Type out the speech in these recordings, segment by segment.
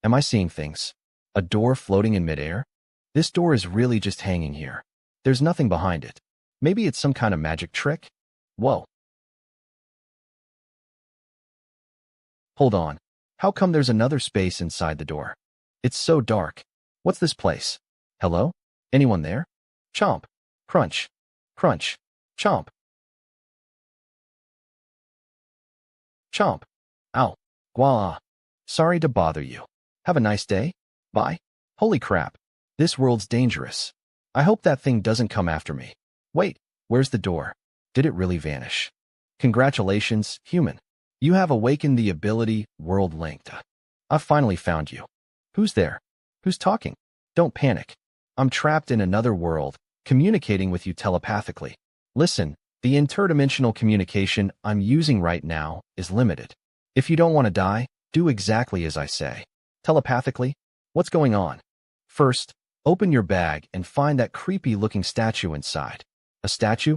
Am I seeing things? A door floating in midair? This door is really just hanging here. There's nothing behind it. Maybe it's some kind of magic trick? Whoa. Hold on. How come there's another space inside the door? It's so dark. What's this place? Hello? Anyone there? Chomp. Crunch. Crunch. Chomp. Chomp. Ow. Gwah. Sorry to bother you. Have a nice day. Bye. Holy crap. This world's dangerous. I hope that thing doesn't come after me. Wait, where's the door? Did it really vanish? Congratulations, human. You have awakened the ability World Linked. I've finally found you. Who's there? Who's talking? Don't panic. I'm trapped in another world, communicating with you telepathically. Listen, the interdimensional communication I'm using right now is limited. If you don't want to die, do exactly as I say. Telepathically? What's going on? First, open your bag and find that creepy-looking statue inside. A statue?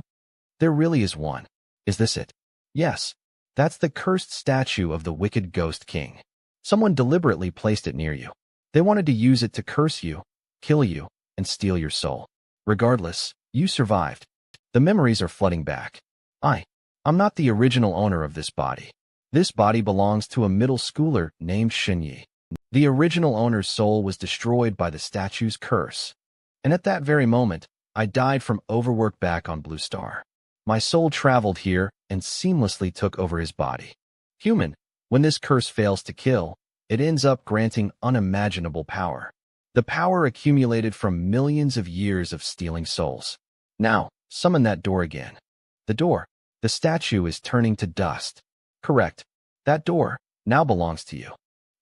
There really is one. Is this it? Yes. That's the cursed statue of the wicked Ghost King. Someone deliberately placed it near you. They wanted to use it to curse you, kill you, and steal your soul. Regardless, you survived. The memories are flooding back. I'm not the original owner of this body. This body belongs to a middle schooler named Shinyi. The original owner's soul was destroyed by the statue's curse. And at that very moment, I died from overwork back on Blue Star. My soul traveled here and seamlessly took over his body. Human, when this curse fails to kill, it ends up granting unimaginable power. The power accumulated from millions of years of stealing souls. Now, summon that door again. The door. The statue is turning to dust. Correct. That door now belongs to you.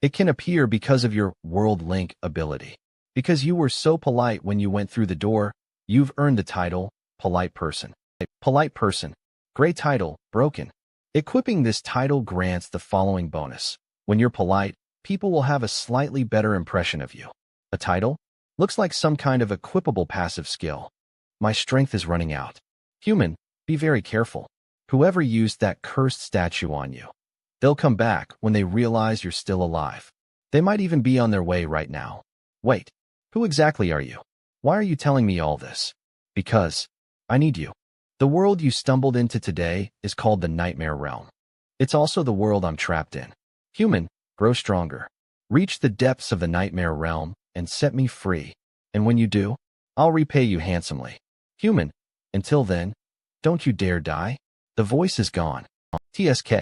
It can appear because of your World Link ability. Because you were so polite when you went through the door, you've earned the title, Polite Person. Polite Person. Great title, broken. Equipping this title grants the following bonus. When you're polite, people will have a slightly better impression of you. A title? Looks like some kind of equipable passive skill. My strength is running out. Human, be very careful. Whoever used that cursed statue on you. They'll come back when they realize you're still alive. They might even be on their way right now. Wait, who exactly are you? Why are you telling me all this? Because I need you. The world you stumbled into today is called the Nightmare Realm. It's also the world I'm trapped in. Human, grow stronger. Reach the depths of the Nightmare Realm and set me free. And when you do, I'll repay you handsomely. Human, until then, don't you dare die. The voice is gone. TSK.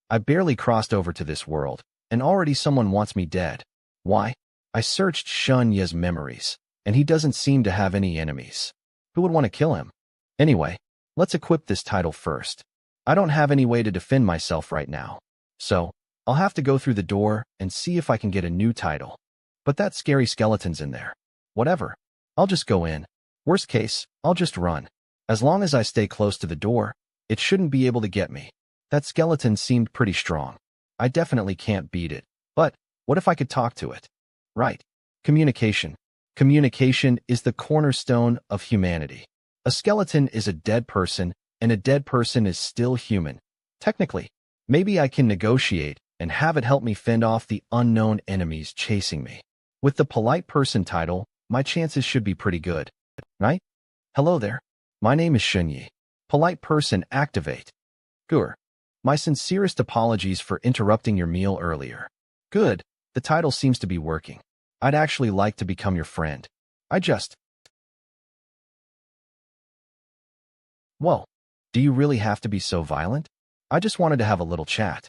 I barely crossed over to this world, and already someone wants me dead. Why? I searched Shun Ye's memories, and he doesn't seem to have any enemies. Who would want to kill him? Anyway, let's equip this title first. I don't have any way to defend myself right now, so I'll have to go through the door and see if I can get a new title. But that scary skeleton's in there. Whatever. I'll just go in. Worst case, I'll just run. As long as I stay close to the door, it shouldn't be able to get me. That skeleton seemed pretty strong. I definitely can't beat it. But what if I could talk to it? Right. Communication. Communication is the cornerstone of humanity. A skeleton is a dead person, and a dead person is still human. Technically, maybe I can negotiate and have it help me fend off the unknown enemies chasing me. With the Polite Person title, my chances should be pretty good. Right? Hello there. My name is Shinyi. Polite Person activate. Gur. My sincerest apologies for interrupting your meal earlier. Good. The title seems to be working. I'd actually like to become your friend. Whoa. Do you really have to be so violent? I just wanted to have a little chat.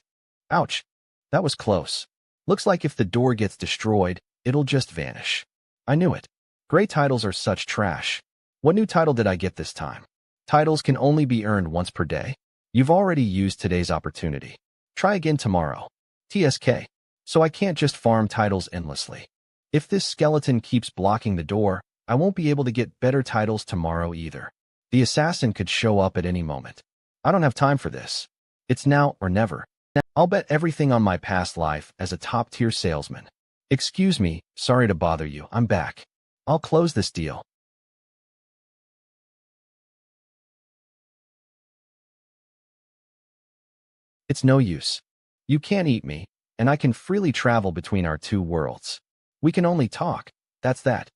Ouch. That was close. Looks like if the door gets destroyed, it'll just vanish. I knew it. Great titles are such trash. What new title did I get this time? Titles can only be earned once per day. You've already used today's opportunity. Try again tomorrow. TSK. So I can't just farm titles endlessly. If this skeleton keeps blocking the door, I won't be able to get better titles tomorrow either. The assassin could show up at any moment. I don't have time for this. It's now or never. I'll bet everything on my past life as a top-tier salesman. Excuse me, sorry to bother you, I'm back. I'll close this deal. It's no use. You can't eat me, and I can freely travel between our two worlds. We can only talk. That's that.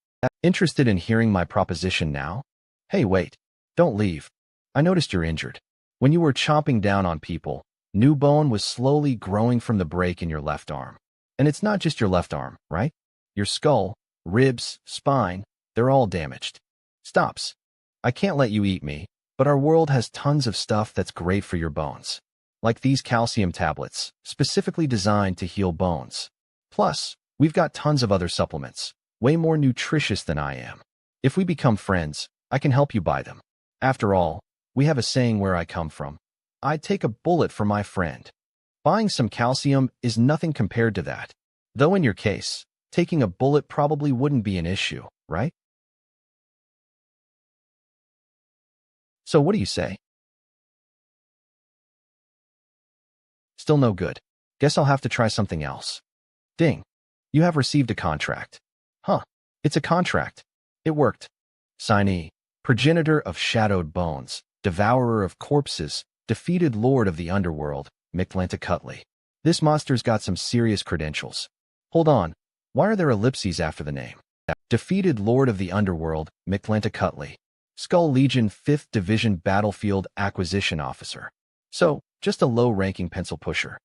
Interested in hearing my proposition now? Hey, wait. Don't leave. I noticed you're injured. When you were chomping down on people, new bone was slowly growing from the break in your left arm. And it's not just your left arm, right? Your skull, ribs, spine, they're all damaged. Stops. I can't let you eat me, but our world has tons of stuff that's great for your bones. Like these calcium tablets, specifically designed to heal bones. Plus, we've got tons of other supplements, way more nutritious than I am. If we become friends, I can help you buy them. After all, we have a saying where I come from. I'd take a bullet for my friend. Buying some calcium is nothing compared to that. Though in your case, taking a bullet probably wouldn't be an issue, right? So what do you say? Still no good. Guess I'll have to try something else. Ding. You have received a contract. Huh. It's a contract. It worked. Signee. Progenitor of shadowed bones, devourer of corpses, defeated lord of the underworld, Mictlantecuhtli. This monster's got some serious credentials. Hold on. Why are there ellipses after the name? Defeated lord of the underworld, Mictlantecuhtli. Skull Legion 5th Division Battlefield Acquisition Officer. So, just a low-ranking pencil pusher.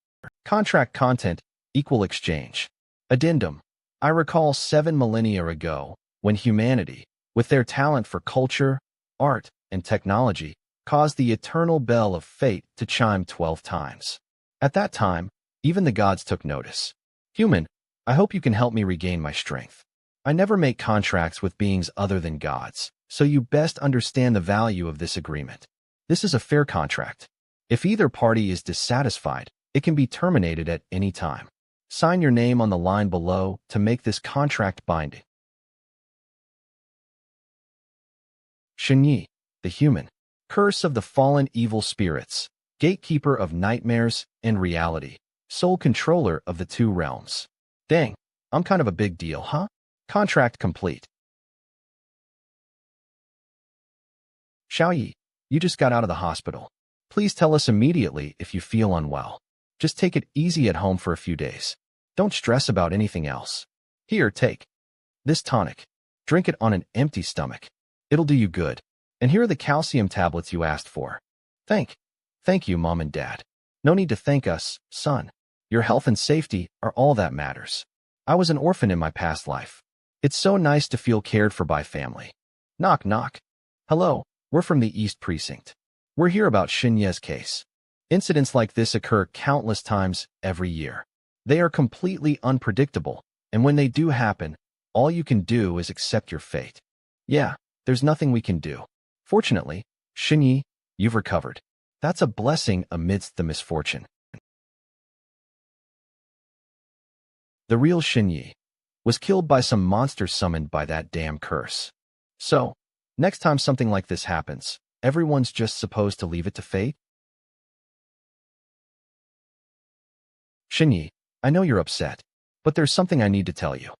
Contract content, equal exchange. Addendum. I recall 7 millennia ago, when humanity, with their talent for culture, art, and technology, caused the eternal bell of fate to chime 12 times. At that time, even the gods took notice. Human, I hope you can help me regain my strength. I never make contracts with beings other than gods, so you best understand the value of this agreement. This is a fair contract. If either party is dissatisfied, it can be terminated at any time. Sign your name on the line below to make this contract binding. Shenyi, the human, curse of the fallen evil spirits, gatekeeper of nightmares and reality, sole controller of the two realms. Dang, I'm kind of a big deal, huh? Contract complete. Xiaoyi, you just got out of the hospital. Please tell us immediately if you feel unwell. Just take it easy at home for a few days. Don't stress about anything else. Here, take this tonic. Drink it on an empty stomach. It'll do you good. And here are the calcium tablets you asked for. Thank you, Mom and Dad. No need to thank us, son. Your health and safety are all that matters. I was an orphan in my past life. It's so nice to feel cared for by family. Knock, knock. Hello, we're from the East Precinct. We're here about Shenyi's case. Incidents like this occur countless times every year. They are completely unpredictable, and when they do happen, all you can do is accept your fate. Yeah, there's nothing we can do. Fortunately, Shenyi, you've recovered. That's a blessing amidst the misfortune. The real Shenyi was killed by some monster summoned by that damn curse. So, next time something like this happens, everyone's just supposed to leave it to fate? Shenyi, I know you're upset, but there's something I need to tell you.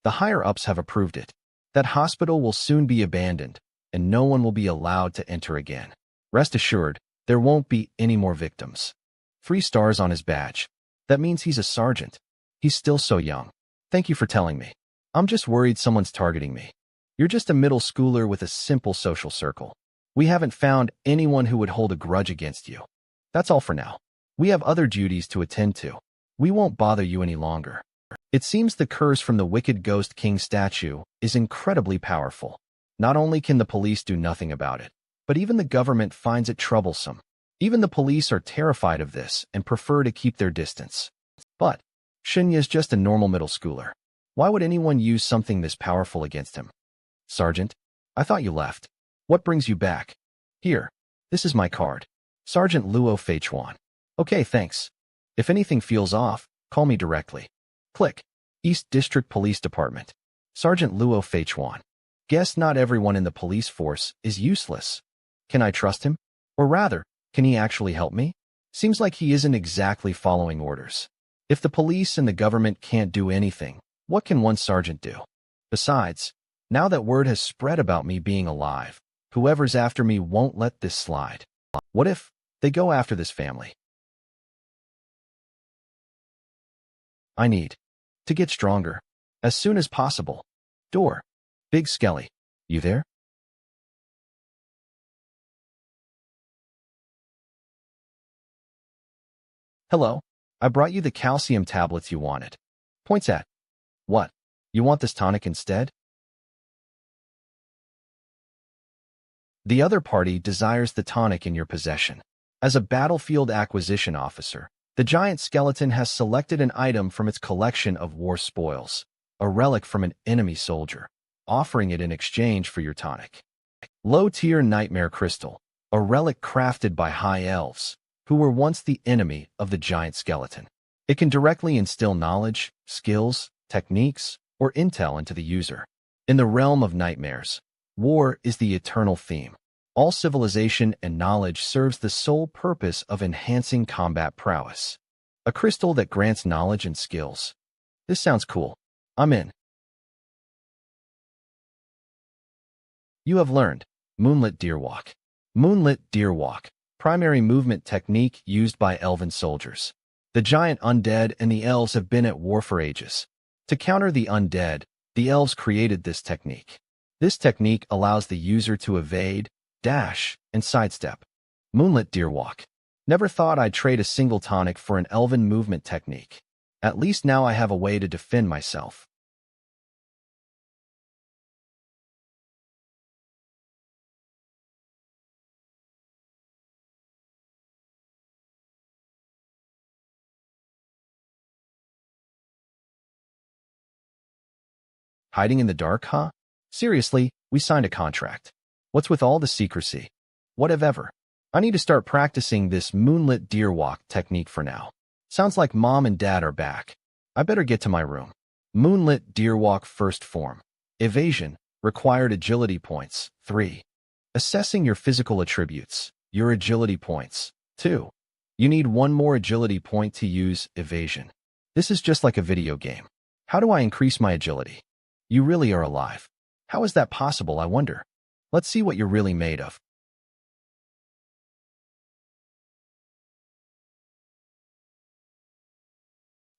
The higher-ups have approved it. That hospital will soon be abandoned, and no one will be allowed to enter again. Rest assured, there won't be any more victims. 3 stars on his badge. That means he's a sergeant. He's still so young. Thank you for telling me. I'm just worried someone's targeting me. You're just a middle schooler with a simple social circle. We haven't found anyone who would hold a grudge against you. That's all for now. We have other duties to attend to. We won't bother you any longer. It seems the curse from the wicked Ghost King statue is incredibly powerful. Not only can the police do nothing about it, but even the government finds it troublesome. Even the police are terrified of this and prefer to keep their distance. But Shenyi is just a normal middle schooler. Why would anyone use something this powerful against him? Sergeant, I thought you left. What brings you back? Here, this is my card. Sergeant Luo Feichuan. Okay, thanks. If anything feels off, call me directly. Click. East District Police Department. Sergeant Luo Feichuan. Guess not everyone in the police force is useless. Can I trust him? Or rather, can he actually help me? Seems like he isn't exactly following orders. If the police and the government can't do anything, what can one sergeant do? Besides, now that word has spread about me being alive, whoever's after me won't let this slide. What if they go after this family? I need to get stronger as soon as possible. Door. Big Skelly. You there? Hello. I brought you the calcium tablets you wanted. Points at. What? You want this tonic instead? The other party desires the tonic in your possession. As a battlefield acquisition officer, the giant skeleton has selected an item from its collection of war spoils, a relic from an enemy soldier, offering it in exchange for your tonic. Low-tier nightmare crystal, a relic crafted by high elves, who were once the enemy of the giant skeleton. It can directly instill knowledge, skills, techniques, or intel into the user. In the realm of nightmares, war is the eternal theme. All civilization and knowledge serves the sole purpose of enhancing combat prowess. A crystal that grants knowledge and skills. This sounds cool. I'm in. You have learned Moonlit Deer Walk. Moonlit Deer Walk, primary movement technique used by elven soldiers. The giant undead and the elves have been at war for ages. To counter the undead, the elves created this technique. This technique allows the user to evade, dash, and sidestep. Moonlit Deer Walk. Never thought I'd trade a single tonic for an elven movement technique. At least now I have a way to defend myself. Hiding in the dark, huh? Seriously, we signed a contract. What's with all the secrecy? Whatever. I need to start practicing this Moonlit Deer Walk technique for now. Sounds like Mom and Dad are back. I better get to my room. Moonlit Deer Walk first form. Evasion. Required agility points. 3. Assessing your physical attributes. Your agility points. 2. You need one more agility point to use evasion. This is just like a video game. How do I increase my agility? You really are alive. How is that possible, I wonder? Let's see what you're really made of.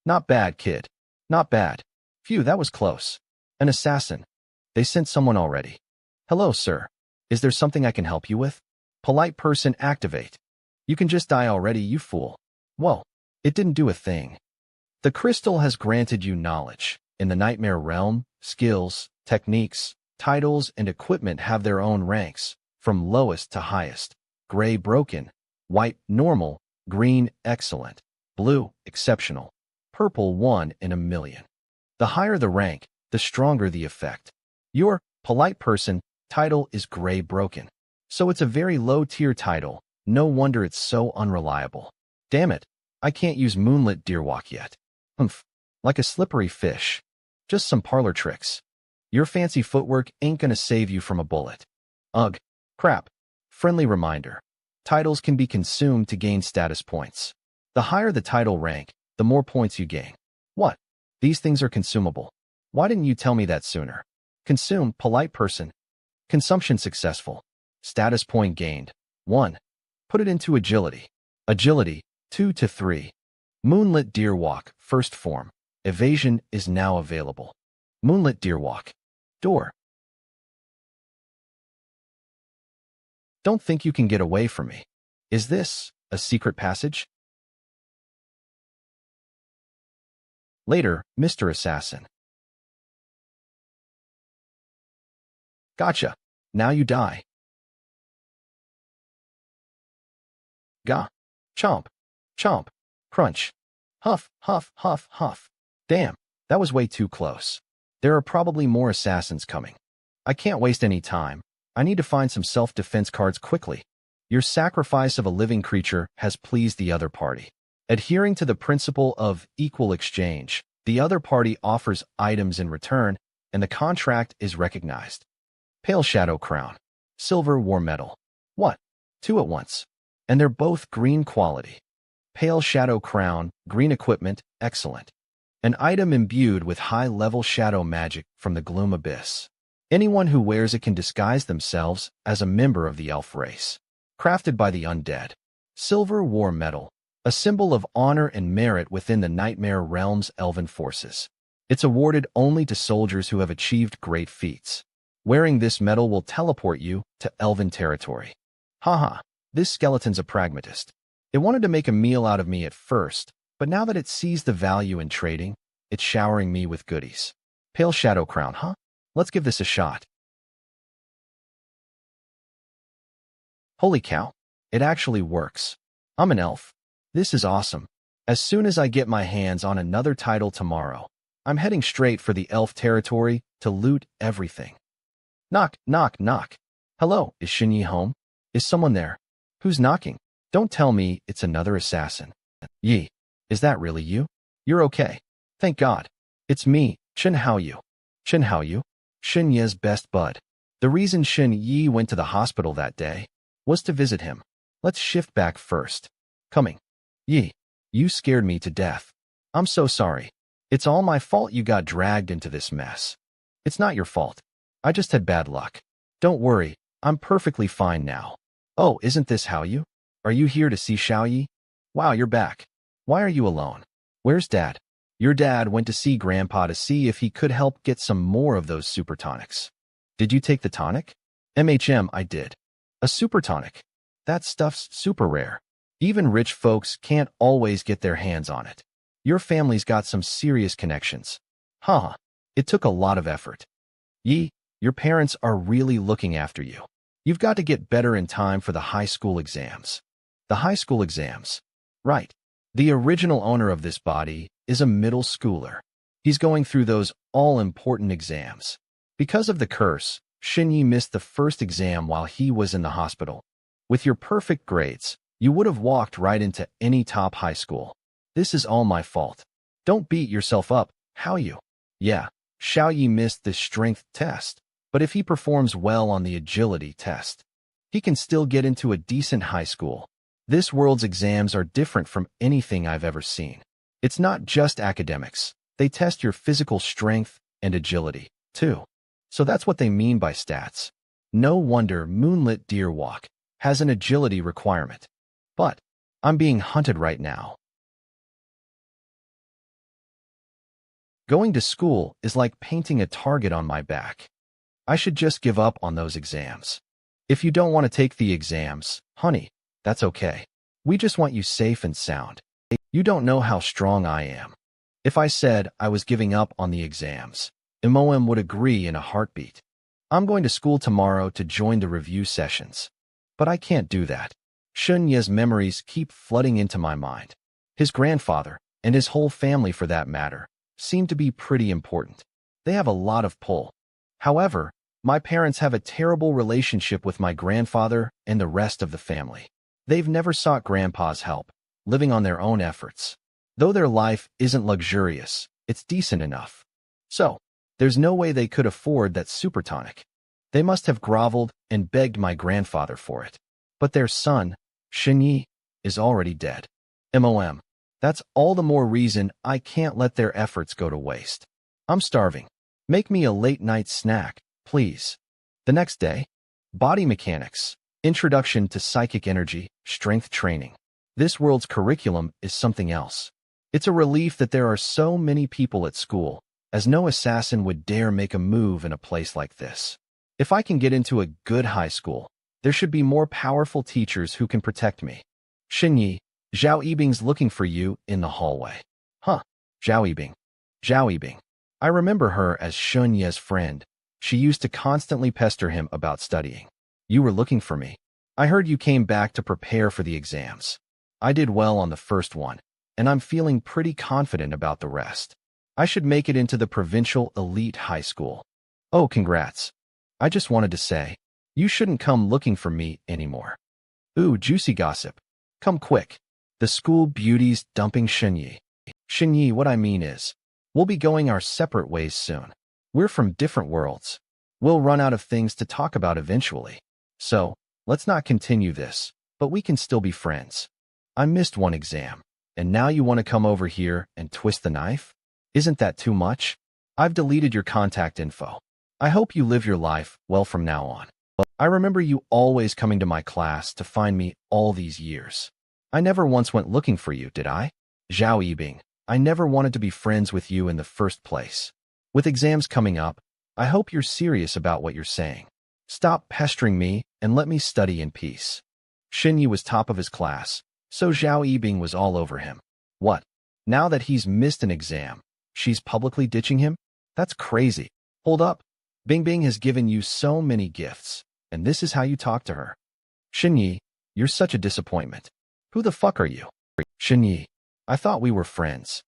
Not bad, kid. Not bad. Phew, that was close. An assassin. They sent someone already. Hello, sir. Is there something I can help you with? Polite person activate. You can just die already, you fool. Whoa, it didn't do a thing. The crystal has granted you knowledge. In the nightmare realm, skills, techniques, titles, and equipment have their own ranks, from lowest to highest. Gray broken, white normal, green excellent, blue exceptional, purple 1 in a million. The higher the rank, the stronger the effect. Your polite person title is gray broken. So it's a very low tier title. No wonder it's so unreliable. Damn it, I can't use Moonlit Deer Walk yet. Humph, like a slippery fish. Just some parlor tricks. Your fancy footwork ain't gonna save you from a bullet. Ugh, crap. Friendly reminder. Titles can be consumed to gain status points. The higher the title rank, the more points you gain. What? These things are consumable. Why didn't you tell me that sooner? Consume, polite person. Consumption successful. Status point gained. 1. Put it into agility. Agility, 2 to 3. Moonlit Deer Walk, first form. Evasion is now available. Moonlit Deer Walk. Door. Don't think you can get away from me. Is this a secret passage? Later, Mr. Assassin. Gotcha. Now you die. Gah. Chomp. Chomp. Crunch. Huff, huff, huff, huff. Damn, that was way too close. There are probably more assassins coming. I can't waste any time. I need to find some self-defense cards quickly. Your sacrifice of a living creature has pleased the other party. Adhering to the principle of equal exchange, the other party offers items in return, and the contract is recognized. Pale Shadow Crown. Silver War Medal. What? 2 at once. And they're both green quality. Pale Shadow Crown, green equipment, excellent. An item imbued with high-level shadow magic from the Gloom Abyss. Anyone who wears it can disguise themselves as a member of the elf race. Crafted by the undead. Silver War Medal. a symbol of honor and merit within the Nightmare Realm's elven forces. It's awarded only to soldiers who have achieved great feats. Wearing this medal will teleport you to elven territory. Haha, this skeleton's a pragmatist. It wanted to make a meal out of me at first, but now that it sees the value in trading, it's showering me with goodies. Pale Shadow Crown, huh? Let's give this a shot. Holy cow, it actually works. I'm an elf. This is awesome. As soon as I get my hands on another title tomorrow, I'm heading straight for the elf territory to loot everything. Knock, knock, knock. Hello, is Xinyi home? Is someone there? Who's knocking? Don't tell me it's another assassin. Yi, is that really you? You're okay. Thank God. It's me, Chen Haoyu. Chen Haoyu? Xin Ye's best bud. The reason Xin Yi went to the hospital that day was to visit him. Let's shift back first. Coming. Yi, you scared me to death. I'm so sorry. It's all my fault you got dragged into this mess. It's not your fault. I just had bad luck. Don't worry, I'm perfectly fine now. Oh, isn't this Haoyu? Are you here to see Xiaoyi? Wow, you're back. Why are you alone? Where's Dad? Your dad went to see Grandpa to see if he could help get some more of those super tonics. Did you take the tonic? I did. A super tonic. That stuff's super rare. Even rich folks can't always get their hands on it. Your family's got some serious connections. Huh. It took a lot of effort. Yi, your parents are really looking after you. You've got to get better in time for the high school exams. The high school exams. Right. The original owner of this body is a middle schooler. He's going through those all-important exams. Because of the curse, Xinyi missed the first exam while he was in the hospital. With your perfect grades, you would have walked right into any top high school. This is all my fault. Don't beat yourself up, Haoyu. Yeah, Xiaoyi missed the strength test, but if he performs well on the agility test, he can still get into a decent high school. This world's exams are different from anything I've ever seen. It's not just academics. They test your physical strength and agility, too. So that's what they mean by stats. No wonder Moonlit Deer Walk has an agility requirement. But I'm being hunted right now. Going to school is like painting a target on my back. I should just give up on those exams. If you don't want to take the exams, honey, that's okay. We just want you safe and sound. You don't know how strong I am. If I said I was giving up on the exams, MOM would agree in a heartbeat. I'm going to school tomorrow to join the review sessions. But I can't do that. Xinye's memories keep flooding into my mind. His grandfather, and his whole family for that matter, seem to be pretty important. They have a lot of pull. However, my parents have a terrible relationship with my grandfather and the rest of the family. They've never sought Grandpa's help, living on their own efforts. Though their life isn't luxurious, it's decent enough. So, there's no way they could afford that super tonic. They must have groveled and begged my grandfather for it. But their son, Xinyi, is already dead. MOM. That's all the more reason I can't let their efforts go to waste. I'm starving. Make me a late-night snack, please. The next day, Body Mechanics, Introduction to Psychic Energy, Strength Training. This world's curriculum is something else. It's a relief that there are so many people at school, as no assassin would dare make a move in a place like this. If I can get into a good high school, there should be more powerful teachers who can protect me. Xinyi, Zhao Yibing's looking for you in the hallway. Huh, Zhao Yibing. Zhao Yibing. I remember her as Xinye's friend. She used to constantly pester him about studying. You were looking for me. I heard you came back to prepare for the exams. I did well on the first one, and I'm feeling pretty confident about the rest. I should make it into the provincial elite high school. Oh, congrats. I just wanted to say, you shouldn't come looking for me anymore. Ooh, juicy gossip. Come quick. The school beauty's dumping Xinyi. Xinyi, what I mean is, we'll be going our separate ways soon. We're from different worlds. We'll run out of things to talk about eventually. So, let's not continue this, but we can still be friends. I missed one exam, and now you want to come over here and twist the knife? Isn't that too much? I've deleted your contact info. I hope you live your life well from now on. I remember you always coming to my class to find me all these years. I never once went looking for you, did I? Zhao Yibing, I never wanted to be friends with you in the first place. With exams coming up, I hope you're serious about what you're saying. Stop pestering me and let me study in peace. Xinyi was top of his class, so Zhao Yibing was all over him. What? Now that he's missed an exam, she's publicly ditching him? That's crazy. Hold up. Bingbing has given you so many gifts, and this is how you talk to her. Xinyi, you're such a disappointment. Who the fuck are you? Xinyi, I thought we were friends.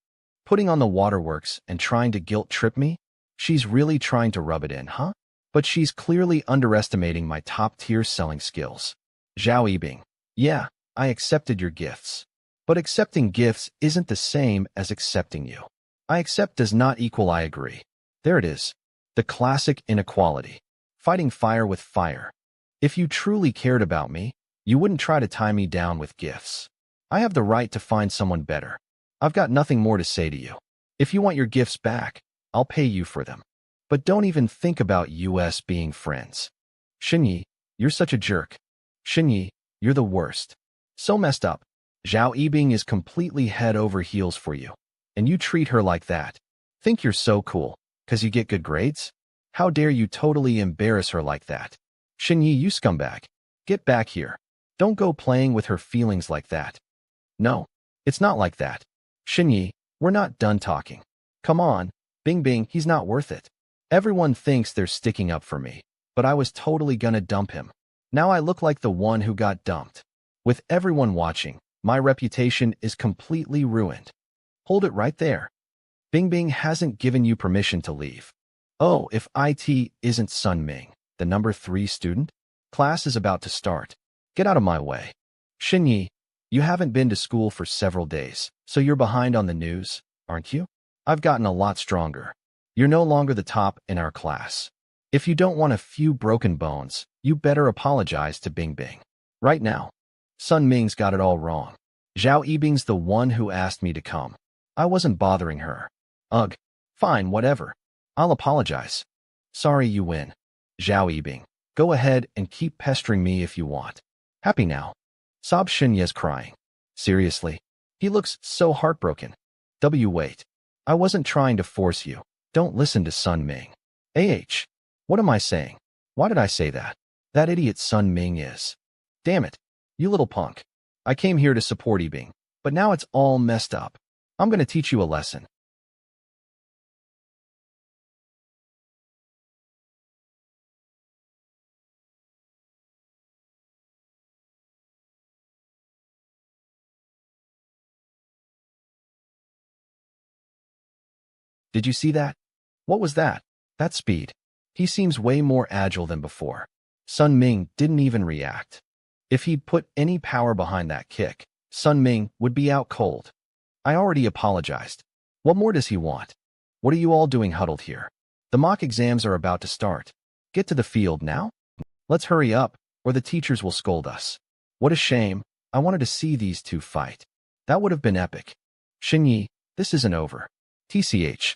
Putting on the waterworks and trying to guilt trip me? She's really trying to rub it in, huh? But she's clearly underestimating my top-tier selling skills. Zhao Yibing, yeah, I accepted your gifts. But accepting gifts isn't the same as accepting you. I accept does not equal I agree. There it is. The classic inequality. Fighting fire with fire. If you truly cared about me, you wouldn't try to tie me down with gifts. I have the right to find someone better. I've got nothing more to say to you. If you want your gifts back, I'll pay you for them. But don't even think about us being friends. Xinyi, you're such a jerk. Xinyi, you're the worst. So messed up. Zhao Yibing is completely head over heels for you. And you treat her like that. Think you're so cool, 'cause you get good grades? How dare you totally embarrass her like that? Xinyi, you scumbag. Get back here. Don't go playing with her feelings like that. No, it's not like that. Xinyi, we're not done talking. Come on, Bingbing, he's not worth it. Everyone thinks they're sticking up for me, but I was totally gonna dump him. Now I look like the one who got dumped. With everyone watching, my reputation is completely ruined. Hold it right there. Bingbing hasn't given you permission to leave. Oh, if IT isn't Sun Ming, the number 3 student? Class is about to start. Get out of my way. Xinyi, you haven't been to school for several days, so you're behind on the news, aren't you? I've gotten a lot stronger. You're no longer the top in our class. If you don't want a few broken bones, you better apologize to Bingbing. Right now. Sun Ming's got it all wrong. Zhao Yibing's the one who asked me to come. I wasn't bothering her. Ugh. Fine, whatever. I'll apologize. Sorry you win. Zhao Yibing, go ahead and keep pestering me if you want. Happy now. Sob Xinye's crying. Seriously? He looks so heartbroken. Wait. I wasn't trying to force you. Don't listen to Sun Ming. What am I saying? Why did I say that? That idiot Sun Ming is. Damn it. You little punk. I came here to support Yibing, but now it's all messed up. I'm gonna teach you a lesson. Did you see that? What was that? That speed. He seems way more agile than before. Sun Ming didn't even react. If he'd put any power behind that kick, Sun Ming would be out cold. I already apologized. What more does he want? What are you all doing huddled here? The mock exams are about to start. Get to the field now? Let's hurry up, or the teachers will scold us. What a shame. I wanted to see these two fight. That would have been epic. Xinyi, this isn't over. TCH.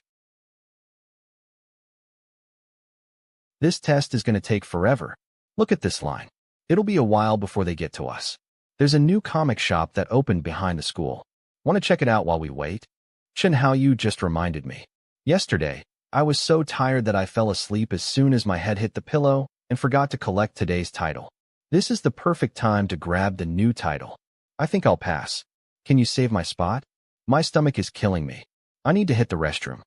This test is going to take forever. Look at this line. It'll be a while before they get to us. There's a new comic shop that opened behind the school. Want to check it out while we wait? Chen Haoyu just reminded me. Yesterday, I was so tired that I fell asleep as soon as my head hit the pillow and forgot to collect today's title. This is the perfect time to grab the new title. I think I'll pass. Can you save my spot? My stomach is killing me. I need to hit the restroom.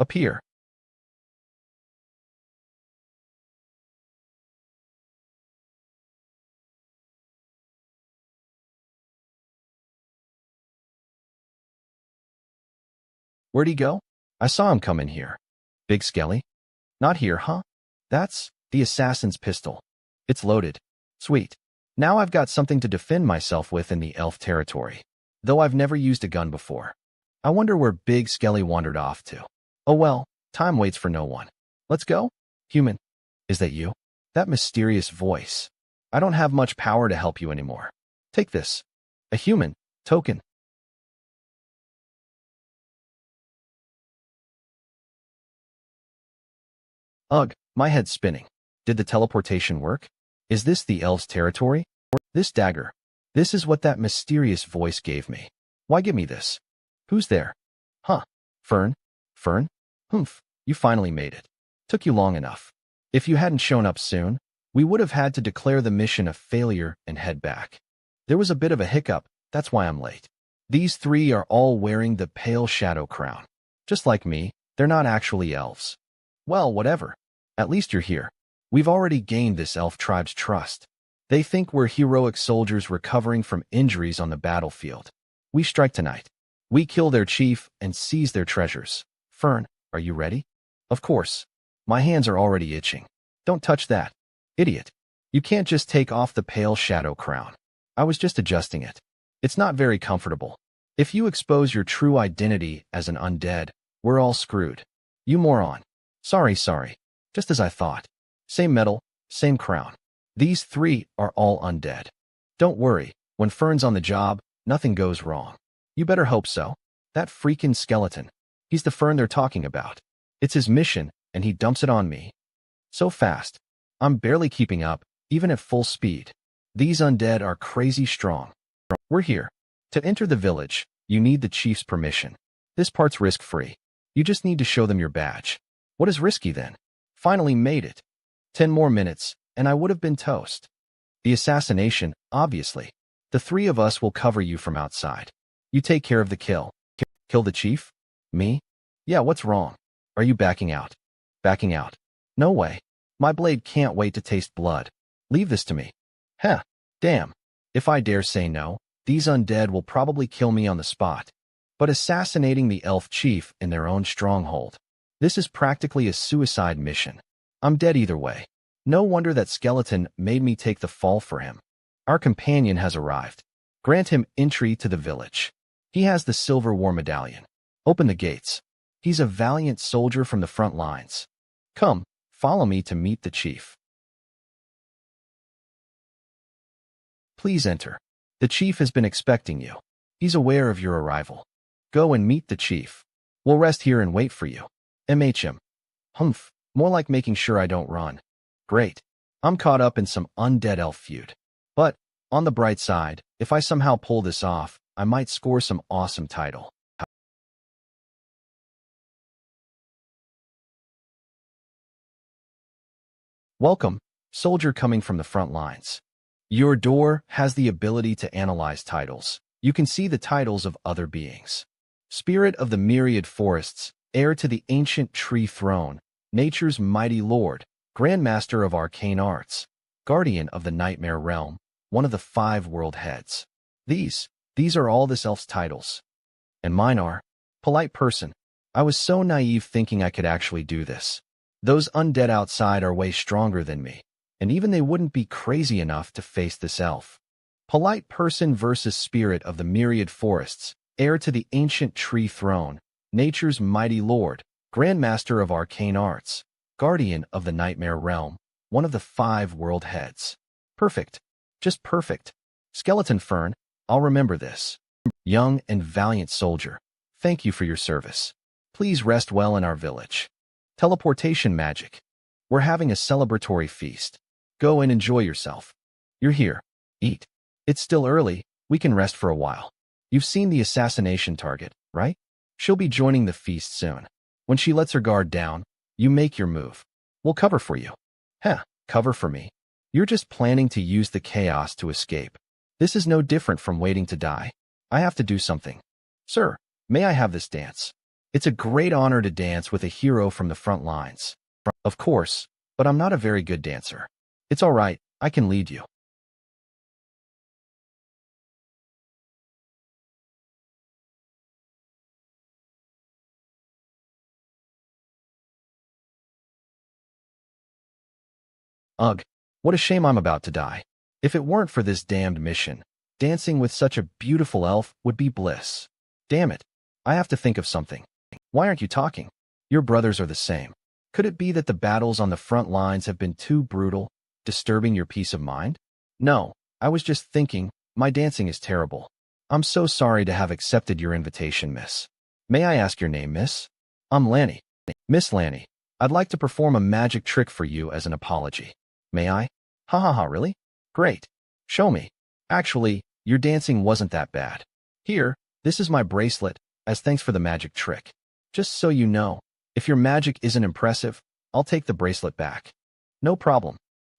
Up here. Where'd he go? I saw him come in here. Big Skelly? Not here, huh? That's the assassin's pistol. It's loaded. Sweet. Now I've got something to defend myself with in the elf territory. Though I've never used a gun before. I wonder where Big Skelly wandered off to. Oh well, time waits for no one. Let's go? Human. Is that you? That mysterious voice. I don't have much power to help you anymore. Take this. A human token. Ugh, My head's spinning. Did the teleportation work? Is this the elves' territory? This dagger. This is what that mysterious voice gave me. Why give me this? Who's there? Huh? Fern? Fern? Humph, you finally made it. Took you long enough. If you hadn't shown up soon, we would have had to declare the mission a failure and head back. There was a bit of a hiccup, that's why I'm late. These three are all wearing the pale shadow crown. Just like me, they're not actually elves. Well, whatever. At least you're here. We've already gained this elf tribe's trust. They think we're heroic soldiers recovering from injuries on the battlefield. We strike tonight. We kill their chief and seize their treasures. Fern, are you ready? Of course. My hands are already itching. Don't touch that. Idiot. You can't just take off the pale shadow crown. I was just adjusting it. It's not very comfortable. If you expose your true identity as an undead, we're all screwed. You moron. Sorry. Just as I thought. Same metal, same crown. These three are all undead. Don't worry, when Fern's on the job, nothing goes wrong. You better hope so. That freaking skeleton. He's the Fern they're talking about. It's his mission, and he dumps it on me. So fast. I'm barely keeping up, even at full speed. These undead are crazy strong. We're here. To enter the village, you need the chief's permission. This part's risk-free. You just need to show them your badge. What is risky then? Finally made it. 10 more minutes, and I would have been toast. The assassination, obviously. The three of us will cover you from outside. You take care of the kill. Kill the chief? Me? Yeah, what's wrong? Are you backing out? Backing out? No way. My blade can't wait to taste blood. Leave this to me. Heh. Damn. If I dare say no, these undead will probably kill me on the spot. But assassinating the elf chief in their own stronghold. This is practically a suicide mission. I'm dead either way. No wonder that skeleton made me take the fall for him. Our companion has arrived. Grant him entry to the village. He has the silver war medallion. Open the gates. He's a valiant soldier from the front lines. Come, follow me to meet the chief. Please enter. The chief has been expecting you. He's aware of your arrival. Go and meet the chief. We'll rest here and wait for you. MHM. Humph, more like making sure I don't run. Great. I'm caught up in some undead elf feud. But, on the bright side, if I somehow pull this off, I might score some awesome title. Welcome, soldier coming from the front lines. Your door has the ability to analyze titles. You can see the titles of other beings. Spirit of the myriad forests, heir to the ancient tree throne, nature's mighty lord, grandmaster of arcane arts, guardian of the nightmare realm, one of the 5 world heads. These are all this elf's titles. And mine are, polite person. I was so naive thinking I could actually do this. Those undead outside are way stronger than me, and even they wouldn't be crazy enough to face this elf. Polite person versus spirit of the myriad forests, heir to the ancient tree throne, nature's mighty lord, grandmaster of arcane arts, guardian of the nightmare realm, one of the 5 world heads. Perfect. Just perfect. Skeleton Fern, I'll remember this. Young and valiant soldier, thank you for your service. Please rest well in our village. Teleportation magic. We're having a celebratory feast. Go and enjoy yourself. You're here. Eat. It's still early, we can rest for a while. You've seen the assassination target, right? She'll be joining the feast soon. When she lets her guard down, you make your move. We'll cover for you. Heh, cover for me. You're just planning to use the chaos to escape. This is no different from waiting to die. I have to do something. Sir, may I have this dance? It's a great honor to dance with a hero from the front lines. Of course, but I'm not a very good dancer. It's all right, I can lead you. Ugh, what a shame I'm about to die. If it weren't for this damned mission, dancing with such a beautiful elf would be bliss. Damn it, I have to think of something. Why aren't you talking? Your brothers are the same. Could it be that the battles on the front lines have been too brutal, disturbing your peace of mind? No, I was just thinking, my dancing is terrible. I'm so sorry to have accepted your invitation, miss. May I ask your name, miss? I'm Lanny. Miss Lanny. I'd like to perform a magic trick for you as an apology. May I? Ha ha ha, really? Great. Show me. Actually, your dancing wasn't that bad. Here, this is my bracelet, as thanks for the magic trick. Just so you know, if your magic isn't impressive, I'll take the bracelet back. No problem.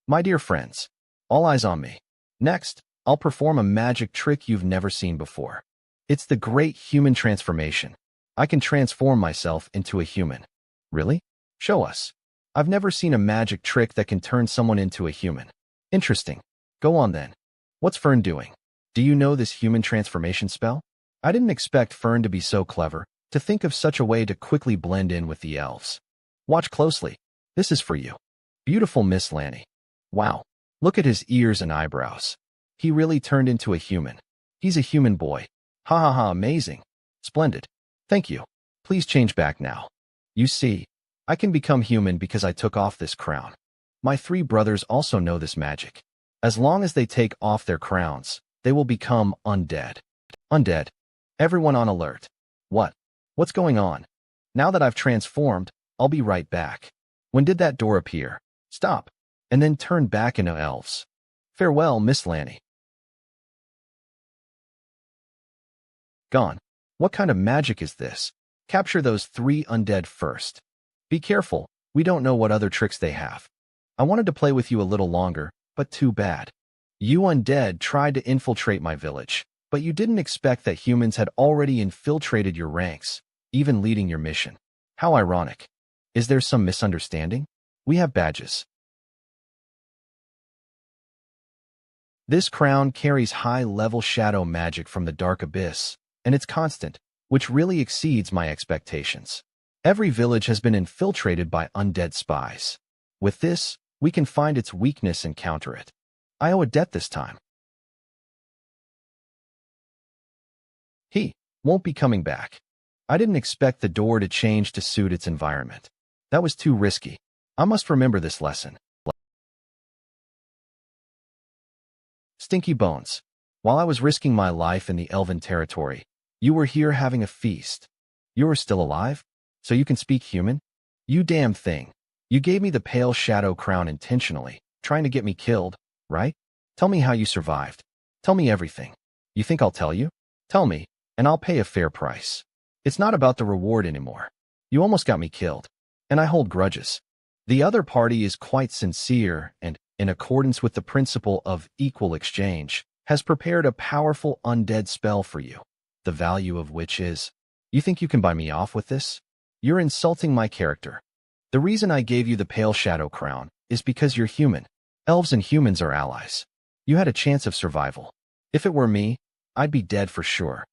My dear friends, all eyes on me. Next, I'll perform a magic trick you've never seen before. It's the great human transformation. I can transform myself into a human. Really? Show us. I've never seen a magic trick that can turn someone into a human. Interesting. Go on then. What's Fern doing? Do you know this human transformation spell? I didn't expect Fern to be so clever, to think of such a way to quickly blend in with the elves. Watch closely. This is for you. Beautiful Miss Lanny. Wow. Look at his ears and eyebrows. He really turned into a human. He's a human boy. Ha ha ha, amazing. Splendid. Thank you. Please change back now. You see, I can become human because I took off this crown. My 3 brothers also know this magic. As long as they take off their crowns, they will become undead. Undead. Everyone on alert. What? What's going on? Now that I've transformed, I'll be right back. When did that door appear? Stop. And then turn back into elves. Farewell, Miss Lanny. Gone. What kind of magic is this? Capture those 3 undead first. Be careful, we don't know what other tricks they have. I wanted to play with you a little longer, but too bad. You undead tried to infiltrate my village, but you didn't expect that humans had already infiltrated your ranks, even leading your mission. How ironic. Is there some misunderstanding? We have badges. This crown carries high-level shadow magic from the dark abyss, and it's constant, which really exceeds my expectations. Every village has been infiltrated by undead spies. With this, we can find its weakness and counter it. I owe a debt this time. He won't be coming back. I didn't expect the door to change to suit its environment. That was too risky. I must remember this lesson. Stinky Bones. While I was risking my life in the elven territory, you were here having a feast. You are still alive? So you can speak human? You damn thing. You gave me the pale shadow crown intentionally, trying to get me killed, right? Tell me how you survived. Tell me everything. You think I'll tell you? Tell me, and I'll pay a fair price. It's not about the reward anymore. You almost got me killed, and I hold grudges. The other party is quite sincere and, in accordance with the principle of equal exchange, has prepared a powerful undead spell for you, the value of which is, you think you can buy me off with this? You're insulting my character. The reason I gave you the pale shadow crown is because you're human. Elves and humans are allies. You had a chance of survival. If it were me, I'd be dead for sure.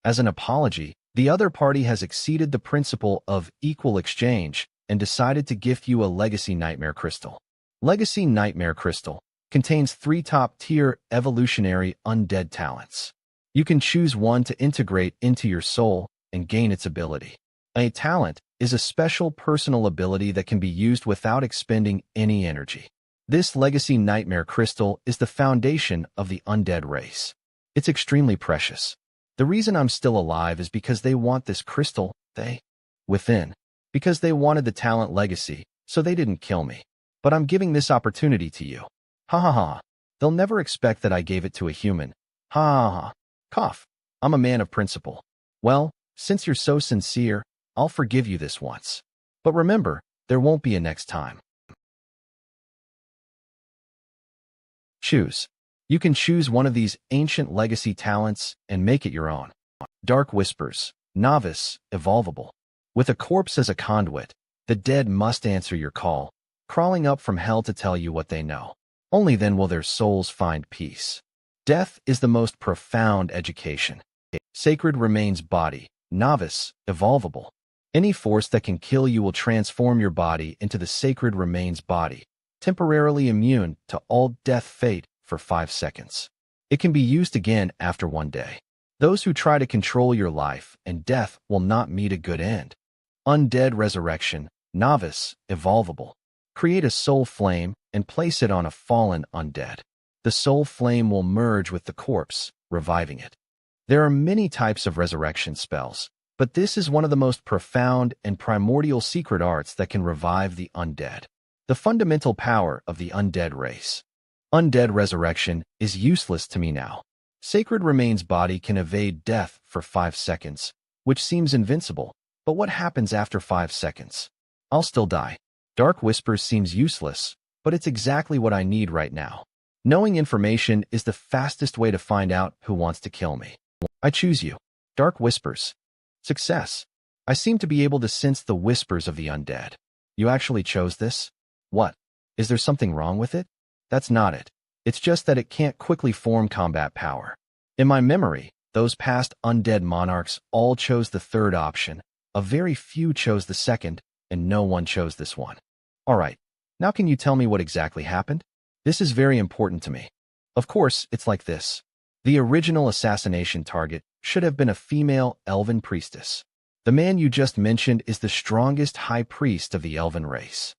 As an apology, the other party has exceeded the principle of equal exchange and decided to gift you a Legacy Nightmare Crystal. Legacy Nightmare Crystal contains 3 top-tier evolutionary undead talents. You can choose one to integrate into your soul and gain its ability. A talent is a special personal ability that can be used without expending any energy. This Legacy Nightmare Crystal is the foundation of the undead race. It's extremely precious. The reason I'm still alive is because they want this crystal, because they wanted the talent legacy, so they didn't kill me. But I'm giving this opportunity to you. Ha ha ha. They'll never expect that I gave it to a human. Ha ha ha. Cough. I'm a man of principle. Well, since you're so sincere, I'll forgive you this once. But remember, there won't be a next time. Choose. You can choose one of these ancient legacy talents and make it your own. Dark Whispers. Novice. Evolvable. With a corpse as a conduit, the dead must answer your call, crawling up from hell to tell you what they know. Only then will their souls find peace. Death is the most profound education. Sacred Remains Body. Novice. Evolvable. Any force that can kill you will transform your body into the Sacred Remains Body, temporarily immune to all death fate for 5 seconds. It can be used again after 1 day. Those who try to control your life and death will not meet a good end. Undead Resurrection. Novice. Evolvable. Create a soul flame and place it on a fallen undead. The soul flame will merge with the corpse, reviving it. There are many types of resurrection spells, But this is one of the most profound and primordial secret arts that can revive the undead. The fundamental power of the undead race. Undead resurrection is useless to me now. Sacred Remains body can evade death for 5 seconds, which seems invincible. But what happens after 5 seconds? I'll still die. Dark Whispers seems useless, but it's exactly what I need right now. Knowing information is the fastest way to find out who wants to kill me. I choose you. Dark Whispers. Success. I seem to be able to sense the whispers of the undead. You actually chose this? What? Is there something wrong with it? That's not it. It's just that it can't quickly form combat power. In my memory, those past undead monarchs all chose the third option. A very few chose the second, and no one chose this one. Alright, now can you tell me what exactly happened? This is very important to me. Of course, it's like this. The original assassination target should have been a female elven priestess. The man you just mentioned is the strongest high priest of the elven race.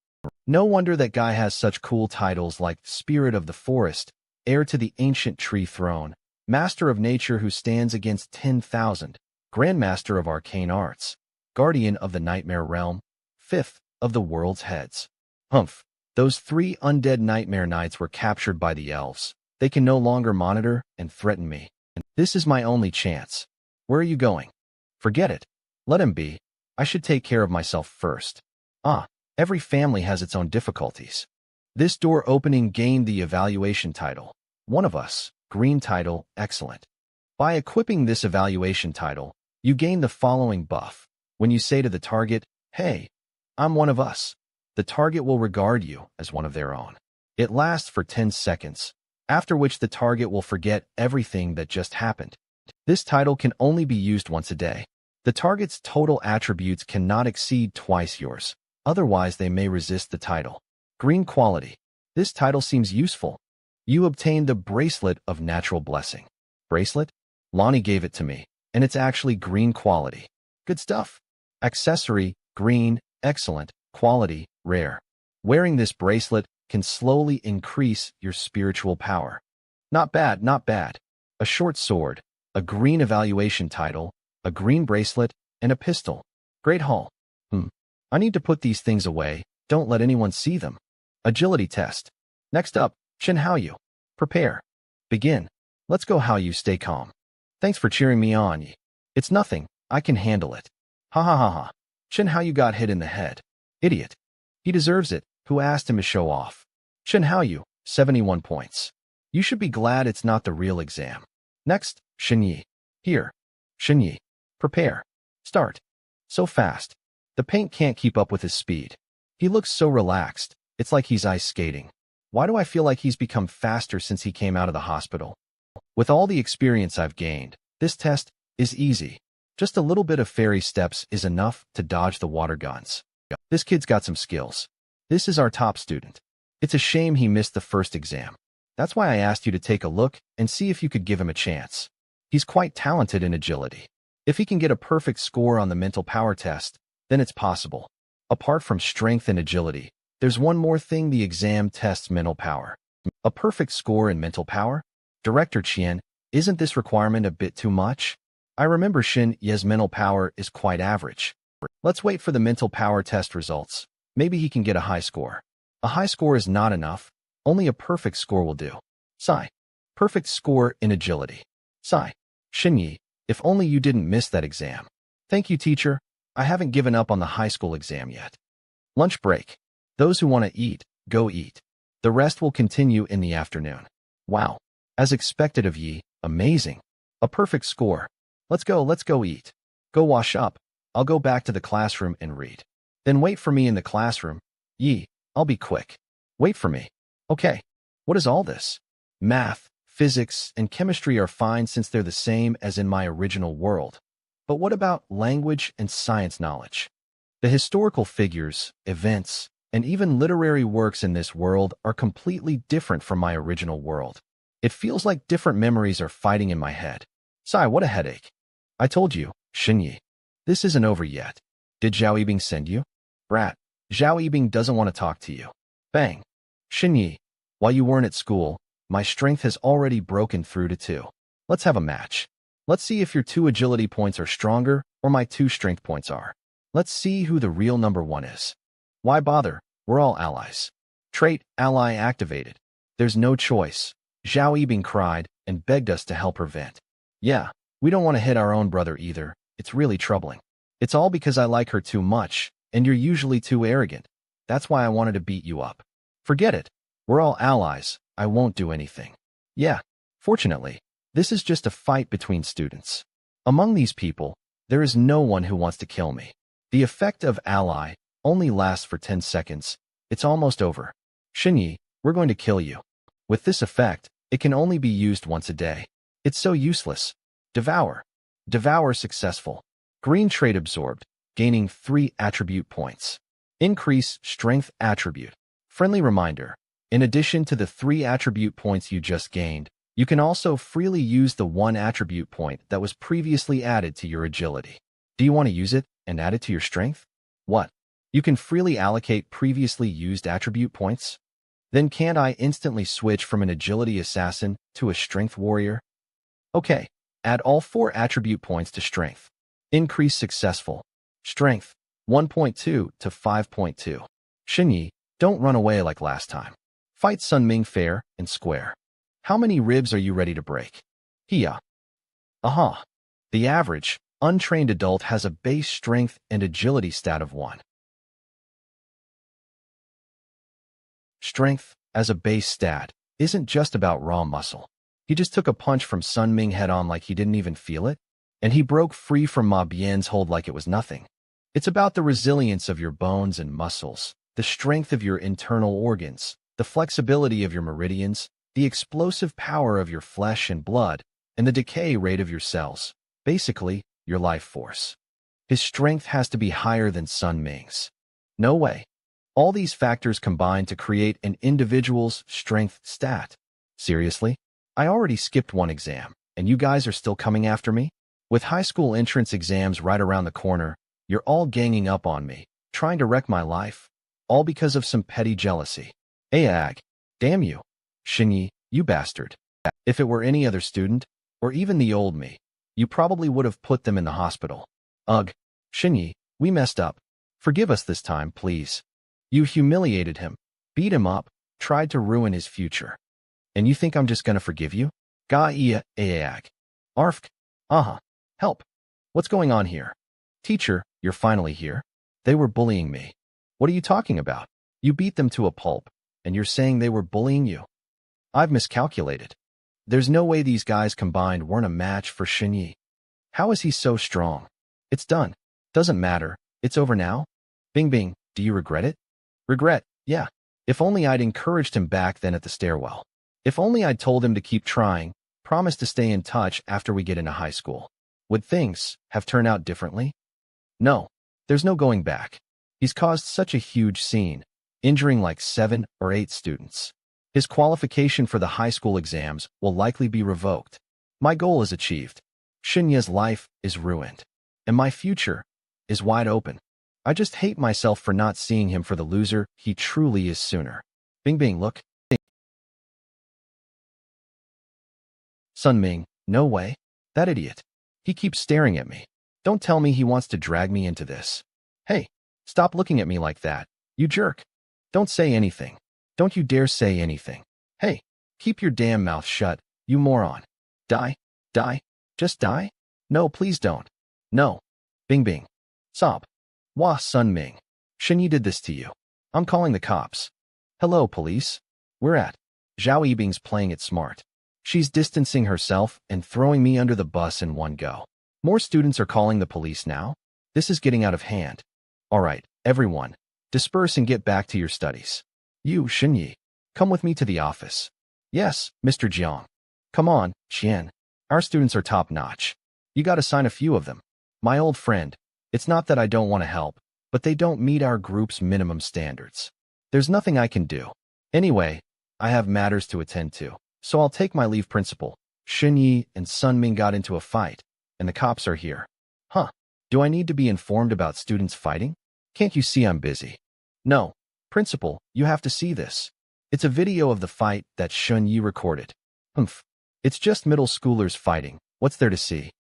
No wonder that guy has such cool titles like Spirit of the Forest, Heir to the Ancient Tree Throne, Master of Nature who stands against 10,000, Grandmaster of Arcane Arts, Guardian of the Nightmare Realm, Fifth of the World's Heads. Humph, those 3 undead Nightmare Knights were captured by the elves. They can no longer monitor and threaten me. This is my only chance. Where are you going? Forget it. Let him be. I should take care of myself first. Every family has its own difficulties. This door opening gained the evaluation title. One of us. Green title, excellent. By equipping this evaluation title, you gain the following buff. When you say to the target, "Hey, I'm one of us," the target will regard you as one of their own. It lasts for 10 seconds, after which the target will forget everything that just happened. This title can only be used once a day. The target's total attributes cannot exceed twice yours, otherwise they may resist the title. Green quality. This title seems useful. You obtain the Bracelet of Natural Blessing. Bracelet? Lonnie gave it to me, and it's actually green quality. Good stuff. Accessory, green, excellent, quality, rare. Wearing this bracelet can slowly increase your spiritual power. Not bad, not bad. A short sword, a green evaluation title, a green bracelet, and a pistol. Great haul. I need to put these things away. Don't let anyone see them. Agility test. Next up, Shin Haoyu. Prepare. Begin. Let's go Haoyu, stay calm. Thanks for cheering me on. It's nothing. I can handle it. Ha ha ha ha. Shin Haoyu got hit in the head. Idiot. He deserves it. Who asked him to show off? Shin Haoyu, 71 points. You should be glad it's not the real exam. Next, Shin Yi. Here. Shin Yi. Prepare. Start. So fast. The paint can't keep up with his speed. He looks so relaxed. It's like he's ice skating. Why do I feel like he's become faster since he came out of the hospital? With all the experience I've gained, this test is easy. Just a little bit of fairy steps is enough to dodge the water guns. This kid's got some skills. This is our top student. It's a shame he missed the first exam. That's why I asked you to take a look and see if you could give him a chance. He's quite talented in agility. If he can get a perfect score on the mental power test, then it's possible. Apart from strength and agility, there's one more thing the exam tests: mental power. A perfect score in mental power? Director Chien, isn't this requirement a bit too much? I remember Shin Ye's mental power is quite average. Let's wait for the mental power test results. Maybe he can get a high score. A high score is not enough. Only a perfect score will do. Sigh. Perfect score in agility. Sigh. Shin Yi, if only you didn't miss that exam. Thank you, teacher. I haven't given up on the high school exam yet. Lunch break. Those who want to eat, go eat. The rest will continue in the afternoon. Wow. As expected of Yi, amazing. A perfect score. Let's go eat. Go wash up. I'll go back to the classroom and read. Then wait for me in the classroom. Yi, I'll be quick. Wait for me. Okay. What is all this? Math, physics, and chemistry are fine since they're the same as in my original world. But what about language and science knowledge? The historical figures, events, and even literary works in this world are completely different from my original world. It feels like different memories are fighting in my head. Sigh, what a headache. I told you, Shin Yi. This isn't over yet. Did Zhao Yibing send you? Brat, Zhao Yibing doesn't want to talk to you. Bang. Shin Yi, while you weren't at school, my strength has already broken through to 2. Let's have a match. Let's see if your 2 agility points are stronger or my 2 strength points are. Let's see who the real number 1 is. Why bother? We're all allies. Trait, ally activated. There's no choice. Zhao Yibing cried and begged us to help her vent. Yeah, we don't want to hit our own brother either. It's really troubling. It's all because I like her too much, and you're usually too arrogant. That's why I wanted to beat you up. Forget it. We're all allies. I won't do anything. Yeah, fortunately, this is just a fight between students. Among these people, there is no one who wants to kill me. The effect of ally only lasts for 10 seconds. It's almost over. Xinyi, we're going to kill you. With this effect, it can only be used once a day. It's so useless. Devour. Devour successful. Green trait absorbed, gaining 3 attribute points. Increase strength attribute. Friendly reminder. In addition to the 3 attribute points you just gained, you can also freely use the 1 attribute point that was previously added to your agility. Do you want to use it and add it to your strength? What? You can freely allocate previously used attribute points? Then can't I instantly switch from an agility assassin to a strength warrior? Okay, add all 4 attribute points to strength. Increase successful. Strength, 1.2 to 5.2. Xinyi, don't run away like last time. Fight Sunming fair and square. How many ribs are you ready to break? Hiya. Aha. The average, untrained adult has a base strength and agility stat of 1. Strength, as a base stat, isn't just about raw muscle. He just took a punch from Sunming head-on like he didn't even feel it, and he broke free from Ma Bian's hold like it was nothing. It's about the resilience of your bones and muscles, the strength of your internal organs, the flexibility of your meridians, the explosive power of your flesh and blood, and the decay rate of your cells. Basically, your life force. His strength has to be higher than Sunming's. No way. All these factors combine to create an individual's strength stat. Seriously? I already skipped 1 exam, and you guys are still coming after me? With high school entrance exams right around the corner, you're all ganging up on me, trying to wreck my life, all because of some petty jealousy. Ayag, damn you. Xinyi, you bastard. If it were any other student, or even the old me, you probably would have put them in the hospital. Ugh. Xinyi, we messed up. Forgive us this time, please. You humiliated him, beat him up, tried to ruin his future. And you think I'm just gonna forgive you? Ga-ia, Ayag. Arfk. Help. What's going on here? Teacher, you're finally here? They were bullying me. What are you talking about? You beat them to a pulp, and you're saying they were bullying you? I've miscalculated. There's no way these guys combined weren't a match for Xinyi. How is he so strong? It's done. Doesn't matter. It's over now. Bing Bing, do you regret it? Regret, yeah. If only I'd encouraged him back then at the stairwell. If only I'd told him to keep trying, promise to stay in touch after we get into high school. Would things have turned out differently? No, there's no going back. He's caused such a huge scene, injuring like 7 or 8 students. His qualification for the high school exams will likely be revoked. My goal is achieved. Xinya's life is ruined. And my future is wide open. I just hate myself for not seeing him for the loser he truly is sooner. Bing Bing, look. Sunming, no way. That idiot. He keeps staring at me. Don't tell me he wants to drag me into this. Hey, stop looking at me like that, you jerk. Don't say anything. Don't you dare say anything. Hey, keep your damn mouth shut, you moron. Die? Die? Just die? No, please don't. No. Bing Bing. Sob. Wah Sunming. Xinyi did this to you. I'm calling the cops. Hello, police. We're at. Zhao Yibing's playing it smart. She's distancing herself and throwing me under the bus in one go. More students are calling the police now. This is getting out of hand. All right, everyone, disperse and get back to your studies. You, Xinyi, come with me to the office. Yes, Mr. Jiang. Come on, Qian. Our students are top-notch. You gotta sign a few of them. My old friend, it's not that I don't want to help, but they don't meet our group's minimum standards. There's nothing I can do. Anyway, I have matters to attend to, so I'll take my leave. Principal. Xinyi and Sunming got into a fight, and the cops are here. Huh. Do I need to be informed about students fighting? Can't you see I'm busy? No. Principal, you have to see this. It's a video of the fight that Xinyi recorded. Humph. It's just middle schoolers fighting. What's there to see?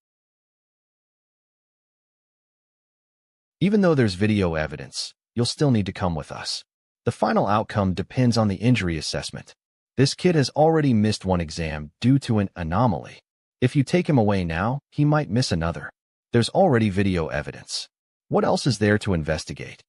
Even though there's video evidence, you'll still need to come with us. The final outcome depends on the injury assessment. This kid has already missed one exam due to an anomaly. If you take him away now, he might miss another. There's already video evidence. What else is there to investigate?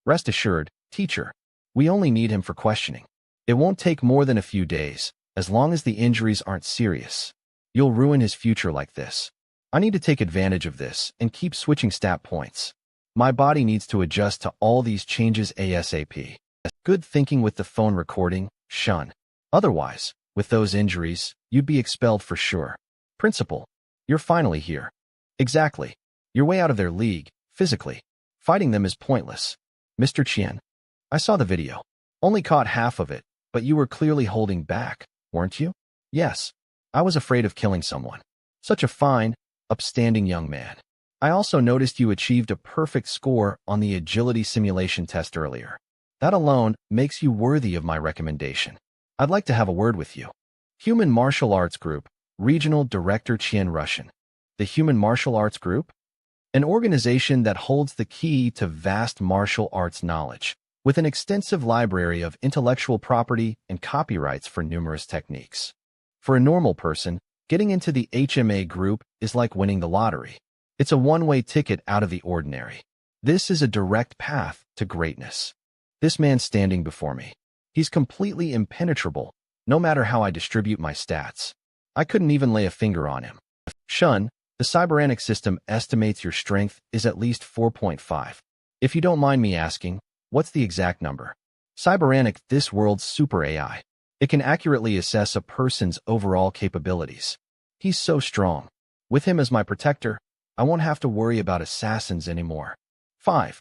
Rest assured, teacher, we only need him for questioning. It won't take more than a few days, as long as the injuries aren't serious. You'll ruin his future like this. I need to take advantage of this and keep switching stat points. My body needs to adjust to all these changes ASAP. Good thinking with the phone recording, Shun. Otherwise, with those injuries, you'd be expelled for sure. Principal, you're finally here. Exactly. You're way out of their league, physically. Fighting them is pointless. Mr. Qian, I saw the video. Only caught half of it, but you were clearly holding back, weren't you? Yes. I was afraid of killing someone. Such a fine, upstanding young man. I also noticed you achieved a perfect score on the agility simulation test earlier. That alone makes you worthy of my recommendation. I'd like to have a word with you. Human Martial Arts Group, Regional Director Qian Russian. The Human Martial Arts Group? An organization that holds the key to vast martial arts knowledge, with an extensive library of intellectual property and copyrights for numerous techniques. For a normal person, getting into the HMA group is like winning the lottery. It's a one-way ticket out of the ordinary. This is a direct path to greatness. This man standing before me, he's completely impenetrable, no matter how I distribute my stats. I couldn't even lay a finger on him. Shun, the cyberanic system estimates your strength is at least 4.5. If you don't mind me asking, what's the exact number? Cyberanic, this world's super AI. It can accurately assess a person's overall capabilities. He's so strong. With him as my protector, I won't have to worry about assassins anymore. 5.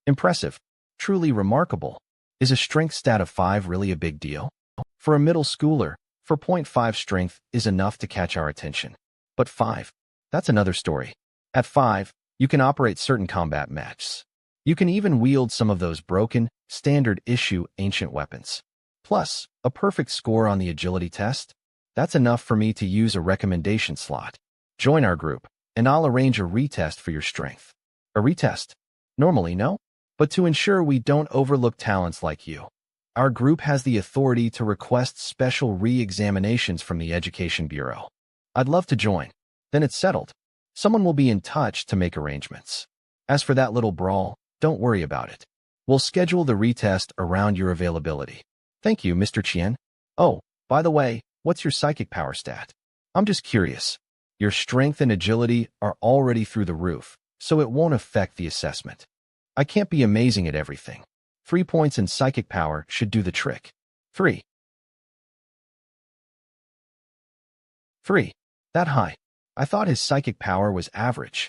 Impressive. Truly remarkable. Is a strength stat of 5 really a big deal? For a middle schooler, 4.5 strength is enough to catch our attention. But 5, that's another story. At 5, you can operate certain combat matches. You can even wield some of those broken, standard-issue ancient weapons. Plus, a perfect score on the agility test? That's enough for me to use a recommendation slot. Join our group, and I'll arrange a retest for your strength. A retest? Normally, no? But to ensure we don't overlook talents like you, our group has the authority to request special re-examinations from the Education Bureau. I'd love to join. Then it's settled. Someone will be in touch to make arrangements. As for that little brawl, don't worry about it. We'll schedule the retest around your availability. Thank you, Mr. Qian. Oh, by the way, what's your psychic power stat? I'm just curious. Your strength and agility are already through the roof, so it won't affect the assessment. I can't be amazing at everything. 3 points in psychic power should do the trick. 3. That high. I thought his psychic power was average.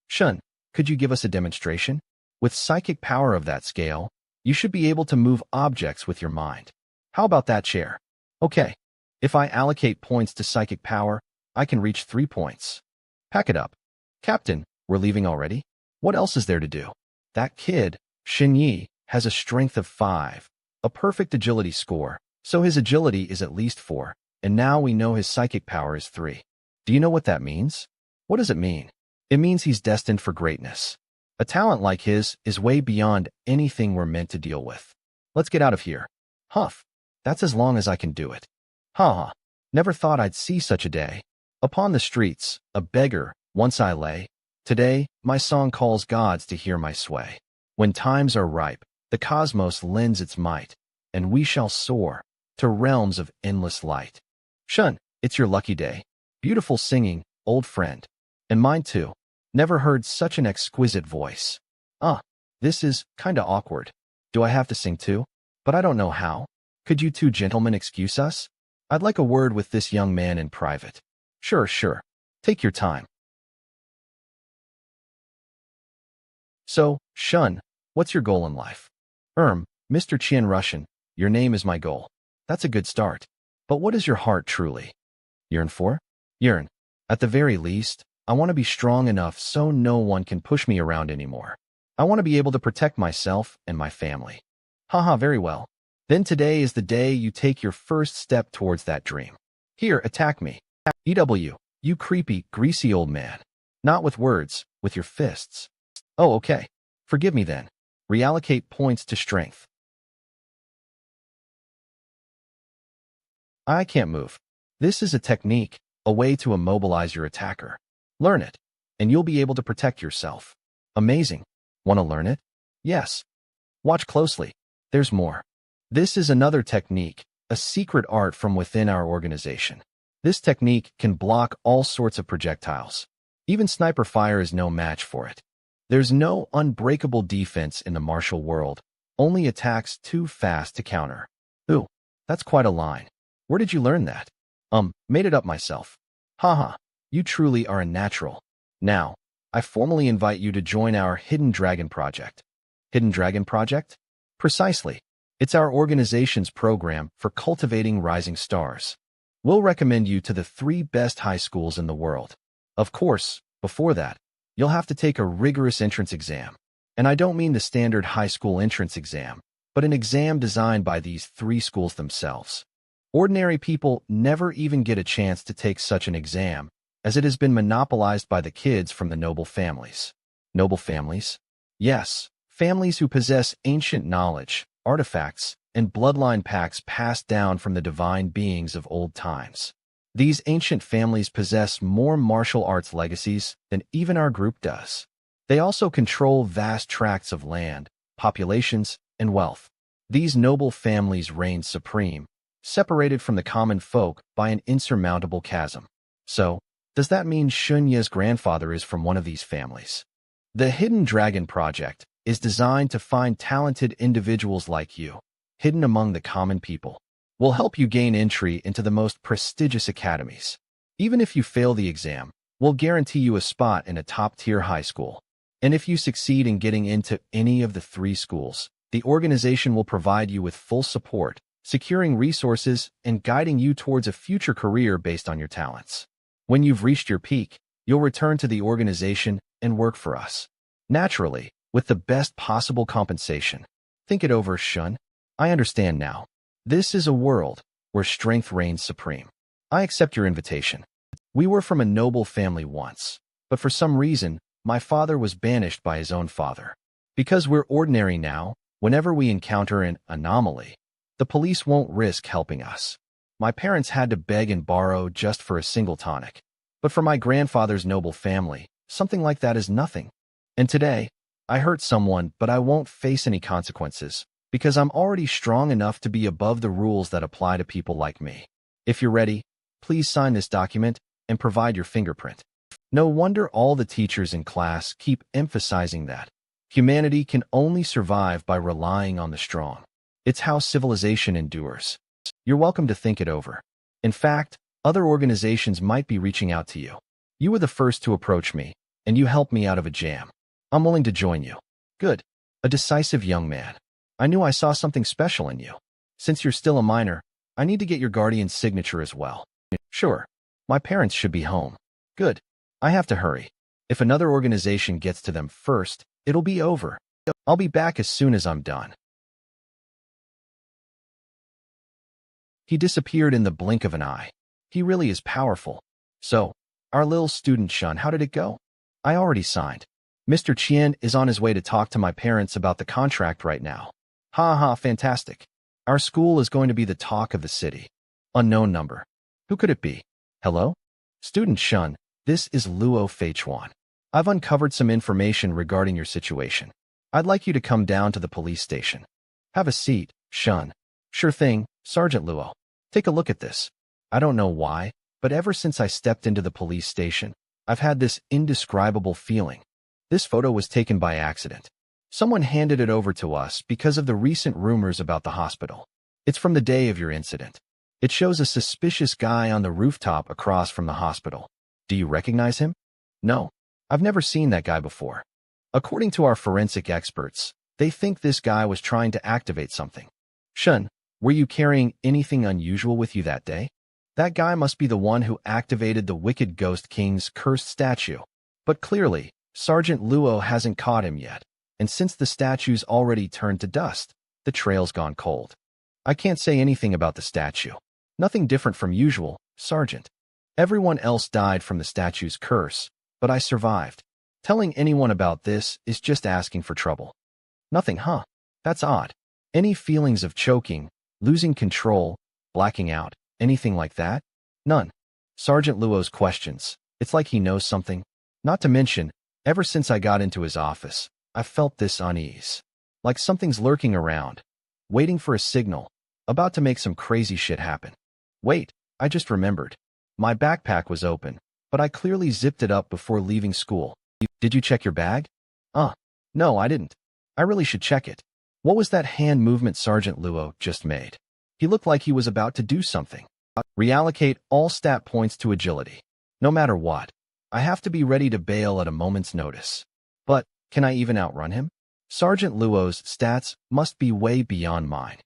Shun, could you give us a demonstration? With psychic power of that scale, you should be able to move objects with your mind. How about that chair? Okay. If I allocate points to psychic power, I can reach 3 points. Pack it up. Captain, we're leaving already? What else is there to do? That kid, Xinyi, has a strength of 5, a perfect agility score, so his agility is at least 4, and now we know his psychic power is 3. Do you know what that means? What does it mean? It means he's destined for greatness. A talent like his is way beyond anything we're meant to deal with. Let's get out of here. Huff. That's as long as I can do it. Ha. Never thought I'd see such a day. Upon the streets, a beggar, once I lay. Today, my song calls gods to hear my sway. When times are ripe, the cosmos lends its might, and we shall soar to realms of endless light. Shun, it's your lucky day. Beautiful singing, old friend. And mine too. Never heard such an exquisite voice. This is kinda awkward. Do I have to sing too? But I don't know how. Could you two gentlemen excuse us? I'd like a word with this young man in private. Sure. Take your time. So, Shun, what's your goal in life? Mr. Qian Russian, your name is my goal. That's a good start. But what does your heart truly yearn for? At the very least, I want to be strong enough so no one can push me around anymore. I want to be able to protect myself and my family. Haha, very well. Then today is the day you take your first step towards that dream. Here, attack me. EW, You creepy, greasy old man. Not with words, with your fists. Oh, okay. Forgive me then. Reallocate points to strength. I can't move. This is a technique, a way to immobilize your attacker. Learn it, and you'll be able to protect yourself. Amazing. Want to learn it? Yes. Watch closely. There's more. This is another technique, a secret art from within our organization. This technique can block all sorts of projectiles. Even sniper fire is no match for it. There's no unbreakable defense in the martial world, only attacks too fast to counter. Ooh, that's quite a line. Where did you learn that? Made it up myself. Haha, you truly are a natural. Now, I formally invite you to join our Hidden Dragon Project. Hidden Dragon Project? Precisely. It's our organization's program for cultivating rising stars. We'll recommend you to the 3 best high schools in the world. Of course, before that, you'll have to take a rigorous entrance exam. And I don't mean the standard high school entrance exam, but an exam designed by these 3 schools themselves. Ordinary people never even get a chance to take such an exam, as it has been monopolized by the kids from the noble families. Noble families? Yes, families who possess ancient knowledge, artifacts, and bloodline pacts passed down from the divine beings of old times. These ancient families possess more martial arts legacies than even our group does. They also control vast tracts of land, populations, and wealth. These noble families reign supreme, separated from the common folk by an insurmountable chasm. So, does that mean Shunya's grandfather is from one of these families? The Hidden Dragon Project is designed to find talented individuals like you, hidden among the common people. We'll help you gain entry into the most prestigious academies. Even if you fail the exam, we'll guarantee you a spot in a top-tier high school. And if you succeed in getting into any of the 3 schools, the organization will provide you with full support, securing resources and guiding you towards a future career based on your talents. When you've reached your peak, you'll return to the organization and work for us. Naturally, with the best possible compensation. Think it over, Shun. I understand now. This is a world where strength reigns supreme. I accept your invitation. We were from a noble family once, but for some reason, my father was banished by his own father. Because we're ordinary now, whenever we encounter an anomaly, the police won't risk helping us. My parents had to beg and borrow just for a single tonic. But for my grandfather's noble family, something like that is nothing. And today, I hurt someone, but I won't face any consequences, because I'm already strong enough to be above the rules that apply to people like me. If you're ready, please sign this document and provide your fingerprint. No wonder all the teachers in class keep emphasizing that. Humanity can only survive by relying on the strong. It's how civilization endures. You're welcome to think it over. In fact, other organizations might be reaching out to you. You were the first to approach me, and you helped me out of a jam. I'm willing to join you. Good. A decisive young man. I knew I saw something special in you. Since you're still a minor, I need to get your guardian's signature as well. Sure. My parents should be home. Good. I have to hurry. If another organization gets to them first, it'll be over. I'll be back as soon as I'm done. He disappeared in the blink of an eye. He really is powerful. So, our little student Shun, how did it go? I already signed. Mr. Qian is on his way to talk to my parents about the contract right now. Ha ha, fantastic. Our school is going to be the talk of the city. Unknown number. Who could it be? Hello? Student Shun, this is Luo Feichuan. I've uncovered some information regarding your situation. I'd like you to come down to the police station. Have a seat, Shun. Sure thing, Sergeant Luo. Take a look at this. I don't know why, but ever since I stepped into the police station, I've had this indescribable feeling. This photo was taken by accident. Someone handed it over to us because of the recent rumors about the hospital. It's from the day of your incident. It shows a suspicious guy on the rooftop across from the hospital. Do you recognize him? No, I've never seen that guy before. According to our forensic experts, they think this guy was trying to activate something. Shun, were you carrying anything unusual with you that day? That guy must be the one who activated the Wicked Ghost King's cursed statue. But clearly, Sergeant Luo hasn't caught him yet, and since the statue's already turned to dust, the trail's gone cold. I can't say anything about the statue. Nothing different from usual, Sergeant. Everyone else died from the statue's curse, but I survived. Telling anyone about this is just asking for trouble. Nothing, huh? That's odd. Any feelings of choking, losing control, blacking out, anything like that? None. Sergeant Luo's questions. It's like he knows something. Not to mention, ever since I got into his office, I've felt this unease. Like something's lurking around, waiting for a signal, about to make some crazy shit happen. Wait, I just remembered. My backpack was open, but I clearly zipped it up before leaving school. Did you check your bag? No, I didn't. I really should check it. What was that hand movement Sergeant Luo just made? He looked like he was about to do something. Reallocate all stat points to agility. No matter what, I have to be ready to bail at a moment's notice. But, can I even outrun him? Sergeant Luo's stats must be way beyond mine.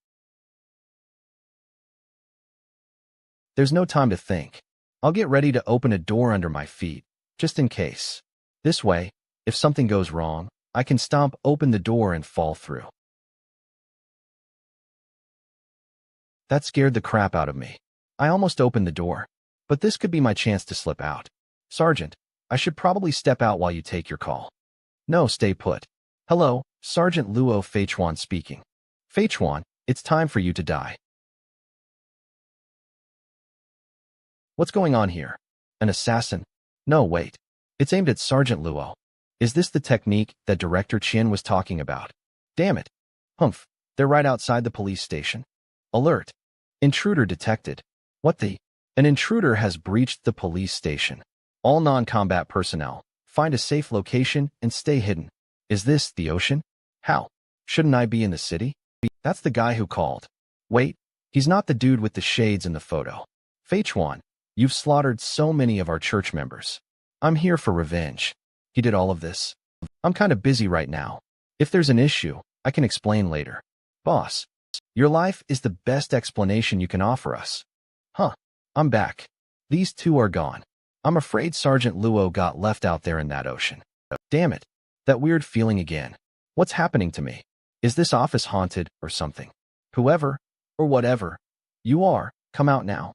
There's no time to think. I'll get ready to open a door under my feet, just in case. This way, if something goes wrong, I can stomp open the door and fall through. That scared the crap out of me. I almost opened the door, but this could be my chance to slip out. Sergeant, I should probably step out while you take your call. No, stay put. Hello, Sergeant Luo Feichuan speaking. Feichuan, it's time for you to die. What's going on here? An assassin? No, wait. It's aimed at Sergeant Luo. Is this the technique that Director Chin was talking about? Damn it. Humph, they're right outside the police station. Alert. Intruder detected. What the? An intruder has breached the police station. All non-combat personnel, find a safe location and stay hidden. Is this the ocean? How? Shouldn't I be in the city? That's the guy who called. Wait, he's not the dude with the shades in the photo. Feichuan, you've slaughtered so many of our church members. I'm here for revenge. He did all of this. I'm kind of busy right now. If there's an issue, I can explain later. Boss, your life is the best explanation you can offer us. Huh, I'm back. These two are gone. I'm afraid Sergeant Luo got left out there in that ocean. Damn it, that weird feeling again. What's happening to me? Is this office haunted or something? Whoever, or whatever, you are, come out now.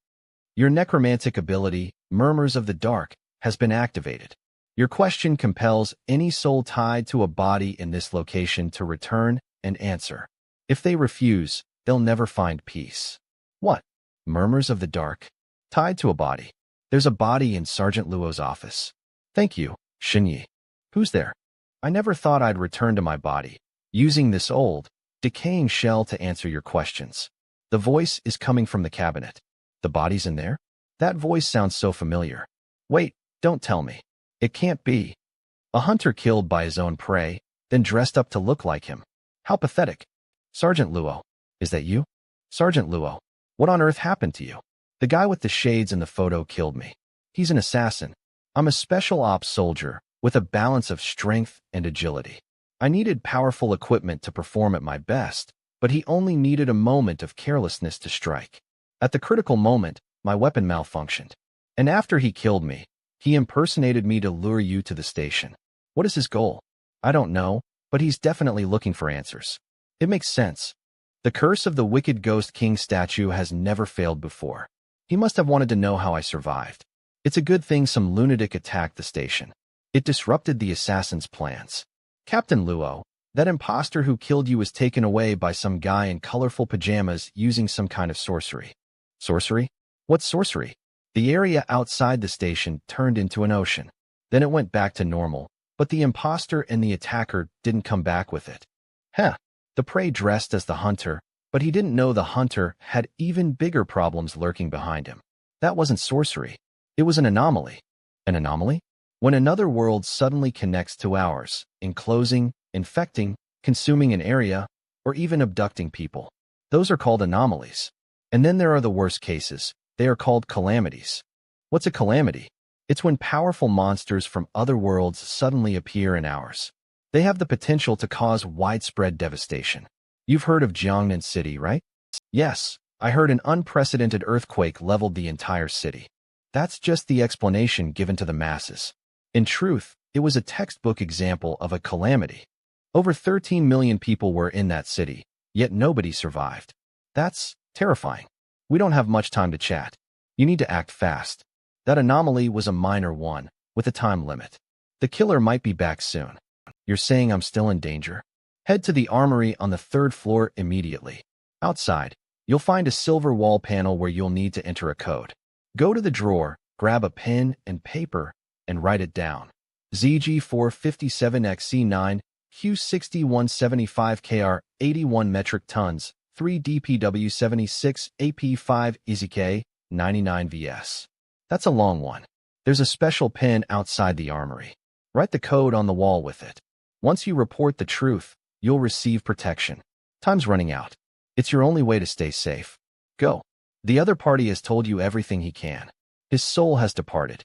Your necromantic ability, Murmurs of the Dark, has been activated. Your question compels any soul tied to a body in this location to return and answer. If they refuse, they'll never find peace. What? Murmurs of the Dark? Tied to a body. There's a body in Sergeant Luo's office. Thank you, Xinyi. Who's there? I never thought I'd return to my body, using this old, decaying shell to answer your questions. The voice is coming from the cabinet. The body's in there? That voice sounds so familiar. Wait, don't tell me. It can't be. A hunter killed by his own prey, then dressed up to look like him. How pathetic. Sergeant Luo, is that you? Sergeant Luo, what on earth happened to you? The guy with the shades in the photo killed me. He's an assassin. I'm a special ops soldier with a balance of strength and agility. I needed powerful equipment to perform at my best, but he only needed a moment of carelessness to strike. At the critical moment, my weapon malfunctioned. And after he killed me, he impersonated me to lure you to the station. What is his goal? I don't know, but he's definitely looking for answers. It makes sense. The curse of the Wicked Ghost King statue has never failed before. He must have wanted to know how I survived. It's a good thing some lunatic attacked the station. It disrupted the assassin's plans. Captain Luo, that imposter who killed you was taken away by some guy in colorful pajamas using some kind of sorcery. Sorcery? What's sorcery? The area outside the station turned into an ocean. Then it went back to normal, but the imposter and the attacker didn't come back with it. Heh, the prey dressed as the hunter, but he didn't know the hunter had even bigger problems lurking behind him. That wasn't sorcery. It was an anomaly. An anomaly? When another world suddenly connects to ours, enclosing, infecting, consuming an area, or even abducting people. Those are called anomalies. And then there are the worst cases. They are called calamities. What's a calamity? It's when powerful monsters from other worlds suddenly appear in ours. They have the potential to cause widespread devastation. You've heard of Jiangnan City, right? Yes, I heard an unprecedented earthquake leveled the entire city. That's just the explanation given to the masses. In truth, it was a textbook example of a calamity. Over 13 million people were in that city, yet nobody survived. That's terrifying. We don't have much time to chat. You need to act fast. That anomaly was a minor one, with a time limit. The killer might be back soon. You're saying I'm still in danger? Head to the armory on the 3rd floor immediately. Outside, you'll find a silver wall panel where you'll need to enter a code. Go to the drawer, grab a pen and paper, and write it down. ZG457XC9, Q6175KR, 81 metric tons, 3 DPW76, AP5 EZK, 99 VS. That's a long one. There's a special pin outside the armory. Write the code on the wall with it. Once you report the truth, you'll receive protection. Time's running out. It's your only way to stay safe. Go. The other party has told you everything he can. His soul has departed.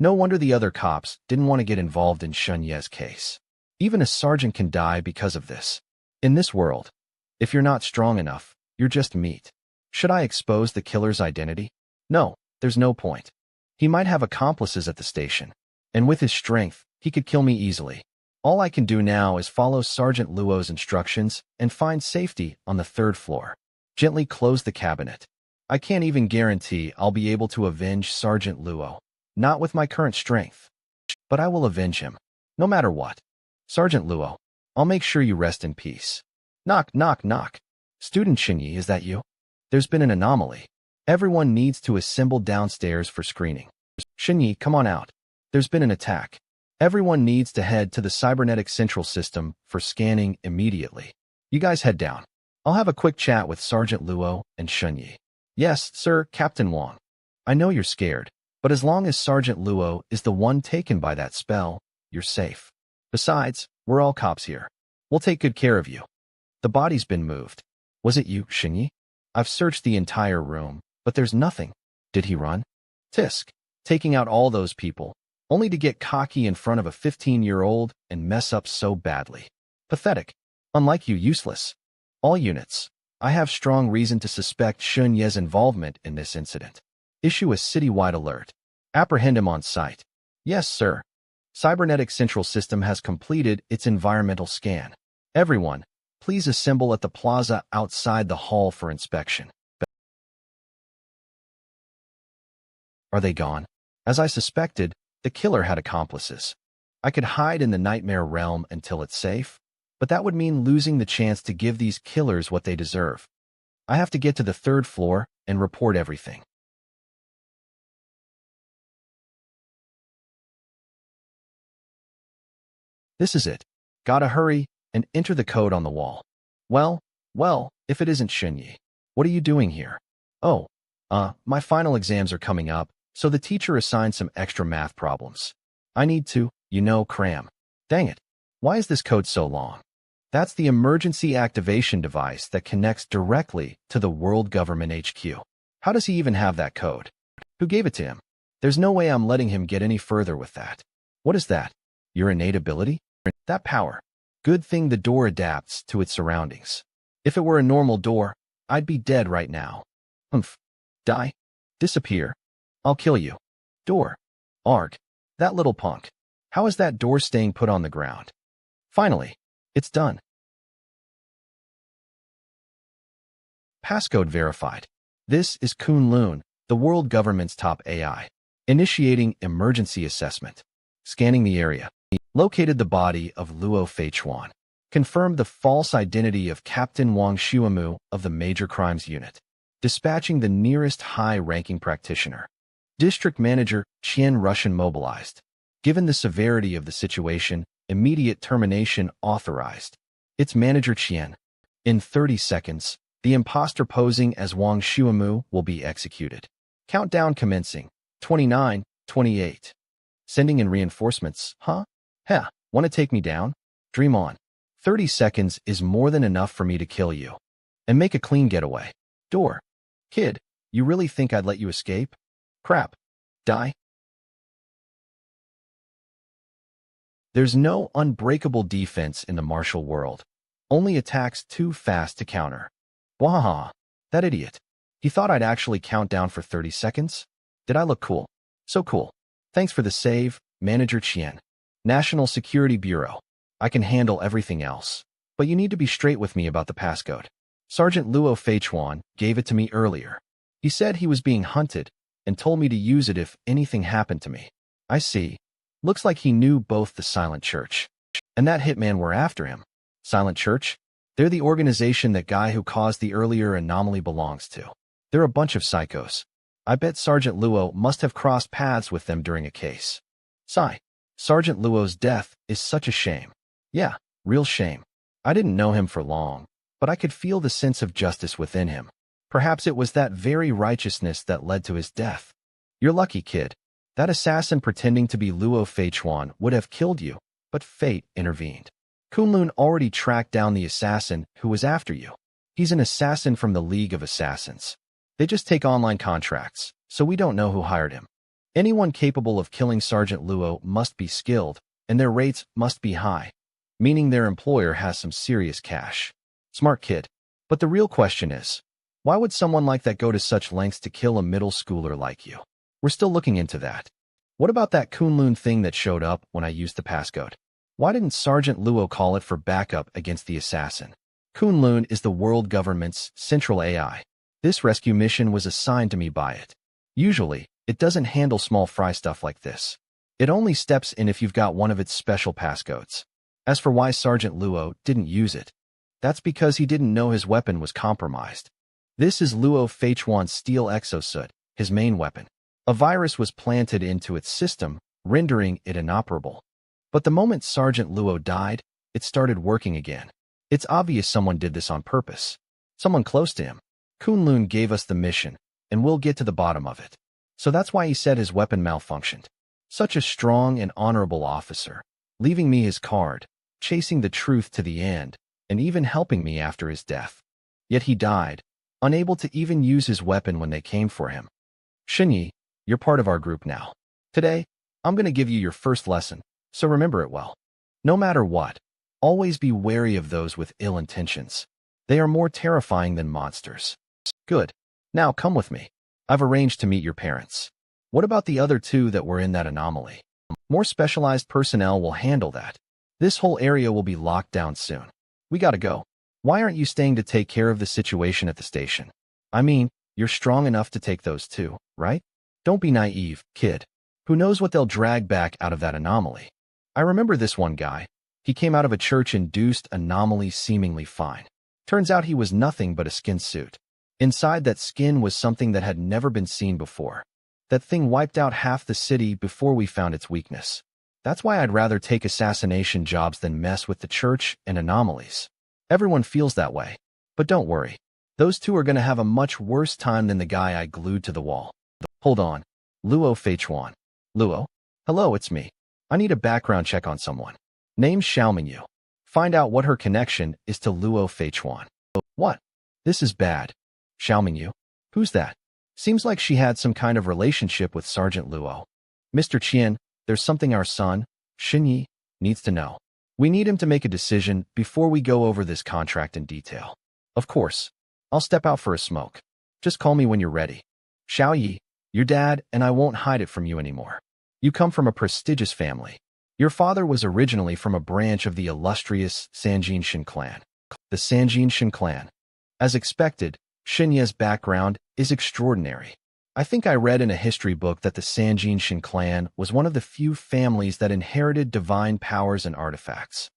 No wonder the other cops didn't want to get involved in Shunye's case. Even a sergeant can die because of this. In this world, if you're not strong enough, you're just meat. Should I expose the killer's identity? No, there's no point. He might have accomplices at the station, and with his strength, he could kill me easily. All I can do now is follow Sergeant Luo's instructions and find safety on the 3rd floor. Gently close the cabinet. I can't even guarantee I'll be able to avenge Sergeant Luo. Not with my current strength. But I will avenge him. No matter what. Sergeant Luo, I'll make sure you rest in peace. Knock, knock, knock. Student Shinyi, is that you? There's been an anomaly. Everyone needs to assemble downstairs for screening. Shinyi, come on out. There's been an attack. Everyone needs to head to the cybernetic central system for scanning immediately. You guys head down. I'll have a quick chat with Sergeant Luo and Shunyi. Yes, sir, Captain Wang. I know you're scared, but as long as Sergeant Luo is the one taken by that spell, you're safe. Besides, we're all cops here. We'll take good care of you. The body's been moved. Was it you, Shinyi? I've searched the entire room, but there's nothing. Did he run? Tisk, taking out all those people, only to get cocky in front of a 15-year-old and mess up so badly. Pathetic. Unlike you, useless. All units. I have strong reason to suspect Shunye's involvement in this incident. Issue a citywide alert. Apprehend him on site. Yes, sir. Cybernetic Central System has completed its environmental scan. Everyone, please assemble at the plaza outside the hall for inspection. Are they gone? As I suspected, the killer had accomplices. I could hide in the nightmare realm until it's safe, but that would mean losing the chance to give these killers what they deserve. I have to get to the 3rd floor and report everything. This is it. Gotta hurry and enter the code on the wall. Well, if it isn't Shinyi. What are you doing here? Oh, my final exams are coming up, so the teacher assigned some extra math problems. I need to, cram. Dang it. Why is this code so long? That's the emergency activation device that connects directly to the World Government HQ. How does he even have that code? Who gave it to him? There's no way I'm letting him get any further with that. What is that? Your innate ability? That power. Good thing the door adapts to its surroundings. If it were a normal door, I'd be dead right now. Humph. Die. Disappear. I'll kill you. Door. Arg. That little punk. How is that door staying put on the ground? Finally, it's done. Passcode verified. This is Kunlun, the world government's top AI. Initiating emergency assessment. Scanning the area. Located the body of Luo Feichuan. Confirmed the false identity of Captain Wang Xuemu of the Major Crimes Unit. Dispatching the nearest high-ranking practitioner. District Manager Qian Russian mobilized. Given the severity of the situation, immediate termination authorized. It's Manager Qian. In 30 seconds, the imposter posing as Wang Xuemu will be executed. Countdown commencing. 29, 28. Sending in reinforcements, huh? Heh, want to take me down? Dream on. 30 seconds is more than enough for me to kill you. And make a clean getaway. Door. Kid, you really think I'd let you escape? Crap. Die. There's no unbreakable defense in the martial world. Only attacks too fast to counter. Wahaha. That idiot. He thought I'd actually count down for 30 seconds? Did I look cool? So cool. Thanks for the save, Manager Qian. National Security Bureau. I can handle everything else. But you need to be straight with me about the passcode. Sergeant Luo Feichuan gave it to me earlier. He said he was being hunted, and told me to use it if anything happened to me. I see. Looks like he knew both the Silent Church and that hitman were after him. Silent Church? They're the organization that guy who caused the earlier anomaly belongs to. They're a bunch of psychos. I bet Sergeant Luo must have crossed paths with them during a case. Sigh. Sergeant Luo's death is such a shame. Yeah, real shame. I didn't know him for long, but I could feel the sense of justice within him. Perhaps it was that very righteousness that led to his death. You're lucky, kid. That assassin pretending to be Luo Feichuan would have killed you, but fate intervened. Kunlun already tracked down the assassin who was after you. He's an assassin from the League of Assassins. They just take online contracts, so we don't know who hired him. Anyone capable of killing Sergeant Luo must be skilled, and their rates must be high, meaning their employer has some serious cash. Smart kid. But the real question is, why would someone like that go to such lengths to kill a middle schooler like you? We're still looking into that. What about that Kunlun thing that showed up when I used the passcode? Why didn't Sergeant Luo call it for backup against the assassin? Kunlun is the world government's central AI. This rescue mission was assigned to me by it. Usually, it doesn't handle small fry stuff like this. It only steps in if you've got one of its special passcodes. As for why Sergeant Luo didn't use it, that's because he didn't know his weapon was compromised. This is Luo Feichuan's steel exosuit, his main weapon. A virus was planted into its system, rendering it inoperable. But the moment Sergeant Luo died, it started working again. It's obvious someone did this on purpose. Someone close to him. Kunlun gave us the mission, and we'll get to the bottom of it. So that's why he said his weapon malfunctioned. Such a strong and honorable officer, leaving me his card, chasing the truth to the end, and even helping me after his death. Yet he died, unable to even use his weapon when they came for him. Shinyi, you're part of our group now. Today, I'm going to give you your first lesson, so remember it well. No matter what, always be wary of those with ill intentions. They are more terrifying than monsters. Good. Now come with me. I've arranged to meet your parents. What about the other two that were in that anomaly? More specialized personnel will handle that. This whole area will be locked down soon. We gotta go. Why aren't you staying to take care of the situation at the station? I mean, you're strong enough to take those two, right? Don't be naive, kid. Who knows what they'll drag back out of that anomaly? I remember this one guy. He came out of a church-induced anomaly seemingly fine. Turns out he was nothing but a skin suit. Inside that skin was something that had never been seen before. That thing wiped out half the city before we found its weakness. That's why I'd rather take assassination jobs than mess with the church and anomalies. Everyone feels that way. But don't worry. Those two are going to have a much worse time than the guy I glued to the wall. Hold on. Luo Feichuan. Luo? Hello, it's me. I need a background check on someone. Name's Xiaomingyu. Find out what her connection is to Luo Feichuan. What? This is bad. Xiaomingyu? Who's that? Seems like she had some kind of relationship with Sergeant Luo. Mr. Qian, there's something our son, Shinyi, needs to know. We need him to make a decision before we go over this contract in detail. Of course. I'll step out for a smoke. Just call me when you're ready. Xiaoyi, your dad and I won't hide it from you anymore. You come from a prestigious family. Your father was originally from a branch of the illustrious Sanjinshin clan. The Sanjinshin clan. As expected, Shinya's background is extraordinary. I think I read in a history book that the Sanjinshin clan was one of the few families that inherited divine powers and artifacts.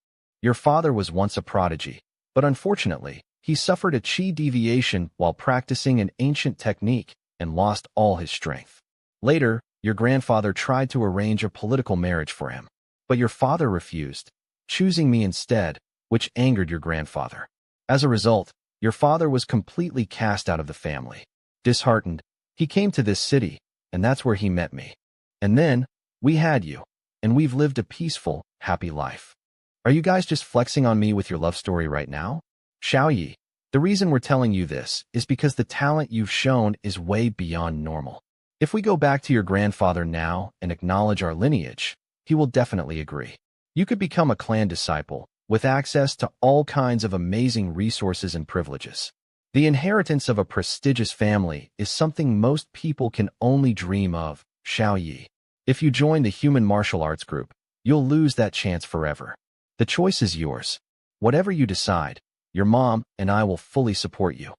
Your father was once a prodigy, but unfortunately, he suffered a chi deviation while practicing an ancient technique and lost all his strength. Later, your grandfather tried to arrange a political marriage for him, but your father refused, choosing me instead, which angered your grandfather. As a result, your father was completely cast out of the family. Disheartened, he came to this city, and that's where he met me. And then, we had you, and we've lived a peaceful, happy life. Are you guys just flexing on me with your love story right now? Xiaoyi, the reason we're telling you this is because the talent you've shown is way beyond normal. If we go back to your grandfather now and acknowledge our lineage, he will definitely agree. You could become a clan disciple, with access to all kinds of amazing resources and privileges. The inheritance of a prestigious family is something most people can only dream of, Xiaoyi. If you join the human martial arts group, you'll lose that chance forever. The choice is yours. Whatever you decide, your mom and I will fully support you.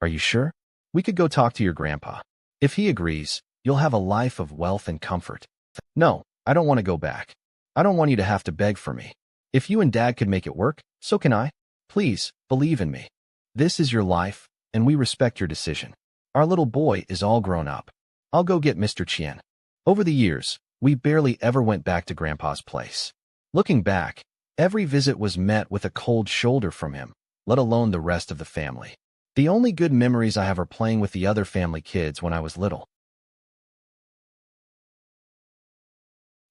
Are you sure? We could go talk to your grandpa. If he agrees, You'll have a life of wealth and comfort. No, I don't want to go back. I don't want you to have to beg for me. If you and Dad could make it work, so can I. Please, believe in me. This is your life, and we respect your decision. Our little boy is all grown up. I'll go get Mr. Chien. Over the years, we barely ever went back to Grandpa's place. Looking back, every visit was met with a cold shoulder from him, let alone the rest of the family. The only good memories I have are playing with the other family kids when I was little.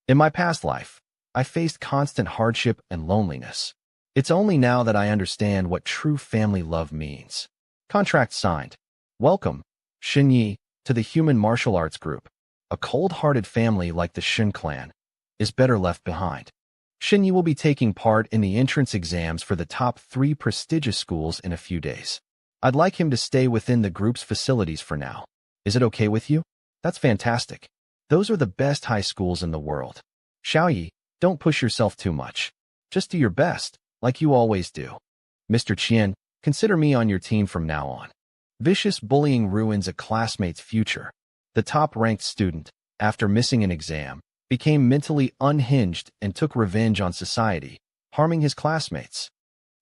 In my past life, I faced constant hardship and loneliness. It's only now that I understand what true family love means. Contract signed. Welcome, Xinyi, to the Human Martial Arts Group. A cold-hearted family like the Shin clan is better left behind. Xinyi will be taking part in the entrance exams for the top 3 prestigious schools in a few days. I'd like him to stay within the group's facilities for now. Is it okay with you? That's fantastic. Those are the best high schools in the world. Xiaoyi, don't push yourself too much. Just do your best, like you always do. Mr. Chien, consider me on your team from now on. Vicious bullying ruins a classmate's future. The top-ranked student, after missing an exam, became mentally unhinged and took revenge on society, harming his classmates.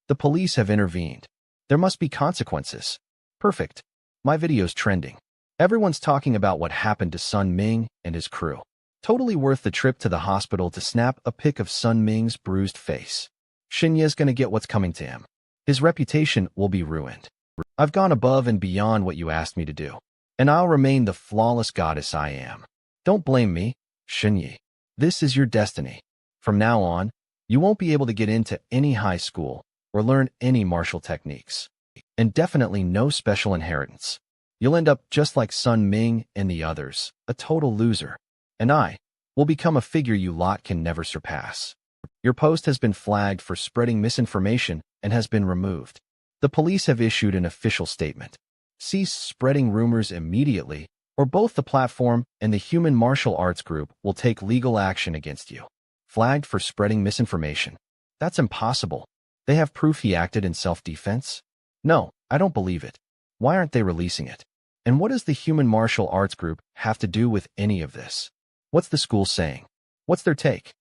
The police have intervened. There must be consequences. Perfect. My video's trending. Everyone's talking about what happened to Sun Ming and his crew. Totally worth the trip to the hospital to snap a pic of Sun Ming's bruised face. Xinye's gonna get what's coming to him. His reputation will be ruined. I've gone above and beyond what you asked me to do, and I'll remain the flawless goddess I am. Don't blame me, Xinyi. This is your destiny. From now on, you won't be able to get into any high school or learn any martial techniques, and definitely no special inheritance. You'll end up just like Sun Ming and the others, a total loser. And I will become a figure you lot can never surpass. Your post has been flagged for spreading misinformation and has been removed. The police have issued an official statement. Cease spreading rumors immediately, or both the platform and the Human Martial Arts Group will take legal action against you. Flagged for spreading misinformation. That's impossible. They have proof he acted in self-defense? No, I don't believe it. Why aren't they releasing it? And what does the Human Martial Arts Group have to do with any of this? What's the school saying? What's their take?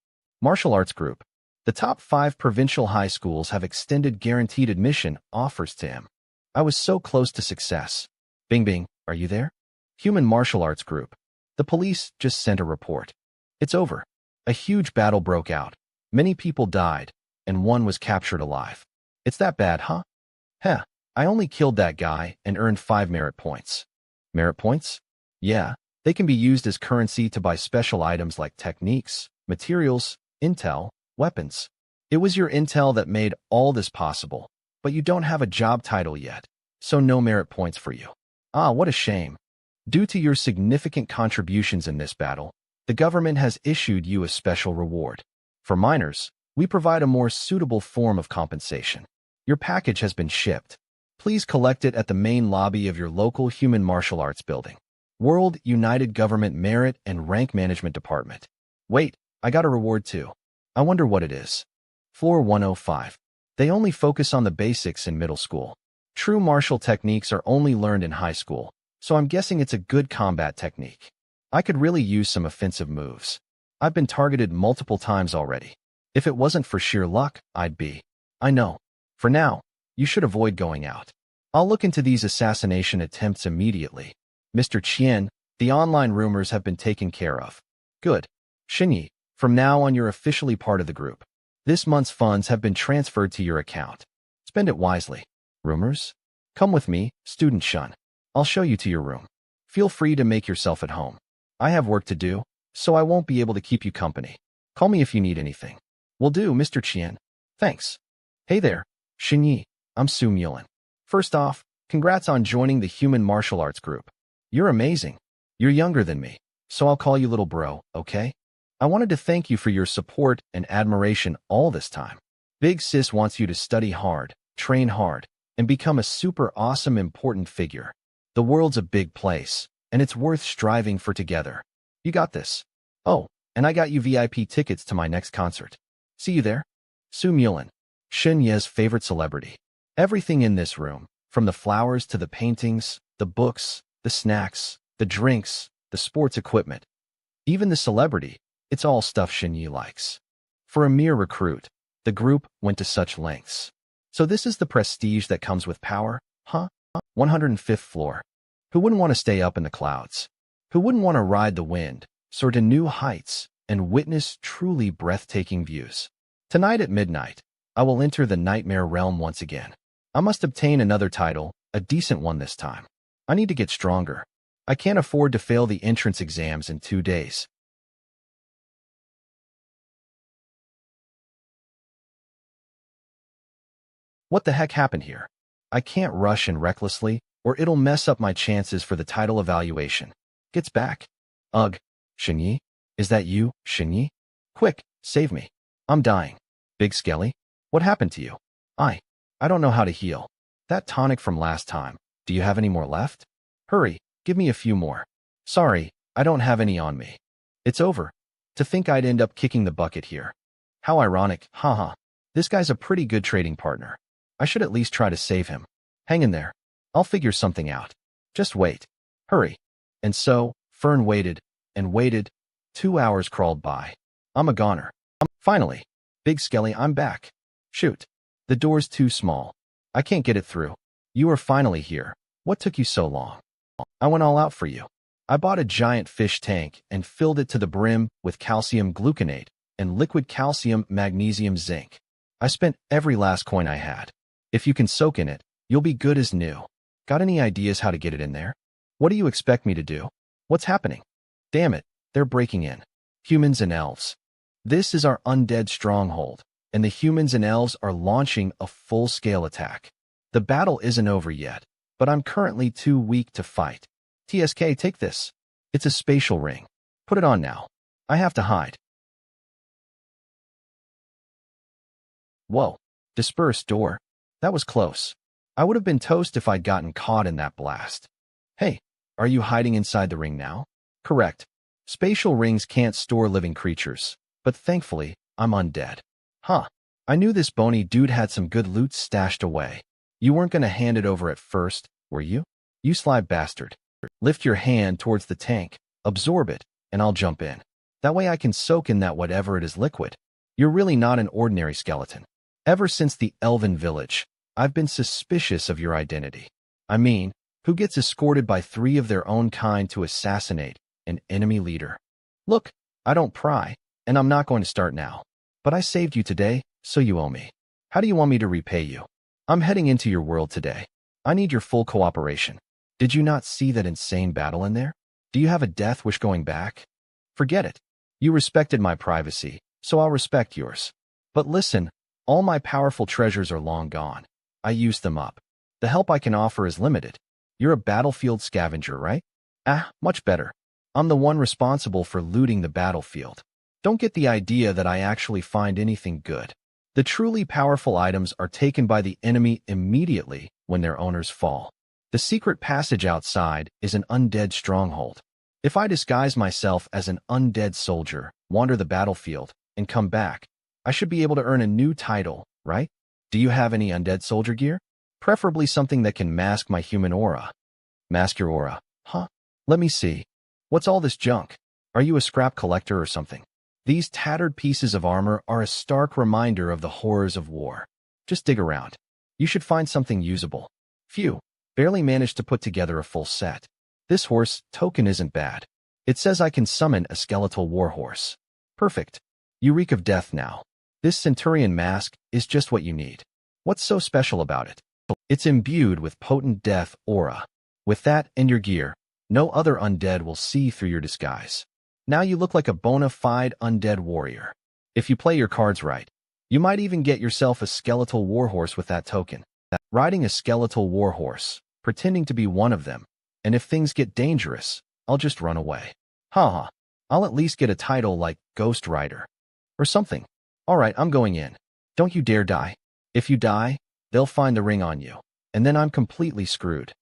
Martial Arts Group. The top 5 provincial high schools have extended guaranteed admission offers to him. I was so close to success. Bing Bing, are you there? Human Martial Arts Group. The police just sent a report. It's over. A huge battle broke out. Many people died, and one was captured alive. It's that bad, huh? Heh, I only killed that guy and earned 5 merit points. Merit points? Yeah, they can be used as currency to buy special items like techniques, materials, intel, weapons. It was your intel that made all this possible, but you don't have a job title yet, so no merit points for you. Ah, what a shame. Due to your significant contributions in this battle, the government has issued you a special reward. For minors, we provide a more suitable form of compensation. Your package has been shipped. Please collect it at the main lobby of your local Human Martial Arts building. World United Government Merit and Rank Management Department. Wait, I got a reward too. I wonder what it is. Floor 105. They only focus on the basics in middle school. True martial techniques are only learned in high school, so I'm guessing it's a good combat technique. I could really use some offensive moves. I've been targeted multiple times already. If it wasn't for sheer luck, I'd be. I know. For now, you should avoid going out. I'll look into these assassination attempts immediately. Mr. Chien, the online rumors have been taken care of. Good. Xinyi, from now on you're officially part of the group. This month's funds have been transferred to your account. Spend it wisely. Rumors? Come with me, student Shun. I'll show you to your room. Feel free to make yourself at home. I have work to do, so I won't be able to keep you company. Call me if you need anything. Will do, Mr. Chien. Thanks. Hey there, Xinyi. I'm Su Mulan. First off, congrats on joining the Human Martial Arts Group. You're amazing. You're younger than me, so I'll call you little bro, okay? I wanted to thank you for your support and admiration all this time. Big Sis wants you to study hard, train hard, and become a super awesome important figure. The world's a big place, and it's worth striving for together. You got this. Oh, and I got you VIP tickets to my next concert. See you there. Su Mulan, Shen Ye's favorite celebrity. Everything in this room, from the flowers to the paintings, the books, the snacks, the drinks, the sports equipment. Even the celebrity, it's all stuff Shinyi likes. For a mere recruit, the group went to such lengths. So this is the prestige that comes with power, huh? 105th floor. Who wouldn't want to stay up in the clouds? Who wouldn't want to ride the wind, soar to new heights, and witness truly breathtaking views? Tonight at midnight, I will enter the nightmare realm once again. I must obtain another title, a decent one this time. I need to get stronger. I can't afford to fail the entrance exams in 2 days. What the heck happened here? I can't rush in recklessly, or it'll mess up my chances for the title evaluation. Gets back. Ugh. Shinyi? Is that you, Shinyi? Quick, save me. I'm dying. Big Skelly? What happened to you? I don't know how to heal. That tonic from last time, do you have any more left? Hurry, give me a few more. Sorry, I don't have any on me. It's over. To think I'd end up kicking the bucket here. How ironic, haha. This guy's a pretty good trading partner. I should at least try to save him. Hang in there. I'll figure something out. Just wait. Hurry. And so, Fern waited, and waited. 2 hours crawled by. I'm a goner. Finally. Big Skelly, I'm back. Shoot. The door's too small. I can't get it through. You are finally here. What took you so long? I went all out for you. I bought a giant fish tank and filled it to the brim with calcium gluconate and liquid calcium magnesium zinc. I spent every last coin I had. If you can soak in it, you'll be good as new. Got any ideas how to get it in there? What do you expect me to do? What's happening? Damn it, they're breaking in. Humans and elves. This is our undead stronghold, and the humans and elves are launching a full-scale attack. The battle isn't over yet, but I'm currently too weak to fight. TSK, take this. It's a spatial ring. Put it on now. I have to hide. Whoa. Disperse door. That was close. I would have been toast if I'd gotten caught in that blast. Hey, are you hiding inside the ring now? Correct. Spatial rings can't store living creatures, but thankfully, I'm undead. Huh. I knew this bony dude had some good loot stashed away. You weren't gonna hand it over at first, were you? You sly bastard. Lift your hand towards the tank, absorb it, and I'll jump in. That way I can soak in that whatever it is liquid. You're really not an ordinary skeleton. Ever since the Elven village, I've been suspicious of your identity. I mean, who gets escorted by 3 of their own kind to assassinate an enemy leader? Look, I don't pry, and I'm not going to start now. But I saved you today, so you owe me. How do you want me to repay you? I'm heading into your world today. I need your full cooperation. Did you not see that insane battle in there? Do you have a death wish going back? Forget it. You respected my privacy, so I'll respect yours. But listen, all my powerful treasures are long gone. I used them up. The help I can offer is limited. You're a battlefield scavenger, right? Much better. I'm the one responsible for looting the battlefield. Don't get the idea that I actually find anything good. The truly powerful items are taken by the enemy immediately when their owners fall. The secret passage outside is an undead stronghold. If I disguise myself as an undead soldier, wander the battlefield, and come back, I should be able to earn a new title, right? Do you have any undead soldier gear? Preferably something that can mask my human aura. Mask your aura, huh? Let me see. What's all this junk? Are you a scrap collector or something? These tattered pieces of armor are a stark reminder of the horrors of war. Just dig around. You should find something usable. Phew, barely managed to put together a full set. This horse token isn't bad. It says I can summon a skeletal warhorse. Perfect. You reek of death now. This centurion mask is just what you need. What's so special about it? It's imbued with potent death aura. With that and your gear, no other undead will see through your disguise. Now you look like a bona fide undead warrior. If you play your cards right, you might even get yourself a skeletal warhorse with that token. Riding a skeletal warhorse, pretending to be one of them, and if things get dangerous, I'll just run away. Haha, I'll at least get a title like Ghost Rider. Or something. Alright, I'm going in. Don't you dare die. If you die, they'll find the ring on you, and then I'm completely screwed.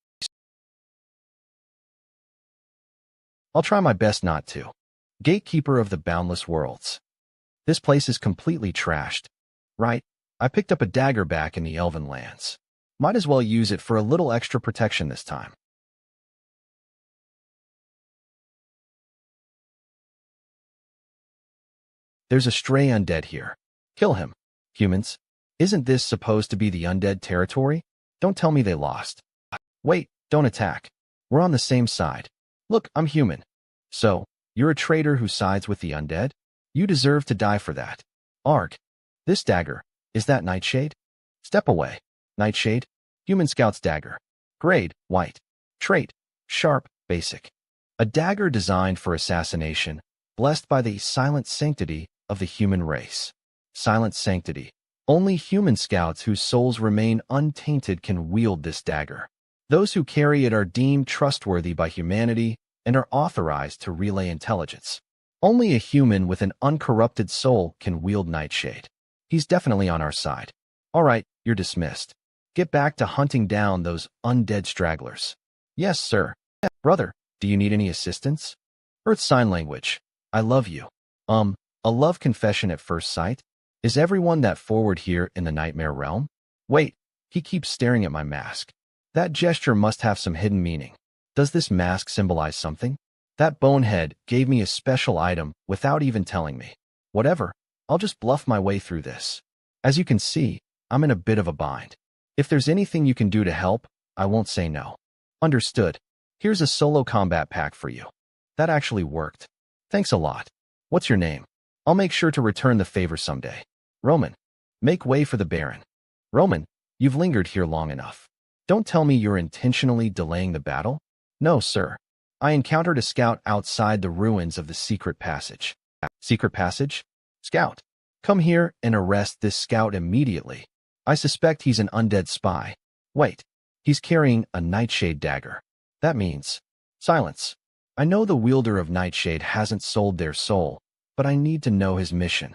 I'll try my best not to. Gatekeeper of the boundless worlds. This place is completely trashed. Right, I picked up a dagger back in the Elven lands. Might as well use it for a little extra protection this time. There's a stray undead here. Kill him. Humans, isn't this supposed to be the undead territory? Don't tell me they lost. Wait, don't attack. We're on the same side. Look, I'm human. So, you're a traitor who sides with the undead? You deserve to die for that. Arg. This dagger, is that Nightshade? Step away. Nightshade, human scout's dagger. Grade, white. Trait, sharp, basic. A dagger designed for assassination, blessed by the silent sanctity of the human race. Silent sanctity. Only human scouts whose souls remain untainted can wield this dagger. Those who carry it are deemed trustworthy by humanity and are authorized to relay intelligence. Only a human with an uncorrupted soul can wield Nightshade. He's definitely on our side. All right, you're dismissed. Get back to hunting down those undead stragglers. Yes, sir. Brother, do you need any assistance? Earth Sign Language. I love you. A love confession at first sight? Is everyone that forward here in the nightmare realm? Wait, he keeps staring at my mask. That gesture must have some hidden meaning. Does this mask symbolize something? That bonehead gave me a special item without even telling me. Whatever, I'll just bluff my way through this. As you can see, I'm in a bit of a bind. If there's anything you can do to help, I won't say no. Understood. Here's a solo combat pack for you. That actually worked. Thanks a lot. What's your name? I'll make sure to return the favor someday. Roman. Make way for the Baron. Roman, you've lingered here long enough. Don't tell me you're intentionally delaying the battle? No, sir. I encountered a scout outside the ruins of the secret passage. Secret passage? Scout. Come here and arrest this scout immediately. I suspect he's an undead spy. Wait, he's carrying a Nightshade dagger. That means... Silence. I know the wielder of Nightshade hasn't sold their soul, but I need to know his mission.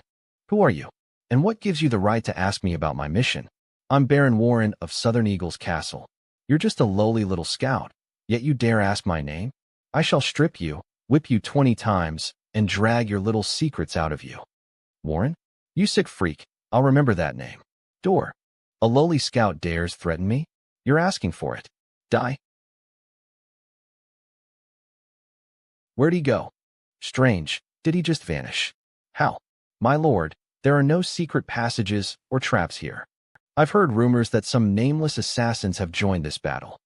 Who are you? And what gives you the right to ask me about my mission? I'm Baron Warren of Southern Eagle's Castle. You're just a lowly little scout, yet you dare ask my name? I shall strip you, whip you 20 times, and drag your little secrets out of you. Warren? You sick freak, I'll remember that name. Door. A lowly scout dares threaten me? You're asking for it. Die. Where'd he go? Strange, did he just vanish? How? My lord, there are no secret passages or traps here. I've heard rumors that some nameless assassins have joined this battle.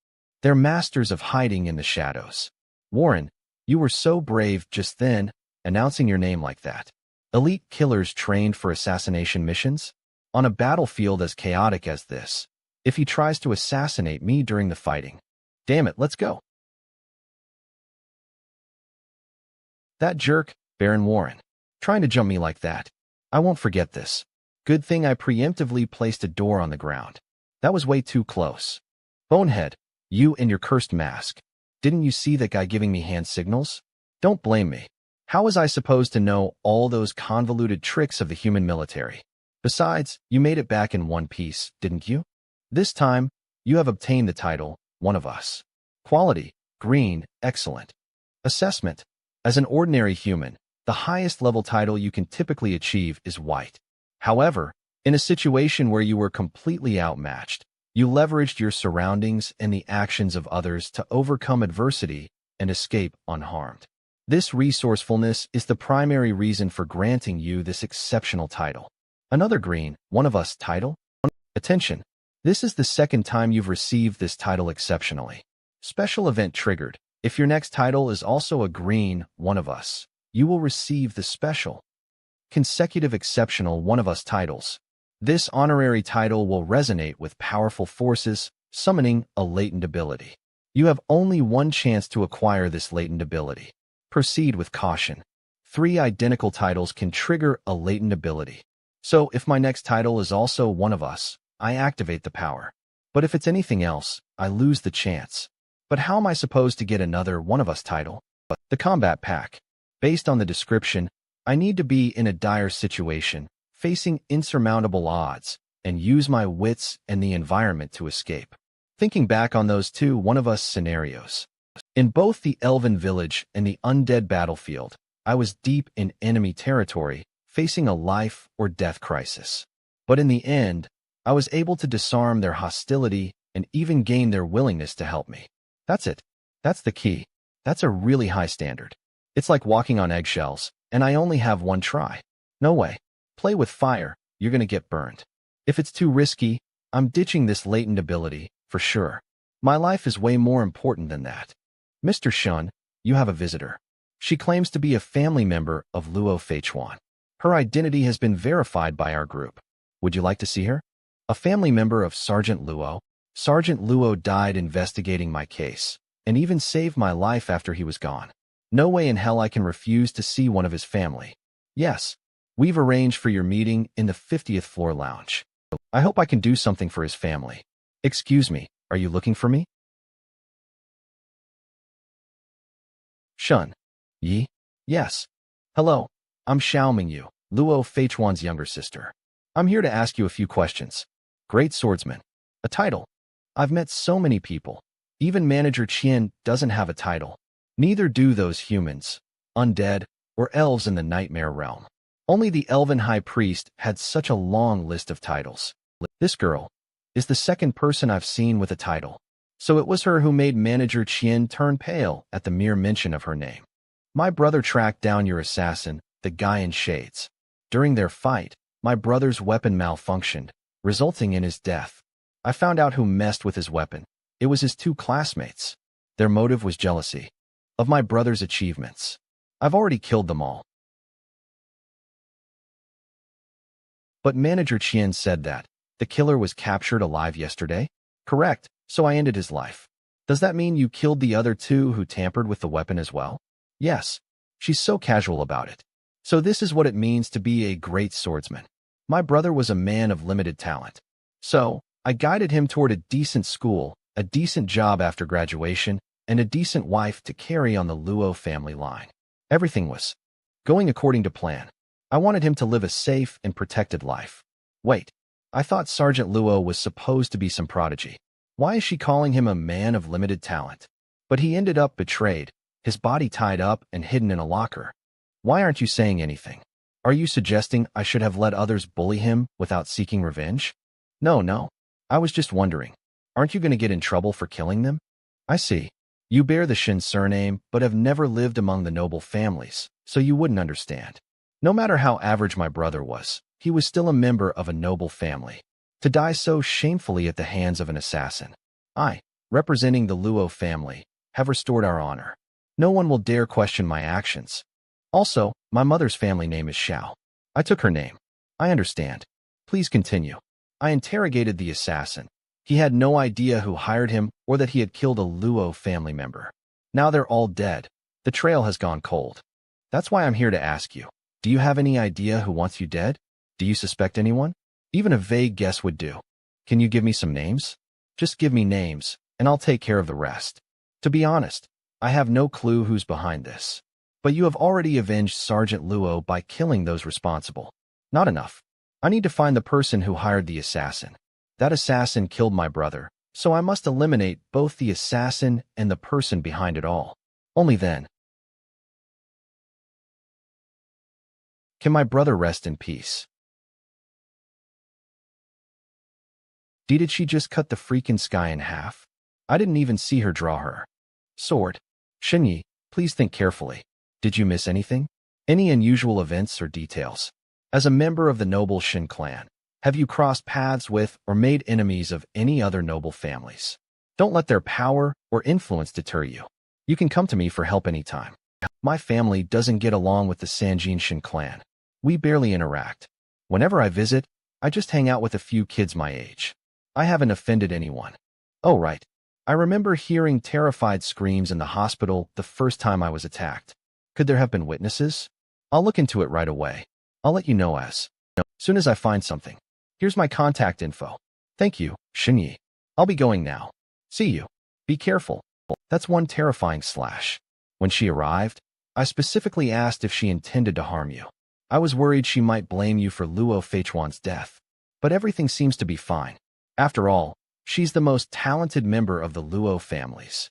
They're masters of hiding in the shadows. Warren, you were so brave just then, announcing your name like that. Elite killers trained for assassination missions? On a battlefield as chaotic as this, if he tries to assassinate me during the fighting. Damn it, let's go. That jerk, Baron Warren, trying to jump me like that. I won't forget this. Good thing I preemptively placed a door on the ground. That was way too close. Bonehead, you and your cursed mask. Didn't you see that guy giving me hand signals? Don't blame me. How was I supposed to know all those convoluted tricks of the human military? Besides, you made it back in one piece, didn't you? This time, you have obtained the title, One of Us. Quality, green, excellent. Assessment. As an ordinary human, the highest level title you can typically achieve is white. However, in a situation where you were completely outmatched, you leveraged your surroundings and the actions of others to overcome adversity and escape unharmed. This resourcefulness is the primary reason for granting you this exceptional title. Another green, One of Us title? Attention! This is the second time you've received this title exceptionally. Special event triggered. If your next title is also a green, One of Us, you will receive the special, consecutive exceptional One of Us titles. This honorary title will resonate with powerful forces, summoning a latent ability. You have only one chance to acquire this latent ability. Proceed with caution. 3 identical titles can trigger a latent ability. So if my next title is also One of Us, I activate the power. But if it's anything else, I lose the chance. But how am I supposed to get another One of Us title? The combat pack. Based on the description, I need to be in a dire situation, facing insurmountable odds, and use my wits and the environment to escape. Thinking back on those 2 One of Us scenarios. In both the Elven Village and the Undead Battlefield, I was deep in enemy territory, facing a life or death crisis. But in the end, I was able to disarm their hostility and even gain their willingness to help me. That's it. That's the key. That's a really high standard. It's like walking on eggshells, and I only have one try. No way. Play with fire, you're gonna get burned. If it's too risky, I'm ditching this latent ability, for sure. My life is way more important than that. Mr. Shun, you have a visitor. She claims to be a family member of Luo Feichuan. Her identity has been verified by our group. Would you like to see her? A family member of Sergeant Luo. Sergeant Luo died investigating my case, and even saved my life after he was gone. No way in hell I can refuse to see one of his family. Yes, we've arranged for your meeting in the 50th floor lounge. I hope I can do something for his family. Excuse me, are you looking for me? Shun. Yi? Yes. Hello, I'm Xiaoming Yu, Luo Feichuan's younger sister. I'm here to ask you a few questions. Great swordsman. A title. I've met so many people. Even Manager Qian doesn't have a title. Neither do those humans, undead, or elves in the nightmare realm. Only the elven high priest had such a long list of titles. This girl is the second person I've seen with a title. So it was her who made Manager Qian turn pale at the mere mention of her name. My brother tracked down your assassin, the guy in shades. During their fight, my brother's weapon malfunctioned, resulting in his death. I found out who messed with his weapon. It was his two classmates. Their motive was jealousy of my brother's achievements. I've already killed them all. But Manager Qian said that the killer was captured alive yesterday? Correct, so I ended his life. Does that mean you killed the other two who tampered with the weapon as well? Yes. She's so casual about it. So this is what it means to be a great swordsman. My brother was a man of limited talent. So, I guided him toward a decent school, a decent job after graduation, and a decent wife to carry on the Luo family line. Everything was going according to plan. I wanted him to live a safe and protected life. Wait, I thought Sergeant Luo was supposed to be some prodigy. Why is she calling him a man of limited talent? But he ended up betrayed, his body tied up and hidden in a locker. Why aren't you saying anything? Are you suggesting I should have let others bully him without seeking revenge? No. I was just wondering. Aren't you going to get in trouble for killing them? I see. You bear the Shin surname, but have never lived among the noble families, so you wouldn't understand. No matter how average my brother was, he was still a member of a noble family. To die so shamefully at the hands of an assassin. I, representing the Luo family, have restored our honor. No one will dare question my actions. Also, my mother's family name is Xiao. I took her name. I understand. Please continue. I interrogated the assassin. He had no idea who hired him or that he had killed a Luo family member. Now they're all dead. The trail has gone cold. That's why I'm here to ask you. Do you have any idea who wants you dead? Do you suspect anyone? Even a vague guess would do. Can you give me some names? Just give me names, and I'll take care of the rest. To be honest, I have no clue who's behind this. But you have already avenged Sergeant Luo by killing those responsible. Not enough. I need to find the person who hired the assassin. That assassin killed my brother, so I must eliminate both the assassin and the person behind it all. Only then can my brother rest in peace. Did she just cut the freaking sky in half? I didn't even see her draw her sword. Shinyi, please think carefully. Did you miss anything? Any unusual events or details? As a member of the noble Shin clan, have you crossed paths with or made enemies of any other noble families? Don't let their power or influence deter you. You can come to me for help anytime. My family doesn't get along with the Sanjin Shin clan. We barely interact. Whenever I visit, I just hang out with a few kids my age. I haven't offended anyone. Oh right. I remember hearing terrified screams in the hospital the first time I was attacked. Could there have been witnesses? I'll look into it right away. I'll let you know as soon as I find something. Here's my contact info. Thank you, Shinyi. I'll be going now. See you. Be careful. That's one terrifying slash. When she arrived, I specifically asked if she intended to harm you. I was worried she might blame you for Luo Feichuan's death. But everything seems to be fine. After all, she's the most talented member of the Luo families.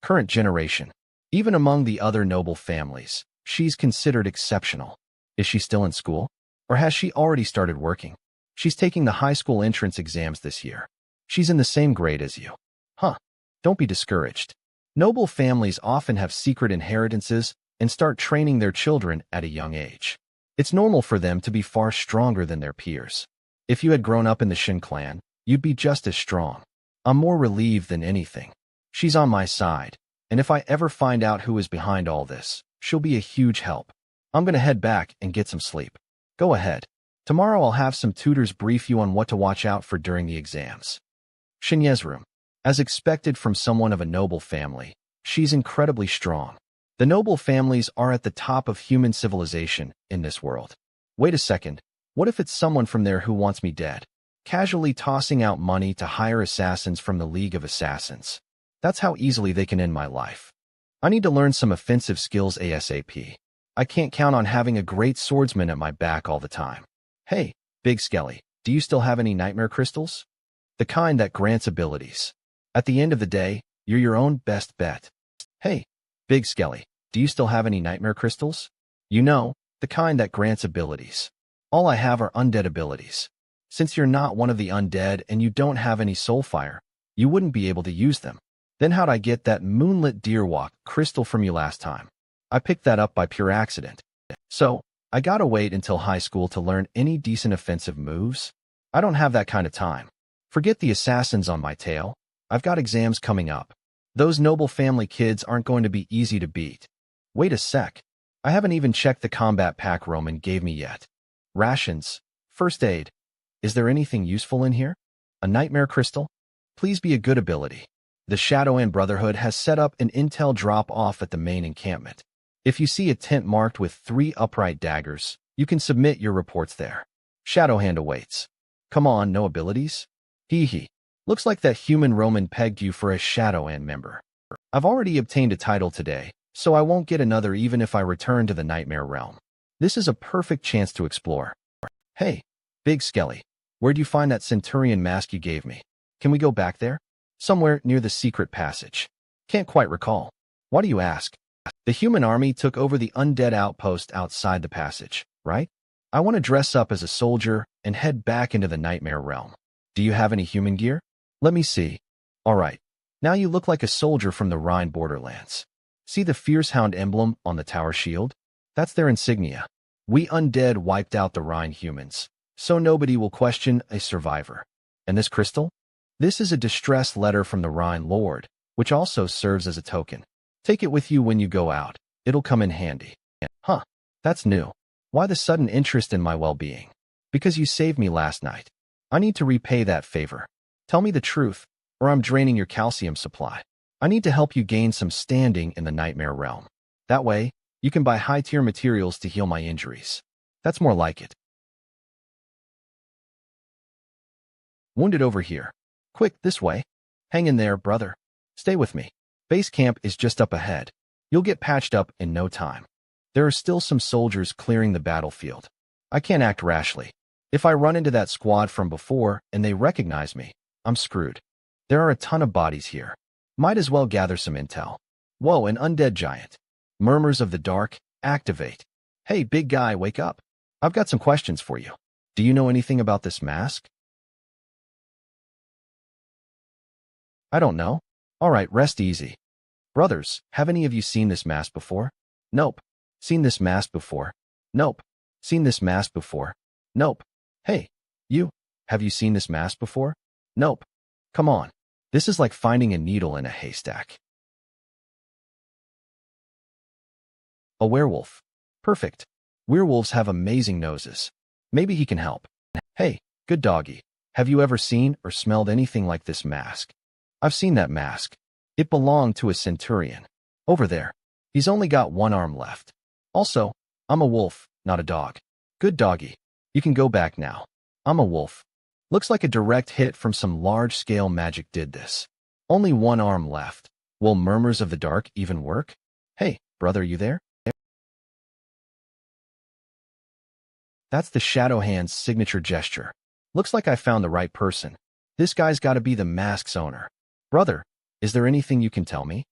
Current generation. Even among the other noble families, she's considered exceptional. Is she still in school? Or has she already started working? She's taking the high school entrance exams this year. She's in the same grade as you. Huh. Don't be discouraged. Noble families often have secret inheritances and start training their children at a young age. It's normal for them to be far stronger than their peers. If you had grown up in the Shin clan, you'd be just as strong. I'm more relieved than anything. She's on my side, and if I ever find out who is behind all this, she'll be a huge help. I'm gonna head back and get some sleep. Go ahead. Tomorrow I'll have some tutors brief you on what to watch out for during the exams. Shinye's room. As expected from someone of a noble family, she's incredibly strong. The noble families are at the top of human civilization in this world. Wait a second, what if it's someone from there who wants me dead? Casually tossing out money to hire assassins from the League of Assassins. That's how easily they can end my life. I need to learn some offensive skills ASAP. I can't count on having a great swordsman at my back all the time. Hey, Big Skelly, do you still have any nightmare crystals? The kind that grants abilities. At the end of the day, you're your own best bet. Hey, Big Skelly, do you still have any nightmare crystals? You know, the kind that grants abilities. All I have are undead abilities. Since you're not one of the undead and you don't have any soul fire, you wouldn't be able to use them. Then how'd I get that moonlit deerwalk crystal from you last time? I picked that up by pure accident. So, I gotta wait until high school to learn any decent offensive moves? I don't have that kind of time. Forget the assassins on my tail. I've got exams coming up. Those noble family kids aren't going to be easy to beat. Wait a sec. I haven't even checked the combat pack Roman gave me yet. Rations. First aid. Is there anything useful in here? A nightmare crystal? Please be a good ability. The Shadowhand Brotherhood has set up an intel drop-off at the main encampment. If you see a tent marked with 3 upright daggers, you can submit your reports there. Shadowhand awaits. Come on, no abilities? Hee hee. Looks like that human Roman pegged you for a Shadowhand member. I've already obtained a title today, so I won't get another even if I return to the Nightmare Realm. This is a perfect chance to explore. Hey, Big Skelly, where'd you find that Centurion mask you gave me? Can we go back there? Somewhere near the secret passage. Can't quite recall. Why do you ask? The human army took over the undead outpost outside the passage, right? I want to dress up as a soldier and head back into the Nightmare Realm. Do you have any human gear? Let me see. All right. Now you look like a soldier from the Rhine borderlands. See the Fierce Hound emblem on the tower shield? That's their insignia. We undead wiped out the Rhine humans, so nobody will question a survivor. And this crystal? This is a distress letter from the Rhine Lord, which also serves as a token. Take it with you when you go out. It'll come in handy. Huh, that's new. Why the sudden interest in my well-being? Because you saved me last night. I need to repay that favor. Tell me the truth, or I'm draining your calcium supply. I need to help you gain some standing in the Nightmare Realm. That way, you can buy high-tier materials to heal my injuries. That's more like it. Wounded over here. Quick, this way. Hang in there, brother. Stay with me. Base camp is just up ahead. You'll get patched up in no time. There are still some soldiers clearing the battlefield. I can't act rashly. If I run into that squad from before and they recognize me, I'm screwed. There are a ton of bodies here. Might as well gather some intel. Whoa, an undead giant. Murmurs of the Dark, activate. Hey, big guy, wake up. I've got some questions for you. Do you know anything about this mask? I don't know. All right, rest easy. Brothers, have any of you seen this mask before? Nope. Seen this mask before? Nope. Seen this mask before? Nope. Hey, you, have you seen this mask before? Nope. Come on. This is like finding a needle in a haystack. A werewolf. Perfect. Werewolves have amazing noses. Maybe he can help. Hey, good doggy. Have you ever seen or smelled anything like this mask? I've seen that mask. It belonged to a centurion. Over there. He's only got one arm left. Also, I'm a wolf, not a dog. Good doggy. You can go back now. I'm a wolf. Looks like a direct hit from some large-scale magic did this. Only one arm left. Will Murmurs of the Dark even work? Hey, brother, you there? That's the Shadowhand's signature gesture. Looks like I found the right person. This guy's gotta be the mask's owner. Brother, is there anything you can tell me?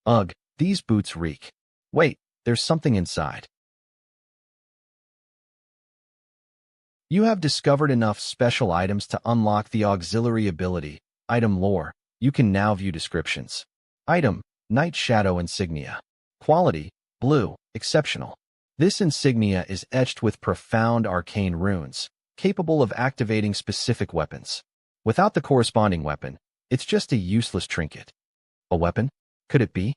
Ugh, these boots reek. Wait, there's something inside. You have discovered enough special items to unlock the auxiliary ability, Item Lore. You can now view descriptions. Item, Night Shadow Insignia. Quality, Blue, Exceptional. This insignia is etched with profound arcane runes, capable of activating specific weapons. Without the corresponding weapon, it's just a useless trinket. A weapon? Could it be?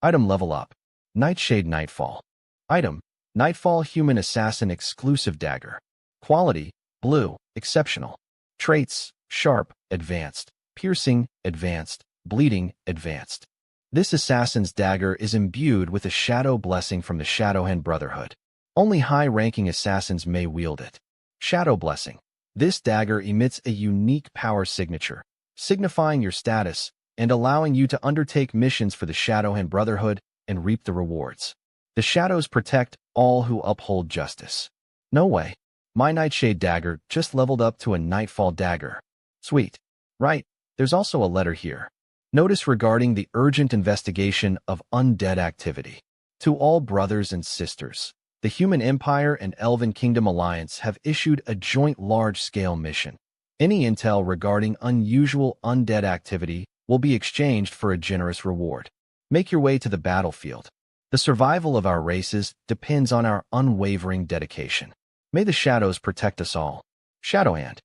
Item Level Up. Nightshade Nightfall. Item, Nightfall Human Assassin Exclusive Dagger. Quality, Blue, Exceptional. Traits, Sharp, Advanced. Piercing, Advanced. Bleeding, Advanced. This assassin's dagger is imbued with a shadow blessing from the Shadowhand Brotherhood. Only high-ranking assassins may wield it. Shadow Blessing. This dagger emits a unique power signature, signifying your status and allowing you to undertake missions for the Shadowhand Brotherhood and reap the rewards. The shadows protect all who uphold justice. No way. My Nightshade dagger just leveled up to a Nightfall dagger. Sweet. Right, there's also a letter here. Notice regarding the urgent investigation of undead activity. To all brothers and sisters, the Human Empire and Elven Kingdom Alliance have issued a joint large-scale mission. Any intel regarding unusual undead activity will be exchanged for a generous reward. Make your way to the battlefield. The survival of our races depends on our unwavering dedication. May the shadows protect us all. Shadowhand.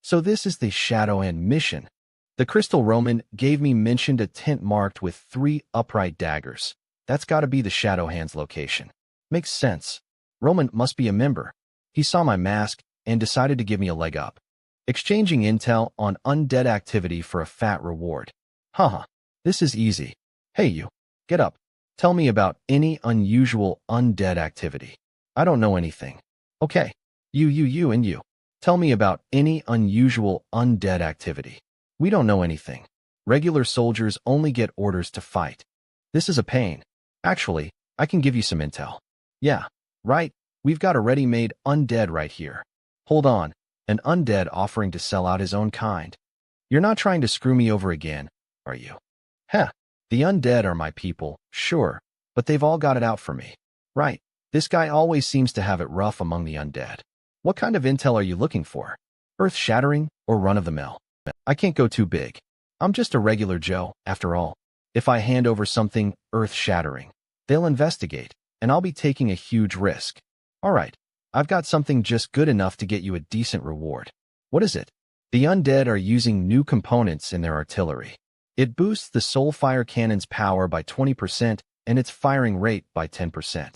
So this is the Shadowhand mission. The Crystal Roman gave me mentioned a tent marked with 3 upright daggers. That's gotta be the Shadowhand's location. Makes sense. Roman must be a member. He saw my mask and decided to give me a leg up. Exchanging intel on undead activity for a fat reward. Haha, this is easy. Hey you, get up. Tell me about any unusual undead activity. I don't know anything. Okay, you and you. Tell me about any unusual undead activity. We don't know anything. Regular soldiers only get orders to fight. This is a pain. Actually, I can give you some intel. Yeah, right, we've got a ready-made undead right here. Hold on, an undead offering to sell out his own kind. You're not trying to screw me over again, are you? Heh, the undead are my people, sure, but they've all got it out for me. Right, this guy always seems to have it rough among the undead. What kind of intel are you looking for? Earth-shattering or run-of-the-mill? I can't go too big. I'm just a regular Joe, after all. If I hand over something earth-shattering, they'll investigate, and I'll be taking a huge risk. All right, I've got something just good enough to get you a decent reward. What is it? The undead are using new components in their artillery. It boosts the Soulfire Cannon's power by 20% and its firing rate by 10%.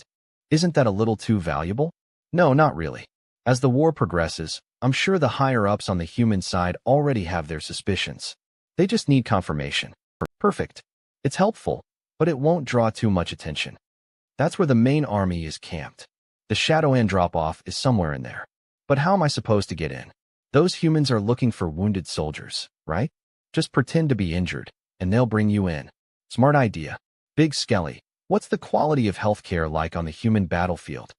Isn't that a little too valuable? No, not really. As the war progresses, I'm sure the higher-ups on the human side already have their suspicions. They just need confirmation. Perfect. It's helpful, but it won't draw too much attention. That's where the main army is camped. The Shadowhand drop-off is somewhere in there. But how am I supposed to get in? Those humans are looking for wounded soldiers, right? Just pretend to be injured, and they'll bring you in. Smart idea. Big Skelly, what's the quality of healthcare like on the human battlefield?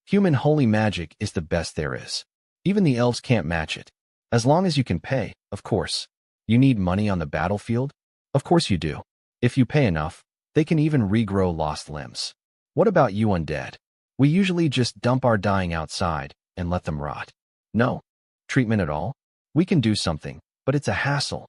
Human holy magic is the best there is. Even the elves can't match it. As long as you can pay, of course. You need money on the battlefield? Of course you do. If you pay enough, they can even regrow lost limbs. What about you undead? We usually just dump our dying outside and let them rot. No treatment at all? We can do something, but it's a hassle.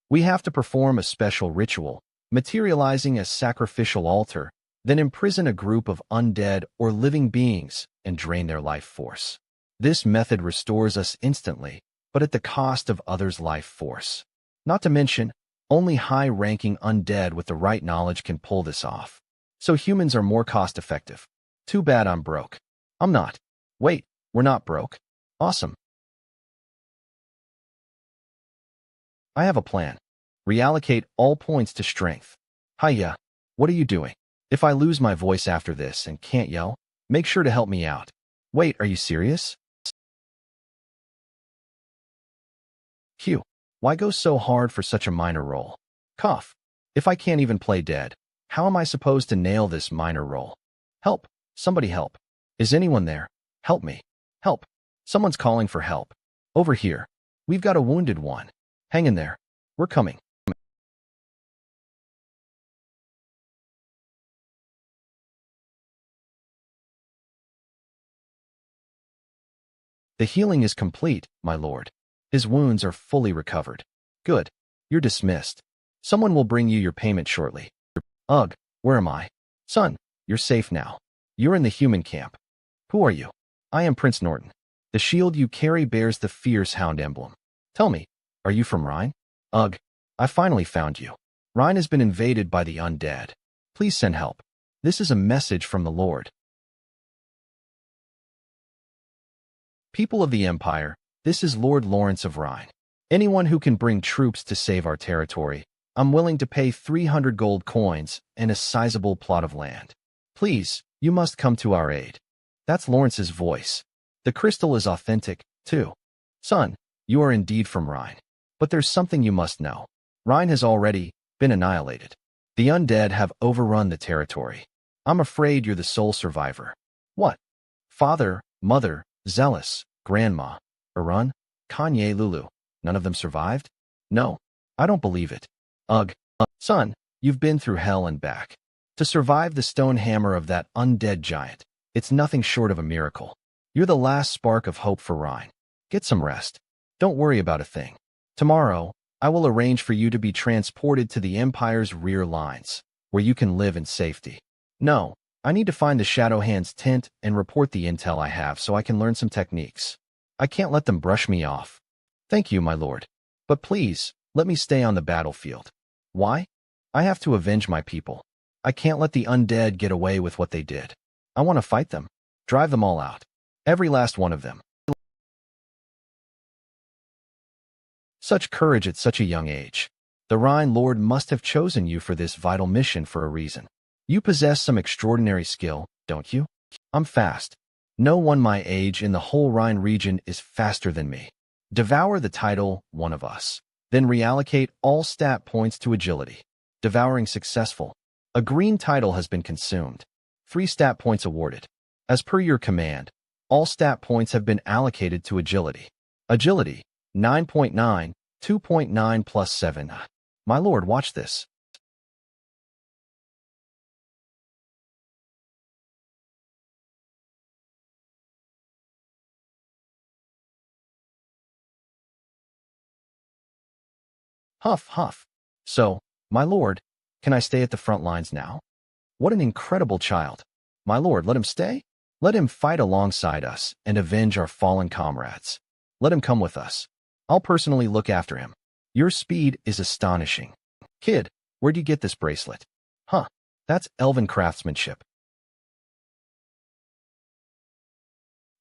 We have to perform a special ritual, materializing a sacrificial altar, then imprison a group of undead or living beings and drain their life force. This method restores us instantly, but at the cost of others' life force. Not to mention, only high-ranking undead with the right knowledge can pull this off. So humans are more cost-effective. Too bad I'm broke. I'm not. Wait, we're not broke? Awesome. I have a plan. Reallocate all points to strength. Hiya, what are you doing? If I lose my voice after this and can't yell, make sure to help me out. Wait, are you serious? Q. Why go so hard for such a minor role? Cough. If I can't even play dead, how am I supposed to nail this minor role? Help. Somebody help. Is anyone there? Help me. Help. Someone's calling for help. Over here. We've got a wounded one. Hang in there. We're coming. The healing is complete, my lord. His wounds are fully recovered. Good. You're dismissed. Someone will bring you your payment shortly. Ugh, where am I? Son, you're safe now. You're in the human camp. Who are you? I am Prince Norton. The shield you carry bears the fierce hound emblem. Tell me, are you from Rhine? Ugh, I finally found you. Rhine has been invaded by the undead. Please send help. This is a message from the Lord. People of the Empire, this is Lord Lawrence of Rhine. Anyone who can bring troops to save our territory, I'm willing to pay 300 gold coins and a sizable plot of land. Please, you must come to our aid. That's Lawrence's voice. The crystal is authentic, too. Son, you are indeed from Rhine. But there's something you must know. Rhine has already been annihilated. The undead have overrun the territory. I'm afraid you're the sole survivor. What? Father, mother, Zealous, Grandma, Arun, Kanye, Lulu. None of them survived? No, I don't believe it. Ugh. Son, you've been through hell and back. To survive the stone hammer of that undead giant, it's nothing short of a miracle. You're the last spark of hope for Rhine. Get some rest. Don't worry about a thing. Tomorrow, I will arrange for you to be transported to the Empire's rear lines, where you can live in safety. No, I need to find the Shadowhand's tent and report the intel I have so I can learn some techniques. I can't let them brush me off. Thank you, my lord. But please, let me stay on the battlefield. Why? I have to avenge my people. I can't let the undead get away with what they did. I want to fight them. Drive them all out. Every last one of them. Such courage at such a young age. The Rhine Lord must have chosen you for this vital mission for a reason. You possess some extraordinary skill, don't you? I'm fast. No one my age in the whole Rhine region is faster than me. Devour the title, one of us. Then reallocate all stat points to agility. Devouring successful. A green title has been consumed. 3 stat points awarded. As per your command, all stat points have been allocated to agility. Agility, 9.9, 2.9 plus 7. My lord, watch this. Huff, huff. So, my lord, can I stay at the front lines now? What an incredible child. My lord, let him stay? Let him fight alongside us and avenge our fallen comrades. Let him come with us. I'll personally look after him. Your speed is astonishing. Kid, where'd you get this bracelet? Huh, that's elven craftsmanship.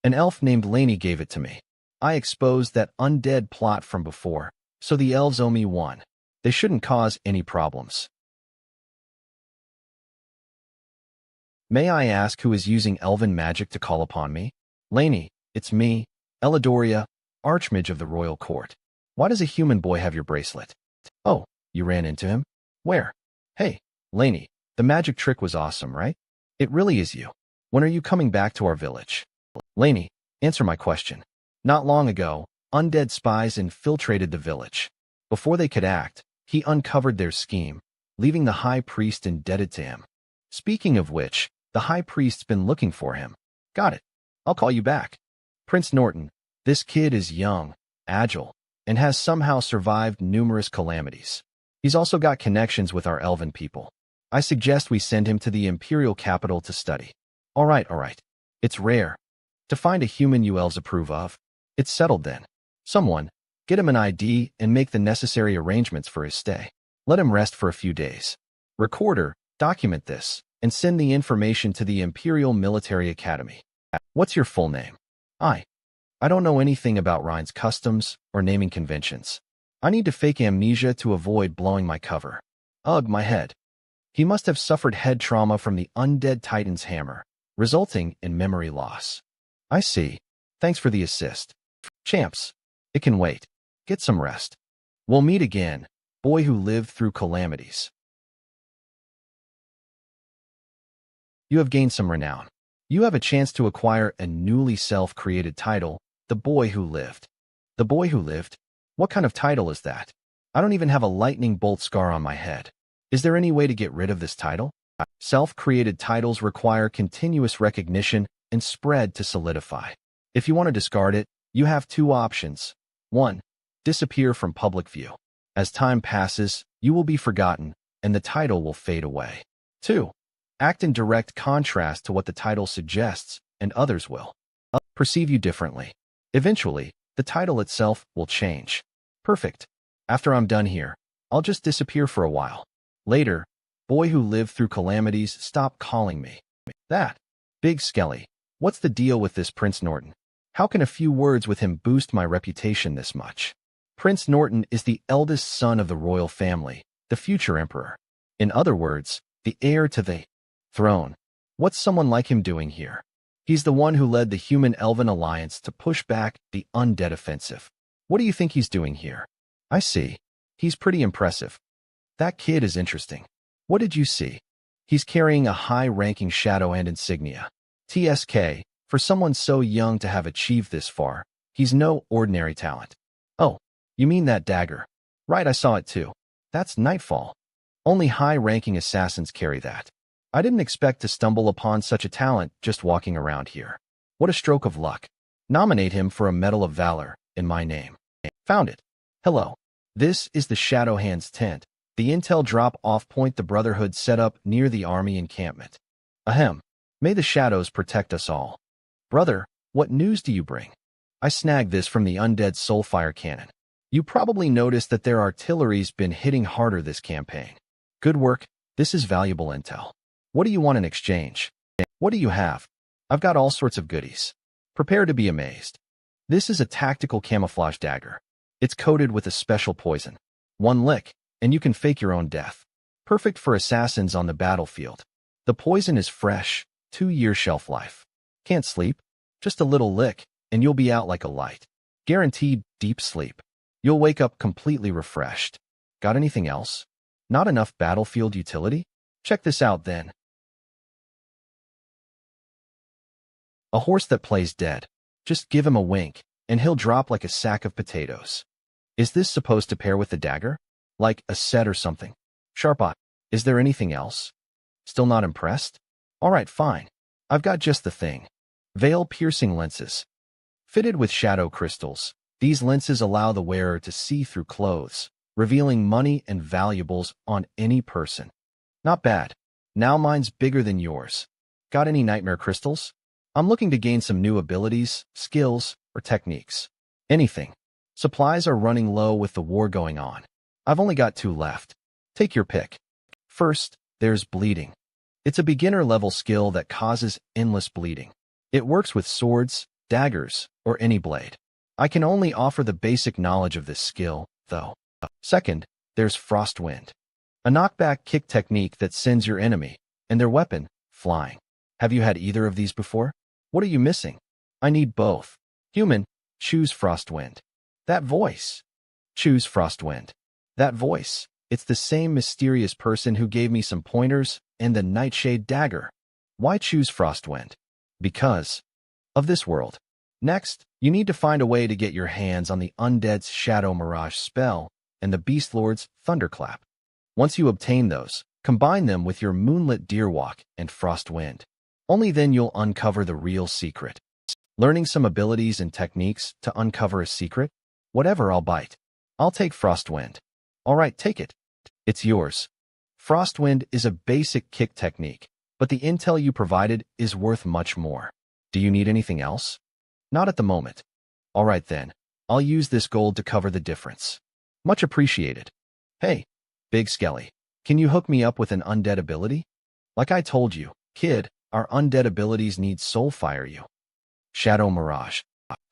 An elf named Laney gave it to me. I exposed that undead plot from before, so the elves owe me one. They shouldn't cause any problems. May I ask who is using elven magic to call upon me? Laney, it's me, Eladoria, Archmage of the Royal Court. Why does a human boy have your bracelet? Oh, you ran into him? Where? Hey, Laney, the magic trick was awesome, right? It really is you. When are you coming back to our village? Laney, answer my question. Not long ago, undead spies infiltrated the village. Before they could act, he uncovered their scheme, leaving the high priest indebted to him. Speaking of which, the high priest's been looking for him. Got it. I'll call you back. Prince Norton, this kid is young, agile, and has somehow survived numerous calamities. He's also got connections with our elven people. I suggest we send him to the imperial capital to study. All right. It's rare to find a human you elves approve of. It's settled then. Someone, get him an ID and make the necessary arrangements for his stay. Let him rest for a few days. Recorder, document this, and send the information to the Imperial Military Academy. What's your full name? I don't know anything about Rhine's customs or naming conventions. I need to fake amnesia to avoid blowing my cover. Ugh, my head. He must have suffered head trauma from the undead Titan's hammer, resulting in memory loss. I see. Thanks for the assist. Champs, it can wait. Get some rest. We'll meet again, boy who lived through calamities. You have gained some renown. You have a chance to acquire a newly self-created title, The Boy Who Lived. The Boy Who Lived? What kind of title is that? I don't even have a lightning bolt scar on my head. Is there any way to get rid of this title? Self-created titles require continuous recognition and spread to solidify. If you want to discard it, You have two options. 1. Disappear from public view. As time passes, you will be forgotten, and the title will fade away. 2. Act in direct contrast to what the title suggests, and others will perceive you differently. Eventually, the title itself will change. Perfect. After I'm done here, I'll just disappear for a while. Later, boy who lived through calamities, stop calling me that. Big Skelly, what's the deal with this Prince Norton? How can a few words with him boost my reputation this much? Prince Norton is the eldest son of the royal family, the future emperor. In other words, the heir to the throne. What's someone like him doing here? He's the one who led the Human-Elven Alliance to push back the undead offensive. What do you think he's doing here? I see. He's pretty impressive. That kid is interesting. What did you see? He's carrying a high-ranking shadow and insignia. TSK, for someone so young to have achieved this far, he's no ordinary talent. Oh, you mean that dagger? Right, I saw it too. That's Nightfall. Only high-ranking assassins carry that. I didn't expect to stumble upon such a talent just walking around here. What a stroke of luck. Nominate him for a Medal of Valor in my name. Found it. Hello. This is the Shadowhand's tent, the intel drop-off point the Brotherhood set up near the army encampment. Ahem. May the shadows protect us all. Brother, what news do you bring? I snagged this from the undead Soulfire cannon. You probably noticed that their artillery's been hitting harder this campaign. Good work. This is valuable intel. What do you want in exchange? What do you have? I've got all sorts of goodies. Prepare to be amazed. This is a tactical camouflage dagger. It's coated with a special poison. One lick, and you can fake your own death. Perfect for assassins on the battlefield. The poison is fresh, 2-year shelf life. Can't sleep? Just a little lick, and you'll be out like a light. Guaranteed deep sleep. You'll wake up completely refreshed. Got anything else? Not enough battlefield utility? Check this out then. A horse that plays dead. Just give him a wink, and he'll drop like a sack of potatoes. Is this supposed to pair with the dagger? Like a set or something? Sharpot, is there anything else? Still not impressed? Alright, fine. I've got just the thing. Veil-piercing lenses. Fitted with shadow crystals, these lenses allow the wearer to see through clothes, revealing money and valuables on any person. Not bad. Now mine's bigger than yours. Got any nightmare crystals? I'm looking to gain some new abilities, skills, or techniques. Anything. Supplies are running low with the war going on. I've only got 2 left. Take your pick. First, there's bleeding. It's a beginner-level skill that causes endless bleeding. It works with swords, daggers, or any blade. I can only offer the basic knowledge of this skill, though. Second, there's Frostwind. A knockback kick technique that sends your enemy, and their weapon, flying. Have you had either of these before? What are you missing? I need both. Human, choose Frostwind. That voice. Choose Frostwind. That voice. It's the same mysterious person who gave me some pointers and the Nightshade dagger. Why choose Frostwind? Because of this world. Next, you need to find a way to get your hands on the Undead's Shadow Mirage spell and the Beast Lord's Thunderclap. Once you obtain those, combine them with your Moonlit Deerwalk and Frostwind. Only then you'll uncover the real secret. Learning some abilities and techniques to uncover a secret? Whatever, I'll bite. I'll take Frostwind. Alright, take it. It's yours. Frostwind is a basic kick technique, but the intel you provided is worth much more. Do you need anything else? Not at the moment. Alright then, I'll use this gold to cover the difference. Much appreciated. Hey, Big Skelly, can you hook me up with an undead ability? Like I told you, kid, our undead abilities need Soulfire you. Shadow Mirage.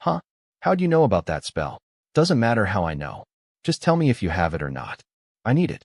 Huh? How'd you know about that spell? Doesn't matter how I know. Just tell me if you have it or not. I need it.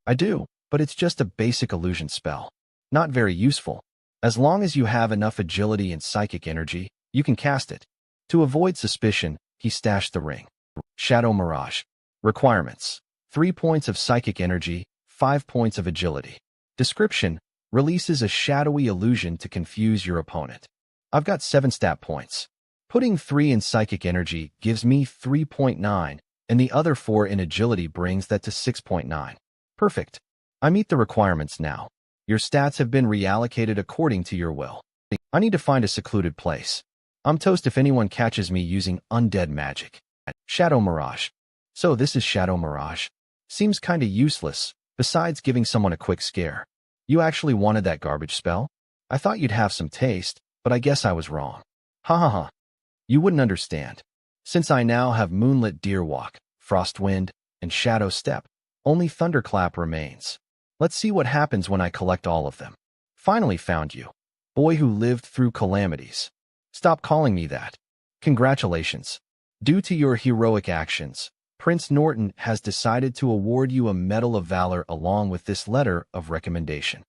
I do, but it's just a basic illusion spell. Not very useful. As long as you have enough agility and psychic energy, you can cast it. To avoid suspicion, he stashed the ring. Shadow Mirage. Requirements. 3 points of psychic energy, 5 points of agility. Description. Releases a shadowy illusion to confuse your opponent. I've got 7 stat points. Putting 3 in psychic energy gives me 3.9, and the other 4 in agility brings that to 6.9. Perfect. I meet the requirements now. Your stats have been reallocated according to your will. I need to find a secluded place. I'm toast if anyone catches me using undead magic. Shadow Mirage. So this is Shadow Mirage. Seems kinda useless, besides giving someone a quick scare. You actually wanted that garbage spell? I thought you'd have some taste, but I guess I was wrong. Ha ha ha. You wouldn't understand. Since I now have Moonlit Deerwalk, Frostwind, and Shadow Step, only Thunderclap remains. Let's see what happens when I collect all of them. Finally found you. Boy who lived through calamities. Stop calling me that. Congratulations. Due to your heroic actions, Prince Norton has decided to award you a Medal of Valor along with this letter of recommendation.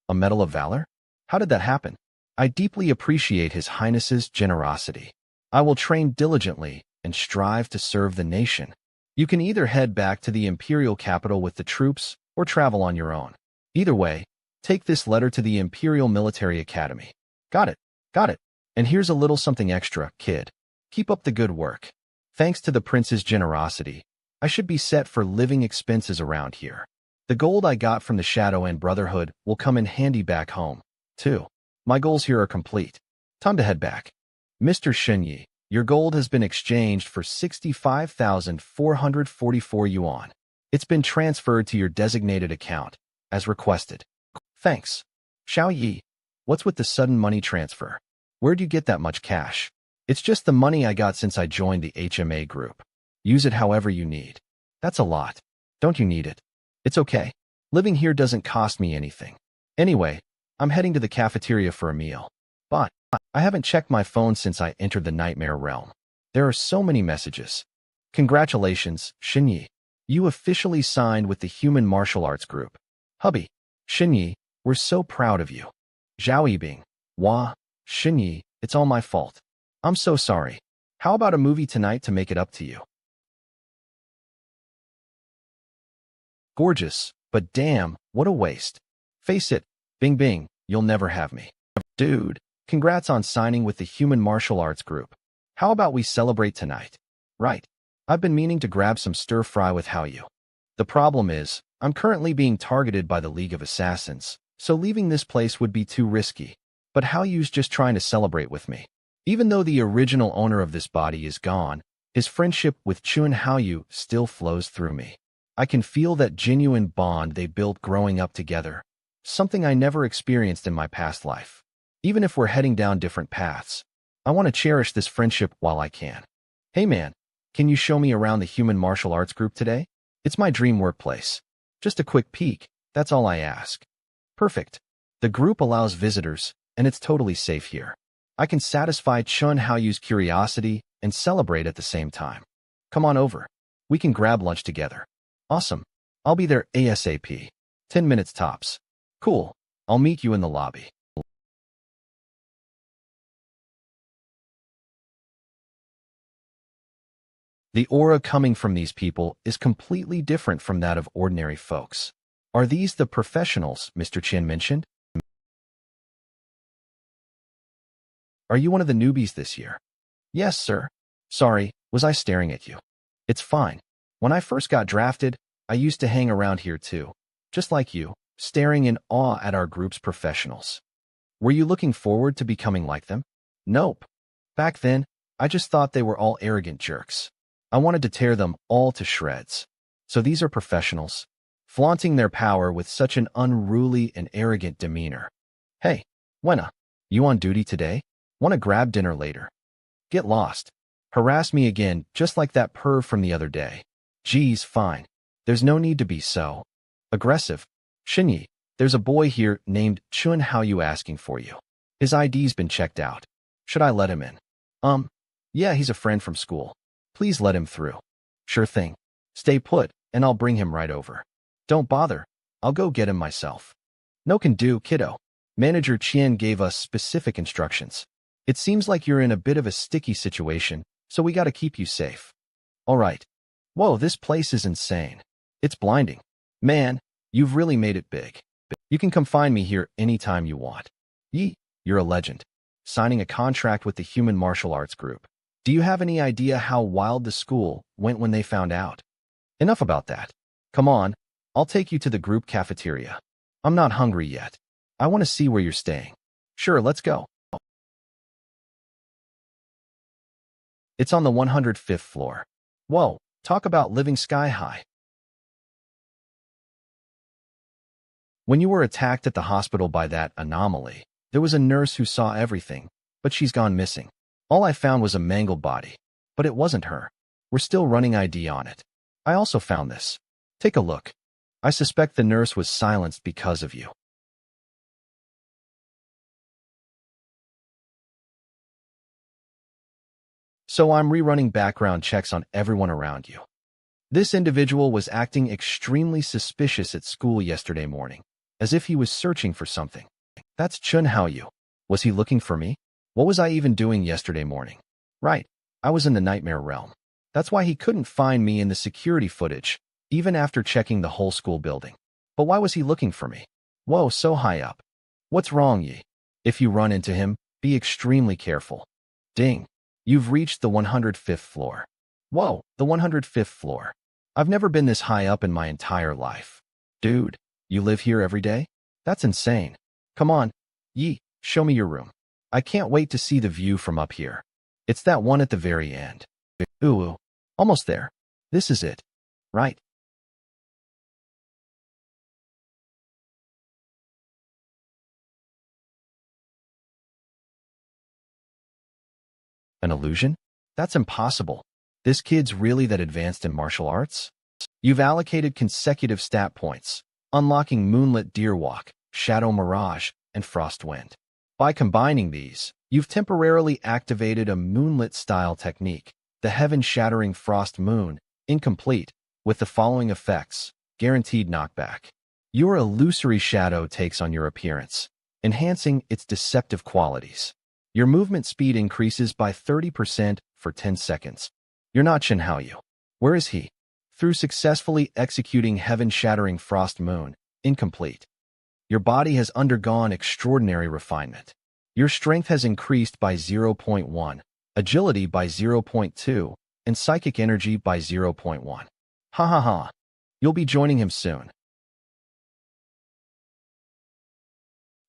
A Medal of Valor? How did that happen? I deeply appreciate His Highness's generosity. I will train diligently and strive to serve the nation. You can either head back to the Imperial capital with the troops or travel on your own. Either way, take this letter to the Imperial Military Academy. Got it. Got it. And here's a little something extra, kid. Keep up the good work. Thanks to the prince's generosity, I should be set for living expenses around here. The gold I got from the Shadow and Brotherhood will come in handy back home, too. My goals here are complete. Time to head back. Mr. Shenyi, your gold has been exchanged for 65,444 yuan. It's been transferred to your designated account, as requested. Thanks. Xiao Yi, what's with the sudden money transfer? Where'd you get that much cash? It's just the money I got since I joined the HMA group. Use it however you need. That's a lot. Don't you need it? It's okay. Living here doesn't cost me anything. Anyway, I'm heading to the cafeteria for a meal. But I haven't checked my phone since I entered the Nightmare Realm. There are so many messages. Congratulations, Shenyi. You officially signed with the Human Martial Arts Group. Hubby, Shenyi, we're so proud of you. Zhao Yibing, Wah, Shenyi, it's all my fault. I'm so sorry. How about a movie tonight to make it up to you? Gorgeous, but damn, what a waste. Face it, Bing Bing, you'll never have me. Dude, congrats on signing with the Human Martial Arts Group. How about we celebrate tonight? Right. I've been meaning to grab some stir-fry with Haoyu. The problem is, I'm currently being targeted by the League of Assassins, so leaving this place would be too risky. But Haoyu's just trying to celebrate with me. Even though the original owner of this body is gone, his friendship with Chun Haoyu still flows through me. I can feel that genuine bond they built growing up together, something I never experienced in my past life. Even if we're heading down different paths, I want to cherish this friendship while I can. Hey man, can you show me around the Human Martial Arts Group today? It's my dream workplace. Just a quick peek, that's all I ask. Perfect. The group allows visitors, and it's totally safe here. I can satisfy Chun Haoyu's curiosity and celebrate at the same time. Come on over. We can grab lunch together. Awesome. I'll be there ASAP. 10 minutes tops. Cool. I'll meet you in the lobby. The aura coming from these people is completely different from that of ordinary folks. Are these the professionals Mr. Chen mentioned? Are you one of the newbies this year? Yes, sir. Sorry, was I staring at you? It's fine. When I first got drafted, I used to hang around here too, just like you, staring in awe at our group's professionals. Were you looking forward to becoming like them? Nope. Back then, I just thought they were all arrogant jerks. I wanted to tear them all to shreds. So these are professionals, flaunting their power with such an unruly and arrogant demeanor. Hey, Wenna, you on duty today? Want to grab dinner later? Get lost. Harass me again just like that perv from the other day. Geez, fine. There's no need to be so aggressive. Shenyi, there's a boy here named Chun Haoyu asking for you. His ID's been checked out. Should I let him in? Yeah, he's a friend from school. Please let him through. Sure thing. Stay put, and I'll bring him right over. Don't bother. I'll go get him myself. No can do, kiddo. Manager Qian gave us specific instructions. It seems like you're in a bit of a sticky situation, so we gotta keep you safe. All right. Whoa, this place is insane. It's blinding. Man, you've really made it big. You can come find me here anytime you want. Yee, you're a legend. Signing a contract with the Human Martial Arts Group. Do you have any idea how wild the school went when they found out? Enough about that. Come on, I'll take you to the group cafeteria. I'm not hungry yet. I want to see where you're staying. Sure, let's go. It's on the 105th floor. Whoa, talk about living sky high. When you were attacked at the hospital by that anomaly, there was a nurse who saw everything, but she's gone missing. All I found was a mangled body, but it wasn't her. We're still running ID on it. I also found this. Take a look. I suspect the nurse was silenced because of you. So I'm rerunning background checks on everyone around you. This individual was acting extremely suspicious at school yesterday morning, as if he was searching for something. That's Chun Haoyu. Was he looking for me? What was I even doing yesterday morning? Right, I was in the nightmare realm. That's why he couldn't find me in the security footage, even after checking the whole school building. But why was he looking for me? Whoa, so high up. What's wrong, Yi? If you run into him, be extremely careful. Ding. You've reached the 105th floor. Whoa, the 105th floor. I've never been this high up in my entire life. Dude, you live here every day? That's insane. Come on, Yi, show me your room. I can't wait to see the view from up here. It's that one at the very end. Ooh, almost there. This is it. Right. An illusion? That's impossible. This kid's really that advanced in martial arts? You've allocated consecutive stat points, unlocking Moonlit Deerwalk, Shadow Mirage, and Frostwind. By combining these, you've temporarily activated a Moonlit-style technique, the Heaven-Shattering Frost Moon, incomplete, with the following effects: guaranteed knockback. Your illusory shadow takes on your appearance, enhancing its deceptive qualities. Your movement speed increases by 30% for 10 seconds. You're not Chen Haoyu. Where is he? Through successfully executing Heaven-Shattering Frost Moon, incomplete. Your body has undergone extraordinary refinement. Your strength has increased by 0.1, agility by 0.2, and psychic energy by 0.1. Ha ha ha. You'll be joining him soon.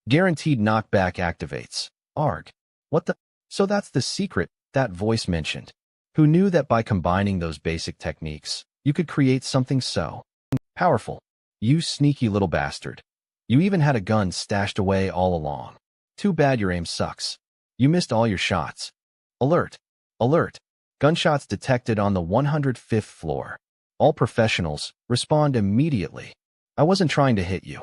Guaranteed knockback activates. Arg. What the? So that's the secret that voice mentioned. Who knew that by combining those basic techniques, you could create something so powerful? You sneaky little bastard. You even had a gun stashed away all along. Too bad your aim sucks. You missed all your shots. Alert. Alert. Gunshots detected on the 105th floor. All professionals, respond immediately. I wasn't trying to hit you.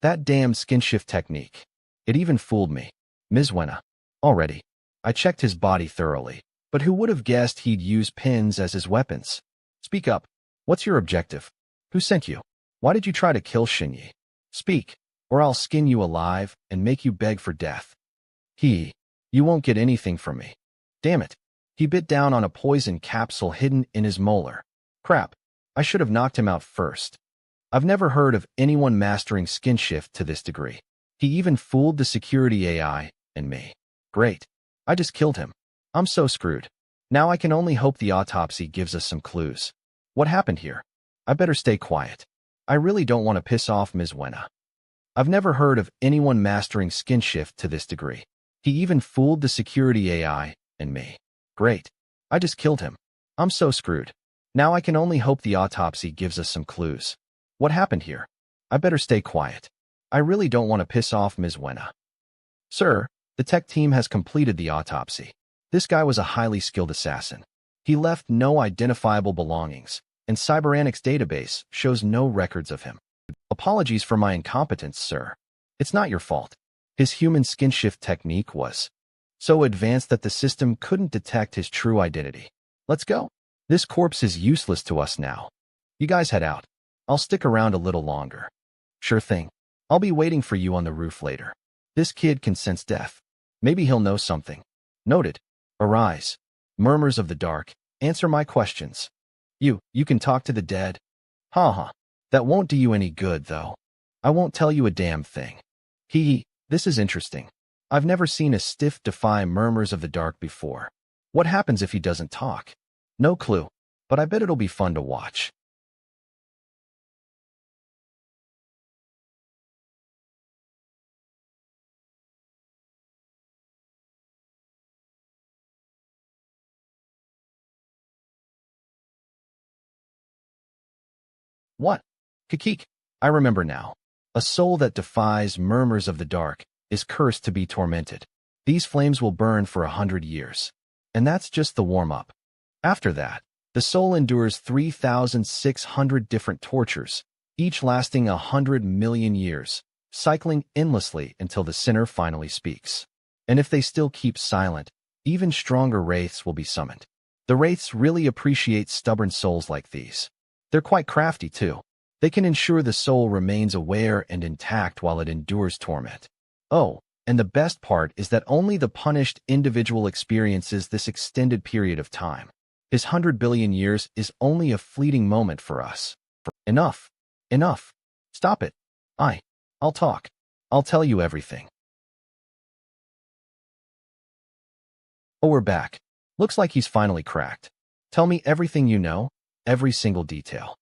That damn skin shift technique. It even fooled me. Mizwena. Already. I checked his body thoroughly, but who would have guessed he'd use pins as his weapons? Speak up. What's your objective? Who sent you? Why did you try to kill Shinyi? Speak, or I'll skin you alive and make you beg for death. You won't get anything from me. Damn it. He bit down on a poison capsule hidden in his molar. Crap. I should have knocked him out first. I've never heard of anyone mastering skin shift to this degree. He even fooled the security AI and me. Great. I just killed him. I'm so screwed. Now I can only hope the autopsy gives us some clues. What happened here? I better stay quiet. I really don't want to piss off Ms. Wena. I've never heard of anyone mastering skin shift to this degree. He even fooled the security AI and me. Great. I just killed him. I'm so screwed. Now I can only hope the autopsy gives us some clues. What happened here? I better stay quiet. I really don't want to piss off Ms. Wena. Sir, the tech team has completed the autopsy. This guy was a highly skilled assassin. He left no identifiable belongings, and Cybernetics database shows no records of him. Apologies for my incompetence, sir. It's not your fault. His human skin shift technique was so advanced that the system couldn't detect his true identity. Let's go. This corpse is useless to us now. You guys head out. I'll stick around a little longer. Sure thing. I'll be waiting for you on the roof later. This kid can sense death. Maybe he'll know something. Noted. Arise. Murmurs of the dark, answer my questions. You can talk to the dead. Ha ha. That won't do you any good, though. I won't tell you a damn thing. This is interesting. I've never seen a stiff defy murmurs of the dark before. What happens if he doesn't talk? No clue, but I bet it'll be fun to watch. What? Kakik. I remember now. A soul that defies murmurs of the dark is cursed to be tormented. These flames will burn for 100 years. And that's just the warm-up. After that, the soul endures 3,600 different tortures, each lasting 100 million years, cycling endlessly until the sinner finally speaks. And if they still keep silent, even stronger wraiths will be summoned. The wraiths really appreciate stubborn souls like these. They're quite crafty, too. They can ensure the soul remains aware and intact while it endures torment. Oh, and the best part is that only the punished individual experiences this extended period of time. His 100 billion years is only a fleeting moment for us. Enough. Enough. Stop it. I'll talk. I'll tell you everything. Oh, we're back. Looks like he's finally cracked. Tell me everything you know, every single detail.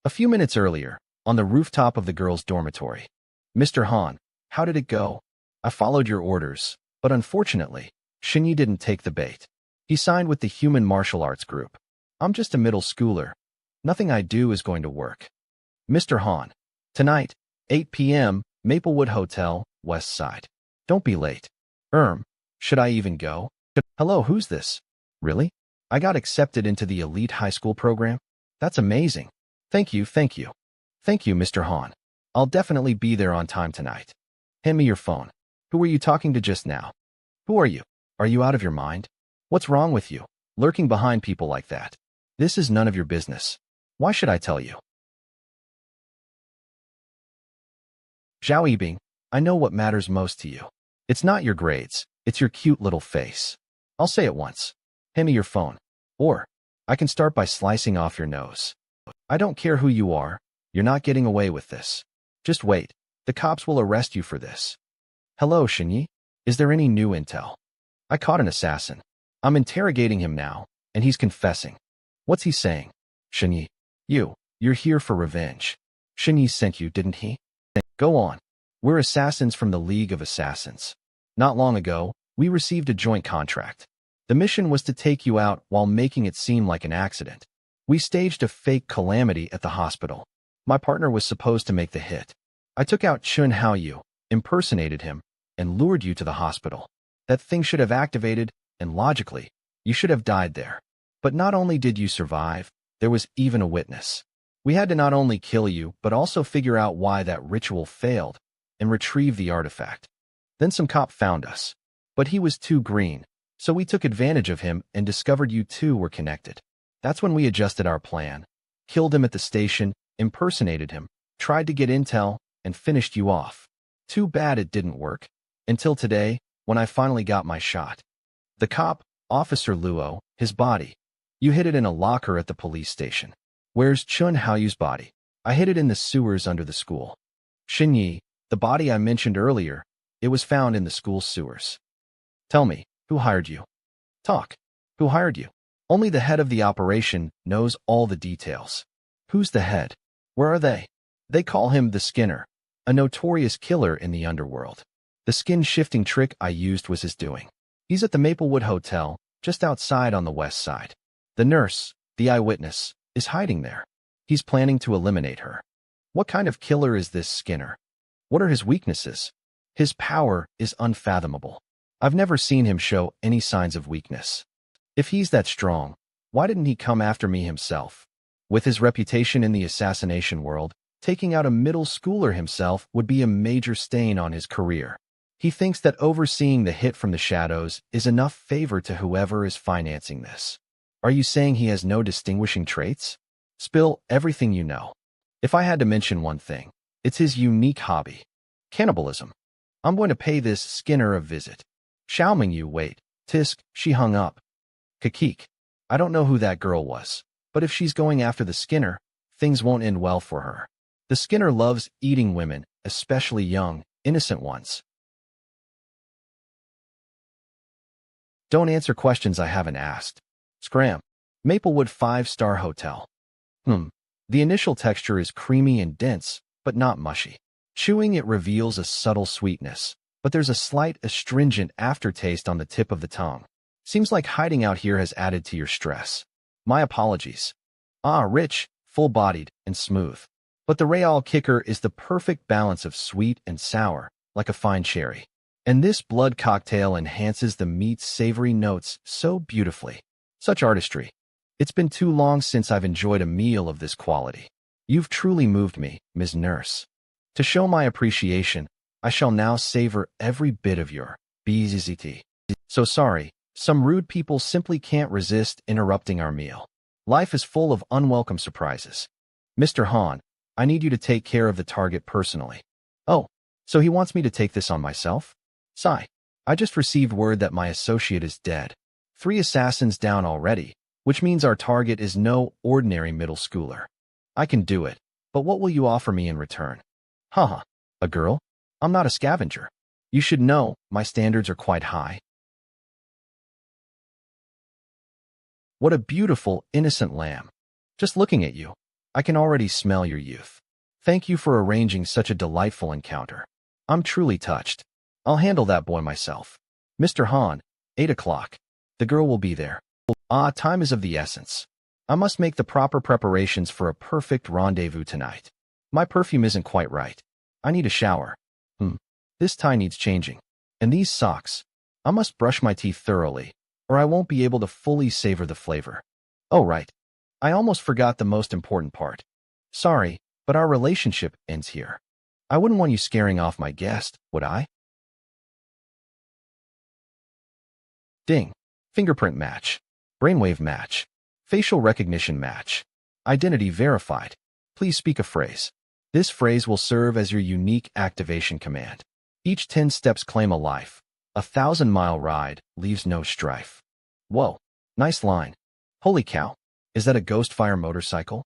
A few minutes earlier, on the rooftop of the girls' dormitory. Mr. Han, how did it go? I followed your orders, but unfortunately, Shinyi didn't take the bait. He signed with the Human Martial Arts Group. I'm just a middle schooler. Nothing I do is going to work. Mr. Han, tonight, 8 p.m., Maplewood Hotel, West Side. Don't be late. Should I even go? Hello, who's this? Really? I got accepted into the elite high school program? That's amazing. Thank you. Thank you, Mr. Han. I'll definitely be there on time tonight. Hand me your phone. Who were you talking to just now? Who are you? Are you out of your mind? What's wrong with you, lurking behind people like that? This is none of your business. Why should I tell you? Zhao Yibing, I know what matters most to you. It's not your grades, it's your cute little face. I'll say it once. Hand me your phone. Or, I can start by slicing off your nose. I don't care who you are, you're not getting away with this. Just wait, the cops will arrest you for this. Hello, Shinyi. Is there any new intel? I caught an assassin. I'm interrogating him now, and he's confessing. What's he saying? Shinyi, you're here for revenge. Shinyi sent you, didn't he? Go on. We're assassins from the League of Assassins. Not long ago, we received a joint contract. The mission was to take you out while making it seem like an accident. We staged a fake calamity at the hospital. My partner was supposed to make the hit. I took out Chun Haoyu, impersonated him, and lured you to the hospital. That thing should have activated, and logically, you should have died there. But not only did you survive, there was even a witness. We had to not only kill you, but also figure out why that ritual failed, and retrieve the artifact. Then some cop found us. But he was too green, so we took advantage of him and discovered you two were connected. That's when we adjusted our plan, killed him at the station, impersonated him, tried to get intel, and finished you off. Too bad it didn't work. Until today, when I finally got my shot. The cop, Officer Luo, his body. You hid it in a locker at the police station. Where's Chun Haoyu's body? I hid it in the sewers under the school. Shinyi, the body I mentioned earlier, it was found in the school sewers. Tell me, who hired you? Talk. Who hired you? Only the head of the operation knows all the details. Who's the head? Where are they? They call him the Skinner, a notorious killer in the underworld. The skin-shifting trick I used was his doing. He's at the Maplewood Hotel, just outside on the west side. The nurse, the eyewitness, is hiding there. He's planning to eliminate her. What kind of killer is this Skinner? What are his weaknesses? His power is unfathomable. I've never seen him show any signs of weakness. If he's that strong, why didn't he come after me himself? With his reputation in the assassination world, taking out a middle schooler himself would be a major stain on his career. He thinks that overseeing the hit from the shadows is enough favor to whoever is financing this. Are you saying he has no distinguishing traits? Spill everything you know. If I had to mention one thing, it's his unique hobby. Cannibalism. I'm going to pay this Skinner a visit. Xiaoming, you wait. Tisk, she hung up. Kakik. I don't know who that girl was, but if she's going after the Skinner, things won't end well for her. The Skinner loves eating women, especially young, innocent ones. Don't answer questions I haven't asked. Scram. Maplewood 5-star hotel. The initial texture is creamy and dense, but not mushy. Chewing it reveals a subtle sweetness, but there's a slight astringent aftertaste on the tip of the tongue. Seems like hiding out here has added to your stress. My apologies. Rich, full-bodied, and smooth. But the real kicker is the perfect balance of sweet and sour, like a fine cherry. And this blood cocktail enhances the meat's savory notes so beautifully. Such artistry. It's been too long since I've enjoyed a meal of this quality. You've truly moved me, Ms. Nurse. To show my appreciation, I shall now savor every bit of your BZT. So sorry, some rude people simply can't resist interrupting our meal. Life is full of unwelcome surprises. Mr. Han, I need you to take care of the target personally. Oh, so he wants me to take this on myself? Sigh. I just received word that my associate is dead. 3 assassins down already, which means our target is no ordinary middle schooler. I can do it, but what will you offer me in return? Haha, a girl? I'm not a scavenger. You should know, my standards are quite high. What a beautiful, innocent lamb. Just looking at you, I can already smell your youth. Thank you for arranging such a delightful encounter. I'm truly touched. I'll handle that boy myself. Mr. Han, 8 o'clock. The girl will be there. Time is of the essence. I must make the proper preparations for a perfect rendezvous tonight. My perfume isn't quite right. I need a shower. This tie needs changing. And these socks. I must brush my teeth thoroughly, or I won't be able to fully savor the flavor. Oh, right. I almost forgot the most important part. Sorry, but our relationship ends here. I wouldn't want you scaring off my guest, would I? Ding. Fingerprint match. Brainwave match. Facial recognition match. Identity verified. Please speak a phrase. This phrase will serve as your unique activation command. Each 10 steps claim a life. 1,000-mile ride leaves no strife. Whoa, nice line. Holy cow, is that a Ghostfire motorcycle?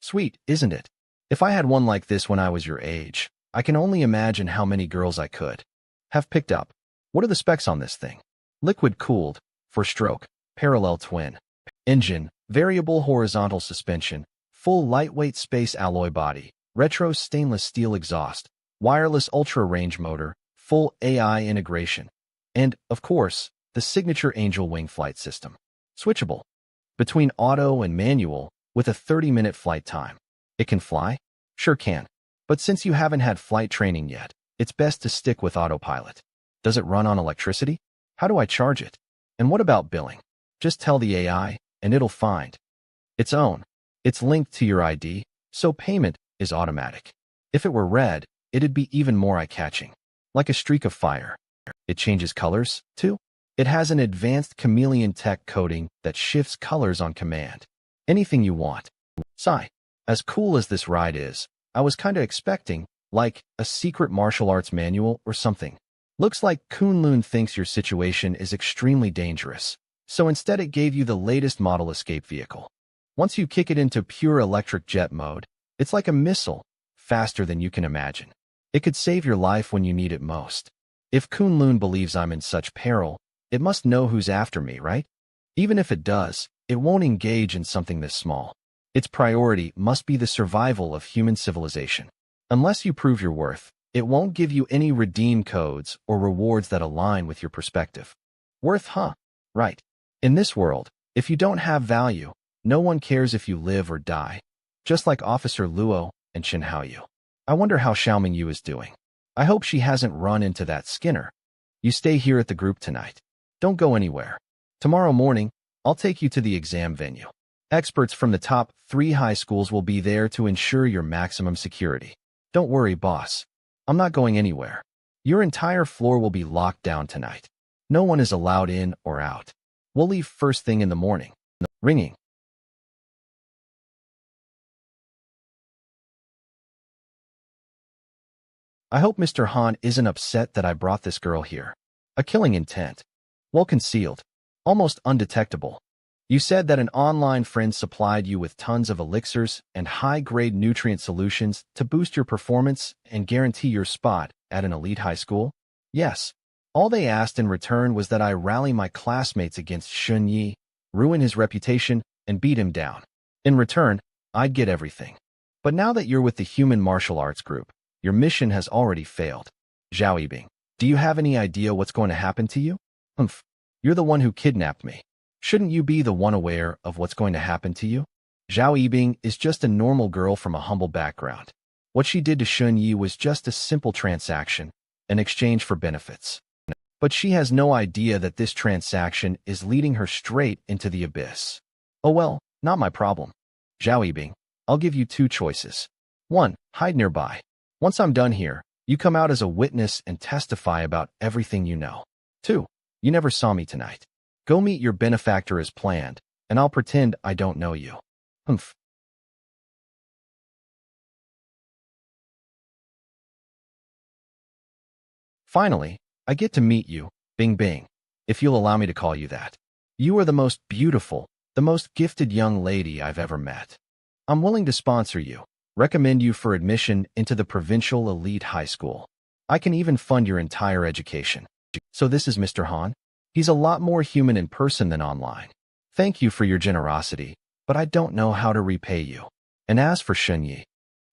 Sweet, isn't it? If I had one like this when I was your age, I can only imagine how many girls I could have picked up. What are the specs on this thing? Liquid cooled, 4-stroke, parallel twin. Engine, variable horizontal suspension, full lightweight space alloy body, retro stainless steel exhaust, wireless ultra-range motor, full AI integration, and, of course, the signature Angel Wing flight system. Switchable between auto and manual with a 30-minute flight time. It can fly? Sure can. But since you haven't had flight training yet, it's best to stick with autopilot. Does it run on electricity? How do I charge it? And what about billing? Just tell the AI, and it'll find its own. It's linked to your ID, so payment is automatic. If it were red, it'd be even more eye-catching. Like a streak of fire. It changes colors, too. It has an advanced chameleon tech coating that shifts colors on command. Anything you want. Sigh. As cool as this ride is, I was kinda expecting, like, a secret martial arts manual or something. Looks like Kunlun thinks your situation is extremely dangerous, so instead it gave you the latest model escape vehicle. Once you kick it into pure electric jet mode, it's like a missile, faster than you can imagine. It could save your life when you need it most. If Kunlun believes I'm in such peril, it must know who's after me, right? Even if it does, it won't engage in something this small. Its priority must be the survival of human civilization. Unless you prove your worth, it won't give you any redeem codes or rewards that align with your perspective. Worth, huh? Right. In this world, if you don't have value, no one cares if you live or die. Just like Officer Luo and Shin Haoyu. I wonder how Xiaoming Yu is doing. I hope she hasn't run into that Skinner. You stay here at the group tonight. Don't go anywhere. Tomorrow morning, I'll take you to the exam venue. Experts from the top 3 high schools will be there to ensure your maximum security. Don't worry, boss. I'm not going anywhere. Your entire floor will be locked down tonight. No one is allowed in or out. We'll leave first thing in the morning. Ringing. I hope Mr. Han isn't upset that I brought this girl here. A killing intent. Well concealed. Almost undetectable. You said that an online friend supplied you with tons of elixirs and high-grade nutrient solutions to boost your performance and guarantee your spot at an elite high school? Yes. All they asked in return was that I rally my classmates against Shun Yi, ruin his reputation, and beat him down. In return, I'd get everything. But now that you're with the Human Martial Arts Group, your mission has already failed. Zhao Yibing, do you have any idea what's going to happen to you? You're the one who kidnapped me. Shouldn't you be the one aware of what's going to happen to you? Zhao Yibing is just a normal girl from a humble background. What she did to Shun Yi was just a simple transaction, an exchange for benefits. But she has no idea that this transaction is leading her straight into the abyss. Oh well, not my problem. Zhao Yibing, I'll give you two choices. 1. Hide nearby. Once I'm done here, you come out as a witness and testify about everything you know. 2. You never saw me tonight. Go meet your benefactor as planned, and I'll pretend I don't know you. Humph. Finally, I get to meet you, Bing Bing, if you'll allow me to call you that. You are the most beautiful, the most gifted young lady I've ever met. I'm willing to sponsor you, recommend you for admission into the provincial elite high school. I can even fund your entire education. So this is Mr. Han? He's a lot more human in person than online. Thank you for your generosity, but I don't know how to repay you. And as for Shun Yi,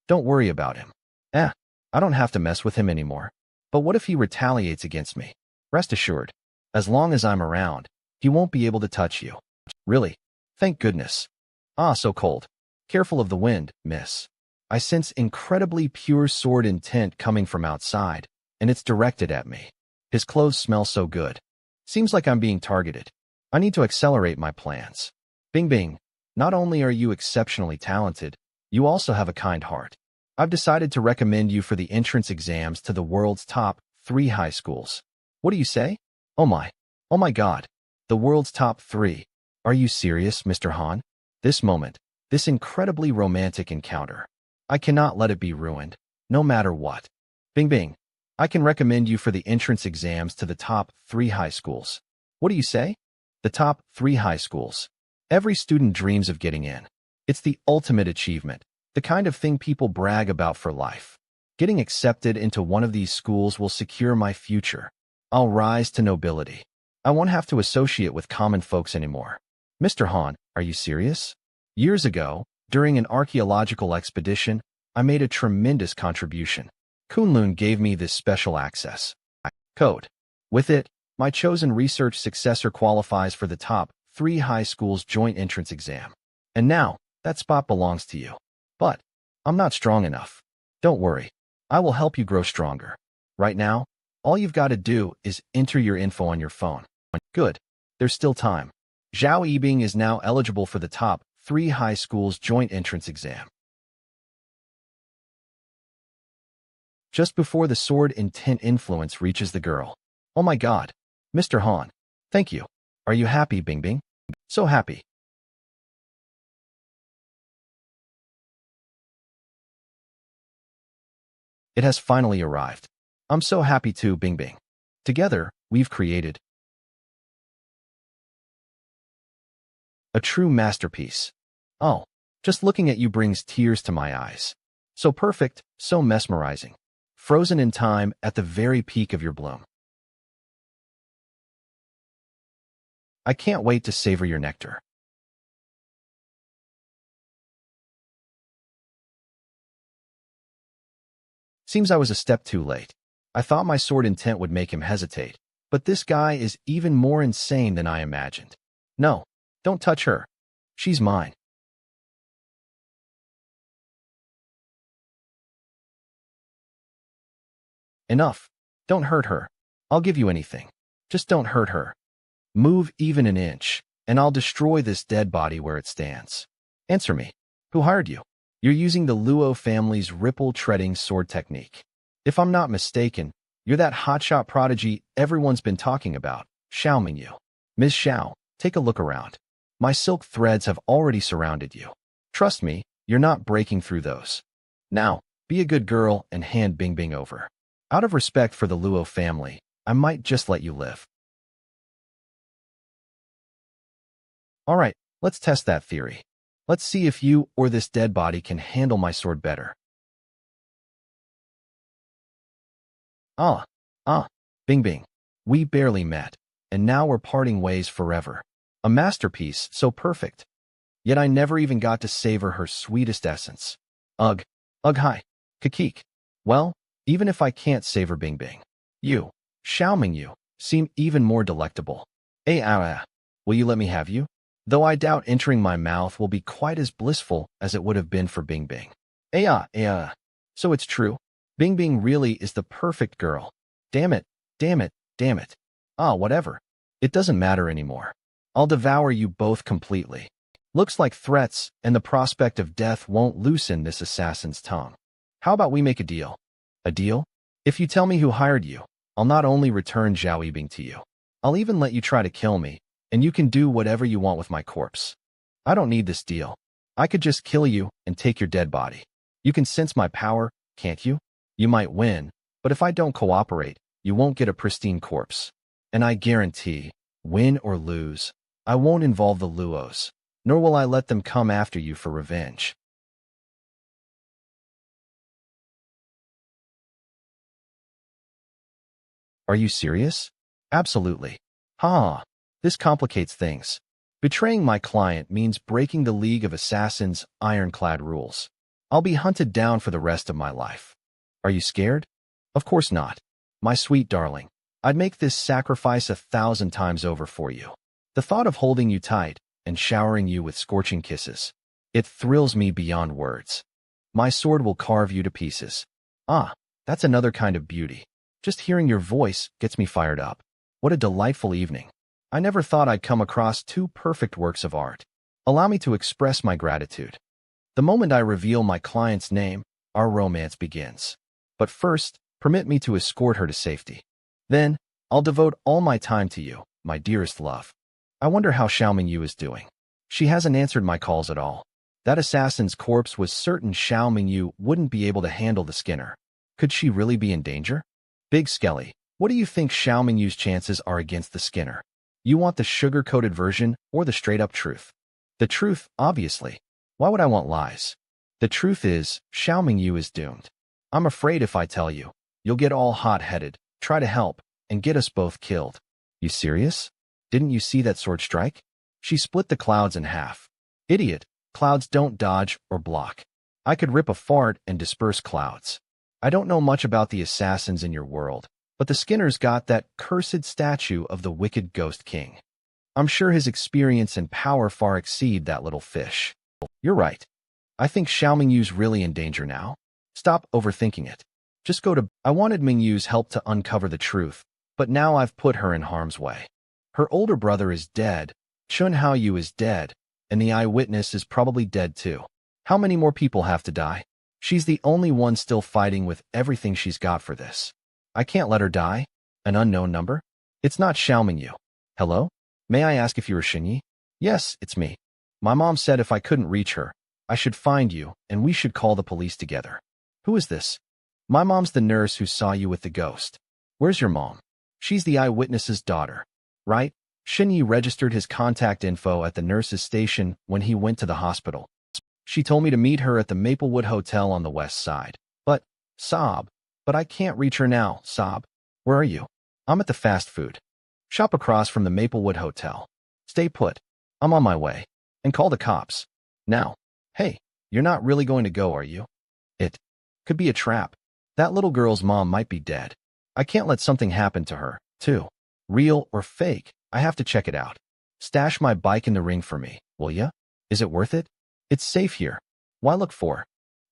don't worry about him. I don't have to mess with him anymore. But what if he retaliates against me? Rest assured, as long as I'm around, he won't be able to touch you. Really? Thank goodness. Ah, so cold. Careful of the wind, miss. I sense incredibly pure sword intent coming from outside, and it's directed at me. His clothes smell so good. Seems like I'm being targeted. I need to accelerate my plans. Bing Bing, not only are you exceptionally talented, you also have a kind heart. I've decided to recommend you for the entrance exams to the world's top 3 high schools. What do you say? Oh my God. The world's top 3. Are you serious, Mr. Han? This moment, this incredibly romantic encounter. I cannot let it be ruined, no matter what. Bing Bing, I can recommend you for the entrance exams to the top 3 high schools. What do you say? The top 3 high schools. Every student dreams of getting in. It's the ultimate achievement, the kind of thing people brag about for life. Getting accepted into one of these schools will secure my future. I'll rise to nobility. I won't have to associate with common folks anymore. Mr. Han, are you serious? Years ago, during an archaeological expedition, I made a tremendous contribution. Kunlun gave me this special access code. With it, my chosen research successor qualifies for the top 3 high schools joint entrance exam. And now, that spot belongs to you. But I'm not strong enough. Don't worry. I will help you grow stronger. Right now, all you've got to do is enter your info on your phone. Good. There's still time. Zhao Yibing is now eligible for the top 3 high schools joint entrance exam. Just before the sword intent influence reaches the girl. Oh my God. Mr. Han. Thank you. Are you happy, Bing Bing? So happy. It has finally arrived. I'm so happy too, Bing Bing. Together, we've created a true masterpiece. Oh, just looking at you brings tears to my eyes. So perfect, so mesmerizing. Frozen in time at the very peak of your bloom. I can't wait to savor your nectar. Seems I was a step too late. I thought my sword intent would make him hesitate, but this guy is even more insane than I imagined. No, don't touch her. She's mine. Enough. Don't hurt her. I'll give you anything. Just don't hurt her. Move even an inch, and I'll destroy this dead body where it stands. Answer me. Who hired you? You're using the Luo family's ripple-treading sword technique. If I'm not mistaken, you're that hotshot prodigy everyone's been talking about, Xiao Mingyu. Ms. Xiao, take a look around. My silk threads have already surrounded you. Trust me, you're not breaking through those. Now, be a good girl and hand Bing Bing over. Out of respect for the Luo family, I might just let you live. Alright, let's test that theory. Let's see if you or this dead body can handle my sword better. Bing Bing. We barely met, and now we're parting ways forever. A masterpiece so perfect. Yet I never even got to savor her sweetest essence. Ugh. Hi. Kakik. Well, even if I can't savor Bing Bing, you, Xiao Mingyu, seem even more delectable. Will you let me have you? Though I doubt entering my mouth will be quite as blissful as it would have been for Bing Bing. So it's true. Bing Bing really is the perfect girl. Damn it, damn it, damn it. Ah, whatever. It doesn't matter anymore. I'll devour you both completely. Looks like threats and the prospect of death won't loosen this assassin's tongue. How about we make a deal? A deal? If you tell me who hired you, I'll not only return Zhao Yibing to you, I'll even let you try to kill me, and you can do whatever you want with my corpse. I don't need this deal. I could just kill you and take your dead body. You can sense my power, can't you? You might win, but if I don't cooperate, you won't get a pristine corpse. And I guarantee, win or lose, I won't involve the Luos, nor will I let them come after you for revenge. Are you serious? Absolutely. Ha! This complicates things. Betraying my client means breaking the League of Assassins' ironclad rules. I'll be hunted down for the rest of my life. Are you scared? Of course not. My sweet darling, I'd make this sacrifice 1,000 times over for you. The thought of holding you tight and showering you with scorching kisses, it thrills me beyond words. My sword will carve you to pieces. Ah, that's another kind of beauty. Just hearing your voice gets me fired up. What a delightful evening. I never thought I'd come across two perfect works of art. Allow me to express my gratitude. The moment I reveal my client's name, our romance begins. But first, permit me to escort her to safety. Then, I'll devote all my time to you, my dearest love. I wonder how Xiaoming Yu is doing. She hasn't answered my calls at all. That assassin's corpse was certain Xiaoming Yu wouldn't be able to handle the Skinner. Could she really be in danger? Big Skelly, what do you think Xiaoming Yu's chances are against the Skinner? You want the sugar-coated version or the straight-up truth? The truth, obviously. Why would I want lies? The truth is, Xiaoming Yu is doomed. I'm afraid if I tell you, you'll get all hot-headed, try to help, and get us both killed. You serious? Didn't you see that sword strike? She split the clouds in half. Idiot, clouds don't dodge or block. I could rip a fart and disperse clouds. I don't know much about the assassins in your world, but the Skinner's got that cursed statue of the wicked Ghost King. I'm sure his experience and power far exceed that little fish. You're right. I think Xiaoming Yu's really in danger now. Stop overthinking it. Just go to... I wanted Ming Yu's help to uncover the truth, but now I've put her in harm's way. Her older brother is dead, Chun Hao Yu is dead, and the eyewitness is probably dead too. How many more people have to die? She's the only one still fighting with everything she's got for this. I can't let her die. An unknown number? It's not Xiaoming Yu. Hello? May I ask if you are Xinyi? Yes, it's me. My mom said if I couldn't reach her, I should find you, and we should call the police together. Who is this? My mom's the nurse who saw you with the ghost. Where's your mom? She's the eyewitness's daughter, right? Xinyi registered his contact info at the nurse's station when he went to the hospital. She told me to meet her at the Maplewood Hotel on the west side. But, Sob, but I can't reach her now, Sob. Where are you? I'm at the fast food shop across from the Maplewood Hotel. Stay put. I'm on my way. And call the cops. Now. Hey, you're not really going to go, are you? It could be a trap. That little girl's mom might be dead. I can't let something happen to her, too. Real or fake, I have to check it out. Stash my bike in the ring for me, will ya? Is it worth it? It's safe here. Why look for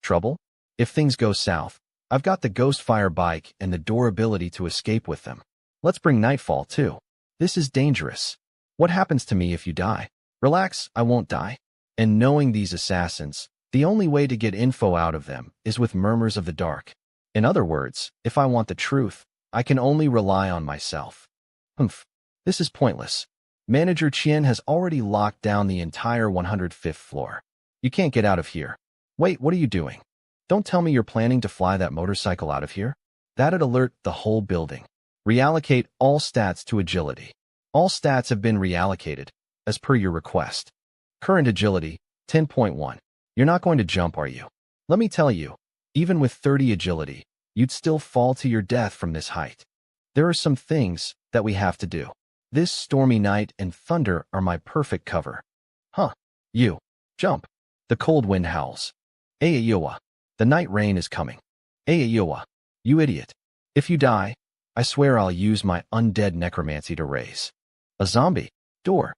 trouble? If things go south, I've got the Ghost Fire bike and the durability to escape with them. Let's bring Nightfall, too. This is dangerous. What happens to me if you die? Relax, I won't die. And knowing these assassins, the only way to get info out of them is with murmurs of the dark. In other words, if I want the truth, I can only rely on myself. Humph. This is pointless. Manager Qian has already locked down the entire 105th floor. You can't get out of here. Wait, what are you doing? Don't tell me you're planning to fly that motorcycle out of here? That'd alert the whole building. Reallocate all stats to agility. All stats have been reallocated, as per your request. Current agility, 10.1. You're not going to jump, are you? Let me tell you, even with 30 agility, you'd still fall to your death from this height. There are some things that we have to do. This stormy night and thunder are my perfect cover. Huh. You. Jump. The cold wind howls. Ayayoa. The night rain is coming. Ayayoa. You idiot. If you die, I swear I'll use my undead necromancy to raise a zombie. Door.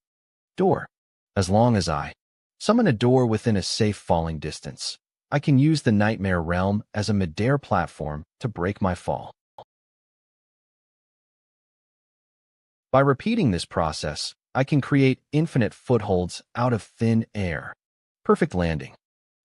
Door. As long as I summon a door within a safe falling distance. I can use the nightmare realm as a midair platform to break my fall. By repeating this process, I can create infinite footholds out of thin air. Perfect landing.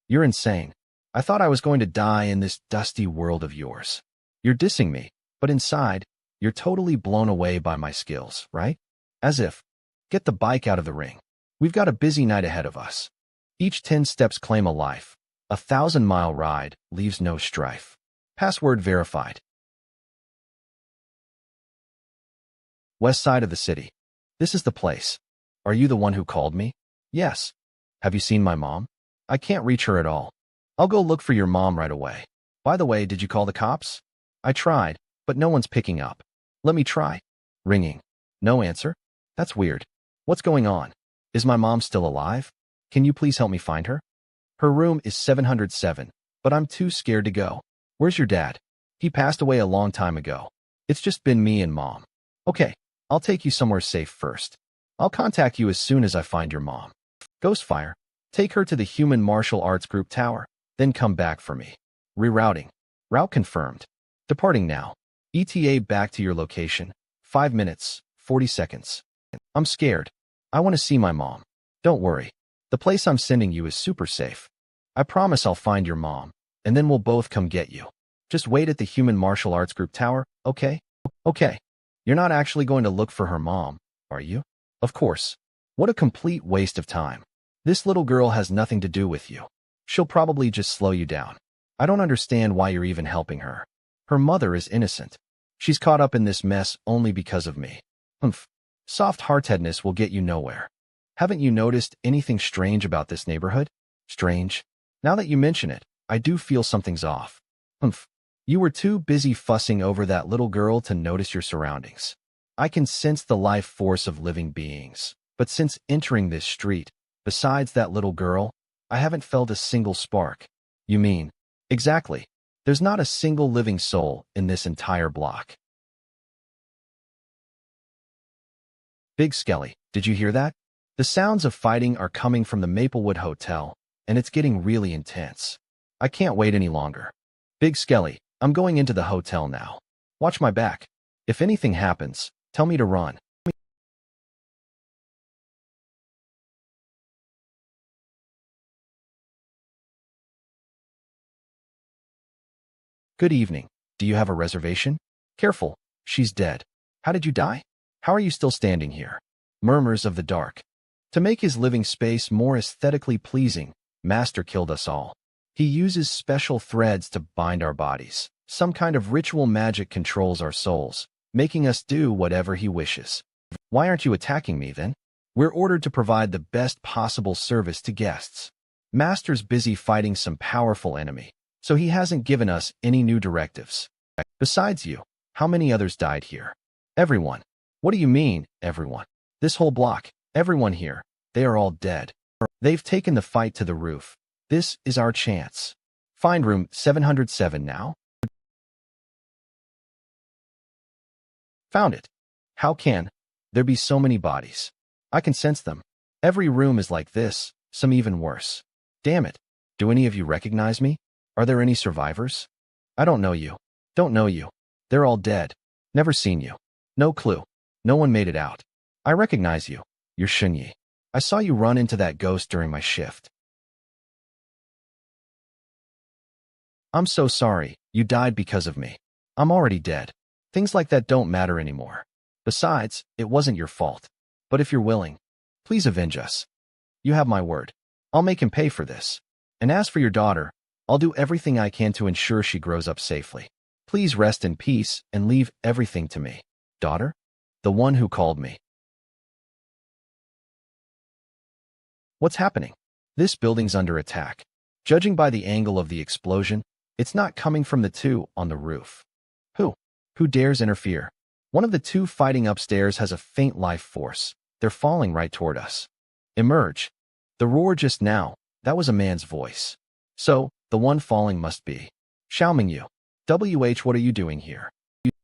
You're insane. I thought I was going to die in this dusty world of yours. You're dissing me, but inside, you're totally blown away by my skills, right? As if, get the bike out of the ring. We've got a busy night ahead of us. Each 10 steps claim a life. 1,000-mile ride leaves no strife. Password verified. West side of the city. This is the place. Are you the one who called me? Yes. Have you seen my mom? I can't reach her at all. I'll go look for your mom right away. By the way, did you call the cops? I tried, but no one's picking up. Let me try. Ringing. No answer? That's weird. What's going on? Is my mom still alive? Can you please help me find her? Her room is 707, but I'm too scared to go. Where's your dad? He passed away a long time ago. It's just been me and mom. Okay, I'll take you somewhere safe first. I'll contact you as soon as I find your mom. Ghostfire. Take her to the Human Martial Arts Group Tower, then come back for me. Rerouting. Route confirmed. Departing now. ETA back to your location. 5 minutes, 40 seconds. I'm scared. I want to see my mom. Don't worry. The place I'm sending you is super safe. I promise I'll find your mom, and then we'll both come get you. Just wait at the Human Martial Arts Group Tower, okay? Okay. You're not actually going to look for her mom, are you? Of course. What a complete waste of time. This little girl has nothing to do with you. She'll probably just slow you down. I don't understand why you're even helping her. Her mother is innocent. She's caught up in this mess only because of me. Soft-heartedness will get you nowhere. Haven't you noticed anything strange about this neighborhood? Strange? Now that you mention it, I do feel something's off. You were too busy fussing over that little girl to notice your surroundings. I can sense the life force of living beings, but since entering this street, besides that little girl, I haven't felt a single spark. You mean? Exactly. There's not a single living soul in this entire block. Big Skelly, did you hear that? The sounds of fighting are coming from the Maplewood Hotel, and it's getting really intense. I can't wait any longer. Big Skelly, I'm going into the hotel now. Watch my back. If anything happens, tell me to run. Good evening. Do you have a reservation? Careful, she's dead. How did you die? How are you still standing here? Murmurs of the dark. To make his living space more aesthetically pleasing, Master killed us all. He uses special threads to bind our bodies. Some kind of ritual magic controls our souls, making us do whatever he wishes. Why aren't you attacking me then? We're ordered to provide the best possible service to guests. Master's busy fighting some powerful enemy, so he hasn't given us any new directives. Besides you, how many others died here? Everyone. What do you mean, everyone? This whole block, everyone here, they are all dead. They've taken the fight to the roof. This is our chance. Find room 707 now. Found it. How can there be so many bodies? I can sense them. Every room is like this, some even worse. Damn it. Do any of you recognize me? Are there any survivors? I don't know you. Don't know you. They're all dead. Never seen you. No clue. No one made it out. I recognize you. You're Shunyi. I saw you run into that ghost during my shift. I'm so sorry. You died because of me. I'm already dead. Things like that don't matter anymore. Besides, it wasn't your fault. But if you're willing, please avenge us. You have my word. I'll make him pay for this. And as for your daughter, I'll do everything I can to ensure she grows up safely. Please rest in peace and leave everything to me. Daughter? The one who called me. What's happening? This building's under attack. Judging by the angle of the explosion, it's not coming from the two on the roof. Who dares interfere? One of the two fighting upstairs has a faint life force. They're falling right toward us. Emerge. The roar just now, that was a man's voice. So, the one falling must be Xiaomingyu. What are you doing here?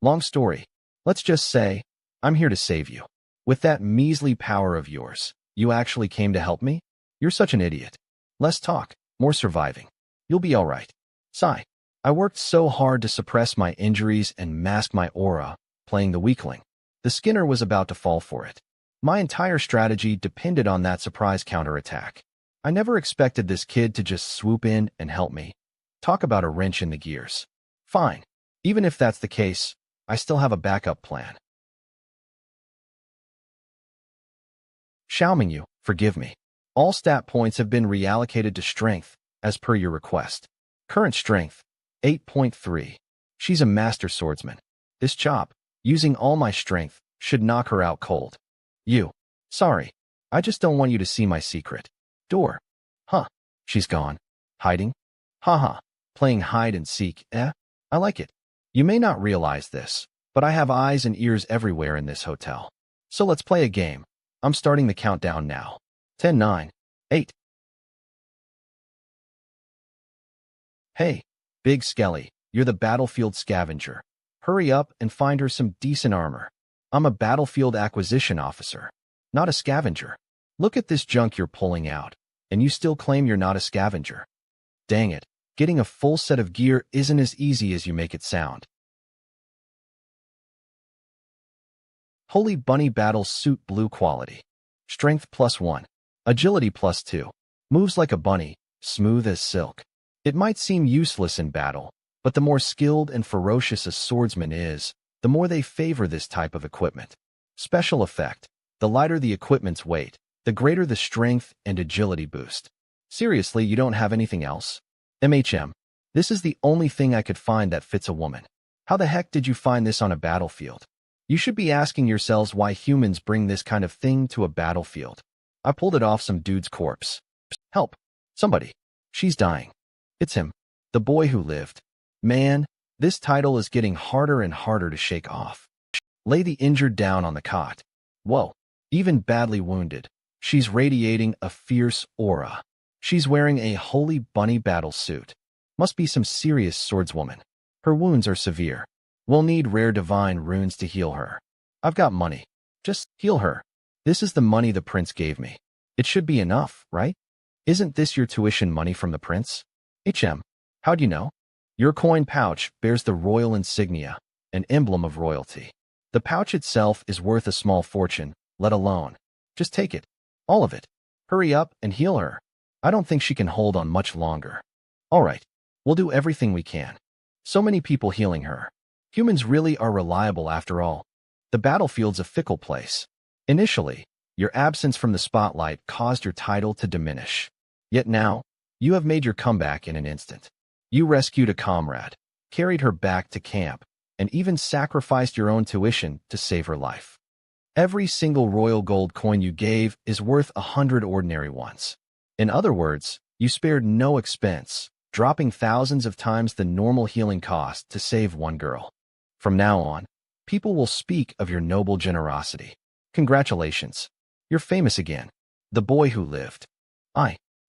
Long story. Let's just say, I'm here to save you. With that measly power of yours, you actually came to help me? You're such an idiot. Less talk, more surviving. You'll be alright. Sigh. I worked so hard to suppress my injuries and mask my aura, playing the weakling. The Skinner was about to fall for it. My entire strategy depended on that surprise counterattack. I never expected this kid to just swoop in and help me. Talk about a wrench in the gears. Fine. Even if that's the case, I still have a backup plan. Xiaomingyu, forgive me. All stat points have been reallocated to strength, as per your request. Current strength, 8.3. She's a master swordsman. This chop, using all my strength, should knock her out cold. You. Sorry. I just don't want you to see my secret. Door. Huh. She's gone. Hiding? Haha. Playing hide and seek, eh? I like it. You may not realize this, but I have eyes and ears everywhere in this hotel. So let's play a game. I'm starting the countdown now. 10, 9, 8. Hey, Big Skelly, you're the battlefield scavenger. Hurry up and find her some decent armor. I'm a battlefield acquisition officer, not a scavenger. Look at this junk you're pulling out, and you still claim you're not a scavenger. Dang it, getting a full set of gear isn't as easy as you make it sound. Holy Bunny Battle Suit Blue Quality. Strength +1. Agility +2. Moves like a bunny, smooth as silk. It might seem useless in battle, but the more skilled and ferocious a swordsman is, the more they favor this type of equipment. Special effect. The lighter the equipment's weight, the greater the strength and agility boost. Seriously, you don't have anything else? This is the only thing I could find that fits a woman. How the heck did you find this on a battlefield? You should be asking yourselves why humans bring this kind of thing to a battlefield. I pulled it off some dude's corpse. Help. Somebody. She's dying. It's him. The boy who lived. Man, this title is getting harder and harder to shake off. Lay the injured down on the cot. Whoa. Even badly wounded, she's radiating a fierce aura. She's wearing a holy bunny battle suit. Must be some serious swordswoman. Her wounds are severe. We'll need rare divine runes to heal her. I've got money. Just heal her. This is the money the prince gave me. It should be enough, right? Isn't this your tuition money from the prince? How'd you know? Your coin pouch bears the royal insignia, an emblem of royalty. The pouch itself is worth a small fortune, let alone. Just take it. All of it. Hurry up and heal her. I don't think she can hold on much longer. All right. We'll do everything we can. So many people healing her. Humans really are reliable after all. The battlefield's a fickle place. Initially, your absence from the spotlight caused your title to diminish. Yet now, you have made your comeback in an instant. You rescued a comrade, carried her back to camp, and even sacrificed your own tuition to save her life. Every single royal gold coin you gave is worth 100 ordinary ones. In other words, you spared no expense, dropping thousands of times the normal healing cost to save one girl. From now on, people will speak of your noble generosity. Congratulations. You're famous again. The boy who lived.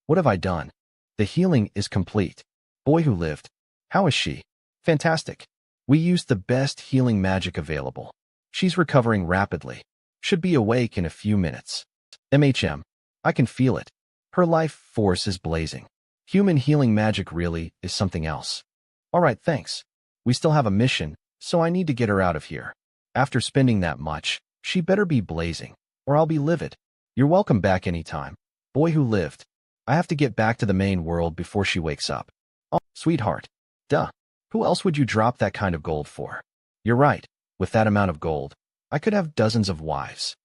What have I done? The healing is complete. Boy who lived. How is she? Fantastic. We used the best healing magic available. She's recovering rapidly. Should be awake in a few minutes. I can feel it. Her life force is blazing. Human healing magic really is something else. All right, thanks. We still have a mission, so I need to get her out of here. After spending that much, she better be blazing, or I'll be livid. You're welcome back anytime. Boy who lived. I have to get back to the main world before she wakes up. Oh, sweetheart. Duh. Who else would you drop that kind of gold for? You're right. With that amount of gold, I could have dozens of wives.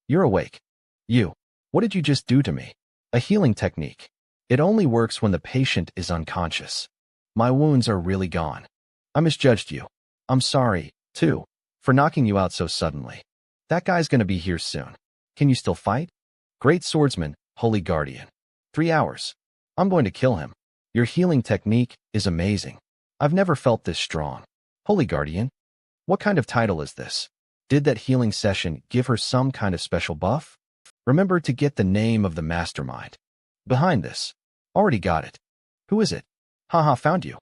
You're awake. What did you just do to me? A healing technique. It only works when the patient is unconscious. My wounds are really gone. I misjudged you. I'm sorry, too, for knocking you out so suddenly. That guy's gonna be here soon. Can you still fight? Great swordsman, holy guardian. 3 hours. I'm going to kill him. Your healing technique is amazing. I've never felt this strong. Holy guardian? What kind of title is this? Did that healing session give her some kind of special buff? Remember to get the name of the mastermind behind this. Already got it. Who is it? Haha, found you.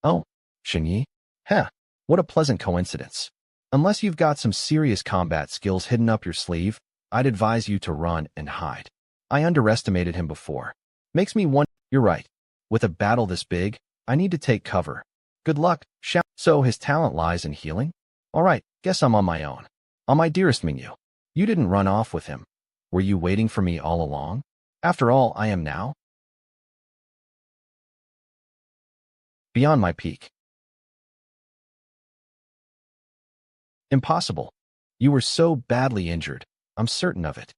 Oh, Xingyi? Heh, what a pleasant coincidence. Unless you've got some serious combat skills hidden up your sleeve, I'd advise you to run and hide. I underestimated him before. Makes me wonder. You're right. With a battle this big, I need to take cover. Good luck, Xiao. So his talent lies in healing? All right, guess I'm on my own. On my dearest Mingyu. You didn't run off with him. Were you waiting for me all along? After all, I am now beyond my peak. Impossible. You were so badly injured. I'm certain of it.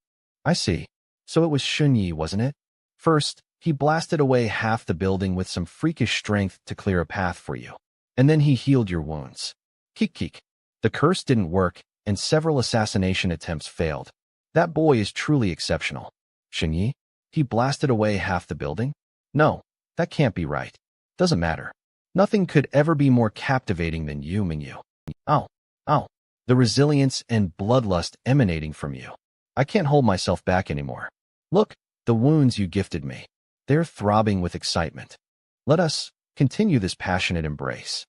I see. So it was Shunyi, wasn't it? First, he blasted away half the building with some freakish strength to clear a path for you. And then he healed your wounds. Keek. The curse didn't work, and several assassination attempts failed. That boy is truly exceptional. Shunyi? He blasted away half the building? No, that can't be right. Doesn't matter. Nothing could ever be more captivating than you, Mingyu. Ow. The resilience and bloodlust emanating from you. I can't hold myself back anymore. Look, the wounds you gifted me. They're throbbing with excitement. Let us continue this passionate embrace.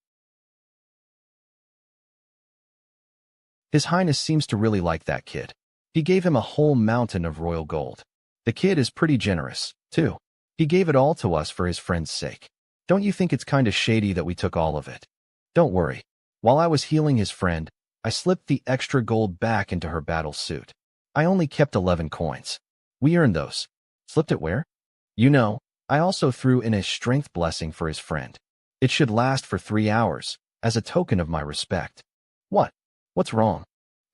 His Highness seems to really like that kid. He gave him a whole mountain of royal gold. The kid is pretty generous, too. He gave it all to us for his friend's sake. Don't you think it's kinda shady that we took all of it? Don't worry. While I was healing his friend, I slipped the extra gold back into her battle suit. I only kept 11 coins. We earned those. Slipped it where? You know, I also threw in a strength blessing for his friend. It should last for 3 hours, as a token of my respect. What? What's wrong?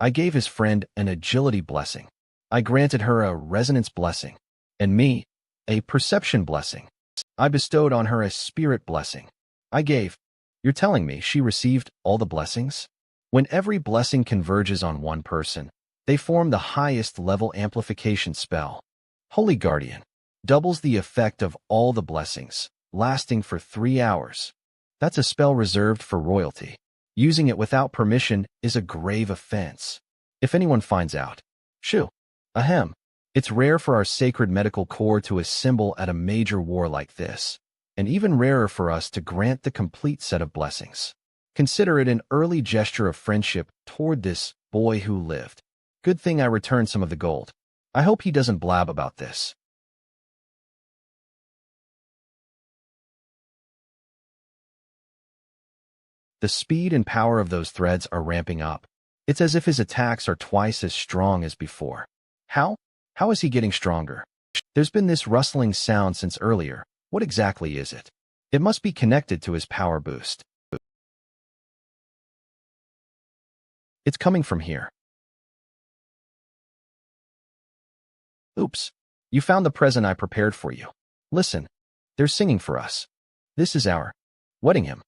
I gave his friend an agility blessing. I granted her a resonance blessing. And me, a perception blessing. I bestowed on her a spirit blessing. You're telling me she received all the blessings? When every blessing converges on one person, they form the highest level amplification spell. Holy Guardian doubles the effect of all the blessings, lasting for 3 hours. That's a spell reserved for royalty. Using it without permission is a grave offense. If anyone finds out, shoo. Ahem. It's rare for our sacred medical corps to assemble at a major war like this, and even rarer for us to grant the complete set of blessings. Consider it an early gesture of friendship toward this boy who lived. Good thing I returned some of the gold. I hope he doesn't blab about this. The speed and power of those threads are ramping up. It's as if his attacks are twice as strong as before. How? How is he getting stronger? There's been this rustling sound since earlier. What exactly is it? It must be connected to his power boost. It's coming from here. Oops. You found the present I prepared for you. Listen. They're singing for us. This is our wedding hymn.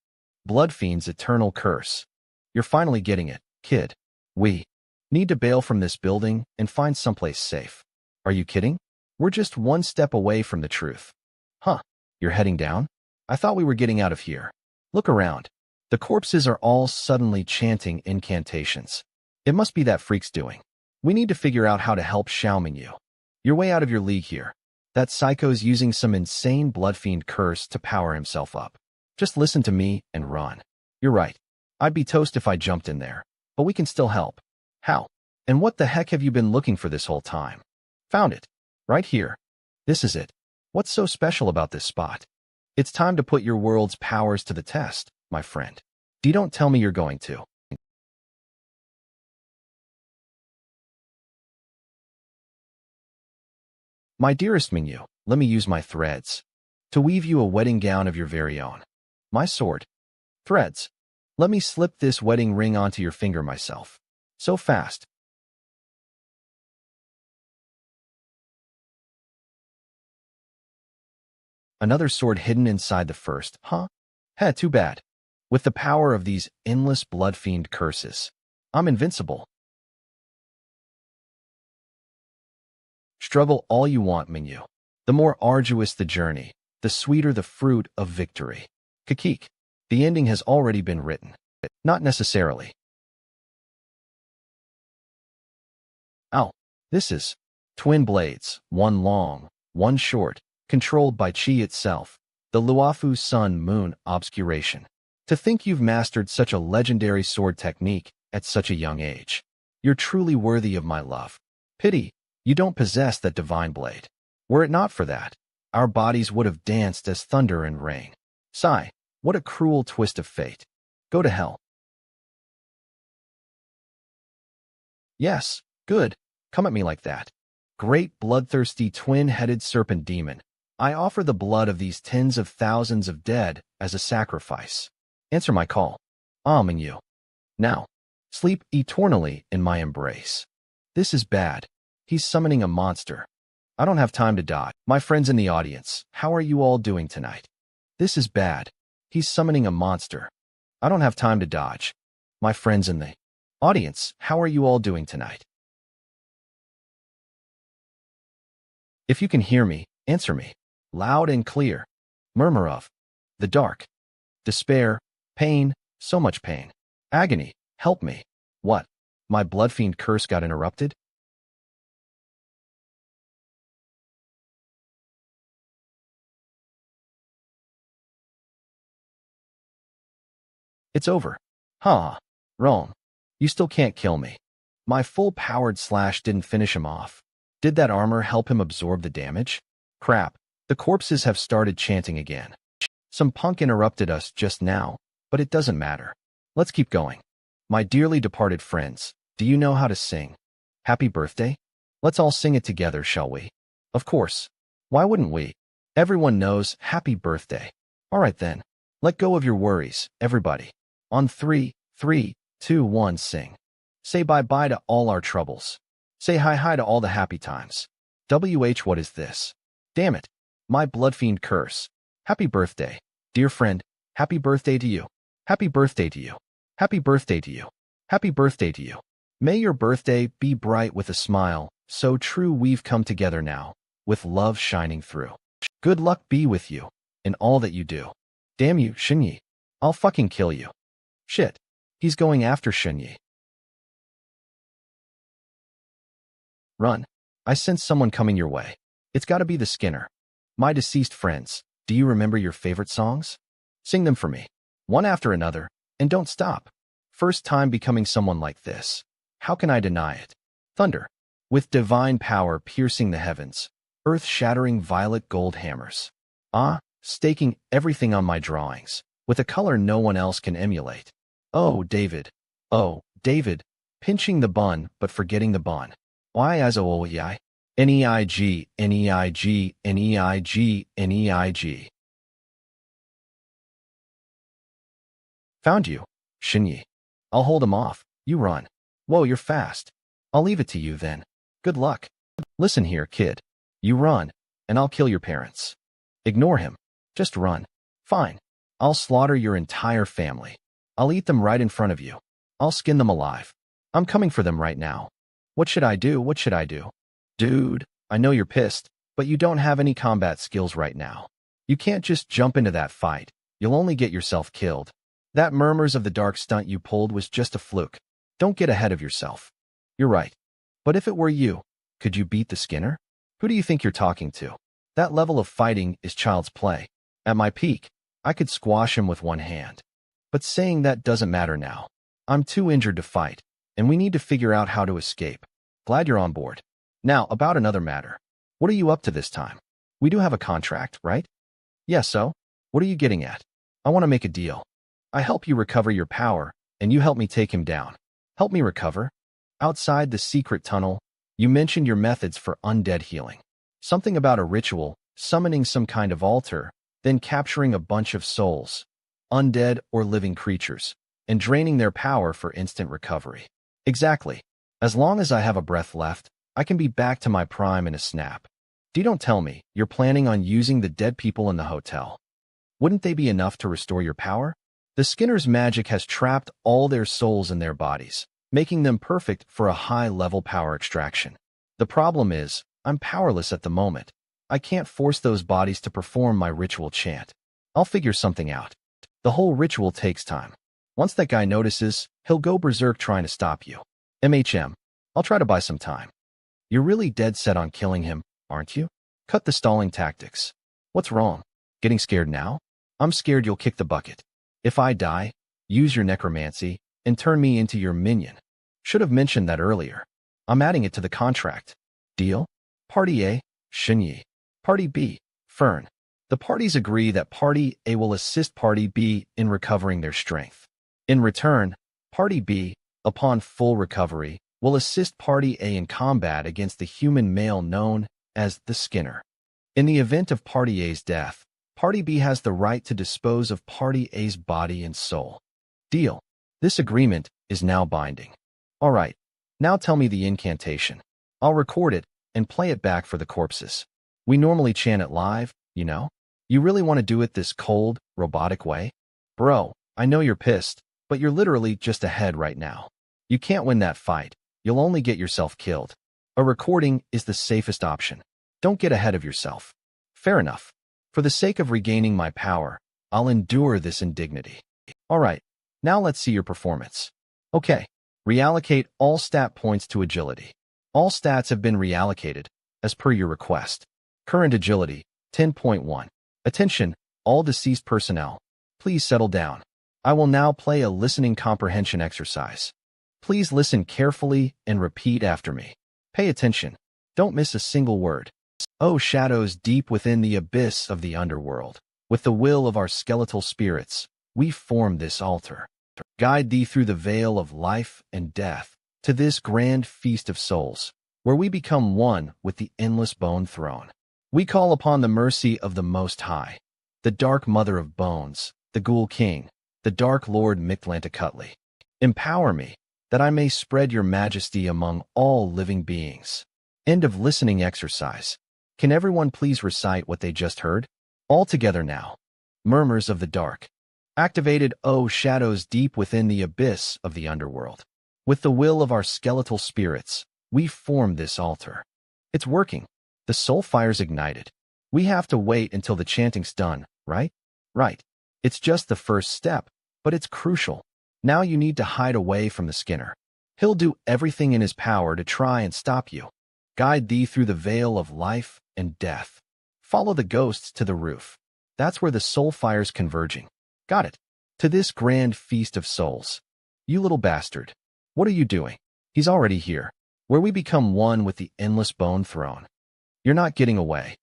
Blood Fiend's eternal curse. You're finally getting it, kid. We need to bail from this building and find someplace safe. Are you kidding? We're just one step away from the truth. Huh. You're heading down? I thought we were getting out of here. Look around. The corpses are all suddenly chanting incantations. It must be that freak's doing. We need to figure out how to help Xiao Mingyu. You're way out of your league here. That psycho's using some insane blood fiend curse to power himself up. Just listen to me and run. You're right. I'd be toast if I jumped in there. But we can still help. How? And what the heck have you been looking for this whole time? Found it. Right here. This is it. What's so special about this spot? It's time to put your world's powers to the test, my friend. Don't tell me you're going to. My dearest Mingyu, let me use my threads to weave you a wedding gown of your very own. My sword. Threads. Let me slip this wedding ring onto your finger myself. So fast. Another sword hidden inside the first, huh? Heh, too bad. With the power of these endless blood fiend curses, I'm invincible. Struggle all you want, Mingyu. The more arduous the journey, the sweeter the fruit of victory. Kakik. The ending has already been written. Not necessarily. Ow. This is twin blades, one long, one short, controlled by Qi itself, the Luofu sun-moon obscuration. To think you've mastered such a legendary sword technique at such a young age. You're truly worthy of my love. Pity, you don't possess that divine blade. Were it not for that, our bodies would have danced as thunder and rain. Sigh, what a cruel twist of fate. Go to hell. Yes, good. Come at me like that. Great bloodthirsty twin-headed serpent demon. I offer the blood of these tens of thousands of dead as a sacrifice. Answer my call. Amen you. Now, sleep eternally in my embrace. This is bad. He's summoning a monster. I don't have time to dodge. My friends in the audience, how are you all doing tonight? This is bad. He's summoning a monster. I don't have time to dodge. My friends in the audience, how are you all doing tonight? If you can hear me, answer me. Loud and clear. Murmur of the dark. Despair, pain, so much pain. Agony, help me. What? My bloodfiend curse got interrupted? It's over. Huh. Wrong. You still can't kill me. My full-powered slash didn't finish him off. Did that armor help him absorb the damage? Crap. The corpses have started chanting again. Some punk interrupted us just now, but it doesn't matter. Let's keep going. My dearly departed friends, do you know how to sing? Happy birthday? Let's all sing it together, shall we? Of course. Why wouldn't we? Everyone knows happy birthday. All right then. Let go of your worries, everybody. On 3, 3, 2, 1, sing. Say bye-bye to all our troubles. Say hi-hi to all the happy times. What is this? Damn it. My bloodfiend curse. Happy birthday. Dear friend, happy birthday to you. Happy birthday to you. Happy birthday to you. Happy birthday to you. May your birthday be bright with a smile, so true we've come together now, with love shining through. Good luck be with you, in all that you do. Damn you, Shinyi. I'll fucking kill you. Shit. He's going after Shinyi. Run. I sense someone coming your way. It's gotta be the Skinner. My deceased friends, do you remember your favorite songs? Sing them for me, one after another, and don't stop. First time becoming someone like this. How can I deny it? Thunder. With divine power piercing the heavens, earth-shattering violet gold hammers. Staking everything on my drawings, with a color no one else can emulate. Oh, David. Oh, David. Pinching the bun, but forgetting the bun. Why as o-o-yi? N-E-I-G, N-E-I-G, N-E-I-G, N-E-I-G. Found you, Shinyi. I'll hold him off. You run. Whoa, you're fast. I'll leave it to you then. Good luck. Listen here, kid. You run, and I'll kill your parents. Ignore him. Just run. Fine. I'll slaughter your entire family. I'll eat them right in front of you. I'll skin them alive. I'm coming for them right now. What should I do? What should I do? Dude, I know you're pissed, but you don't have any combat skills right now. You can't just jump into that fight. You'll only get yourself killed. That Murmurs of the Dark stunt you pulled was just a fluke. Don't get ahead of yourself. You're right. But if it were you, could you beat the Skinner? Who do you think you're talking to? That level of fighting is child's play. At my peak, I could squash him with one hand. But saying that doesn't matter now. I'm too injured to fight, and we need to figure out how to escape. Glad you're on board. Now, about another matter. What are you up to this time? We do have a contract, right? Yeah, so? What are you getting at? I want to make a deal. I help you recover your power, and you help me take him down. Help me recover? Outside the secret tunnel, you mentioned your methods for undead healing. Something about a ritual, summoning some kind of altar, then capturing a bunch of souls, undead or living creatures, and draining their power for instant recovery. Exactly. As long as I have a breath left, I can be back to my prime in a snap. Don't tell me you're planning on using the dead people in the hotel. Wouldn't they be enough to restore your power? The Skinner's magic has trapped all their souls in their bodies, making them perfect for a high-level power extraction. The problem is, I'm powerless at the moment. I can't force those bodies to perform my ritual chant. I'll figure something out. The whole ritual takes time. Once that guy notices, he'll go berserk trying to stop you. I'll try to buy some time. You're really dead set on killing him, aren't you? Cut the stalling tactics. What's wrong? Getting scared now? I'm scared you'll kick the bucket. If I die, use your necromancy and turn me into your minion. Should have mentioned that earlier. I'm adding it to the contract. Deal? Party A, Shinyi. Party B, Fern. The parties agree that Party A will assist Party B in recovering their strength. In return, Party B, upon full recovery, will assist Party A in combat against the human male known as the Skinner. In the event of Party A's death, Party B has the right to dispose of Party A's body and soul. Deal. This agreement is now binding. All right, now tell me the incantation. I'll record it and play it back for the corpses. We normally chant it live, you know? You really want to do it this cold, robotic way? Bro, I know you're pissed, but you're literally just ahead right now. You can't win that fight. You'll only get yourself killed. A recording is the safest option. Don't get ahead of yourself. Fair enough. For the sake of regaining my power, I'll endure this indignity. All right, now let's see your performance. Okay, reallocate all stat points to agility. All stats have been reallocated, as per your request. Current agility, 10.1. Attention, all deceased personnel. Please settle down. I will now play a listening comprehension exercise. Please listen carefully and repeat after me. Pay attention. Don't miss a single word. O shadows deep within the abyss of the underworld, with the will of our skeletal spirits, we form this altar. Guide thee through the veil of life and death, to this grand feast of souls, where we become one with the endless bone throne. We call upon the mercy of the Most High, the dark mother of bones, the Ghoul King, the dark Lord Mictlantecuhtli. Empower me, that I may spread your majesty among all living beings. End of listening exercise. Can everyone please recite what they just heard? All together now. Murmurs of the dark. Activated, O shadows deep within the abyss of the underworld. With the will of our skeletal spirits, we form this altar. It's working. The soul fire's ignited. We have to wait until the chanting's done, right? Right. It's just the first step, but it's crucial. Now you need to hide away from the Skinner. He'll do everything in his power to try and stop you. Guide thee through the veil of life and death. Follow the ghosts to the roof. That's where the soul fire's converging. Got it. To this grand feast of souls. You little bastard. What are you doing? He's already here, where we become one with the endless bone throne. You're not getting away.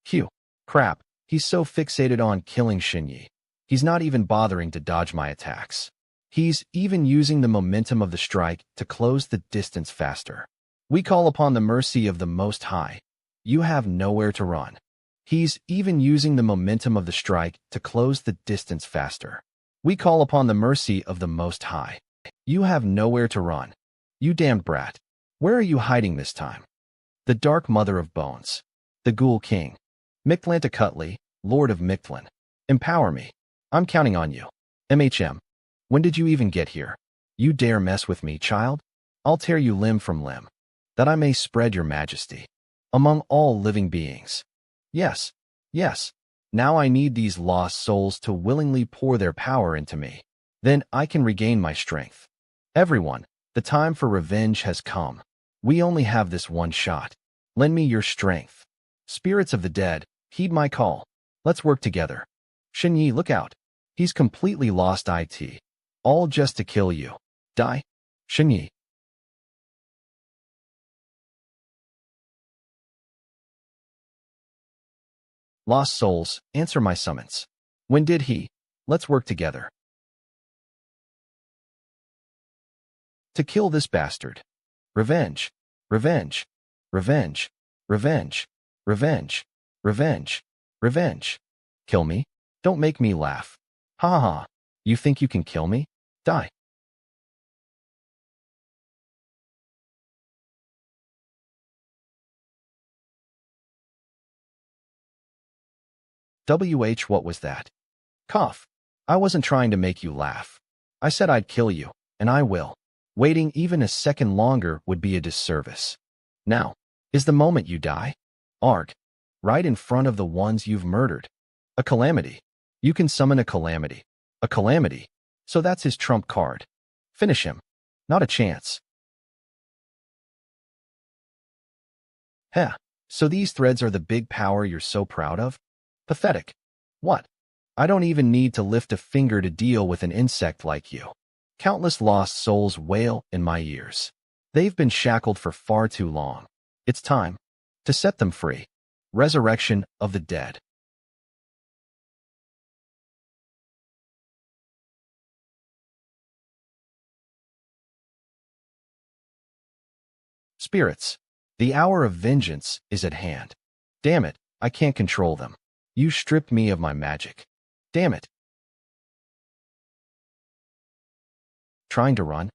Phew. Crap. He's so fixated on killing Shinyi. He's not even bothering to dodge my attacks. He's even using the momentum of the strike to close the distance faster. We call upon the mercy of the Most High. You have nowhere to run. He's even using the momentum of the strike to close the distance faster. We call upon the mercy of the Most High. You have nowhere to run. You damned brat. Where are you hiding this time? The dark mother of bones. The Ghoul King. Mictlantecuhtli, Lord of Mictlan. Empower me. I'm counting on you. MHM. When did you even get here? You dare mess with me, child? I'll tear you limb from limb, that I may spread your majesty among all living beings. Yes, yes. Now I need these lost souls to willingly pour their power into me. Then I can regain my strength. Everyone, the time for revenge has come. We only have this one shot. Lend me your strength. Spirits of the dead, heed my call. Let's work together. Shinyi, look out. He's completely lost it. All just to kill you. Die. Shinyi. Lost souls, answer my summons. When did he? Let's work together. To kill this bastard. Revenge. Revenge. Revenge. Revenge. Revenge. Revenge. Revenge. Kill me? Don't make me laugh. Ha ha ha. You think you can kill me? Die. What was that? Cough. I wasn't trying to make you laugh. I said I'd kill you, and I will. Waiting even a second longer would be a disservice. Now, is the moment you die? Arg. Right in front of the ones you've murdered. A calamity. You can summon a calamity. A calamity. So that's his trump card. Finish him. Not a chance. Heh. So these threads are the big power you're so proud of? Pathetic. What? I don't even need to lift a finger to deal with an insect like you. Countless lost souls wail in my ears. They've been shackled for far too long. It's time to set them free. Resurrection of the dead. Spirits, the hour of vengeance is at hand. Damn it, I can't control them. You stripped me of my magic. Damn it. Trying to run?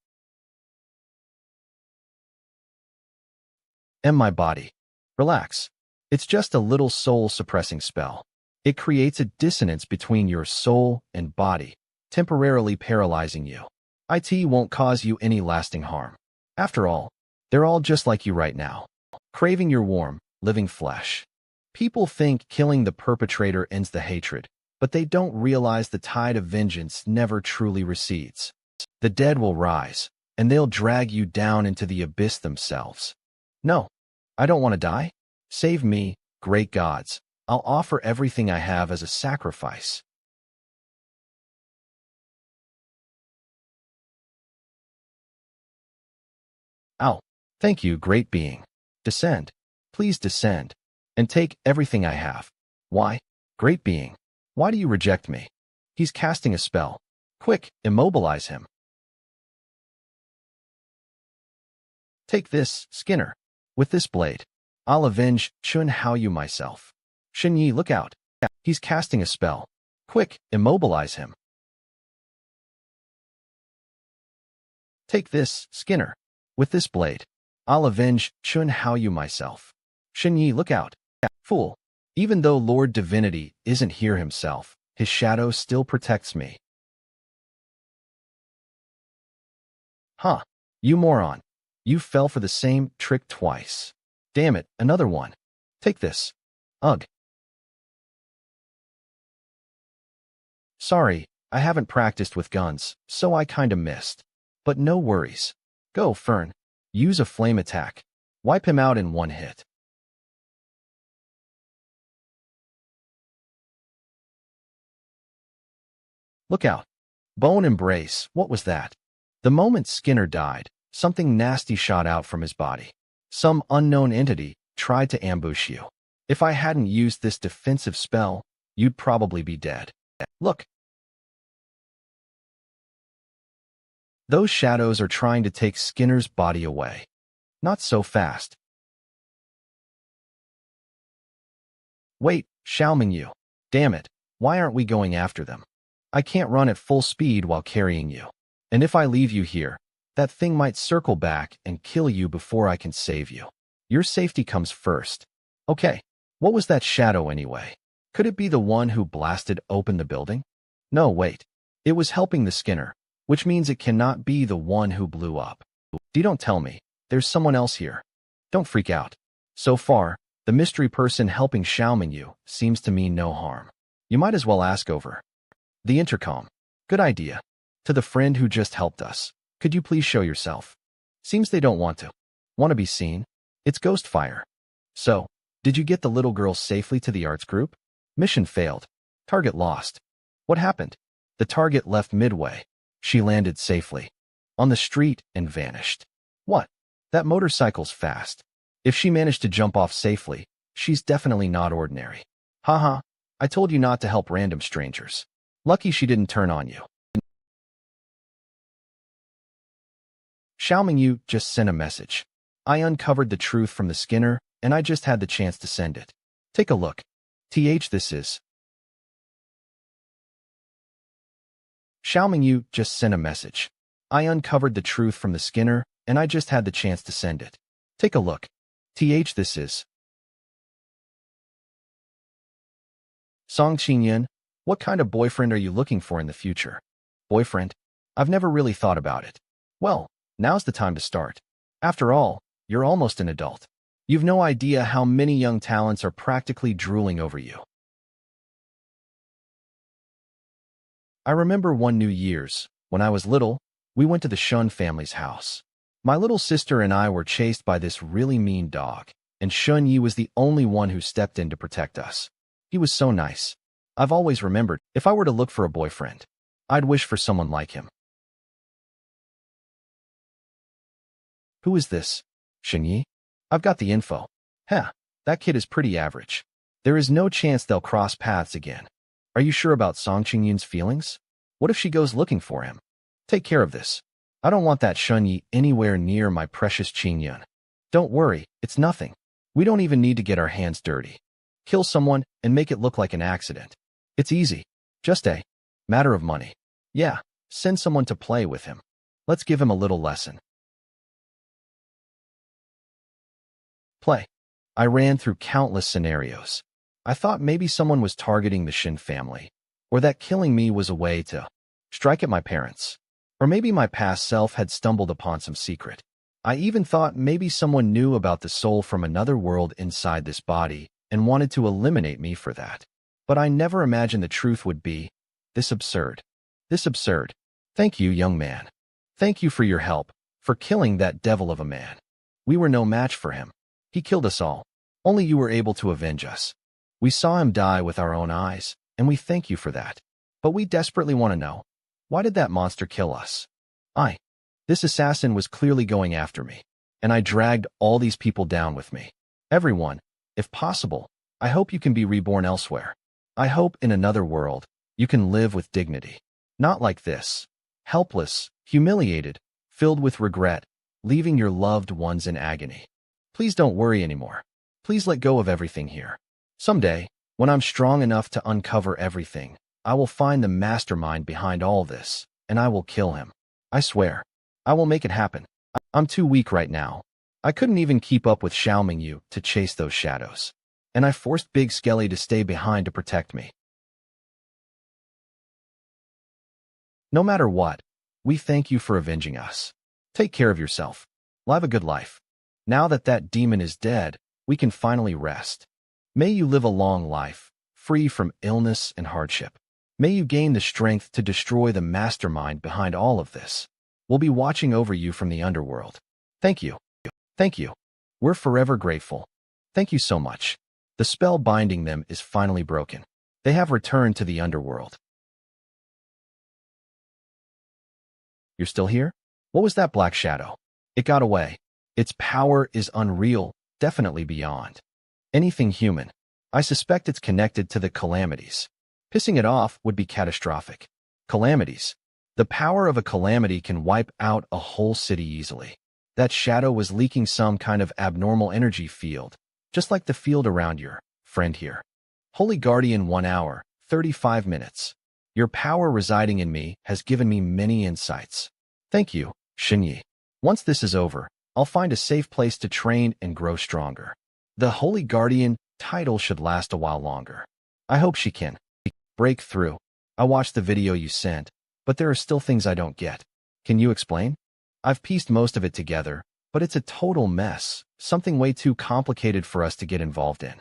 And my body. Relax. It's just a little soul-suppressing spell. It creates a dissonance between your soul and body, temporarily paralyzing you. It won't cause you any lasting harm. After all, they're all just like you right now, craving your warm, living flesh. People think killing the perpetrator ends the hatred, but they don't realize the tide of vengeance never truly recedes. The dead will rise, and they'll drag you down into the abyss themselves. No, I don't want to die. Save me, great gods. I'll offer everything I have as a sacrifice. Ow. Thank you, great being. Descend. Please descend. And take everything I have. Why? Great being. Why do you reject me? He's casting a spell. Quick, immobilize him. Take this, Skinner. With this blade, I'll avenge Chun Hao Yu myself. Shin Yi, look out. He's casting a spell. Quick, immobilize him. Take this, Skinner. With this blade, I'll avenge Chun Hao Yu myself. Shin Yi, look out. Fool. Even though Lord Divinity isn't here himself, his shadow still protects me. Huh. You moron. You fell for the same trick twice. Damn it, another one. Take this. Ugh. Sorry, I haven't practiced with guns, so I kinda missed. But no worries. Go, Fern. Use a flame attack. Wipe him out in one hit. Look out. Bone embrace, what was that? The moment Skinner died, something nasty shot out from his body. Some unknown entity tried to ambush you. If I hadn't used this defensive spell, you'd probably be dead. Look. Those shadows are trying to take Skinner's body away. Not so fast. Wait, Xiaoming Yu. Damn it, why aren't we going after them? I can't run at full speed while carrying you. And if I leave you here, that thing might circle back and kill you before I can save you. Your safety comes first. Okay, what was that shadow anyway? Could it be the one who blasted open the building? No, wait. It was helping the Skinner, which means it cannot be the one who blew up. Don't tell me. There's someone else here. Don't freak out. So far, the mystery person helping Xiaoming Yu seems to mean no harm. You might as well ask over the intercom. Good idea. To the friend who just helped us. Could you please show yourself? Seems they don't want to. Want to be seen? It's Ghostfire. So, did you get the little girl safely to the arts group? Mission failed. Target lost. What happened? The target left midway. She landed safely on the street and vanished. What? That motorcycle's fast. If she managed to jump off safely, she's definitely not ordinary. Haha, I told you not to help random strangers. Lucky she didn't turn on you. Xiaoming Yu just sent a message. I uncovered the truth from the Skinner, and I just had the chance to send it. Take a look. This is. Xiaoming Yu just sent a message. I uncovered the truth from the Skinner, and I just had the chance to send it. Take a look. This is. Song Qinyan, what kind of boyfriend are you looking for in the future? Boyfriend? I've never really thought about it. Well, now's the time to start. After all, you're almost an adult. You've no idea how many young talents are practically drooling over you. I remember one New Year's, when I was little, we went to the Shun family's house. My little sister and I were chased by this really mean dog, and Shun Yi was the only one who stepped in to protect us. He was so nice. I've always remembered, if I were to look for a boyfriend, I'd wish for someone like him. Who is this? Xingyi? I've got the info. That kid is pretty average. There is no chance they'll cross paths again. Are you sure about Song Qingyun's feelings? What if she goes looking for him? Take care of this. I don't want that Xingyi anywhere near my precious Qingyun. Don't worry, it's nothing. We don't even need to get our hands dirty. Kill someone and make it look like an accident. It's easy. Just a matter of money. Yeah, send someone to play with him. Let's give him a little lesson. Play. I ran through countless scenarios. I thought maybe someone was targeting the Shin family, or that killing me was a way to strike at my parents, or maybe my past self had stumbled upon some secret. I even thought maybe someone knew about the soul from another world inside this body and wanted to eliminate me for that. But I never imagined the truth would be this absurd. This absurd. Thank you, young man. Thank you for your help, for killing that devil of a man. We were no match for him. He killed us all. Only you were able to avenge us. We saw him die with our own eyes, and we thank you for that. But we desperately want to know, why did that monster kill us? This assassin was clearly going after me, and I dragged all these people down with me. Everyone, if possible, I hope you can be reborn elsewhere. I hope in another world, you can live with dignity. Not like this. Helpless, humiliated, filled with regret, leaving your loved ones in agony. Please don't worry anymore. Please let go of everything here. Someday, when I'm strong enough to uncover everything, I will find the mastermind behind all this, and I will kill him. I swear. I will make it happen. I'm too weak right now. I couldn't even keep up with Xiao Mingyu to chase those shadows. And I forced Big Skelly to stay behind to protect me. No matter what, we thank you for avenging us. Take care of yourself. Live a good life. Now that that demon is dead, we can finally rest. May you live a long life, free from illness and hardship. May you gain the strength to destroy the mastermind behind all of this. We'll be watching over you from the underworld. Thank you. Thank you. We're forever grateful. Thank you so much. The spell binding them is finally broken. They have returned to the underworld. You're still here? What was that black shadow? It got away. Its power is unreal, definitely beyond anything human. I suspect it's connected to the calamities. Pissing it off would be catastrophic. Calamities. The power of a calamity can wipe out a whole city easily. That shadow was leaking some kind of abnormal energy field, just like the field around your friend here. Holy Guardian, 1 hour, 35 minutes. Your power residing in me has given me many insights. Thank you, Xingyi. Once this is over, I'll find a safe place to train and grow stronger. The Holy Guardian title should last a while longer. I hope she can break through. I watched the video you sent, but there are still things I don't get. Can you explain? I've pieced most of it together, but it's a total mess, something way too complicated for us to get involved in.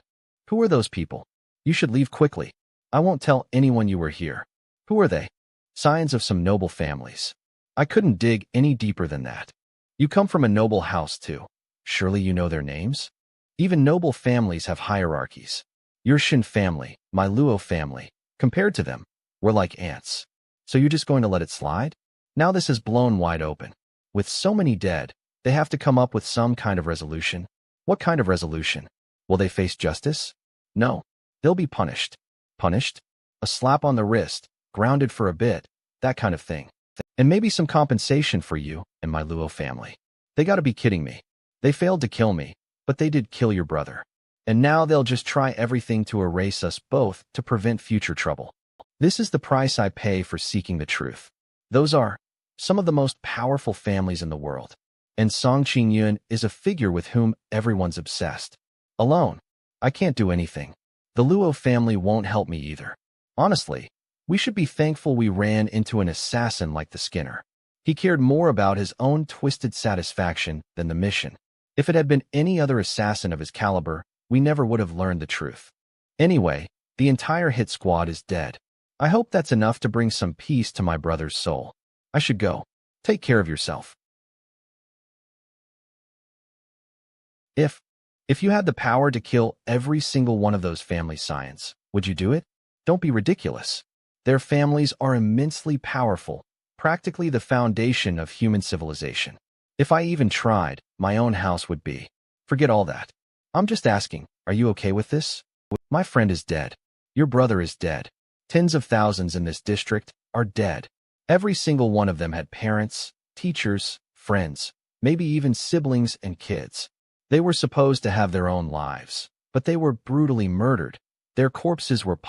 Who are those people? You should leave quickly. I won't tell anyone you were here. Who are they? Scions of some noble families. I couldn't dig any deeper than that. You come from a noble house too. Surely you know their names? Even noble families have hierarchies. Your Shin family, my Luo family, compared to them, we're like ants. So you're just going to let it slide? Now this is blown wide open. With so many dead, they have to come up with some kind of resolution. What kind of resolution? Will they face justice? No. They'll be punished. Punished? A slap on the wrist, grounded for a bit, that kind of thing. And maybe some compensation for you and my Luo family. They gotta be kidding me. They failed to kill me, but they did kill your brother. And now they'll just try everything to erase us both to prevent future trouble. This is the price I pay for seeking the truth. Those are some of the most powerful families in the world. And Song Qingyun is a figure with whom everyone's obsessed. Alone, I can't do anything. The Luo family won't help me either. Honestly, we should be thankful we ran into an assassin like the Skinner. He cared more about his own twisted satisfaction than the mission. If it had been any other assassin of his caliber, we never would have learned the truth. Anyway, the entire hit squad is dead. I hope that's enough to bring some peace to my brother's soul. I should go. Take care of yourself. If you had the power to kill every single one of those family scions, Would you do it? Don't be ridiculous. Their families are immensely powerful, practically the foundation of human civilization. If I even tried, my own house would be. Forget all that. I'm just asking, are you okay with this? My friend is dead. Your brother is dead. Tens of thousands in this district are dead. Every single one of them had parents, teachers, friends, maybe even siblings and kids. They were supposed to have their own lives, but they were brutally murdered. Their corpses were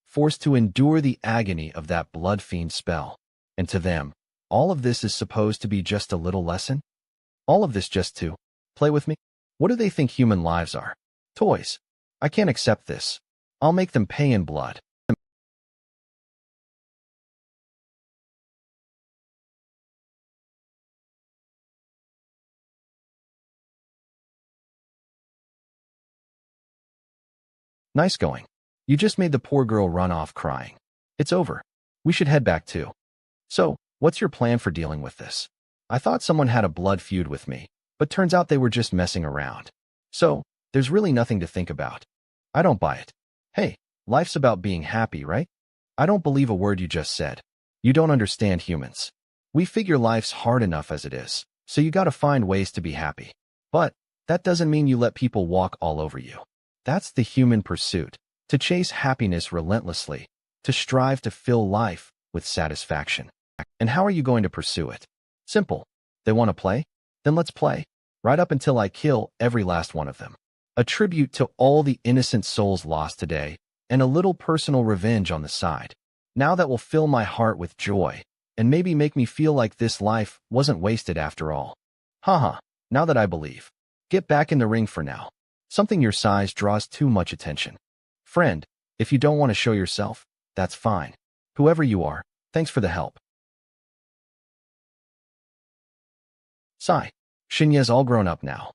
forced to endure the agony of that blood fiend spell. And to them, all of this is supposed to be just a little lesson? All of this just to play with me? What do they think human lives are? Toys. I can't accept this. I'll make them pay in blood. Nice going. You just made the poor girl run off crying. It's over. We should head back too. So, what's your plan for dealing with this? I thought someone had a blood feud with me, but turns out they were just messing around. So, there's really nothing to think about. I don't buy it. Hey, life's about being happy, right? I don't believe a word you just said. You don't understand humans. We figure life's hard enough as it is, so you gotta find ways to be happy. But that doesn't mean you let people walk all over you. That's the human pursuit, to chase happiness relentlessly, to strive to fill life with satisfaction. And how are you going to pursue it? Simple. They want to play? Then let's play. Right up until I kill every last one of them. A tribute to all the innocent souls lost today, and a little personal revenge on the side. Now that will fill my heart with joy, and maybe make me feel like this life wasn't wasted after all. Haha, now that I believe. Get back in the ring for now. Something your size draws too much attention. Friend, if you don't want to show yourself, that's fine. Whoever you are, thanks for the help. Sigh. Shinya's all grown up now.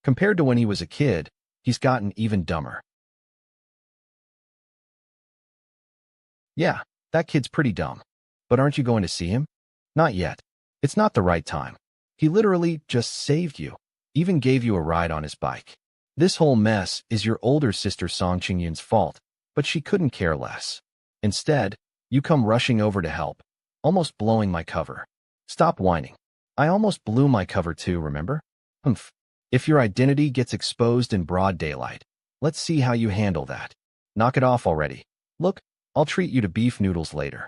Compared to when he was a kid, he's gotten even dumber. Yeah, that kid's pretty dumb. But aren't you going to see him? Not yet. It's not the right time. He literally just saved you, even gave you a ride on his bike. This whole mess is your older sister Song Qingyun's fault, but she couldn't care less. Instead, you come rushing over to help, almost blowing my cover. Stop whining. I almost blew my cover too, remember? Humph. If your identity gets exposed in broad daylight, let's see how you handle that. Knock it off already. Look, I'll treat you to beef noodles later.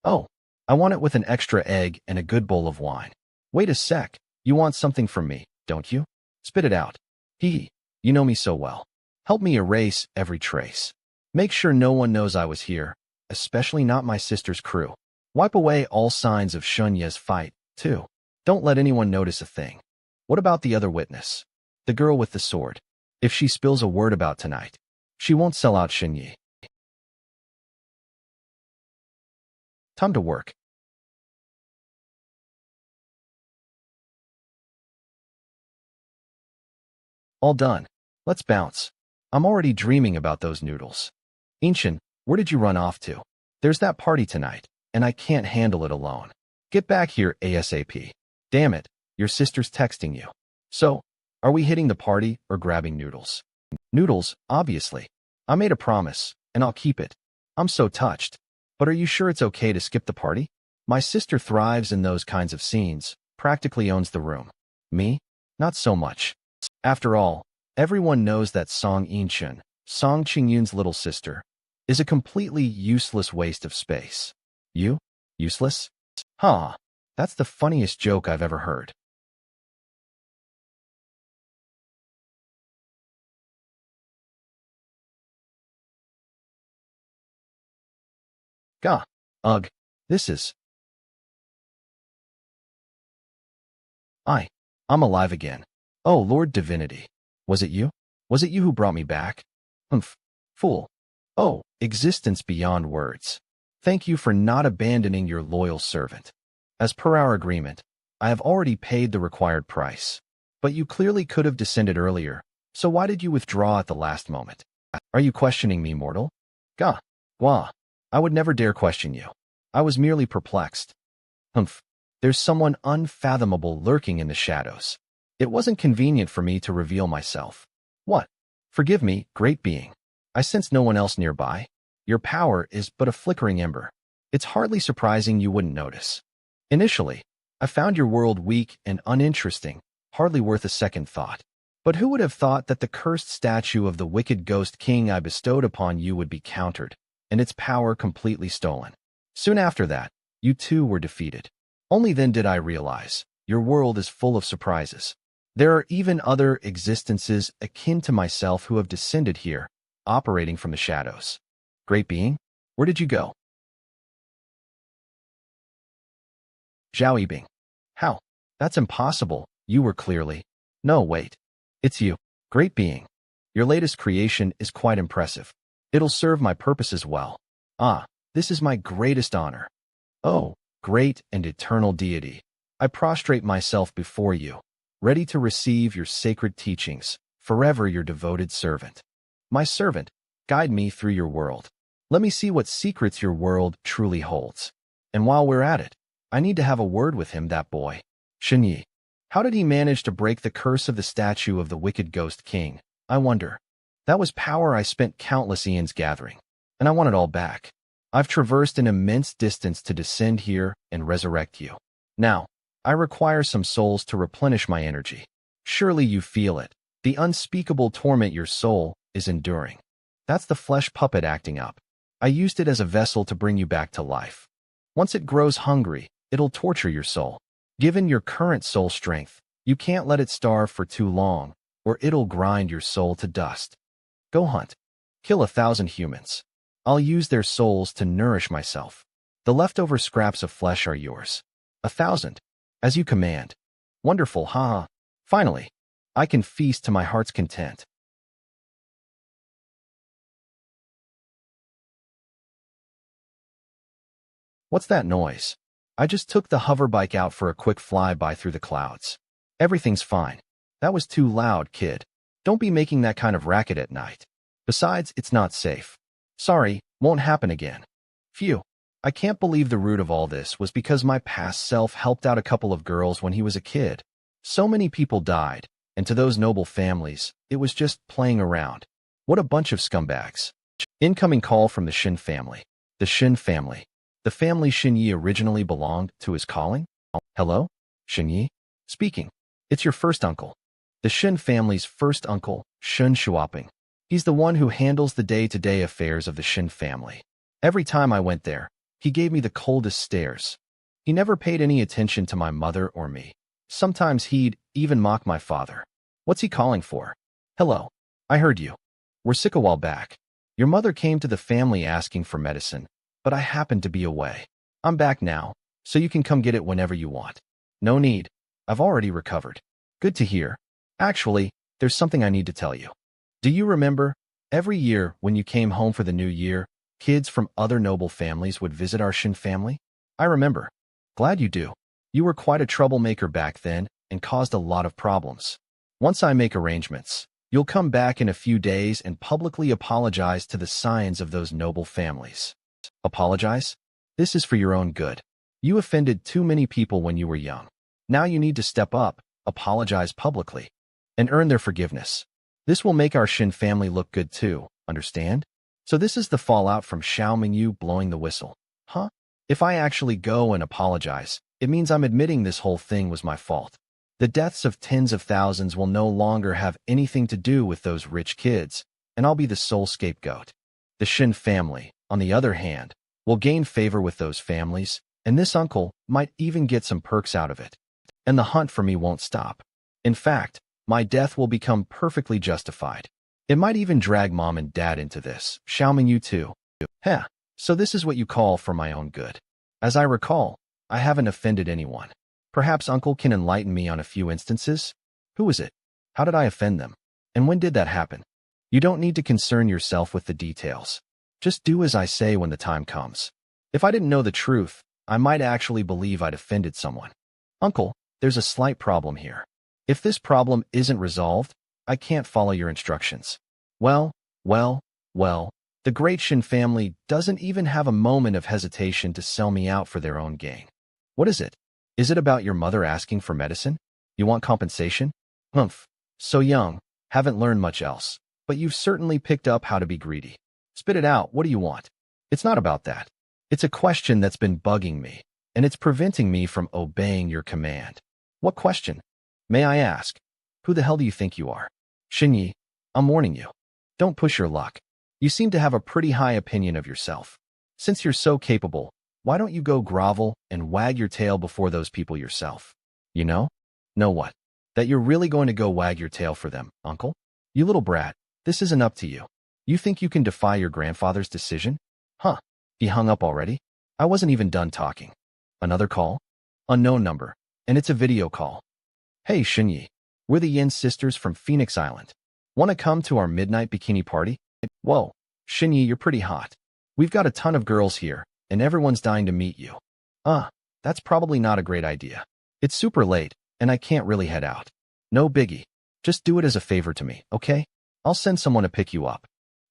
Oh, I want it with an extra egg and a good bowl of wine. Wait a sec, you want something from me, don't you? Spit it out. Hee, you know me so well. Help me erase every trace. Make sure no one knows I was here, especially not my sister's crew. Wipe away all signs of Shunya's fight, too. Don't let anyone notice a thing. What about the other witness? The girl with the sword. If she spills a word about tonight, she won't sell out Shinyi. Time to work. All done. Let's bounce. I'm already dreaming about those noodles. Inchin, where did you run off to? There's that party tonight, and I can't handle it alone. Get back here ASAP. Damn it, your sister's texting you. So, are we hitting the party or grabbing noodles? Noodles, obviously. I made a promise, and I'll keep it. I'm so touched. But are you sure it's okay to skip the party? My sister thrives in those kinds of scenes, practically owns the room. Me? Not so much. After all, everyone knows that Song Inchin, Song Qingyun's little sister, is a completely useless waste of space. You? Useless? Huh. That's the funniest joke I've ever heard. Gah. Ugh. This is... I'm alive again. Oh, Lord Divinity. Was it you? Was it you who brought me back? Humph. Fool. Oh, existence beyond words. Thank you for not abandoning your loyal servant. As per our agreement, I have already paid the required price. But you clearly could have descended earlier, so why did you withdraw at the last moment? Are you questioning me, mortal? Gah. Wah. I would never dare question you. I was merely perplexed. Humph. There's someone unfathomable lurking in the shadows. It wasn't convenient for me to reveal myself. What? Forgive me, great being. I sense no one else nearby. Your power is but a flickering ember. It's hardly surprising you wouldn't notice. Initially, I found your world weak and uninteresting, hardly worth a second thought. But who would have thought that the cursed statue of the wicked ghost king I bestowed upon you would be countered, and its power completely stolen? Soon after that, you too were defeated. Only then did I realize, your world is full of surprises. There are even other existences akin to myself who have descended here, operating from the shadows. Great being, where did you go? Zhao Yibing. How? That's impossible. You were clearly. No, wait. It's you. Great being. Your latest creation is quite impressive. It'll serve my purposes well. Ah, this is my greatest honor. Oh, great and eternal deity. I prostrate myself before you, ready to receive your sacred teachings, forever your devoted servant. My servant, guide me through your world. Let me see what secrets your world truly holds. And while we're at it, I need to have a word with him, that boy. Shenyi. How did he manage to break the curse of the statue of the wicked ghost king? I wonder. That was power I spent countless eons gathering, and I want it all back. I've traversed an immense distance to descend here and resurrect you. Now, I require some souls to replenish my energy. Surely you feel it. The unspeakable torment your soul is enduring. That's the flesh puppet acting up. I used it as a vessel to bring you back to life. Once it grows hungry, it'll torture your soul. Given your current soul strength, you can't let it starve for too long, or it'll grind your soul to dust. Go hunt. Kill 1,000 humans. I'll use their souls to nourish myself. The leftover scraps of flesh are yours. 1,000. As you command. Wonderful, haha. Finally, I can feast to my heart's content. What's that noise? I just took the hoverbike out for a quick flyby through the clouds. Everything's fine. That was too loud, kid. Don't be making that kind of racket at night. Besides, it's not safe. Sorry, won't happen again. Phew. I can't believe the root of all this was because my past self helped out a couple of girls when he was a kid. So many people died, and to those noble families, it was just playing around. What a bunch of scumbags. Incoming call from the Shin family. The Shin family. The family Shinyi originally belonged to his calling? Hello? Shinyi? Speaking. It's your first uncle. The Shin family's first uncle, Shun Shuoping. He's the one who handles the day-to-day affairs of the Shin family. Every time I went there, he gave me the coldest stares. He never paid any attention to my mother or me. Sometimes he'd even mock my father. What's he calling for? Hello. I heard you. We're sick a while back. Your mother came to the family asking for medicine, but I happened to be away. I'm back now, so you can come get it whenever you want. No need. I've already recovered. Good to hear. Actually, there's something I need to tell you. Do you remember, every year when you came home for the new year, kids from other noble families would visit our Shin family? I remember. Glad you do. You were quite a troublemaker back then and caused a lot of problems. Once I make arrangements, you'll come back in a few days and publicly apologize to the scions of those noble families. Apologize? This is for your own good. You offended too many people when you were young. Now you need to step up, apologize publicly, and earn their forgiveness. This will make our Shin family look good too, understand? So this is the fallout from Xiao Mingyu blowing the whistle. Huh? If I actually go and apologize, it means I'm admitting this whole thing was my fault. The deaths of tens of thousands will no longer have anything to do with those rich kids, and I'll be the sole scapegoat. The Shin family, on the other hand, will gain favor with those families, and this uncle might even get some perks out of it. And the hunt for me won't stop. In fact, my death will become perfectly justified. It might even drag mom and dad into this, Xiaoming you too. Heh, so this is what you call for my own good. As I recall, I haven't offended anyone. Perhaps uncle can enlighten me on a few instances? Who is it? How did I offend them? And when did that happen? You don't need to concern yourself with the details. Just do as I say when the time comes. If I didn't know the truth, I might actually believe I'd offended someone. Uncle, there's a slight problem here. If this problem isn't resolved, I can't follow your instructions. Well, the great Shin family doesn't even have a moment of hesitation to sell me out for their own gain. What is it? Is it about your mother asking for medicine? You want compensation? Humph. So young, haven't learned much else. But you've certainly picked up how to be greedy. Spit it out, what do you want? It's not about that. It's a question that's been bugging me, and it's preventing me from obeying your command. What question? May I ask? Who the hell do you think you are? Xinyi, I'm warning you. Don't push your luck. You seem to have a pretty high opinion of yourself. Since you're so capable, why don't you go grovel and wag your tail before those people yourself? You know? Know what? That you're really going to go wag your tail for them, uncle? You little brat, this isn't up to you. You think you can defy your grandfather's decision? Huh. He hung up already? I wasn't even done talking. Another call? Unknown number. And it's a video call. Hey, Xinyi. We're the Yin sisters from Phoenix Island. Want to come to our midnight bikini party? Whoa, Xinyi, you're pretty hot. We've got a ton of girls here, and everyone's dying to meet you. That's probably not a great idea. It's super late, and I can't really head out. No biggie. Just do it as a favor to me, okay? I'll send someone to pick you up.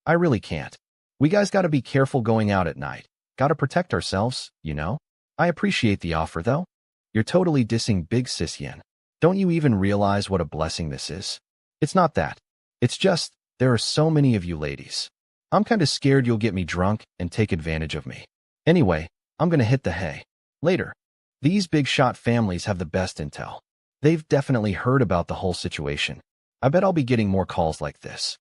I really can't. We guys gotta be careful going out at night. Gotta protect ourselves, you know? I appreciate the offer, though. You're totally dissing Big Sis Yin. Don't you even realize what a blessing this is? It's not that. It's just, there are so many of you ladies. I'm kinda scared you'll get me drunk and take advantage of me. Anyway, I'm gonna hit the hay. Later. These big shot families have the best intel. They've definitely heard about the whole situation. I bet I'll be getting more calls like this.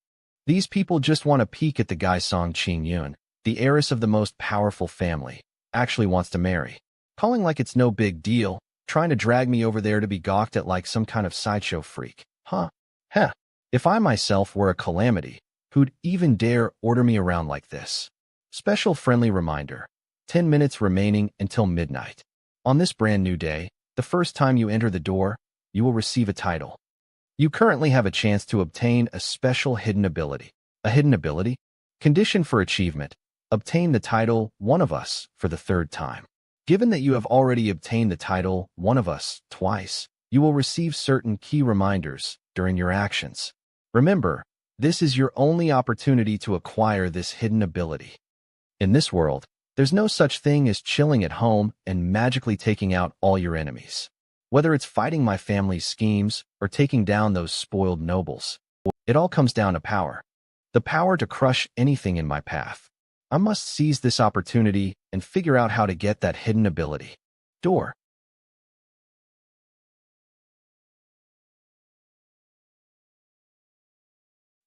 These people just want to peek at the guy Song Qing Yun, the heiress of the most powerful family, actually wants to marry. Calling like it's no big deal, trying to drag me over there to be gawked at like some kind of sideshow freak. Huh. Heh. If I myself were a calamity, who'd even dare order me around like this? Special friendly reminder. 10 minutes remaining until midnight. On this brand new day, the first time you enter the door, you will receive a title. You currently have a chance to obtain a special hidden ability. A hidden ability? Condition for achievement. Obtain the title One of Us for the third time. Given that you have already obtained the title One of Us twice, you will receive certain key reminders during your actions. Remember, this is your only opportunity to acquire this hidden ability. In this world, there's no such thing as chilling at home and magically taking out all your enemies. Whether it's fighting my family's schemes or taking down those spoiled nobles, it all comes down to power. The power to crush anything in my path. I must seize this opportunity and figure out how to get that hidden ability. Door.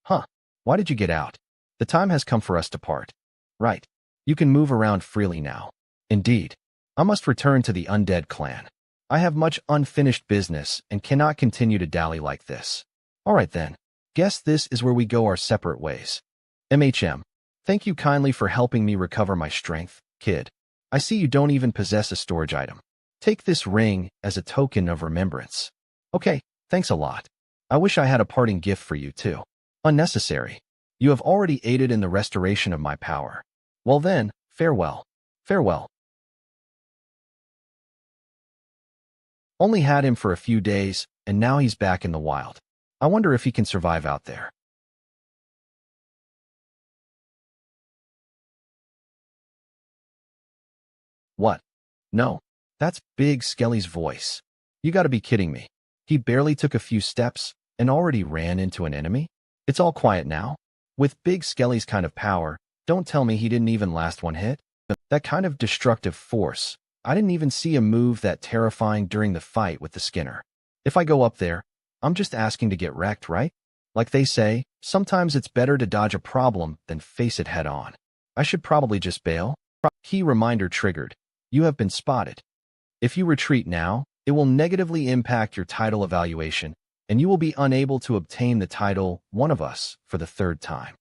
Huh. Why did you get out? The time has come for us to part. Right. You can move around freely now. Indeed. I must return to the undead clan. I have much unfinished business and cannot continue to dally like this. All right then. Guess this is where we go our separate ways. MHM. Thank you kindly for helping me recover my strength, kid. I see you don't even possess a storage item. Take this ring as a token of remembrance. Okay, thanks a lot. I wish I had a parting gift for you too. Unnecessary. You have already aided in the restoration of my power. Well then, farewell. Farewell. Only had him for a few days, and now he's back in the wild. I wonder if he can survive out there. What? No. That's Big Skelly's voice. You gotta be kidding me. He barely took a few steps and already ran into an enemy? It's all quiet now? With Big Skelly's kind of power, don't tell me he didn't even last one hit? That kind of destructive force. I didn't even see him move that terrifying during the fight with the Skinner. If I go up there, I'm just asking to get wrecked, right? Like they say, sometimes it's better to dodge a problem than face it head on. I should probably just bail. Key reminder triggered. You have been spotted. If you retreat now, it will negatively impact your title evaluation, and you will be unable to obtain the title One of Us for the third time.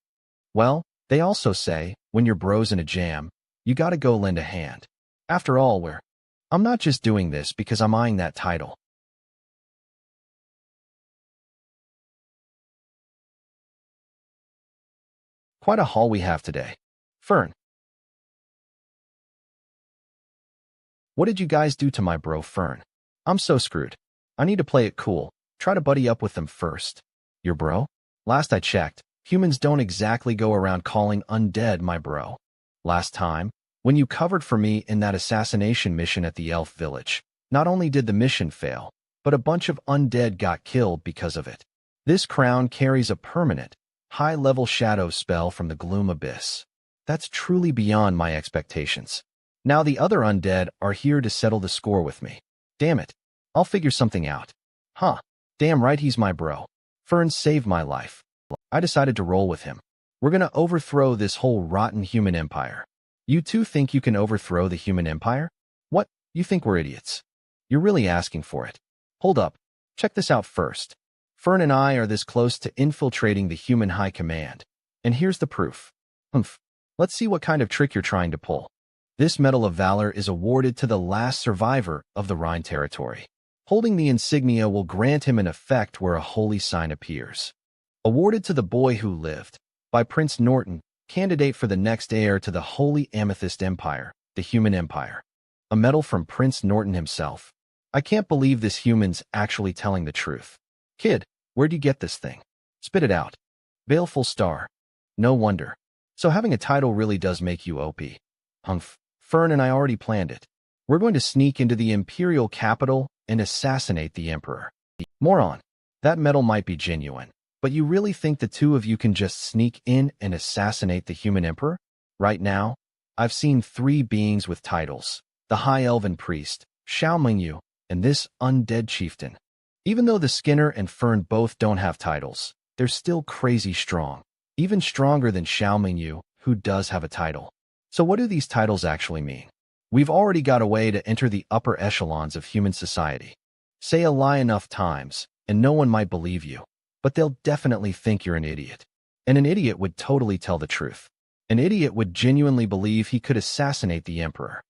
Well, they also say, when your bro's in a jam, you gotta go lend a hand. After all, I'm not just doing this because I'm eyeing that title. Quite a haul we have today. Fern. What did you guys do to my bro Fern? I'm so screwed. I need to play it cool. Try to buddy up with them first. Your bro? Last I checked, humans don't exactly go around calling undead my bro. Last time, when you covered for me in that assassination mission at the elf village, not only did the mission fail, but a bunch of undead got killed because of it. This crown carries a permanent, high-level shadow spell from the Gloom Abyss. That's truly beyond my expectations. Now the other undead are here to settle the score with me. Damn it. I'll figure something out. Huh. Damn right he's my bro. Fern saved my life. I decided to roll with him. We're gonna overthrow this whole rotten human empire. You two think you can overthrow the human empire? What? You think we're idiots? You're really asking for it. Hold up. Check this out first. Fern and I are this close to infiltrating the human high command. And here's the proof. Let's see what kind of trick you're trying to pull. This Medal of Valor is awarded to the last survivor of the Rhine territory. Holding the insignia will grant him an effect where a holy sign appears. Awarded to the boy who lived, by Prince Norton, candidate for the next heir to the Holy Amethyst Empire, the Human Empire. A medal from Prince Norton himself. I can't believe this human's actually telling the truth. Kid, where'd you get this thing? Spit it out. Baleful star. No wonder. So having a title really does make you OP. Fern and I already planned it. We're going to sneak into the imperial capital and assassinate the emperor. Moron. That medal might be genuine, but you really think the two of you can just sneak in and assassinate the human emperor? Right now, I've seen 3 beings with titles. The High Elven Priest, Xiaomingyu, and this undead chieftain. Even though the Skinner and Fern both don't have titles, they're still crazy strong. Even stronger than Xiaomingyu, who does have a title. So what do these titles actually mean? We've already got a way to enter the upper echelons of human society. Say a lie enough times, and no one might believe you. But they'll definitely think you're an idiot. And an idiot would totally tell the truth. An idiot would genuinely believe he could assassinate the emperor.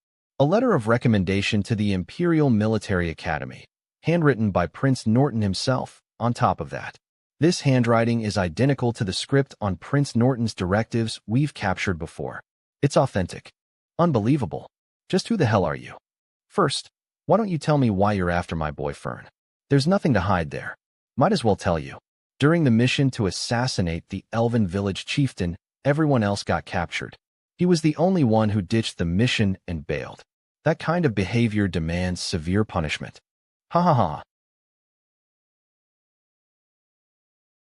A letter of recommendation to the Imperial Military Academy, handwritten by Prince Norton himself, on top of that. This handwriting is identical to the script on Prince Norton's directives we've captured before. It's authentic. Unbelievable. Just who the hell are you? First, why don't you tell me why you're after my boy Fern? There's nothing to hide there. Might as well tell you. During the mission to assassinate the Elven village chieftain, everyone else got captured. He was the only one who ditched the mission and bailed. That kind of behavior demands severe punishment. Ha ha ha.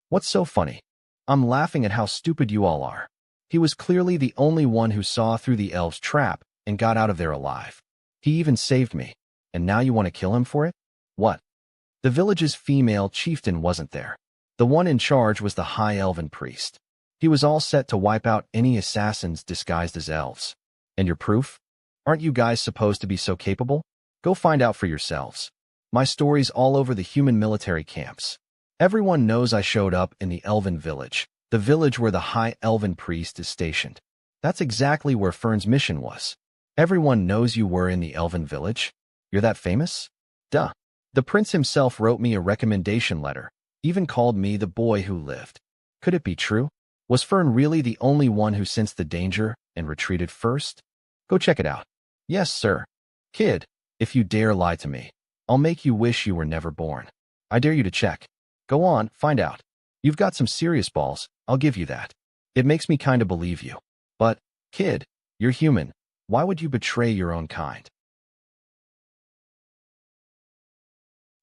What's so funny? I'm laughing at how stupid you all are. He was clearly the only one who saw through the elves' trap and got out of there alive. He even saved me. And now you want to kill him for it? What? The village's female chieftain wasn't there. The one in charge was the High Elven Priest. He was all set to wipe out any assassins disguised as elves. And your proof? Aren't you guys supposed to be so capable? Go find out for yourselves. My story's all over the human military camps. Everyone knows I showed up in the Elven village, the village where the High Elven Priest is stationed. That's exactly where Fern's mission was. Everyone knows you were in the Elven village. You're that famous? Duh. The prince himself wrote me a recommendation letter, even called me the boy who lived. Could it be true? Was Fern really the only one who sensed the danger and retreated first? Go check it out. Yes, sir. Kid, if you dare lie to me, I'll make you wish you were never born. I dare you to check. Go on, find out. You've got some serious balls, I'll give you that. It makes me kind of believe you. But, kid, you're human. Why would you betray your own kind?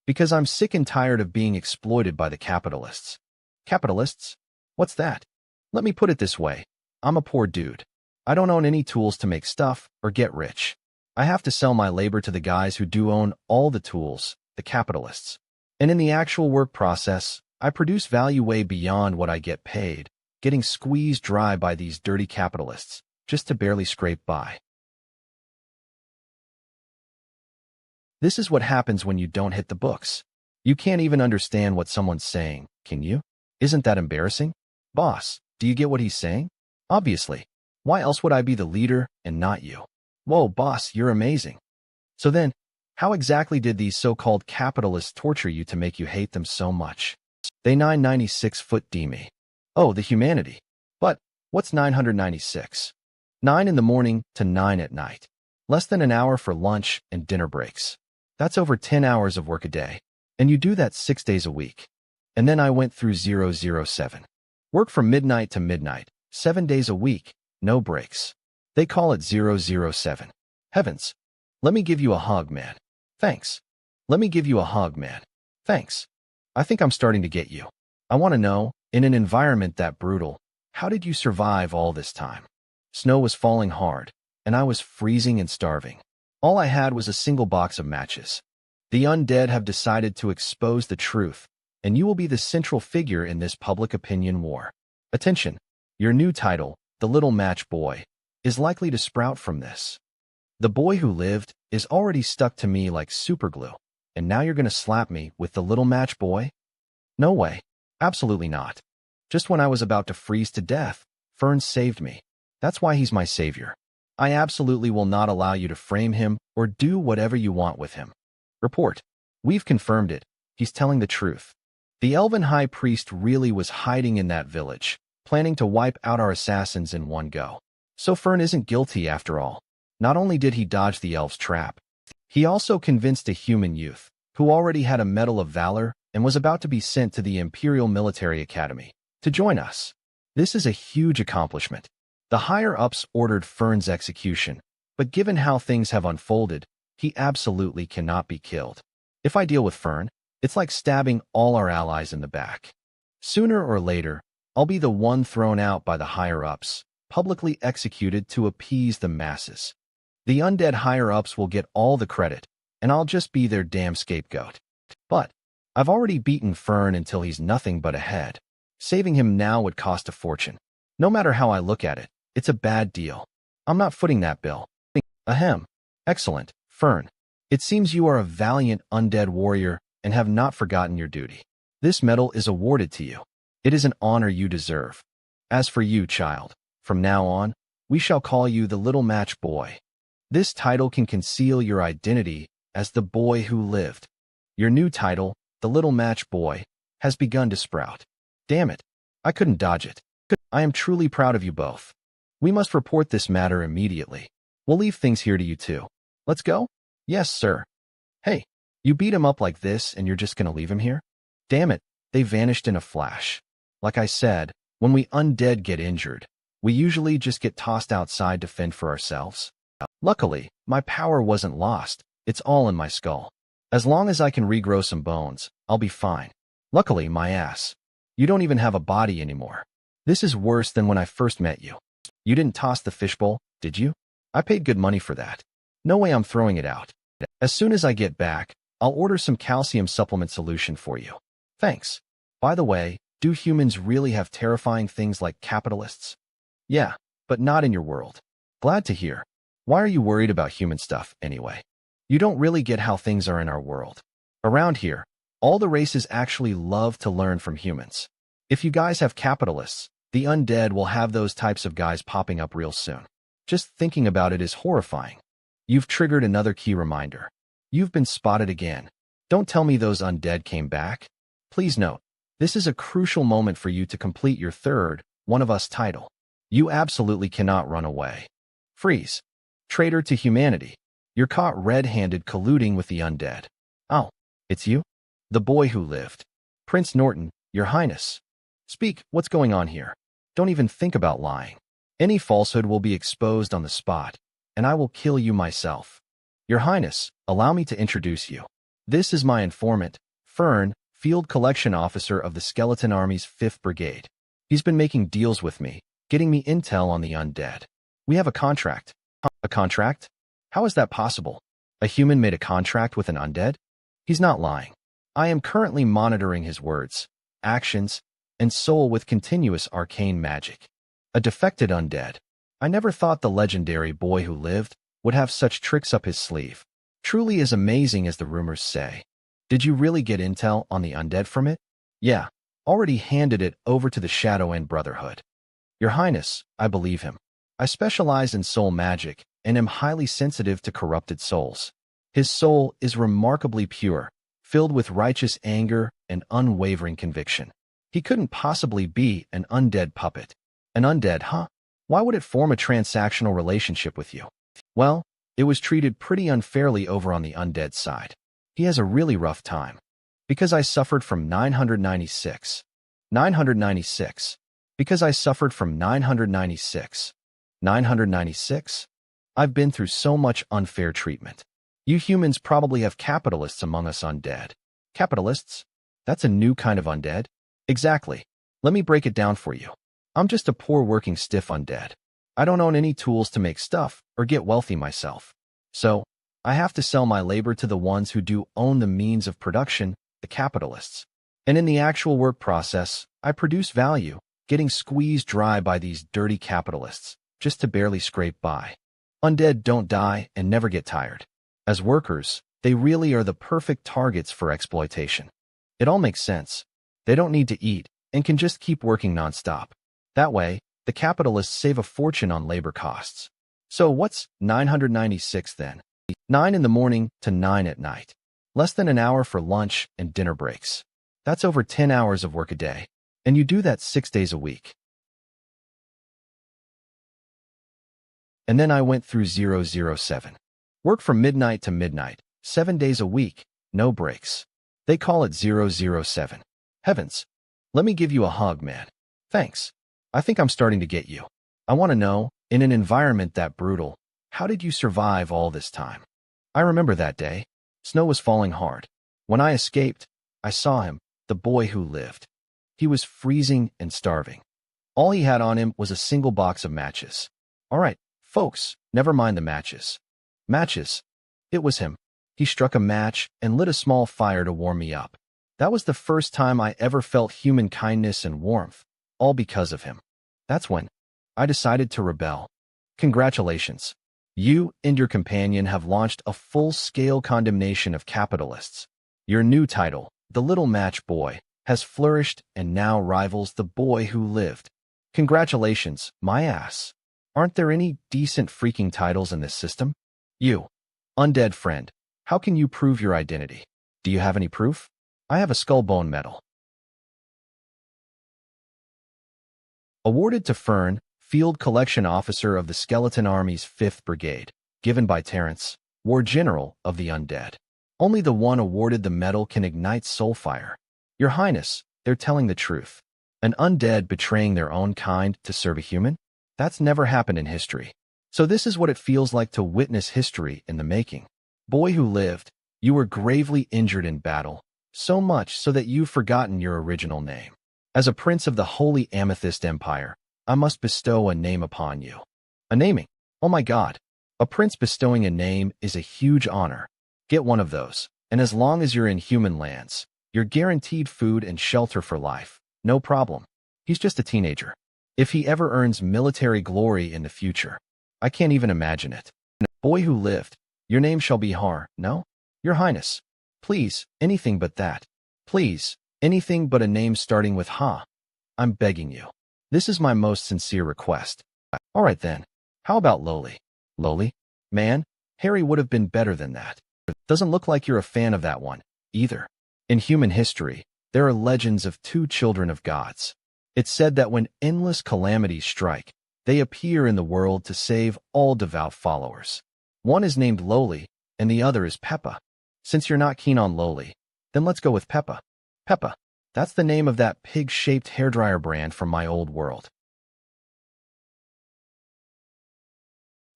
Because I'm sick and tired of being exploited by the capitalists. Capitalists? What's that? Let me put it this way. I'm a poor dude. I don't own any tools to make stuff or get rich. I have to sell my labor to the guys who do own all the tools, the capitalists. And in the actual work process, I produce value way beyond what I get paid, getting squeezed dry by these dirty capitalists, just to barely scrape by. This is what happens when you don't hit the books. You can't even understand what someone's saying, can you? Isn't that embarrassing? Boss, do you get what he's saying? Obviously. Why else would I be the leader and not you? Whoa, boss, you're amazing. So then, how exactly did these so-called capitalists torture you to make you hate them so much? They 996-foot D me. Oh, the humanity. But, what's 996? 9 in the morning to 9 at night. Less than an hour for lunch and dinner breaks. That's over 10 hours of work a day. And you do that 6 days a week. And then I went through 007. Work from midnight to midnight, 7 days a week, no breaks. They call it 007. Heavens. Let me give you a hug, man. Thanks. Let me give you a hug, man. Thanks. I think I'm starting to get you. I want to know, in an environment that brutal, how did you survive all this time? Snow was falling hard, and I was freezing and starving. All I had was a single box of matches. The undead have decided to expose the truth, and you will be the central figure in this public opinion war. Attention, your new title, The Little Match Boy, is likely to sprout from this. The boy who lived is already stuck to me like superglue, and now you're going to slap me with the little match boy? No way. Absolutely not. Just when I was about to freeze to death, Fern saved me. That's why he's my savior. I absolutely will not allow you to frame him or do whatever you want with him. Report. We've confirmed it. He's telling the truth. The elven high priest really was hiding in that village, planning to wipe out our assassins in one go. So Fern isn't guilty after all. Not only did he dodge the elf's trap, he also convinced a human youth, who already had a Medal of Valor and was about to be sent to the Imperial Military Academy, to join us. This is a huge accomplishment. The higher-ups ordered Fern's execution, but given how things have unfolded, he absolutely cannot be killed. If I deal with Fern, it's like stabbing all our allies in the back. Sooner or later, I'll be the one thrown out by the higher-ups, publicly executed to appease the masses. The undead higher-ups will get all the credit, and I'll just be their damn scapegoat. But I've already beaten Fern until he's nothing but a head. Saving him now would cost a fortune. No matter how I look at it, it's a bad deal. I'm not footing that bill. Ahem. Excellent, Fern. It seems you are a valiant undead warrior and have not forgotten your duty. This medal is awarded to you. It is an honor you deserve. As for you, child, from now on, we shall call you the Little Match Boy. This title can conceal your identity as the boy who lived. Your new title, the Little Match Boy, has begun to sprout. Damn it, I couldn't dodge it. I am truly proud of you both. We must report this matter immediately. We'll leave things here to you two. Let's go? Yes, sir. Hey, you beat him up like this and you're just gonna leave him here? Damn it, they vanished in a flash. Like I said, when we undead get injured, we usually just get tossed outside to fend for ourselves. Luckily, my power wasn't lost. It's all in my skull. As long as I can regrow some bones, I'll be fine. Luckily, my ass. You don't even have a body anymore. This is worse than when I first met you. You didn't toss the fishbowl, did you? I paid good money for that. No way I'm throwing it out. As soon as I get back, I'll order some calcium supplement solution for you. Thanks. By the way, do humans really have terrifying things like capitalists? Yeah, but not in your world. Glad to hear. Why are you worried about human stuff, anyway? You don't really get how things are in our world. Around here, all the races actually love to learn from humans. If you guys have capitalists, the undead will have those types of guys popping up real soon. Just thinking about it is horrifying. You've triggered another key reminder. You've been spotted again. Don't tell me those undead came back. Please note, this is a crucial moment for you to complete your third, One of Us title. You absolutely cannot run away. Freeze. Traitor to humanity. You're caught red-handed colluding with the undead. Oh, it's you? The boy who lived. Prince Norton, Your Highness. Speak, what's going on here? Don't even think about lying. Any falsehood will be exposed on the spot, and I will kill you myself. Your Highness, allow me to introduce you. This is my informant, Fern, Field Collection Officer of the Skeleton Army's 5th Brigade. He's been making deals with me, getting me intel on the undead. We have a contract. A contract? How is that possible? A human made a contract with an undead? He's not lying. I am currently monitoring his words, actions, and soul with continuous arcane magic. A defected undead. I never thought the legendary boy who lived would have such tricks up his sleeve. Truly as amazing as the rumors say. Did you really get intel on the undead from it? Yeah, already handed it over to the Shadow End Brotherhood. Your Highness, I believe him. I specialize in soul magic and am highly sensitive to corrupted souls. His soul is remarkably pure, filled with righteous anger and unwavering conviction. He couldn't possibly be an undead puppet. An undead, huh? Why would it form a transactional relationship with you? Well, it was treated pretty unfairly over on the undead side. He has a really rough time. Because I suffered from 996. 996. Because I suffered from 996. 996? I've been through so much unfair treatment. You humans probably have capitalists among us undead. Capitalists? That's a new kind of undead? Exactly. Let me break it down for you. I'm just a poor working stiff undead. I don't own any tools to make stuff or get wealthy myself. So, I have to sell my labor to the ones who do own the means of production, the capitalists. And in the actual work process, I produce value, getting squeezed dry by these dirty capitalists, just to barely scrape by. Undead don't die and never get tired. As workers, they really are the perfect targets for exploitation. It all makes sense. They don't need to eat and can just keep working nonstop. That way, the capitalists save a fortune on labor costs. So what's 996 then? 9 in the morning to 9 at night. Less than an hour for lunch and dinner breaks. That's over 10 hours of work a day. And you do that 6 days a week. And then I went through 007. Work from midnight to midnight, 7 days a week, no breaks. They call it 007. Heavens. Let me give you a hug, man. Thanks. I think I'm starting to get you. I want to know, in an environment that brutal, how did you survive all this time? I remember that day. Snow was falling hard. When I escaped, I saw him, the boy who lived. He was freezing and starving. All he had on him was a single box of matches. All right, folks, never mind the matches. Matches. It was him. He struck a match and lit a small fire to warm me up. That was the first time I ever felt human kindness and warmth, all because of him. That's when I decided to rebel. Congratulations. You and your companion have launched a full-scale condemnation of capitalists. Your new title, the Little Match Boy, has flourished and now rivals the boy who lived. Congratulations, my ass. Aren't there any decent freaking titles in this system? You, undead friend, how can you prove your identity? Do you have any proof? I have a skull bone medal. Awarded to Fern, Field Collection Officer of the Skeleton Army's 5th Brigade, given by Terrence, War General of the Undead. Only the one awarded the medal can ignite soul fire. Your Highness, they're telling the truth. An undead betraying their own kind to serve a human? That's never happened in history. So this is what it feels like to witness history in the making. Boy who lived, you were gravely injured in battle, so much so that you've forgotten your original name. As a prince of the Holy Amethyst Empire, I must bestow a name upon you. A naming? Oh my God. A prince bestowing a name is a huge honor. Get one of those, and as long as you're in human lands, you're guaranteed food and shelter for life. No problem. He's just a teenager. If he ever earns military glory in the future, I can't even imagine it. Boy who lived, your name shall be Har, no? Your Highness. Please, anything but that. Please, anything but a name starting with Ha. I'm begging you. This is my most sincere request. All right then. How about Lowly? Lowly? Man, Harry would have been better than that. Doesn't look like you're a fan of that one, either. In human history, there are legends of 2 children of gods. It's said that when endless calamities strike, they appear in the world to save all devout followers. One is named Lowly, and the other is Peppa. Since you're not keen on Lowly, then let's go with Peppa. Peppa. That's the name of that pig-shaped hairdryer brand from my old world.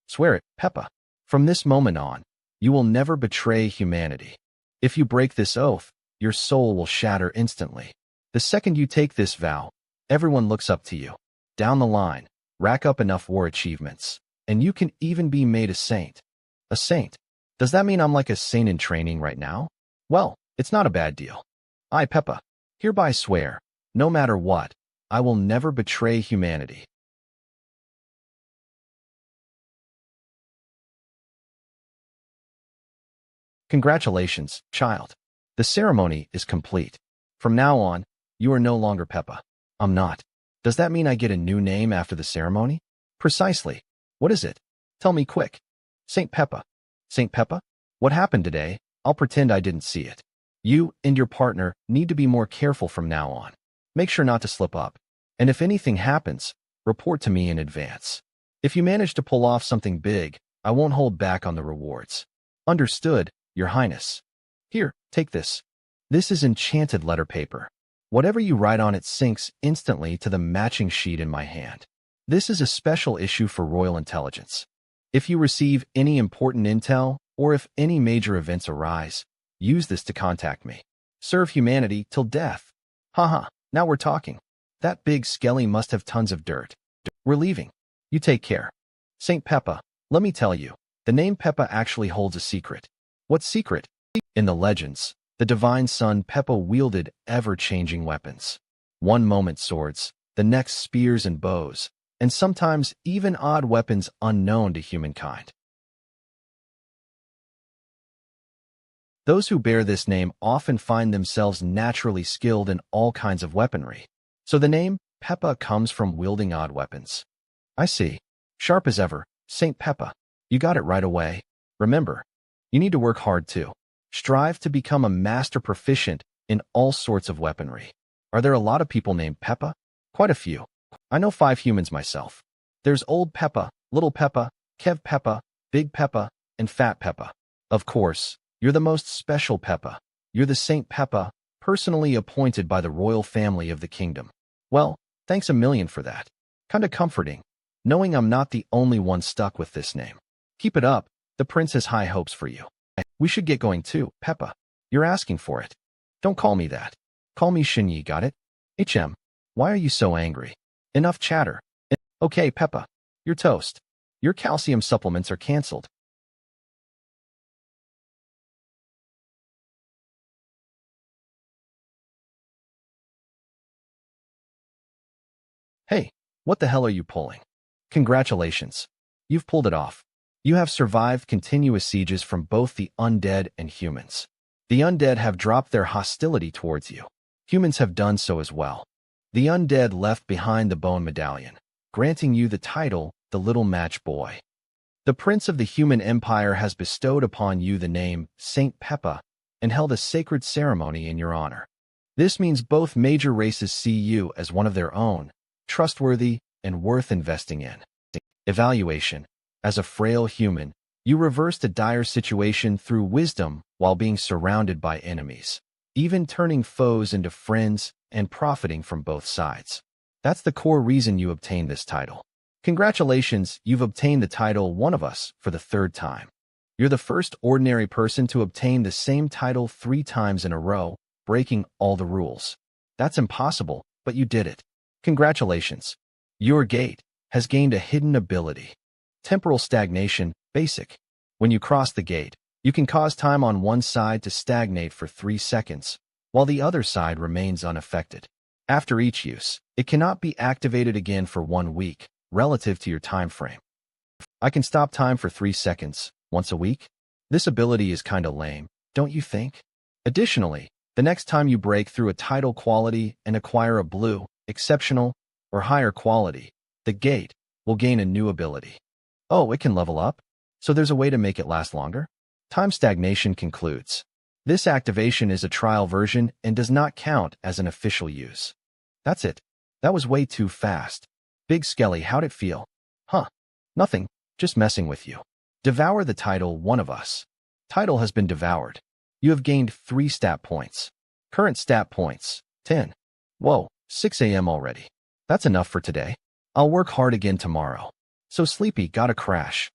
Swear it, Peppa. From this moment on, you will never betray humanity. If you break this oath, your soul will shatter instantly. The second you take this vow, everyone looks up to you. Down the line, rack up enough war achievements, and you can even be made a saint. A saint? Does that mean I'm like a saint in training right now? Well, it's not a bad deal. I, Peppa, hereby swear, no matter what, I will never betray humanity. Congratulations, child. The ceremony is complete. From now on, you are no longer Peppa. I'm not. Does that mean I get a new name after the ceremony? Precisely. What is it? Tell me quick. Saint Peppa. Saint Peppa? What happened today? I'll pretend I didn't see it. You and your partner need to be more careful from now on. Make sure not to slip up. And if anything happens, report to me in advance. If you manage to pull off something big, I won't hold back on the rewards. Understood, Your Highness. Here, take this. This is enchanted letter paper. Whatever you write on it syncs instantly to the matching sheet in my hand. This is a special issue for Royal Intelligence. If you receive any important intel, or if any major events arise, use this to contact me. Serve humanity till death. Haha, now we're talking. That big skelly must have tons of dirt. We're leaving. You take care. Saint Peppa, let me tell you, the name Peppa actually holds a secret. What secret? In the legends, the divine son Peppa wielded ever-changing weapons. One moment swords, the next spears and bows, and sometimes even odd weapons unknown to humankind. Those who bear this name often find themselves naturally skilled in all kinds of weaponry. So the name Peppa comes from wielding odd weapons. I see. Sharp as ever, Saint Peppa. You got it right away. Remember, you need to work hard too. Strive to become a master proficient in all sorts of weaponry. Are there a lot of people named Peppa? Quite a few. I know 5 humans myself. There's Old Peppa, Little Peppa, Kev Peppa, Big Peppa, and Fat Peppa. Of course, you're the most special Peppa. You're the Saint Peppa, personally appointed by the royal family of the kingdom. Well, thanks a million for that. Kinda comforting, knowing I'm not the only one stuck with this name. Keep it up, the prince has high hopes for you. We should get going too, Peppa. You're asking for it. Don't call me that. Call me Shinyi, got it? Why are you so angry? Enough chatter. Okay, Peppa, you're toast. Your calcium supplements are cancelled. Hey, what the hell are you pulling? Congratulations. You've pulled it off. You have survived continuous sieges from both the undead and humans. The undead have dropped their hostility towards you. Humans have done so as well. The undead left behind the bone medallion, granting you the title, the Little Match Boy. The Prince of the Human Empire has bestowed upon you the name Saint Peppa and held a sacred ceremony in your honor. This means both major races see you as one of their own, trustworthy, and worth investing in. Evaluation. As a frail human, you reversed a dire situation through wisdom while being surrounded by enemies, even turning foes into friends and profiting from both sides. That's the core reason you obtained this title. Congratulations, you've obtained the title One of Us for the 3rd time. You're the first ordinary person to obtain the same title 3 times in a row, breaking all the rules. That's impossible, but you did it. Congratulations. Your gate has gained a hidden ability. Temporal stagnation, basic. When you cross the gate, you can cause time on one side to stagnate for 3 seconds, while the other side remains unaffected. After each use, it cannot be activated again for 1 week, relative to your time frame. I can stop time for 3 seconds, once a week? This ability is kinda lame, don't you think? Additionally, the next time you break through a title quality and acquire a blue, exceptional, or higher quality, the gate will gain a new ability. Oh, it can level up? So there's a way to make it last longer? Time stagnation concludes. This activation is a trial version and does not count as an official use. That's it. That was way too fast. Big Skelly, how'd it feel? Huh. Nothing. Just messing with you. Devour the title One of Us. Title has been devoured. You have gained 3 stat points. Current stat points, 10. Whoa, 6 a.m. already. That's enough for today. I'll work hard again tomorrow. So sleepy, gotta crash.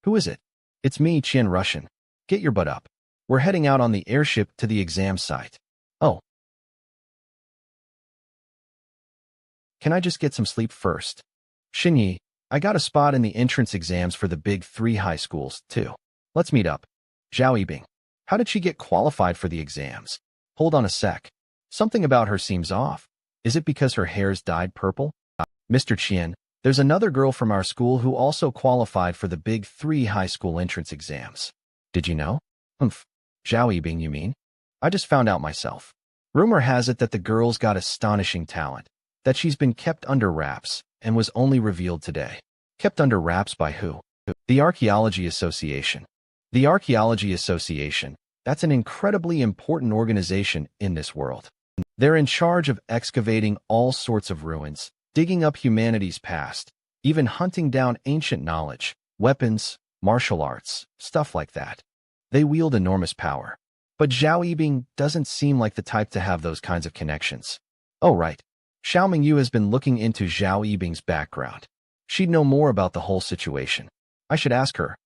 Who is it? It's me, Qian Russian. Get your butt up. We're heading out on the airship to the exam site. Oh. Can I just get some sleep first? Shinyi, I got a spot in the entrance exams for the big 3 high schools, too. Let's meet up. Zhao Yibing. How did she get qualified for the exams? Hold on a sec. Something about her seems off. Is it because her hair's dyed purple? Mr. Qian, there's another girl from our school who also qualified for the big 3 high school entrance exams. Did you know? Zhao Yibing, you mean? I just found out myself. Rumor has it that the girl's got astonishing talent, that she's been kept under wraps and was only revealed today. Kept under wraps by who? The Archaeology Association. The Archaeology Association, that's an incredibly important organization in this world. They're in charge of excavating all sorts of ruins, digging up humanity's past, even hunting down ancient knowledge, weapons, martial arts, stuff like that. They wield enormous power. But Zhao Yibing doesn't seem like the type to have those kinds of connections. Oh right. Xiao Mingyu has been looking into Zhao Yibing's background. She'd know more about the whole situation. I should ask her.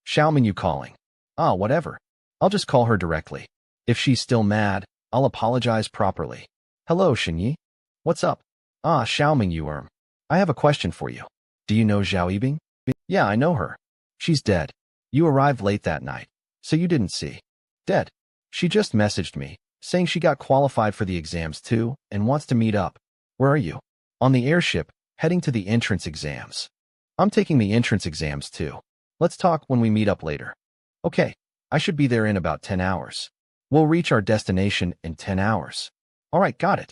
Xiaoming, you calling? Ah, whatever. I'll just call her directly. If she's still mad, I'll apologize properly. Hello, Shinyi. What's up? Ah, Xiaoming, you I have a question for you. Do you know Zhao Yibing? Yeah, I know her. She's dead. You arrived late that night, so you didn't see. Dead. She just messaged me, saying she got qualified for the exams too and wants to meet up. Where are you? On the airship, heading to the entrance exams. I'm taking the entrance exams too. Let's talk when we meet up later. Okay, I should be there in about 10 hours. We'll reach our destination in 10 hours. All right, got it.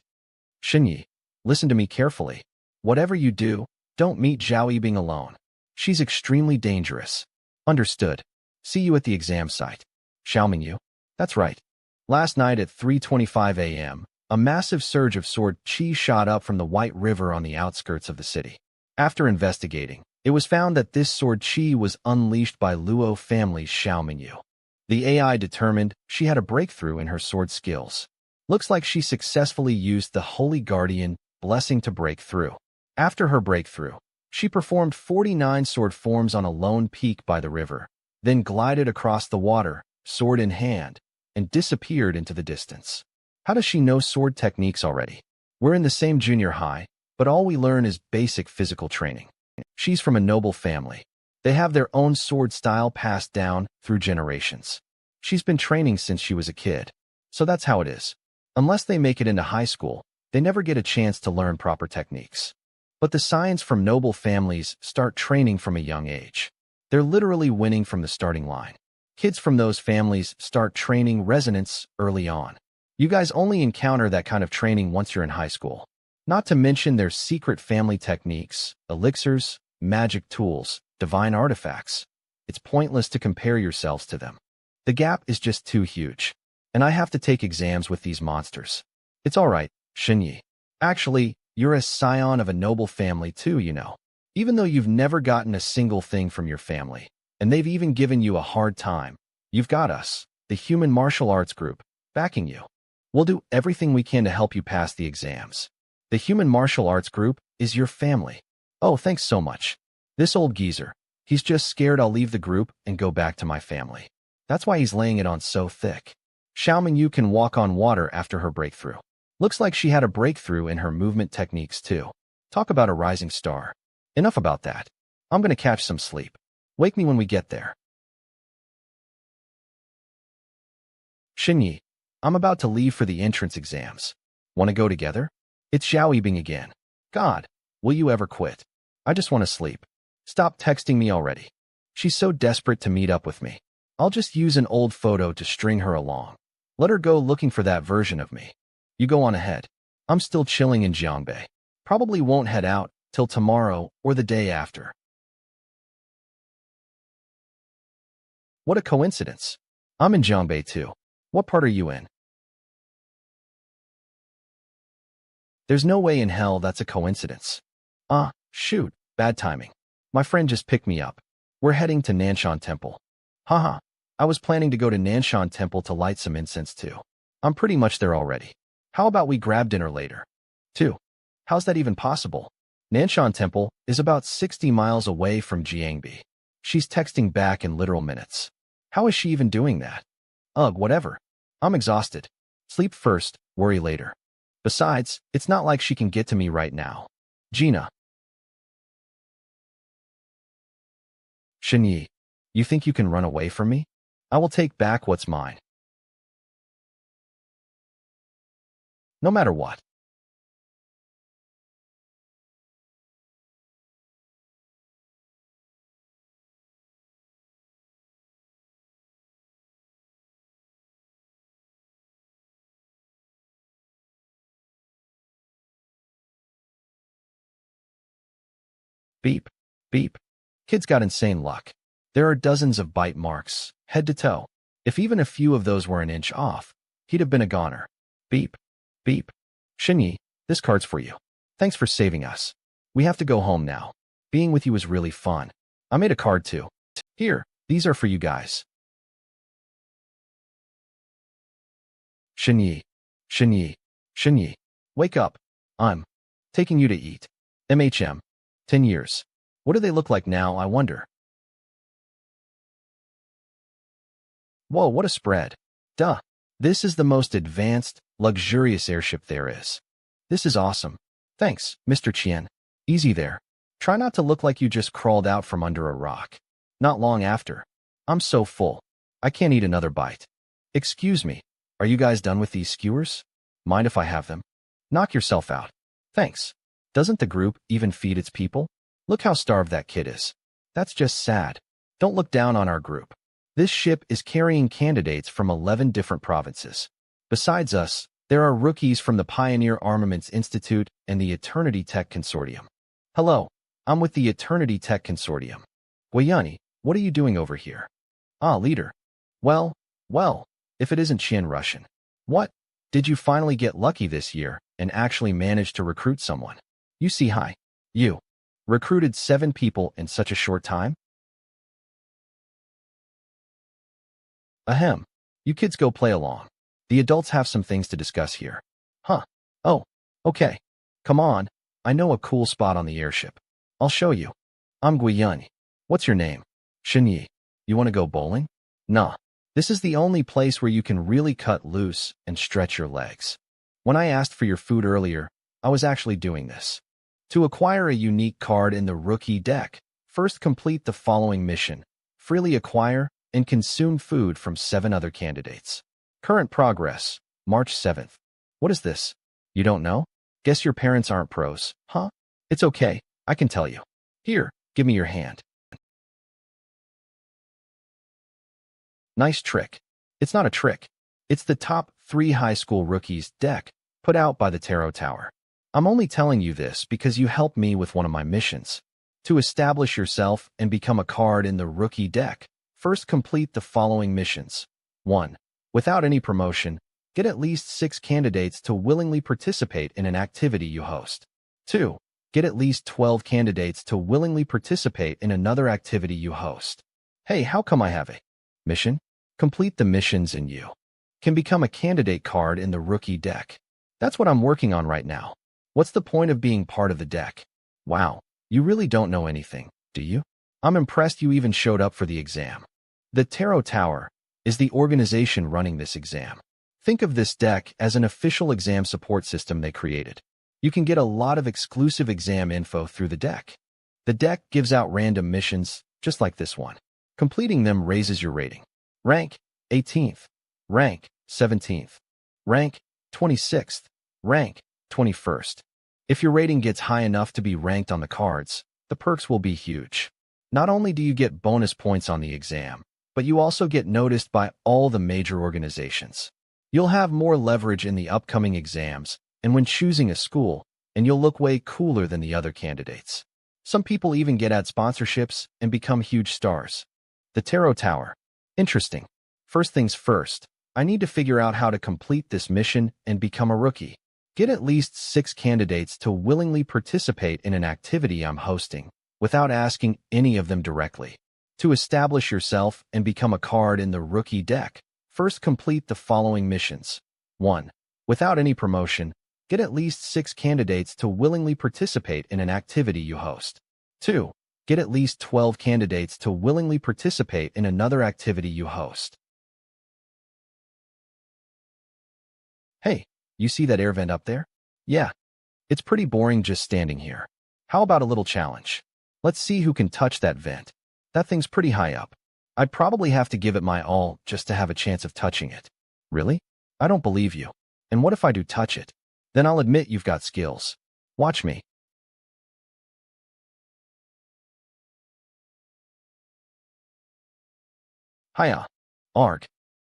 Shinyi, listen to me carefully. Whatever you do, don't meet Zhao Yibing alone. She's extremely dangerous. Understood. See you at the exam site. Xiaoming Yu. That's right. Last night at 3:25 a.m., a massive surge of sword qi shot up from the White River on the outskirts of the city. After investigating, it was found that this sword qi was unleashed by Luo family's Xiaoming Yu. The AI determined she had a breakthrough in her sword skills. Looks like she successfully used the Holy Guardian blessing to break through. After her breakthrough, she performed 49 sword forms on a lone peak by the river, then glided across the water, sword in hand, and disappeared into the distance. How does she know sword techniques already? We're in the same junior high, but all we learn is basic physical training. She's from a noble family. They have their own sword style passed down through generations. She's been training since she was a kid. So that's how it is. Unless they make it into high school, they never get a chance to learn proper techniques. But the science from noble families start training from a young age. They're literally winning from the starting line. Kids from those families start training resonance early on. You guys only encounter that kind of training once you're in high school. Not to mention their secret family techniques, elixirs, magic tools, divine artifacts. It's pointless to compare yourselves to them. The gap is just too huge. And I have to take exams with these monsters. It's all right, Shinyi. Actually, you're a scion of a noble family too, you know. Even though you've never gotten a single thing from your family, and they've even given you a hard time, you've got us, the Human Martial Arts Group, backing you. We'll do everything we can to help you pass the exams. The Human Martial Arts Group is your family. Oh, thanks so much. This old geezer, he's just scared I'll leave the group and go back to my family. That's why he's laying it on so thick. Xiaoming Yu can walk on water after her breakthrough. Looks like she had a breakthrough in her movement techniques too. Talk about a rising star. Enough about that. I'm gonna catch some sleep. Wake me when we get there. Shinyi, I'm about to leave for the entrance exams. Want to go together? It's Zhao Yibing again. God, will you ever quit? I just want to sleep. Stop texting me already. She's so desperate to meet up with me. I'll just use an old photo to string her along. Let her go looking for that version of me. You go on ahead. I'm still chilling in Jiangbei. Probably won't head out till tomorrow or the day after. What a coincidence. I'm in Jiangbei too. What part are you in? There's no way in hell that's a coincidence. Ah, shoot, bad timing. My friend just picked me up. We're heading to Nanshan Temple. Haha, I was planning to go to Nanshan Temple to light some incense too. I'm pretty much there already. How about we grab dinner later? 2. How's that even possible? Nanshan Temple is about 60 miles away from Jiangbi. She's texting back in literal minutes. How is she even doing that? Ugh, whatever. I'm exhausted. Sleep first, worry later. Besides, it's not like she can get to me right now. Gina. Shinyi, you think you can run away from me? I will take back what's mine. No matter what. Beep, beep. Kid's got insane luck. There are dozens of bite marks, head to toe. If even a few of those were an inch off, he'd have been a goner. Beep, beep. Shinyi, this card's for you. Thanks for saving us. We have to go home now. Being with you was really fun. I made a card too. Here, these are for you guys. Shinyi, Shinyi, Shinyi. Wake up. I'm taking you to eat. MHM. 10 years. What do they look like now, I wonder? Whoa, what a spread. Duh. This is the most advanced, luxurious airship there is. This is awesome. Thanks, Mr. Chien. Easy there. Try not to look like you just crawled out from under a rock. Not long after. I'm so full. I can't eat another bite. Excuse me. Are you guys done with these skewers? Mind if I have them? Knock yourself out. Thanks. Doesn't the group even feed its people? Look how starved that kid is. That's just sad. Don't look down on our group. This ship is carrying candidates from 11 different provinces. Besides us, there are rookies from the Pioneer Armaments Institute and the Eternity Tech Consortium. Hello, I'm with the Eternity Tech Consortium. Guiyani, what are you doing over here? Ah, leader. Well, if it isn't Chin Russian. What? Did you finally get lucky this year and actually manage to recruit someone? You see, hi. You recruited 7 people in such a short time? Ahem. You kids go play along. The adults have some things to discuss here. Huh. Oh, okay. Come on. I know a cool spot on the airship. I'll show you. I'm Guiyani. What's your name? Shinyi. You want to go bowling? Nah. This is the only place where you can really cut loose and stretch your legs. When I asked for your food earlier, I was actually doing this. To acquire a unique card in the rookie deck, first complete the following mission. Freely acquire and consume food from 7 other candidates. Current progress, March 7th. What is this? You don't know? Guess your parents aren't pros, huh? It's okay, I can tell you. Here, give me your hand. Nice trick. It's not a trick. It's the top 3 high school rookies deck put out by the Tarot Tower. I'm only telling you this because you helped me with one of my missions. To establish yourself and become a card in the rookie deck, first complete the following missions. 1. Without any promotion, get at least 6 candidates to willingly participate in an activity you host. 2. Get at least 12 candidates to willingly participate in another activity you host. Hey, how come I have a mission? Complete the missions and you can become a candidate card in the rookie deck. That's what I'm working on right now. What's the point of being part of the deck? Wow, you really don't know anything, do you? I'm impressed you even showed up for the exam. The Tarot Tower is the organization running this exam. Think of this deck as an official exam support system they created. You can get a lot of exclusive exam info through the deck. The deck gives out random missions, just like this one. Completing them raises your rating. Rank 18th. Rank 17th. Rank 26th. Rank 21st. If your rating gets high enough to be ranked on the cards, the perks will be huge. Not only do you get bonus points on the exam, but you also get noticed by all the major organizations. You'll have more leverage in the upcoming exams and when choosing a school, and you'll look way cooler than the other candidates. Some people even get ad sponsorships and become huge stars. The Tarot Tower. Interesting. First things first, I need to figure out how to complete this mission and become a rookie. Get at least 6 candidates to willingly participate in an activity I'm hosting, without asking any of them directly. To establish yourself and become a card in the rookie deck, first complete the following missions. 1. Without any promotion, get at least 6 candidates to willingly participate in an activity you host. 2. Get at least 12 candidates to willingly participate in another activity you host. Hey, you see that air vent up there? Yeah. It's pretty boring just standing here. How about a little challenge? Let's see who can touch that vent. That thing's pretty high up. I'd probably have to give it my all just to have a chance of touching it. Really? I don't believe you. And what if I do touch it? Then I'll admit you've got skills. Watch me. Hiya. Arg.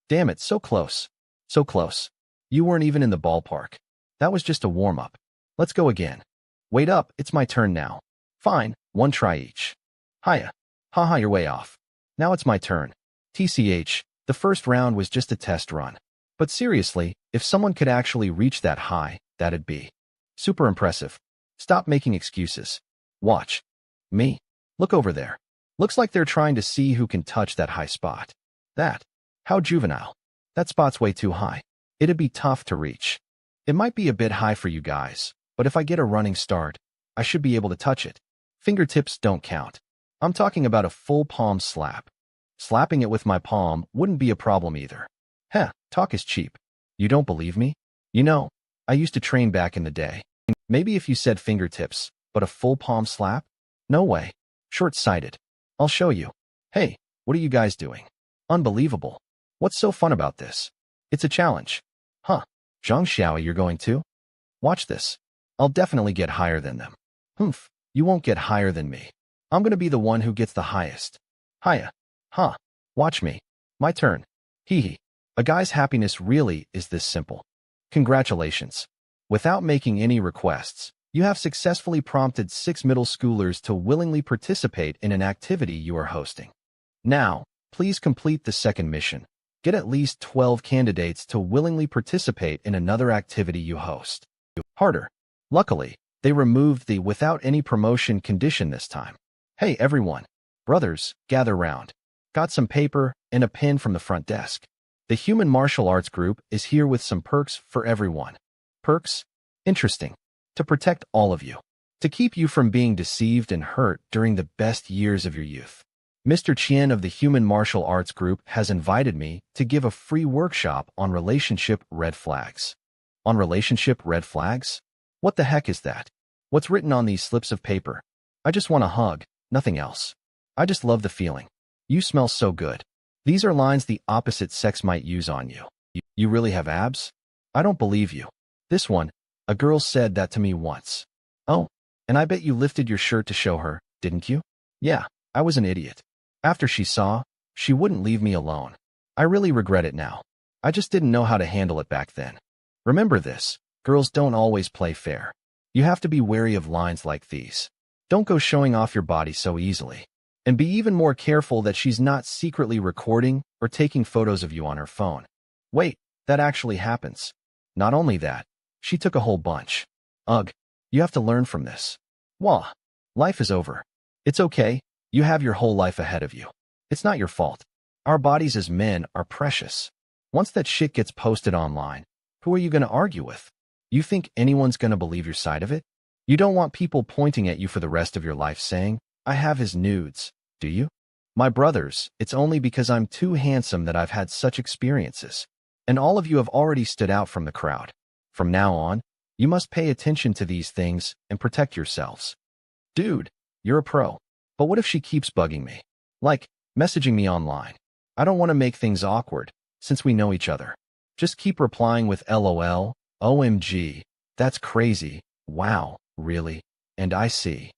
Damn it, so close. So close. You weren't even in the ballpark. That was just a warm-up. Let's go again. Wait up, it's my turn now. Fine, 1 try each. Hiya. Haha, you're way off. Now it's my turn. TCH, the first round was just a test run. But seriously, if someone could actually reach that high, that'd be super impressive. Stop making excuses. Watch. Me. Look over there. Looks like they're trying to see who can touch that high spot. That. How juvenile. That spot's way too high. It'd be tough to reach. It might be a bit high for you guys, but if I get a running start, I should be able to touch it. Fingertips don't count. I'm talking about a full palm slap. Slapping it with my palm wouldn't be a problem either. Heh, talk is cheap. You don't believe me? You know, I used to train back in the day. Maybe if you said fingertips, but a full palm slap? No way. Short-sighted. I'll show you. Hey, what are you guys doing? Unbelievable. What's so fun about this? It's a challenge. Huh. Zhang Xiaoyi, you're going to? Watch this. I'll definitely get higher than them. Humph, you won't get higher than me. I'm gonna be the one who gets the highest. Hiya. Huh. Watch me. My turn. Hee hee. A guy's happiness really is this simple. Congratulations. Without making any requests, you have successfully prompted 6 middle schoolers to willingly participate in an activity you are hosting. Now, please complete the second mission. Get at least 12 candidates to willingly participate in another activity you host. Harder. Luckily, they removed the without any promotion condition this time. Hey everyone. Brothers, gather round. Got some paper and a pen from the front desk. The Human Martial Arts Group is here with some perks for everyone. Perks? Interesting. To protect all of you. To keep you from being deceived and hurt during the best years of your youth. Mr. Qian of the Human Martial Arts Group has invited me to give a free workshop on relationship red flags. On relationship red flags? What the heck is that? What's written on these slips of paper? I just want a hug, nothing else. I just love the feeling. You smell so good. These are lines the opposite sex might use on you. You really have abs? I don't believe you. This one, a girl said that to me once. Oh, and I bet you lifted your shirt to show her, didn't you? Yeah, I was an idiot. After she saw, she wouldn't leave me alone. I really regret it now. I just didn't know how to handle it back then. Remember this, girls don't always play fair. You have to be wary of lines like these. Don't go showing off your body so easily. And be even more careful that she's not secretly recording or taking photos of you on her phone. Wait, that actually happens. Not only that, she took a whole bunch. Ugh, you have to learn from this. Wah, life is over. It's okay, you have your whole life ahead of you. It's not your fault. Our bodies as men are precious. Once that shit gets posted online, who are you going to argue with? You think anyone's going to believe your side of it? You don't want people pointing at you for the rest of your life saying, I have his nudes, do you? My brothers, it's only because I'm too handsome that I've had such experiences. And all of you have already stood out from the crowd. From now on, you must pay attention to these things and protect yourselves. Dude, you're a pro. But what if she keeps bugging me? Like, messaging me online. I don't want to make things awkward, since we know each other. Just keep replying with LOL, OMG, that's crazy, wow, really, and I see.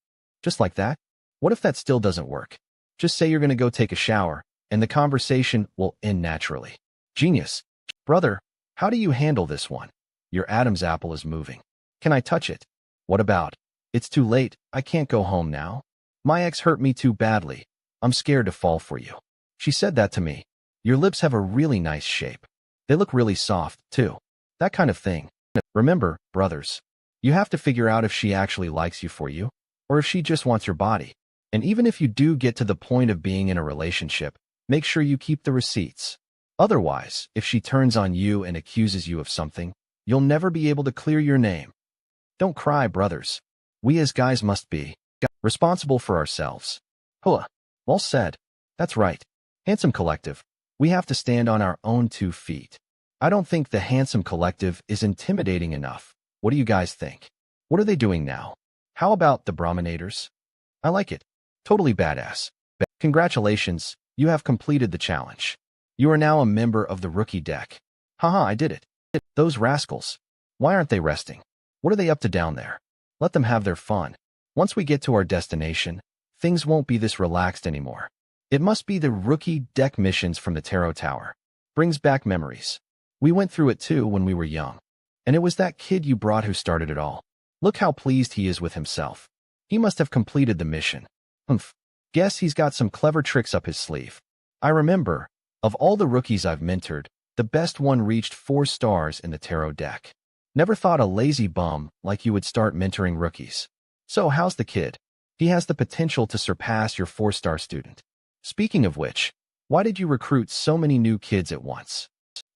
Just like that? What if that still doesn't work? Just say you're going to go take a shower, and the conversation will end naturally. Genius. Brother, how do you handle this one? Your Adam's apple is moving. Can I touch it? What about? It's too late, I can't go home now. My ex hurt me too badly. I'm scared to fall for you. She said that to me. Your lips have a really nice shape. They look really soft, too. That kind of thing. Remember, brothers, you have to figure out if she actually likes you for you, or if she just wants your body. And even if you do get to the point of being in a relationship, make sure you keep the receipts. Otherwise, if she turns on you and accuses you of something, you'll never be able to clear your name. Don't cry, brothers. We as guys must be responsible for ourselves. Huh. Well said. That's right. Handsome Collective. We have to stand on our own 2 feet. I don't think the Handsome Collective is intimidating enough. What do you guys think? What are they doing now? How about the Brahminators? I like it. Totally badass. Congratulations, you have completed the challenge. You are now a member of the rookie deck. Haha, I did it. Those rascals. Why aren't they resting? What are they up to down there? Let them have their fun. Once we get to our destination, things won't be this relaxed anymore. It must be the rookie deck missions from the Tarot Tower. Brings back memories. We went through it too when we were young. And it was that kid you brought who started it all. Look how pleased he is with himself. He must have completed the mission. Humph. Guess he's got some clever tricks up his sleeve. I remember, of all the rookies I've mentored, the best one reached 4 stars in the tarot deck. Never thought a lazy bum like you would start mentoring rookies. So how's the kid? He has the potential to surpass your 4-star student. Speaking of which, why did you recruit so many new kids at once?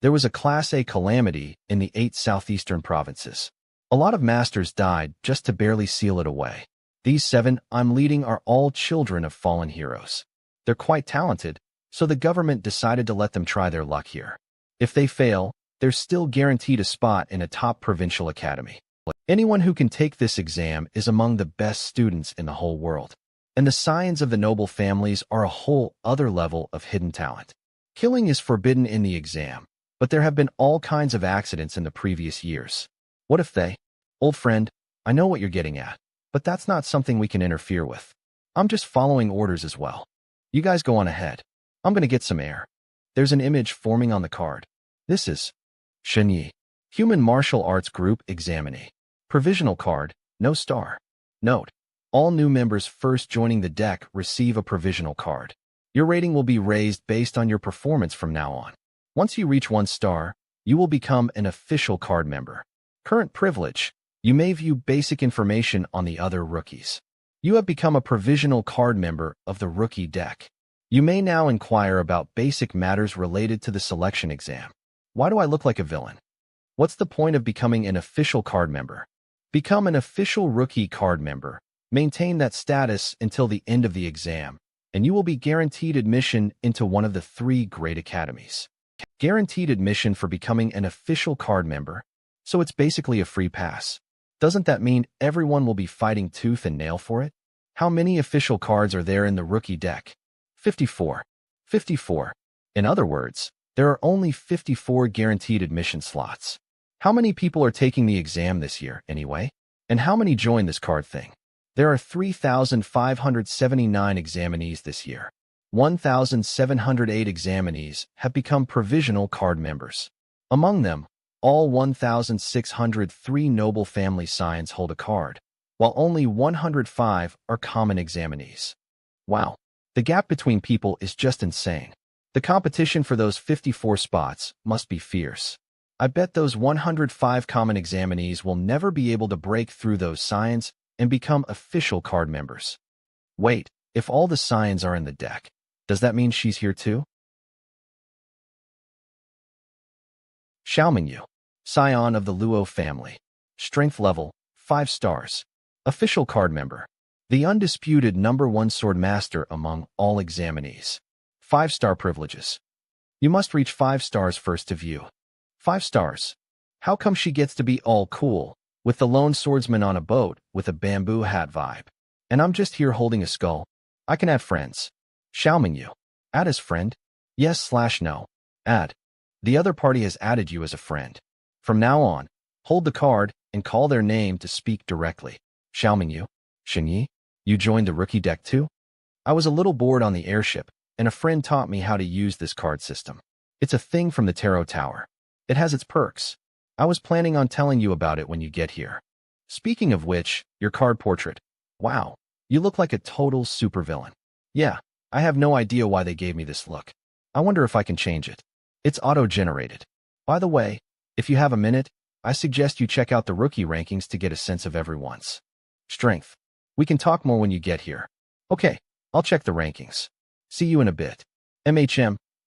There was a Class A calamity in the 8 southeastern provinces. A lot of masters died just to barely seal it away. These 7 I'm leading are all children of fallen heroes. They're quite talented, So the government decided to let them try their luck here. If they fail, they're still guaranteed a spot in a top provincial academy. Anyone who can take this exam is among the best students in the whole world. And the scions of the noble families are a whole other level of hidden talent. Killing is forbidden in the exam, but there have been all kinds of accidents in the previous years. What if they? Old friend, I know what you're getting at, but that's not something we can interfere with. I'm just following orders as well. You guys go on ahead. I'm gonna get some air. There's an image forming on the card. This is Shenyi, Human Martial Arts Group Examinee. Provisional card, no star. Note, all new members first joining the deck receive a provisional card. Your rating will be raised based on your performance from now on. Once you reach 1 star, you will become an official card member. Current privilege, you may view basic information on the other rookies. You have become a provisional card member of the rookie deck. You may now inquire about basic matters related to the selection exam. Why do I look like a villain? What's the point of becoming an official card member? Become an official rookie card member. Maintain that status until the end of the exam, and you will be guaranteed admission into one of the 3 great academies. Guaranteed admission for becoming an official card member, so it's basically a free pass. Doesn't that mean everyone will be fighting tooth and nail for it? How many official cards are there in the rookie deck? 54. 54. In other words, there are only 54 guaranteed admission slots. How many people are taking the exam this year, anyway? And how many join this card thing? There are 3,579 examinees this year. 1,708 examinees have become provisional card members. Among them, all 1,603 noble family scions hold a card, while only 105 are common examinees. Wow, the gap between people is just insane. The competition for those 54 spots must be fierce. I bet those 105 common examinees will never be able to break through those scions and become official card members. Wait, if all the scions are in the deck, does that mean she's here too? Xiaomingyu, scion of the Luo family. Strength level, 5 stars. Official card member. The undisputed #1 sword master among all examinees. 5-star privileges. You must reach 5 stars first to view. 5 stars. How come she gets to be all cool, with the lone swordsman on a boat with a bamboo hat vibe? And I'm just here holding a skull. I can add friends. Xiaomingyu. Add as friend? Yes/no. Add. The other party has added you as a friend. From now on, hold the card and call their name to speak directly. Xiaomingyu. Shenyi, you joined the rookie deck too? I was a little bored on the airship, and a friend taught me how to use this card system. It's a thing from the Tarot Tower. It has its perks. I was planning on telling you about it when you get here. Speaking of which, your card portrait. Wow, you look like a total supervillain. Yeah, I have no idea why they gave me this look. I wonder if I can change it. It's auto-generated. By the way, if you have a minute, I suggest you check out the rookie rankings to get a sense of everyone's strength. We can talk more when you get here. Okay, I'll check the rankings. See you in a bit.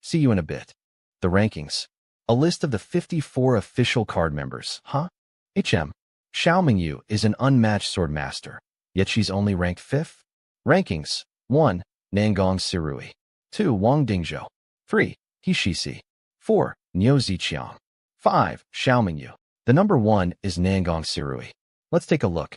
See you in a bit. The rankings. A list of the 54 official card members, huh? Xiaomingyu is an unmatched sword master, yet she's only ranked 5th. Rankings. 1. Nangong Sirui. 2. Wang Dingzhou. 3. Hishisi. 4. Niu Ziqiang. 5. Xiaomingyu. The number 1 is Nangong Sirui. Let's take a look.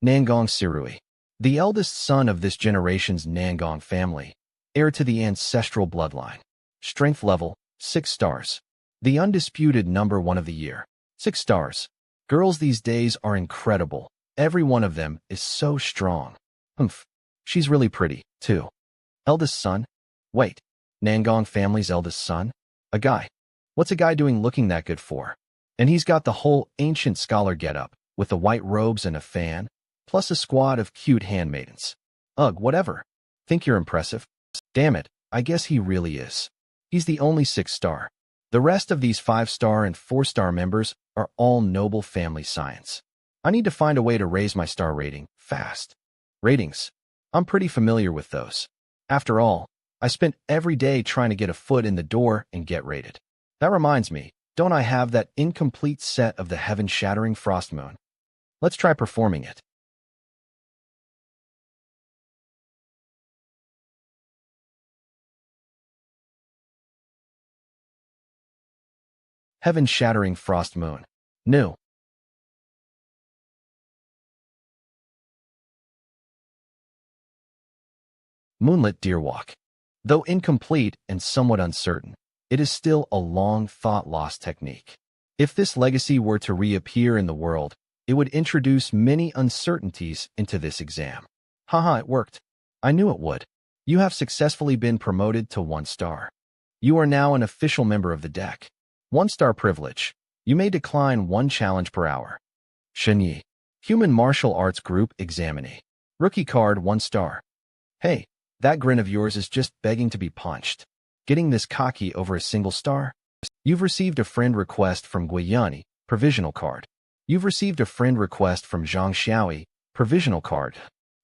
Nangong Sirui. The eldest son of this generation's Nangong family, heir to the ancestral bloodline. Strength level, 6 stars. The undisputed #1 of the year. 6 stars. Girls these days are incredible. Every one of them is so strong. She's really pretty, too. Eldest son? Wait, Nangong family's eldest son? A guy. What's a guy doing looking that good for? And he's got the whole ancient scholar getup, with the white robes and a fan, plus a squad of cute handmaidens. Ugh, whatever. Think you're impressive? Damn it, I guess he really is. He's the only 6-star. The rest of these 5-star and 4-star members are all noble family scions. I need to find a way to raise my star rating, fast. Ratings. I'm pretty familiar with those. After all, I spent every day trying to get a foot in the door and get rated. That reminds me, don't I have that incomplete set of the heaven-shattering frost moon? Let's try performing it. Heaven-shattering frost moon. New. Moonlit deer walk. Though incomplete and somewhat uncertain, it is still a long thought-lost technique. If this legacy were to reappear in the world, it would introduce many uncertainties into this exam. Haha, it worked. I knew it would. You have successfully been promoted to 1 star. You are now an official member of the deck. 1-star privilege. You may decline 1 challenge per hour. Shenyi. Human Martial Arts Group Examinee. Rookie card 1 star. Hey, that grin of yours is just begging to be punched. Getting this cocky over a single star? You've received a friend request from Guiyani, provisional card. You've received a friend request from Zhang Xiaoyi, provisional card.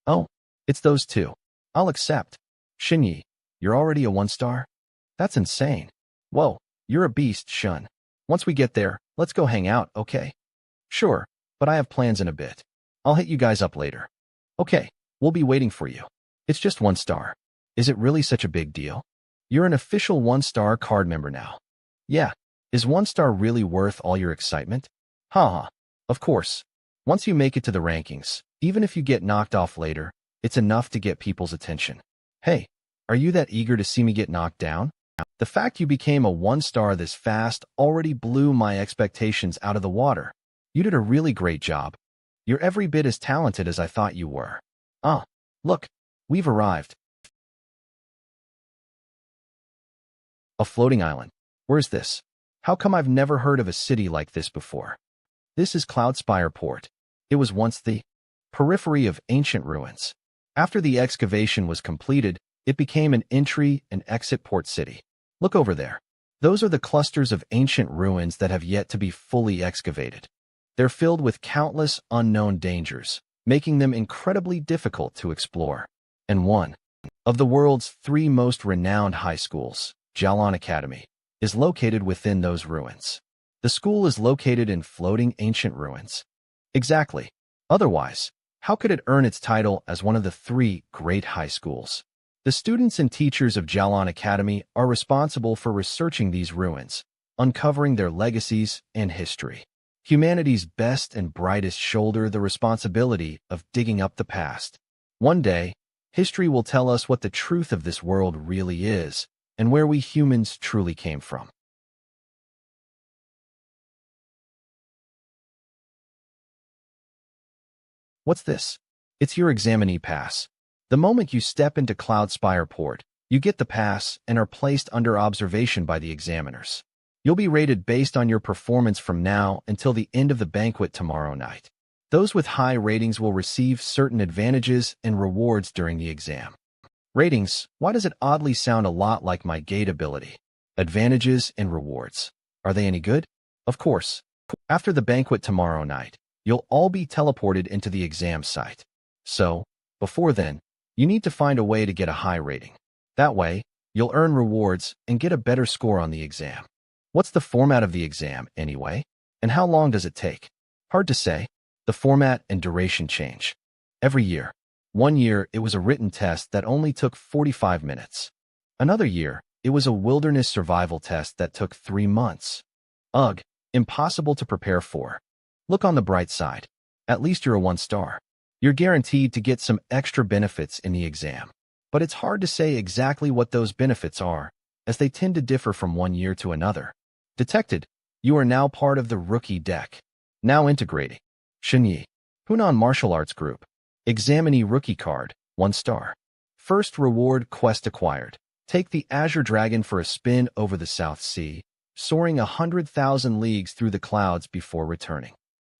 Oh, it's those two. I'll accept. Shenyi, you're already a 1 star? That's insane. Whoa, you're a beast, Shun. Once we get there, let's go hang out, okay? Sure, but I have plans in a bit. I'll hit you guys up later. Okay, we'll be waiting for you. It's just 1 star. Is it really such a big deal? You're an official 1-star card member now. Yeah, is 1 star really worth all your excitement? Haha, of course. Once you make it to the rankings, even if you get knocked off later, it's enough to get people's attention. Hey, are you that eager to see me get knocked down? The fact you became a 1 star this fast already blew my expectations out of the water. You did a really great job. You're every bit as talented as I thought you were. Ah, look, we've arrived. A floating island. Where's this? How come I've never heard of a city like this before? This is Cloudspire Port. It was once the periphery of ancient ruins. After the excavation was completed, it became an entry and exit port city. Look over there. Those are the clusters of ancient ruins that have yet to be fully excavated. They're filled with countless unknown dangers, making them incredibly difficult to explore. And one of the world's 3 most renowned high schools, Jialan Academy, is located within those ruins. The school is located in floating ancient ruins. Exactly. Otherwise, how could it earn its title as one of the 3 great high schools? The students and teachers of Jialan Academy are responsible for researching these ruins, uncovering their legacies and history. Humanity's best and brightest shoulder the responsibility of digging up the past. One day, history will tell us what the truth of this world really is, and where we humans truly came from. What's this? It's your examinee pass. The moment you step into Cloudspire Port, you get the pass and are placed under observation by the examiners. You'll be rated based on your performance from now until the end of the banquet tomorrow night. Those with high ratings will receive certain advantages and rewards during the exam. Ratings, why does it oddly sound a lot like my gate ability? Advantages and rewards. Are they any good? Of course. After the banquet tomorrow night, you'll all be teleported into the exam site. So, before then, you need to find a way to get a high rating. That way, you'll earn rewards and get a better score on the exam. What's the format of the exam, anyway? And how long does it take? Hard to say. The format and duration change every year. One year, it was a written test that only took 45 minutes. Another year, it was a wilderness survival test that took 3 months. Ugh, impossible to prepare for. Look on the bright side. At least you're a 1 star. You're guaranteed to get some extra benefits in the exam. But it's hard to say exactly what those benefits are, as they tend to differ from one year to another. Detected. You are now part of the rookie deck. Now integrating. Shenyi. Hunan Martial Arts Group. Examinee Rookie Card, 1 star. First reward quest acquired. Take the Azure Dragon for a spin over the South Sea, soaring 100,000 leagues through the clouds before returning.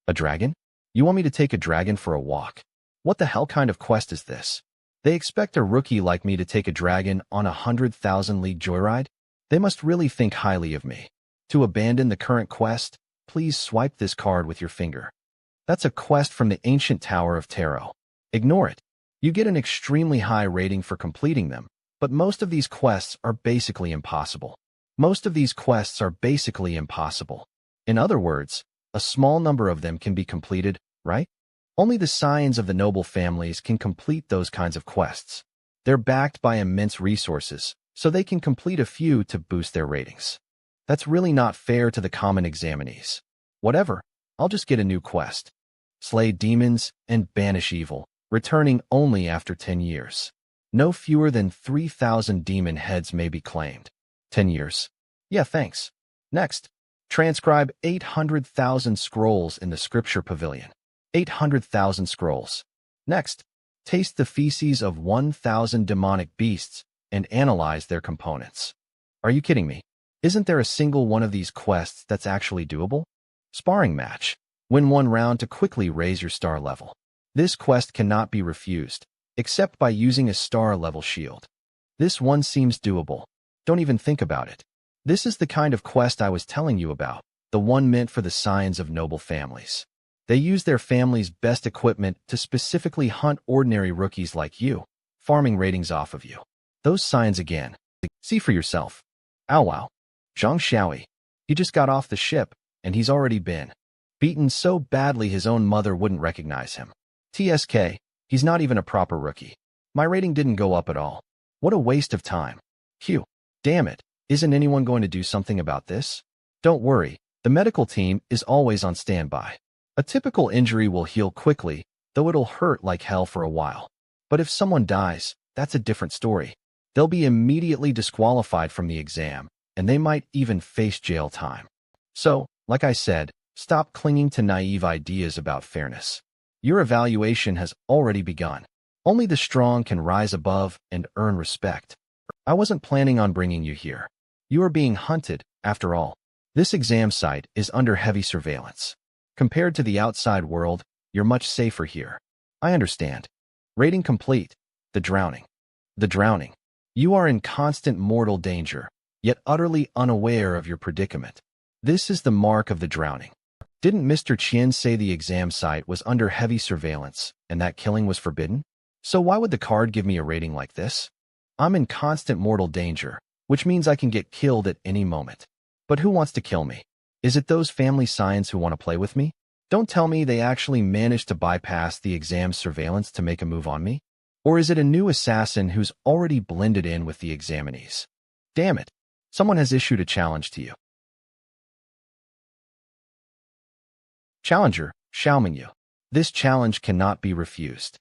A dragon? You want me to take a dragon for a walk? What the hell kind of quest is this? They expect a rookie like me to take a dragon on a 100,000 league joyride? They must really think highly of me. To abandon the current quest, please swipe this card with your finger. That's a quest from the ancient Tower of Tarot. Ignore it. You get an extremely high rating for completing them, but most of these quests are basically impossible. In other words, a small number of them can be completed, right? Only the scions of the noble families can complete those kinds of quests. They're backed by immense resources, so they can complete a few to boost their ratings. That's really not fair to the common examinees. Whatever, I'll just get a new quest. Slay demons and banish evil, returning only after 10 years. No fewer than 3,000 demon heads may be claimed. 10 years. Yeah, thanks. Next, transcribe 800,000 scrolls in the scripture pavilion. 800,000 scrolls. Next, taste the feces of 1,000 demonic beasts and analyze their components. Are you kidding me? Isn't there a single one of these quests that's actually doable? Sparring match. Win one round to quickly raise your star level. This quest cannot be refused, except by using a star-level shield. This one seems doable. Don't even think about it. This is the kind of quest I was telling you about, the one meant for the scions of noble families. They use their family's best equipment to specifically hunt ordinary rookies like you, farming ratings off of you. Those scions again. See for yourself. Ow wow. Zhang Xiaoyi. He just got off the ship, and he's already been beaten so badly his own mother wouldn't recognize him. TSK, he's not even a proper rookie. My rating didn't go up at all. What a waste of time. Phew. Damn it. Isn't anyone going to do something about this? Don't worry, the medical team is always on standby. A typical injury will heal quickly, though it'll hurt like hell for a while. But if someone dies, that's a different story. They'll be immediately disqualified from the exam, and they might even face jail time. So, like I said, stop clinging to naive ideas about fairness. Your evaluation has already begun. Only the strong can rise above and earn respect. I wasn't planning on bringing you here. You are being hunted, after all. This exam site is under heavy surveillance. Compared to the outside world, you're much safer here. I understand. Rating complete. The drowning. The drowning. You are in constant mortal danger, yet utterly unaware of your predicament. This is the mark of the drowning. Didn't Mr. Qian say the exam site was under heavy surveillance and that killing was forbidden? So why would the card give me a rating like this? I'm in constant mortal danger, which means I can get killed at any moment. But who wants to kill me? Is it those family scions who want to play with me? Don't tell me they actually managed to bypass the exam surveillance to make a move on me? Or is it a new assassin who's already blended in with the examinees? Damn it. Someone has issued a challenge to you. Challenger, Xiaomingyu. This challenge cannot be refused.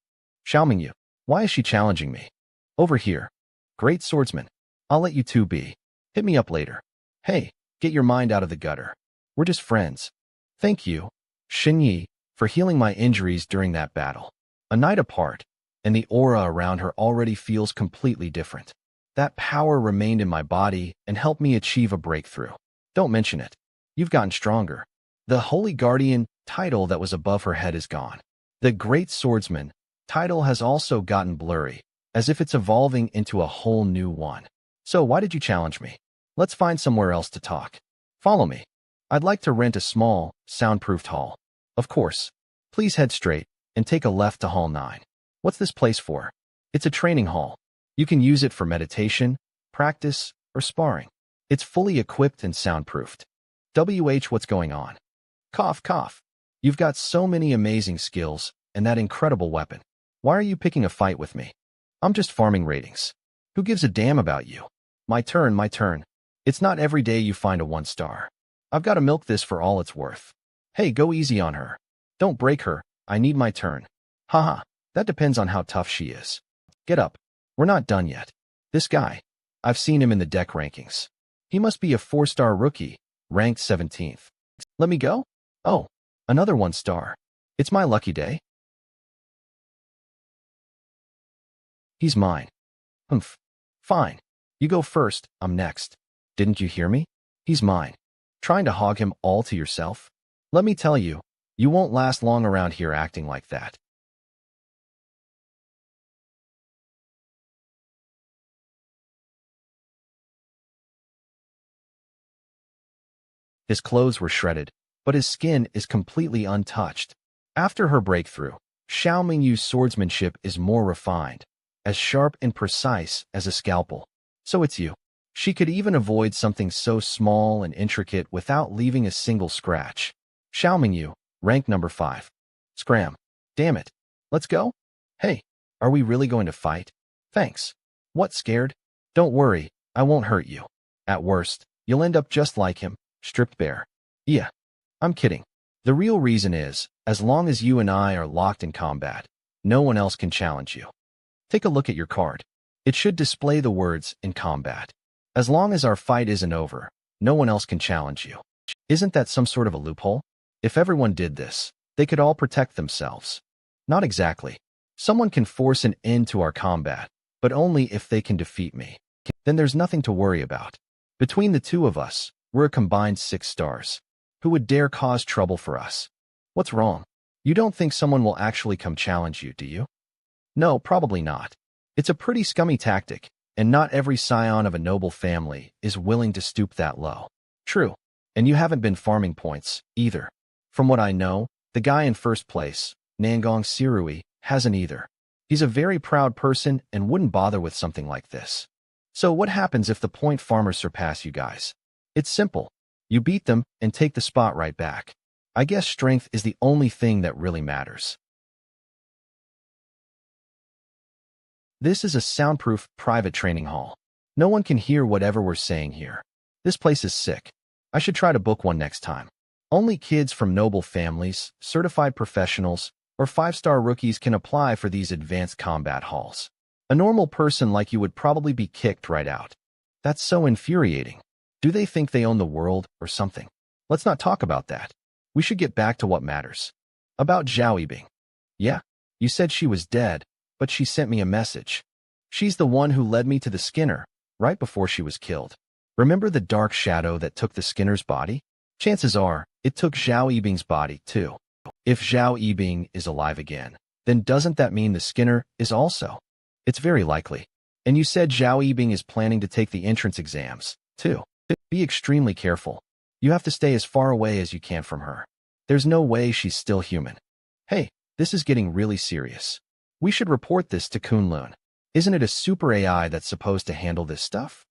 Xiaomingyu, why is she challenging me? Over here. Great swordsman. I'll let you two be. Hit me up later. Hey, get your mind out of the gutter. We're just friends. Thank you, Xinyi, for healing my injuries during that battle. A night apart, and the aura around her already feels completely different. That power remained in my body and helped me achieve a breakthrough. Don't mention it. You've gotten stronger. The Holy Guardian title that was above her head is gone. The Great Swordsman title has also gotten blurry, as if it's evolving into a whole new one. So why did you challenge me? Let's find somewhere else to talk. Follow me. I'd like to rent a small, soundproofed hall. Of course. Please head straight and take a left to Hall 9. What's this place for? It's a training hall. You can use it for meditation, practice, or sparring. It's fully equipped and soundproofed. What's going on? Cough, cough. You've got so many amazing skills and that incredible weapon. Why are you picking a fight with me? I'm just farming ratings. Who gives a damn about you? My turn, my turn. It's not every day you find a 1-star. I've got to milk this for all it's worth. Hey, go easy on her. Don't break her. I need my turn. Haha, that depends on how tough she is. Get up. We're not done yet. This guy. I've seen him in the deck rankings. He must be a 4-star rookie, ranked 17th. Let me go? Oh, another 1-star. It's my lucky day. He's mine. Humph. Fine. You go first, I'm next. Didn't you hear me? He's mine. Trying to hog him all to yourself? Let me tell you, you won't last long around here acting like that. His clothes were shredded, but his skin is completely untouched. After her breakthrough, Xiao Mingyu's swordsmanship is more refined, as sharp and precise as a scalpel. So it's you. She could even avoid something so small and intricate without leaving a single scratch. Xiao Mingyu, rank number 5. Scram. Damn it. Let's go? Hey, are we really going to fight? Thanks. What, scared? Don't worry, I won't hurt you. At worst, You'll end up just like him, stripped bare. Yeah, I'm kidding. The real reason is, as long as you and I are locked in combat, no one else can challenge you. Take a look at your card. It should display the words "in combat." As long as our fight isn't over, no one else can challenge you. Isn't that some sort of a loophole? If everyone did this, they could all protect themselves. Not exactly. Someone can force an end to our combat, but only if they can defeat me. Then there's nothing to worry about. Between the two of us, we're a combined 6 stars. Who would dare cause trouble for us? What's wrong? You don't think someone will actually come challenge you, do you? No, probably not. It's a pretty scummy tactic, and not every scion of a noble family is willing to stoop that low. True. And you haven't been farming points, either. From what I know, the guy in first place, Nangong Sirui, hasn't either. He's a very proud person and wouldn't bother with something like this. So what happens if the point farmers surpass you guys? It's simple. You beat them and take the spot right back. I guess strength is the only thing that really matters. This is a soundproof, private training hall. No one can hear whatever we're saying here. This place is sick. I should try to book one next time. Only kids from noble families, certified professionals, or 5-star rookies can apply for these advanced combat halls. A normal person like you would probably be kicked right out. That's so infuriating. Do they think they own the world or something? Let's not talk about that. We should get back to what matters. About Zhao Yibing. Yeah, you said she was dead, but she sent me a message. She's the one who led me to the Skinner, right before she was killed. Remember the dark shadow that took the Skinner's body? Chances are, it took Zhao Yibing's body, too. If Zhao Yibing is alive again, then doesn't that mean the Skinner is also? It's very likely. And you said Zhao Yibing is planning to take the entrance exams, too. Be extremely careful. You have to stay as far away as you can from her. There's no way she's still human. Hey, this is getting really serious. We should report this to Kunlun. Isn't it a super AI that's supposed to handle this stuff?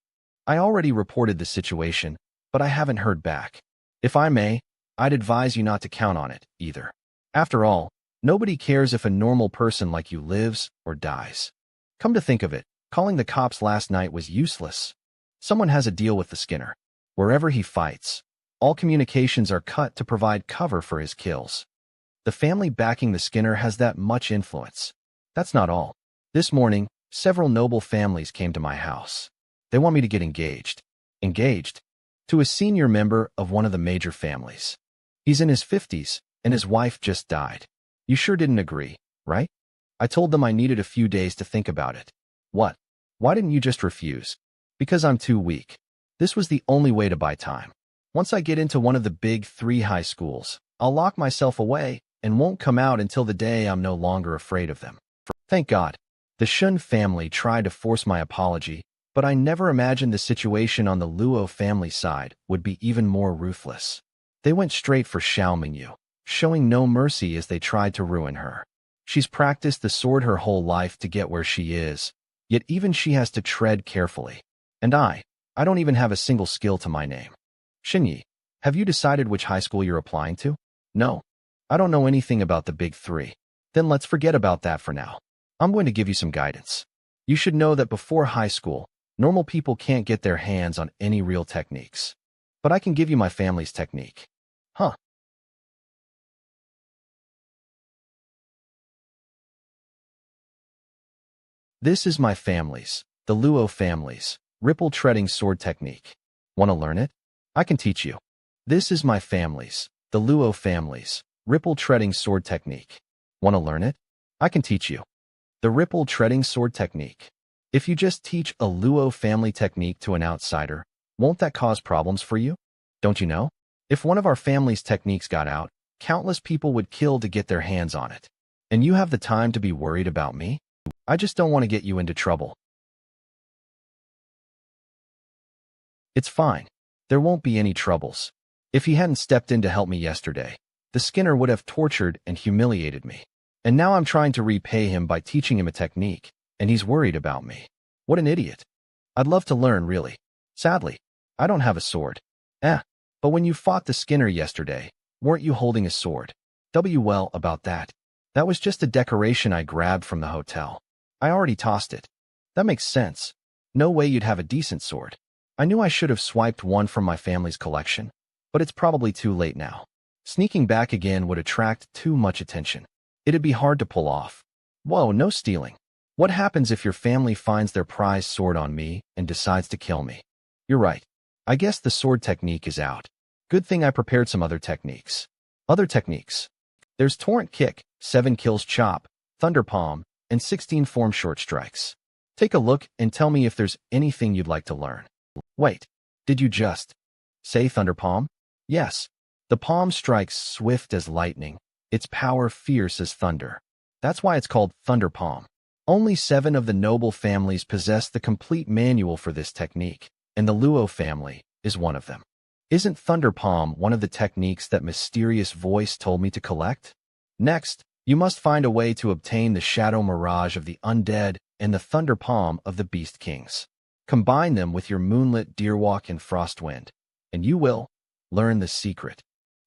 I already reported the situation, but I haven't heard back. If I may, I'd advise you not to count on it, either. After all, nobody cares if a normal person like you lives or dies. Come to think of it, calling the cops last night was useless. Someone has a deal with the Skinner. Wherever he fights, all communications are cut to provide cover for his kills. The family backing the Skinner has that much influence. That's not all. This morning, several noble families came to my house. They want me to get engaged. Engaged? To a senior member of one of the major families. He's in his 50s, and his wife just died. You sure didn't agree, right? I told them I needed a few days to think about it. What? Why didn't you just refuse? Because I'm too weak. This was the only way to buy time. Once I get into one of the big 3 high schools, I'll lock myself away and won't come out until the day I'm no longer afraid of them. Thank God. The Shun family tried to force my apology, but I never imagined the situation on the Luo family side would be even more ruthless. They went straight for Xiao Mingyu, showing no mercy as they tried to ruin her. She's practiced the sword her whole life to get where she is, yet even she has to tread carefully. And I don't even have a single skill to my name. Xinyi, have you decided which high school you're applying to? No. I don't know anything about the big 3. Then let's forget about that for now. I'm going to give you some guidance. You should know that before high school, normal people can't get their hands on any real techniques. But I can give you my family's technique. Huh. This is my family's, the Luo family's, ripple-treading sword technique. Want to learn it? I can teach you. This is my family's, the Luo family's, ripple-treading sword technique. Want to learn it? I can teach you. The ripple-treading sword technique. If you just teach a Luo family technique to an outsider, won't that cause problems for you? Don't you know? If one of our family's techniques got out, countless people would kill to get their hands on it. And you have the time to be worried about me? I just don't want to get you into trouble. It's fine. There won't be any troubles. If he hadn't stepped in to help me yesterday, the Skinner would have tortured and humiliated me. And now I'm trying to repay him by teaching him a technique, and he's worried about me. What an idiot. I'd love to learn, really. Sadly, I don't have a sword. But when you fought the Skinner yesterday, weren't you holding a sword? Well, about that. That was just a decoration I grabbed from the hotel. I already tossed it. That makes sense. No way you'd have a decent sword. I knew I should have swiped one from my family's collection, but it's probably too late now. Sneaking back again would attract too much attention. It'd be hard to pull off. Whoa, no stealing. What happens if your family finds their prized sword on me and decides to kill me? You're right. I guess the sword technique is out. Good thing I prepared some other techniques. Other techniques. There's Torrent Kick, 7 kills chop, Thunder Palm, and 16 form short strikes. Take a look and tell me if there's anything you'd like to learn. Wait, did you just say Thunder Palm? Yes. The palm strikes swift as lightning, its power fierce as thunder. That's why it's called Thunder Palm. Only 7 of the noble families possess the complete manual for this technique, and the Luo family is one of them. Isn't Thunder Palm one of the techniques that mysterious voice told me to collect? Next, you must find a way to obtain the Shadow Mirage of the Undead and the Thunder Palm of the Beast Kings. Combine them with your Moonlit Deerwalk and Frostwind, and you will learn the secret.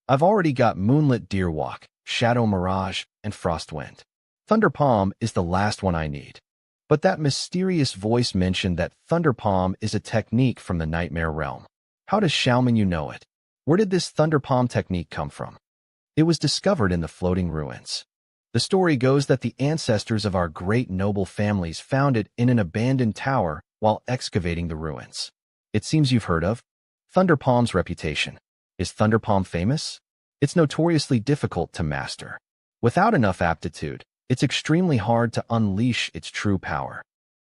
I've already got Moonlit Deerwalk, Shadow Mirage, and Frostwind. Thunder Palm is the last one I need. But that mysterious voice mentioned that Thunder Palm is a technique from the Nightmare Realm. How does Xiaominyu know it? Where did this Thunder Palm technique come from? It was discovered in the floating ruins. The story goes that the ancestors of our great noble families found it in an abandoned tower while excavating the ruins. It seems you've heard of Thunder Palm's reputation. Is Thunder Palm famous? It's notoriously difficult to master. Without enough aptitude, it's extremely hard to unleash its true power.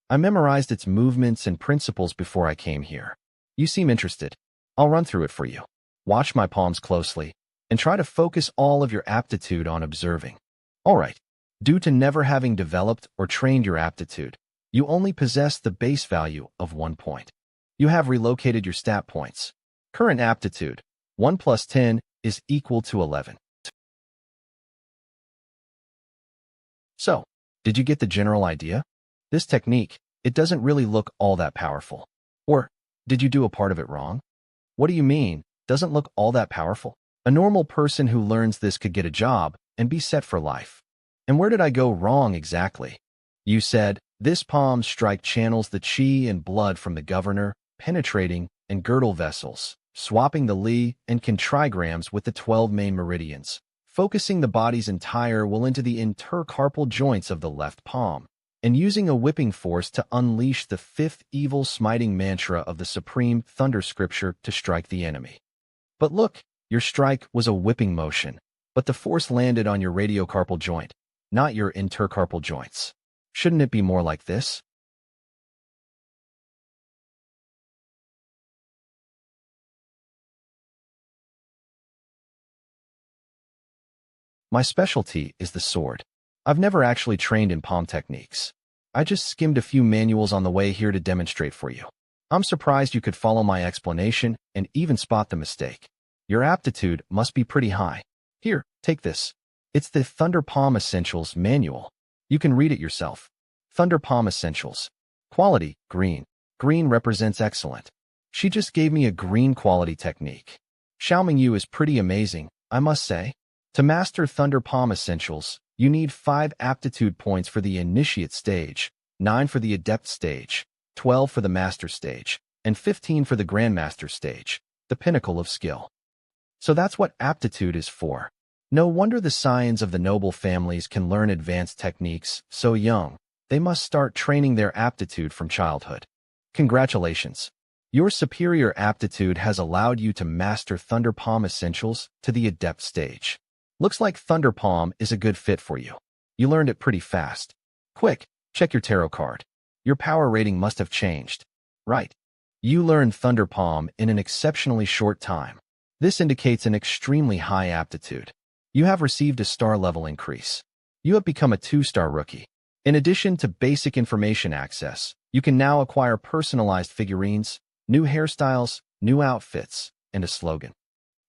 I memorized its movements and principles before I came here. You seem interested. I'll run through it for you. Watch my palms closely, and try to focus all of your aptitude on observing. Alright, due to never having developed or trained your aptitude, you only possess the base value of 1 point. You have relocated your stat points. Current aptitude, 1 plus 10 is equal to 11. So, did you get the general idea? This technique, it doesn't really look all that powerful. Or, did you do a part of it wrong? What do you mean, doesn't look all that powerful? A normal person who learns this could get a job and be set for life. And where did I go wrong exactly? You said, this palm strike channels the chi and blood from the governor, penetrating, and girdle vessels, swapping the li and can trigrams with the 12 main meridians, focusing the body's entire will into the intercarpal joints of the left palm, and using a whipping force to unleash the 5th evil smiting mantra of the supreme thunder scripture to strike the enemy. But look, your strike was a whipping motion, but the force landed on your radiocarpal joint, not your intercarpal joints. Shouldn't it be more like this? My specialty is the sword. I've never actually trained in palm techniques. I just skimmed a few manuals on the way here to demonstrate for you. I'm surprised you could follow my explanation and even spot the mistake. Your aptitude must be pretty high. Here, take this. It's the Thunder Palm Essentials manual. You can read it yourself. Thunder Palm Essentials. Quality, green. Green represents excellent. She just gave me a green quality technique. Xiaominyu is pretty amazing, I must say. To master Thunder Palm Essentials, you need 5 aptitude points for the Initiate stage, 9 for the Adept stage, 12 for the Master stage, and 15 for the Grandmaster stage, the pinnacle of skill. So that's what aptitude is for. No wonder the scions of the noble families can learn advanced techniques so young. They must start training their aptitude from childhood. Congratulations. Your superior aptitude has allowed you to master Thunder Palm Essentials to the Adept stage. Looks like Thunder Palm is a good fit for you. You learned it pretty fast. Quick, check your tarot card. Your power rating must have changed. Right. You learned Thunder Palm in an exceptionally short time. This indicates an extremely high aptitude. You have received a star level increase. You have become a 2-star rookie. In addition to basic information access, you can now acquire personalized figurines, new hairstyles, new outfits, and a slogan.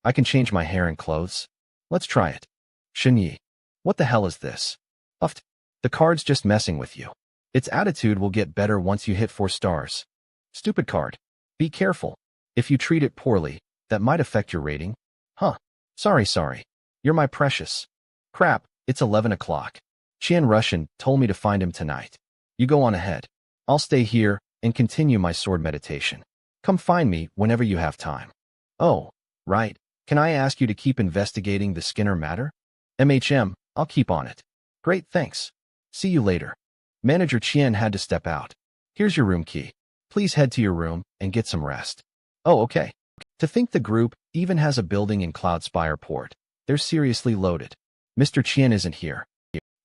I can change my hair and clothes. Let's try it. Shenyi. What the hell is this? Uft. The card's just messing with you. Its attitude will get better once you hit 4 stars. Stupid card. Be careful. If you treat it poorly, that might affect your rating. Huh. Sorry. You're my precious. Crap, it's 11 o'clock. Qian Russian told me to find him tonight. You go on ahead. I'll stay here and continue my sword meditation. Come find me whenever you have time. Oh, right. Can I ask you to keep investigating the Skinner matter? I'll keep on it. Great, thanks. See you later. Manager Chien had to step out. Here's your room key. Please head to your room and get some rest. Oh, okay. To think the group even has a building in Cloudspire Port. They're seriously loaded. Mr. Chien isn't here.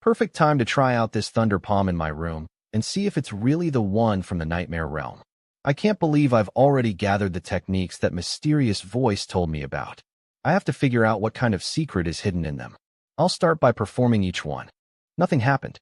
Perfect time to try out this thunder palm in my room and see if it's really the one from the nightmare realm. I can't believe I've already gathered the techniques that mysterious voice told me about. I have to figure out what kind of secret is hidden in them. I'll start by performing each one. Nothing happened.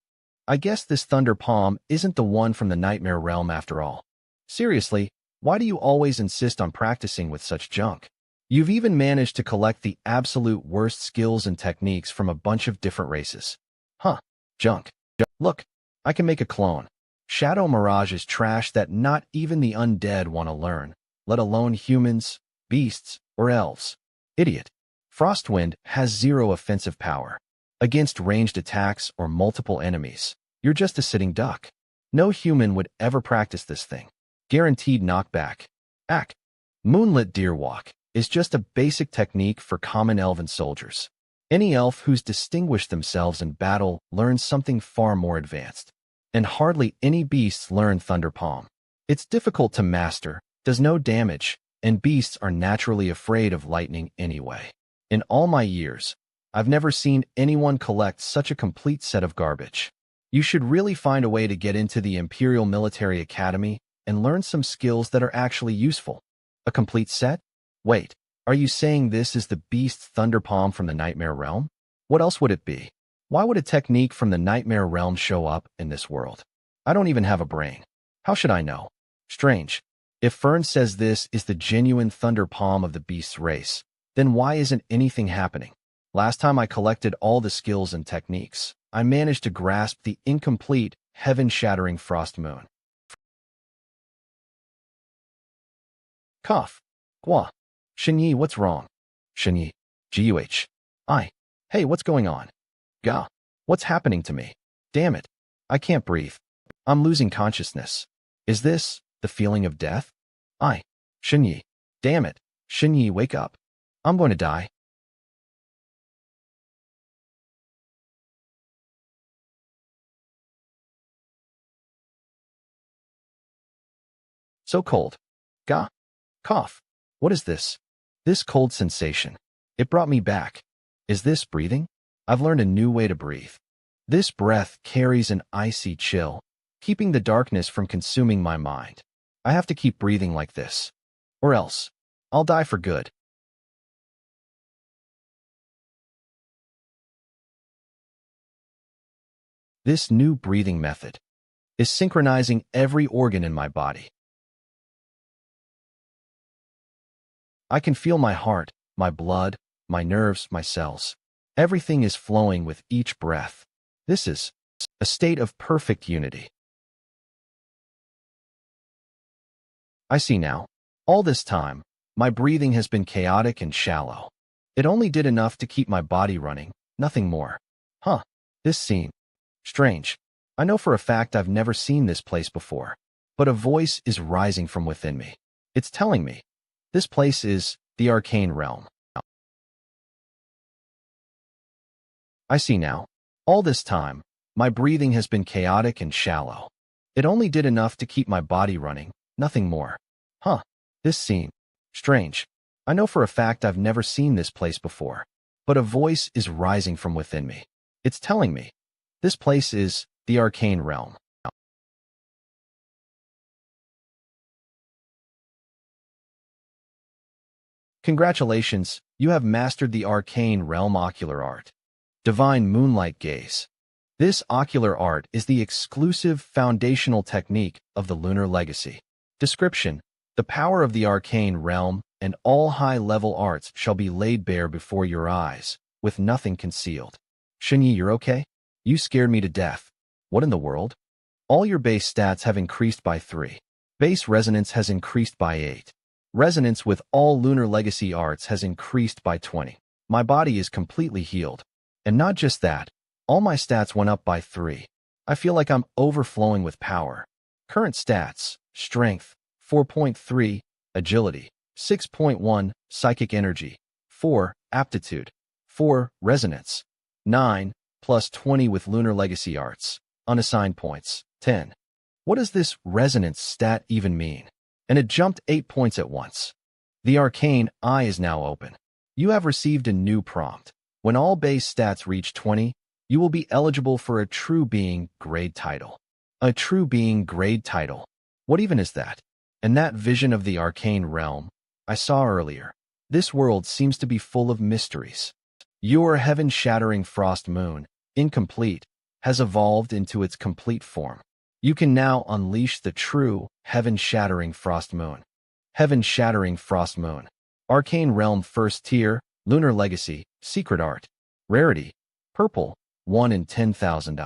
I guess this thunder palm isn't the one from the nightmare realm after all. Seriously, why do you always insist on practicing with such junk? You've even managed to collect the absolute worst skills and techniques from a bunch of different races. Huh, junk. Look, I can make a clone. Shadow Mirage is trash that not even the undead want to learn, let alone humans, beasts, or elves. Idiot. Frostwind has zero offensive power. Against ranged attacks or multiple enemies, you're just a sitting duck. No human would ever practice this thing. Guaranteed knockback. Moonlit Deer Walk is just a basic technique for common elven soldiers. Any elf who's distinguished themselves in battle learns something far more advanced. And hardly any beasts learn Thunder Palm. It's difficult to master, does no damage, and beasts are naturally afraid of lightning anyway. In all my years, I've never seen anyone collect such a complete set of garbage. You should really find a way to get into the Imperial Military Academy and learn some skills that are actually useful. A complete set? Wait, are you saying this is the beast's Thunder Palm from the Nightmare Realm? What else would it be? Why would a technique from the Nightmare Realm show up in this world? I don't even have a brain. How should I know? Strange. If Fern says this is the genuine Thunder Palm of the beast's race, then why isn't anything happening? Last time I collected all the skills and techniques, I managed to grasp the incomplete, heaven-shattering Frost Moon. Cough. Gua. Shenyi, what's wrong? Shenyi. Guh. Hey, what's going on? Gah. What's happening to me? Damn it. I can't breathe. I'm losing consciousness. Is this the feeling of death? Shenyi. Damn it. Shenyi, wake up. I'm going to die. So cold. Gah. Cough. What is this? This cold sensation. It brought me back. Is this breathing? I've learned a new way to breathe. This breath carries an icy chill, keeping the darkness from consuming my mind. I have to keep breathing like this, or else I'll die for good. This new breathing method is synchronizing every organ in my body. I can feel my heart, my blood, my nerves, my cells. Everything is flowing with each breath. This is a state of perfect unity. I see now. All this time, my breathing has been chaotic and shallow. It only did enough to keep my body running, nothing more. This scene. Strange. I know for a fact I've never seen this place before, but a voice is rising from within me. It's telling me, this place is the arcane realm. I see now. All this time, my breathing has been chaotic and shallow. It only did enough to keep my body running, nothing more. This scene. Strange. I know for a fact I've never seen this place before, but a voice is rising from within me. It's telling me, this place is the arcane realm. Congratulations, you have mastered the arcane realm ocular art. Divine Moonlight Gaze. This ocular art is the exclusive foundational technique of the Lunar Legacy. Description: the power of the arcane realm and all high-level arts shall be laid bare before your eyes, with nothing concealed. Shenyi, you're okay? You scared me to death. What in the world? All your base stats have increased by 3. Base resonance has increased by 8. Resonance with all Lunar Legacy arts has increased by 20. My body is completely healed. And not just that, all my stats went up by 3. I feel like I'm overflowing with power. Current stats: strength, 4.3, agility. 6.1, psychic energy. 4, aptitude. 4, resonance. 9, plus 20 with lunar legacy arts. Unassigned points. 10. What does this resonance stat even mean? And it jumped 8 points at once. The arcane eye is now open. You have received a new prompt. When all base stats reach 20, you will be eligible for a true being grade title. A true being grade title. What even is that? And that vision of the arcane realm I saw earlier. This world seems to be full of mysteries. Your heaven-shattering frost moon, incomplete, has evolved into its complete form. You can now unleash the true heaven-shattering frost moon. Heaven-shattering frost moon. Arcane realm first tier, lunar legacy, secret art. Rarity, purple, 1 in 10,000.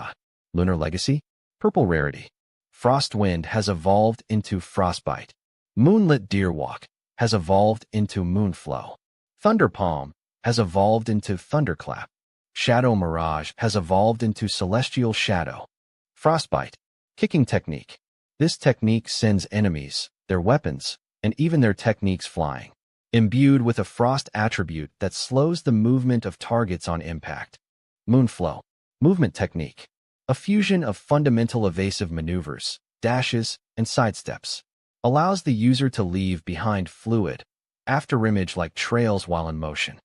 Lunar legacy, purple rarity. Frostwind has evolved into frostbite. Moonlit deerwalk has evolved into moonflow. Thunderpalm has evolved into thunderclap. Shadow mirage has evolved into celestial shadow. Frostbite, kicking technique. This technique sends enemies, their weapons, and even their techniques flying. Imbued with a frost attribute that slows the movement of targets on impact. Moonflow, movement technique. A fusion of fundamental evasive maneuvers, dashes, and sidesteps. Allows the user to leave behind fluid, afterimage like trails while in motion.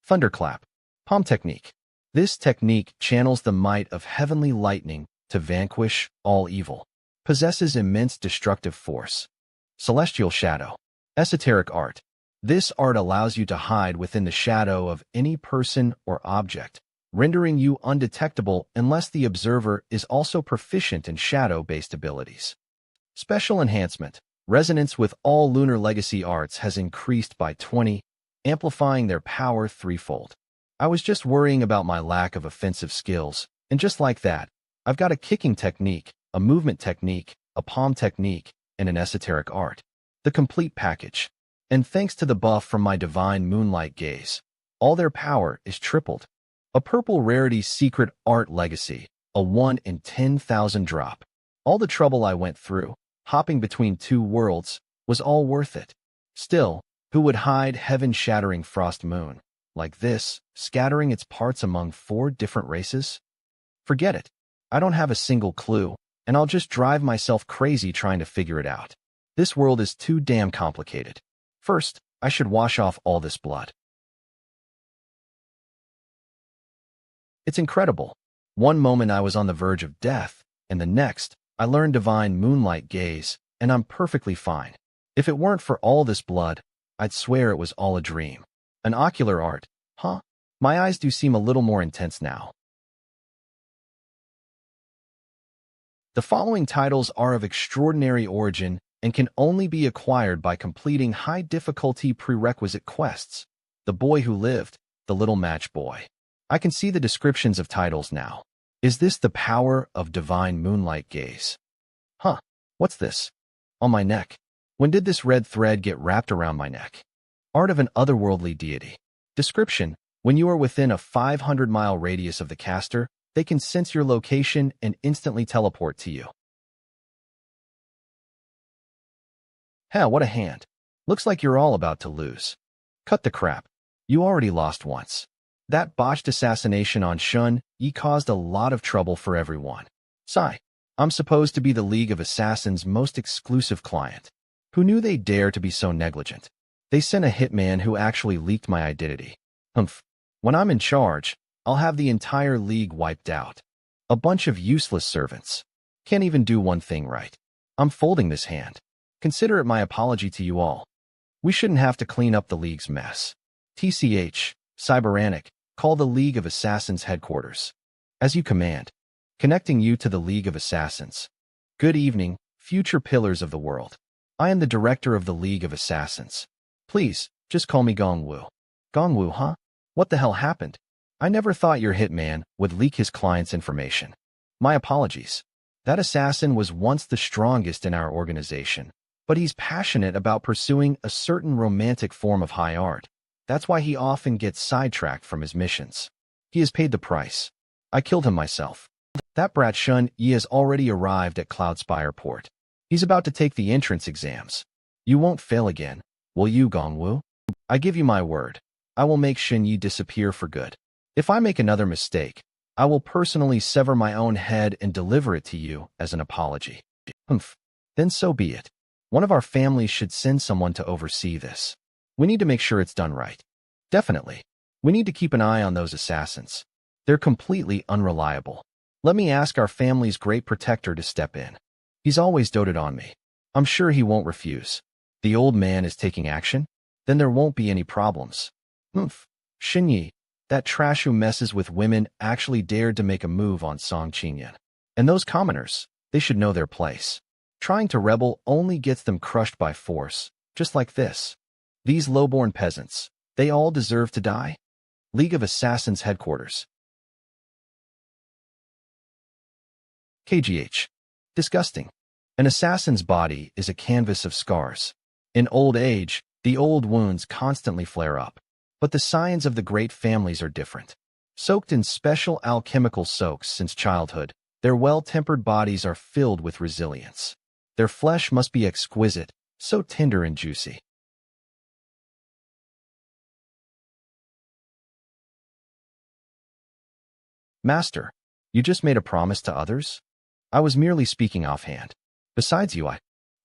Thunderclap, palm technique. This technique channels the might of heavenly lightning to vanquish all evil. Possesses immense destructive force. Celestial shadow, esoteric art. This art allows you to hide within the shadow of any person or object, rendering you undetectable unless the observer is also proficient in shadow-based abilities. Special enhancement. Resonance with all lunar legacy arts has increased by 20, amplifying their power threefold. I was just worrying about my lack of offensive skills, and just like that, I've got a kicking technique, a movement technique, a palm technique, and an esoteric art. The complete package. And thanks to the buff from my divine moonlight gaze, all their power is tripled. A purple rarity secret art legacy, a 1 in 10,000 drop. All the trouble I went through, hopping between two worlds, was all worth it. Still, who would hide heaven-shattering frost moon like this, scattering its parts among 4 different races? Forget it. I don't have a single clue, and I'll just drive myself crazy trying to figure it out. This world is too damn complicated. First, I should wash off all this blood. It's incredible. One moment I was on the verge of death, and the next, I learned divine moonlight gaze, and I'm perfectly fine. If it weren't for all this blood, I'd swear it was all a dream. An ocular art, huh? My eyes do seem a little more intense now. The following titles are of extraordinary origin and can only be acquired by completing high-difficulty prerequisite quests. The Boy Who Lived, The Little Match Boy. I can see the descriptions of titles now. Is this the power of divine moonlight gaze? Huh, what's this? On my neck. When did this red thread get wrapped around my neck? Art of an otherworldly deity. Description: when you are within a 500-mile radius of the caster, they can sense your location and instantly teleport to you. Hell, what a hand. Looks like you're all about to lose. Cut the crap. You already lost once. That botched assassination on Shun Yi caused a lot of trouble for everyone. Sigh. I'm supposed to be the League of Assassins' most exclusive client. Who knew they'd dare to be so negligent? They sent a hitman who actually leaked my identity. Humph. When I'm in charge, I'll have the entire league wiped out. A bunch of useless servants. Can't even do one thing right. I'm folding this hand. Consider it my apology to you all. We shouldn't have to clean up the league's mess. TCH, Cyberanik, call the League of Assassins headquarters. As you command. Connecting you to the League of Assassins. Good evening, future pillars of the world. I am the director of the League of Assassins. Please, just call me Gongwu. Gongwu, huh? What the hell happened? I never thought your hitman would leak his client's information. My apologies. That assassin was once the strongest in our organization, but he's passionate about pursuing a certain romantic form of high art. That's why he often gets sidetracked from his missions. He has paid the price. I killed him myself. That brat Shun Yi has already arrived at Cloudspire Port. He's about to take the entrance exams. You won't fail again. Will you, Gongwu? I give you my word. I will make Xinyi disappear for good. If I make another mistake, I will personally sever my own head and deliver it to you as an apology. Humph. Then so be it. One of our families should send someone to oversee this. We need to make sure it's done right. Definitely. We need to keep an eye on those assassins. They're completely unreliable. Let me ask our family's great protector to step in. He's always doted on me. I'm sure he won't refuse. The old man is taking action? Then there won't be any problems. Humph. Xinyi, that trash who messes with women actually dared to make a move on Song Qingyan. And those commoners, they should know their place. Trying to rebel only gets them crushed by force, just like this. These low-born peasants, they all deserve to die? League of Assassins Headquarters. KGH. Disgusting. An assassin's body is a canvas of scars. In old age, the old wounds constantly flare up. But the signs of the great families are different. Soaked in special alchemical soaks since childhood, their well-tempered bodies are filled with resilience. Their flesh must be exquisite, so tender and juicy. Master, you just made a promise to others? I was merely speaking offhand. Besides you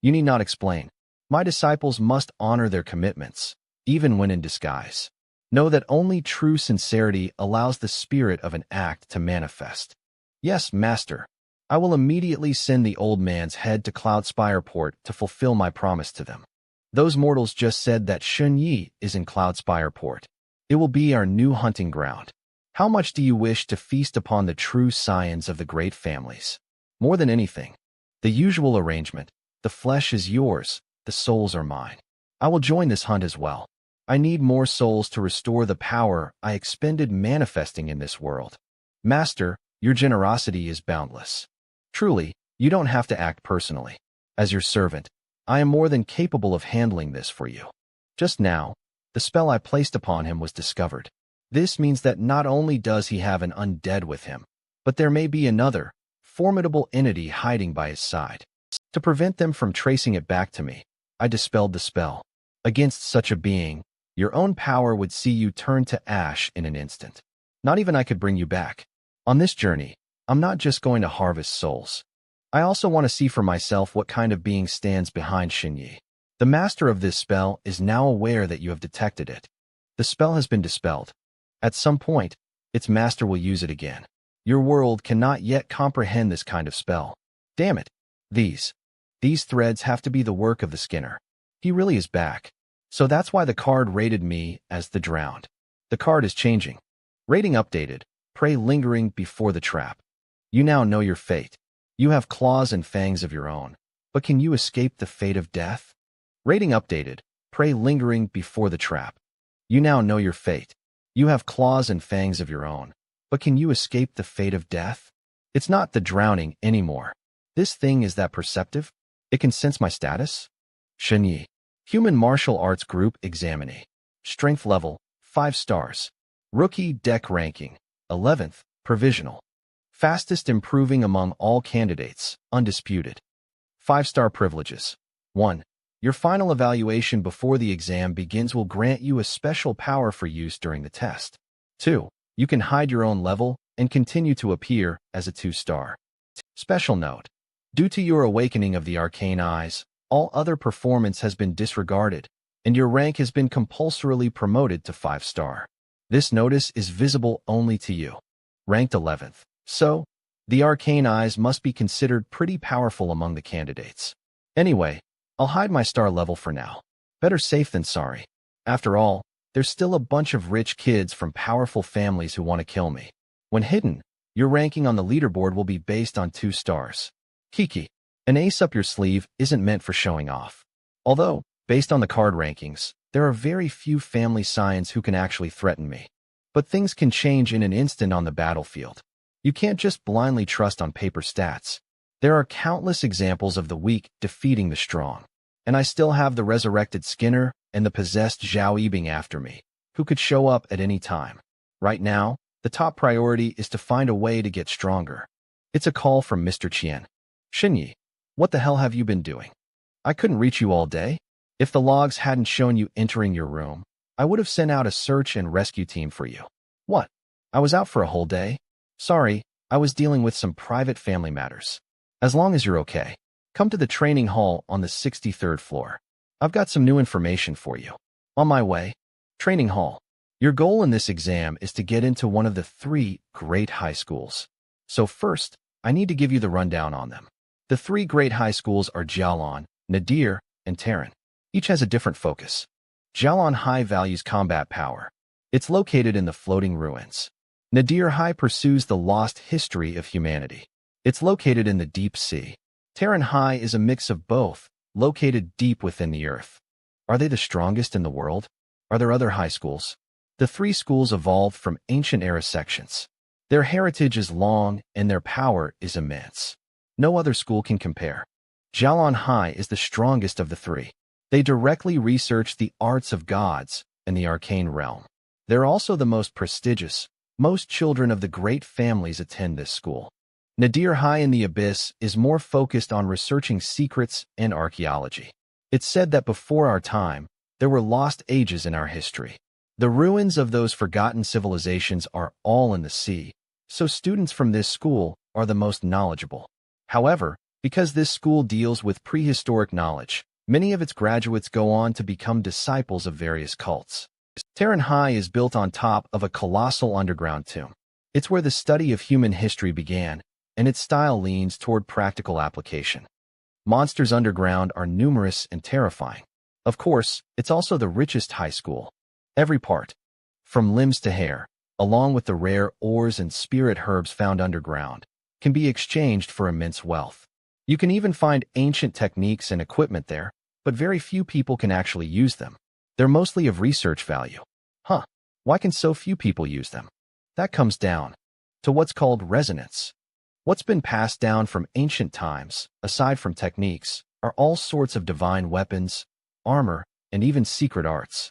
need not explain. My disciples must honor their commitments, even when in disguise. Know that only true sincerity allows the spirit of an act to manifest. Yes, Master. I will immediately send the old man's head to Cloudspire Port to fulfill my promise to them. Those mortals just said that Xinyi is in Cloudspire Port. It will be our new hunting ground. How much do you wish to feast upon the true scions of the great families? More than anything, the usual arrangement, the flesh is yours, the souls are mine. I will join this hunt as well. I need more souls to restore the power I expended manifesting in this world. Master, your generosity is boundless. Truly, you don't have to act personally. As your servant, I am more than capable of handling this for you. Just now, the spell I placed upon him was discovered. This means that not only does he have an undead with him, but there may be another, formidable entity hiding by his side. To prevent them from tracing it back to me, I dispelled the spell. Against such a being, your own power would see you turn to ash in an instant. Not even I could bring you back. On this journey, I'm not just going to harvest souls. I also want to see for myself what kind of being stands behind Xinyi. The master of this spell is now aware that you have detected it. The spell has been dispelled. At some point, its master will use it again. Your world cannot yet comprehend this kind of spell. Damn it. These threads have to be the work of the Skinner. He really is back. So that's why the card rated me as the drowned. The card is changing. Rating updated. Prey lingering before the trap. You now know your fate. You have claws and fangs of your own. But can you escape the fate of death? Rating updated. Prey lingering before the trap. You now know your fate. You have claws and fangs of your own. But can you escape the fate of death? It's not the drowning anymore. This thing is that perceptive? It can sense my status? Xinyi. Human Martial Arts Group Examinee. Strength level, 5 stars. Rookie deck ranking, 11th, provisional. Fastest improving among all candidates, undisputed. 5-star privileges. 1. Your final evaluation before the exam begins will grant you a special power for use during the test. 2. You can hide your own level and continue to appear as a 2-star. Special note. Due to your awakening of the arcane eyes, all other performance has been disregarded, and your rank has been compulsorily promoted to 5-star. This notice is visible only to you. Ranked 11th. So, the arcane eyes must be considered pretty powerful among the candidates. Anyway, I'll hide my star level for now. Better safe than sorry. After all, there's still a bunch of rich kids from powerful families who want to kill me. When hidden, your ranking on the leaderboard will be based on 2 stars. Kiki. An ace up your sleeve isn't meant for showing off. Although, based on the card rankings, there are very few family scions who can actually threaten me. But things can change in an instant on the battlefield. You can't just blindly trust on paper stats. There are countless examples of the weak defeating the strong. And I still have the resurrected Skinner and the possessed Zhao Yibing after me, who could show up at any time. Right now, the top priority is to find a way to get stronger. It's a call from Mr. Qian. Xinyi, what the hell have you been doing? I couldn't reach you all day. If the logs hadn't shown you entering your room, I would have sent out a search and rescue team for you. What? I was out for a whole day? Sorry, I was dealing with some private family matters. As long as you're okay, come to the training hall on the 63rd floor. I've got some new information for you. On my way. Training hall. Your goal in this exam is to get into one of the 3 great high schools. So first, I need to give you the rundown on them. The 3 great high schools are Jialan, Nadir, and Terran. Each has a different focus. Jialan High values combat power. It's located in the floating ruins. Nadir High pursues the lost history of humanity. It's located in the deep sea. Terran High is a mix of both, located deep within the earth. Are they the strongest in the world? Are there other high schools? The 3 schools evolved from ancient era sections. Their heritage is long and their power is immense. No other school can compare. Jialan High is the strongest of the 3. They directly research the arts of gods and the arcane realm. They're also the most prestigious. Most children of the great families attend this school. Nadir High in the Abyss is more focused on researching secrets and archaeology. It's said that before our time, there were lost ages in our history. The ruins of those forgotten civilizations are all in the sea, so students from this school are the most knowledgeable. However, because this school deals with prehistoric knowledge, many of its graduates go on to become disciples of various cults. Terran High is built on top of a colossal underground tomb. It's where the study of human history began, and its style leans toward practical application. Monsters underground are numerous and terrifying. Of course, it's also the richest high school. Every part, from limbs to hair, along with the rare ores and spirit herbs found underground, can be exchanged for immense wealth. You can even find ancient techniques and equipment there, but very few people can actually use them. They're mostly of research value. Why can so few people use them? That comes down to what's called resonance. What's been passed down from ancient times, aside from techniques, are all sorts of divine weapons, armor, and even secret arts.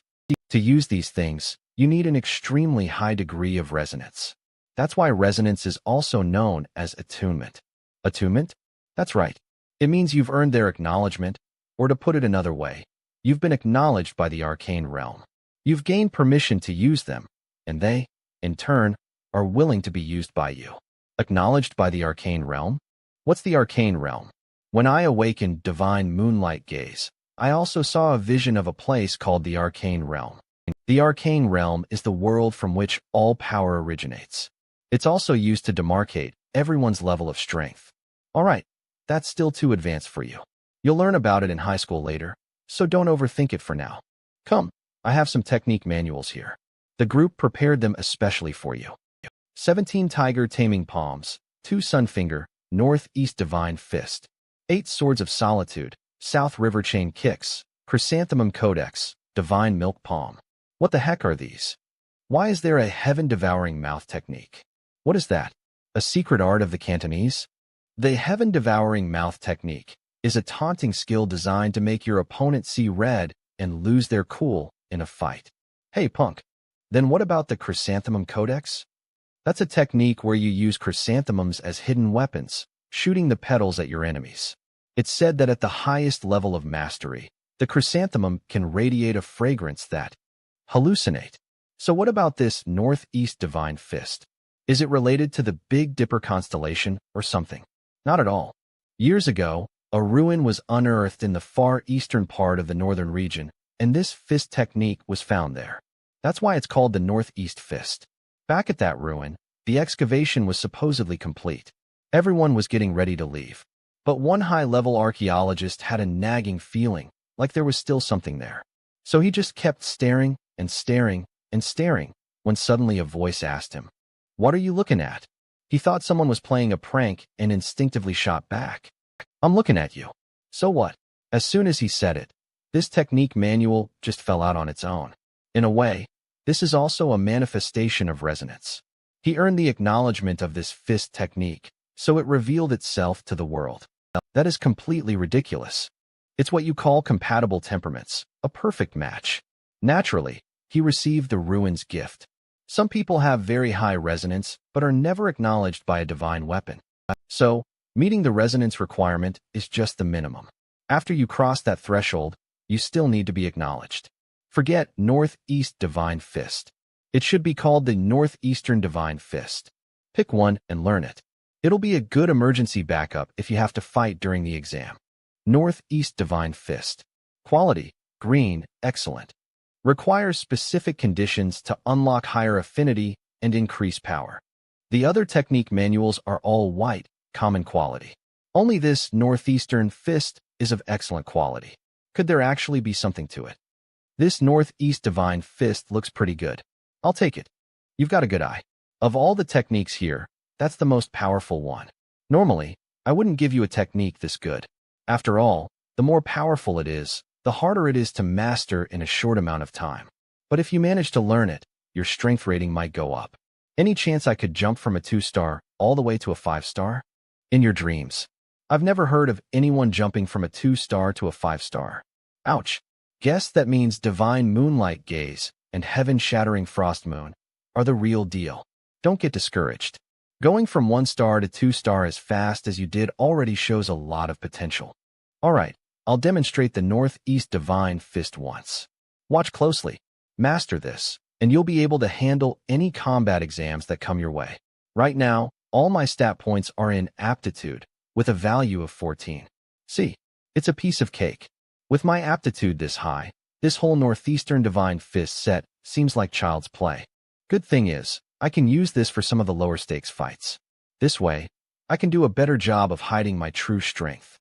To use these things, you need an extremely high degree of resonance. That's why resonance is also known as attunement. Attunement? That's right. It means you've earned their acknowledgement, or to put it another way, you've been acknowledged by the arcane realm. You've gained permission to use them, and they, in turn, are willing to be used by you. Acknowledged by the arcane realm? What's the arcane realm? When I awakened divine moonlight gaze, I also saw a vision of a place called the arcane realm. The arcane realm is the world from which all power originates. It's also used to demarcate everyone's level of strength. All right, that's still too advanced for you. You'll learn about it in high school later, so don't overthink it for now. Come, I have some technique manuals here. The group prepared them especially for you. 17 Tiger Taming Palms, 2 Sunfinger, Northeast Divine Fist, 8 Swords of Solitude, South River Chain Kicks, Chrysanthemum Codex, Divine Milk Palm. What the heck are these? Why is there a heaven-devouring mouth technique? What is that? A secret art of the Cantonese? The heaven-devouring mouth technique is a taunting skill designed to make your opponent see red and lose their cool in a fight. Hey, punk. Then what about the Chrysanthemum Codex? That's a technique where you use chrysanthemums as hidden weapons, shooting the petals at your enemies. It's said that at the highest level of mastery, the chrysanthemum can radiate a fragrance that hallucinate. So what about this Northeast Divine Fist? Is it related to the Big Dipper constellation or something? Not at all. Years ago, a ruin was unearthed in the far eastern part of the northern region, and this fist technique was found there. That's why it's called the Northeast Fist. Back at that ruin, the excavation was supposedly complete. Everyone was getting ready to leave. But one high-level archaeologist had a nagging feeling, like there was still something there. So he just kept staring and staring and staring, when suddenly a voice asked him, "What are you looking at?" He thought someone was playing a prank and instinctively shot back. "I'm looking at you." So what? As soon as he said it, this technique manual just fell out on its own. In a way, this is also a manifestation of resonance. He earned the acknowledgement of this fist technique, so it revealed itself to the world. That is completely ridiculous. It's what you call compatible temperaments, a perfect match. Naturally, he received the ruin's gift. Some people have very high resonance, but are never acknowledged by a divine weapon. So, meeting the resonance requirement is just the minimum. After you cross that threshold, you still need to be acknowledged. Forget Northeast Divine Fist. It should be called the Northeastern Divine Fist. Pick one and learn it. It'll be a good emergency backup if you have to fight during the exam. Northeast Divine Fist. Quality: green, excellent. Requires specific conditions to unlock higher affinity and increase power. The other technique manuals are all white, common quality. Only this Northeastern Fist is of excellent quality. Could there actually be something to it? This Northeast Divine Fist looks pretty good. I'll take it. You've got a good eye. Of all the techniques here, that's the most powerful one. Normally, I wouldn't give you a technique this good. After all, the more powerful it is, the harder it is to master in a short amount of time. But if you manage to learn it, your strength rating might go up. Any chance I could jump from a 2-star all the way to a 5-star? In your dreams. I've never heard of anyone jumping from a 2-star to a 5-star. Ouch. Guess that means divine moonlight gaze and heaven-shattering frost moon are the real deal. Don't get discouraged. Going from 1-star to 2-star as fast as you did already shows a lot of potential. All right, I'll demonstrate the Northeast Divine Fist once. Watch closely. Master this, and you'll be able to handle any combat exams that come your way. Right now, all my stat points are in aptitude, with a value of 14. See, it's a piece of cake. With my aptitude this high, this whole Northeastern Divine Fist set seems like child's play. Good thing is, I can use this for some of the lower stakes fights. This way, I can do a better job of hiding my true strength.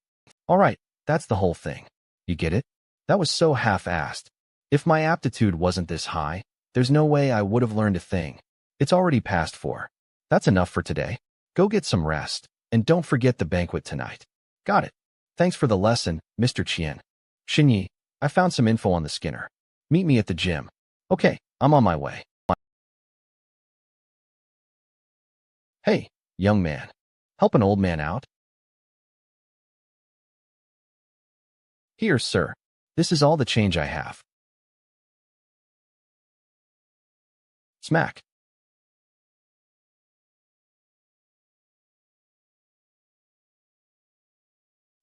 All right, that's the whole thing. You get it? That was so half-assed. If my aptitude wasn't this high, there's no way I would have learned a thing. It's already past 4. That's enough for today. Go get some rest, and don't forget the banquet tonight. Got it. Thanks for the lesson, Mr. Chien. Xinyi, I found some info on the Skinner. Meet me at the gym. Okay, I'm on my way. Hey, young man. Help an old man out? Here, sir. This is all the change I have. Smack.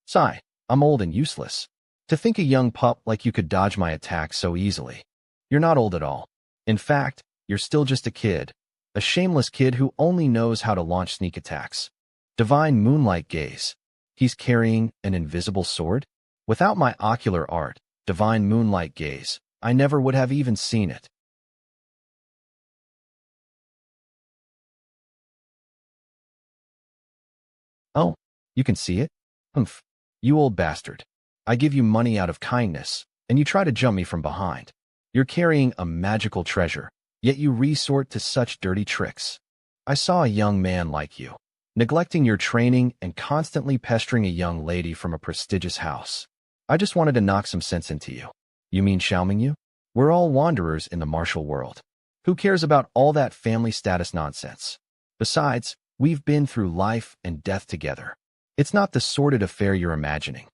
Sigh, I'm old and useless. To think a young pup like you could dodge my attacks so easily. You're not old at all. In fact, you're still just a kid. A shameless kid who only knows how to launch sneak attacks. Divine moonlight gaze. He's carrying an invisible sword? Without my ocular art, divine moonlight gaze, I never would have even seen it. Oh, you can see it? Humph. You old bastard. I give you money out of kindness, and you try to jump me from behind. You're carrying a magical treasure, yet you resort to such dirty tricks. I saw a young man like you, neglecting your training and constantly pestering a young lady from a prestigious house. I just wanted to knock some sense into you. You mean Xiaoming you? We're all wanderers in the martial world. Who cares about all that family status nonsense? Besides, we've been through life and death together. It's not the sordid affair you're imagining.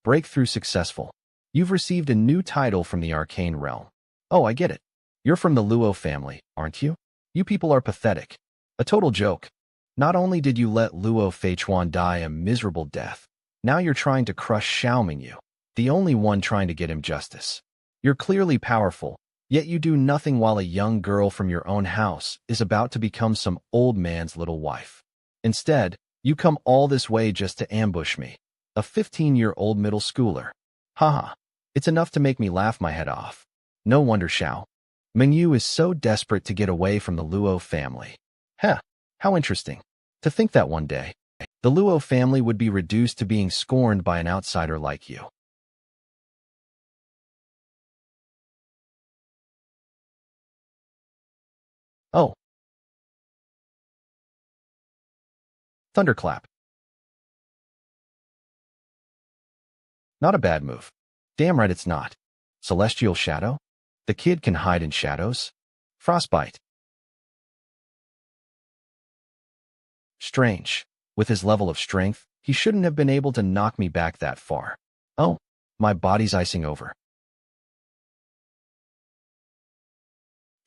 Breakthrough successful. You've received a new title from the arcane realm. Oh, I get it. You're from the Luo family, aren't you? You people are pathetic. A total joke. Not only did you let Luo Feichuan die a miserable death, now you're trying to crush Xiaoming you, the only one trying to get him justice. You're clearly powerful, yet you do nothing while a young girl from your own house is about to become some old man's little wife. Instead, you come all this way just to ambush me, a 15-year-old middle schooler. Haha, it's enough to make me laugh my head off. No wonder Xiao Mingyu is so desperate to get away from the Luo family. Heh, how interesting. To think that one day, the Luo family would be reduced to being scorned by an outsider like you. Oh, thunderclap. Not a bad move. Damn right it's not. Celestial shadow? The kid can hide in shadows? Frostbite. Strange. With his level of strength, he shouldn't have been able to knock me back that far. Oh, my body's icing over.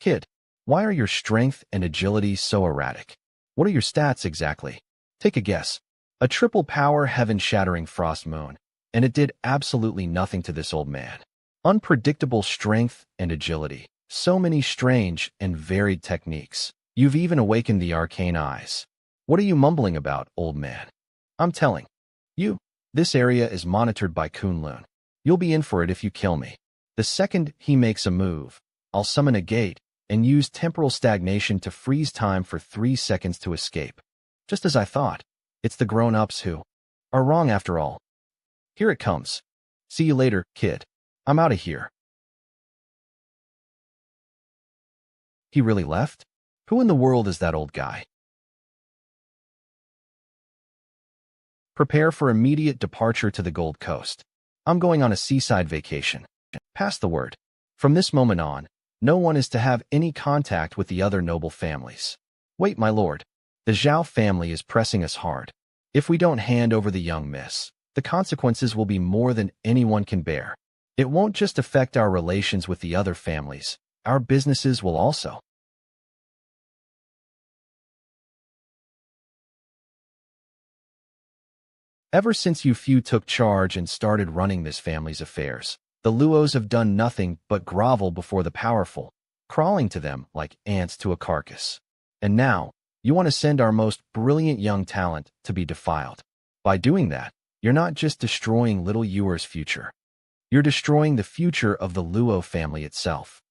Kid, why are your strength and agility so erratic? What are your stats exactly? Take a guess. A triple power heaven-shattering frost moon, and it did absolutely nothing to this old man. Unpredictable strength and agility. So many strange and varied techniques. You've even awakened the arcane eyes. What are you mumbling about, old man? I'm telling you, this area is monitored by Kunlun. You'll be in for it if you kill me. The second he makes a move, I'll summon a gate and use temporal stagnation to freeze time for 3 seconds to escape. Just as I thought, it's the grown-ups who are wrong after all. Here it comes. See you later, kid. I'm out of here. He really left? Who in the world is that old guy? Prepare for immediate departure to the Gold Coast. I'm going on a seaside vacation. Pass the word. From this moment on, no one is to have any contact with the other noble families. Wait, my lord. The Zhao family is pressing us hard. If we don't hand over the young miss, the consequences will be more than anyone can bear. It won't just affect our relations with the other families. Our businesses will also. Ever since you few took charge and started running this family's affairs, the Luos have done nothing but grovel before the powerful, crawling to them like ants to a carcass. And now, you want to send our most brilliant young talent to be defiled. By doing that, you're not just destroying little Yuer's future. You're destroying the future of the Luo family itself.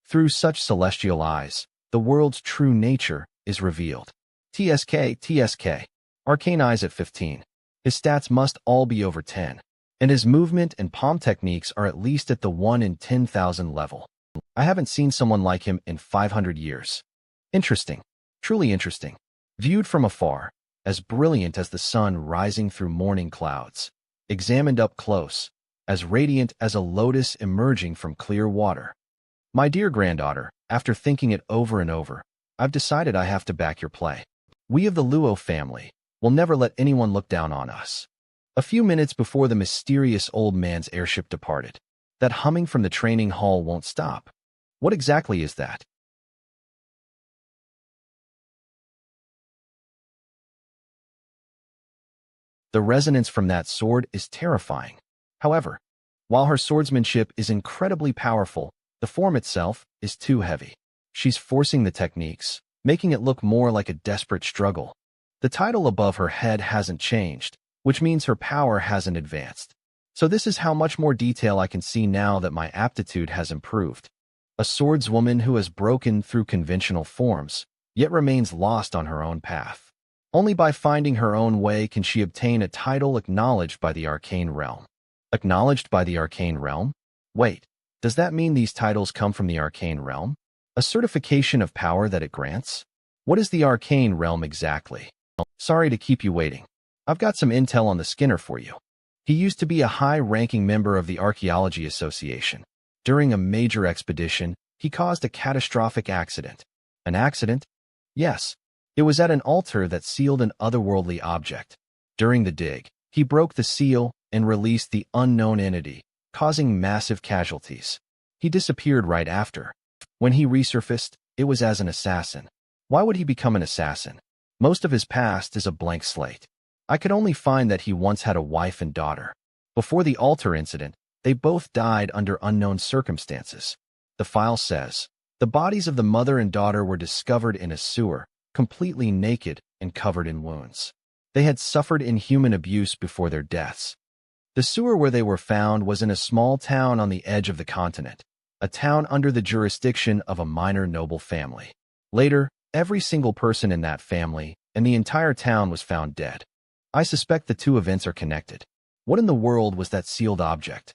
Through such celestial eyes, the world's true nature is revealed. TSK. Arcane eyes at 15. His stats must all be over 10. And his movement and palm techniques are at least at the 1 in 10,000 level. I haven't seen someone like him in 500 years. Interesting. Truly interesting. Viewed from afar, as brilliant as the sun rising through morning clouds. Examined up close, as radiant as a lotus emerging from clear water. My dear granddaughter, after thinking it over and over, I've decided I have to back your play. We of the Luo family will never let anyone look down on us. A few minutes before the mysterious old man's airship departed, that humming from the training hall won't stop. What exactly is that? The resonance from that sword is terrifying. However, while her swordsmanship is incredibly powerful, the form itself is too heavy. She's forcing the techniques, making it look more like a desperate struggle. The title above her head hasn't changed, which means her power hasn't advanced. So this is how much more detail I can see now that my aptitude has improved. A swordswoman who has broken through conventional forms, yet remains lost on her own path. Only by finding her own way can she obtain a title acknowledged by the arcane realm. Acknowledged by the arcane realm? Wait, does that mean these titles come from the arcane realm? A certification of power that it grants? What is the arcane realm exactly? Sorry to keep you waiting. I've got some intel on the Skinner for you. He used to be a high-ranking member of the Archaeology Association. During a major expedition, he caused a catastrophic accident. An accident? Yes. It was at an altar that sealed an otherworldly object. During the dig, he broke the seal and released the unknown entity, causing massive casualties. He disappeared right after. When he resurfaced, it was as an assassin. Why would he become an assassin? Most of his past is a blank slate. I could only find that he once had a wife and daughter. Before the altar incident, they both died under unknown circumstances. The file says, the bodies of the mother and daughter were discovered in a sewer, completely naked and covered in wounds. They had suffered inhuman abuse before their deaths. The sewer where they were found was in a small town on the edge of the continent, a town under the jurisdiction of a minor noble family. Later, every single person in that family and the entire town was found dead. I suspect the two events are connected. What in the world was that sealed object?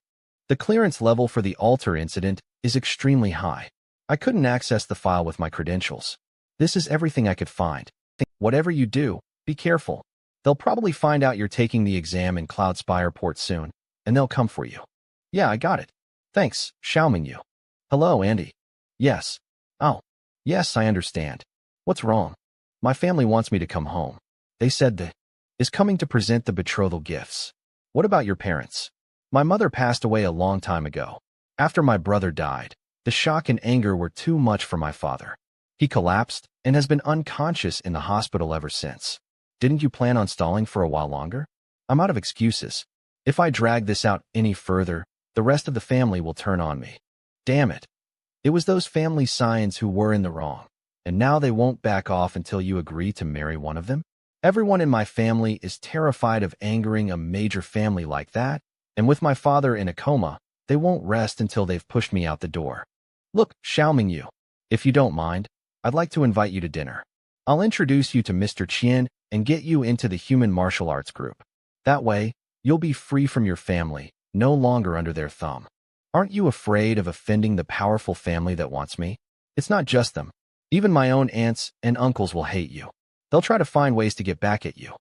The clearance level for the altar incident is extremely high. I couldn't access the file with my credentials. This is everything I could find. Whatever you do, be careful. They'll probably find out you're taking the exam in Cloudspire Port soon, and they'll come for you. Yeah, I got it. Thanks, Xiaomingyu. Hello, Andy. Yes. Oh. Yes, I understand. What's wrong? My family wants me to come home. They said that is coming to present the betrothal gifts. What about your parents? My mother passed away a long time ago. After my brother died, the shock and anger were too much for my father. He collapsed and has been unconscious in the hospital ever since. Didn't you plan on stalling for a while longer? I'm out of excuses. If I drag this out any further, the rest of the family will turn on me. Damn it. It was those family scions who were in the wrong, and now they won't back off until you agree to marry one of them? Everyone in my family is terrified of angering a major family like that, and with my father in a coma, they won't rest until they've pushed me out the door. Look, Xiaoming Yu, if you don't mind, I'd like to invite you to dinner. I'll introduce you to Mr. Qian and get you into the human martial arts group. That way, you'll be free from your family, no longer under their thumb. Aren't you afraid of offending the powerful family that wants me? It's not just them. Even my own aunts and uncles will hate you. They'll try to find ways to get back at you.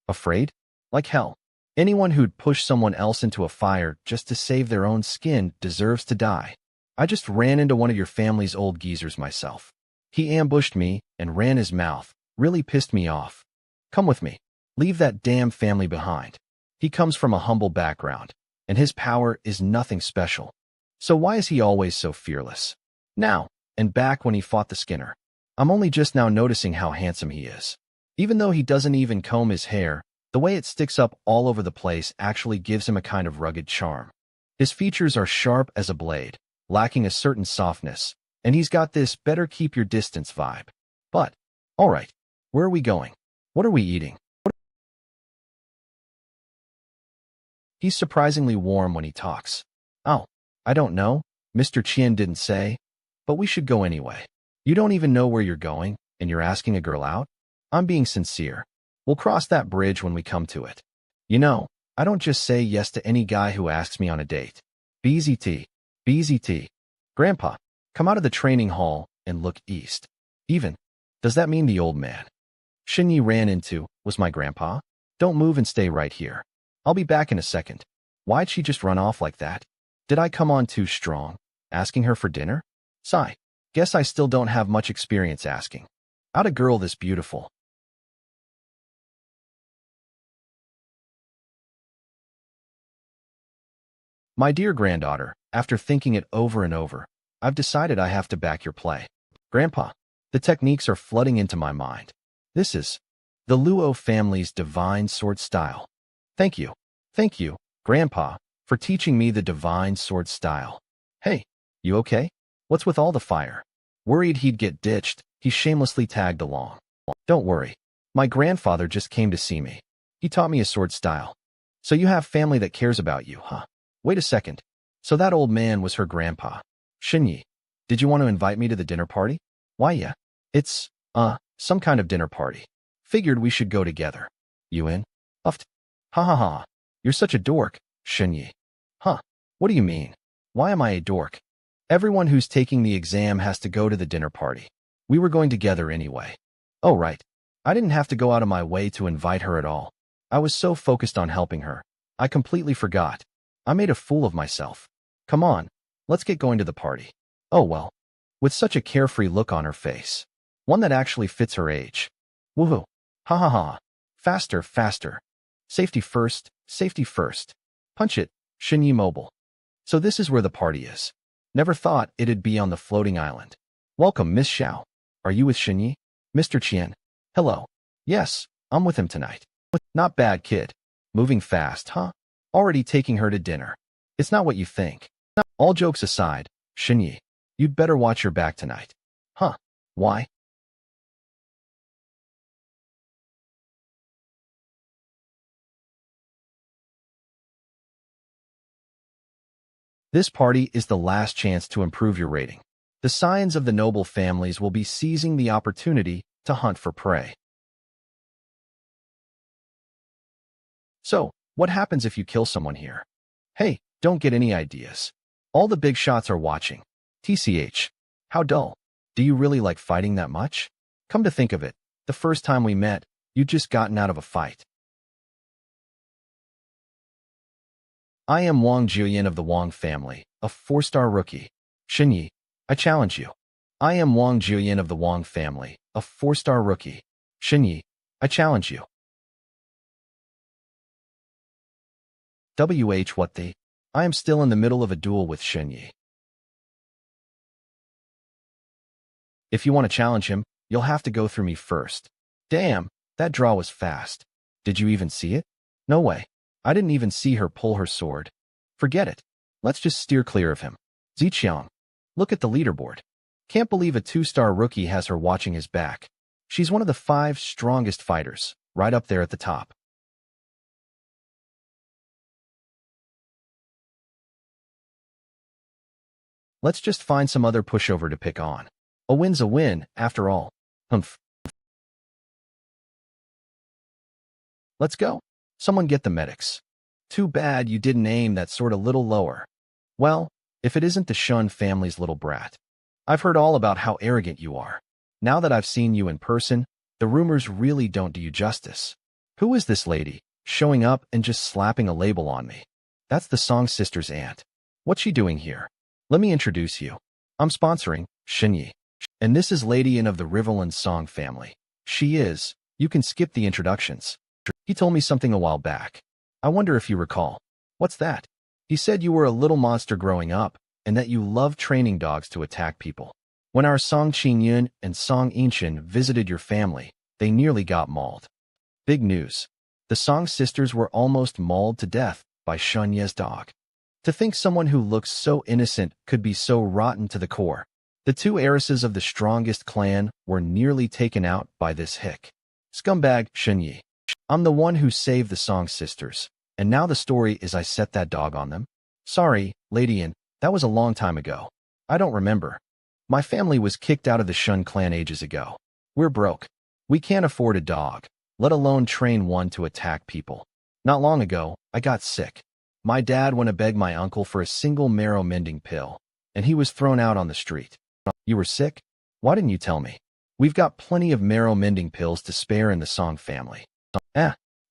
Afraid? Like hell. Anyone who'd push someone else into a fire just to save their own skin deserves to die. I just ran into one of your family's old geezers myself. He ambushed me and ran his mouth. Really pissed me off. Come with me. Leave that damn family behind. He comes from a humble background, and his power is nothing special. So why is he always so fearless? Now, and back when he fought the Skinner. I'm only just now noticing how handsome he is. Even though he doesn't even comb his hair, the way it sticks up all over the place actually gives him a kind of rugged charm. His features are sharp as a blade, lacking a certain softness, and he's got this better keep your distance vibe. But, alright, where are we going? What are we eating? He's surprisingly warm when he talks. Oh, I don't know, Mr. Qian didn't say, but we should go anyway. You don't even know where you're going, and you're asking a girl out? I'm being sincere. We'll cross that bridge when we come to it. You know, I don't just say yes to any guy who asks me on a date. BZT. BZT. Grandpa, come out of the training hall and look east. Even. Does that mean the old man Xinyi ran into was my grandpa? Don't move and stay right here. I'll be back in a second. Why'd she just run off like that? Did I come on too strong, asking her for dinner? Sigh. Guess I still don't have much experience asking out a girl this beautiful. My dear granddaughter, after thinking it over and over, I've decided I have to back your play. Grandpa, the techniques are flooding into my mind. This is the Luo family's divine sword style. Thank you, Grandpa, for teaching me the divine sword style. Hey, you okay? What's with all the fire? Worried he'd get ditched, he shamelessly tagged along. Don't worry. My grandfather just came to see me. He taught me a sword style. So you have family that cares about you, huh? Wait a second. So that old man was her grandpa. Xinyi, did you want to invite me to the dinner party? Why, yeah. It's, some kind of dinner party. Figured we should go together. You in? Uffed. Ha ha ha. You're such a dork, Xinyi. Huh. What do you mean? Why am I a dork? Everyone who's taking the exam has to go to the dinner party. We were going together anyway. Oh, right. I didn't have to go out of my way to invite her at all. I was so focused on helping her. I completely forgot. I made a fool of myself. Come on, let's get going to the party. Oh well. With such a carefree look on her face. One that actually fits her age. Woohoo. Ha ha ha. Faster, faster. Safety first, safety first. Punch it, Xinyi Mobile. So this is where the party is. Never thought it'd be on the floating island. Welcome, Miss Xiao. Are you with Xinyi? Mr. Qian. Hello. Yes, I'm with him tonight. Not bad, kid. Moving fast, huh? Already taking her to dinner. It's not what you think. All jokes aside, Xinyi, you'd better watch your back tonight. Huh? Why? This party is the last chance to improve your rating. The scions of the noble families will be seizing the opportunity to hunt for prey. So, what happens if you kill someone here? Hey, don't get any ideas. All the big shots are watching. TCH. How dull. Do you really like fighting that much? Come to think of it, the first time we met, you'd just gotten out of a fight. I am Wang Jiuyan of the Wang family, a 4-star rookie. Xinyi, I challenge you. I am Wang Jiuyan of the Wang family, a 4-star rookie. Xinyi, I challenge you. What the? I am still in the middle of a duel with Xinyi. If you want to challenge him, you'll have to go through me first. Damn, That draw was fast. Did you even see it? No way. I didn't even see her pull her sword. Forget it. Let's just steer clear of him. Ziqiang. Look at the leaderboard. Can't believe a 2-star rookie has her watching his back. She's one of the 5 strongest fighters, right up there at the top. Let's just find some other pushover to pick on. A win's a win, after all. Humph. Let's go. Someone get the medics. Too bad you didn't aim that sword a little lower. Well, if it isn't the Shun family's little brat. I've heard all about how arrogant you are. Now that I've seen you in person, the rumors really don't do you justice. Who is this lady, showing up and just slapping a label on me? That's the Song sister's aunt. What's she doing here? Let me introduce you. I'm sponsoring Shinyi. And this is Lady Yin of the Riverland Song family. She is. You can skip the introductions. He told me something a while back. I wonder if you recall. What's that? He said you were a little monster growing up, and that you loved training dogs to attack people. When our Song Qingyun and Song Yinshin visited your family, they nearly got mauled. Big news. The Song sisters were almost mauled to death by Shun Ye's dog. To think someone who looks so innocent could be so rotten to the core. The 2 heiresses of the strongest clan were nearly taken out by this hick. Scumbag Shinyi. I'm the one who saved the Song sisters, and now the story is I set that dog on them? Sorry, Lady Yin, that was a long time ago. I don't remember. My family was kicked out of the Shun clan ages ago. We're broke. We can't afford a dog, let alone train one to attack people. Not long ago, I got sick. My dad went to beg my uncle for a single marrow-mending pill, and he was thrown out on the street. You were sick? Why didn't you tell me? We've got plenty of marrow-mending pills to spare in the Song family.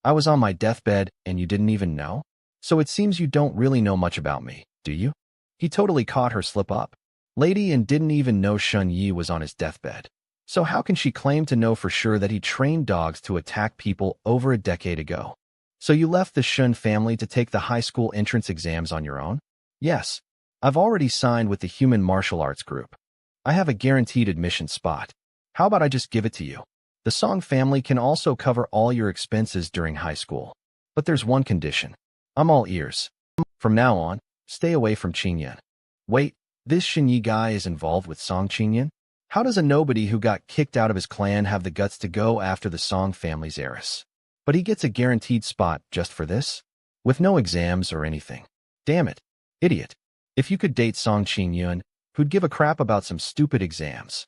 I was on my deathbed and you didn't even know? So it seems you don't really know much about me, do you? He totally caught her slip up. Lady Yin didn't even know Shun Yi was on his deathbed. So how can she claim to know for sure that he trained dogs to attack people over a decade ago? So you left the Shun family to take the high school entrance exams on your own? Yes. I've already signed with the Human Martial Arts Group. I have a guaranteed admission spot. How about I just give it to you? The Song family can also cover all your expenses during high school. But there's one condition. I'm all ears. From now on, stay away from Qingyun. Wait, this Shinyi guy is involved with Song Qingyun? How does a nobody who got kicked out of his clan have the guts to go after the Song family's heiress? But he gets a guaranteed spot just for this? With no exams or anything. Damn it. Idiot. If you could date Song Qingyun, who'd give a crap about some stupid exams?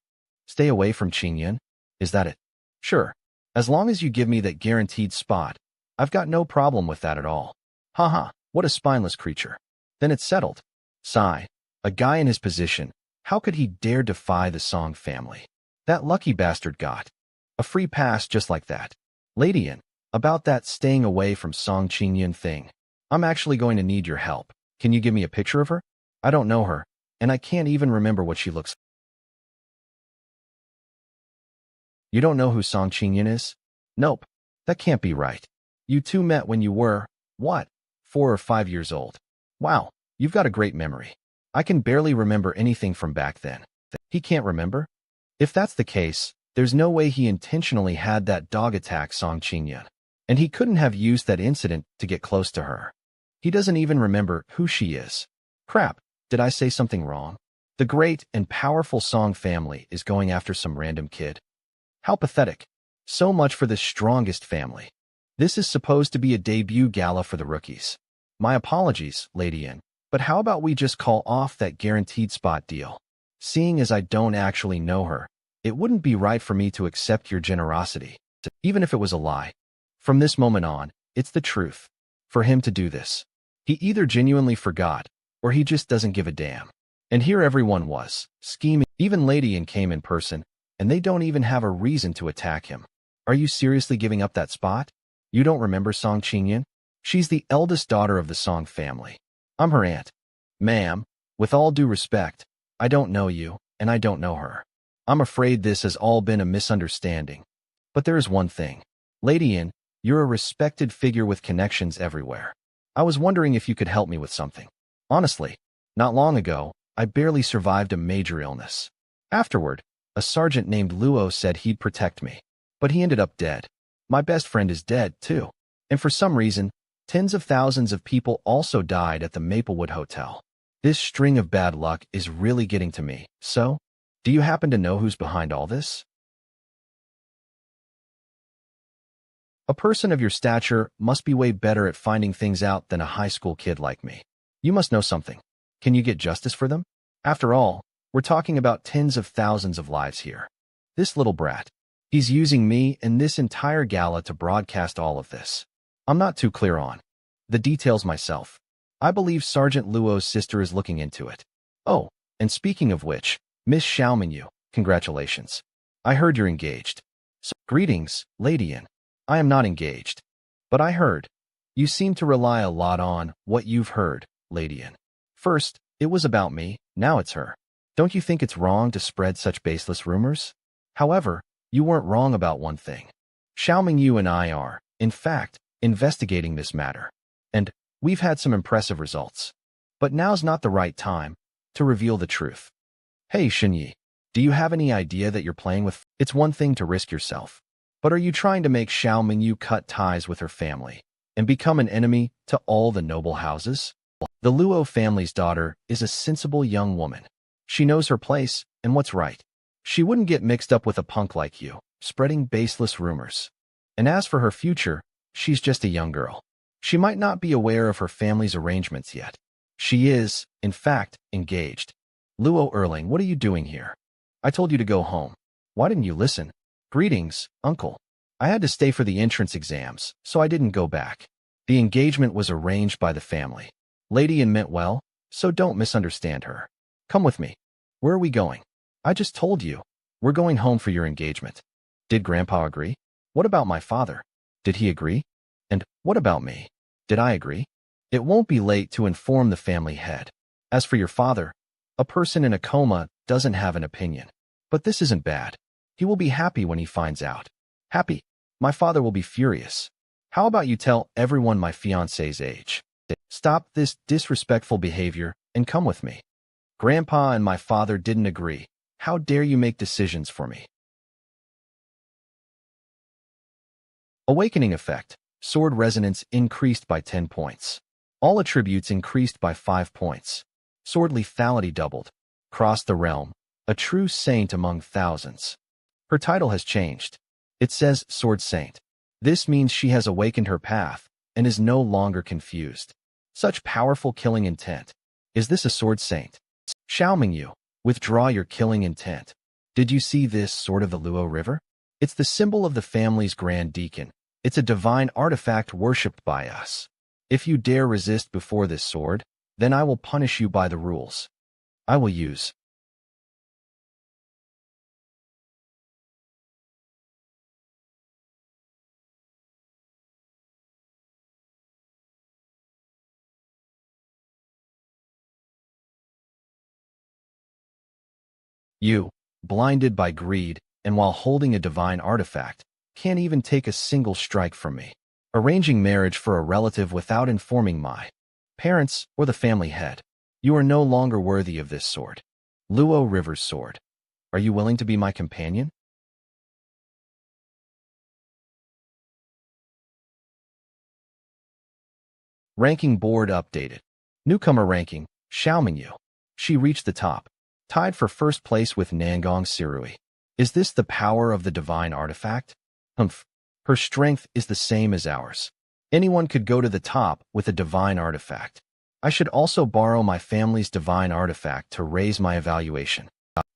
Stay away from Qingyun? Is that it? Sure. As long as you give me that guaranteed spot, I've got no problem with that at all. Haha, what a spineless creature. Then it's settled. Sigh. A guy in his position, how could he dare defy the Song family? That lucky bastard got a free pass just like that. Lady Yin, about that staying away from Song Qingyun thing, I'm actually going to need your help. Can you give me a picture of her? I don't know her, and I can't even remember what she looks like. You don't know who Song Qingyun is? Nope. That can't be right. You two met when you were, what, 4 or 5 years old. Wow, you've got a great memory. I can barely remember anything from back then. He can't remember? If that's the case, there's no way he intentionally had that dog attack Song Qingyun. And he couldn't have used that incident to get close to her. He doesn't even remember who she is. Crap, did I say something wrong? The great and powerful Song family is going after some random kid. How pathetic. So much for the strongest family. This is supposed to be a debut gala for the rookies. My apologies, Lady Yin, but how about we just call off that guaranteed spot deal? Seeing as I don't actually know her, it wouldn't be right for me to accept your generosity, even if it was a lie. From this moment on, it's the truth. For him to do this, he either genuinely forgot, or he just doesn't give a damn. And here everyone was, scheming. Even Lady Yin came in person, and they don't even have a reason to attack him. Are you seriously giving up that spot? You don't remember Song Qingyun? She's the eldest daughter of the Song family. I'm her aunt. Ma'am, with all due respect, I don't know you, and I don't know her. I'm afraid this has all been a misunderstanding. But there is one thing. Lady Yin, you're a respected figure with connections everywhere. I was wondering if you could help me with something. Honestly, not long ago, I barely survived a major illness. Afterward, a sergeant named Luo said he'd protect me, but he ended up dead. My best friend is dead, too. And for some reason, tens of thousands of people also died at the Maplewood Hotel. This string of bad luck is really getting to me. So, do you happen to know who's behind all this? A person of your stature must be way better at finding things out than a high school kid like me. You must know something. Can you get justice for them? After all, we're talking about tens of thousands of lives here. This little brat. He's using me and this entire gala to broadcast all of this. I'm not too clear on the details myself. I believe Sergeant Luo's sister is looking into it. Oh, and speaking of which, Miss Xiaomingyu, congratulations. I heard you're engaged. So, greetings, Lady Yin. I am not engaged. But I heard. You seem to rely a lot on what you've heard, Lady Yin. First, it was about me, now it's her. Don't you think it's wrong to spread such baseless rumors? However, you weren't wrong about one thing. Xiaomingyu and I are, in fact, investigating this matter. And we've had some impressive results. But now's not the right time to reveal the truth. Hey, Xinyi, do you have any idea that you're playing with? It's one thing to risk yourself. But are you trying to make Xiaomingyu cut ties with her family and become an enemy to all the noble houses? The Luo family's daughter is a sensible young woman. She knows her place and what's right. She wouldn't get mixed up with a punk like you, spreading baseless rumors. And as for her future, she's just a young girl. She might not be aware of her family's arrangements yet. She is, in fact, engaged. Luo Erling, what are you doing here? I told you to go home. Why didn't you listen? Greetings, uncle. I had to stay for the entrance exams, so I didn't go back. The engagement was arranged by the family. Lady Yin meant well, so don't misunderstand her. Come with me. Where are we going? I just told you. We're going home for your engagement. Did Grandpa agree? What about my father? Did he agree? And what about me? Did I agree? It won't be late to inform the family head. As for your father, a person in a coma doesn't have an opinion. But this isn't bad. He will be happy when he finds out. Happy? My father will be furious. How about you tell everyone my fiancé's age? Stop this disrespectful behavior and come with me. Grandpa and my father didn't agree. How dare you make decisions for me? Awakening effect. Sword resonance increased by 10 points. All attributes increased by 5 points. Sword lethality doubled. Crossed the realm. A true saint among thousands. Her title has changed. It says Sword Saint. This means she has awakened her path and is no longer confused. Such powerful killing intent. Is this a Sword Saint? Xiaomingyu, withdraw your killing intent. Did you see this sword of the Luo River? It's the symbol of the family's Grand Deacon. It's a divine artifact worshipped by us. If you dare resist before this sword, then I will punish you by the rules. I will use you, blinded by greed, and while holding a divine artifact, can't even take a single strike from me. Arranging marriage for a relative without informing my parents or the family head. You are no longer worthy of this sword. Luo River's sword. Are you willing to be my companion? Ranking board updated. Newcomer ranking, Xiaomingyu. She reached the top, tied for first place with Nangong Sirui. Is this the power of the divine artifact? Humph. Her strength is the same as ours. Anyone could go to the top with a divine artifact. I should also borrow my family's divine artifact to raise my evaluation.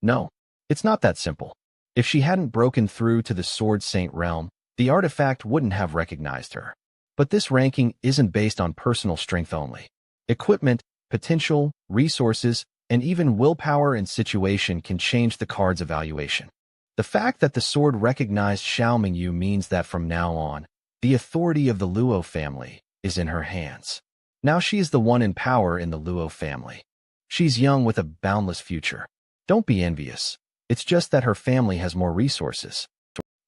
No, it's not that simple. If she hadn't broken through to the Sword Saint realm, the artifact wouldn't have recognized her. But this ranking isn't based on personal strength only. Equipment, potential, resources, and even willpower and situation can change the card's evaluation. The fact that the sword recognized Xiaomingyu means that from now on, the authority of the Luo family is in her hands. Now she is the one in power in the Luo family. She's young with a boundless future. Don't be envious. It's just that her family has more resources.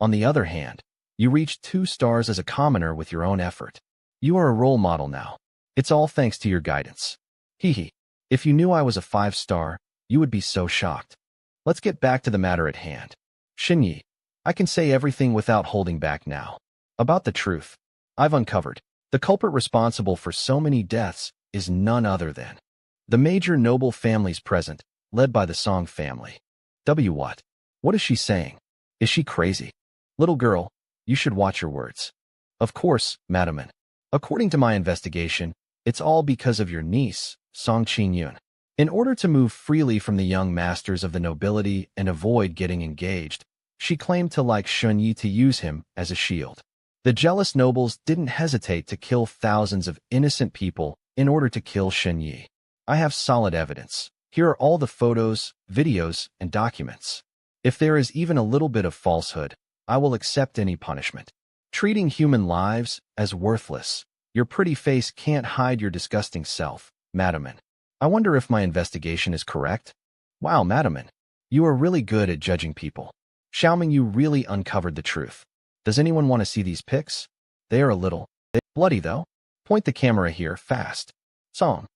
On the other hand, you reached 2 stars as a commoner with your own effort. You are a role model now. It's all thanks to your guidance. Hee. If you knew I was a 5-star, you would be so shocked. Let's get back to the matter at hand. Xinyi, I can say everything without holding back now. About the truth. I've uncovered. The culprit responsible for so many deaths is none other than the major noble families present, led by the Song family. What? What is she saying? Is she crazy? Little girl, you should watch your words. Of course, madam. According to my investigation, it's all because of your niece, Song Qingyun. In order to move freely from the young masters of the nobility and avoid getting engaged, she claimed to like Shunyi to use him as a shield. The jealous nobles didn't hesitate to kill thousands of innocent people in order to kill Shunyi. I have solid evidence. Here are all the photos, videos, and documents. If there is even a little bit of falsehood, I will accept any punishment. Treating human lives as worthless. Your pretty face can't hide your disgusting self, madam. I wonder if my investigation is correct. Wow, madam, you are really good at judging people. Xiaoming, you really uncovered the truth. Does anyone want to see these pics? They are a little bloody, though. Point the camera here, fast. Song.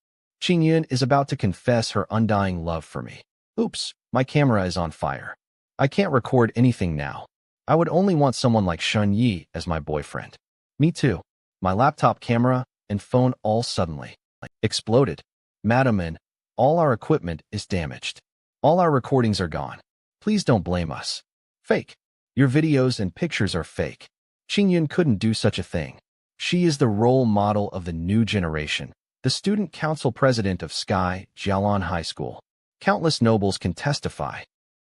Qingyun is about to confess her undying love for me. Oops, my camera is on fire. I can't record anything now. I would only want someone like Shunyi as my boyfriend. Me too. My laptop camera and phone all suddenly exploded. Madam, all our equipment is damaged. All our recordings are gone. Please don't blame us. Fake. Your videos and pictures are fake. Qingyun couldn't do such a thing. She is the role model of the new generation, the student council president of Sky Jialan High School. Countless nobles can testify.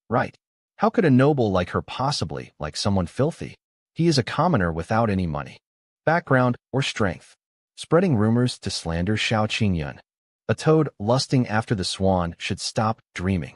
Right. How could a noble like her possibly like someone filthy? He is a commoner without any money, background, or strength. Spreading rumors to slander Xiao Qingyun. A toad lusting after the swan should stop dreaming.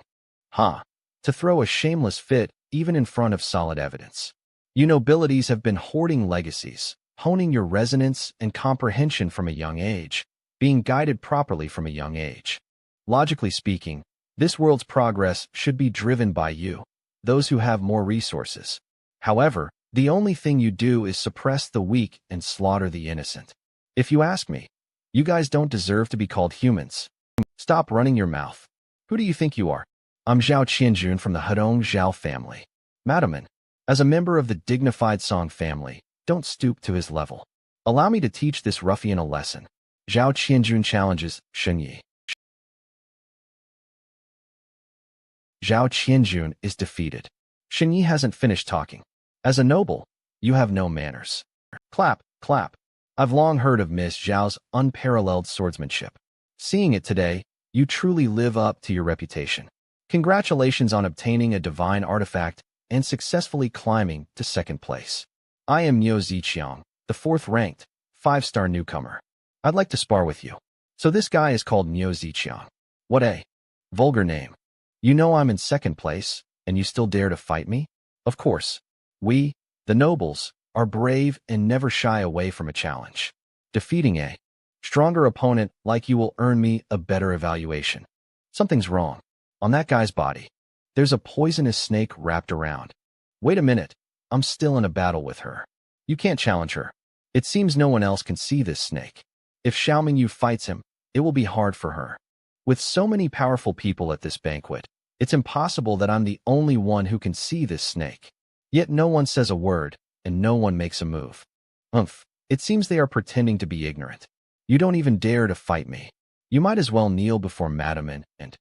To throw a shameless fit even in front of solid evidence. You nobilities have been hoarding legacies, honing your resonance and comprehension from a young age, being guided properly from a young age. Logically speaking, this world's progress should be driven by you, those who have more resources. However, the only thing you do is suppress the weak and slaughter the innocent. If you ask me, you guys don't deserve to be called humans. Stop running your mouth. Who do you think you are? I'm Zhao Qianjun from the Hedong Zhao family. Madam, as a member of the dignified Song family, don't stoop to his level. Allow me to teach this ruffian a lesson. Zhao Qianjun challenges Shunyi. Zhao Qianjun is defeated. Shunyi hasn't finished talking. As a noble, you have no manners. Clap, clap. I've long heard of Miss Zhao's unparalleled swordsmanship. Seeing it today, you truly live up to your reputation. Congratulations on obtaining a divine artifact and successfully climbing to second place. I am Niu Ziqiang, the 4th-ranked, 5-star newcomer. I'd like to spar with you. So this guy is called Niu Ziqiang. What a vulgar name. You know I'm in second place, and you still dare to fight me? Of course. We, the nobles, are brave and never shy away from a challenge. Defeating a stronger opponent like you will earn me a better evaluation. Something's wrong. On that guy's body, there's a poisonous snake wrapped around. Wait a minute, I'm still in a battle with her. You can't challenge her. It seems no one else can see this snake. If Xiaomingyu fights him, it will be hard for her. With so many powerful people at this banquet, it's impossible that I'm the only one who can see this snake. Yet no one says a word, and no one makes a move. It seems they are pretending to be ignorant. You don't even dare to fight me. You might as well kneel before Madam and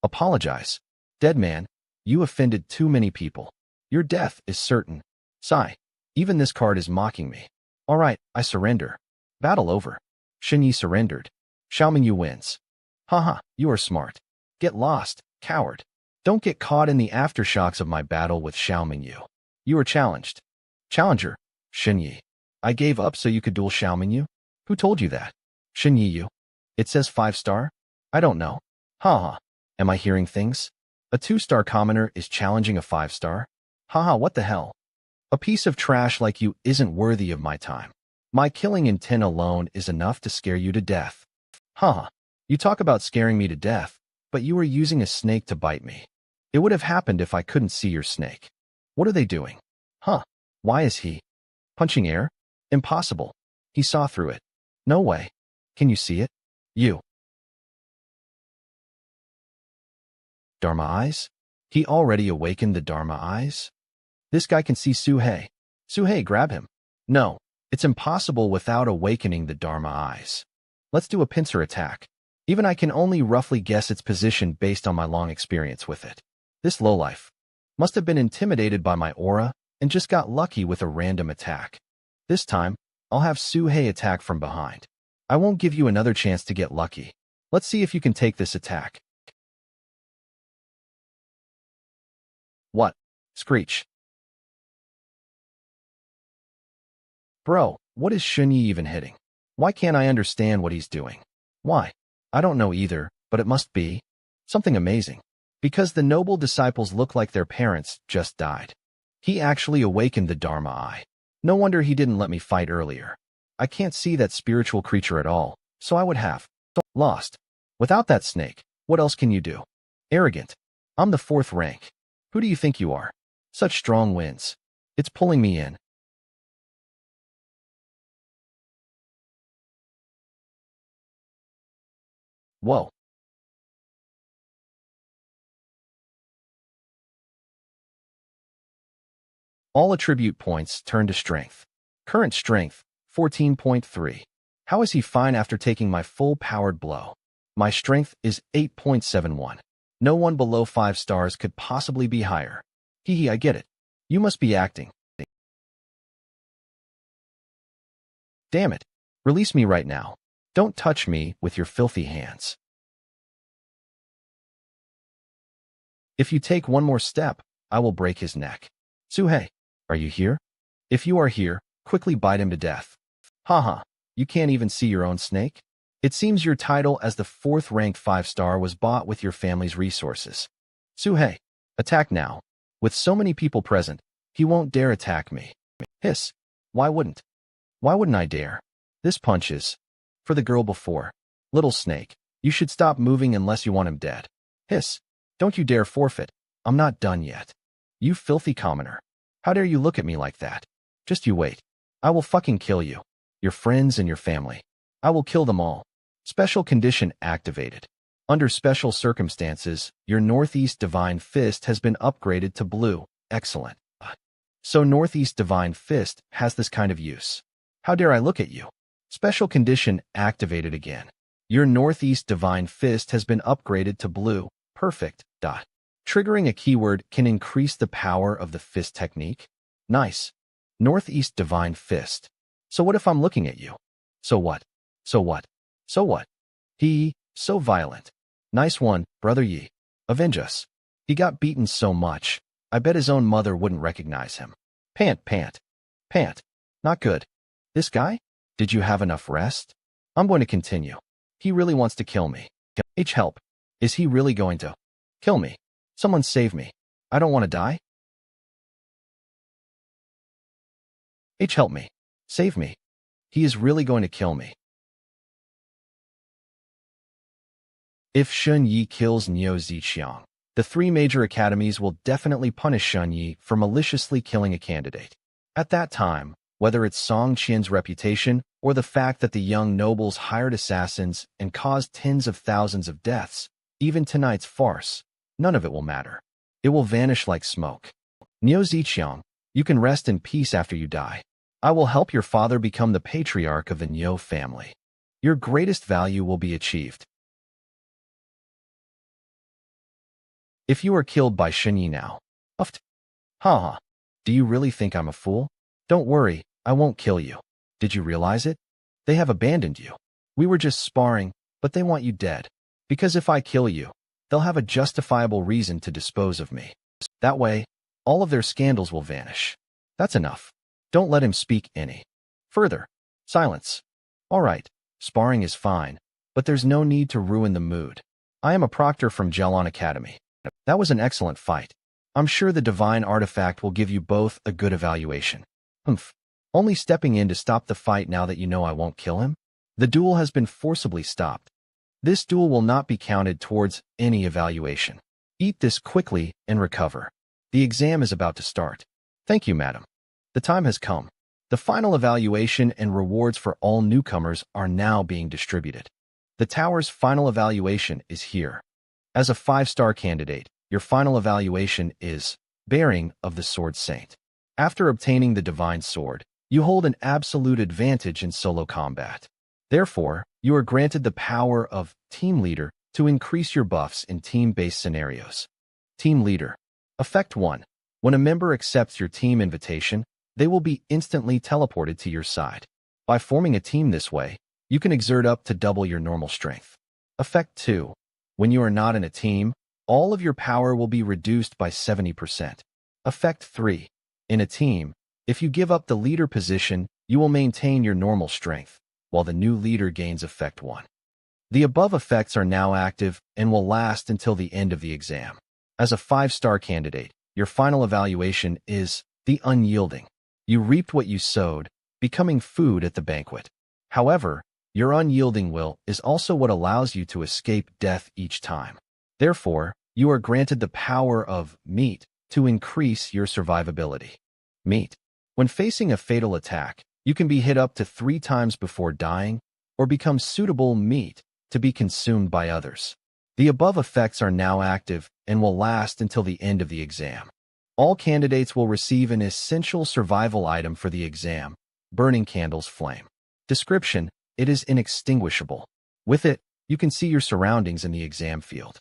apologize. Dead man, you offended too many people. Your death is certain. Sigh. Even this card is mocking me. All right, I surrender. Battle over. Shunyi surrendered. Xiaomingyu wins. Haha, you are smart. Get lost, coward. Don't get caught in the aftershocks of my battle with Xiaomingyu. You are challenged. Challenger, Shunyi. I gave up so you could duel Xiaomingyu? Who told you that? Shunyi. It says 5-star? I don't know. Haha. Am I hearing things? A 2-star commoner is challenging a 5-star? Haha, what the hell? A piece of trash like you isn't worthy of my time. My killing in 10 alone is enough to scare you to death. Haha. You talk about scaring me to death, but you were using a snake to bite me. It would have happened if I couldn't see your snake. What are they doing? Why is he punching air? Impossible. He saw through it. No way. Can you see it? You. Dharma eyes? He already awakened the Dharma eyes? This guy can see Suhei. Suhei, grab him. No, it's impossible without awakening the Dharma eyes. Let's do a pincer attack. Even I can only roughly guess its position based on my long experience with it. This lowlife must have been intimidated by my aura and just got lucky with a random attack. This time, I'll have Suhei attack from behind. I won't give you another chance to get lucky. Let's see if you can take this attack. What? Screech. Bro, what is Shunyi even hitting? Why can't I understand what he's doing? Why? I don't know either, but it must be something amazing. Because the noble disciples look like their parents just died. He actually awakened the Dharma eye. No wonder he didn't let me fight earlier. I can't see that spiritual creature at all, so I would have lost. Without that snake, what else can you do? Arrogant. I'm the 4th rank. Who do you think you are? Such strong winds. It's pulling me in. Whoa. All attribute points turn to strength. Current strength, 14.3. How is he fine after taking my full-powered blow? My strength is 8.71. No one below 5 stars could possibly be higher. Hee, I get it. You must be acting. Damn it. Release me right now. Don't touch me with your filthy hands. If you take one more step, I will break his neck. Suhei, are you here? If you are here, quickly bite him to death. Haha, you can't even see your own snake? It seems your title as the 4th ranked 5-star was bought with your family's resources. Suhei, attack now. With so many people present, he won't dare attack me. Hiss. Why wouldn't? Why wouldn't I dare? This punch is for the girl before. Little snake, you should stop moving unless you want him dead. Hiss. Don't you dare forfeit. I'm not done yet. You filthy commoner. How dare you look at me like that? Just you wait. I will fucking kill you. Your friends and your family. I will kill them all. Special condition activated. Under special circumstances, your Northeast Divine Fist has been upgraded to blue. Excellent. So Northeast Divine Fist has this kind of use. How dare I look at you? Special condition activated again. Your Northeast Divine Fist has been upgraded to blue. Perfect. Triggering a keyword can increase the power of the fist technique. Nice. Northeast Divine Fist. So what if I'm looking at you? So what? So what? So what? He, so violent. Nice one, brother Yi. Avenge us. He got beaten so much, I bet his own mother wouldn't recognize him. Pant, pant. Pant. Not good. This guy? Did you have enough rest? I'm going to continue. He really wants to kill me. Help. Is he really going to kill me? Someone save me. I don't want to die. Help me. Save me. He is really going to kill me. If Shun Yi kills Niu Ziqiang, the 3 major academies will definitely punish Shun Yi for maliciously killing a candidate. At that time, whether it's Song Qian's reputation or the fact that the young nobles hired assassins and caused tens of thousands of deaths, even tonight's farce, none of it will matter. It will vanish like smoke. Niu Ziqiang, you can rest in peace after you die. I will help your father become the patriarch of the Niu family. Your greatest value will be achieved. If you are killed by Shunyi now, haha, do you really think I'm a fool? Don't worry, I won't kill you. Did you realize it? They have abandoned you. We were just sparring, but they want you dead. Because if I kill you, they'll have a justifiable reason to dispose of me. That way, all of their scandals will vanish. That's enough. Don't let him speak any further. Silence. All right, sparring is fine, but there's no need to ruin the mood. I am a proctor from Jelon Academy. That was an excellent fight. I'm sure the divine artifact will give you both a good evaluation. Only stepping in to stop the fight now that you know I won't kill him? The duel has been forcibly stopped. This duel will not be counted towards any evaluation. Eat this quickly and recover. The exam is about to start. Thank you, madam. The time has come. The final evaluation and rewards for all newcomers are now being distributed. The tower's final evaluation is here. As a 5-star candidate, your final evaluation is Bearing of the Sword Saint. After obtaining the Divine Sword, You hold an absolute advantage in solo combat. Therefore, you are granted the power of Team Leader to increase your buffs in team-based scenarios. Team Leader. Effect 1. When a member accepts your team invitation, they will be instantly teleported to your side. By forming a team this way, you can exert up to double your normal strength. Effect 2. When you are not in a team, all of your power will be reduced by 70%. Effect 3. In a team, if you give up the leader position, you will maintain your normal strength, while the new leader gains Effect 1. The above effects are now active and will last until the end of the exam. As a 5-star candidate, your final evaluation is the unyielding. You reaped what you sowed, becoming food at the banquet. However, your unyielding will is also what allows you to escape death each time. Therefore, you are granted the power of meat to increase your survivability. Meat. When facing a fatal attack, you can be hit up to 3 times before dying, or become suitable meat to be consumed by others. The above effects are now active and will last until the end of the exam. All candidates will receive an essential survival item for the exam, Burning Candle's Flame. Description: it is inextinguishable. With it, you can see your surroundings in the exam field.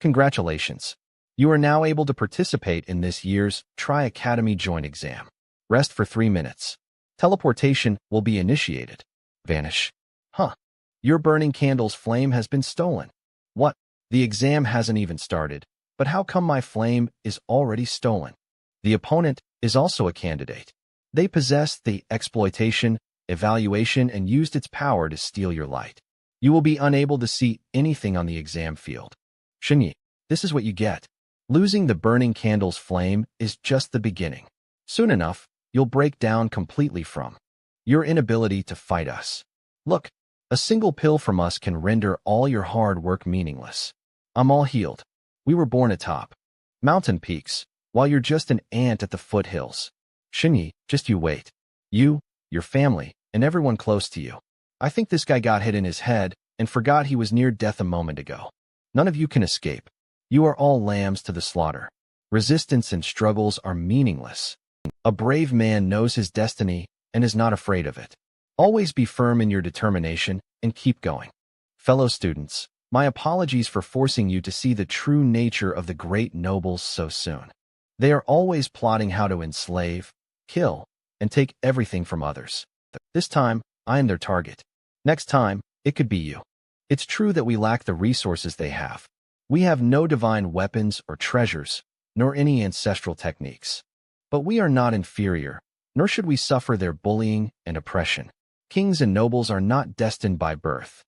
Congratulations! You are now able to participate in this year's Tri-Academy Joint Exam. Rest for 3 minutes. Teleportation will be initiated. Vanish. Huh. Your Burning Candle's Flame has been stolen. What? The exam hasn't even started, but how come my flame is already stolen? The opponent is also a candidate. They possessed the exploitation, evaluation, and used its power to steal your light. You will be unable to see anything on the exam field. Shinyi, this is what you get. Losing the Burning Candle's Flame is just the beginning. Soon enough, you'll break down completely from your inability to fight us. Look, a single pill from us can render all your hard work meaningless. I'm all healed. We were born atop mountain peaks, while you're just an ant at the foothills. Shinyi, just you wait. You, your family, and everyone close to you. I think this guy got hit in his head and forgot he was near death a moment ago. None of you can escape. You are all lambs to the slaughter. Resistance and struggles are meaningless. A brave man knows his destiny and is not afraid of it. Always be firm in your determination and keep going. Fellow students, my apologies for forcing you to see the true nature of the great nobles so soon. They are always plotting how to enslave, kill, and take everything from others. This time, I am their target. Next time, it could be you. It's true that we lack the resources they have. We have no divine weapons or treasures, nor any ancestral techniques. But we are not inferior, nor should we suffer their bullying and oppression. Kings and nobles are not destined by birth.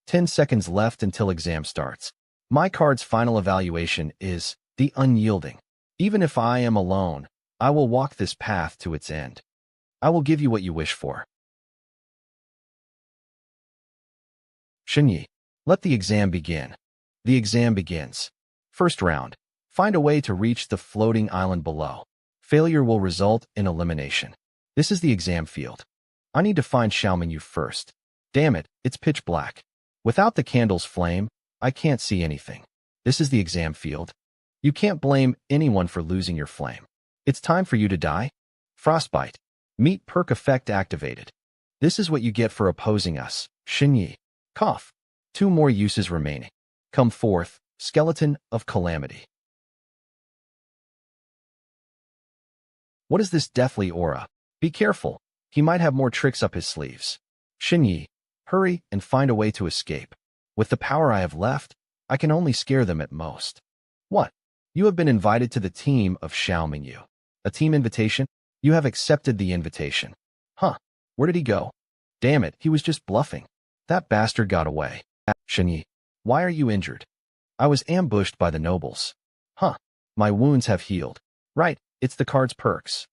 10 seconds left until exam starts. My card's final evaluation is the unyielding. Even if I am alone, I will walk this path to its end. I will give you what you wish for. Shinyi, let the exam begin. The exam begins. First round. Find a way to reach the floating island below. Failure will result in elimination. This is the exam field. I need to find Xiaomingyu first. Damn it, it's pitch black. Without the candle's flame, I can't see anything. This is the exam field. You can't blame anyone for losing your flame. It's time for you to die. Frostbite. Meat perk effect activated. This is what you get for opposing us, Shinyi. Cough. 2 more uses remaining. Come forth, Skeleton of Calamity. What is this deathly aura? Be careful. He might have more tricks up his sleeves. Shinyi, hurry and find a way to escape. With the power I have left, I can only scare them at most. What? You have been invited to the team of Xiaomingyu. A team invitation? You have accepted the invitation. Huh. Where did he go? Damn it, he was just bluffing. That bastard got away. Shinyi, why are you injured? I was ambushed by the nobles. Huh. My wounds have healed. Right, it's the card's perks.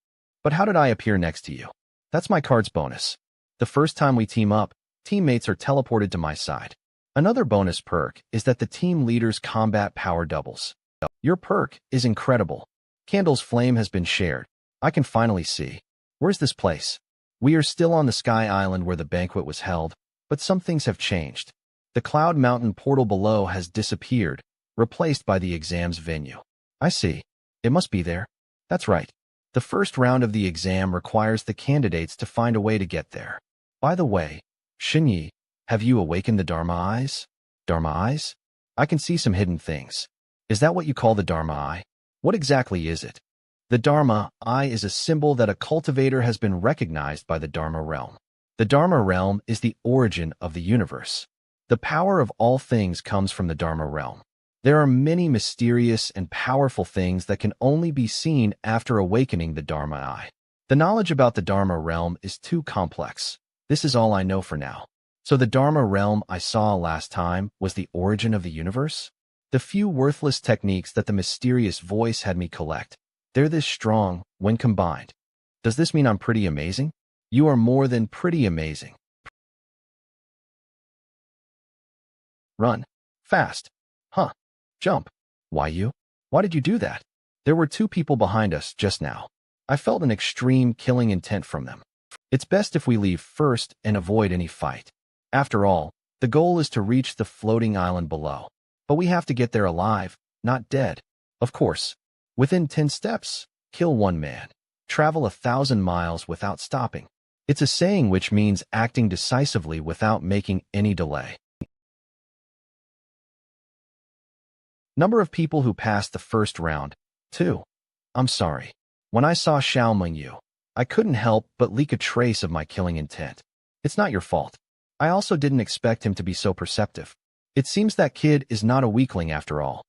But how did I appear next to you? That's my card's bonus. The first time we team up, teammates are teleported to my side. Another bonus perk is that the team leader's combat power doubles. Your perk is incredible. Candle's flame has been shared. I can finally see. Where's this place? We are still on the Sky Island where the banquet was held, but some things have changed. The Cloud Mountain portal below has disappeared, replaced by the exam's venue. I see. It must be there. That's right. The first round of the exam requires the candidates to find a way to get there. By the way, Shinyi, have you awakened the Dharma eyes? Dharma eyes? I can see some hidden things. Is that what you call the Dharma eye? What exactly is it? The Dharma eye is a symbol that a cultivator has been recognized by the Dharma realm. The Dharma realm is the origin of the universe. The power of all things comes from the Dharma realm. There are many mysterious and powerful things that can only be seen after awakening the Dharma eye. The knowledge about the Dharma realm is too complex. This is all I know for now. So the Dharma realm I saw last time was the origin of the universe? The few worthless techniques that the mysterious voice had me collect, they're this strong when combined. Does this mean I'm pretty amazing? You are more than pretty amazing. Run. Fast. Huh. Jump. Why you? Why did you do that? There were two people behind us just now. I felt an extreme killing intent from them. It's best if we leave first and avoid any fight. After all, the goal is to reach the floating island below. But we have to get there alive, not dead. Of course. Within 10 steps, kill one man. Travel 1,000 miles without stopping. It's a saying which means acting decisively without making any delay. Number of people who passed the first round, 2. I'm sorry. When I saw Xiao Mengyu, I couldn't help but leak a trace of my killing intent. It's not your fault. I also didn't expect him to be so perceptive. It seems that kid is not a weakling after all.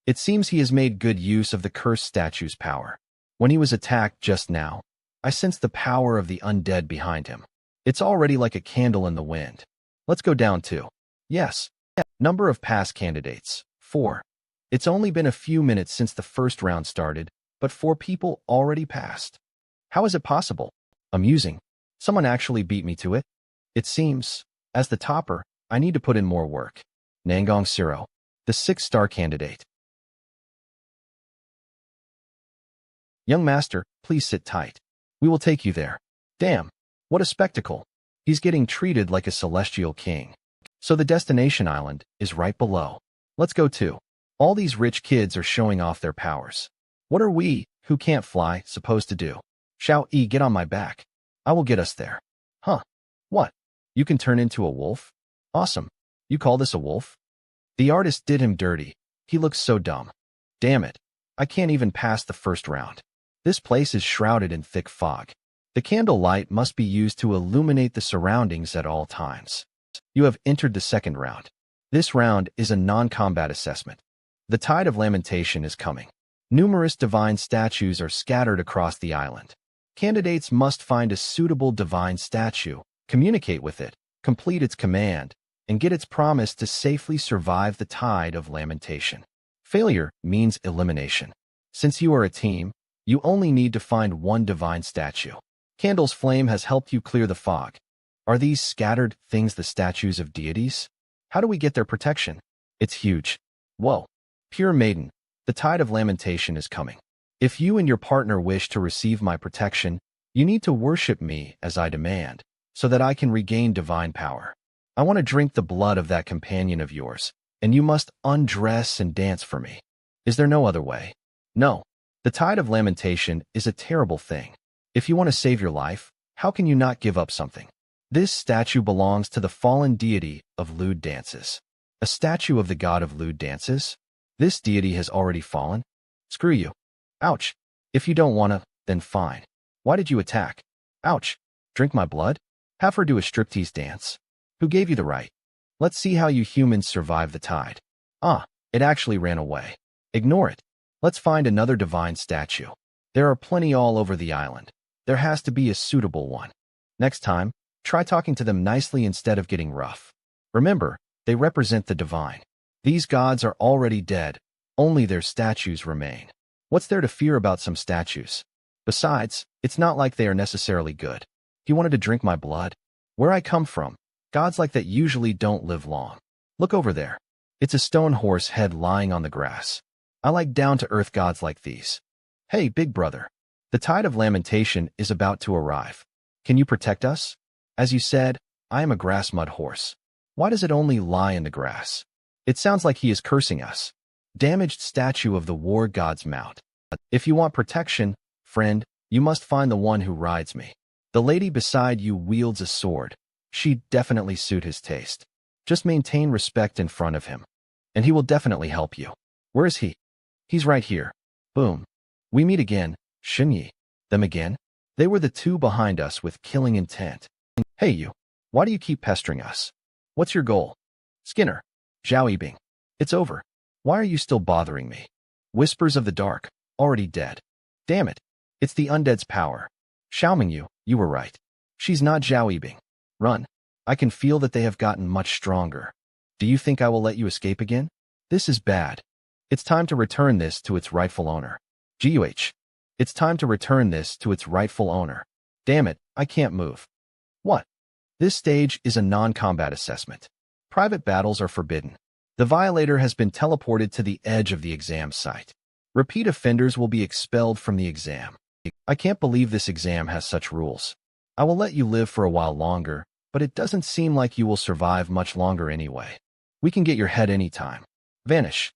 It seems he has made good use of the cursed statue's power. When he was attacked just now, I sensed the power of the undead behind him. It's already like a candle in the wind. Let's go down to. Yes. Number of past candidates, 4. It's only been a few minutes since the first round started, but 4 people already passed. How is it possible? Amusing. Someone actually beat me to it. It seems, as the topper, I need to put in more work. Nangong Siro, the 6-star candidate. Young master, please sit tight. We will take you there. Damn, what a spectacle. He's getting treated like a celestial king. So the destination island is right below. Let's go too. All these rich kids are showing off their powers. What are we, who can't fly, supposed to do? Xiao Yi, get on my back. I will get us there. Huh? What? You can turn into a wolf? Awesome. You call this a wolf? The artist did him dirty. He looks so dumb. Damn it. I can't even pass the first round. This place is shrouded in thick fog. The candle light must be used to illuminate the surroundings at all times. You have entered the second round. This round is a non-combat assessment. The tide of lamentation is coming. Numerous divine statues are scattered across the island. Candidates must find a suitable divine statue, communicate with it, complete its command, and get its promise to safely survive the tide of lamentation. Failure means elimination. Since you are a team, you only need to find one divine statue. Candle's flame has helped you clear the fog. Are these scattered things the statues of deities? How do we get their protection? It's huge. Whoa. Pure maiden, the tide of lamentation is coming. If you and your partner wish to receive my protection, you need to worship me as I demand, so that I can regain divine power. I want to drink the blood of that companion of yours, and you must undress and dance for me. Is there no other way? No. The tide of lamentation is a terrible thing. If you want to save your life, how can you not give up something? This statue belongs to the fallen deity of lewd dances. A statue of the god of lewd dances? This deity has already fallen? Screw you. Ouch. If you don't wanna, then fine. Why did you attack? Ouch. Drink my blood? Have her do a striptease dance? Who gave you the right? Let's see how you humans survive the tide. Ah, it actually ran away. Ignore it. Let's find another divine statue. There are plenty all over the island. There has to be a suitable one. Next time, try talking to them nicely instead of getting rough. Remember, they represent the divine. These gods are already dead. Only their statues remain. What's there to fear about some statues? Besides, it's not like they are necessarily good. He wanted to drink my blood. Where I come from, gods like that usually don't live long. Look over there. It's a stone horse head lying on the grass. I like down-to-earth gods like these. Hey, big brother. The tide of lamentation is about to arrive. Can you protect us? As you said, I am a grass mud horse. Why does it only lie in the grass? It sounds like he is cursing us. Damaged statue of the war god's mount. If you want protection, friend, You must find the one who rides me. The lady beside you wields a sword. She'd definitely suit his taste. Just maintain respect in front of him, and he will definitely help you. Where is he? He's right here. Boom. We meet again, Shinyi. Them again? They were the two behind us with killing intent. Hey you, why do you keep pestering us? What's your goal? Skinner. Zhao Yibing. It's over. Why are you still bothering me? Whispers of the dark, already dead. Damn it. It's the undead's power. Xiaomingyu, you were right. She's not Zhao Yibing. Run. I can feel that they have gotten much stronger. Do you think I will let you escape again? This is bad. It's time to return this to its rightful owner. GUH. It's time to return this to its rightful owner. Damn it, I can't move. What? This stage is a non-combat assessment. Private battles are forbidden. The violator has been teleported to the edge of the exam site. Repeat offenders will be expelled from the exam. I can't believe this exam has such rules. I will let you live for a while longer, but it doesn't seem like you will survive much longer anyway. We can get your head anytime. Vanish.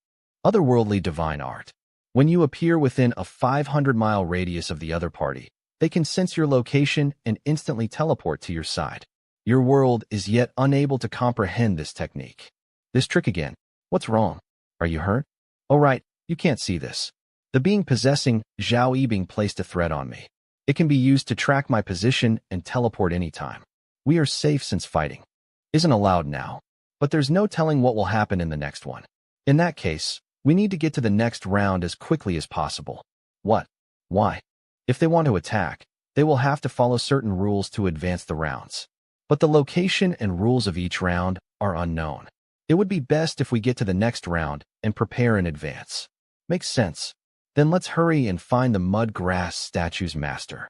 Otherworldly divine art. When you appear within a 500-mile radius of the other party, they can sense your location and instantly teleport to your side. Your world is yet unable to comprehend this technique. This trick again. What's wrong? Are you hurt? Oh right, you can't see this. The being possessing Zhao Yibing placed a threat on me. It can be used to track my position and teleport anytime. We are safe since fighting isn't allowed now, but there's no telling what will happen in the next one. In that case, we need to get to the next round as quickly as possible. What? Why? If they want to attack, they will have to follow certain rules to advance the rounds. But the location and rules of each round are unknown. It would be best if we get to the next round and prepare in advance. Makes sense. Then let's hurry and find the mud grass statue's master.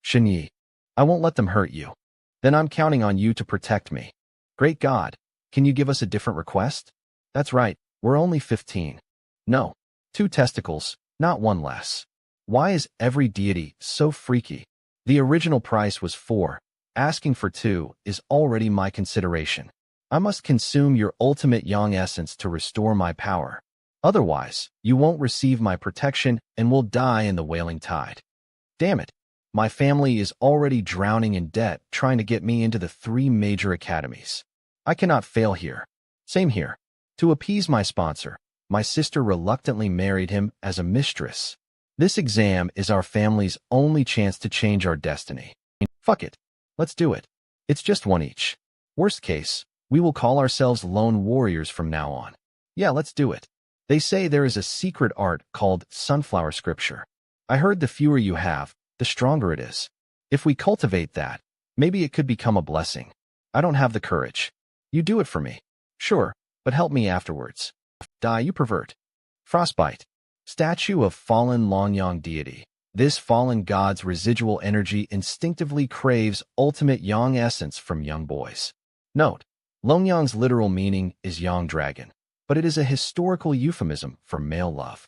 Shinyi, I won't let them hurt you. Then I'm counting on you to protect me. Great God, can you give us a different request? That's right, we're only 15. No, 2 testicles, not 1 less. Why is every deity so freaky? The original price was 4. Asking for 2 is already my consideration. I must consume your ultimate yang essence to restore my power. Otherwise, you won't receive my protection and will die in the wailing tide. Damn it. My family is already drowning in debt trying to get me into the 3 major academies. I cannot fail here. Same here. To appease my sponsor, my sister reluctantly married him as a mistress. This exam is our family's only chance to change our destiny. Fuck it. Let's do it. It's just 1 each. Worst case, we will call ourselves lone warriors from now on. Yeah, let's do it. They say there is a secret art called sunflower scripture. I heard the fewer you have, the stronger it is. If we cultivate that, maybe it could become a blessing. I don't have the courage. You do it for me. Sure, but help me afterwards. Die, you pervert. Frostbite. Statue of fallen Longyang deity. This fallen god's residual energy instinctively craves ultimate yang essence from young boys. Note, Longyang's literal meaning is yang dragon, but it is a historical euphemism for male love.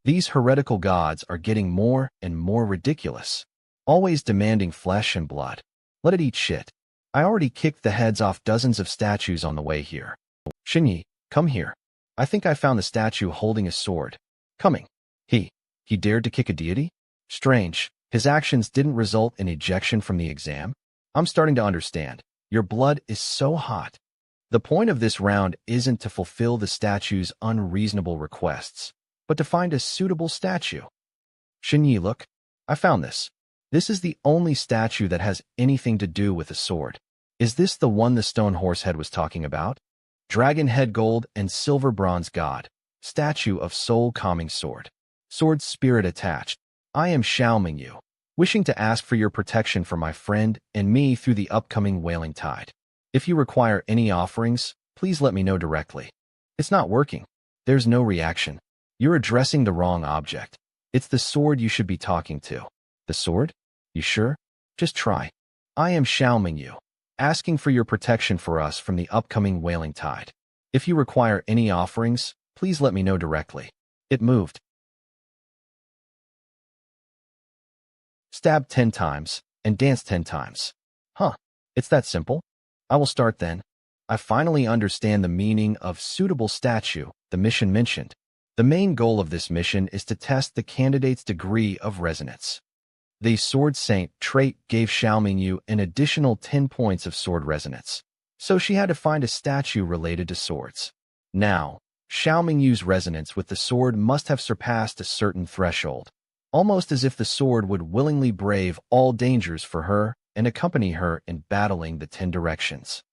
These heretical gods are getting more and more ridiculous, always demanding flesh and blood. Let it eat shit. I already kicked the heads off dozens of statues on the way here. Shinyi, come here. I think I found the statue holding a sword. Coming. He dared to kick a deity? Strange. His actions didn't result in ejection from the exam? I'm starting to understand. Your blood is so hot. The point of this round isn't to fulfill the statue's unreasonable requests, but to find a suitable statue. Shinyi, look. I found this. This is the only statue that has anything to do with a sword. Is this the one the stone horsehead was talking about? Dragon head gold and silver bronze god. Statue of soul calming sword. Sword spirit attached. I am Xiaomingyu, wishing to ask for your protection for my friend and me through the upcoming wailing tide. If you require any offerings, please let me know directly. It's not working. There's no reaction. You're addressing the wrong object. It's the sword you should be talking to. The sword? You sure? Just try. I am Xiaomingyu, asking for your protection for us from the upcoming wailing tide. If you require any offerings, please let me know directly. It moved. Stab 10 times and dance 10 times. Huh, it's that simple? I will start then. I finally understand the meaning of suitable statue, the mission mentioned. The main goal of this mission is to test the candidate's degree of resonance. The Sword Saint trait gave Xiaomingyu an additional 10 points of sword resonance, so she had to find a statue related to swords. Now, Xiaomingyu's resonance with the sword must have surpassed a certain threshold, almost as if the sword would willingly brave all dangers for her and accompany her in battling the 10 directions.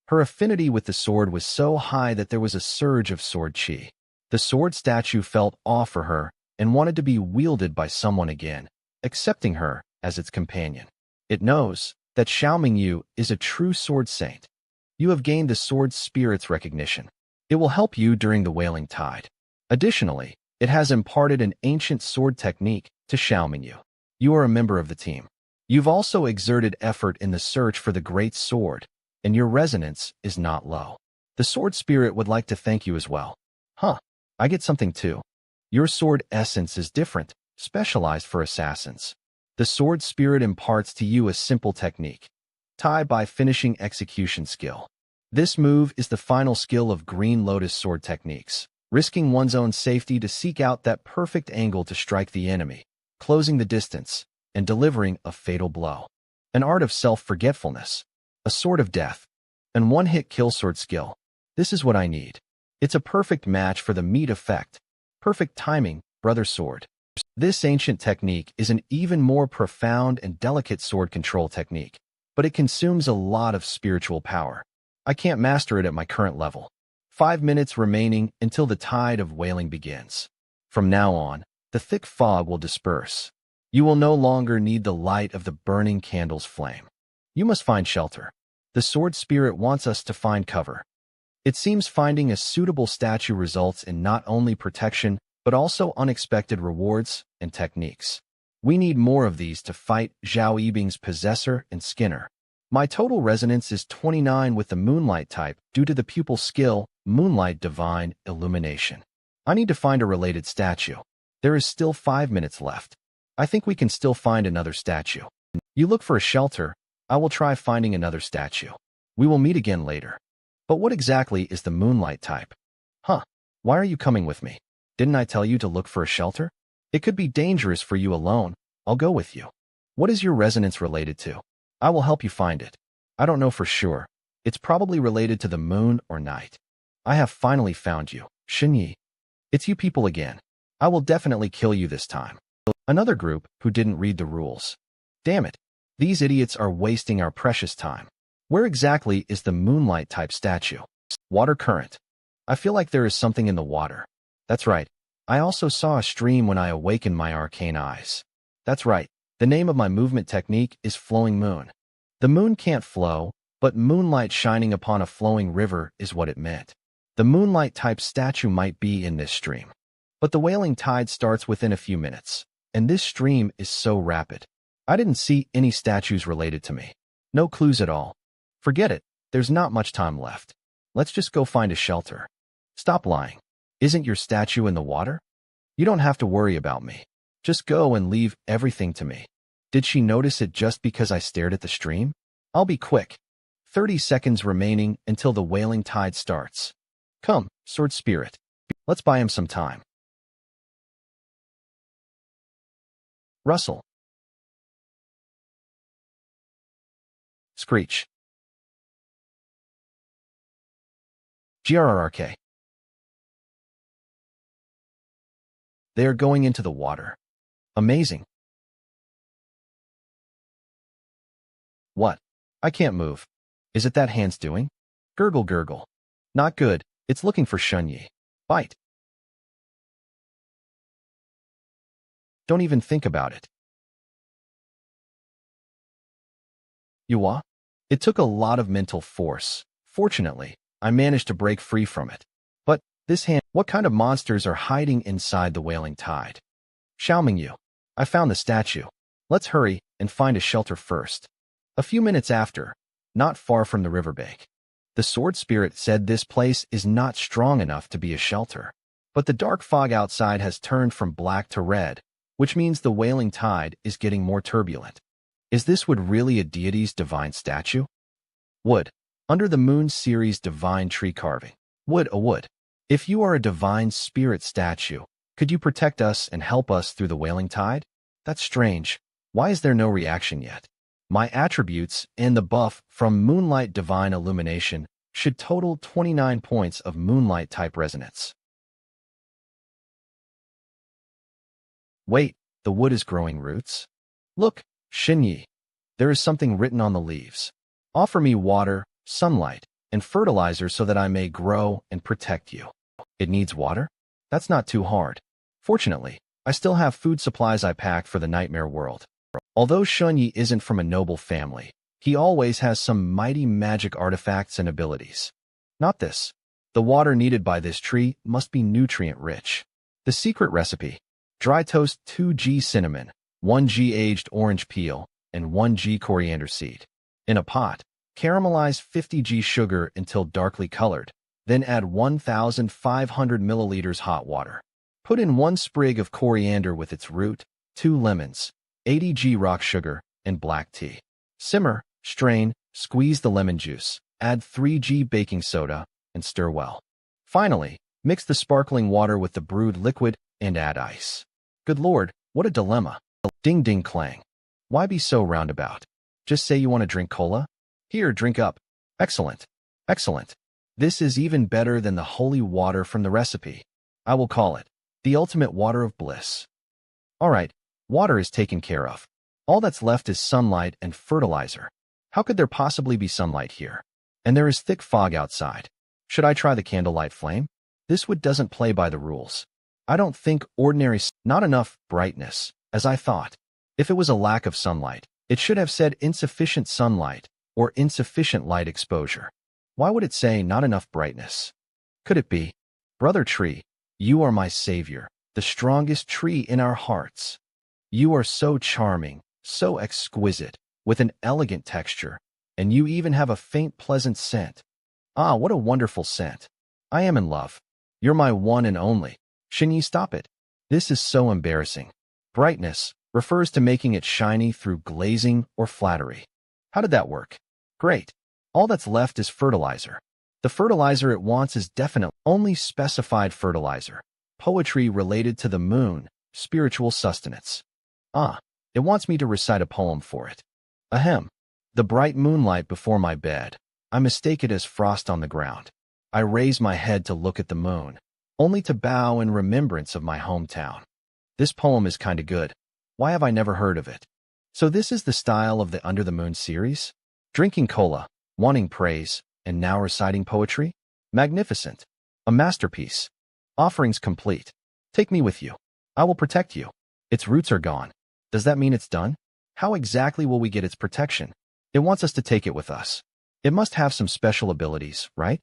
Her affinity with the sword was so high that there was a surge of sword chi. The sword statue felt awe for her and wanted to be wielded by someone again, accepting her as its companion. It knows that Xiaomingyu is a true sword saint. You have gained the sword spirit's recognition. It will help you during the Wailing Tide. Additionally, it has imparted an ancient sword technique to Xiaomingyu. You are a member of the team. You've also exerted effort in the search for the great sword, and your resonance is not low. The sword spirit would like to thank you as well. Huh, I get something too. Your sword essence is different, specialized for assassins. The sword spirit imparts to you a simple technique, Tai by finishing execution skill. This move is the final skill of Green Lotus sword techniques, risking one's own safety to seek out that perfect angle to strike the enemy, closing the distance, and delivering a fatal blow. An art of self-forgetfulness, a sword of death, and one-hit kill sword skill. This is what I need. It's a perfect match for the meat effect. Perfect timing, brother sword. This ancient technique is an even more profound and delicate sword control technique, but it consumes a lot of spiritual power. I can't master it at my current level. 5 minutes remaining until the tide of wailing begins. From now on, the thick fog will disperse. You will no longer need the light of the burning candle's flame. You must find shelter. The sword spirit wants us to find cover. It seems finding a suitable statue results in not only protection, but also unexpected rewards and techniques. We need more of these to fight Zhao Yibing's possessor and Skinner. My total resonance is 29 with the Moonlight type due to the pupil skill, Moonlight Divine Illumination. I need to find a related statue. There is still 5 minutes left. I think we can still find another statue. You look for a shelter. I will try finding another statue. We will meet again later. But what exactly is the Moonlight type? Huh, why are you coming with me? Didn't I tell you to look for a shelter? It could be dangerous for you alone. I'll go with you. What is your resonance related to? I will help you find it. I don't know for sure. It's probably related to the moon or night. I have finally found you, Shinyi. It's you people again. I will definitely kill you this time. Another group who didn't read the rules. Damn it. These idiots are wasting our precious time. Where exactly is the Moonlight type statue? Water current. I feel like there is something in the water. That's right. I also saw a stream when I awakened my arcane eyes. That's right. The name of my movement technique is Flowing Moon. The moon can't flow, but moonlight shining upon a flowing river is what it meant. The Moonlight type statue might be in this stream. But the Wailing Tide starts within a few minutes, and this stream is so rapid. I didn't see any statues related to me. No clues at all. Forget it. There's not much time left. Let's just go find a shelter. Stop lying. Isn't your statue in the water? You don't have to worry about me. Just go and leave everything to me. Did she notice it just because I stared at the stream? I'll be quick. 30 seconds remaining until the Wailing Tide starts. Come, sword spirit. Let's buy him some time. Rustle. Screech. GRRK. They are going into the water. Amazing. What? I can't move. Is it that hand's doing? Gurgle gurgle. Not good. It's looking for Shunyi. Bite. Don't even think about it. Yuwa? It took a lot of mental force. Fortunately, I managed to break free from it. But this hand, what kind of monsters are hiding inside the Wailing Tide? Xiaomingyu, I found the statue. Let's hurry and find a shelter first. A few minutes after, not far from the riverbank, the sword spirit said this place is not strong enough to be a shelter. But the dark fog outside has turned from black to red, which means the Wailing Tide is getting more turbulent. Is this wood really a deity's divine statue? Wood. Under the Moon series divine tree carving. Wood a wood. If you are a divine spirit statue, could you protect us and help us through the Wailing Tide? That's strange. Why is there no reaction yet? My attributes and the buff from Moonlight Divine Illumination should total 29 points of Moonlight type resonance. Wait, the wood is growing roots? Look, Xinyi, there is something written on the leaves. Offer me water, sunlight, and fertilizer so that I may grow and protect you. It needs water? That's not too hard. Fortunately, I still have food supplies I packed for the nightmare world. Although Xunyi isn't from a noble family, he always has some mighty magic artifacts and abilities. Not this. The water needed by this tree must be nutrient-rich. The secret recipe: dry toast 2g cinnamon, 1g aged orange peel, and 1g coriander seed. In a pot, caramelize 50g sugar until darkly colored, then add 1,500 milliliters hot water. Put in 1 sprig of coriander with its root, 2 lemons, 80g rock sugar, and black tea. Simmer, strain, squeeze the lemon juice, add 3g baking soda, and stir well. Finally, mix the sparkling water with the brewed liquid and add ice. Good Lord, what a dilemma. Ding ding clang. Why be so roundabout? Just say you want to drink cola? Here, drink up. Excellent. Excellent. This is even better than the holy water from the recipe. I will call it the ultimate water of bliss. All right, water is taken care of. All that's left is sunlight and fertilizer. How could there possibly be sunlight here? And there is thick fog outside. Should I try the candlelight flame? This wood doesn't play by the rules. I don't think ordinary not enough brightness, as I thought. If it was a lack of sunlight, it should have said insufficient sunlight or insufficient light exposure. Why would it say not enough brightness? Could it be? Brother Tree, you are my savior, the strongest tree in our hearts. You are so charming, so exquisite, with an elegant texture, and you even have a faint pleasant scent. Ah, what a wonderful scent. I am in love. You're my one and only. Xinyi, stop it. This is so embarrassing. Brightness refers to making it shiny through glazing or flattery. How did that work? Great. All that's left is fertilizer. The fertilizer it wants is definitely only specified fertilizer. Poetry related to the moon, spiritual sustenance. Ah, it wants me to recite a poem for it. Ahem. The bright moonlight before my bed. I mistake it as frost on the ground. I raise my head to look at the moon, only to bow in remembrance of my hometown. This poem is kinda good. Why have I never heard of it? So this is the style of the Under the Moon series? Drinking cola, wanting praise, and now reciting poetry? Magnificent. A masterpiece. Offerings complete. Take me with you. I will protect you. Its roots are gone. Does that mean it's done? How exactly will we get its protection? It wants us to take it with us. It must have some special abilities, right?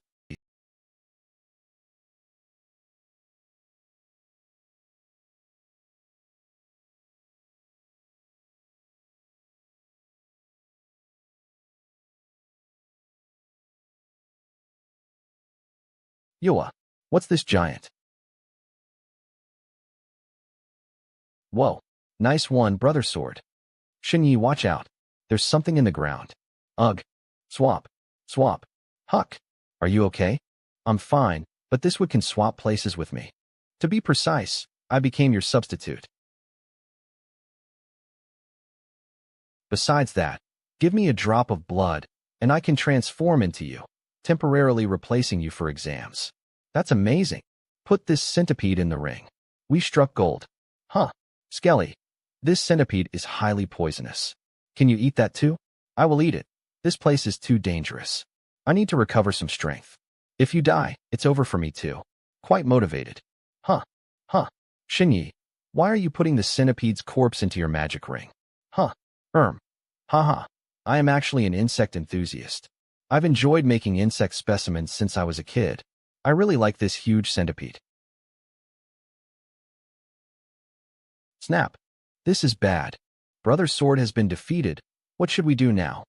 Yoa, what's this giant? Whoa, nice one, brother sword. Xinyi, watch out. There's something in the ground. Ugh. Swap. Swap. Huck. Are you okay? I'm fine, but this wood can swap places with me. To be precise, I became your substitute. Besides that, give me a drop of blood, and I can transform into you, temporarily replacing you for exams. That's amazing. Put this centipede in the ring. We struck gold. Huh. Skelly, this centipede is highly poisonous. Can you eat that too? I will eat it. This place is too dangerous. I need to recover some strength. If you die, it's over for me too. Quite motivated. Huh. Huh. Xinyi, why are you putting the centipede's corpse into your magic ring? Huh. Haha. I am actually an insect enthusiast. I've enjoyed making insect specimens since I was a kid. I really like this huge centipede. Snap. This is bad. Brother Sword has been defeated. What should we do now?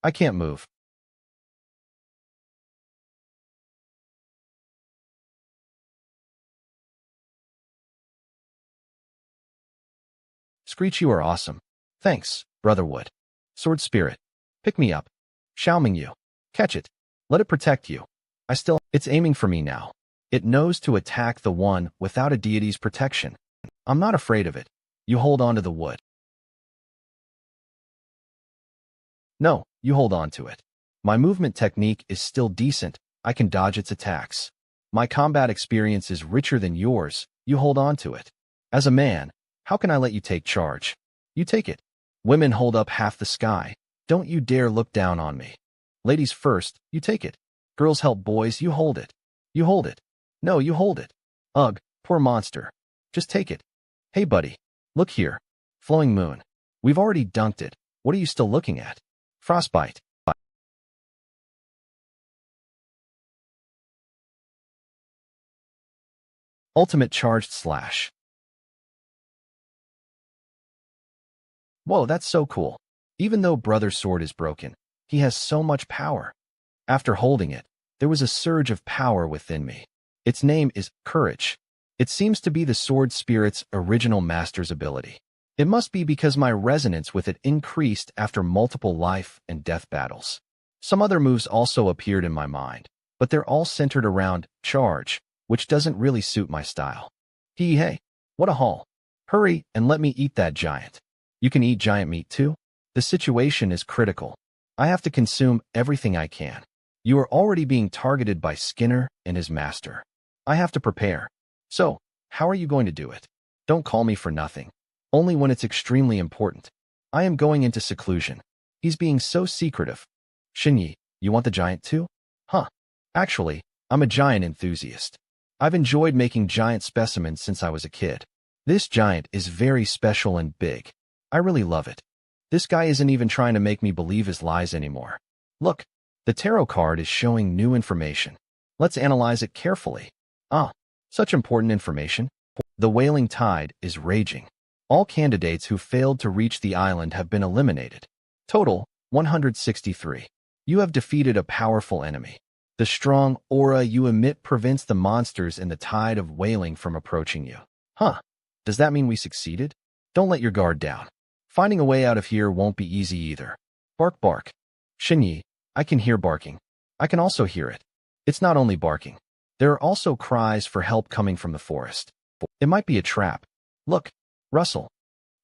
I can't move. Screech, you are awesome. Thanks, Brother Wood. Sword Spirit. Pick me up. Xiaoming you. Catch it. Let it protect you. It's aiming for me now. It knows to attack the one without a deity's protection. I'm not afraid of it. You hold on to the wood. No, you hold on to it. My movement technique is still decent. I can dodge its attacks. My combat experience is richer than yours. You hold on to it. As a man, how can I let you take charge? You take it. Women hold up half the sky. Don't you dare look down on me. Ladies first, you take it. Girls help boys, you hold it. You hold it. No, you hold it. Ugh, poor monster. Just take it. Hey buddy, look here. Flowing moon. We've already dunked it. What are you still looking at? Frostbite. Ultimate charged slash. Whoa, that's so cool. Even though Brother's sword is broken, he has so much power. After holding it, there was a surge of power within me. Its name is Courage. It seems to be the sword spirit's original master's ability. It must be because my resonance with it increased after multiple life and death battles. Some other moves also appeared in my mind, but they're all centered around charge, which doesn't really suit my style. Hey, what a haul. Hurry and let me eat that giant. You can eat giant meat too? The situation is critical. I have to consume everything I can. You are already being targeted by Skinner and his master. I have to prepare. So, how are you going to do it? Don't call me for nothing. Only when it's extremely important. I am going into seclusion. He's being so secretive. Shinyi, you want the giant too? Huh. Actually, I'm a giant enthusiast. I've enjoyed making giant specimens since I was a kid. This giant is very special and big. I really love it. This guy isn't even trying to make me believe his lies anymore. Look, the tarot card is showing new information. Let's analyze it carefully. Such important information. The wailing tide is raging. All candidates who failed to reach the island have been eliminated. Total, 163. You have defeated a powerful enemy. The strong aura you emit prevents the monsters in the tide of wailing from approaching you. Does that mean we succeeded? Don't let your guard down. Finding a way out of here won't be easy either. Bark, bark. Shinyi, I can hear barking. I can also hear it. It's not only barking. There are also cries for help coming from the forest. It might be a trap. Look, Russell.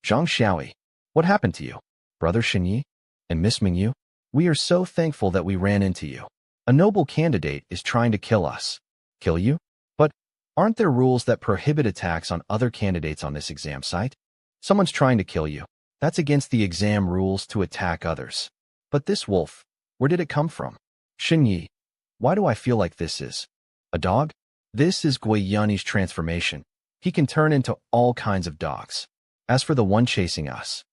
Zhang Xiaoi. What happened to you? Brother Shinyi? And Miss Mingyu? We are so thankful that we ran into you. A noble candidate is trying to kill us. Kill you? But aren't there rules that prohibit attacks on other candidates on this exam site? Someone's trying to kill you. That's against the exam rules to attack others. But this wolf, where did it come from? Shinyi, why do I feel like this is a dog? This is Guiyani's transformation. He can turn into all kinds of dogs. As for the one chasing us,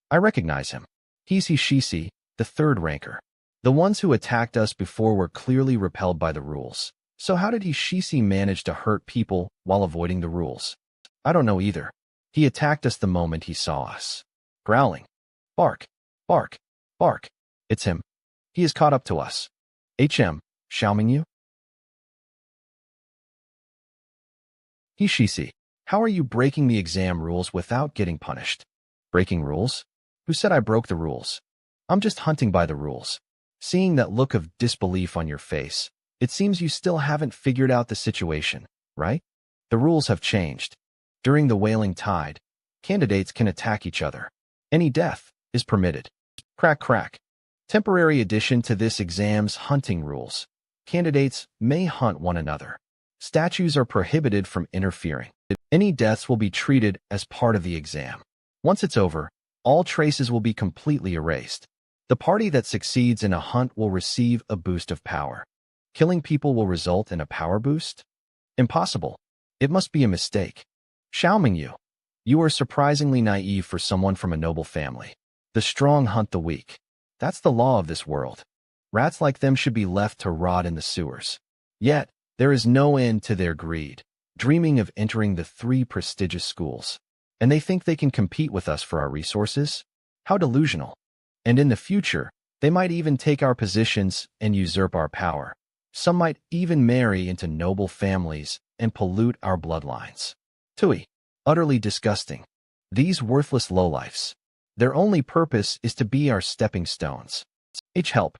I recognize him. He's Hishishi, the third ranker. The ones who attacked us before were clearly repelled by the rules. So how did Hishishi manage to hurt people while avoiding the rules? I don't know either. He attacked us the moment he saw us. Growling. Bark, bark, bark. It's him. He is caught up to us. Xiaomingyu? Hishishi, how are you breaking the exam rules without getting punished? Breaking rules? Who said I broke the rules? I'm just hunting by the rules. Seeing that look of disbelief on your face, it seems you still haven't figured out the situation, right? The rules have changed. During the wailing tide, candidates can attack each other. Any death is permitted. Crack, crack. Temporary addition to this exam's hunting rules. Candidates may hunt one another. Statues are prohibited from interfering. Any deaths will be treated as part of the exam. Once it's over, all traces will be completely erased. The party that succeeds in a hunt will receive a boost of power. Killing people will result in a power boost? Impossible. It must be a mistake. Xiaomingyu, you are surprisingly naive for someone from a noble family. The strong hunt the weak. That's the law of this world. Rats like them should be left to rot in the sewers. Yet, there is no end to their greed, dreaming of entering the 3 prestigious schools. And they think they can compete with us for our resources? How delusional. And in the future, they might even take our positions and usurp our power. Some might even marry into noble families and pollute our bloodlines. Tui. Utterly disgusting. These worthless lowlifes. Their only purpose is to be our stepping stones. Help.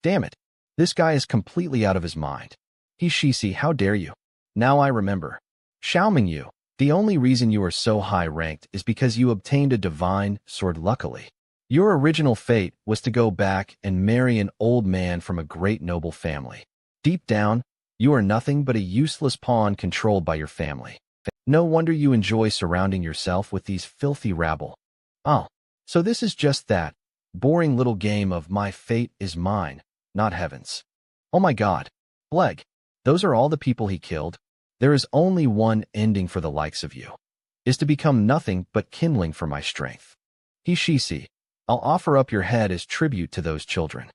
Damn it. This guy is completely out of his mind. Hishishi, how dare you? Now I remember. Xiaomingyu, the only reason you are so high-ranked is because you obtained a divine sword luckily. Your original fate was to go back and marry an old man from a great noble family. Deep down, you are nothing but a useless pawn controlled by your family. No wonder you enjoy surrounding yourself with these filthy rabble. Oh, so this is just that boring little game of my fate is mine, not heaven's. Oh my God. Bleg, those are all the people he killed? There is only one ending for the likes of you, is to become nothing but kindling for my strength. Hishisi, I'll offer up your head as tribute to those children.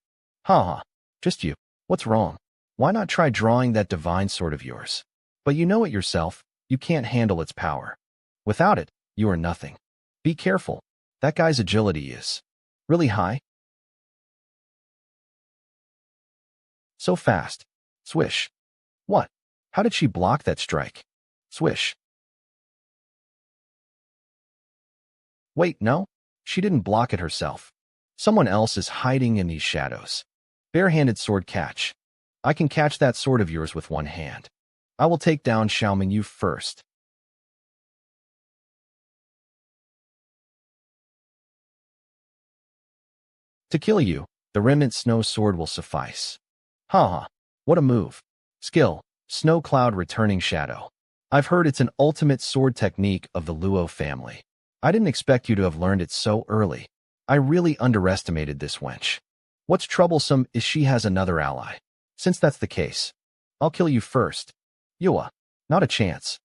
Ha, just you. What's wrong? Why not try drawing that divine sword of yours? But you know it yourself, you can't handle its power. Without it, you are nothing. Be careful. That guy's agility is really high. So fast. Swish. What? How did she block that strike? Swish. Wait, no? She didn't block it herself. Someone else is hiding in these shadows. Bare-handed sword catch. I can catch that sword of yours with one hand. I will take down Xiaomingyu first. To kill you, the remnant snow sword will suffice. Ha, what a move. Skill, snow cloud returning shadow. I've heard it's an ultimate sword technique of the Luo family. I didn't expect you to have learned it so early. I really underestimated this wench. What's troublesome is she has another ally. Since that's the case, I'll kill you first. Yua, not a chance.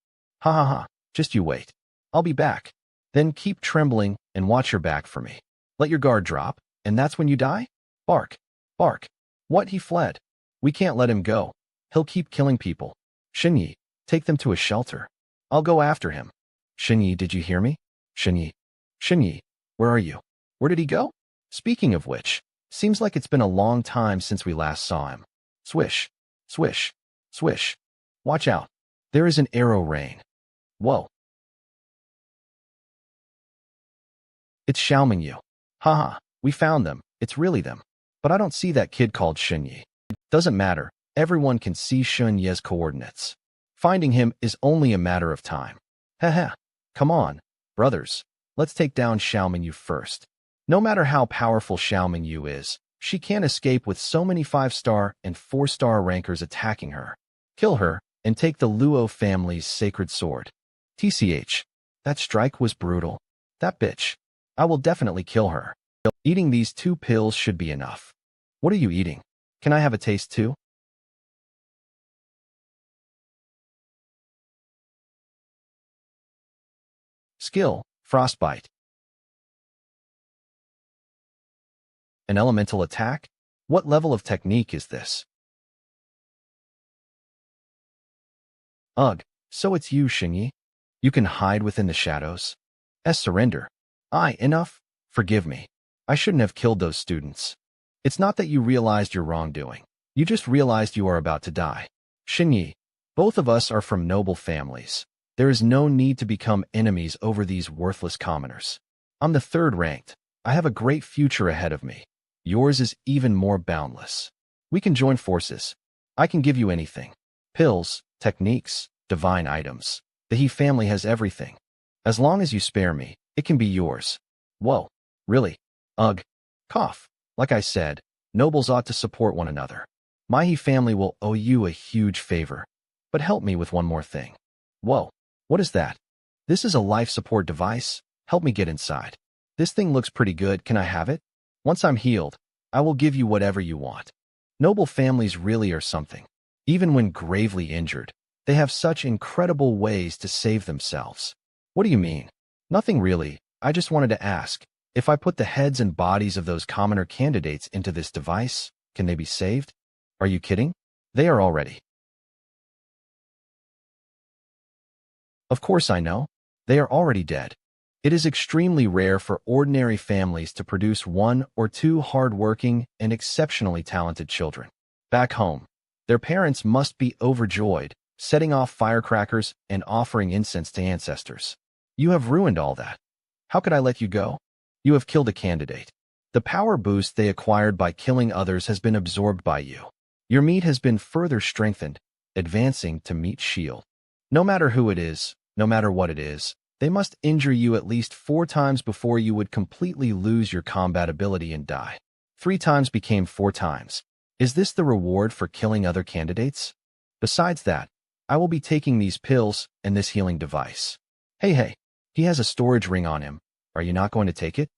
Ha, just you wait. I'll be back. Then keep trembling and watch your back for me. Let your guard drop, and that's when you die? Bark, bark. What, he fled? We can't let him go. He'll keep killing people. Xinyi, take them to a shelter. I'll go after him. Xinyi, did you hear me? Xinyi, where are you? Where did he go? Speaking of which, seems like it's been a long time since we last saw him. Swish, swish, swish. Watch out. There is an arrow rain. Whoa. It's Xiaomingyu. Haha, we found them. It's really them. But I don't see that kid called Xinyi. Doesn't matter. Everyone can see Xinyi's coordinates. Finding him is only a matter of time. Haha. Come on, brothers. Let's take down Xiaomingyu first. No matter how powerful Xiaomingyu is, she can't escape with so many 5-star and 4-star rankers attacking her. Kill her and take the Luo family's sacred sword. TCH. That strike was brutal. That bitch. I will definitely kill her. Eating these 2 pills should be enough. What are you eating? Can I have a taste too? Skill, frostbite. An elemental attack? What level of technique is this? Ugh, so it's you, Xinyi. You can hide within the shadows? Surrender. Enough? Forgive me. I shouldn't have killed those students. It's not that you realized your wrongdoing. You just realized you are about to die. Xinyi, both of us are from noble families. There is no need to become enemies over these worthless commoners. I'm the 3rd ranked. I have a great future ahead of me. Yours is even more boundless. We can join forces. I can give you anything. Pills, techniques, divine items. The He family has everything. As long as you spare me, it can be yours. Whoa, really? Ugh. Cough. Like I said, nobles ought to support one another. My He family will owe you a huge favor. But help me with one more thing. Whoa, what is that? This is a life support device. Help me get inside. This thing looks pretty good. Can I have it? Once I'm healed, I will give you whatever you want. Noble families really are something. Even when gravely injured, they have such incredible ways to save themselves. What do you mean? Nothing really. I just wanted to ask, if I put the heads and bodies of those commoner candidates into this device, can they be saved? Are you kidding? They are already. Of course I know. They are already dead. It is extremely rare for ordinary families to produce 1 or 2 hard-working and exceptionally talented children. Back home, their parents must be overjoyed, setting off firecrackers and offering incense to ancestors. You have ruined all that. How could I let you go? You have killed a candidate. The power boost they acquired by killing others has been absorbed by you. Your meat has been further strengthened, advancing to meet shield. No matter who it is, no matter what it is, they must injure you at least 4 times before you would completely lose your combat ability and die. 3 times became 4 times. Is this the reward for killing other candidates? Besides that, I will be taking these pills and this healing device. Hey, he has a storage ring on him. Are you not going to take it?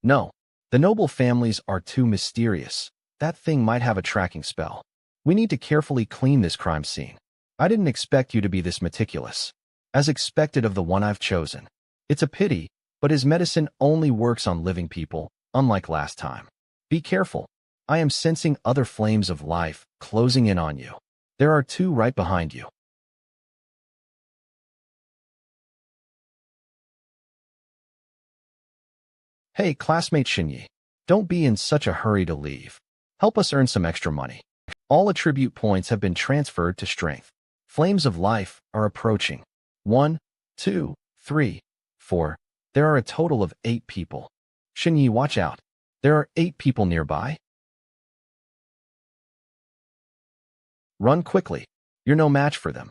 No. The noble families are too mysterious. That thing might have a tracking spell. We need to carefully clean this crime scene. I didn't expect you to be this meticulous. As expected of the one I've chosen. It's a pity, but his medicine only works on living people, unlike last time. Be careful. I am sensing other flames of life closing in on you. There are 2 right behind you. Hey, classmate Xinyi. Don't be in such a hurry to leave. Help us earn some extra money. All attribute points have been transferred to strength. Flames of life are approaching. 1, 2, 3, 4. There are a total of 8 people. Xinyi, watch out. There are 8 people nearby. Run quickly. You're no match for them.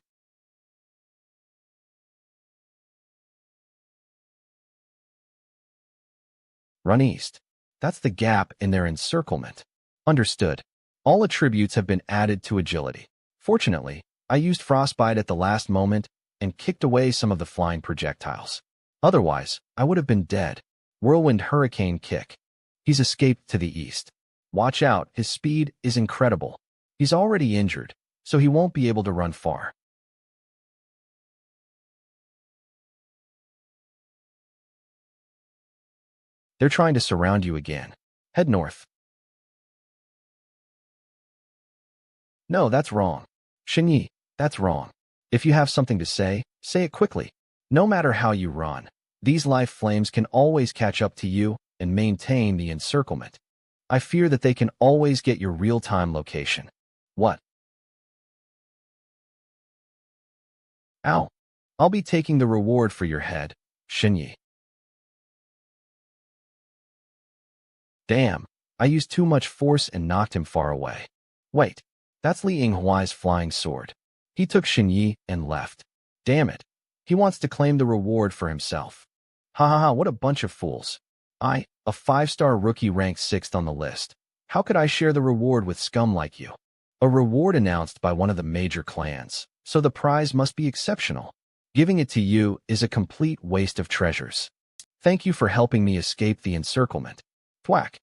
Run east. That's the gap in their encirclement. Understood. All attributes have been added to agility. Fortunately, I used frostbite at the last moment and kicked away some of the flying projectiles. Otherwise, I would have been dead. Whirlwind hurricane kick. He's escaped to the east. Watch out, his speed is incredible. He's already injured, so he won't be able to run far. They're trying to surround you again. Head north. No, that's wrong. Xinyi, that's wrong. If you have something to say it quickly. No matter how you run, these life flames can always catch up to you and maintain the encirclement. I fear that they can always get your real-time location. What? Ow. I'll be taking the reward for your head, Xinyi. Damn, I used too much force and knocked him far away. Wait, that's Li Yinghuai's flying sword. He took Xinyi and left. Damn it. He wants to claim the reward for himself. Ha, what a bunch of fools. A 5-star rookie ranked 6th on the list. How could I share the reward with scum like you? A reward announced by one of the major clans, so the prize must be exceptional. Giving it to you is a complete waste of treasures. Thank you for helping me escape the encirclement. Thwack.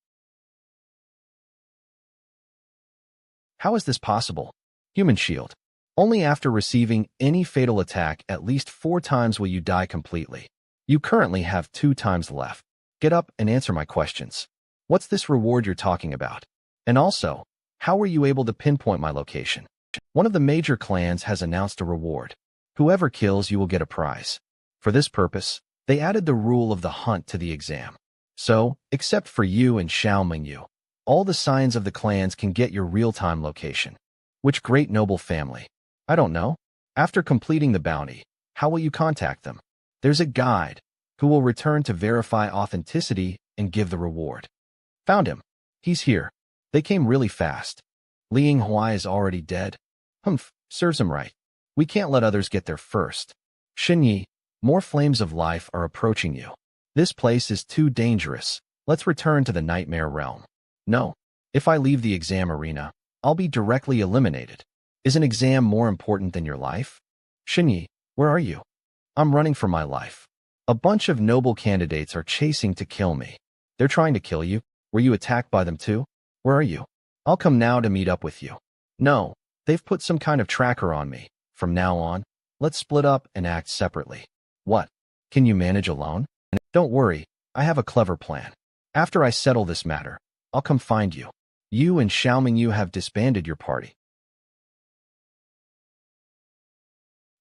How is this possible? Human shield. Only after receiving any fatal attack at least 4 times will you die completely. You currently have 2 times left. Get up and answer my questions. What's this reward you're talking about? And also, how were you able to pinpoint my location? One of the major clans has announced a reward. Whoever kills you will get a prize. For this purpose, they added the rule of the hunt to the exam. So, except for you and Xiao Mingyu, all the signs of the clans can get your real-time location. Which great noble family? I don't know. After completing the bounty, how will you contact them? There's a guide who will return to verify authenticity and give the reward. Found him. He's here. They came really fast. Li Yinghuai is already dead. Humph, serves him right. We can't let others get there first. Xinyi, more flames of life are approaching you. This place is too dangerous. Let's return to the nightmare realm. No. If I leave the exam arena, I'll be directly eliminated. Is an exam more important than your life? Xinyi, where are you? I'm running for my life. A bunch of noble candidates are chasing to kill me. They're trying to kill you. Were you attacked by them too? Where are you? I'll come now to meet up with you. No, they've put some kind of tracker on me. From now on, let's split up and act separately. What? Can you manage alone? Don't worry, I have a clever plan. After I settle this matter, I'll come find you. You and Xiao Mingyu have disbanded your party.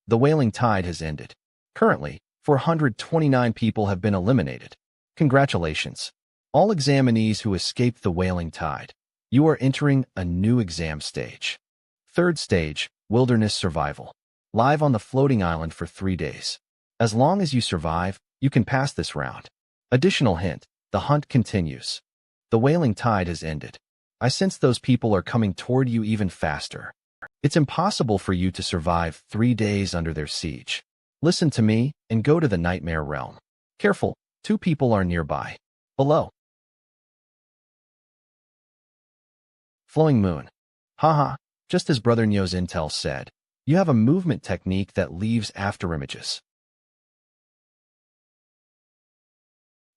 The Wailing Tide has ended. Currently, 429 people have been eliminated. Congratulations. All examinees who escaped the Wailing Tide. You are entering a new exam stage. 3rd stage, Wilderness Survival. Live on the floating island for 3 days. As long as you survive, you can pass this round. Additional hint, the hunt continues. The Wailing Tide has ended. I sense those people are coming toward you even faster. It's impossible for you to survive 3 days under their siege. Listen to me and go to the nightmare realm. Careful, 2 people are nearby. Below. Flowing moon. Haha, just as Brother Nyo's intel said, you have a movement technique that leaves afterimages.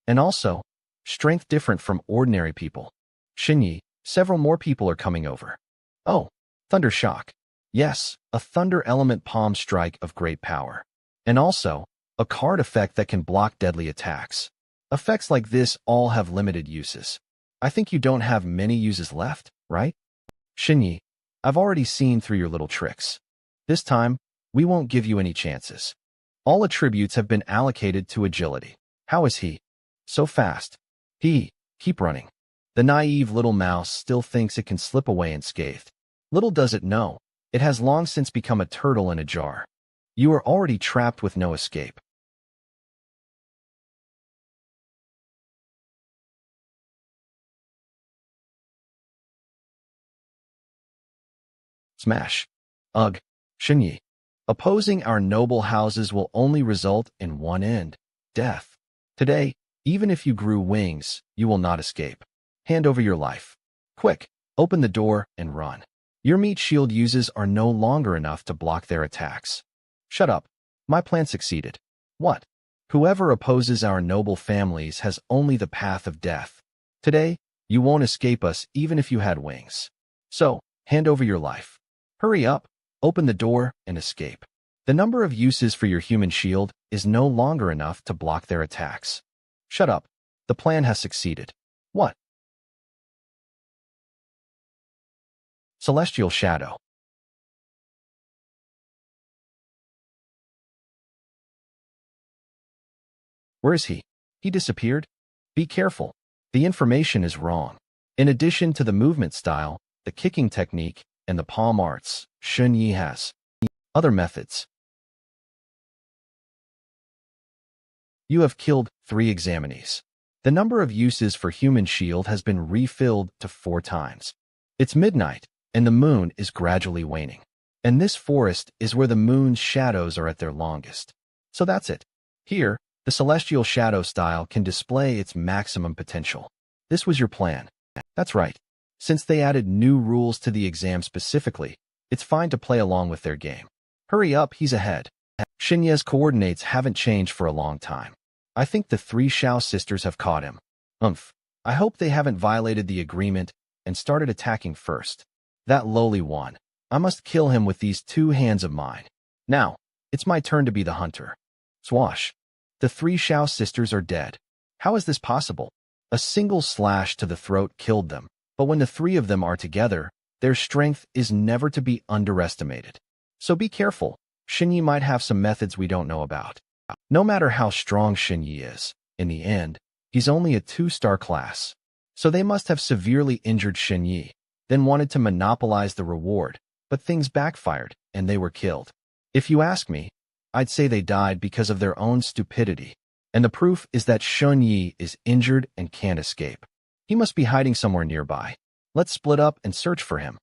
And also, strength different from ordinary people. Shinyi, several more people are coming over. Oh, thunder shock. Yes, a thunder element palm strike of great power. And also, a card effect that can block deadly attacks. Effects like this all have limited uses. I think you don't have many uses left, right? Shinyi, I've already seen through your little tricks. This time, we won't give you any chances. All attributes have been allocated to agility. How is he? So fast. Keep running. The naive little mouse still thinks it can slip away unscathed. Little does it know, it has long since become a turtle in a jar. You are already trapped with no escape. Smash. Ugh. Shinyi. Opposing our noble houses will only result in one end, death. Today, even if you grew wings, you will not escape. Hand over your life. Quick, open the door and run. Your meat shield uses are no longer enough to block their attacks. Shut up. My plan succeeded. What? Whoever opposes our noble families has only the path of death. Today, you won't escape us even if you had wings. So, hand over your life. Hurry up, open the door, and escape. The number of uses for your human shield is no longer enough to block their attacks. Shut up. The plan has succeeded. What? Celestial Shadow. Where is he? He disappeared? Be careful. The information is wrong. In addition to the movement style, the kicking technique, and the palm arts, Shinyi has other methods. You have killed 3 examinees. The number of uses for human shield has been refilled to 4 times. It's midnight, and the moon is gradually waning. And this forest is where the moon's shadows are at their longest. So that's it. Here, the celestial shadow style can display its maximum potential. This was your plan. That's right. Since they added new rules to the exam specifically, it's fine to play along with their game. Hurry up, he's ahead. Shinya's coordinates haven't changed for a long time. I think the 3 Shao sisters have caught him. I hope they haven't violated the agreement and started attacking first. That lowly one. I must kill him with these 2 hands of mine. Now, it's my turn to be the hunter. Swash. The 3 Shao sisters are dead. How is this possible? A single slash to the throat killed them, but when the 3 of them are together, their strength is never to be underestimated. So be careful. Shinyi might have some methods we don't know about. No matter how strong Shinyi is, in the end, he's only a 2-star class. So they must have severely injured Shinyi, then wanted to monopolize the reward, but things backfired, and they were killed. If you ask me, I'd say they died because of their own stupidity. And the proof is that Shinyi is injured and can't escape. He must be hiding somewhere nearby. Let's split up and search for him.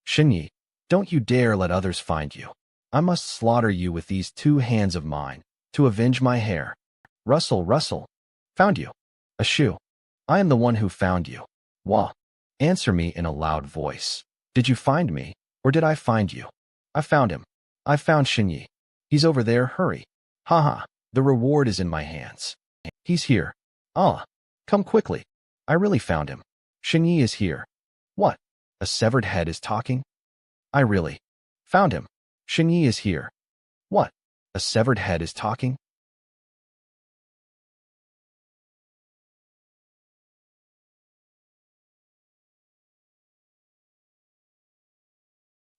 Shinyi, don't you dare let others find you. I must slaughter you with these 2 hands of mine, to avenge my hair. Rustle, rustle. Found you. A shoe. I am the one who found you. Wah. Answer me in a loud voice. Did you find me, or did I find you? I found him. I found Shinyi. He's over there, hurry. Haha, the reward is in my hands. He's here. Ah, come quickly. I really found him. Shinyi is here. What? A severed head is talking? I really found him. Shinyi is here. What? A severed head is talking?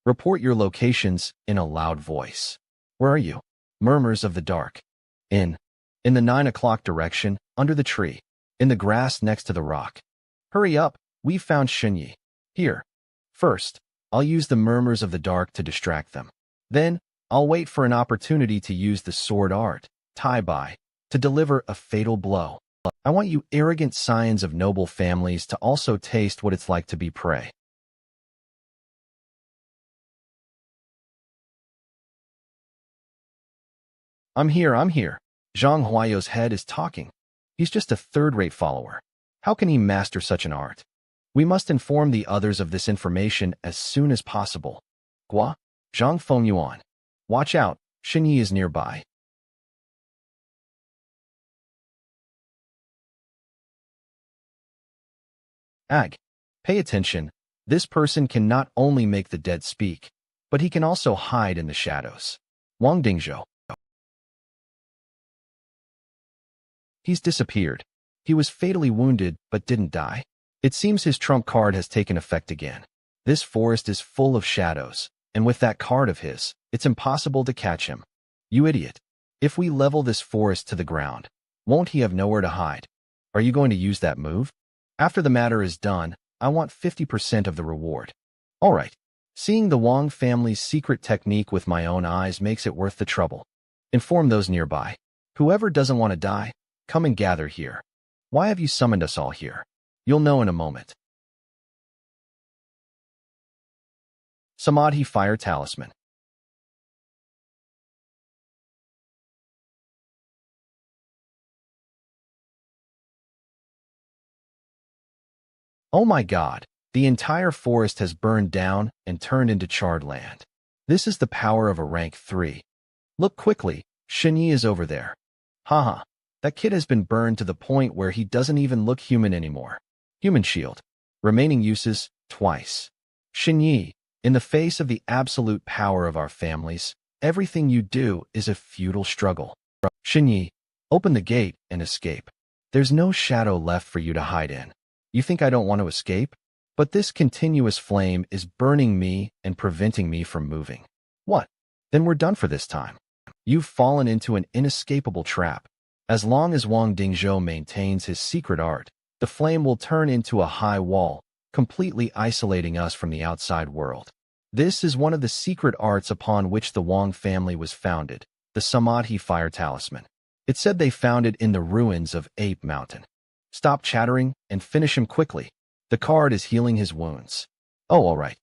Report your locations in a loud voice. Where are you? Murmurs of the dark. In the 9 o'clock direction, under the tree. In the grass next to the rock. Hurry up, we found Shinyi. Here. First, I'll use the murmurs of the dark to distract them. Then, I'll wait for an opportunity to use the sword art, Tai Bai, to deliver a fatal blow. I want you arrogant scions of noble families to also taste what it's like to be prey. I'm here, I'm here. Zhang Huayo's head is talking. He's just a third-rate follower. How can he master such an art? We must inform the others of this information as soon as possible. Gua, Zhang Feng Yuan. Watch out, Xinyi is nearby. Ag. Pay attention. This person can not only make the dead speak, but he can also hide in the shadows. Wang Dingzhou. He's disappeared. He was fatally wounded but didn't die. It seems his trump card has taken effect again. This forest is full of shadows, and with that card of his, it's impossible to catch him. You idiot. If we level this forest to the ground, won't he have nowhere to hide? Are you going to use that move? After the matter is done, I want 50% of the reward. All right. Seeing the Wang family's secret technique with my own eyes makes it worth the trouble. Inform those nearby. Whoever doesn't want to die, come and gather here. Why have you summoned us all here? You'll know in a moment. Samadhi Fire Talisman. Oh my God, the entire forest has burned down and turned into charred land. This is the power of a rank 3. Look quickly, Xinyi is over there. Haha, that kid has been burned to the point where he doesn't even look human anymore. Human shield. Remaining uses, twice. Xinyi, in the face of the absolute power of our families, everything you do is a futile struggle. Xinyi, open the gate and escape. There's no shadow left for you to hide in. You think I don't want to escape? But this continuous flame is burning me and preventing me from moving. What? Then we're done for this time. You've fallen into an inescapable trap. As long as Wang Dingzhou maintains his secret art, the flame will turn into a high wall, completely isolating us from the outside world. This is one of the secret arts upon which the Wang family was founded, the Samadhi Fire Talisman. It said they found it in the ruins of Ape Mountain. Stop chattering and finish him quickly. The card is healing his wounds. Oh, all right.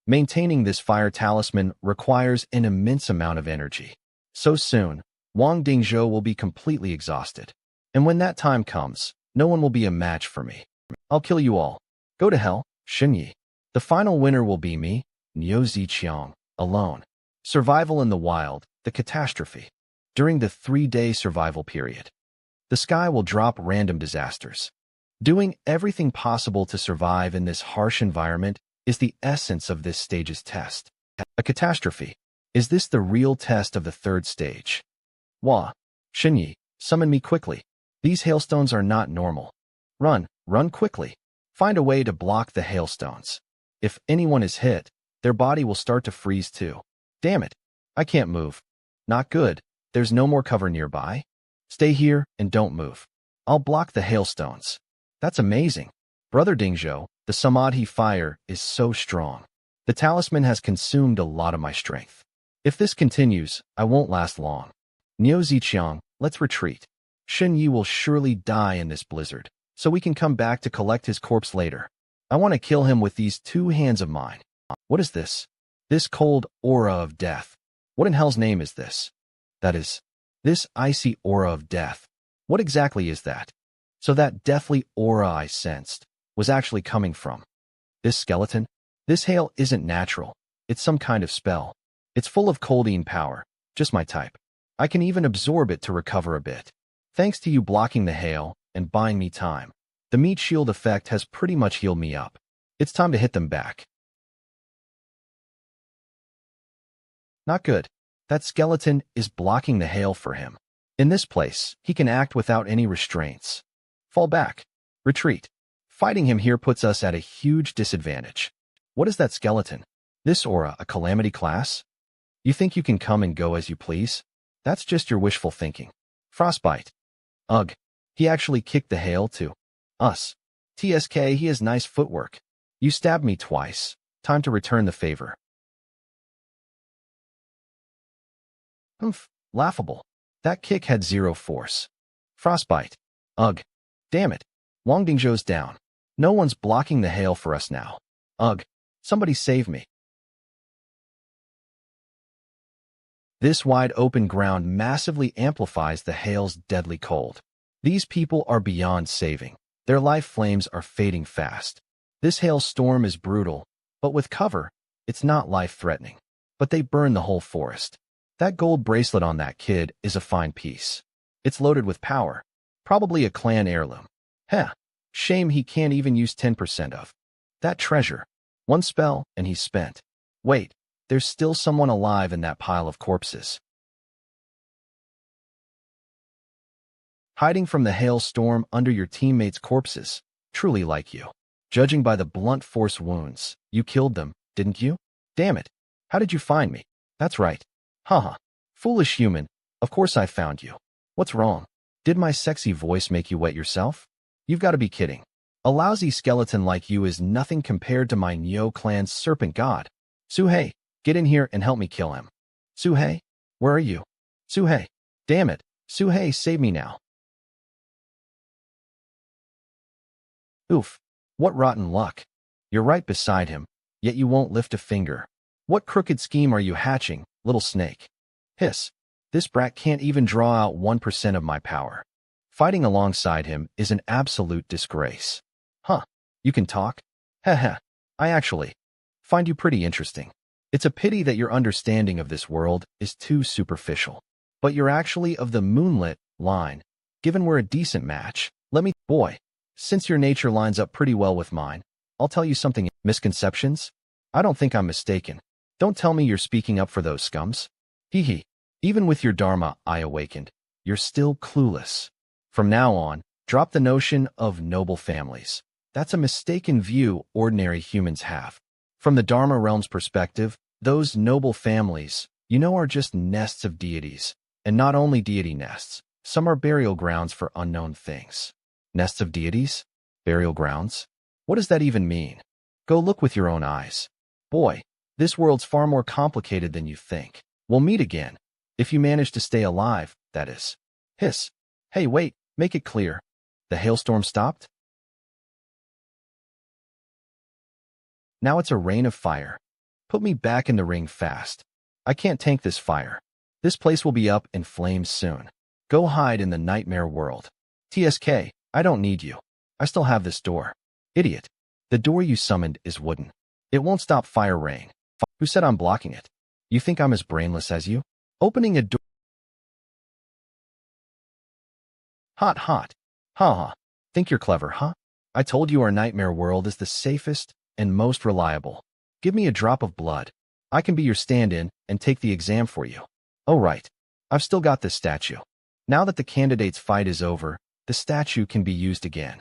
Maintaining this fire talisman requires an immense amount of energy. So soon, Wang Dingzhou will be completely exhausted. And when that time comes, no one will be a match for me. I'll kill you all. Go to hell, Xinyi. The final winner will be me, Niu Ziqiang, alone. Survival in the wild, the catastrophe. During the 3-day survival period, the sky will drop random disasters. Doing everything possible to survive in this harsh environment is the essence of this stage's test. A catastrophe. Is this the real test of the 3rd stage? Wah, Xinyi, summon me quickly. These hailstones are not normal. Run quickly. Find a way to block the hailstones. If anyone is hit, their body will start to freeze too. Damn it. I can't move. Not good. There's no more cover nearby. Stay here and don't move. I'll block the hailstones. That's amazing. Brother Dingzhou, the Samadhi fire is so strong. The talisman has consumed a lot of my strength. If this continues, I won't last long. Niu Ziqiang, let's retreat. Xinyi will surely die in this blizzard, so we can come back to collect his corpse later. I want to kill him with these 2 hands of mine. What is this? This cold aura of death. What in hell's name is this? That is, this icy aura of death. What exactly is that? So that deathly aura I sensed was actually coming from this skeleton? This hail isn't natural. It's some kind of spell. It's full of coldine power, just my type. I can even absorb it to recover a bit. Thanks to you blocking the hail and buying me time, the meat shield effect has pretty much healed me up. It's time to hit them back. Not good. That skeleton is blocking the hail for him. In this place, he can act without any restraints. Fall back. Retreat. Fighting him here puts us at a huge disadvantage. What is that skeleton? This aura a calamity class? You think you can come and go as you please? That's just your wishful thinking. Frostbite. Ugh. He actually kicked the hail to us. TSK, he has nice footwork. You stabbed me twice. Time to return the favor. Laughable. That kick had 0 force. Frostbite. Ugh. Damn it. Wang Dingzhou's down. No one's blocking the hail for us now. Ugh. Somebody save me. This wide open ground massively amplifies the hail's deadly cold. These people are beyond saving. Their life flames are fading fast. This hailstorm is brutal, but with cover, it's not life-threatening. But they burn the whole forest. That gold bracelet on that kid is a fine piece. It's loaded with power. Probably a clan heirloom. Heh. Shame he can't even use 10% of that treasure. One spell, and he's spent. Wait, there's still someone alive in that pile of corpses. Hiding from the hailstorm under your teammates' corpses. Truly like you. Judging by the blunt force wounds, you killed them, didn't you? Damn it. How did you find me? That's right. Haha. Foolish human. Of course I found you. What's wrong? Did my sexy voice make you wet yourself? You've got to be kidding. A lousy skeleton like you is nothing compared to my Nyo clan's serpent god. Suhei, get in here and help me kill him. Suhei, where are you? Suhei, damn it. Suhei, save me now. Oof, what rotten luck. You're right beside him, yet you won't lift a finger. What crooked scheme are you hatching, little snake? Hiss, this brat can't even draw out 1% of my power. Fighting alongside him is an absolute disgrace. Huh, you can talk? Heh. I actually find you pretty interesting. It's a pity that your understanding of this world is too superficial. But you're actually of the moonlit line. Given we're a decent match, boy, since your nature lines up pretty well with mine, I'll tell you something. Misconceptions? I don't think I'm mistaken. Don't tell me you're speaking up for those scums. Hee. Even with your dharma eye awakened, you're still clueless. From now on, drop the notion of noble families. That's a mistaken view ordinary humans have. From the Dharma realm's perspective, those noble families, are just nests of deities. And not only deity nests, some are burial grounds for unknown things. Nests of deities? Burial grounds? What does that even mean? Go look with your own eyes. Boy, this world's far more complicated than you think. We'll meet again. If you manage to stay alive, that is. Hiss. Hey, wait, make it clear. The hailstorm stopped? Now it's a rain of fire. Put me back in the ring fast. I can't tank this fire. This place will be up in flames soon. Go hide in the nightmare world. TSK, I don't need you. I still have this door. Idiot. The door you summoned is wooden. It won't stop fire rain. Who said I'm blocking it? You think I'm as brainless as you? Opening a door. Hot. Ha. Think you're clever, huh? I told you our nightmare world is the safest and most reliable. Give me a drop of blood. I can be your stand-in and take the exam for you. Oh right, I've still got this statue. Now that the candidate's fight is over, the statue can be used again.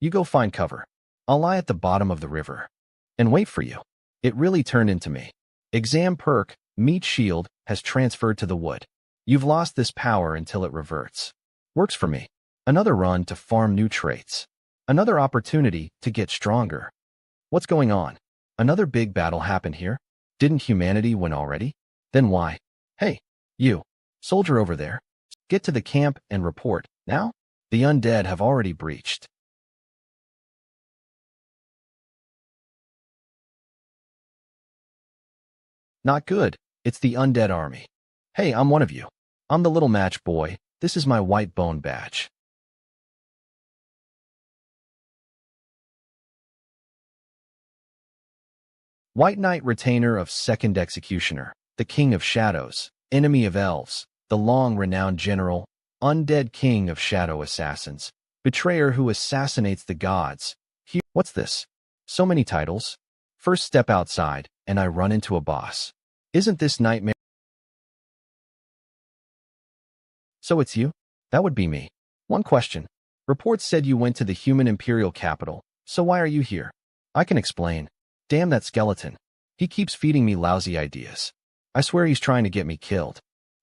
You go find cover. I'll lie at the bottom of the river and wait for you. It really turned into me. Exam perk, meat shield, has transferred to the wood. You've lost this power until it reverts. Works for me. Another run to farm new traits. Another opportunity to get stronger. What's going on? Another big battle happened here? Didn't humanity win already? Then why? Hey, you, soldier over there. Get to the camp and report, now? The undead have already breached. Not good. It's the undead army. Hey, I'm one of you. I'm the little match boy. This is my white bone badge. White Knight, retainer of Second Executioner, the King of Shadows, enemy of elves, the long-renowned general, undead king of shadow assassins, betrayer who assassinates the gods. What's this? So many titles. First step outside, and I run into a boss. Isn't this nightmare? So it's you? That would be me. One question. Reports said you went to the human imperial capital, so why are you here? I can explain. Damn that skeleton. He keeps feeding me lousy ideas. I swear he's trying to get me killed.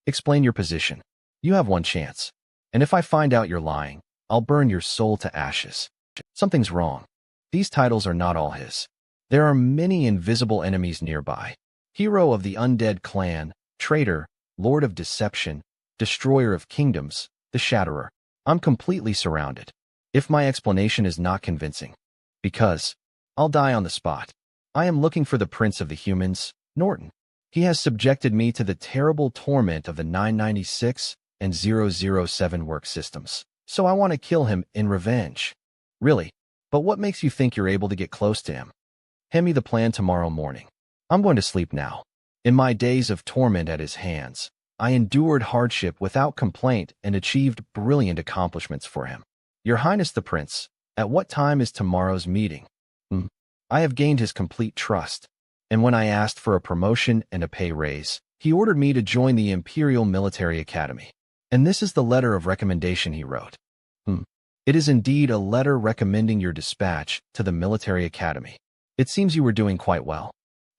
Explain your position. You have one chance. And if I find out you're lying, I'll burn your soul to ashes. Something's wrong. These titles are not all his. There are many invisible enemies nearby. Hero of the undead clan, traitor, lord of deception, destroyer of kingdoms, the Shatterer. I'm completely surrounded. If my explanation is not convincing, because I'll die on the spot. I am looking for the Prince of the Humans, Norton. He has subjected me to the terrible torment of the 996 and 007 work systems, so I want to kill him in revenge. Really? But what makes you think you're able to get close to him? Hand me the plan tomorrow morning. I'm going to sleep now. In my days of torment at his hands, I endured hardship without complaint and achieved brilliant accomplishments for him. Your Highness the Prince, at what time is tomorrow's meeting? I have gained his complete trust, and when I asked for a promotion and a pay raise, he ordered me to join the Imperial Military Academy. And this is the letter of recommendation he wrote. It is indeed a letter recommending your dispatch to the Military Academy. It seems you were doing quite well.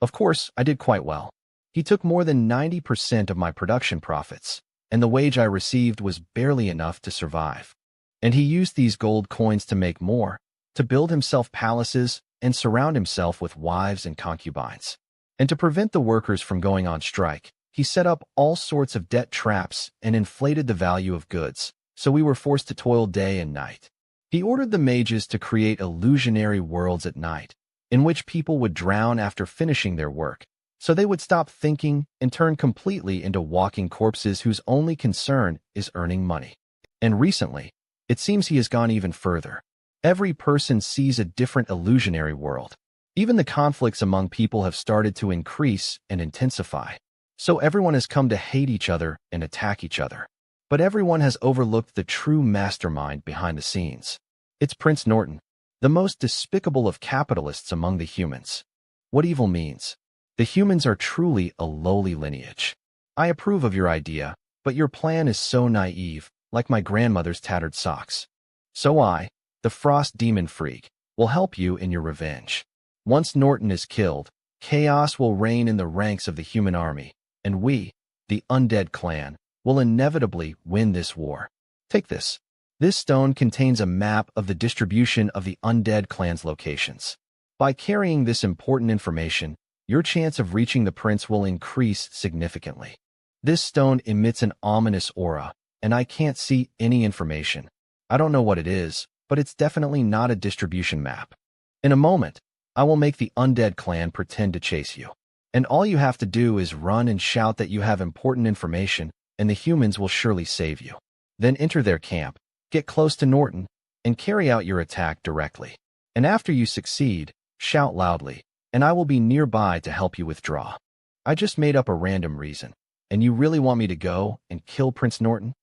Of course, I did quite well. He took more than 90% of my production profits, and the wage I received was barely enough to survive. And he used these gold coins to make more, to build himself palaces and surround himself with wives and concubines. And to prevent the workers from going on strike, he set up all sorts of debt traps and inflated the value of goods, so we were forced to toil day and night. He ordered the mages to create illusionary worlds at night, in which people would drown after finishing their work, so they would stop thinking and turn completely into walking corpses whose only concern is earning money. And recently, it seems he has gone even further. Every person sees a different illusionary world. Even the conflicts among people have started to increase and intensify. So everyone has come to hate each other and attack each other. But everyone has overlooked the true mastermind behind the scenes. It's Prince Norton, the most despicable of capitalists among the humans. What evil means? The humans are truly a lowly lineage. I approve of your idea, but your plan is so naive, like my grandmother's tattered socks. So I, the Frost Demon Freak, will help you in your revenge. Once Norton is killed, chaos will reign in the ranks of the human army, and we, the Undead Clan, will inevitably win this war. Take this. This stone contains a map of the distribution of the Undead Clan's locations. By carrying this important information, your chance of reaching the prince will increase significantly. This stone emits an ominous aura, and I can't see any information. I don't know what it is, but it's definitely not a distribution map. In a moment, I will make the Undead Clan pretend to chase you. And all you have to do is run and shout that you have important information, and the humans will surely save you. Then enter their camp, get close to Norton, and carry out your attack directly. And after you succeed, shout loudly, and I will be nearby to help you withdraw. I just made up a random reason, and you really want me to go and kill Prince Norton?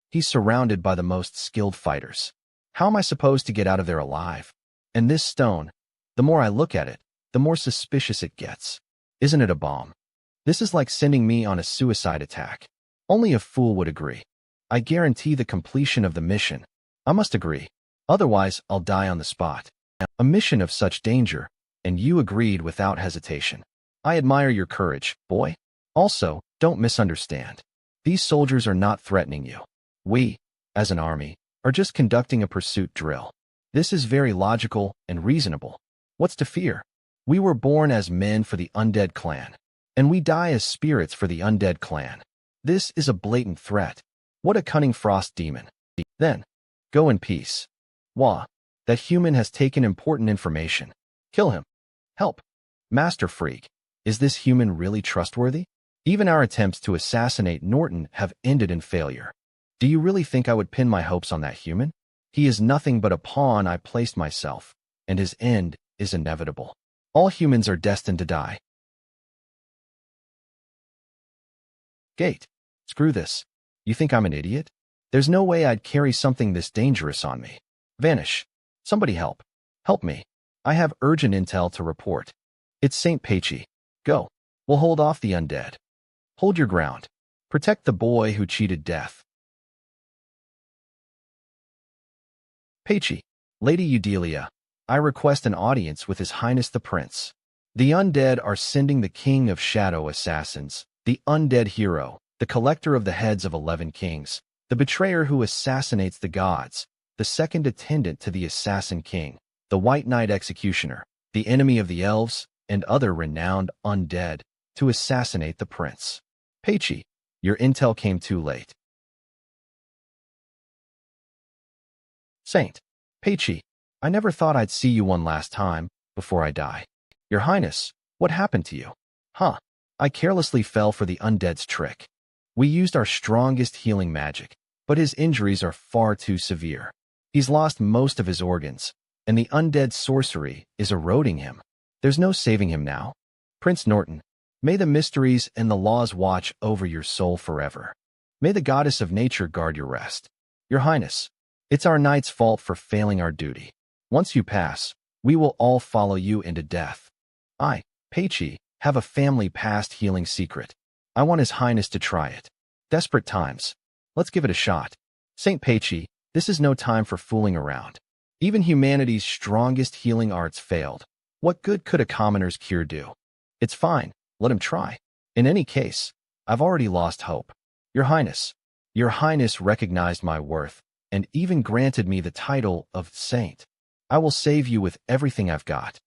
He's surrounded by the most skilled fighters. How am I supposed to get out of there alive? And this stone, the more I look at it, the more suspicious it gets. Isn't it a bomb? This is like sending me on a suicide attack. Only a fool would agree. I guarantee the completion of the mission. I must agree. Otherwise, I'll die on the spot. A mission of such danger, and you agreed without hesitation. I admire your courage, boy. Also, don't misunderstand. These soldiers are not threatening you. We, as an army, are just conducting a pursuit drill. This is very logical and reasonable. What's to fear? We were born as men for the Undead Clan, and we die as spirits for the Undead Clan. This is a blatant threat. What a cunning frost demon. Then, go in peace. Wah, that human has taken important information. Kill him. Help. Master Freak, is this human really trustworthy? Even our attempts to assassinate Norton have ended in failure. Do you really think I would pin my hopes on that human? He is nothing but a pawn I placed myself, and his end is inevitable. All humans are destined to die. Gate. Screw this. You think I'm an idiot? There's no way I'd carry something this dangerous on me. Vanish. Somebody help. Help me. I have urgent intel to report. It's St. Peichi. Go. We'll hold off the undead. Hold your ground. Protect the boy who cheated death. Peichi. Lady Eudelia, I request an audience with His Highness the Prince. The undead are sending the King of Shadow assassins, the undead hero, the collector of the heads of 11 kings, the betrayer who assassinates the gods, the second attendant to the assassin king, the White Knight executioner, the enemy of the elves, and other renowned undead, to assassinate the prince. Peichi, your intel came too late. Saint Peichi, I never thought I'd see you one last time before I die. Your Highness, what happened to you? Huh. I carelessly fell for the undead's trick. We used our strongest healing magic, but his injuries are far too severe. He's lost most of his organs, and the undead sorcery is eroding him. There's no saving him now. Prince Norton, may the mysteries and the laws watch over your soul forever. May the goddess of nature guard your rest. Your Highness, it's our knight's fault for failing our duty. Once you pass, we will all follow you into death. I, Peichi, have a family past healing secret. I want His Highness to try it. Desperate times. Let's give it a shot. Saint Peichi, this is no time for fooling around. Even humanity's strongest healing arts failed. What good could a commoner's cure do? It's fine. Let him try. In any case, I've already lost hope. Your Highness recognized my worth and even granted me the title of Saint. I will save you with everything I've got.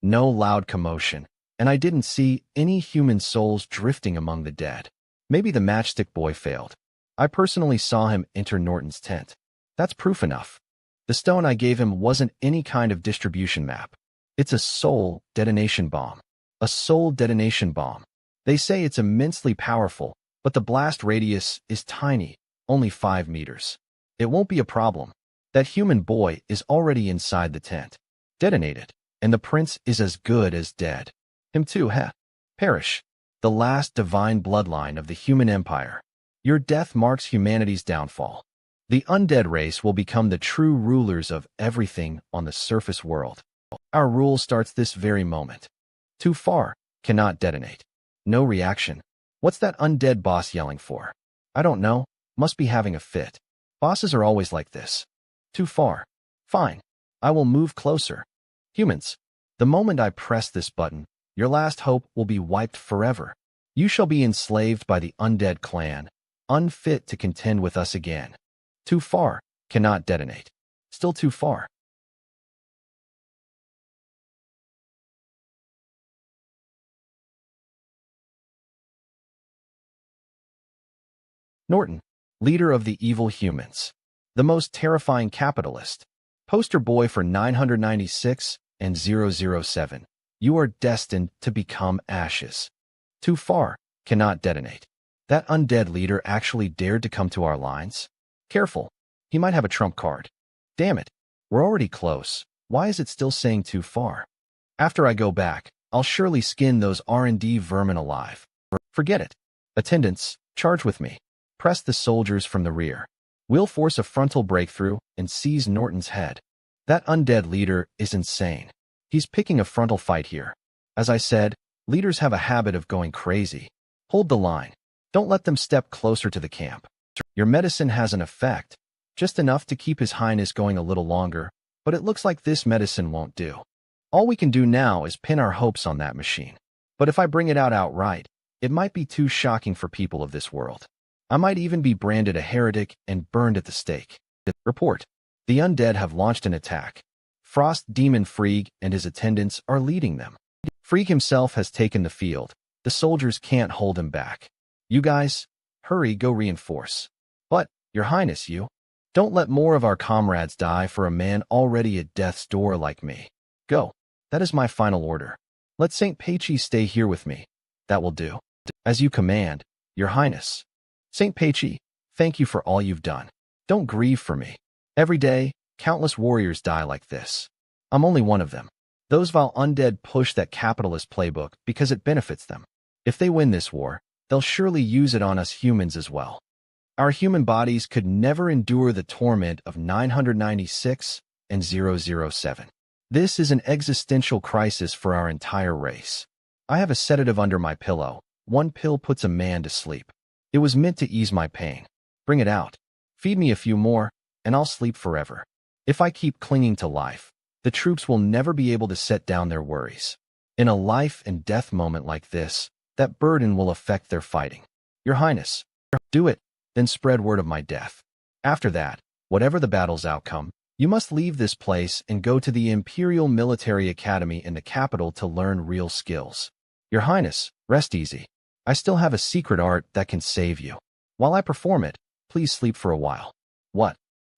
No loud commotion, and I didn't see any human souls drifting among the dead. Maybe the matchstick boy failed. I personally saw him enter Norton's tent. That's proof enough. The stone I gave him wasn't any kind of distribution map. It's a soul detonation bomb. A soul detonation bomb. They say it's immensely powerful, but the blast radius is tiny, only 5 meters. It won't be a problem. That human boy is already inside the tent. Detonate it, and the prince is as good as dead. Him too, heh. Perish. The last divine bloodline of the human empire. Your death marks humanity's downfall. The undead race will become the true rulers of everything on the surface world. Our rule starts this very moment. Too far, cannot detonate. No reaction. What's that undead boss yelling for? I don't know, must be having a fit. Bosses are always like this. Too far. Fine. I will move closer. Humans, the moment I press this button, your last hope will be wiped forever. You shall be enslaved by the undead clan, unfit to contend with us again. Too far, cannot detonate. Still too far. Norton, leader of the evil humans. The most terrifying capitalist. Poster boy for 996 and 007. You are destined to become ashes. Too far, cannot detonate. That undead leader actually dared to come to our lines? Careful, he might have a trump card. Damn it, we're already close. Why is it still saying too far? After I go back, I'll surely skin those R&D vermin alive. Forget it. Attendants, charge with me. Press the soldiers from the rear. We'll force a frontal breakthrough and seize Norton's head. That undead leader is insane. He's picking a frontal fight here. As I said, leaders have a habit of going crazy. Hold the line. Don't let them step closer to the camp. Your medicine has an effect, just enough to keep His Highness going a little longer, but it looks like this medicine won't do. All we can do now is pin our hopes on that machine. But if I bring it out outright, it might be too shocking for people of this world. I might even be branded a heretic and burned at the stake. Report. The undead have launched an attack. Frost Demon Frigg and his attendants are leading them. Frigg himself has taken the field. The soldiers can't hold him back. You guys, hurry, go reinforce. But, Your Highness, you don't let more of our comrades die for a man already at death's door like me. Go. That is my final order. Let Saint Peichi stay here with me. That will do. As you command, Your Highness. Saint Peichi, thank you for all you've done. Don't grieve for me. Every day, countless warriors die like this. I'm only one of them. Those vile undead push that capitalist playbook because it benefits them. If they win this war, they'll surely use it on us humans as well. Our human bodies could never endure the torment of 996 and 007. This is an existential crisis for our entire race. I have a sedative under my pillow. One pill puts a man to sleep. It was meant to ease my pain. Bring it out. Feed me a few more, and I'll sleep forever. If I keep clinging to life, the troops will never be able to set down their worries. In a life and death moment like this, that burden will affect their fighting. Your Highness, do it, then spread word of my death. After that, whatever the battle's outcome, you must leave this place and go to the Imperial Military Academy in the capital to learn real skills. Your Highness, rest easy. I still have a secret art that can save you. While I perform it, please sleep for a while. What?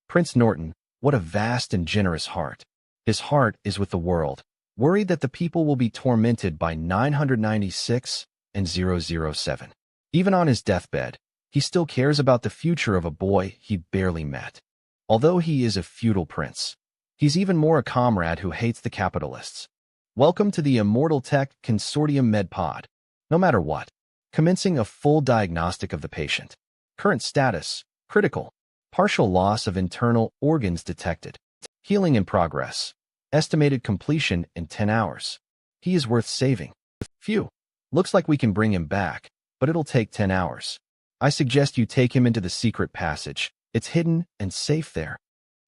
Prince Norton, What a vast and generous heart. His heart is with the world, worried that the people will be tormented by 996 and 007. Even on his deathbed, he still cares about the future of a boy he barely met. Although he is a feudal prince, he's even more a comrade who hates the capitalists. Welcome to the Immortal Tech Consortium MedPod. No matter what, commencing a full diagnostic of the patient. Current status, critical. Partial loss of internal organs detected. Healing in progress. Estimated completion in 10 hours. He is worth saving. Phew. Looks like we can bring him back, but it'll take 10 hours. I suggest you take him into the secret passage. It's hidden and safe there.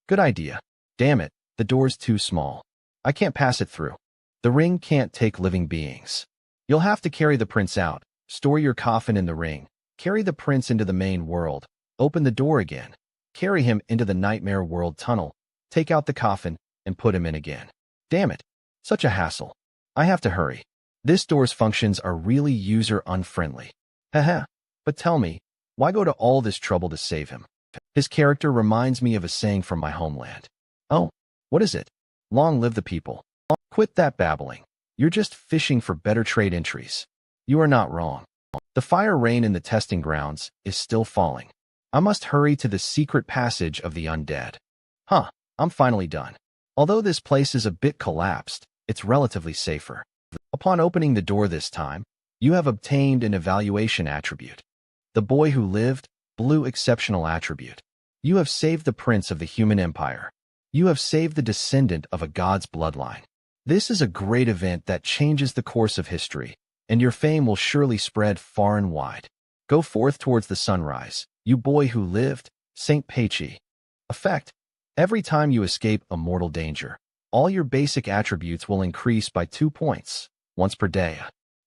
Good idea. Damn it, the door's too small. I can't pass it through. The ring can't take living beings. You'll have to carry the prince out, store your coffin in the ring, carry the prince into the main world, open the door again, carry him into the nightmare world tunnel, take out the coffin, and put him in again. Damn it, such a hassle. I have to hurry. This door's functions are really user-unfriendly. Haha, but tell me, why go to all this trouble to save him? His character reminds me of a saying from my homeland. Oh, what is it? Long live the people. Quit that babbling. You're just fishing for better trade entries. You are not wrong. The fire rain in the testing grounds is still falling. I must hurry to the secret passage of the undead. Huh, I'm finally done. Although this place is a bit collapsed, it's relatively safer. Upon opening the door this time, you have obtained an evaluation attribute. The boy who lived, blue exceptional attribute. You have saved the prince of the human empire. You have saved the descendant of a god's bloodline. This is a great event that changes the course of history, and your fame will surely spread far and wide. Go forth towards the sunrise, you boy who lived, Saint Peichi. Effect. Every time you escape a mortal danger, all your basic attributes will increase by 2 points, once per day.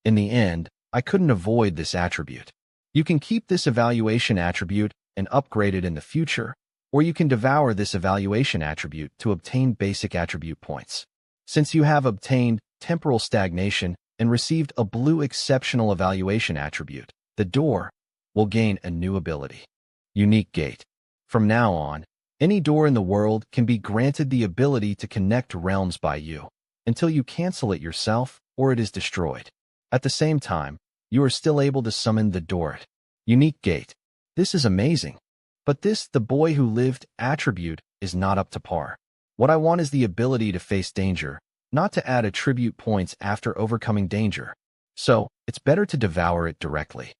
In the end, I couldn't avoid this attribute. You can keep this evaluation attribute and upgrade it in the future, or you can devour this evaluation attribute to obtain basic attribute points. Since you have obtained temporal stagnation and received a blue exceptional evaluation attribute, the door will gain a new ability. Unique Gate. From now on, any door in the world can be granted the ability to connect realms by you, until you cancel it yourself or it is destroyed. At the same time, you are still able to summon the door. Unique Gate. This is amazing. But this, the boy who lived attribute, is not up to par. What I want is the ability to face danger, not to add attribute points after overcoming danger. So, it's better to devour it directly.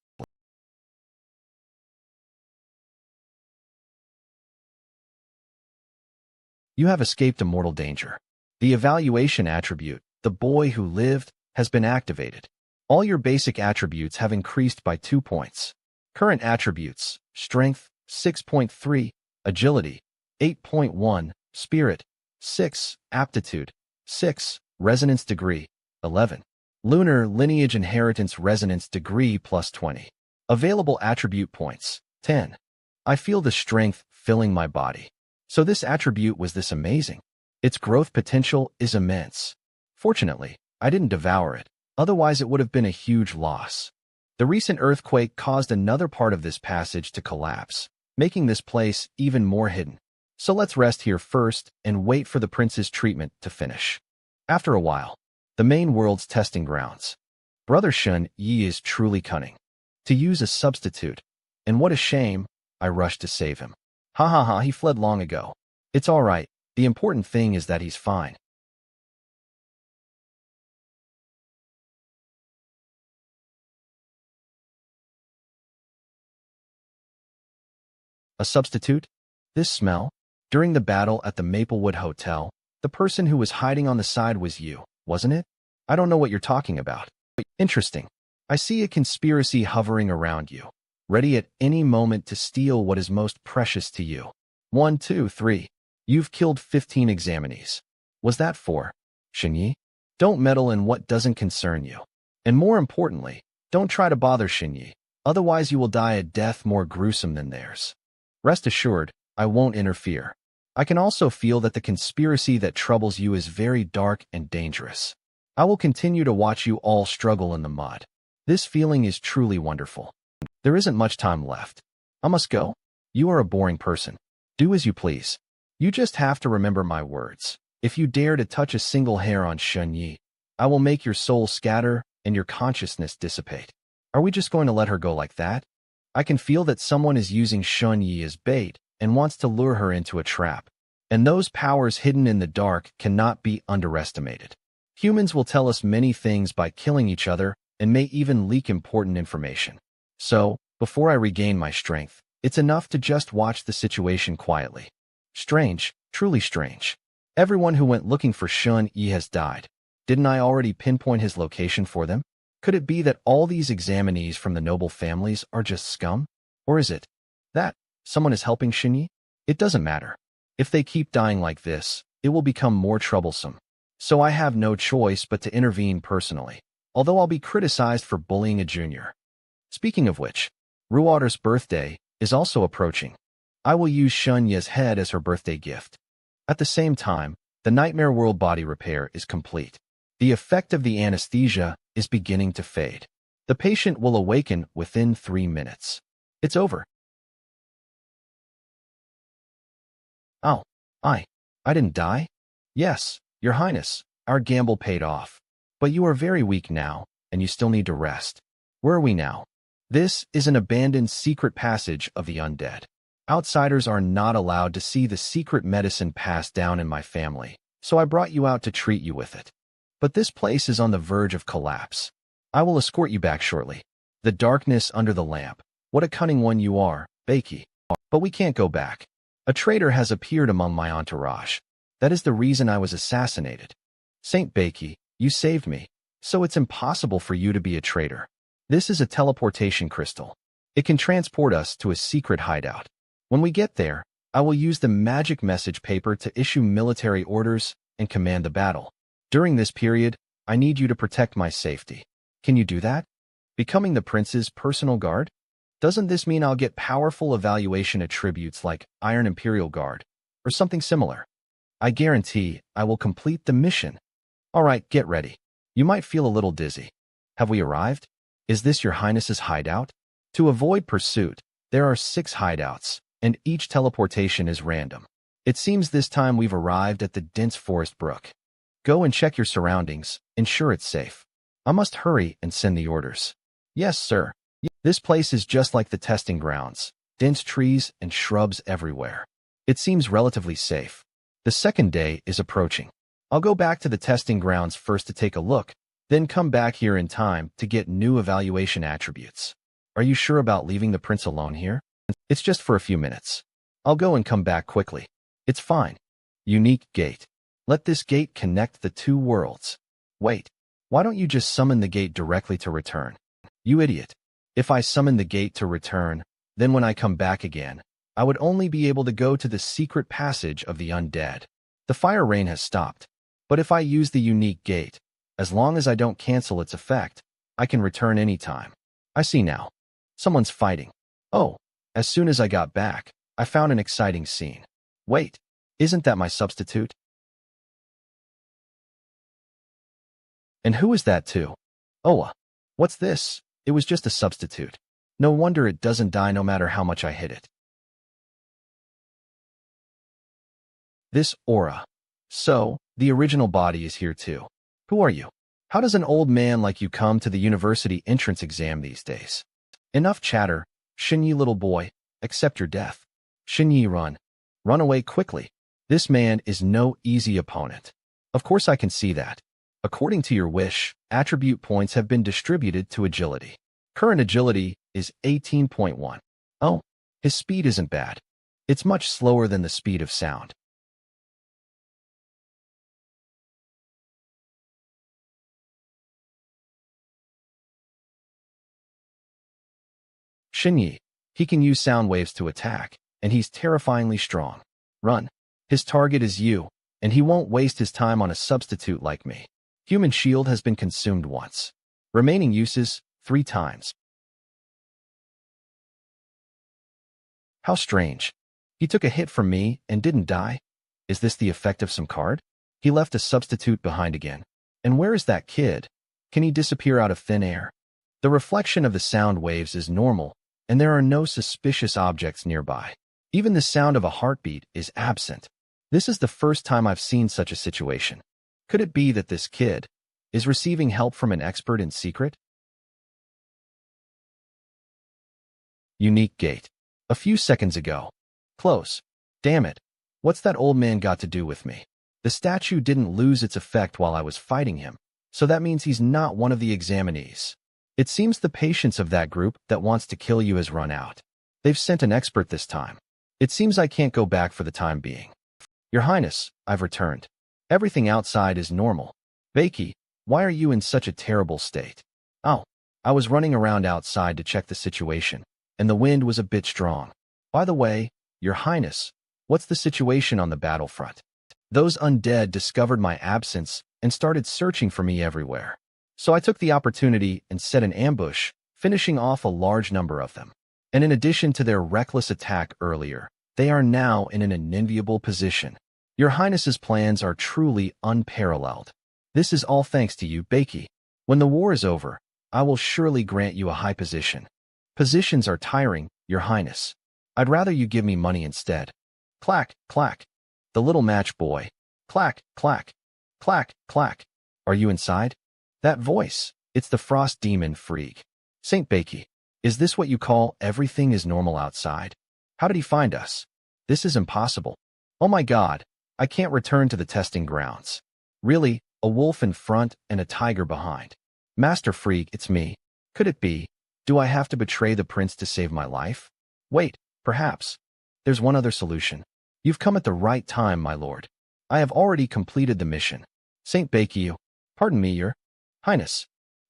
You have escaped a mortal danger. The evaluation attribute, the boy who lived, has been activated. All your basic attributes have increased by 2 points. Current attributes, Strength, 6.3, Agility, 8.1, Spirit, 6, Aptitude, 6, Resonance Degree, 11. Lunar Lineage Inheritance Resonance Degree plus 20. Available attribute points, 10. I feel the strength filling my body. So this attribute was this amazing. Its growth potential is immense. Fortunately, I didn't devour it, otherwise it would have been a huge loss. The recent earthquake caused another part of this passage to collapse, making this place even more hidden. So let's rest here first and wait for the prince's treatment to finish. After a while, the main world's testing grounds. Brother Shun Yi is truly cunning. To use a substitute, and what a shame, I rushed to save him. Ha ha ha, he fled long ago. It's all right, the important thing is that he's fine. A substitute? This smell? During the battle at the Maplewood Hotel, the person who was hiding on the side was you, wasn't it? I don't know what you're talking about. Interesting. I see a conspiracy hovering around you, ready at any moment to steal what is most precious to you. 1, 2, 3. You've killed 15 examinees. Was that 4? Shinyi? Don't meddle in what doesn't concern you. And more importantly, don't try to bother Shinyi, otherwise you will die a death more gruesome than theirs. Rest assured, I won't interfere. I can also feel that the conspiracy that troubles you is very dark and dangerous. I will continue to watch you all struggle in the mud. This feeling is truly wonderful. There isn't much time left. I must go. You are a boring person. Do as you please. You just have to remember my words. If you dare to touch a single hair on Shunyi, I will make your soul scatter and your consciousness dissipate. Are we just going to let her go like that? I can feel that someone is using Shunyi as bait and wants to lure her into a trap. And those powers hidden in the dark cannot be underestimated. Humans will tell us many things by killing each other and may even leak important information. So, before I regain my strength, it's enough to just watch the situation quietly. Strange, truly strange. Everyone who went looking for Shun-Yi has died. Didn't I already pinpoint his location for them? Could it be that all these examinees from the noble families are just scum? Or is it that someone is helping Shun-Yi? It doesn't matter. If they keep dying like this, it will become more troublesome. So I have no choice but to intervene personally, although I'll be criticized for bullying a junior. Speaking of which, Ruwater's birthday is also approaching. I will use Shunya's head as her birthday gift. At the same time, the Nightmare World body repair is complete. The effect of the anesthesia is beginning to fade. The patient will awaken within 3 minutes. It's over. Oh, I didn't die? Yes, Your Highness, our gamble paid off. But you are very weak now, and you still need to rest. Where are we now? This is an abandoned secret passage of the undead. Outsiders are not allowed to see the secret medicine passed down in my family, so I brought you out to treat you with it. But this place is on the verge of collapse. I will escort you back shortly. The darkness under the lamp. What a cunning one you are, Bakey. But we can't go back. A traitor has appeared among my entourage. That is the reason I was assassinated. Saint Bakey, you saved me, so it's impossible for you to be a traitor. This is a teleportation crystal. It can transport us to a secret hideout. When we get there, I will use the magic message paper to issue military orders and command the battle. During this period, I need you to protect my safety. Can you do that? Becoming the prince's personal guard? Doesn't this mean I'll get powerful evaluation attributes like Iron Imperial Guard or something similar? I guarantee I will complete the mission. All right, get ready. You might feel a little dizzy. Have we arrived? Is this Your Highness's hideout? To avoid pursuit, there are 6 hideouts, and each teleportation is random. It seems this time we've arrived at the dense forest brook. Go and check your surroundings, ensure it's safe. I must hurry and send the orders. Yes, sir. This place is just like the testing grounds, dense trees and shrubs everywhere. It seems relatively safe. The second day is approaching. I'll go back to the testing grounds first to take a look, then come back here in time to get new evaluation attributes. Are you sure about leaving the prince alone here? It's just for a few minutes. I'll go and come back quickly. It's fine. Unique gate. Let this gate connect the 2 worlds. Wait, why don't you just summon the gate directly to return? You idiot. If I summon the gate to return, then when I come back again, I would only be able to go to the secret passage of the undead. The fire rain has stopped, but if I use the unique gate, as long as I don't cancel its effect, I can return anytime. I see now. Someone's fighting. Oh, as soon as I got back, I found an exciting scene. Wait, isn't that my substitute? And who is that too? Oh, what's this? It was just a substitute. No wonder it doesn't die no matter how much I hit it. This aura. So, the original body is here too. Who are you? How does an old man like you come to the university entrance exam these days? Enough chatter. Shinyi, little boy, accept your death. Shinyi, run. Run away quickly. This man is no easy opponent. Of course I can see that. According to your wish, attribute points have been distributed to agility. Current agility is 18.1. Oh, his speed isn't bad. It's much slower than the speed of sound. Shinyi, he can use sound waves to attack, and he's terrifyingly strong. Run. His target is you, and he won't waste his time on a substitute like me. Human shield has been consumed once. Remaining uses, 3 times. How strange. He took a hit from me and didn't die. Is this the effect of some card? He left a substitute behind again. And where is that kid? Can he disappear out of thin air? The reflection of the sound waves is normal, and there are no suspicious objects nearby. Even the sound of a heartbeat is absent. This is the first time I've seen such a situation. Could it be that this kid is receiving help from an expert in secret? Unique gate. A few seconds ago. Close. Damn it. What's that old man got to do with me? The statue didn't lose its effect while I was fighting him, so that means he's not one of the examinees. It seems the patience of that group that wants to kill you has run out. They've sent an expert this time. It seems I can't go back for the time being. Your Highness, I've returned. Everything outside is normal. Bakey, why are you in such a terrible state? Oh, I was running around outside to check the situation, and the wind was a bit strong. By the way, Your Highness, what's the situation on the battlefront? Those undead discovered my absence and started searching for me everywhere. So I took the opportunity and set an ambush, finishing off a large number of them. And in addition to their reckless attack earlier, they are now in an unenviable position. Your Highness's plans are truly unparalleled. This is all thanks to you, Bakey. When the war is over, I will surely grant you a high position. Positions are tiring, Your Highness. I'd rather you give me money instead. Clack, clack. The little match boy. Clack, clack. Clack, clack. Are you inside? That voice. It's the frost demon Freak. Saint Bakey, is this what you call everything is normal outside? How did he find us? This is impossible. Oh my God, I can't return to the testing grounds. Really, a wolf in front and a tiger behind. Master Freak, it's me. Could it be? Do I have to betray the prince to save my life? Wait, perhaps. There's one other solution. You've come at the right time, my lord. I have already completed the mission. Saint Bakey, pardon me, Your Highness.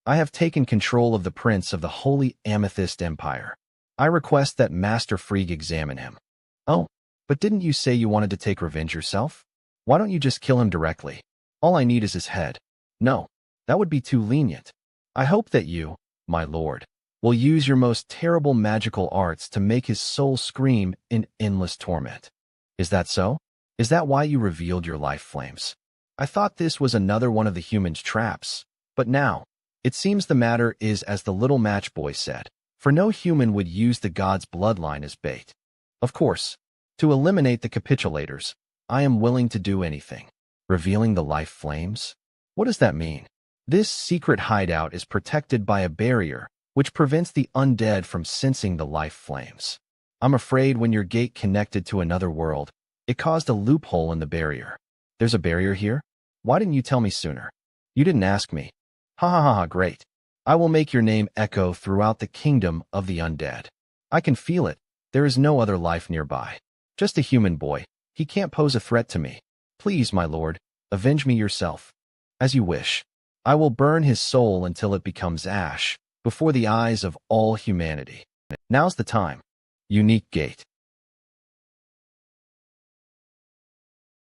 I have taken control of the prince of the Holy Amethyst Empire. I request that Master Freak examine him. Oh, but didn't you say you wanted to take revenge yourself? Why don't you just kill him directly? All I need is his head. No, that would be too lenient. I hope that you, my lord, will use your most terrible magical arts to make his soul scream in endless torment. Is that so? Is that why you revealed your life flames? I thought this was another one of the humans' traps, but now, it seems the matter is as the little match boy said, for no human would use the god's bloodline as bait. Of course, to eliminate the capitulators, I am willing to do anything. Revealing the life flames? What does that mean? This secret hideout is protected by a barrier, which prevents the undead from sensing the life flames. I'm afraid when your gate connected to another world, it caused a loophole in the barrier. There's a barrier here? Why didn't you tell me sooner? You didn't ask me. Ha ha ha ha, great. I will make your name echo throughout the kingdom of the undead. I can feel it. There is no other life nearby. Just a human boy. He can't pose a threat to me. Please, my lord, avenge me yourself. As you wish. I will burn his soul until it becomes ash, before the eyes of all humanity. Now's the time. Unique gate.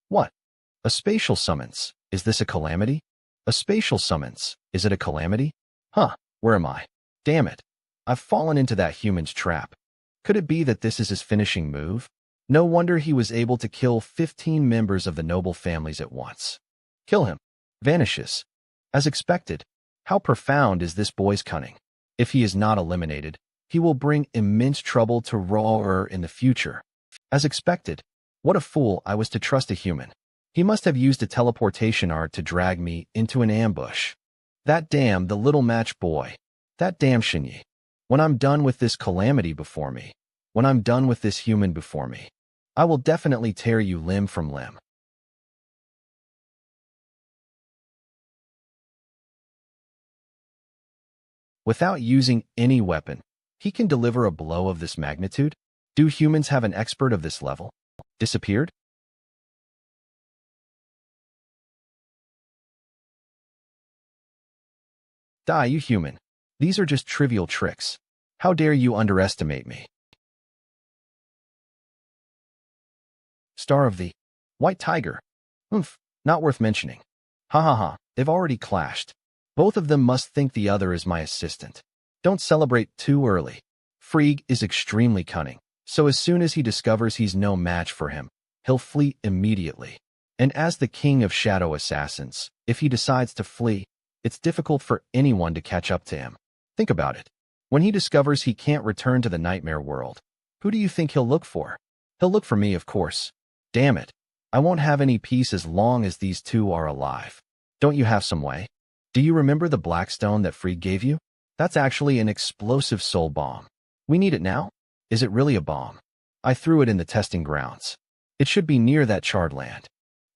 What? A spatial summons. Is this a calamity? A spatial summons. Is it a calamity? Huh, where am I? Damn it. I've fallen into that human's trap. Could it be that this is his finishing move? No wonder he was able to kill 15 members of the noble families at once. Kill him. Vanishes. As expected. How profound is this boy's cunning? If he is not eliminated, he will bring immense trouble to Ra in the future. As expected. What a fool I was to trust a human. He must have used a teleportation art to drag me into an ambush. That damn the little match boy. That damn Shinyi. When I'm done with this calamity before me, when I'm done with this human before me, I will definitely tear you limb from limb. Without using any weapon, he can deliver a blow of this magnitude? Do humans have an expert of this level? Disappeared? Die, you human. These are just trivial tricks. How dare you underestimate me? Star of the White Tiger. Not worth mentioning. Ha ha ha, they've already clashed. Both of them must think the other is my assistant. Don't celebrate too early. Freak is extremely cunning, so as soon as he discovers he's no match for him, he'll flee immediately. And as the king of shadow assassins, if he decides to flee, it's difficult for anyone to catch up to him. Think about it. When he discovers he can't return to the nightmare world, who do you think he'll look for? He'll look for me, of course. Damn it. I won't have any peace as long as these two are alive. Don't you have some way? Do you remember the black stone that Frigg gave you? That's actually an explosive soul bomb. We need it now? Is it really a bomb? I threw it in the testing grounds. It should be near that charred land.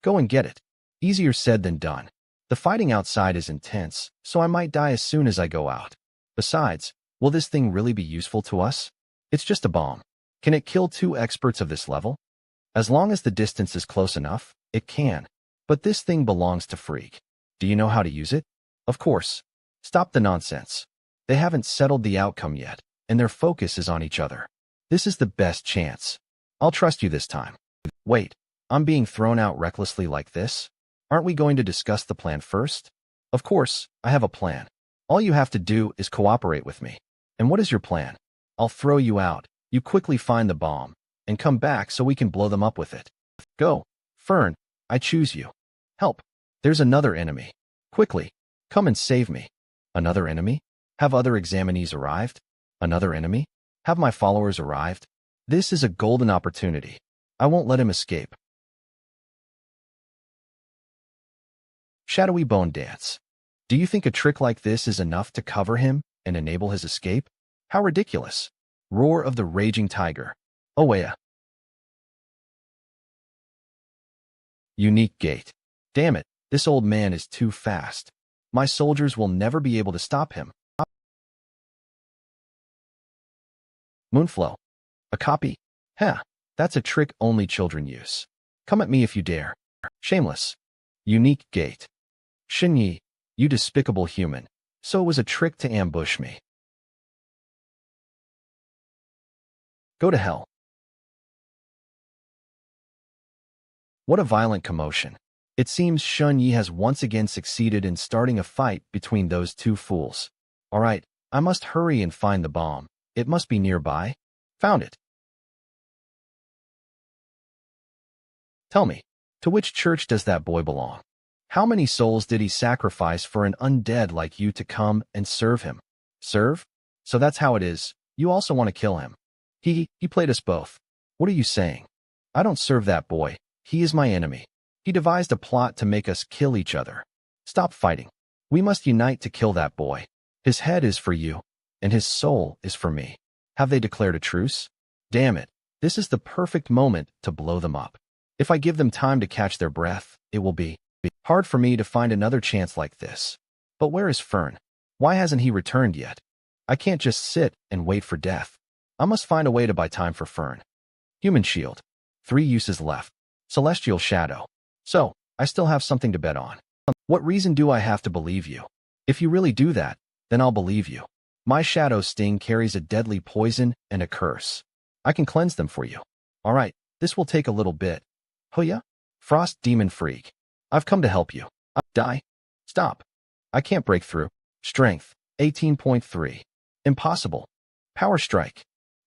Go and get it. Easier said than done. The fighting outside is intense, so I might die as soon as I go out. Besides, will this thing really be useful to us? It's just a bomb. Can it kill two experts of this level? As long as the distance is close enough, it can. But this thing belongs to Frigg. Do you know how to use it? Of course. Stop the nonsense. They haven't settled the outcome yet, and their focus is on each other. This is the best chance. I'll trust you this time. Wait, I'm being thrown out recklessly like this? Aren't we going to discuss the plan first? Of course, I have a plan. All you have to do is cooperate with me. And what is your plan? I'll throw you out. You quickly find the bomb, and come back so we can blow them up with it. Go. Fern, I choose you. Help. There's another enemy. Quickly. Come and save me. Another enemy? Have other examinees arrived? Another enemy? Have my followers arrived? This is a golden opportunity. I won't let him escape. Shadowy bone dance. Do you think a trick like this is enough to cover him and enable his escape? How ridiculous. Roar of the raging tiger. Oea. Unique gate. Damn it, this old man is too fast. My soldiers will never be able to stop him. Moonflow. A copy? Huh, that's a trick only children use. Come at me if you dare. Shameless. Unique gate. Shinyi, you despicable human. So it was a trick to ambush me. Go to hell. What a violent commotion. It seems Shun Yi has once again succeeded in starting a fight between those two fools. All right, I must hurry and find the bomb. It must be nearby. Found it. Tell me, to which church does that boy belong? How many souls did he sacrifice for an undead like you to come and serve him? Serve? So that's how it is. You also want to kill him. He played us both. What are you saying? I don't serve that boy. He is my enemy. He devised a plot to make us kill each other. Stop fighting. We must unite to kill that boy. His head is for you, and his soul is for me. Have they declared a truce? Damn it. This is the perfect moment to blow them up. If I give them time to catch their breath, it will be hard for me to find another chance like this. But where is Fern? Why hasn't he returned yet? I can't just sit and wait for death. I must find a way to buy time for Fern. Human shield. 3 uses left. Celestial shadow. So, I still have something to bet on. What reason do I have to believe you? If you really do that, then I'll believe you. My shadow sting carries a deadly poison and a curse. I can cleanse them for you. All right, this will take a little bit. Hoya? Frost demon freak. I've come to help you. Die. Stop. I can't break through. Strength. 18.3. Impossible. Power strike.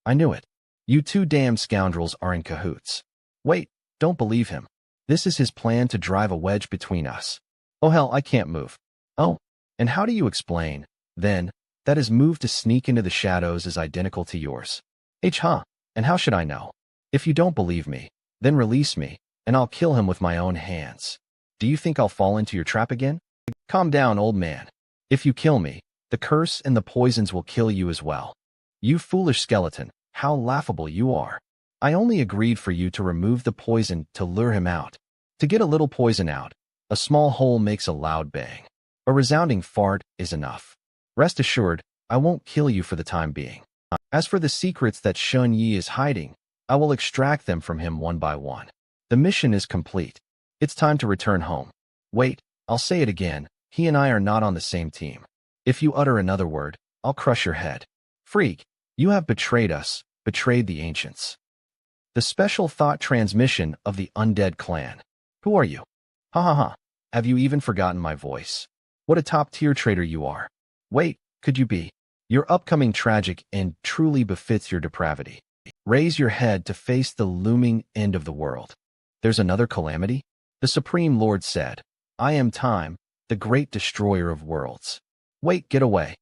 I knew it. You two damned scoundrels are in cahoots. Wait, don't believe him. This is his plan to drive a wedge between us. Oh hell, I can't move. Oh, and how do you explain, then, that his move to sneak into the shadows is identical to yours? Huh, and how should I know? If you don't believe me, then release me, and I'll kill him with my own hands. Do you think I'll fall into your trap again? Calm down, old man. If you kill me, the curse and the poisons will kill you as well. You foolish skeleton, how laughable you are. I only agreed for you to remove the poison to lure him out. To get a little poison out, a small hole makes a loud bang. A resounding fart is enough. Rest assured, I won't kill you for the time being. As for the secrets that Shun Yi is hiding, I will extract them from him one by one. The mission is complete. It's time to return home. Wait, I'll say it again. He and I are not on the same team. If you utter another word, I'll crush your head. Freak, you have betrayed us, betrayed the ancients. The special thought transmission of the undead clan. Who are you? Ha ha ha. Have you even forgotten my voice? What a top-tier traitor you are. Wait, could you be? Your upcoming tragic end truly befits your depravity. Raise your head to face the looming end of the world. There's another calamity? The Supreme Lord said, I am time, the great destroyer of worlds. Wait, get away.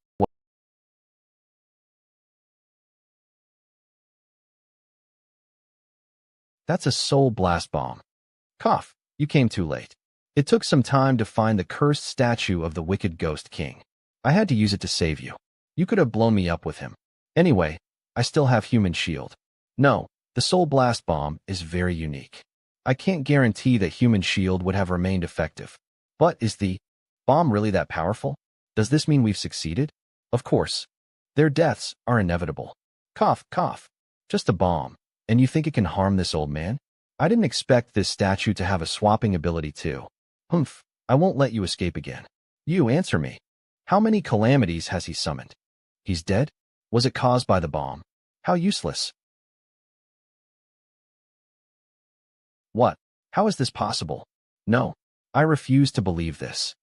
That's a soul blast bomb. Cough, you came too late. It took some time to find the cursed statue of the wicked ghost king. I had to use it to save you. You could have blown me up with him. Anyway, I still have human shield. No, the soul blast bomb is very unique. I can't guarantee that human shield would have remained effective. But is the bomb really that powerful? Does this mean we've succeeded? Of course. Their deaths are inevitable. Cough, cough. Just a bomb. And you think it can harm this old man? I didn't expect this statue to have a swapping ability too. Humph, I won't let you escape again. You answer me. How many calamities has he summoned? He's dead? Was it caused by the bomb? How useless. What? How is this possible? No, I refuse to believe this.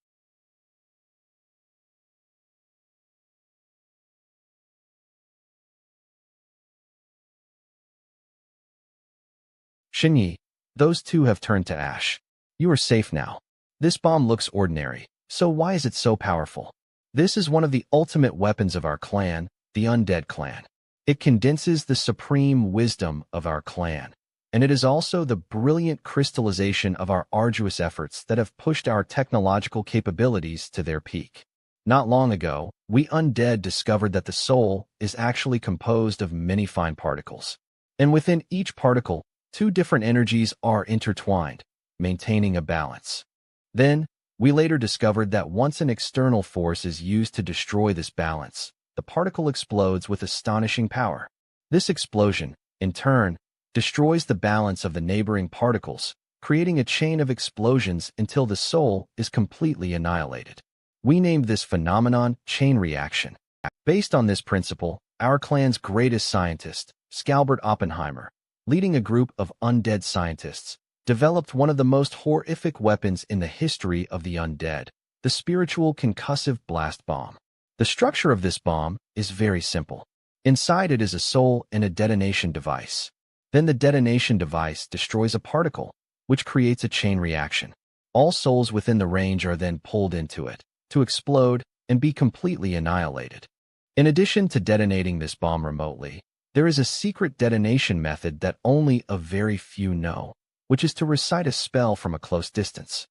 Xinyi, those two have turned to ash. You are safe now. This bomb looks ordinary, so why is it so powerful? This is one of the ultimate weapons of our clan, the Undead Clan. It condenses the supreme wisdom of our clan, and it is also the brilliant crystallization of our arduous efforts that have pushed our technological capabilities to their peak. Not long ago, we undead discovered that the soul is actually composed of many fine particles, and within each particle, two different energies are intertwined, maintaining a balance. Then, we later discovered that once an external force is used to destroy this balance, the particle explodes with astonishing power. This explosion, in turn, destroys the balance of the neighboring particles, creating a chain of explosions until the soul is completely annihilated. We named this phenomenon chain reaction. Based on this principle, our clan's greatest scientist, Scalbert Oppenheimer, leading a group of undead scientists, developed one of the most horrific weapons in the history of the undead, the spiritual concussive blast bomb. The structure of this bomb is very simple. Inside it is a soul and a detonation device. Then the detonation device destroys a particle, which creates a chain reaction. All souls within the range are then pulled into it, to explode and be completely annihilated. In addition to detonating this bomb remotely, there is a secret detonation method that only a very few know, which is to recite a spell from a close distance.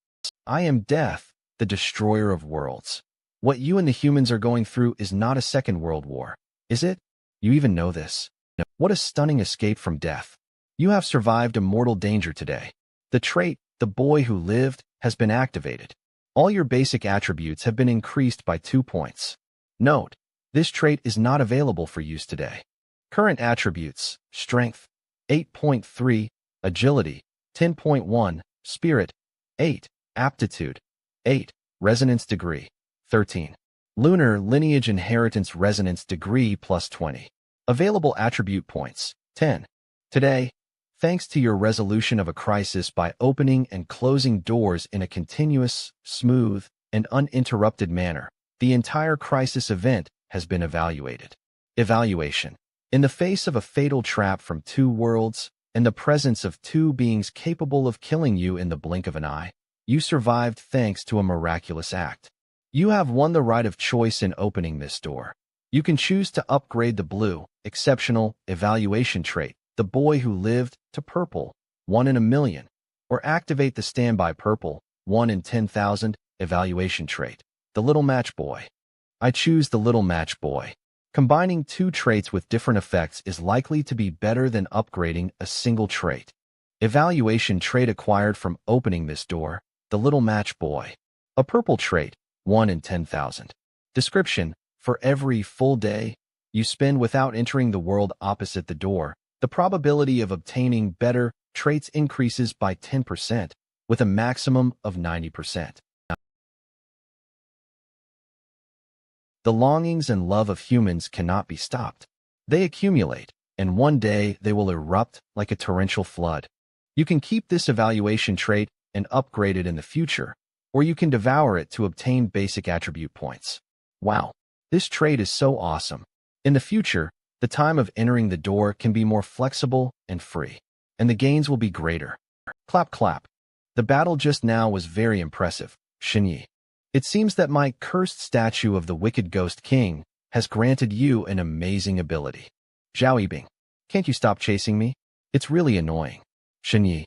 I am Death, the destroyer of worlds. What you and the humans are going through is not a second world war, is it? You even know this. No. What a stunning escape from death. You have survived a mortal danger today. The trait, the boy who lived, has been activated. All your basic attributes have been increased by 2 points. Note, this trait is not available for use today. Current attributes: Strength, 8.3, Agility, 10.1, Spirit, 8, Aptitude, 8, Resonance Degree, 13. Lunar Lineage Inheritance Resonance Degree plus 20. Available attribute points, 10. Today, thanks to your resolution of a crisis by opening and closing doors in a continuous, smooth, and uninterrupted manner, the entire crisis event has been evaluated. Evaluation. In the face of a fatal trap from 2 worlds, and the presence of 2 beings capable of killing you in the blink of an eye, you survived thanks to a miraculous act. You have won the right of choice in opening this door. You can choose to upgrade the blue, exceptional, evaluation trait, the boy who lived, to purple, 1 in a million, or activate the standby purple, 1 in 10,000, evaluation trait, the little match boy. I choose the little match boy. Combining 2 traits with different effects is likely to be better than upgrading a single trait. Evaluation trait acquired from opening this door, the little match boy. A purple trait, 1 in 10,000. Description: for every full day you spend without entering the world opposite the door, the probability of obtaining better traits increases by 10%, with a maximum of 90%. The longings and love of humans cannot be stopped. They accumulate, and one day they will erupt like a torrential flood. You can keep this evaluation trait and upgrade it in the future, or you can devour it to obtain basic attribute points. Wow, this trait is so awesome. In the future, the time of entering the door can be more flexible and free, and the gains will be greater. Clap clap. The battle just now was very impressive, Xinyi. It seems that my cursed statue of the wicked ghost king has granted you an amazing ability. Zhao Yibing, can't you stop chasing me? It's really annoying. Xinyi,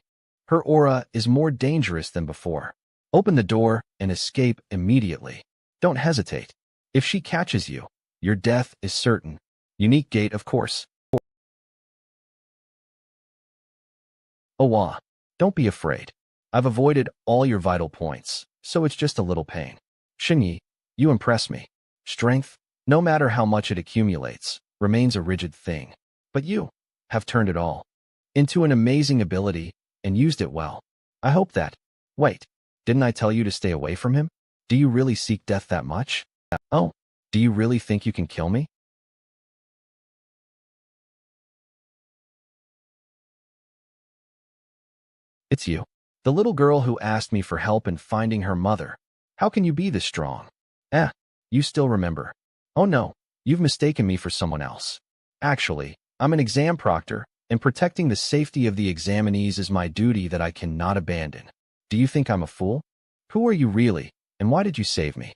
Her aura is more dangerous than before. Open the door and escape immediately. Don't hesitate. If she catches you, your death is certain. Unique gate, of course. Owa, don't be afraid. I've avoided all your vital points, so it's just a little pain. Shinyi, you impress me. Strength, no matter how much it accumulates, remains a rigid thing. But you have turned it all into an amazing ability and used it well. I hope that. Wait, didn't I tell you to stay away from him? Do you really seek death that much? Oh, do you really think you can kill me? It's you. The little girl who asked me for help in finding her mother. How can you be this strong? You still remember. Oh no, you've mistaken me for someone else. Actually, I'm an exam proctor, and protecting the safety of the examinees is my duty that I cannot abandon. Do you think I'm a fool? Who are you really, and why did you save me?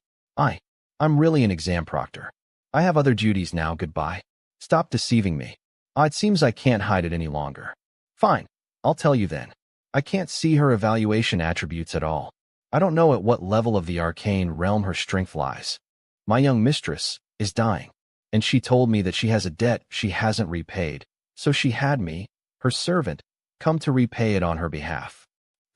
I'm really an exam proctor. I have other duties now, goodbye. Stop deceiving me. It seems I can't hide it any longer. Fine, I'll tell you then. I can't see her evaluation attributes at all. I don't know at what level of the arcane realm her strength lies. My young mistress is dying, and she told me that she has a debt she hasn't repaid, so she had me, her servant, come to repay it on her behalf.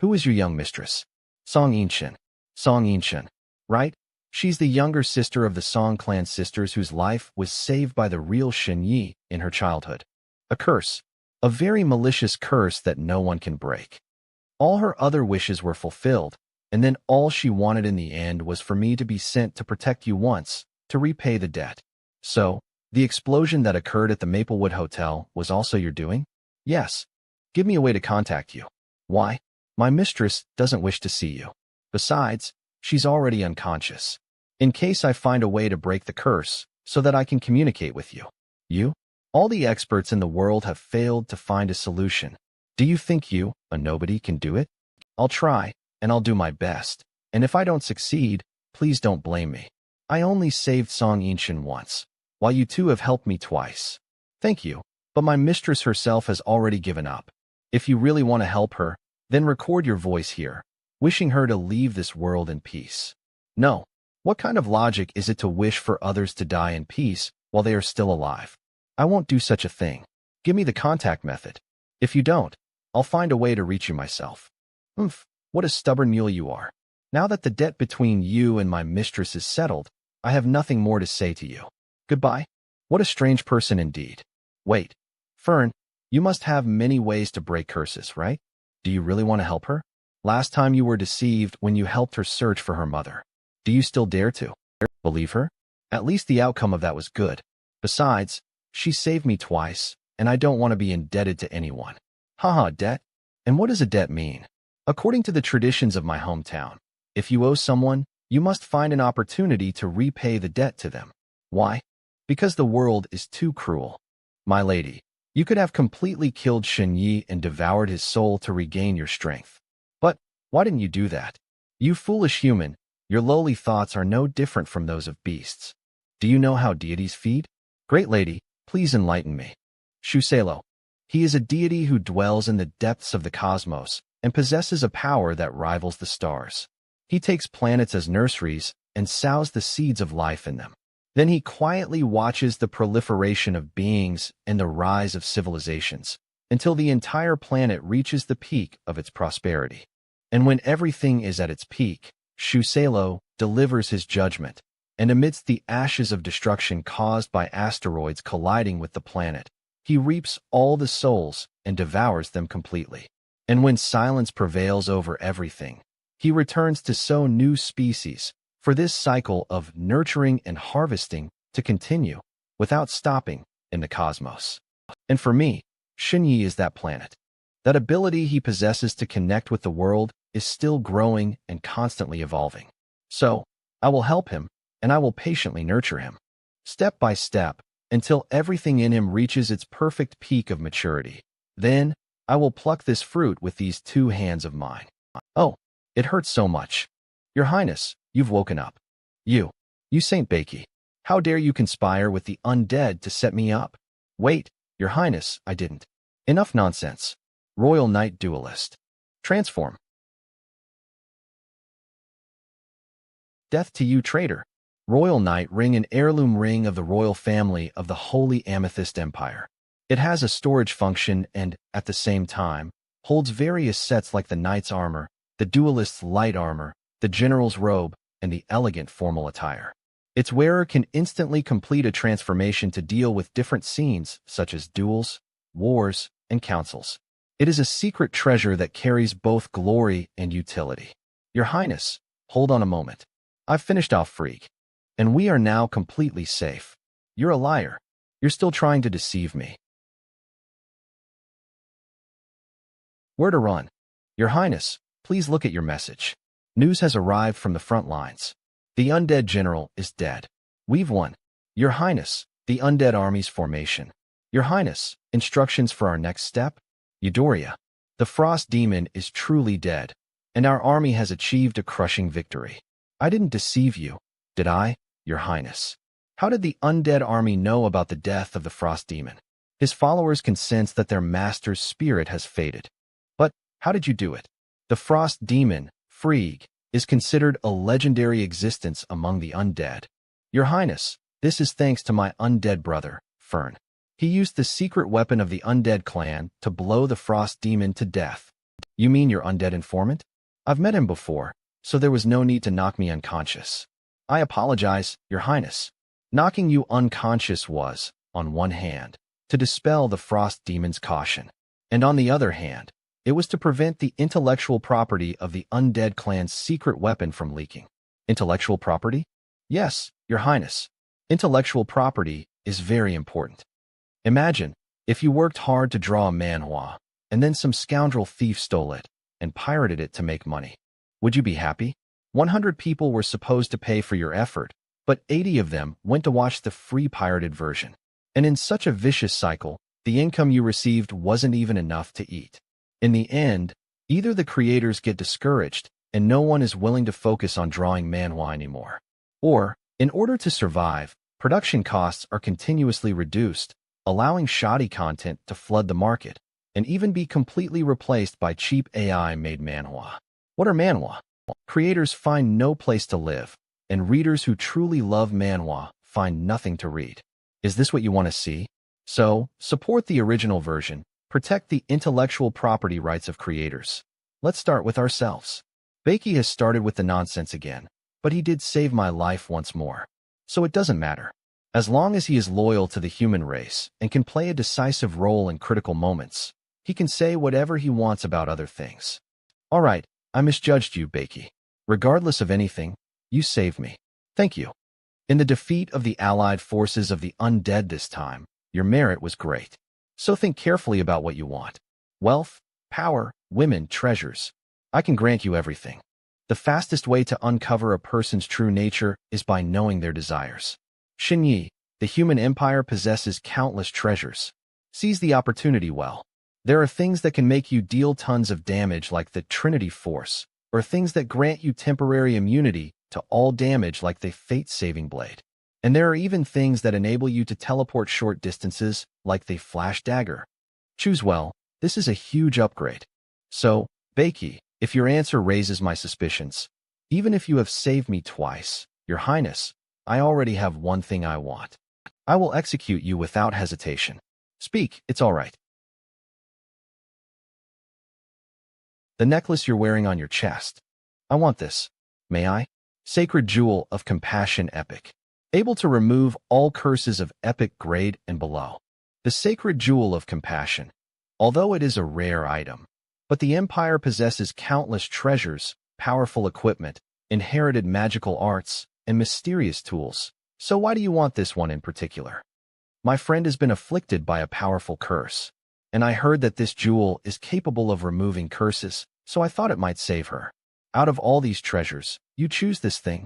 Who is your young mistress? Song Yinshin. Song Yinshin, right? She's the younger sister of the Song clan sisters whose life was saved by the real Shin Yi in her childhood. A curse. A very malicious curse that no one can break. All her other wishes were fulfilled, and then all she wanted in the end was for me to be sent to protect you once, to repay the debt. So, the explosion that occurred at the Maplewood Hotel was also your doing? Yes. Give me a way to contact you. Why? My mistress doesn't wish to see you. Besides, she's already unconscious. In case I find a way to break the curse, so that I can communicate with you. You? All the experts in the world have failed to find a solution. Do you think you, a nobody, can do it? I'll try, and I'll do my best. And if I don't succeed, please don't blame me. I only saved Song Yinshin once, while you two have helped me twice. Thank you, but my mistress herself has already given up. If you really want to help her, then record your voice here, wishing her to leave this world in peace. No. What kind of logic is it to wish for others to die in peace while they are still alive? I won't do such a thing. Give me the contact method. If you don't, I'll find a way to reach you myself. What a stubborn mule you are. Now that the debt between you and my mistress is settled, I have nothing more to say to you. Goodbye. What a strange person indeed. Wait, Fern, you must have many ways to break curses, right? Do you really want to help her? Last time you were deceived when you helped her search for her mother. Do you still dare to believe her? At least the outcome of that was good. Besides, she saved me twice, and I don't want to be indebted to anyone. Haha, debt? And what does a debt mean? According to the traditions of my hometown, if you owe someone, you must find an opportunity to repay the debt to them. Why? Because the world is too cruel. My lady, you could have completely killed Shin Yi and devoured his soul to regain your strength. But why didn't you do that? You foolish human, your lowly thoughts are no different from those of beasts. Do you know how deities feed? Great lady, please enlighten me. Shuselo. He is a deity who dwells in the depths of the cosmos and possesses a power that rivals the stars. He takes planets as nurseries and sows the seeds of life in them. Then he quietly watches the proliferation of beings and the rise of civilizations until the entire planet reaches the peak of its prosperity. And when everything is at its peak, Shuselo delivers his judgment, and amidst the ashes of destruction caused by asteroids colliding with the planet, he reaps all the souls and devours them completely. And when silence prevails over everything, he returns to sow new species, for this cycle of nurturing and harvesting to continue, without stopping, in the cosmos. And for me, Shinyi is that planet. That ability he possesses to connect with the world is still growing and constantly evolving. So, I will help him, and I will patiently nurture him, step by step, until everything in him reaches its perfect peak of maturity. Then, I will pluck this fruit with these two hands of mine. Oh, it hurts so much. Your Highness, you've woken up. You Saint Bakey. How dare you conspire with the undead to set me up? Wait, Your Highness, I didn't. Enough nonsense. Royal Knight Duelist. Transform. Death to you, traitor. Royal Knight Ring, an heirloom ring of the royal family of the Holy Amethyst Empire. It has a storage function and, at the same time, holds various sets like the knight's armor, the duelist's light armor, the general's robe, and the elegant formal attire. Its wearer can instantly complete a transformation to deal with different scenes, such as duels, wars, and councils. It is a secret treasure that carries both glory and utility. Your Highness, hold on a moment. I've finished off Freak, and we are now completely safe. You're a liar. You're still trying to deceive me. Where to run? Your Highness, please look at your message. News has arrived from the front lines. The undead general is dead. We've won. Your Highness, the undead army's formation. Your Highness, instructions for our next step? Eudoria, the frost demon is truly dead, and our army has achieved a crushing victory. I didn't deceive you, did I, Your Highness? How did the undead army know about the death of the frost demon? His followers can sense that their master's spirit has faded. But how did you do it? The frost demon, Frigg, is considered a legendary existence among the undead. Your Highness, this is thanks to my undead brother, Fern. He used the secret weapon of the undead clan to blow the frost demon to death. You mean your undead informant? I've met him before, so there was no need to knock me unconscious. I apologize, Your Highness. Knocking you unconscious was, on one hand, to dispel the frost demon's caution, and on the other hand, it was to prevent the intellectual property of the undead clan's secret weapon from leaking. Intellectual property? Yes, Your Highness. Intellectual property is very important. Imagine if you worked hard to draw a manhwa, and then some scoundrel thief stole it and pirated it to make money. Would you be happy? 100 people were supposed to pay for your effort, but 80 of them went to watch the free pirated version. And in such a vicious cycle, the income you received wasn't even enough to eat. In the end, either the creators get discouraged and no one is willing to focus on drawing manhwa anymore, or, in order to survive, production costs are continuously reduced, allowing shoddy content to flood the market and even be completely replaced by cheap AI-made manhwa. What are manhwa? Creators find no place to live, and readers who truly love manhwa find nothing to read. Is this what you want to see? So, support the original version, protect the intellectual property rights of creators. Let's start with ourselves. Bakey has started with the nonsense again, but he did save my life once more. So it doesn't matter. As long as he is loyal to the human race and can play a decisive role in critical moments, he can say whatever he wants about other things. All right, I misjudged you, Bakey. Regardless of anything, you saved me. Thank you. In the defeat of the allied forces of the undead this time, your merit was great. So think carefully about what you want. Wealth, power, women, treasures. I can grant you everything. The fastest way to uncover a person's true nature is by knowing their desires. Xinyi, the human empire possesses countless treasures. Seize the opportunity well. There are things that can make you deal tons of damage like the Trinity Force, or things that grant you temporary immunity to all damage like the Fate-Saving Blade. And there are even things that enable you to teleport short distances like the Flash Dagger. Choose well, this is a huge upgrade. So, Bakey, if your answer raises my suspicions, even if you have saved me twice, Your Highness, I already have one thing I want. I will execute you without hesitation. Speak, it's all right. The necklace you're wearing on your chest. I want this. May I? Sacred Jewel of Compassion Epic. Able to remove all curses of epic grade and below. The Sacred Jewel of Compassion. Although it is a rare item, but the Empire possesses countless treasures, powerful equipment, inherited magical arts, and mysterious tools. So why do you want this one in particular? My friend has been afflicted by a powerful curse, and I heard that this jewel is capable of removing curses, so I thought it might save her. Out of all these treasures, you choose this thing?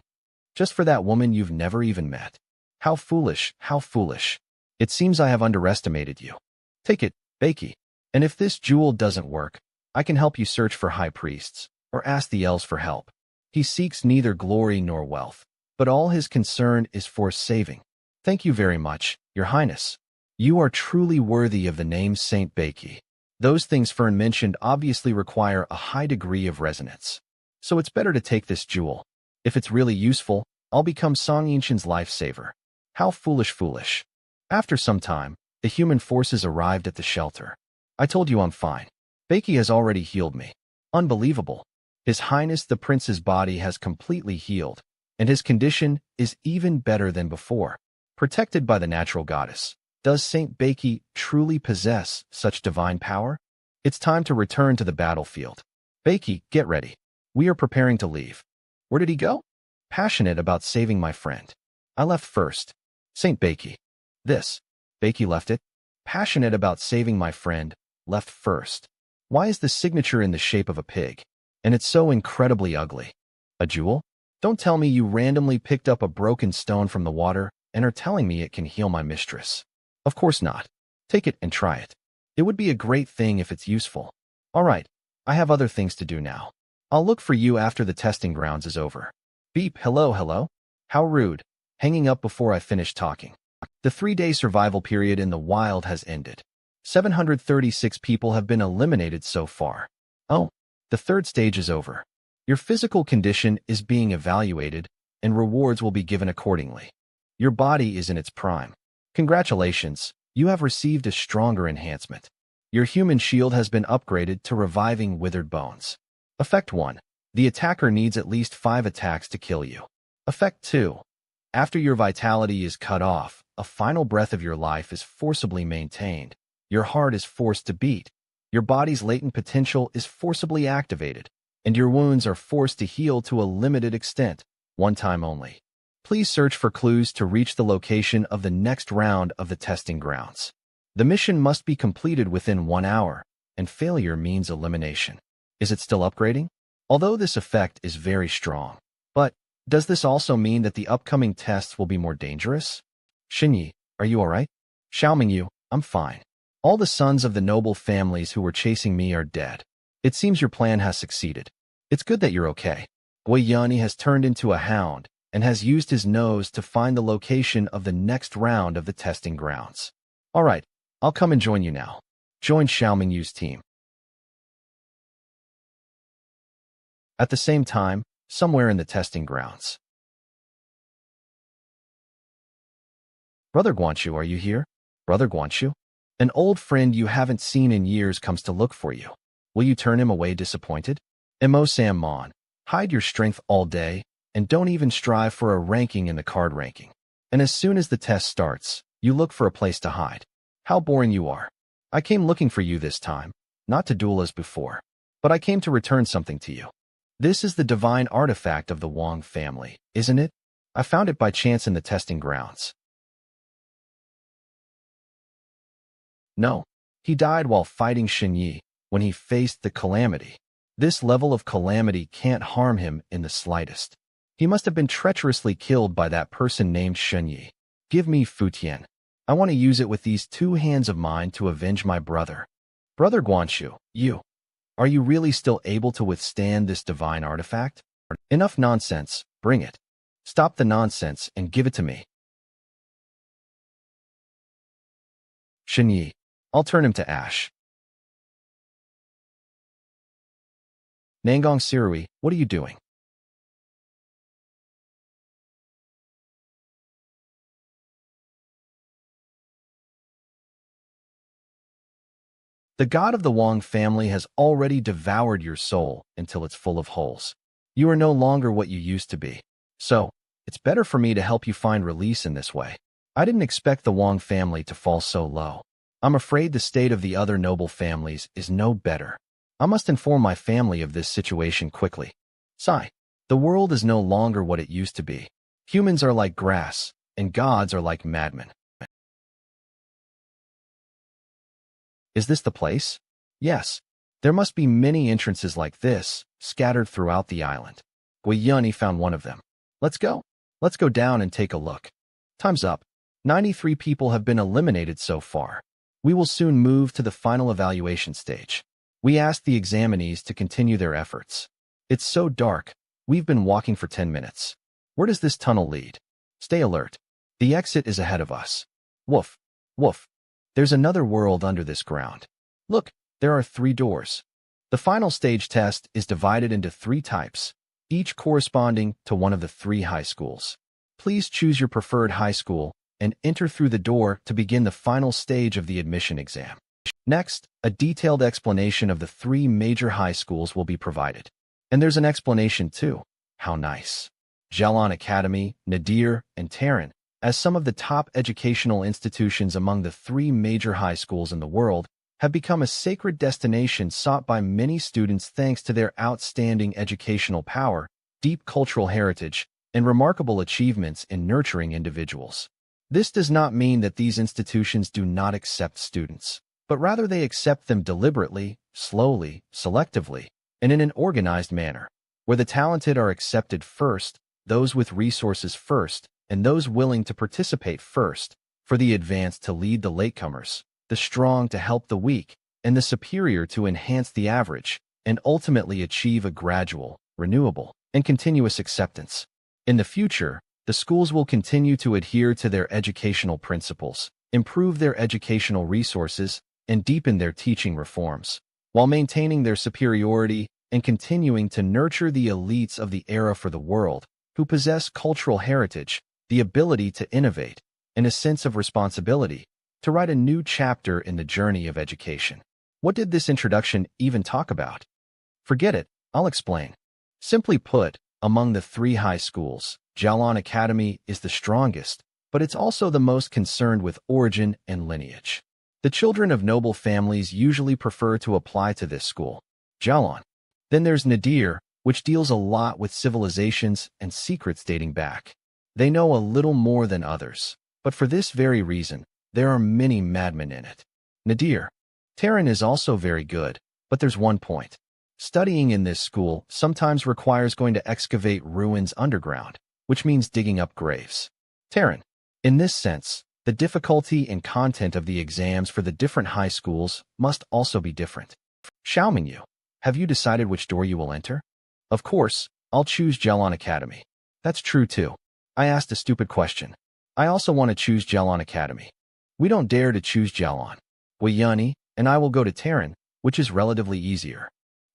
Just for that woman you've never even met. How foolish, how foolish. It seems I have underestimated you. Take it, Bakey, and if this jewel doesn't work, I can help you search for high priests, or ask the elves for help. He seeks neither glory nor wealth, but all his concern is for saving. Thank you very much, Your Highness. You are truly worthy of the name Saint Bakey. Those things Fern mentioned obviously require a high degree of resonance. So it's better to take this jewel. If it's really useful, I'll become Song Yinshan's lifesaver. How foolish, foolish. After some time, the human forces arrived at the shelter. I told you I'm fine. Beiki has already healed me. Unbelievable. His Highness the Prince's body has completely healed, and his condition is even better than before. Protected by the natural goddess. Does Saint Beiki truly possess such divine power? It's time to return to the battlefield. Beiki, get ready. We are preparing to leave. Where did he go? Passionate about saving my friend. I left first. Saint Beiki. This. Beiki left it. Passionate about saving my friend, left first. Why is the signature in the shape of a pig? And it's so incredibly ugly. A jewel? Don't tell me you randomly picked up a broken stone from the water and are telling me it can heal my mistress. Of course not. Take it and try it. It would be a great thing if it's useful. All right, I have other things to do now. I'll look for you after the testing grounds is over. Beep, hello, hello. How rude. Hanging up before I finish talking. The 3-day survival period in the wild has ended. 736 people have been eliminated so far. Oh, the 3rd stage is over. Your physical condition is being evaluated, and rewards will be given accordingly. Your body is in its prime. Congratulations, you have received a stronger enhancement. Your human shield has been upgraded to reviving withered bones. Effect 1. The attacker needs at least 5 attacks to kill you. Effect 2. After your vitality is cut off, a final breath of your life is forcibly maintained. Your heart is forced to beat. Your body's latent potential is forcibly activated, and your wounds are forced to heal to a limited extent, one time only. Please search for clues to reach the location of the next round of the testing grounds. The mission must be completed within 1 hour, and failure means elimination. Is it still upgrading? Although this effect is very strong. But, does this also mean that the upcoming tests will be more dangerous? Xinyi, are you alright? Xiaomingyu, I'm fine. All the sons of the noble families who were chasing me are dead. It seems your plan has succeeded. It's good that you're okay. Guiyani has turned into a hound and has used his nose to find the location of the next round of the testing grounds. Alright, I'll come and join you now. Join Xiaomingyu's team. At the same time, somewhere in the testing grounds. Brother Guanchu, are you here? Brother Guanchu? An old friend you haven't seen in years comes to look for you. Will you turn him away disappointed? Mo Sam Mon, hide your strength all day, and don't even strive for a ranking in the card ranking. And as soon as the test starts, you look for a place to hide. How boring you are. I came looking for you this time, not to duel as before, but I came to return something to you. This is the divine artifact of the Wang family, isn't it? I found it by chance in the testing grounds. No, he died while fighting Xinyi when he faced the calamity. This level of calamity can't harm him in the slightest. He must have been treacherously killed by that person named Xinyi. Give me Futian. I want to use it with these 2 hands of mine to avenge my brother. Brother Guanchu, are you really still able to withstand this divine artifact? Enough nonsense, bring it. Stop the nonsense and give it to me. Xinyi, I'll turn him to ash. Nangong Sirui, what are you doing? The god of the Wang family has already devoured your soul until it's full of holes. You are no longer what you used to be. So, it's better for me to help you find release in this way. I didn't expect the Wang family to fall so low. I'm afraid the state of the other noble families is no better. I must inform my family of this situation quickly. Sigh. The world is no longer what it used to be. Humans are like grass, and gods are like madmen. Is this the place? Yes. There must be many entrances like this, scattered throughout the island. Guiyani found one of them. Let's go. Let's go down and take a look. Time's up. 93 people have been eliminated so far. We will soon move to the final evaluation stage. We asked the examinees to continue their efforts. It's so dark. We've been walking for 10 minutes. Where does this tunnel lead? Stay alert. The exit is ahead of us. Woof. Woof. There's another world under this ground. Look, There are 3 doors. The final stage test is divided into 3 types, each corresponding to one of the 3 high schools. Please choose your preferred high school and enter through the door to begin the final stage of the admission exam. Next, a detailed explanation of the 3 major high schools will be provided. And there's an explanation too. How nice. Jalan Academy, Nadir, and Tehran, as some of the top educational institutions among the 3 major high schools in the world, have become a sacred destination sought by many students thanks to their outstanding educational power, deep cultural heritage, and remarkable achievements in nurturing individuals. This does not mean that these institutions do not accept students, but rather they accept them deliberately, slowly, selectively, and in an organized manner, where the talented are accepted first, those with resources first, and those willing to participate first, for the advanced to lead the latecomers, the strong to help the weak, and the superior to enhance the average, and ultimately achieve a gradual, renewable, and continuous acceptance. In the future, the schools will continue to adhere to their educational principles, improve their educational resources, and deepen their teaching reforms, while maintaining their superiority and continuing to nurture the elites of the era for the world, who possess cultural heritage, the ability to innovate, and a sense of responsibility, to write a new chapter in the journey of education. What did this introduction even talk about? Forget it, I'll explain. Simply put, among the 3 high schools, Jalan Academy is the strongest, but it's also the most concerned with origin and lineage. The children of noble families usually prefer to apply to this school, Jalan. Then there's Nadir, which deals a lot with civilizations and secrets dating back. They know a little more than others, but for this very reason, there are many madmen in it. Nadir. Tehran is also very good, but there's one point. Studying in this school sometimes requires going to excavate ruins underground, which means digging up graves. Tehran. In this sense, the difficulty and content of the exams for the different high schools must also be different. Xiaomingyu, have you decided which door you will enter? Of course, I'll choose Jalan Academy. That's true too. I asked a stupid question. I also want to choose Jalan Academy. We don't dare to choose Jalan. Weiyani and I will go to Tehran, which is relatively easier.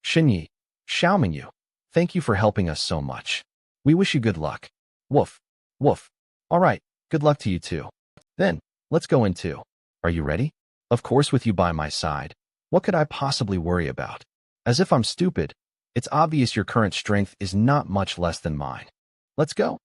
Shinyi, Xiaomingyu, thank you for helping us so much. We wish you good luck. Woof. Woof. All right, good luck to you too. Then, let's go in too. Are you ready? Of course, with you by my side. What could I possibly worry about? As if I'm stupid. It's obvious your current strength is not much less than mine. Let's go.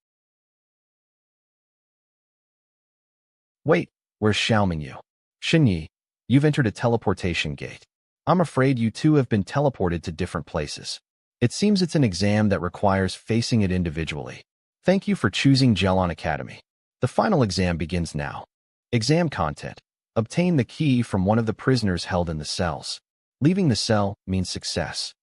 Wait, where's Xiaomingyu? Shinyi, you've entered a teleportation gate. I'm afraid you two have been teleported to different places. It seems it's an exam that requires facing it individually. Thank you for choosing Jalan Academy. The final exam begins now. Exam content. Obtain the key from one of the prisoners held in the cells. Leaving the cell means success.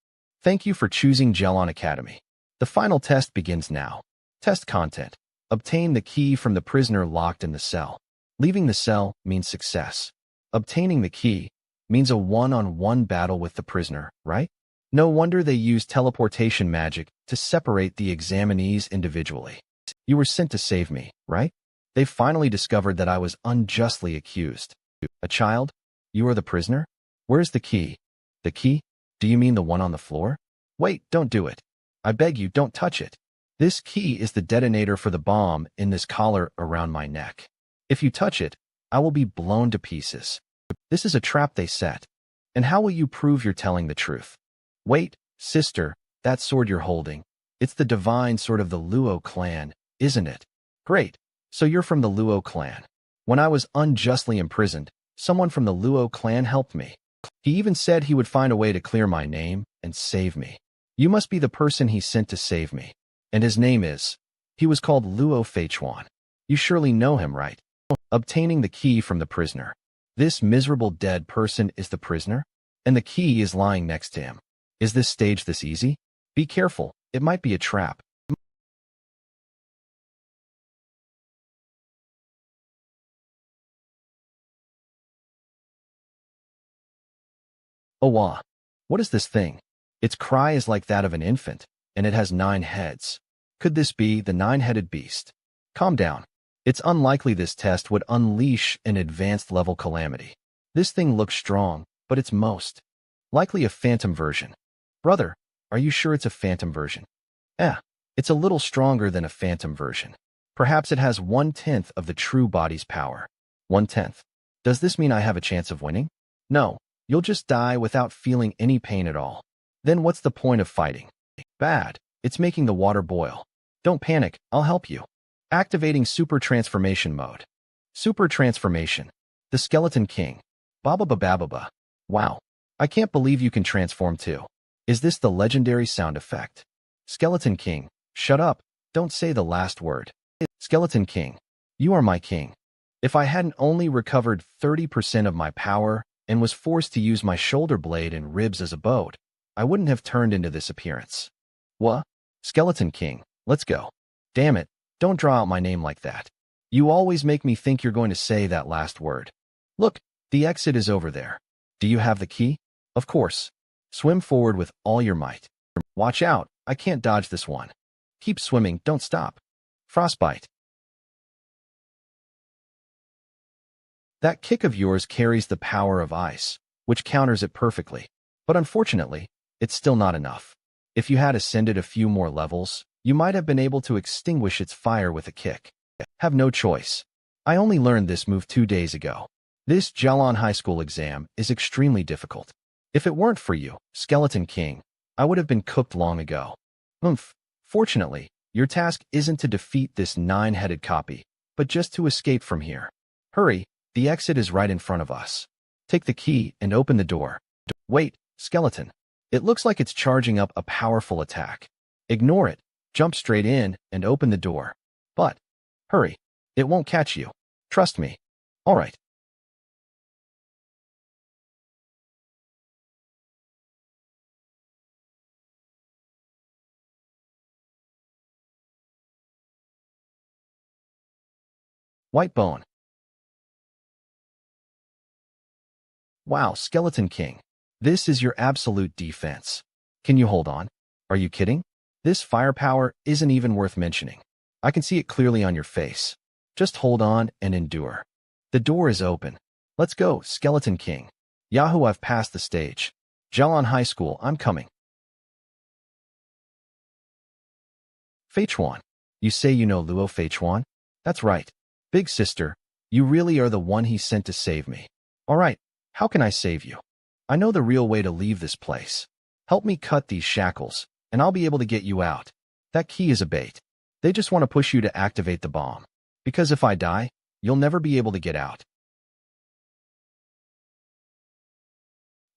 Thank you for choosing Jalan Academy. The final test begins now. Test content. Obtain the key from the prisoner locked in the cell. Leaving the cell means success. Obtaining the key means a one-on-one battle with the prisoner, right? No wonder they use teleportation magic to separate the examinees individually. You were sent to save me, right? They finally discovered that I was unjustly accused. A child? You are the prisoner? Where's the key? The key? Do you mean the one on the floor? Wait, don't do it. I beg you, don't touch it. This key is the detonator for the bomb in this collar around my neck. If you touch it, I will be blown to pieces. This is a trap they set. And how will you prove you're telling the truth? Wait, sister, that sword you're holding. It's the divine sword of the Luo clan, isn't it? Great. So you're from the Luo clan. When I was unjustly imprisoned, someone from the Luo clan helped me. He even said he would find a way to clear my name and save me. You must be the person he sent to save me. And his name is... He was called Luo Feichuan. You surely know him, right? Obtaining the key from the prisoner. This miserable dead person is the prisoner, and the key is lying next to him. Is this stage this easy? Be careful, it might be a trap. Oh wah. What is this thing? Its cry is like that of an infant, and it has 9 heads. Could this be the 9-headed beast? Calm down. It's unlikely this test would unleash an advanced level calamity. This thing looks strong, but it's most. Likely a phantom version. Brother, are you sure it's a phantom version? Eh, it's a little stronger than a phantom version. Perhaps it has 1/10 of the true body's power. 1/10. Does this mean I have a chance of winning? No, you'll just die without feeling any pain at all. Then what's the point of fighting? Bad. It's making the water boil. Don't panic, I'll help you. Activating Super Transformation Mode. Super Transformation. The Skeleton King. Babababababa. Wow. I can't believe you can transform too. Is this the legendary sound effect? Skeleton King. Shut up. Don't say the last word. Skeleton King. You are my king. If I hadn't only recovered 30% of my power and was forced to use my shoulder blade and ribs as a boat, I wouldn't have turned into this appearance. What? Skeleton King, let's go. Damn it, don't draw out my name like that. You always make me think you're going to say that last word. Look, the exit is over there. Do you have the key? Of course. Swim forward with all your might. Watch out, I can't dodge this one. Keep swimming, don't stop. Frostbite. That kick of yours carries the power of ice, which counters it perfectly. But unfortunately, it's still not enough. If you had ascended a few more levels, you might have been able to extinguish its fire with a kick. Have no choice. I only learned this move 2 days ago. This Jalan High School exam is extremely difficult. If it weren't for you, Skeleton King, I would have been cooked long ago. Fortunately, your task isn't to defeat this 9-headed copy, but just to escape from here. Hurry, the exit is right in front of us. Take the key and open the door. Wait, Skeleton. It looks like it's charging up a powerful attack. Ignore it, jump straight in and open the door. But, hurry, it won't catch you. Trust me. All right. White bone. Wow, Skeleton King. This is your absolute defense. Can you hold on? Are you kidding? This firepower isn't even worth mentioning. I can see it clearly on your face. Just hold on and endure. The door is open. Let's go, Skeleton King. Yahoo, I've passed the stage. Jalan High School, I'm coming. Feichuan. You say you know Luo Feichuan? That's right. Big sister, you really are the one he sent to save me. All right, how can I save you? I know the real way to leave this place. Help me cut these shackles, and I'll be able to get you out. That key is a bait. They just want to push you to activate the bomb. Because if I die, you'll never be able to get out.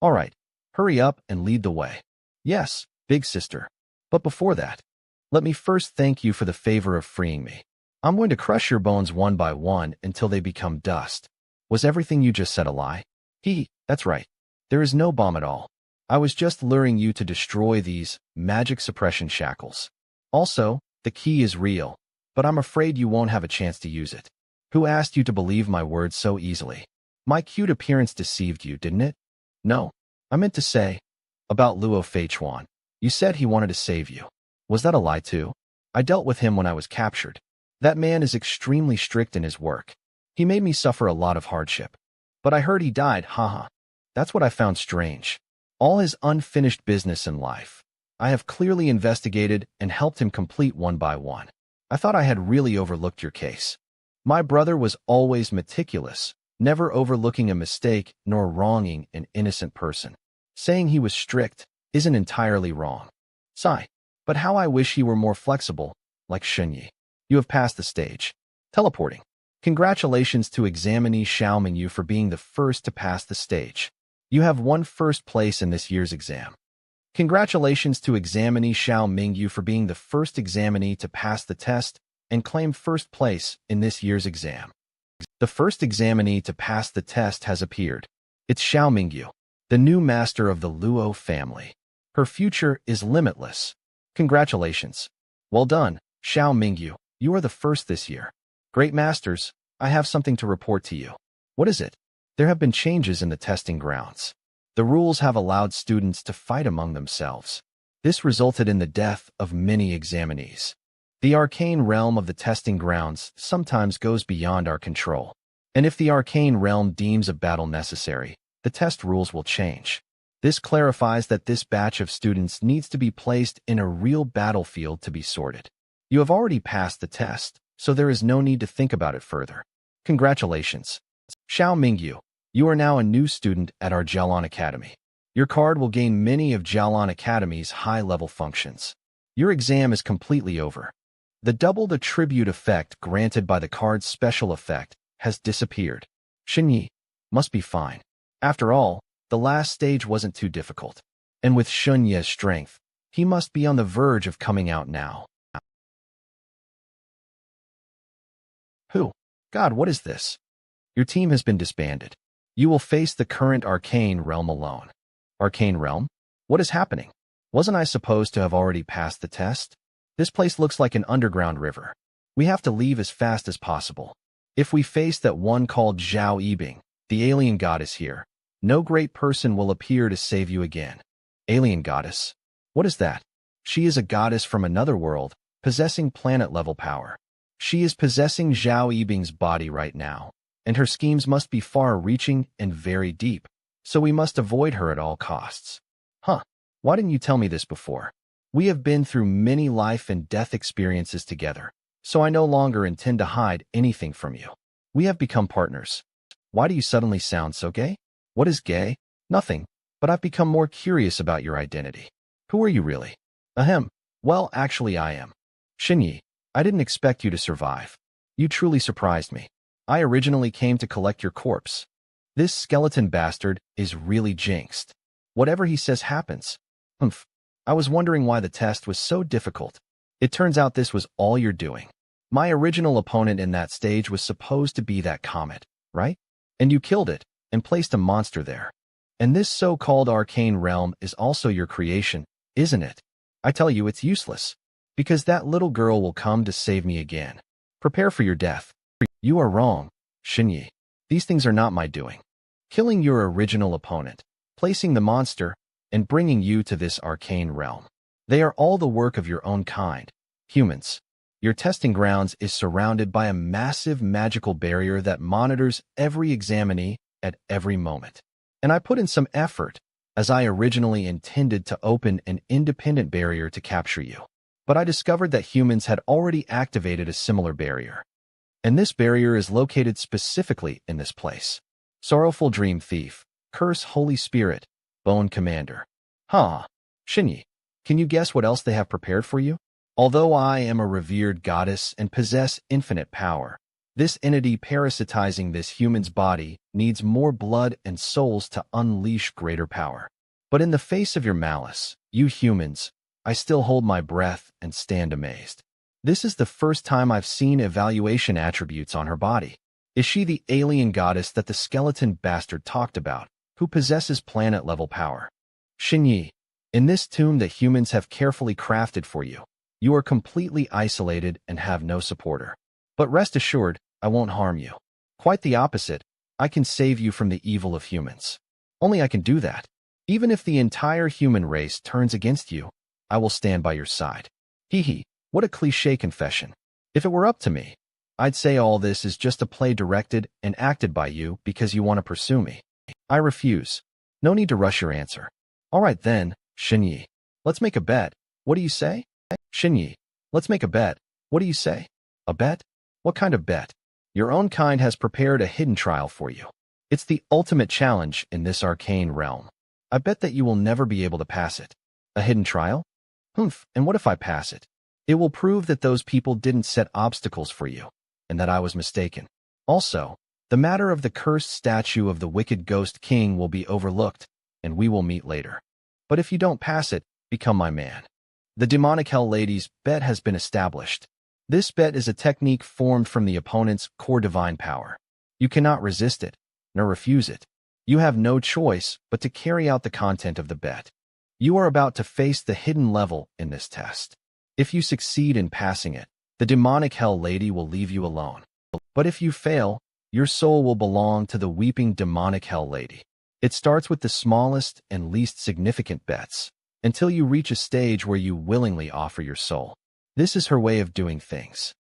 All right, hurry up and lead the way. Yes, big sister. But before that, let me first thank you for the favor of freeing me. I'm going to crush your bones one by one until they become dust. Was everything you just said a lie? That's right. There is no bomb at all. I was just luring you to destroy these magic suppression shackles. Also, the key is real, but I'm afraid you won't have a chance to use it. Who asked you to believe my words so easily? My cute appearance deceived you, didn't it? No, I meant to say, about Luo Feichuan. You said he wanted to save you. Was that a lie too? I dealt with him when I was captured. That man is extremely strict in his work. He made me suffer a lot of hardship. But I heard he died, haha. That's what I found strange. All his unfinished business in life. I have clearly investigated and helped him complete one by one. I thought I had really overlooked your case. My brother was always meticulous, never overlooking a mistake nor wronging an innocent person. Saying he was strict isn't entirely wrong. Sigh, but how I wish he were more flexible, like Shunyi. You have passed the stage. Teleporting. Congratulations to examinee Xiao Mingyu for being the first to pass the stage. You have won first place in this year's exam. Congratulations to examinee Xiao Mingyu for being the first examinee to pass the test and claim first place in this year's exam. The first examinee to pass the test has appeared. It's Xiao Mingyu, the new master of the Luo family. Her future is limitless. Congratulations. Well done, Xiao Mingyu. You are the first this year. Great masters, I have something to report to you. What is it? There have been changes in the testing grounds. The rules have allowed students to fight among themselves. This resulted in the death of many examinees. The arcane realm of the testing grounds sometimes goes beyond our control. And if the arcane realm deems a battle necessary, the test rules will change. This clarifies that this batch of students needs to be placed in a real battlefield to be sorted. You have already passed the test, so there is no need to think about it further. Congratulations. Xiao Mingyu, you are now a new student at our Jialan Academy. Your card will gain many of Jialan Academy's high-level functions. Your exam is completely over. The double the tribute effect granted by the card's special effect has disappeared. Xinyi must be fine. After all, the last stage wasn't too difficult. And with Shunye's strength, he must be on the verge of coming out now. Who? God, what is this? Your team has been disbanded. You will face the current Arcane Realm alone. Arcane Realm? What is happening? Wasn't I supposed to have already passed the test? This place looks like an underground river. We have to leave as fast as possible. If we face that one called Zhao Yibing, the alien goddess here, no great person will appear to save you again. Alien goddess? What is that? She is a goddess from another world, possessing planet-level power. She is possessing Zhao Yibing's body right now, and her schemes must be far-reaching and very deep, so we must avoid her at all costs. Huh, why didn't you tell me this before? We have been through many life and death experiences together, so I no longer intend to hide anything from you. We have become partners. Why do you suddenly sound so gay? What is gay? Nothing, but I've become more curious about your identity. Who are you really? Ahem. Well, actually I am. Xinyi, I didn't expect you to survive. You truly surprised me. I originally came to collect your corpse. This skeleton bastard is really jinxed. Whatever he says happens. Humph. I was wondering why the test was so difficult. It turns out this was all you're doing. My original opponent in that stage was supposed to be that comet, right? And you killed it, and placed a monster there. And this so-called arcane realm is also your creation, isn't it? I tell you it's useless, because that little girl will come to save me again. Prepare for your death. You are wrong, Xinyi. These things are not my doing. Killing your original opponent, placing the monster, and bringing you to this arcane realm. They are all the work of your own kind, humans. Your testing grounds is surrounded by a massive magical barrier that monitors every examinee at every moment. And I put in some effort, as I originally intended to open an independent barrier to capture you. But I discovered that humans had already activated a similar barrier. And this barrier is located specifically in this place. Sorrowful Dream Thief, Curse Holy Spirit, Bone Commander. Huh. Xinyi, can you guess what else they have prepared for you? Although I am a revered goddess and possess infinite power, this entity parasitizing this human's body needs more blood and souls to unleash greater power. But in the face of your malice, you humans, I still hold my breath and stand amazed. This is the first time I've seen evaluation attributes on her body. Is she the alien goddess that the skeleton bastard talked about, who possesses planet-level power? Xinyi, in this tomb that humans have carefully crafted for you, you are completely isolated and have no supporter. But rest assured, I won't harm you. Quite the opposite, I can save you from the evil of humans. Only I can do that. Even if the entire human race turns against you, I will stand by your side. Hee hee, what a cliché confession. If it were up to me, I'd say all this is just a play directed and acted by you because you want to pursue me. I refuse. No need to rush your answer. All right then, Xinyi. Let's make a bet. What do you say? Xinyi. Let's make a bet. What do you say? A bet? What kind of bet? Your own kind has prepared a hidden trial for you. It's the ultimate challenge in this arcane realm. I bet that you will never be able to pass it. A hidden trial? Humph, and what if I pass it? It will prove that those people didn't set obstacles for you, and that I was mistaken. Also, the matter of the cursed statue of the wicked ghost king will be overlooked, and we will meet later. But if you don't pass it, become my man. The demonic hell lady's bet has been established. This bet is a technique formed from the opponent's core divine power. You cannot resist it, nor refuse it. You have no choice but to carry out the content of the bet. You are about to face the hidden level in this test. If you succeed in passing it, the demonic hell lady will leave you alone. But if you fail, your soul will belong to the weeping demonic hell lady. It starts with the smallest and least significant bets, until you reach a stage where you willingly offer your soul. This is her way of doing things.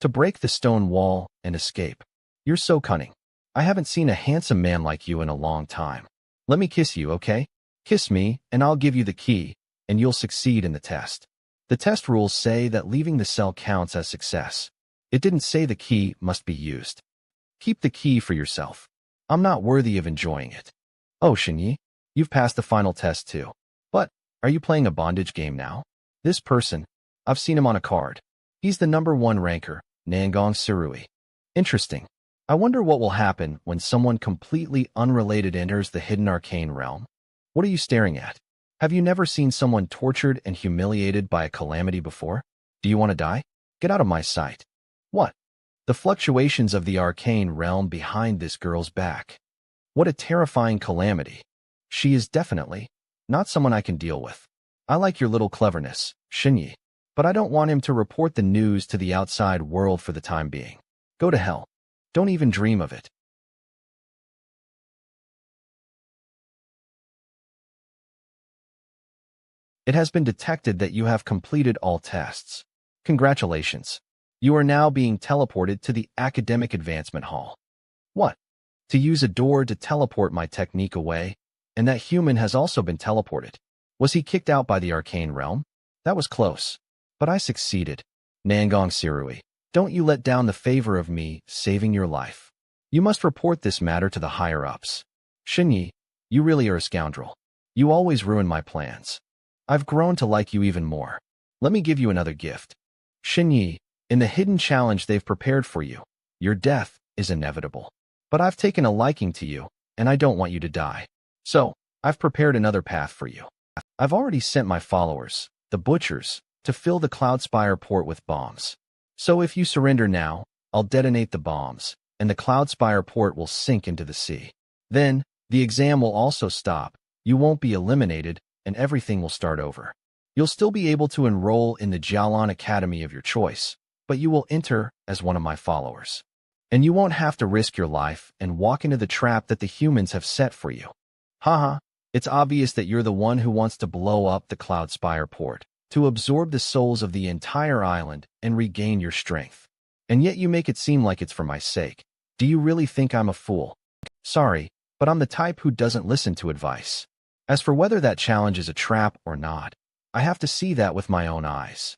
To break the stone wall and escape. You're so cunning. I haven't seen a handsome man like you in a long time. Let me kiss you, okay? Kiss me, and I'll give you the key, and you'll succeed in the test. The test rules say that leaving the cell counts as success. It didn't say the key must be used. Keep the key for yourself. I'm not worthy of enjoying it. Oh, Shinyi, you've passed the final test too. But, are you playing a bondage game now? This person, I've seen him on a card. He's the #1 ranker, Nangong Sirui. Interesting. I wonder what will happen when someone completely unrelated enters the hidden arcane realm. What are you staring at? Have you never seen someone tortured and humiliated by a calamity before? Do you want to die? Get out of my sight. What? The fluctuations of the arcane realm behind this girl's back. What a terrifying calamity. She is definitely not someone I can deal with. I like your little cleverness, Shinyi, but I don't want him to report the news to the outside world for the time being. Go to hell. Don't even dream of it. It has been detected that you have completed all tests. Congratulations. You are now being teleported to the Academic Advancement Hall. What? To use a door to teleport my technique away, and that human has also been teleported. Was he kicked out by the arcane realm? That was close. But I succeeded. Nangong Sirui, don't you let down the favor of me saving your life. You must report this matter to the higher-ups. Shinyi, you really are a scoundrel. You always ruin my plans. I've grown to like you even more. Let me give you another gift. Shinyi, in the hidden challenge they've prepared for you, your death is inevitable. But I've taken a liking to you, and I don't want you to die. So, I've prepared another path for you. I've already sent my followers, the butchers, to fill the Cloudspire port with bombs. So if you surrender now, I'll detonate the bombs, and the Cloudspire port will sink into the sea. Then, the exam will also stop, you won't be eliminated, and everything will start over. You'll still be able to enroll in the Jialan Academy of your choice, but you will enter as one of my followers. And you won't have to risk your life and walk into the trap that the humans have set for you. Haha, it's obvious that you're the one who wants to blow up the Cloudspire port, to absorb the souls of the entire island and regain your strength. And yet you make it seem like it's for my sake. Do you really think I'm a fool? Sorry, but I'm the type who doesn't listen to advice. As for whether that challenge is a trap or not, I have to see that with my own eyes.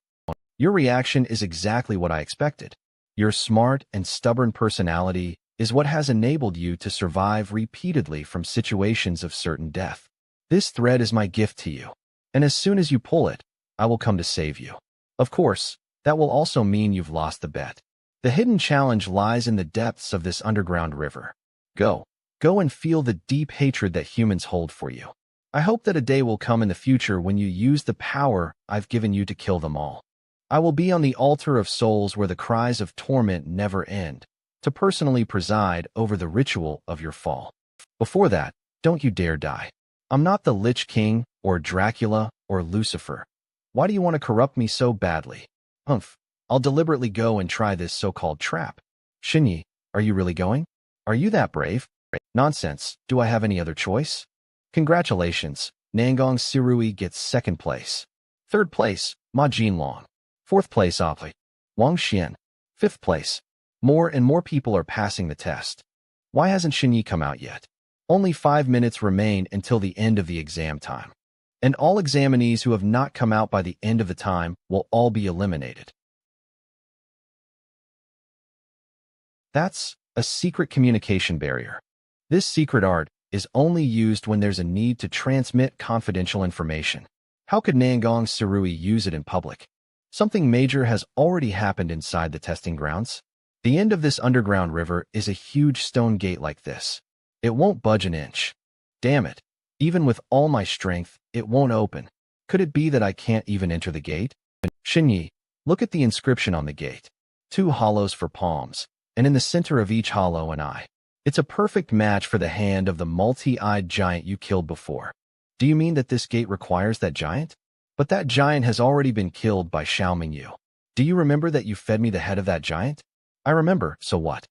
Your reaction is exactly what I expected. Your smart and stubborn personality is what has enabled you to survive repeatedly from situations of certain death. This thread is my gift to you, and as soon as you pull it, I will come to save you. Of course, that will also mean you've lost the bet. The hidden challenge lies in the depths of this underground river. Go and feel the deep hatred that humans hold for you. I hope that a day will come in the future when you use the power I've given you to kill them all. I will be on the altar of souls where the cries of torment never end, to personally preside over the ritual of your fall. Before that, don't you dare die. I'm not the Lich King, or Dracula, or Lucifer. Why do you want to corrupt me so badly? Humph, I'll deliberately go and try this so-called trap. Shinyi, are you really going? Are you that brave? Nonsense, do I have any other choice? Congratulations, Nangong Sirui gets 2nd place. 3rd place, Ma Jinlong. 4th place, Opli. Wang Xian. 5th place. More and more people are passing the test. Why hasn't Shinyi come out yet? Only 5 minutes remain until the end of the exam time. And all examinees who have not come out by the end of the time will all be eliminated. That's a secret communication barrier. This secret art is only used when there's a need to transmit confidential information. How could Nangong Sirui use it in public? Something major has already happened inside the testing grounds. The end of this underground river is a huge stone gate like this. It won't budge an inch. Damn it. Even with all my strength, it won't open. Could it be that I can't even enter the gate? Shinyi, look at the inscription on the gate. 2 hollows for palms, and in the center of each hollow an eye. It's a perfect match for the hand of the multi-eyed giant you killed before. Do you mean that this gate requires that giant? But that giant has already been killed by Xiaoming Yu. Do you remember that you fed me the head of that giant? I remember, so what?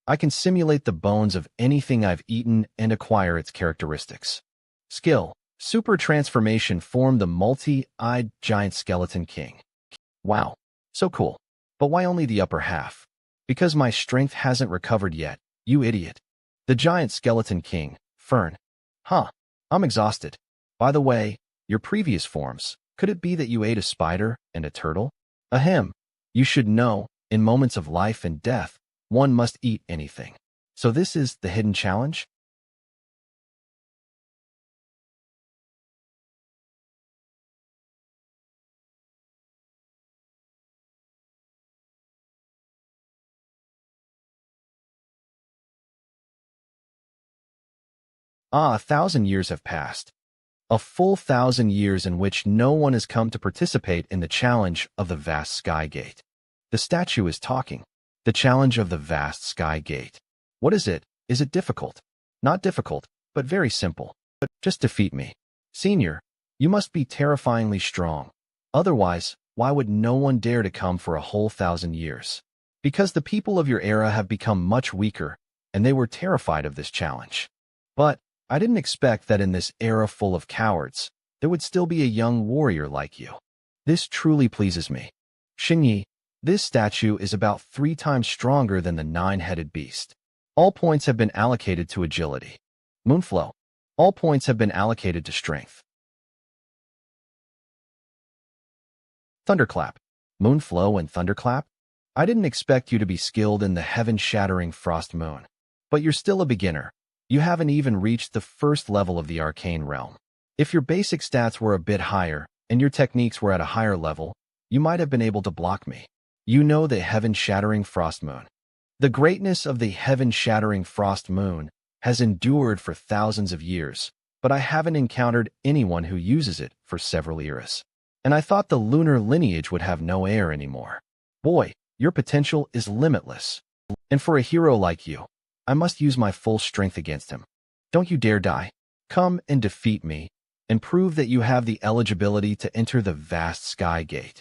I can simulate the bones of anything I've eaten and acquire its characteristics. Skill, super transformation formed the multi-eyed giant skeleton king. Wow, so cool. But why only the upper half? Because my strength hasn't recovered yet, you idiot. The giant skeleton king, Fern. Huh. I'm exhausted. By the way, your previous forms, could it be that you ate a spider and a turtle? Ahem. You should know, in moments of life and death, one must eat anything. So this is the hidden challenge? Ah, 1,000 years have passed. A full 1,000 years in which no one has come to participate in the challenge of the vast sky gate. The statue is talking. The challenge of the vast sky gate. What is it? Is it difficult? Not difficult, but very simple. But just defeat me. Senior, you must be terrifyingly strong. Otherwise, why would no one dare to come for a whole 1,000 years? Because the people of your era have become much weaker, and they were terrified of this challenge. But I didn't expect that in this era full of cowards, there would still be a young warrior like you. This truly pleases me. Xingyi, this statue is about 3 times stronger than the 9-headed beast. All points have been allocated to agility. Moonflow. All points have been allocated to strength. Thunderclap. Moonflow and Thunderclap? I didn't expect you to be skilled in the heaven-shattering Frost Moon. But you're still a beginner. You haven't even reached the first level of the arcane realm. If your basic stats were a bit higher, and your techniques were at a higher level, you might have been able to block me. You know the heaven-shattering Frost Moon. The greatness of the heaven-shattering Frost Moon has endured for thousands of years, but I haven't encountered anyone who uses it for several eras. And I thought the lunar lineage would have no heir anymore. Boy, your potential is limitless. And for a hero like you, I must use my full strength against him. Don't you dare die. Come and defeat me, and prove that you have the eligibility to enter the vast sky gate.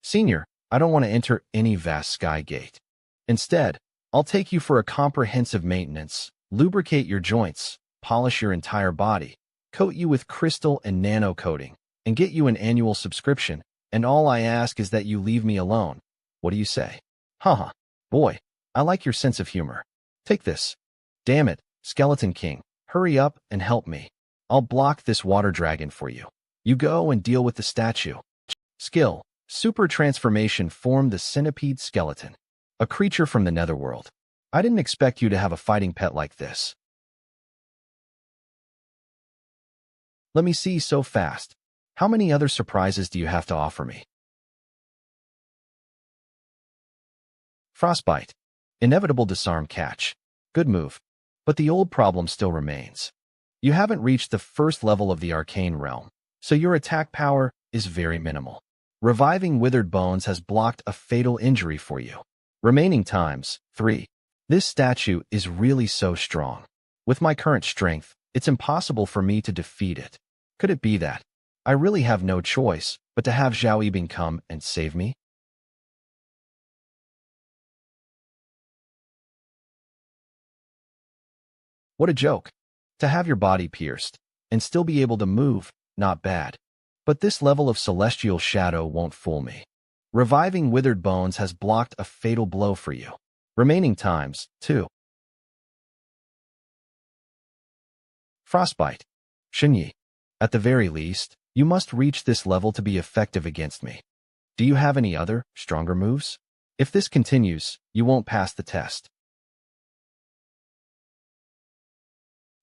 Senior, I don't want to enter any vast sky gate. Instead, I'll take you for a comprehensive maintenance, lubricate your joints, polish your entire body, coat you with crystal and nano coating, and get you an annual subscription, and all I ask is that you leave me alone. What do you say? Haha. Boy, I like your sense of humor. Take this. Damn it, Skeleton King, hurry up and help me. I'll block this water dragon for you. You go and deal with the statue. Skill. Super transformation formed the centipede skeleton. A creature from the netherworld. I didn't expect you to have a fighting pet like this. Let me see so fast. How many other surprises do you have to offer me? Frostbite. Inevitable disarm catch. Good move. But the old problem still remains. You haven't reached the first level of the arcane realm, so your attack power is very minimal. Reviving withered bones has blocked a fatal injury for you. Remaining times, 3. This statue is really so strong. With my current strength, it's impossible for me to defeat it. Could it be that I really have no choice but to have Zhao Yibing come and save me? What a joke. To have your body pierced and still be able to move, not bad. But this level of celestial shadow won't fool me. Reviving withered bones has blocked a fatal blow for you. Remaining times, 2. Frostbite. Xingyi. At the very least, you must reach this level to be effective against me. Do you have any other, stronger moves? If this continues, you won't pass the test.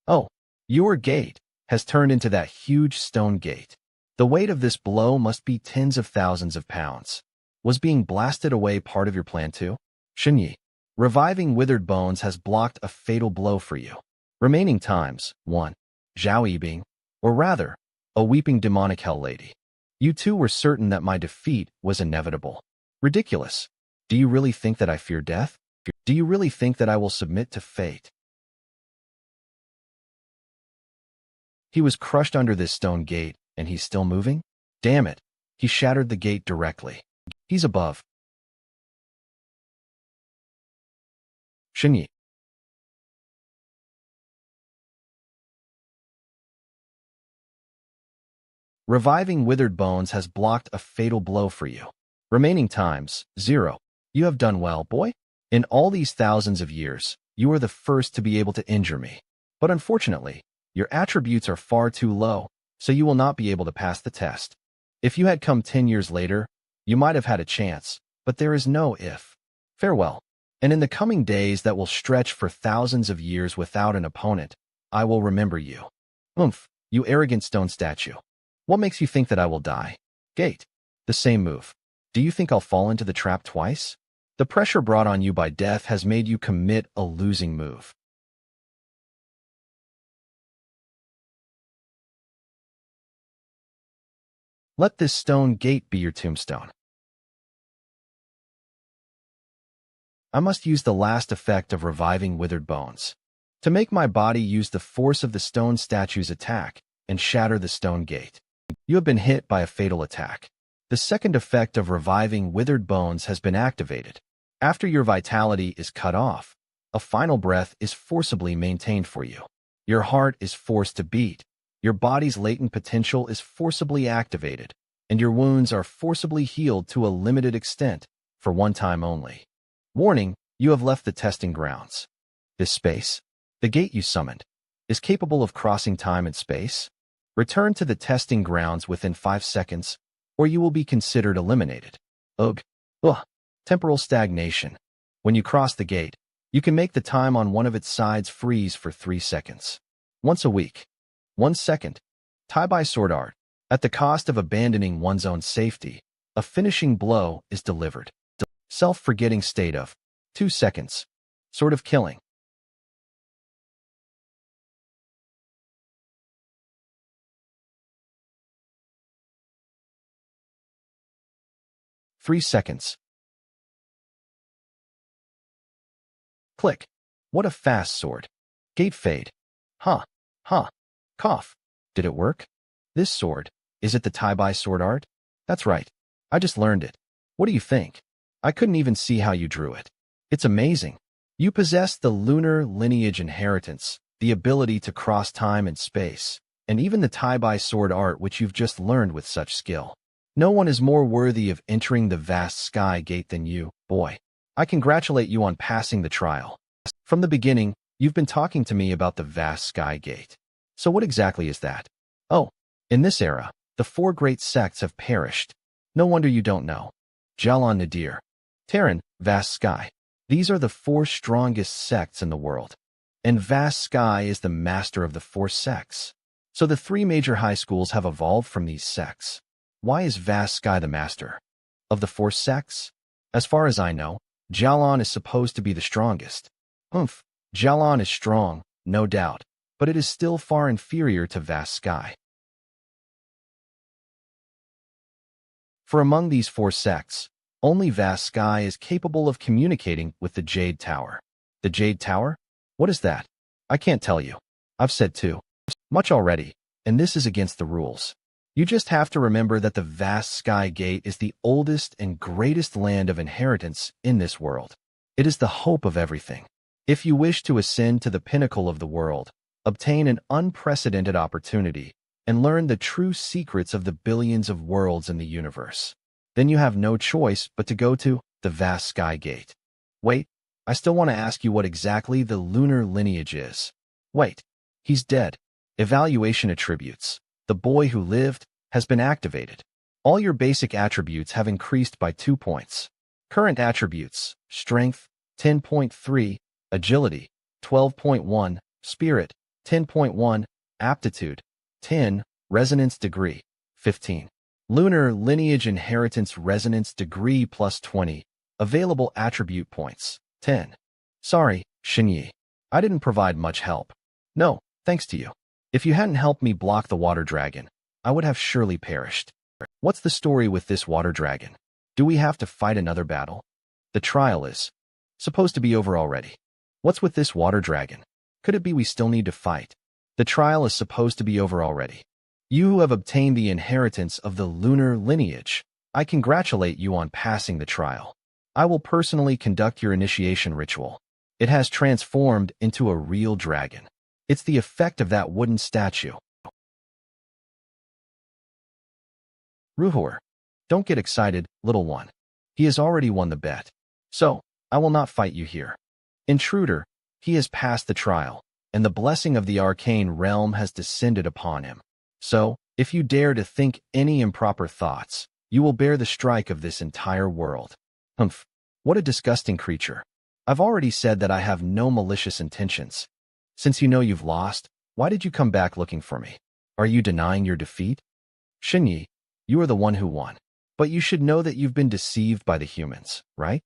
Oh, your gate has turned into that huge stone gate. The weight of this blow must be tens of thousands of pounds. Was being blasted away part of your plan too? Xingyi. Reviving withered bones has blocked a fatal blow for you. Remaining times, 1. Zhao Yibing, or rather, a weeping demonic hell lady. You two were certain that my defeat was inevitable. Ridiculous. Do you really think that I fear death? Do you really think that I will submit to fate? He was crushed under this stone gate, and he's still moving? Damn it. He shattered the gate directly. He's above. Xingyi. Reviving withered bones has blocked a fatal blow for you. Remaining times, 0. You have done well, boy. In all these thousands of years, you are the first to be able to injure me. But unfortunately, your attributes are far too low, so you will not be able to pass the test. If you had come 10 years later, you might have had a chance, but there is no if. Farewell. And in the coming days that will stretch for thousands of years without an opponent, I will remember you. Oomph, you arrogant stone statue. What makes you think that I will die? Gate. The same move. Do you think I'll fall into the trap twice? The pressure brought on you by death has made you commit a losing move. Let this stone gate be your tombstone. I must use the last effect of reviving withered bones. To make my body use the force of the stone statue's attack and shatter the stone gate. You have been hit by a fatal attack. The second effect of reviving withered bones has been activated. After your vitality is cut off, a final breath is forcibly maintained for you. Your heart is forced to beat. Your body's latent potential is forcibly activated, and your wounds are forcibly healed to a limited extent, for one time only. Warning, you have left the testing grounds. This space, the gate you summoned, is capable of crossing time and space. Return to the testing grounds within 5 seconds, or you will be considered eliminated. Ugh. Temporal stagnation. When you cross the gate, you can make the time on one of its sides freeze for 3 seconds. Once a week. 1 second. Tai-Bai sword art. At the cost of abandoning one's own safety, a finishing blow is delivered. Self-forgetting state of 2 seconds. Sort of killing. 3 seconds. Click. What a fast sword. Gate fade. Huh. Cough. Did it work? This sword, is it the Tai-Bai sword art? That's right. I just learned it. What do you think? I couldn't even see how you drew it. It's amazing. You possess the lunar lineage inheritance, the ability to cross time and space, and even the Tai-Bai sword art which you've just learned with such skill. No one is more worthy of entering the vast sky gate than you, boy. I congratulate you on passing the trial. From the beginning, you've been talking to me about the vast sky gate. So what exactly is that? Oh, in this era, the 4 great sects have perished. No wonder you don't know. Jalan Nadir, Terran, Vast Sky. These are the 4 strongest sects in the world. And Vast Sky is the master of the 4 sects. So the 3 major high schools have evolved from these sects. Why is Vast Sky the master? Of the 4 sects? As far as I know, Jalan is supposed to be the strongest. Jalan is strong, no doubt, but it is still far inferior to Vast Sky. For among these 4 sects, only Vast Sky is capable of communicating with the Jade Tower. The Jade Tower? What is that? I can't tell you. I've said too much already, and this is against the rules. You just have to remember that the Vast Sky Gate is the oldest and greatest land of inheritance in this world. It is the hope of everything. If you wish to ascend to the pinnacle of the world, obtain an unprecedented opportunity, and learn the true secrets of the billions of worlds in the universe, then you have no choice but to go to the Vast Sky Gate. Wait, I still want to ask you what exactly the lunar lineage is. Wait, he's dead. Evaluation attributes. The boy who lived has been activated. All your basic attributes have increased by 2 points. Current attributes: Strength, 10.3, Agility, 12.1, Spirit, 10.1, Aptitude, 10, Resonance Degree, 15. Lunar Lineage Inheritance Resonance Degree plus 20. Available attribute points, 10. Sorry, Xinyi. I didn't provide much help. No, thanks to you. If you hadn't helped me block the water dragon, I would have surely perished. What's the story with this water dragon? Do we have to fight another battle? The trial is supposed to be over already. What's with this water dragon? Could it be we still need to fight? The trial is supposed to be over already. You who have obtained the inheritance of the lunar lineage, I congratulate you on passing the trial. I will personally conduct your initiation ritual. It has transformed into a real dragon. It's the effect of that wooden statue. Ruhor, don't get excited, little one. He has already won the bet. So, I will not fight you here. Intruder, He has passed the trial, and the blessing of the arcane realm has descended upon him. So, if you dare to think any improper thoughts, you will bear the strike of this entire world. Humph, what a disgusting creature. I've already said that I have no malicious intentions. Since you know you've lost, why did you come back looking for me? Are you denying your defeat? Xinyi, you are the one who won. But you should know that you've been deceived by the humans, right?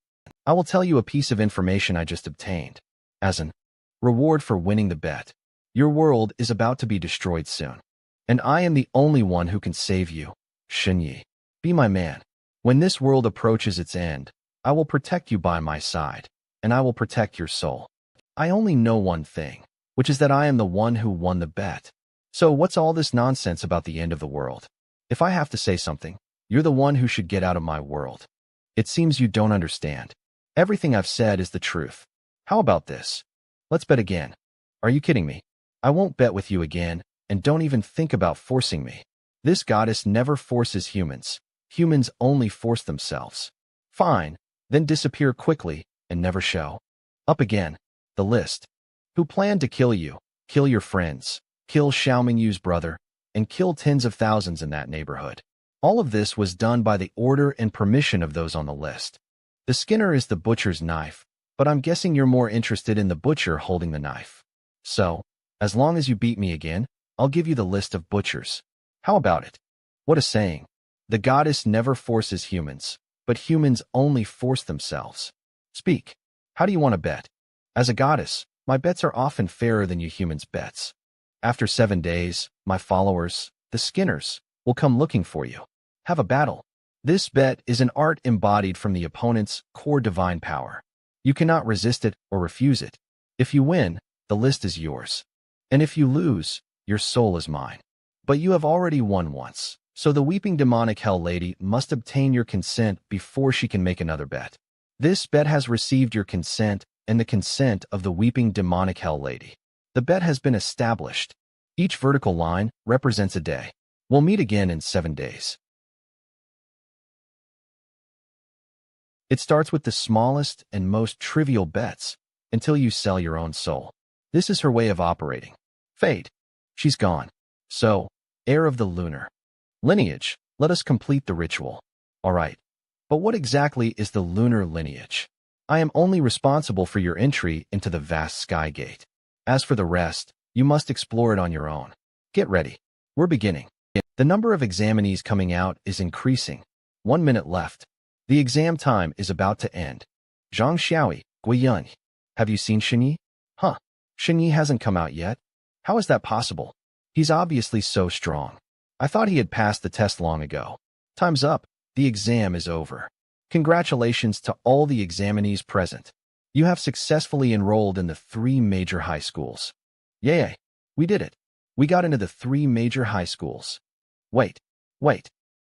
I will tell you a piece of information I just obtained. As an reward for winning the bet, your world is about to be destroyed soon. And I am the only one who can save you. Xinyi, be my man. When this world approaches its end, I will protect you by my side, and I will protect your soul. I only know one thing, which is that I am the one who won the bet. So what's all this nonsense about the end of the world? If I have to say something, you're the one who should get out of my world. It seems you don't understand. Everything I've said is the truth. How about this? Let's bet again. Are you kidding me? I won't bet with you again, and don't even think about forcing me. This goddess never forces humans. Humans only force themselves. Fine, then disappear quickly and never show up again. The list. Who planned to kill you, kill your friends, kill Xiaomingyu's brother, and kill tens of thousands in that neighborhood. All of this was done by the order and permission of those on the list. The skinner is the butcher's knife, but I'm guessing you're more interested in the butcher holding the knife. So, as long as you beat me again, I'll give you the list of butchers. How about it? What a saying. The goddess never forces humans, but humans only force themselves. Speak. How do you want to bet? As a goddess, my bets are often fairer than you humans' bets. After 7 days, my followers, the skinners, will come looking for you. Have a battle. This bet is an art embodied from the opponent's core divine power. You cannot resist it or refuse it. If you win, the list is yours. And if you lose, your soul is mine. But you have already won once, so the weeping demonic hell lady must obtain your consent before she can make another bet. This bet has received your consent and the consent of the weeping demonic hell lady. The bet has been established. Each vertical line represents a day. We'll meet again in 7 days. It starts with the smallest and most trivial bets until you sell your own soul. This is her way of operating. Fate. She's gone. So, heir of the lunar lineage, let us complete the ritual. All right. But what exactly is the lunar lineage? I am only responsible for your entry into the vast sky gate. As for the rest, you must explore it on your own. Get ready. We're beginning. The number of examinees coming out is increasing. 1 minute left. The exam time is about to end. Zhang Xiaoyi, Guiyun. Have you seen Xinyi? Huh. Xinyi hasn't come out yet. How is that possible? He's obviously so strong. I thought he had passed the test long ago. Time's up. The exam is over. Congratulations to all the examinees present. You have successfully enrolled in the 3 major high schools. Yay! We did it. We got into the 3 major high schools. Wait.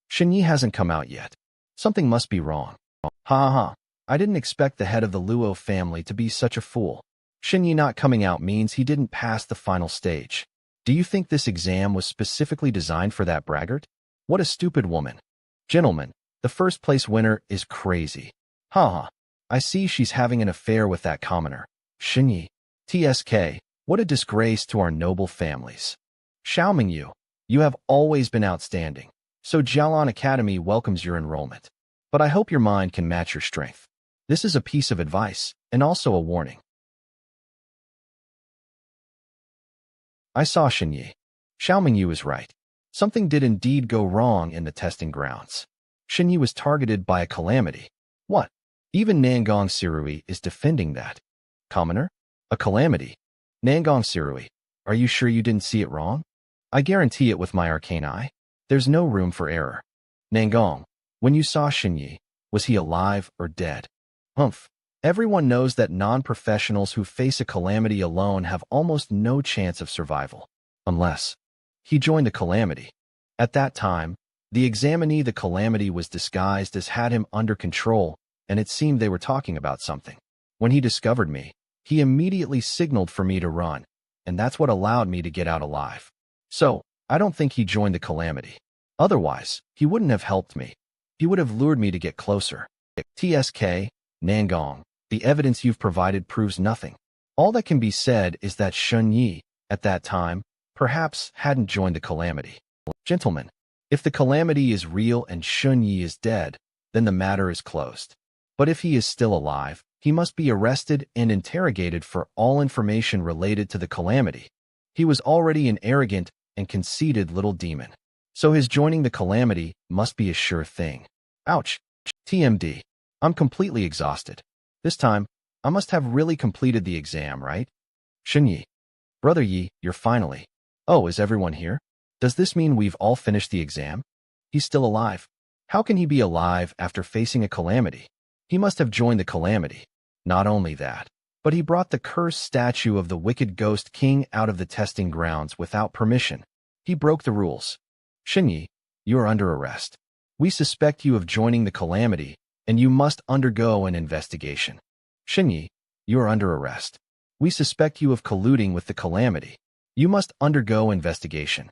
Xinyi hasn't come out yet. Something must be wrong. Ha ha. I didn't expect the head of the Luo family to be such a fool. Xinyi not coming out means he didn't pass the final stage. Do you think this exam was specifically designed for that braggart? What a stupid woman. Gentlemen, the first place winner is crazy. Ha ha. I see she's having an affair with that commoner. Xinyi. TSK, what a disgrace to our noble families. Xiaomingyu, you have always been outstanding. So Jialan Academy welcomes your enrollment. But I hope your mind can match your strength. This is a piece of advice, and also a warning. I saw Xinyi. Xiaomingyu is right. Something did indeed go wrong in the testing grounds. Xinyi was targeted by a calamity. What? Even Nangong Sirui is defending that. Commoner? A calamity? Nangong Sirui, are you sure you didn't see it wrong? I guarantee it with my arcane eye. There's no room for error. Nangong, when you saw Xinyi, was he alive or dead? Humph. Everyone knows that non-professionals who face a calamity alone have almost no chance of survival. Unless he joined the calamity. At that time, the examinee the calamity was disguised as had him under control, and it seemed they were talking about something. When he discovered me, he immediately signaled for me to run, and that's what allowed me to get out alive. So, I don't think he joined the calamity. Otherwise, he wouldn't have helped me. He would have lured me to get closer. TSK, Nangong, the evidence you've provided proves nothing. All that can be said is that Shun Yi, at that time, perhaps hadn't joined the calamity. Gentlemen, if the calamity is real and Shun Yi is dead, then the matter is closed. But if he is still alive, he must be arrested and interrogated for all information related to the calamity. He was already an arrogant and conceited little demon, so his joining the calamity must be a sure thing. Ouch. TMD. I'm completely exhausted. This time, I must have really completed the exam, right? Shun Yi. Brother Yi, you're finally. Oh, is everyone here? Does this mean we've all finished the exam? He's still alive. How can he be alive after facing a calamity? He must have joined the calamity. Not only that, but he brought the cursed statue of the wicked ghost king out of the testing grounds without permission. He broke the rules. Shun Yi, you are under arrest. We suspect you of joining the calamity, and you must undergo an investigation. Shun Yi, you are under arrest. We suspect you of colluding with the calamity. You must undergo investigation.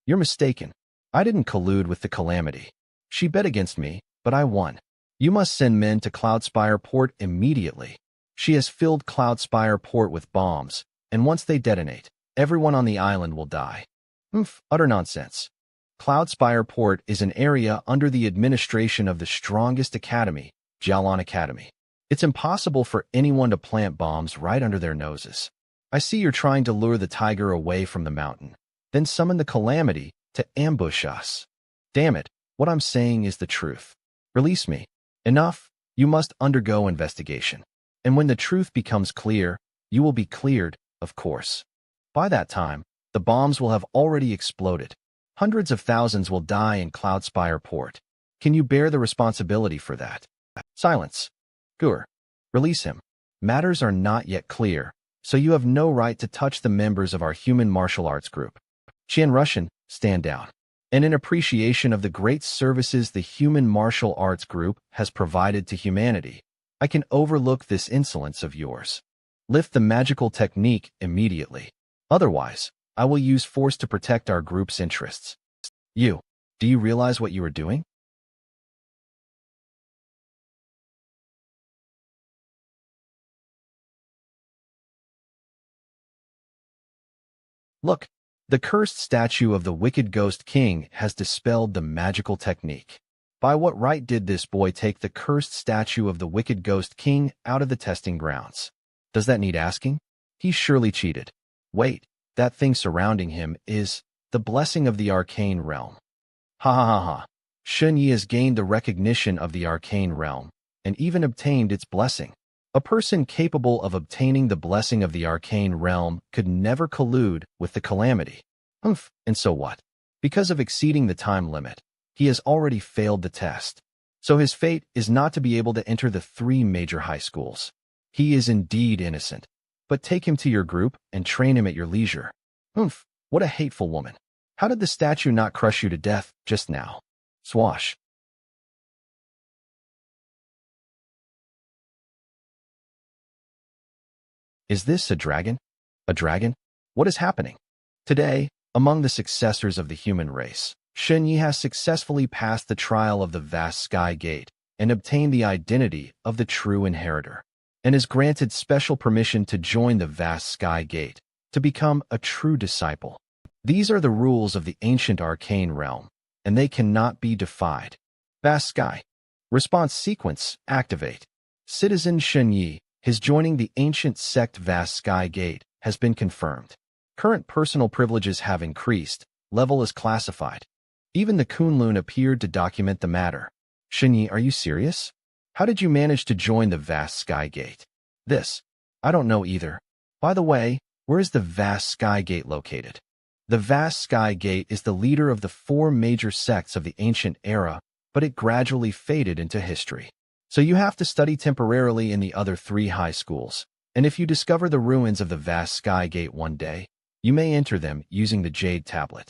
You're mistaken. I didn't collude with the calamity. She bet against me, but I won. You must send men to Cloudspire Port immediately. She has filled Cloudspire Port with bombs, and once they detonate, everyone on the island will die. Utter nonsense. Cloudspire Port is an area under the administration of the strongest academy, Jialan Academy. It's impossible for anyone to plant bombs right under their noses. I see you're trying to lure the tiger away from the mountain, then summon the calamity to ambush us. Damn it, what I'm saying is the truth. Release me. Enough, you must undergo investigation. And when the truth becomes clear, you will be cleared, of course. By that time, the bombs will have already exploded. Hundreds of thousands will die in Cloudspire Port. Can you bear the responsibility for that? Silence. Gur. Release him. Matters are not yet clear, so you have no right to touch the members of our human martial arts group. Qian Russian, stand down. And in appreciation of the great services the human martial arts group has provided to humanity, I can overlook this insolence of yours. Lift the magical technique immediately. Otherwise, I will use force to protect our group's interests. Do you realize what you are doing? Look, the cursed statue of the wicked ghost king has dispelled the magical technique. By what right did this boy take the cursed statue of the wicked ghost king out of the testing grounds? Does that need asking? He surely cheated. Wait, that thing surrounding him is the blessing of the arcane realm. Ha ha ha ha. Shun Yi has gained the recognition of the arcane realm, and even obtained its blessing. A person capable of obtaining the blessing of the arcane realm could never collude with the calamity. And so what? Because of exceeding the time limit, he has already failed the test. So his fate is not to be able to enter the 3 major high schools. He is indeed innocent. But take him to your group and train him at your leisure. What a hateful woman. How did the statue not crush you to death just now? Swash. Is this a dragon? A dragon? What is happening? Today, among the successors of the human race, Shun Yi has successfully passed the trial of the vast sky gate and obtained the identity of the true inheritor, and is granted special permission to join the vast sky gate, to become a true disciple. These are the rules of the ancient arcane realm, and they cannot be defied. Vast sky. Response sequence, activate. Citizen Shun Yi, his joining the ancient sect Vast Sky Gate has been confirmed. Current personal privileges have increased, level is classified. Even the Kunlun appeared to document the matter. Shun Yi, are you serious? How did you manage to join the Vast Sky Gate? I don't know either. By the way, where is the Vast Sky Gate located? The Vast Sky Gate is the leader of the 4 major sects of the ancient era, but it gradually faded into history. So you have to study temporarily in the other 3 high schools, and if you discover the ruins of the Vast Sky Gate one day, you may enter them using the Jade Tablet.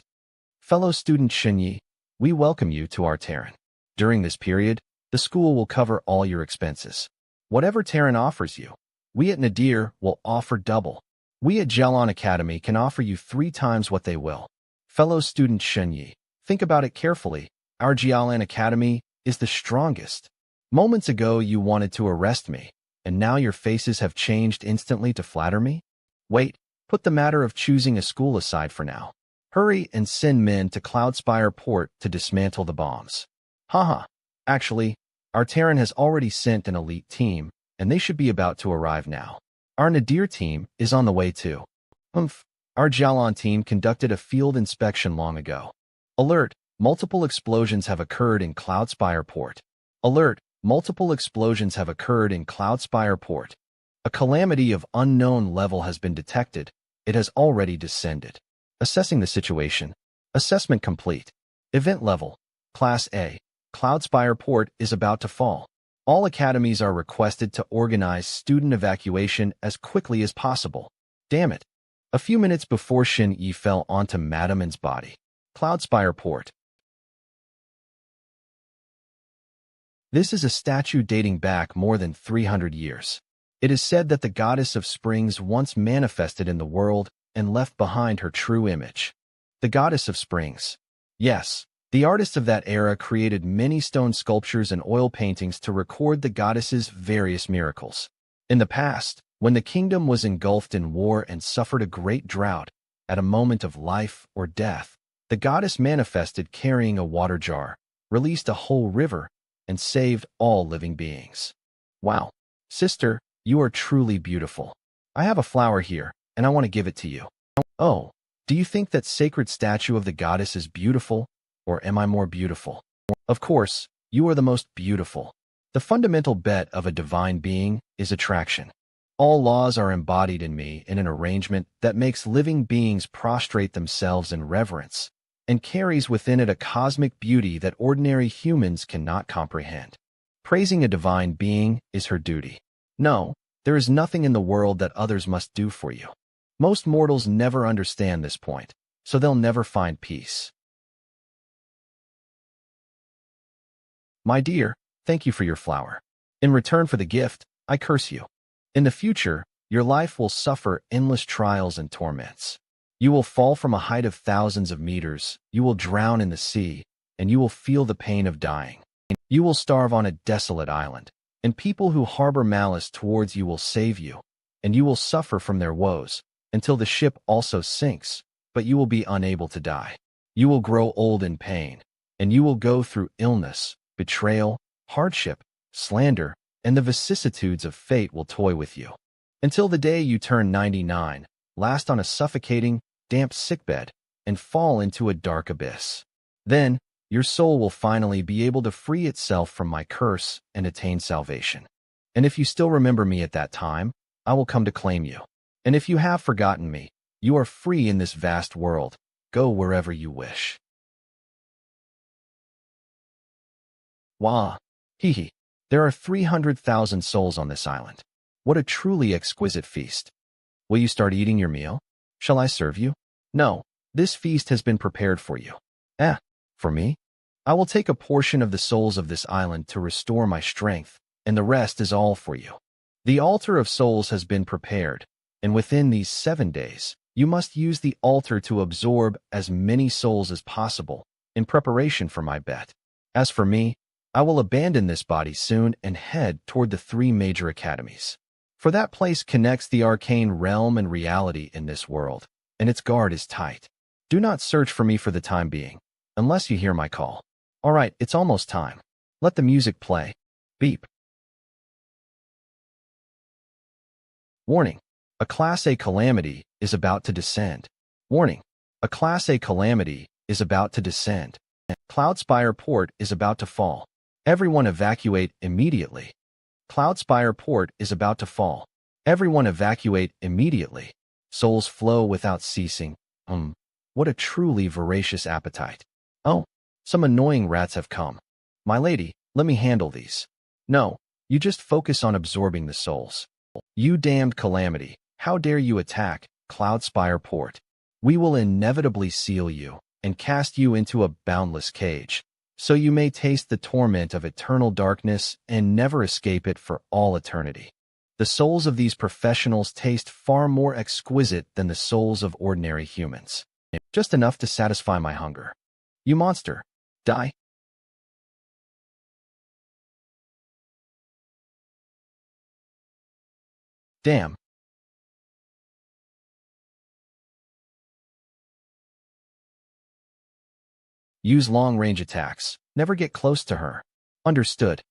Fellow student Shun Yi, we welcome you to our Terran. During this period, the school will cover all your expenses. Whatever Terran offers you, we at Nadir will offer double. We at Jialan Academy can offer you 3 times what they will. Fellow student Shun Yi, think about it carefully. Our Jialan Academy is the strongest. Moments ago you wanted to arrest me, and now your faces have changed instantly to flatter me? Wait, put the matter of choosing a school aside for now. Hurry and send men to Cloudspire Port to dismantle the bombs. Haha. Actually, our Terran has already sent an elite team, and they should be about to arrive now. Our Nadir team is on the way too. Our Jalon team conducted a field inspection long ago. Alert! Multiple explosions have occurred in Cloudspire Port. Alert! Multiple explosions have occurred in Cloudspire Port. A calamity of unknown level has been detected. It has already descended. Assessing the situation. Assessment complete. Event level. Class A. Cloudspire Port is about to fall. All academies are requested to organize student evacuation as quickly as possible. Damn it. A few minutes before Shin Yi fell onto Madamon's body. Cloudspire Port. This is a statue dating back more than 300 years. It is said that the goddess of springs once manifested in the world and left behind her true image. The goddess of springs. Yes, the artists of that era created many stone sculptures and oil paintings to record the goddess's various miracles. In the past, when the kingdom was engulfed in war and suffered a great drought, at a moment of life or death, the goddess manifested carrying a water jar, released a whole river, and saved all living beings. Wow, sister, you are truly beautiful. I have a flower here, and I want to give it to you. Oh, do you think that sacred statue of the goddess is beautiful, or am I more beautiful? Of course, you are the most beautiful. The fundamental bet of a divine being is attraction. All laws are embodied in me in an arrangement that makes living beings prostrate themselves in reverence, and carries within it a cosmic beauty that ordinary humans cannot comprehend. Praising a divine being is her duty. No, there is nothing in the world that others must do for you. Most mortals never understand this point, so they'll never find peace. My dear, thank you for your flower. In return for the gift, I curse you. In the future, your life will suffer endless trials and torments. You will fall from a height of thousands of meters, you will drown in the sea, and you will feel the pain of dying. You will starve on a desolate island, and people who harbor malice towards you will save you, and you will suffer from their woes, until the ship also sinks, but you will be unable to die. You will grow old in pain, and you will go through illness, betrayal, hardship, slander, and the vicissitudes of fate will toy with you. Until the day you turn 99, last on a suffocating, damp sickbed, and fall into a dark abyss. Then, your soul will finally be able to free itself from my curse and attain salvation. And if you still remember me at that time, I will come to claim you. And if you have forgotten me, you are free in this vast world. Go wherever you wish. Wah! Hee hee. There are 300,000 souls on this island. What a truly exquisite feast. Will you start eating your meal? Shall I serve you? No, this feast has been prepared for you. For me? I will take a portion of the souls of this island to restore my strength, and the rest is all for you. The altar of souls has been prepared, and within these 7 days, you must use the altar to absorb as many souls as possible, in preparation for my bet. As for me, I will abandon this body soon and head toward the 3 major academies. For that place connects the arcane realm and reality in this world, and its guard is tight. Do not search for me for the time being, unless you hear my call. All right, it's almost time. Let the music play. Beep. Warning. A Class A calamity is about to descend. Warning. A Class A calamity is about to descend. Cloudspire Port is about to fall. Everyone evacuate immediately. Cloudspire Port is about to fall. Everyone evacuate immediately. Souls flow without ceasing. What a truly voracious appetite. Oh, some annoying rats have come. My lady, let me handle these. No, you just focus on absorbing the souls. You damned calamity, how dare you attack Cloudspire Port? We will inevitably seal you and cast you into a boundless cage, so you may taste the torment of eternal darkness and never escape it for all eternity. The souls of these professionals taste far more exquisite than the souls of ordinary humans. Just enough to satisfy my hunger. You monster, die. Damn. Use long-range attacks. Never get close to her. Understood.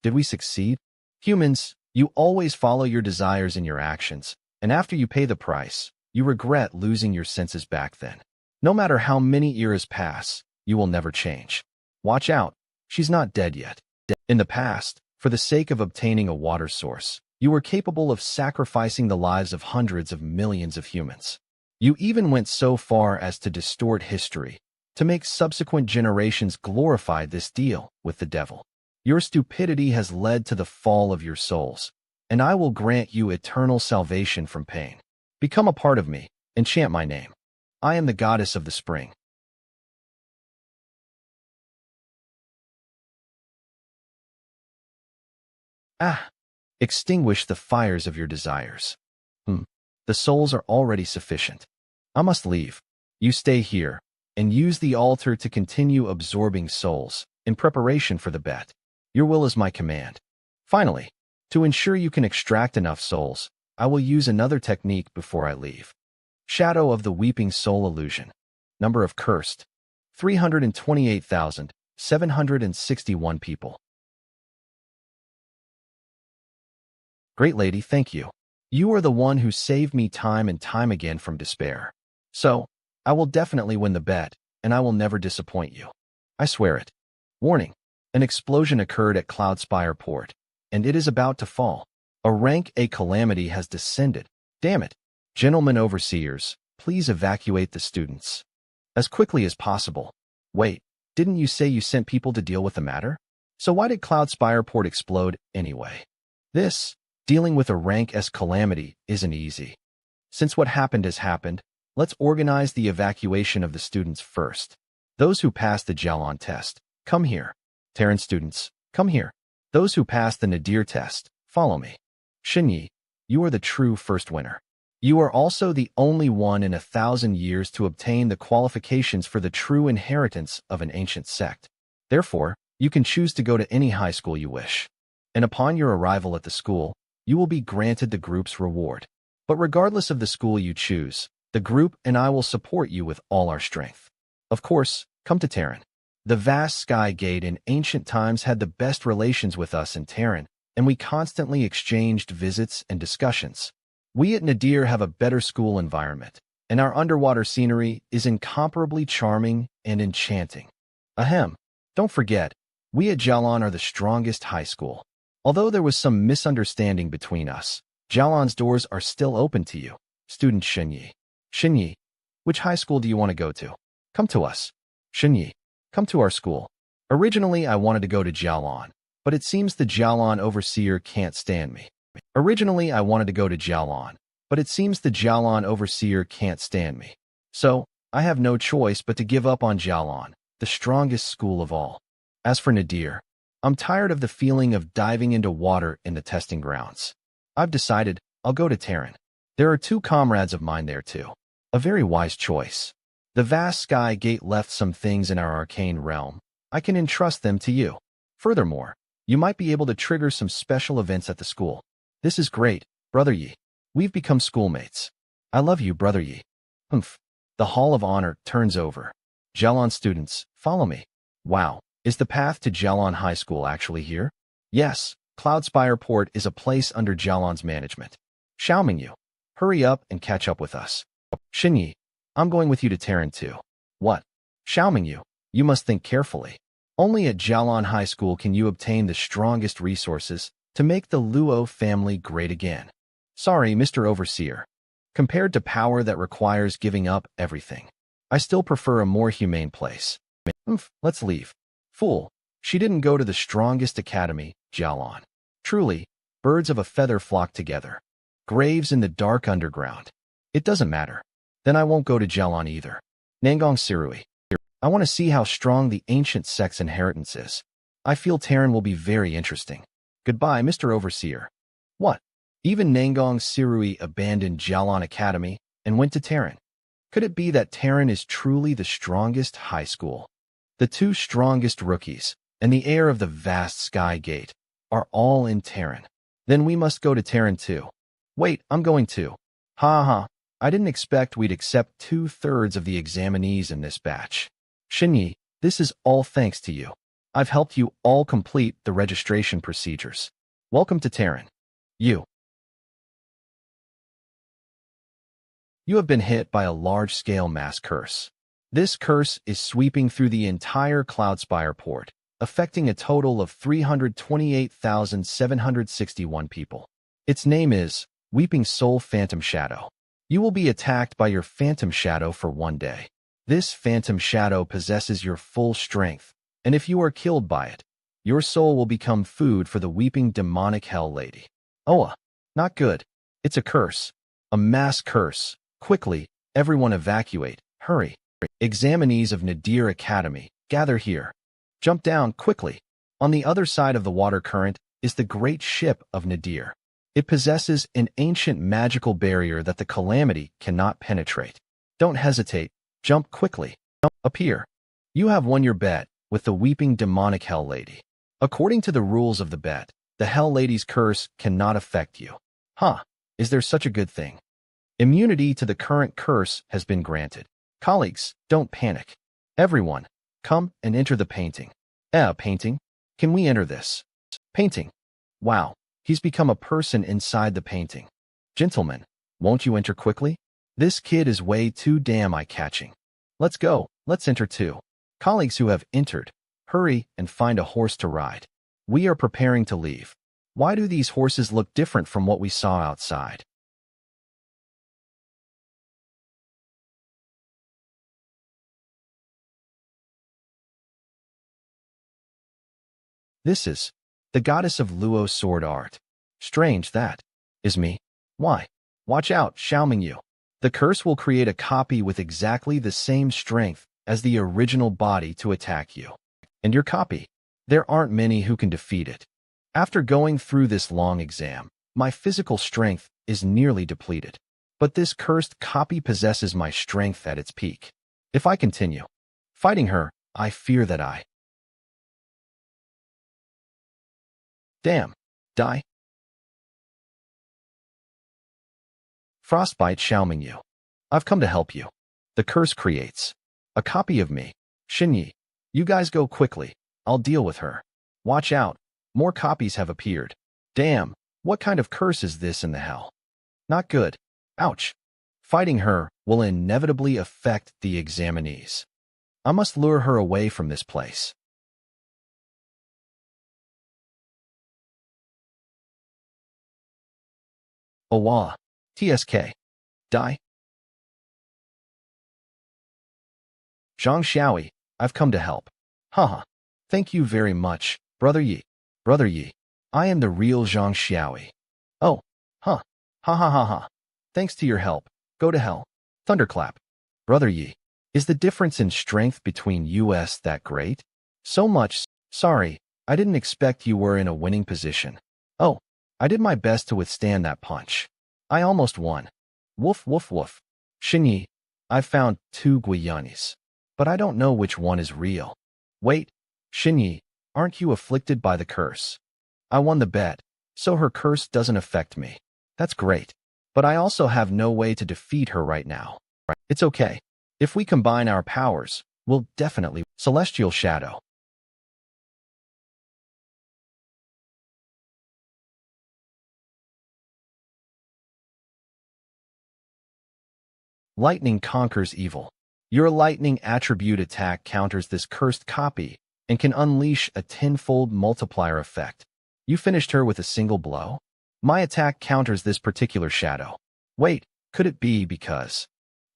Did we succeed? Humans, you always follow your desires in your actions, and after you pay the price, you regret losing your senses back then. No matter how many eras pass, you will never change. Watch out, she's not dead yet. In the past, for the sake of obtaining a water source, you were capable of sacrificing the lives of hundreds of millions of humans. You even went so far as to distort history, to make subsequent generations glorify this deal with the devil. Your stupidity has led to the fall of your souls, and I will grant you eternal salvation from pain. Become a part of me, and chant my name. I am the goddess of the spring. Ah! Extinguish the fires of your desires. The souls are already sufficient. I must leave. You stay here, and use the altar to continue absorbing souls, in preparation for the bet. Your will is my command. Finally, to ensure you can extract enough souls, I will use another technique before I leave. Shadow of the Weeping Soul Illusion. Number of cursed. 328,761 people. Great lady, thank you. You are the one who saved me time and time again from despair. So, I will definitely win the bet, and I will never disappoint you. I swear it. Warning. An explosion occurred at Cloudspire Port, and it is about to fall. A rank A calamity has descended. Damn it. Gentlemen overseers, please evacuate the students. As quickly as possible. Wait, didn't you say you sent people to deal with the matter? So why did Cloudspire Port explode anyway? Dealing with a rank S calamity isn't easy. Since what happened has happened, let's organize the evacuation of the students first. Those who passed the Jalon test, come here. Terran students, come here. Those who passed the Nadir test, follow me. Xinyi, you are the true first winner. You are also the only one in 1,000 years to obtain the qualifications for the true inheritance of an ancient sect. Therefore, you can choose to go to any high school you wish. And upon your arrival at the school, you will be granted the group's reward. But regardless of the school you choose, the group and I will support you with all our strength. Of course, come to Terran. The vast Sky Gate in ancient times had the best relations with us in Terran, and we constantly exchanged visits and discussions. We at Nadir have a better school environment, and our underwater scenery is incomparably charming and enchanting. Ahem. Don't forget, we at Jalon are the strongest high school. Although there was some misunderstanding between us, Jalon's doors are still open to you. Student Xinyi. Xinyi, which high school do you want to go to? Come to us. Xinyi, come to our school. Originally, I wanted to go to Jalon, but it seems the Jalon overseer can't stand me. So, I have no choice but to give up on Jalon, the strongest school of all. As for Nadir, I'm tired of the feeling of diving into water in the testing grounds. I've decided I'll go to Terran. There are 2 comrades of mine there too. A very wise choice. The vast Sky Gate left some things in our arcane realm. I can entrust them to you. Furthermore, you might be able to trigger some special events at the school. This is great, Brother Yi. We've become schoolmates. I love you, Brother Yi. The Hall of Honor turns over. Jalon students, follow me. Wow, is the path to Jalon High School actually here? Yes, Cloudspire Port is a place under Jalon's management. Xiaomingyu, hurry up and catch up with us. Xinyi, I'm going with you to Terran too. What? Xiaomingyu, you must think carefully. Only at Jalon High School can you obtain the strongest resources to make the Luo family great again. Sorry, Mr. Overseer. Compared to power that requires giving up everything, I still prefer a more humane place. Let's leave. Fool, she didn't go to the strongest academy, Jalon. Truly, birds of a feather flock together. Graves in the dark underground. It doesn't matter. Then I won't go to Jalon either. Nangong Sirui. I want to see how strong the ancient sect's inheritance is. I feel Terran will be very interesting. Goodbye, Mr. Overseer. What? Even Nangong Sirui abandoned Jalon Academy and went to Terran. Could it be that Terran is truly the strongest high school? The two strongest rookies, and the heir of the vast Sky Gate, are all in Terran. Then we must go to Terran too. Wait, I'm going too. Ha ha, I didn't expect we'd accept 2/3 of the examinees in this batch. Xinyi, this is all thanks to you. I've helped you all complete the registration procedures. Welcome to Terran. You have been hit by a large-scale mass curse. This curse is sweeping through the entire Cloudspire port, affecting a total of 328,761 people. Its name is Weeping Soul Phantom Shadow. You will be attacked by your Phantom Shadow for 1 day. This Phantom Shadow possesses your full strength, and if you are killed by it, your soul will become food for the weeping demonic Hell Lady. Oh, not good. It's a curse. A mass curse. Quickly, everyone evacuate. Hurry. Examinees of Nadir Academy, gather here. Jump down quickly. On the other side of the water current is the great ship of Nadir. It possesses an ancient magical barrier that the Calamity cannot penetrate. Don't hesitate. Jump quickly. Up here. You have won your bet with the weeping demonic Hell Lady. According to the rules of the bet, the Hell Lady's curse cannot affect you. Huh, is there such a good thing? Immunity to the current curse has been granted. Colleagues, don't panic. Everyone, come and enter the painting. Painting? Can we enter this? Painting. Wow, he's become a person inside the painting. Gentlemen, won't you enter quickly? This kid is way too damn eye-catching. Let's go, let's enter too. Colleagues who have entered, hurry and find a horse to ride. We are preparing to leave. Why do these horses look different from what we saw outside? This is the goddess of Luo sword art. Strange that is me. Why? Watch out, Xiaoming Yu. The curse will create a copy with exactly the same strength as the original body to attack you. And your copy, there aren't many who can defeat it. After going through this long exam, my physical strength is nearly depleted. But this cursed copy possesses my strength at its peak. If I continue fighting her, I fear that I die. Frostbite Xiaoming Yu. I've come to help you. The curse creates a copy of me. Xinyi, you guys go quickly. I'll deal with her. Watch out. More copies have appeared. Damn, what kind of curse is this in the hell? Not good. Ouch. Fighting her will inevitably affect the examinees. I must lure her away from this place. Owa. TSK. Die. Zhang Xiaoi, I've come to help. Haha. Thank you very much, Brother Yi. Brother Yi. I am the real Zhang Xiaoi. Oh. Huh. Ha ha ha ha. Thanks to your help. Go to hell. Thunderclap. Brother Yi. Is the difference in strength between us that great? So much. Sorry, I didn't expect you were in a winning position. Oh. I did my best to withstand that punch. I almost won. Woof woof woof. Xinyi, I've found 2 Guiyanis, but I don't know which one is real. Wait, Xinyi, aren't you afflicted by the curse? I won the bet, so her curse doesn't affect me. That's great. But I also have no way to defeat her right now. It's okay. If we combine our powers, we'll definitely Celestial Shadow. Lightning conquers evil. Your lightning attribute attack counters this cursed copy and can unleash a 10-fold multiplier effect. You finished her with a single blow? My attack counters this particular shadow. Wait, could it be because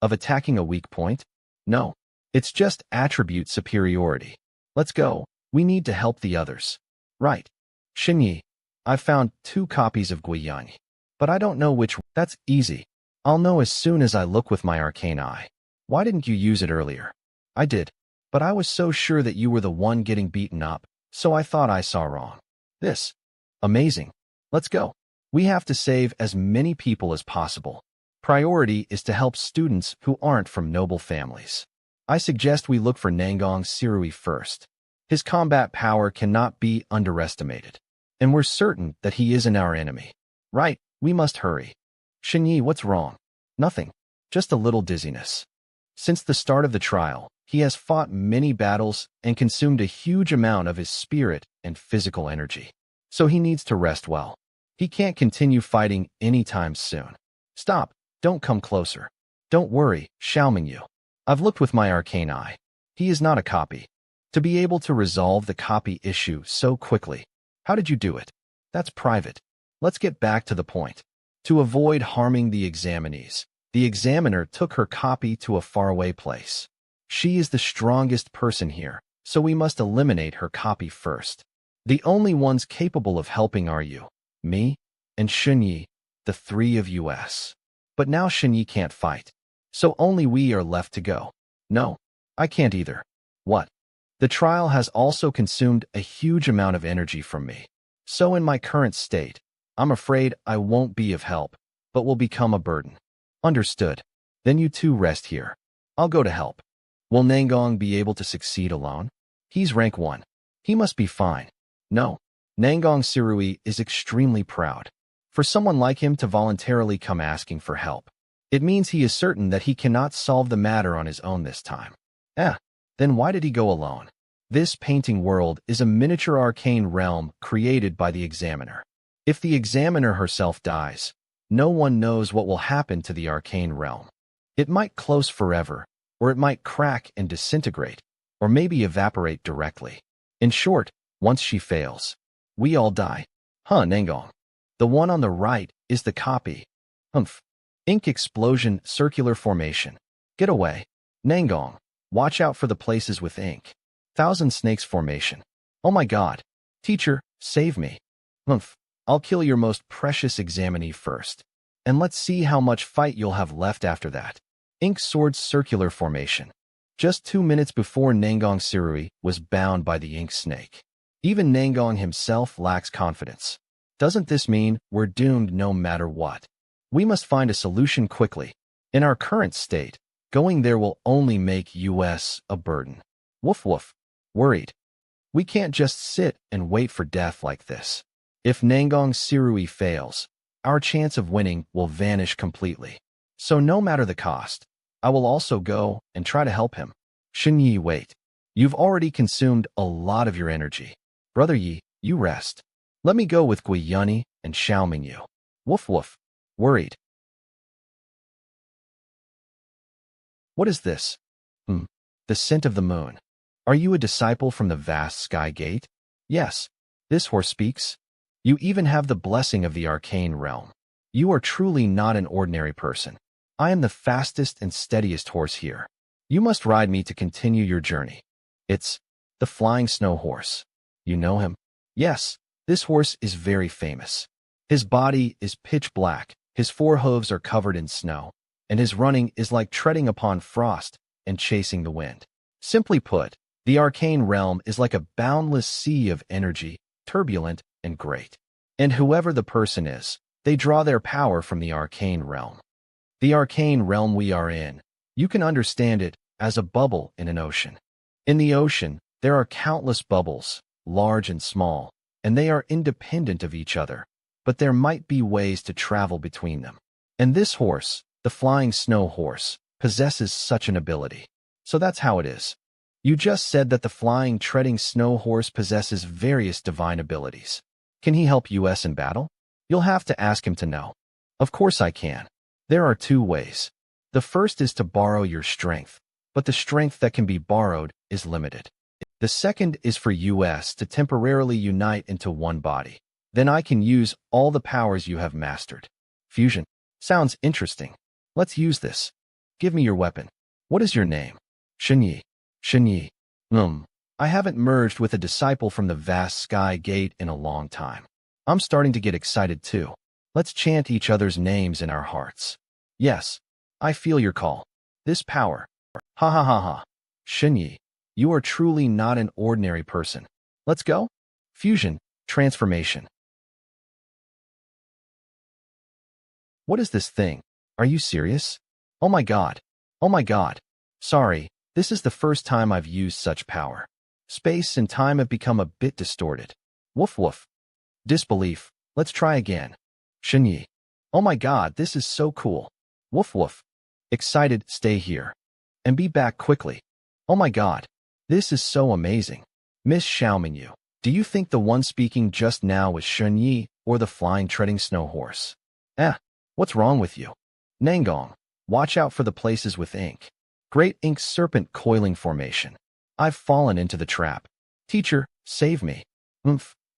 of attacking a weak point? No, it's just attribute superiority. Let's go. We need to help the others. Right. Xinyi, I've found 2 copies of Guiyang, but I don't know which. That's easy. I'll know as soon as I look with my arcane eye. Why didn't you use it earlier? I did, but I was so sure that you were the one getting beaten up, so I thought I saw wrong. This. Amazing. Let's go. We have to save as many people as possible. Priority is to help students who aren't from noble families. I suggest we look for Nangong Sirui first. His combat power cannot be underestimated. And we're certain that he isn't our enemy. Right, we must hurry. Shenyi, what's wrong? Nothing. Just a little dizziness. Since the start of the trial, he has fought many battles and consumed a huge amount of his spirit and physical energy. So he needs to rest well. He can't continue fighting anytime soon. Stop. Don't come closer. Don't worry, Xiaomingyu. I've looked with my arcane eye. He is not a copy. To be able to resolve the copy issue so quickly. How did you do it? That's private. Let's get back to the point. To avoid harming the examinees, the examiner took her copy to a faraway place. She is the strongest person here, so we must eliminate her copy first. The only ones capable of helping are you, me, and Shunyi, the three of us. But now Shunyi can't fight, so only we are left to go. No, I can't either. What? The trial has also consumed a huge amount of energy from me. So in my current state, I'm afraid I won't be of help, but will become a burden. Understood. Then you two rest here. I'll go to help. Will Nangong be able to succeed alone? He's rank 1. He must be fine. No. Nangong Sirui is extremely proud. For someone like him to voluntarily come asking for help, it means he is certain that he cannot solve the matter on his own this time. Then why did he go alone? This painting world is a miniature arcane realm created by the examiner. If the examiner herself dies, no one knows what will happen to the arcane realm. It might close forever, or it might crack and disintegrate, or maybe evaporate directly. In short, once she fails, we all die. Nangong. The one on the right is the copy. Ink explosion, circular formation. Get away. Nangong. Watch out for the places with ink. Thousand snakes formation. Oh my god. Teacher, save me. I'll kill your most precious examinee first. And let's see how much fight you'll have left after that. Ink sword circular formation. Just 2 minutes before Nangong Sirui was bound by the ink snake. Even Nangong himself lacks confidence. Doesn't this mean we're doomed no matter what? We must find a solution quickly. In our current state, going there will only make us a burden. Woof woof. Worried. We can't just sit and wait for death like this. If Nangong Sirui fails, our chance of winning will vanish completely. So no matter the cost, I will also go and try to help him. Shunyi, wait. You've already consumed a lot of your energy. Brother Yi, you rest. Let me go with Guiyani and Xiaomingyu. Woof woof. Worried. What is this? The scent of the moon. Are you a disciple from the vast sky gate? Yes. This horse speaks. You even have the blessing of the arcane realm. You are truly not an ordinary person. I am the fastest and steadiest horse here. You must ride me to continue your journey. It's the flying snow horse. You know him? Yes, this horse is very famous. His body is pitch black, his forehooves are covered in snow, and his running is like treading upon frost and chasing the wind. Simply put, the arcane realm is like a boundless sea of energy, turbulent and great. And whoever the person is, they draw their power from the arcane realm. The arcane realm we are in, you can understand it as a bubble in an ocean. In the ocean, there are countless bubbles, large and small, and they are independent of each other, but there might be ways to travel between them. And this horse, the flying snow horse, possesses such an ability. So that's how it is. You just said that the flying, treading snow horse possesses various divine abilities. Can he help us in battle? You'll have to ask him to know. Of course I can. There are 2 ways. The first is to borrow your strength, but the strength that can be borrowed is limited. The second is for us to temporarily unite into one body. Then I can use all the powers you have mastered. Fusion. Sounds interesting. Let's use this. Give me your weapon. What is your name? Shunyi. Shunyi. I haven't merged with a disciple from the vast sky gate in a long time. I'm starting to get excited too. Let's chant each other's names in our hearts. Yes, I feel your call. This power. Ha ha ha ha. Shunyi, you are truly not an ordinary person. Let's go. Fusion, transformation. What is this thing? Are you serious? Oh my god. Oh my god. Sorry, this is the first time I've used such power. Space and time have become a bit distorted. Woof woof. Disbelief. Let's try again. Shenyi. Oh my god, this is so cool. Woof woof. Excited, stay here. And be back quickly. Oh my god. This is so amazing. Miss Xiaomingyu, do you think the one speaking just now was Shenyi or the flying treading snow horse? What's wrong with you? Nangong, watch out for the places with ink. Great ink serpent coiling formation. I've fallen into the trap. Teacher, save me.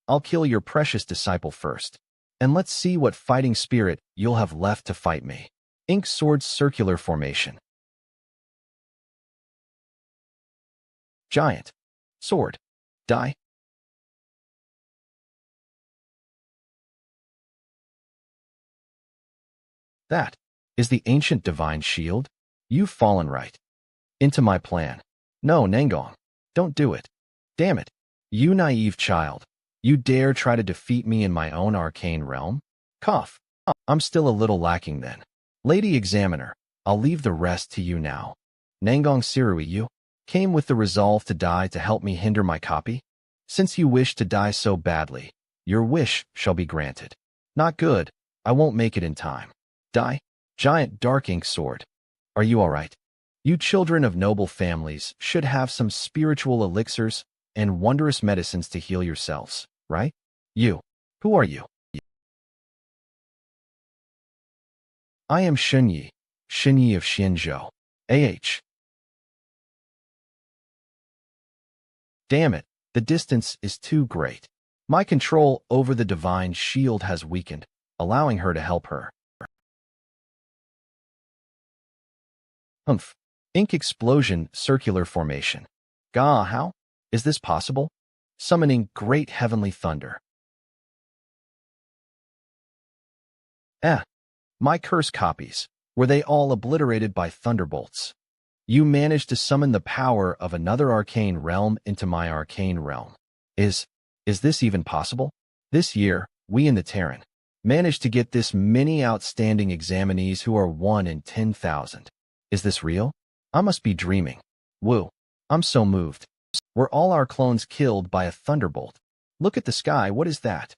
I'll kill your precious disciple first. And let's see what fighting spirit you'll have left to fight me. Ink sword circular formation. Giant. Sword. Die. That is the ancient divine shield. You've fallen right into my plan. No, Nangong, don't do it. Damn it. You naive child. You dare try to defeat me in my own arcane realm? Cough. I'm still a little lacking then. Lady Examiner, I'll leave the rest to you now. Nangong Sirui, you came with the resolve to die to help me hinder my copy? Since you wish to die so badly, your wish shall be granted. Not good. I won't make it in time. Die. Giant dark ink sword. Are you all right? You children of noble families should have some spiritual elixirs and wondrous medicines to heal yourselves, right? You. Who are you? I am Shenyi, Shenyi of Xianzhou. AH. Damn it, the distance is too great. My control over the divine shield has weakened, allowing her to help her. Ink explosion circular formation. Gah, how? Is this possible? Summoning great heavenly thunder. My curse copies. Were they all obliterated by thunderbolts? You managed to summon the power of another arcane realm into my arcane realm. Is this even possible? This year, we in the Terran managed to get this many outstanding examinees who are 1 in 10,000. Is this real? I must be dreaming. Woo. I'm so moved. Were all our clones killed by a thunderbolt? Look at the sky, what is that?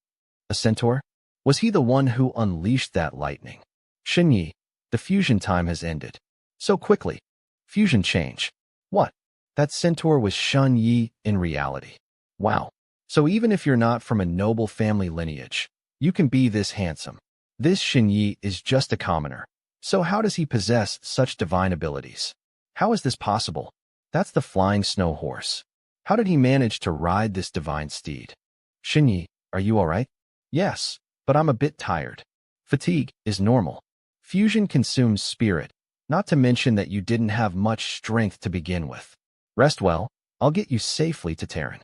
A centaur? Was he the one who unleashed that lightning? Shenyi, the fusion time has ended. So quickly. Fusion change. What? That centaur was Shun Yi in reality. Wow. So even if you're not from a noble family lineage, you can be this handsome. This Shen Yi is just a commoner. So how does he possess such divine abilities? How is this possible? That's the flying snow horse. How did he manage to ride this divine steed? Shen Yi, are you all right? Yes, but I'm a bit tired. Fatigue is normal. Fusion consumes spirit, not to mention that you didn't have much strength to begin with. Rest well, I'll get you safely to Terran.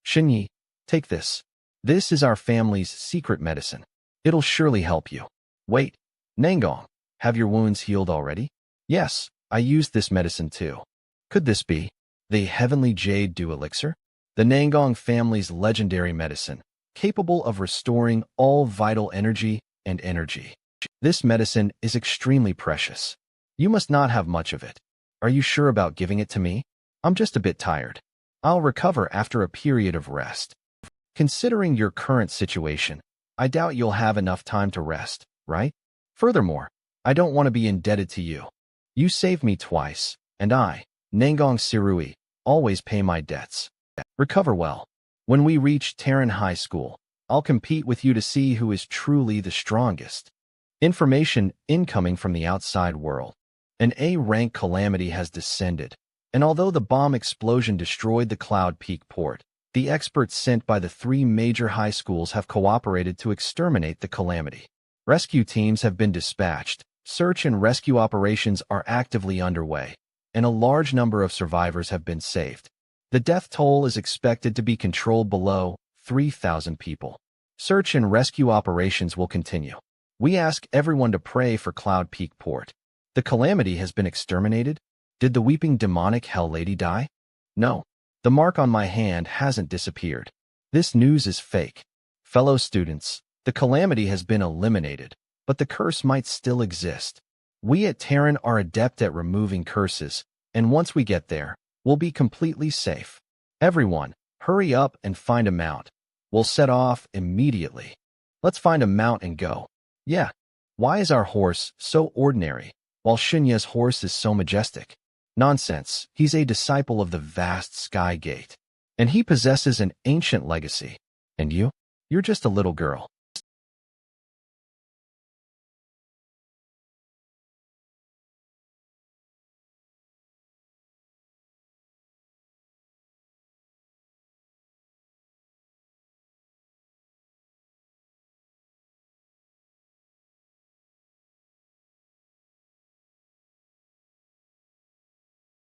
Shenyi, take this. This is our family's secret medicine. It'll surely help you. Wait, Nangong, have your wounds healed already? Yes, I used this medicine too. Could this be the Heavenly Jade Dew Elixir? The Nangong family's legendary medicine, capable of restoring all vital energy and energy. This medicine is extremely precious. You must not have much of it. Are you sure about giving it to me? I'm just a bit tired. I'll recover after a period of rest. Considering your current situation, I doubt you'll have enough time to rest, right? Furthermore, I don't want to be indebted to you. You saved me twice, and I, Nangong Sirui, always pay my debts. Recover well. When we reach Terran High School, I'll compete with you to see who is truly the strongest. Information incoming from the outside world. An A-rank calamity has descended, and although the bomb explosion destroyed the Cloud Peak port, the experts sent by the 3 major high schools have cooperated to exterminate the calamity. Rescue teams have been dispatched, search and rescue operations are actively underway, and a large number of survivors have been saved. The death toll is expected to be controlled below 3,000 people. Search and rescue operations will continue. We ask everyone to pray for Cloud Peak Port. The calamity has been exterminated? Did the weeping demonic Hell Lady die? No. The mark on my hand hasn't disappeared. This news is fake. Fellow students, the calamity has been eliminated, but the curse might still exist. We at Terran are adept at removing curses, and once we get there, we'll be completely safe. Everyone, hurry up and find a mount. We'll set off immediately. Let's find a mount and go. Yeah. Why is our horse so ordinary, while Shinya's horse is so majestic? Nonsense. He's a disciple of the vast Sky Gate, and he possesses an ancient legacy. And you? You're just a little girl.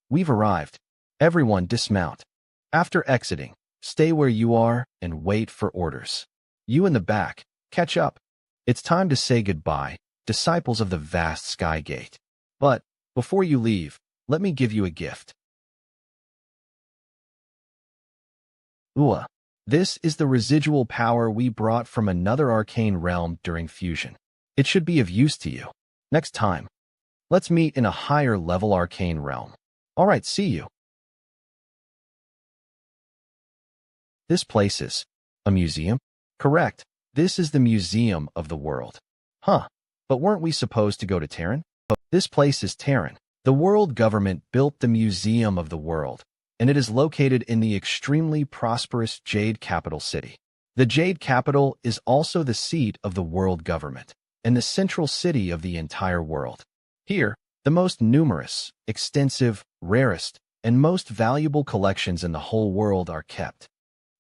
We've arrived. Everyone dismount. After exiting, stay where you are and wait for orders. You in the back, catch up. It's time to say goodbye, disciples of the vast Sky Gate. But, before you leave, let me give you a gift. This is the residual power we brought from another arcane realm during fusion. It should be of use to you. Next time, let's meet in a higher level arcane realm. Alright, see you. This place is a museum? Correct. This is the museum of the world. Huh. But weren't we supposed to go to Terran? This place is Terran. The world government built the museum of the world, and it is located in the extremely prosperous Jade capital city. The Jade capital is also the seat of the world government and the central city of the entire world. Here, the most numerous, extensive, rarest, and most valuable collections in the whole world are kept.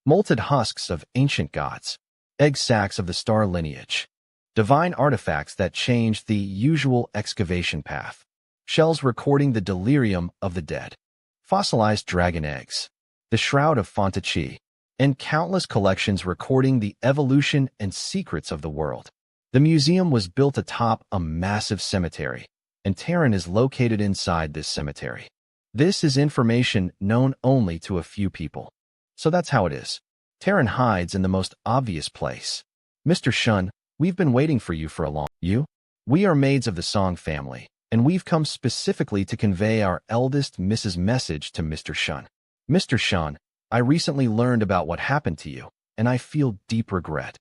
Molted husks of ancient gods, egg sacs of the star lineage, divine artifacts that changed the usual excavation path, shells recording the delirium of the dead, fossilized dragon eggs, the shroud of Fontachi, and countless collections recording the evolution and secrets of the world. The museum was built atop a massive cemetery, and Terran is located inside this cemetery. This is information known only to a few people. So that's how it is. Terran hides in the most obvious place. Mr. Shun, we've been waiting for you for a long... You? We are maids of the Song family, and we've come specifically to convey our eldest Mrs. message to Mr. Shun. Mr. Shun, I recently learned about what happened to you, and I feel deep regret.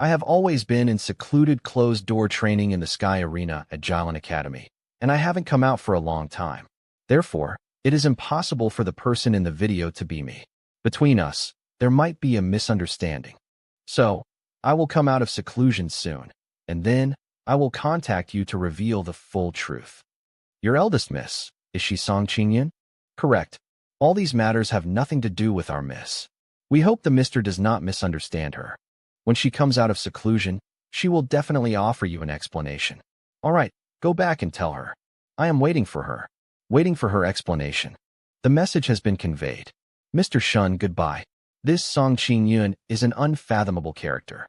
I have always been in secluded closed-door training in the Sky Arena at Jylin Academy, and I haven't come out for a long time. Therefore, it is impossible for the person in the video to be me. Between us, there might be a misunderstanding. So, I will come out of seclusion soon, and then I will contact you to reveal the full truth. Your eldest miss, is she Song Qingyan? Correct. All these matters have nothing to do with our miss. We hope the mister does not misunderstand her. When she comes out of seclusion, she will definitely offer you an explanation. All right, go back and tell her. I am waiting for her explanation. The message has been conveyed. Mr. Shun, goodbye. This Song Qingyun is an unfathomable character.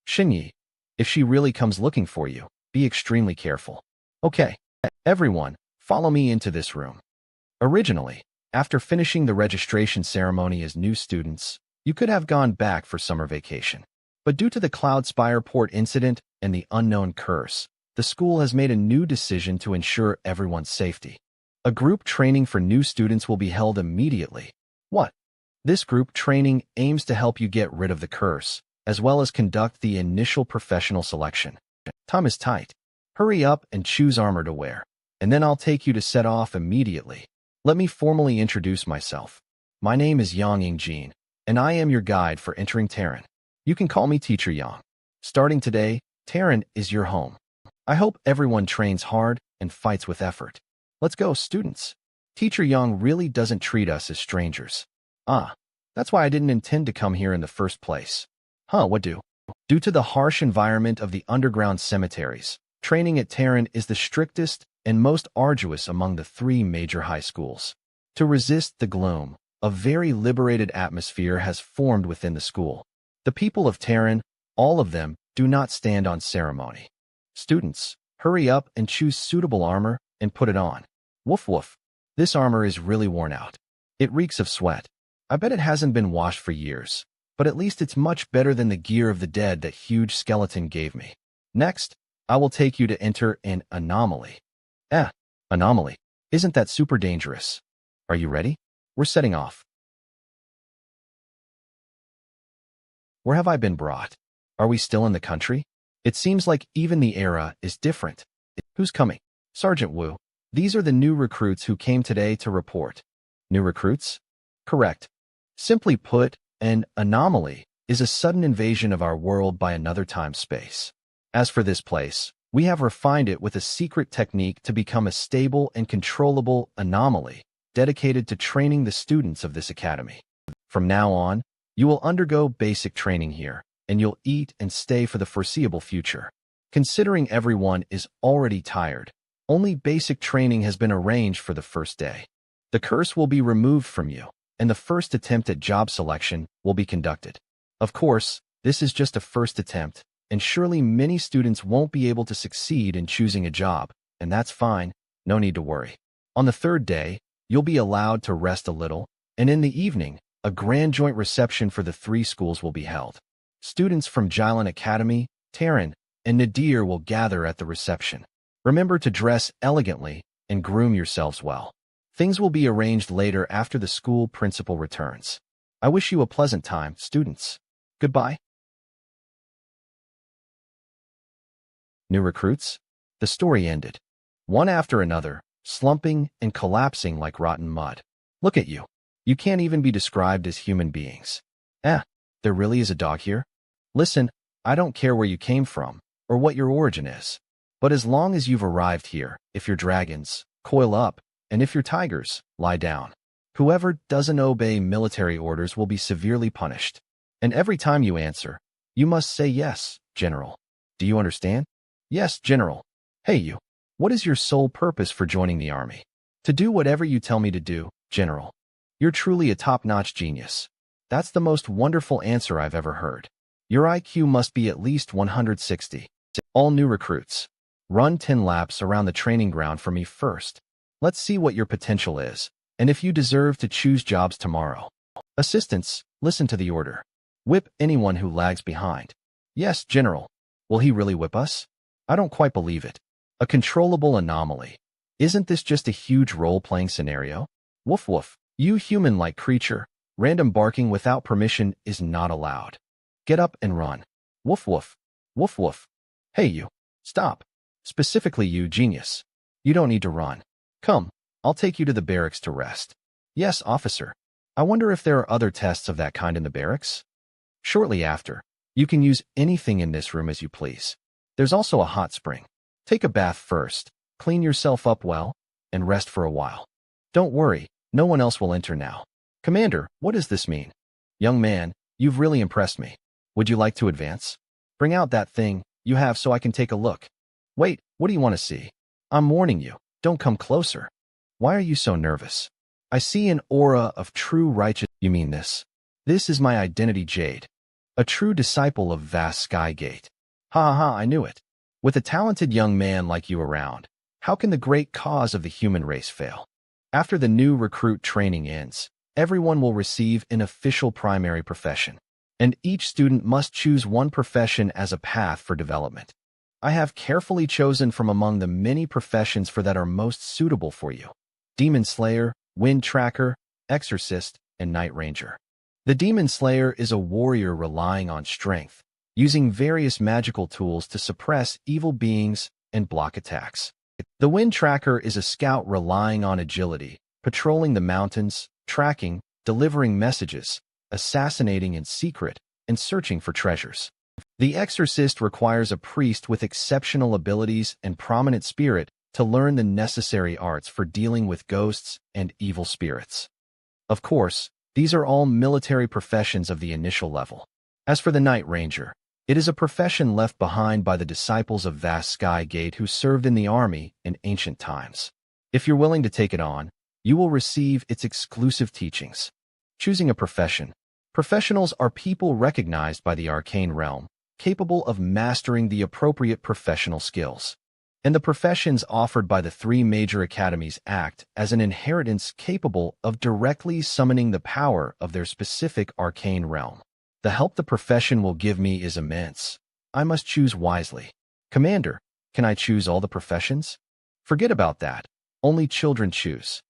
Xinyi, if she really comes looking for you, be extremely careful. Okay, everyone, follow me into this room. Originally, after finishing the registration ceremony as new students, you could have gone back for summer vacation. But due to the Cloudspire port incident and the unknown curse, the school has made a new decision to ensure everyone's safety. A group training for new students will be held immediately. What? This group training aims to help you get rid of the curse, as well as conduct the initial professional selection. Time is tight. Hurry up and choose armor to wear, and then I'll take you to set off immediately. Let me formally introduce myself. My name is Yang Yingjin, and I am your guide for entering Terran. You can call me Teacher Yang. Starting today, Terran is your home. I hope everyone trains hard and fights with effort. Let's go, students. Teacher Yang really doesn't treat us as strangers. That's why I didn't intend to come here in the first place. What do? Due to the harsh environment of the underground cemeteries, training at Terran is the strictest and most arduous among the 3 major high schools. To resist the gloom, a very liberated atmosphere has formed within the school. The people of Terran, all of them, do not stand on ceremony. Students, hurry up and choose suitable armor and put it on. Woof woof. This armor is really worn out. It reeks of sweat. I bet it hasn't been washed for years, but at least it's much better than the gear of the dead that huge skeleton gave me. Next, I will take you to enter an anomaly. Eh, anomaly. Isn't that super dangerous? Are you ready? We're setting off. Where have I been brought? Are we still in the country? It seems like even the era is different. Who's coming? Sergeant Wu. These are the new recruits who came today to report. New recruits? Correct. Simply put, an anomaly is a sudden invasion of our world by another time-space. As for this place, we have refined it with a secret technique to become a stable and controllable anomaly, dedicated to training the students of this academy. From now on, you will undergo basic training here, and you'll eat and stay for the foreseeable future. Considering everyone is already tired, only basic training has been arranged for the first day. The curse will be removed from you, and the first attempt at job selection will be conducted. Of course, this is just a first attempt, and surely many students won't be able to succeed in choosing a job, and that's fine, no need to worry. On the third day, you'll be allowed to rest a little, and in the evening, a grand joint reception for the 3 schools will be held. Students from Jilin Academy, Terran, and Nadir will gather at the reception. Remember to dress elegantly and groom yourselves well. Things will be arranged later after the school principal returns. I wish you a pleasant time, students. Goodbye. New recruits? The story ended. One after another, slumping and collapsing like rotten mud. Look at you. You can't even be described as human beings. There really is a dog here? Listen, I don't care where you came from, or what your origin is. But as long as you've arrived here, if you're dragons, coil up, and if you're tigers, lie down. Whoever doesn't obey military orders will be severely punished. And every time you answer, you must say yes, General. Do you understand? Yes, General. Hey you, what is your sole purpose for joining the army? To do whatever you tell me to do, General. You're truly a top-notch genius. That's the most wonderful answer I've ever heard. Your IQ must be at least 160. All new recruits, run 10 laps around the training ground for me first. Let's see what your potential is, and if you deserve to choose jobs tomorrow. Assistants, listen to the order. Whip anyone who lags behind. Yes, General. Will he really whip us? I don't quite believe it. A controllable anomaly. Isn't this just a huge role-playing scenario? Woof woof. You human-like creature, random barking without permission is not allowed. Get up and run. Woof woof. Woof woof. Hey you. Stop. Specifically you, genius. You don't need to run. Come, I'll take you to the barracks to rest. Yes, officer. I wonder if there are other tests of that kind in the barracks? Shortly after, you can use anything in this room as you please. There's also a hot spring. Take a bath first, clean yourself up well, and rest for a while. Don't worry, no one else will enter now. Commander, what does this mean? Young man, you've really impressed me. Would you like to advance? Bring out that thing you have so I can take a look. Wait, what do you want to see? I'm warning you, don't come closer. Why are you so nervous? I see an aura of true righteousness. You mean this? This is my identity, Jade. A true disciple of vast Sky Gate. Ha ha, I knew it. With a talented young man like you around, how can the great cause of the human race fail? After the new recruit training ends, everyone will receive an official primary profession, and each student must choose one profession as a path for development. I have carefully chosen from among the many professions that are most suitable for you. Demon Slayer, Wind Tracker, Exorcist, and Night Ranger. The Demon Slayer is a warrior relying on strength, using various magical tools to suppress evil beings and block attacks. The Wind Tracker is a scout relying on agility, patrolling the mountains, tracking, delivering messages, assassinating in secret, and searching for treasures. The Exorcist requires a priest with exceptional abilities and prominent spirit to learn the necessary arts for dealing with ghosts and evil spirits. Of course, these are all military professions of the initial level. As for the Night Ranger, it is a profession left behind by the disciples of Vast Sky Gate who served in the army in ancient times. If you're willing to take it on, you will receive its exclusive teachings. Choosing a profession. Professionals are people recognized by the arcane realm, capable of mastering the appropriate professional skills. And the professions offered by the 3 major academies act as an inheritance capable of directly summoning the power of their specific arcane realm. The help the profession will give me is immense. I must choose wisely. Commander, can I choose all the professions? Forget about that. Only children choose.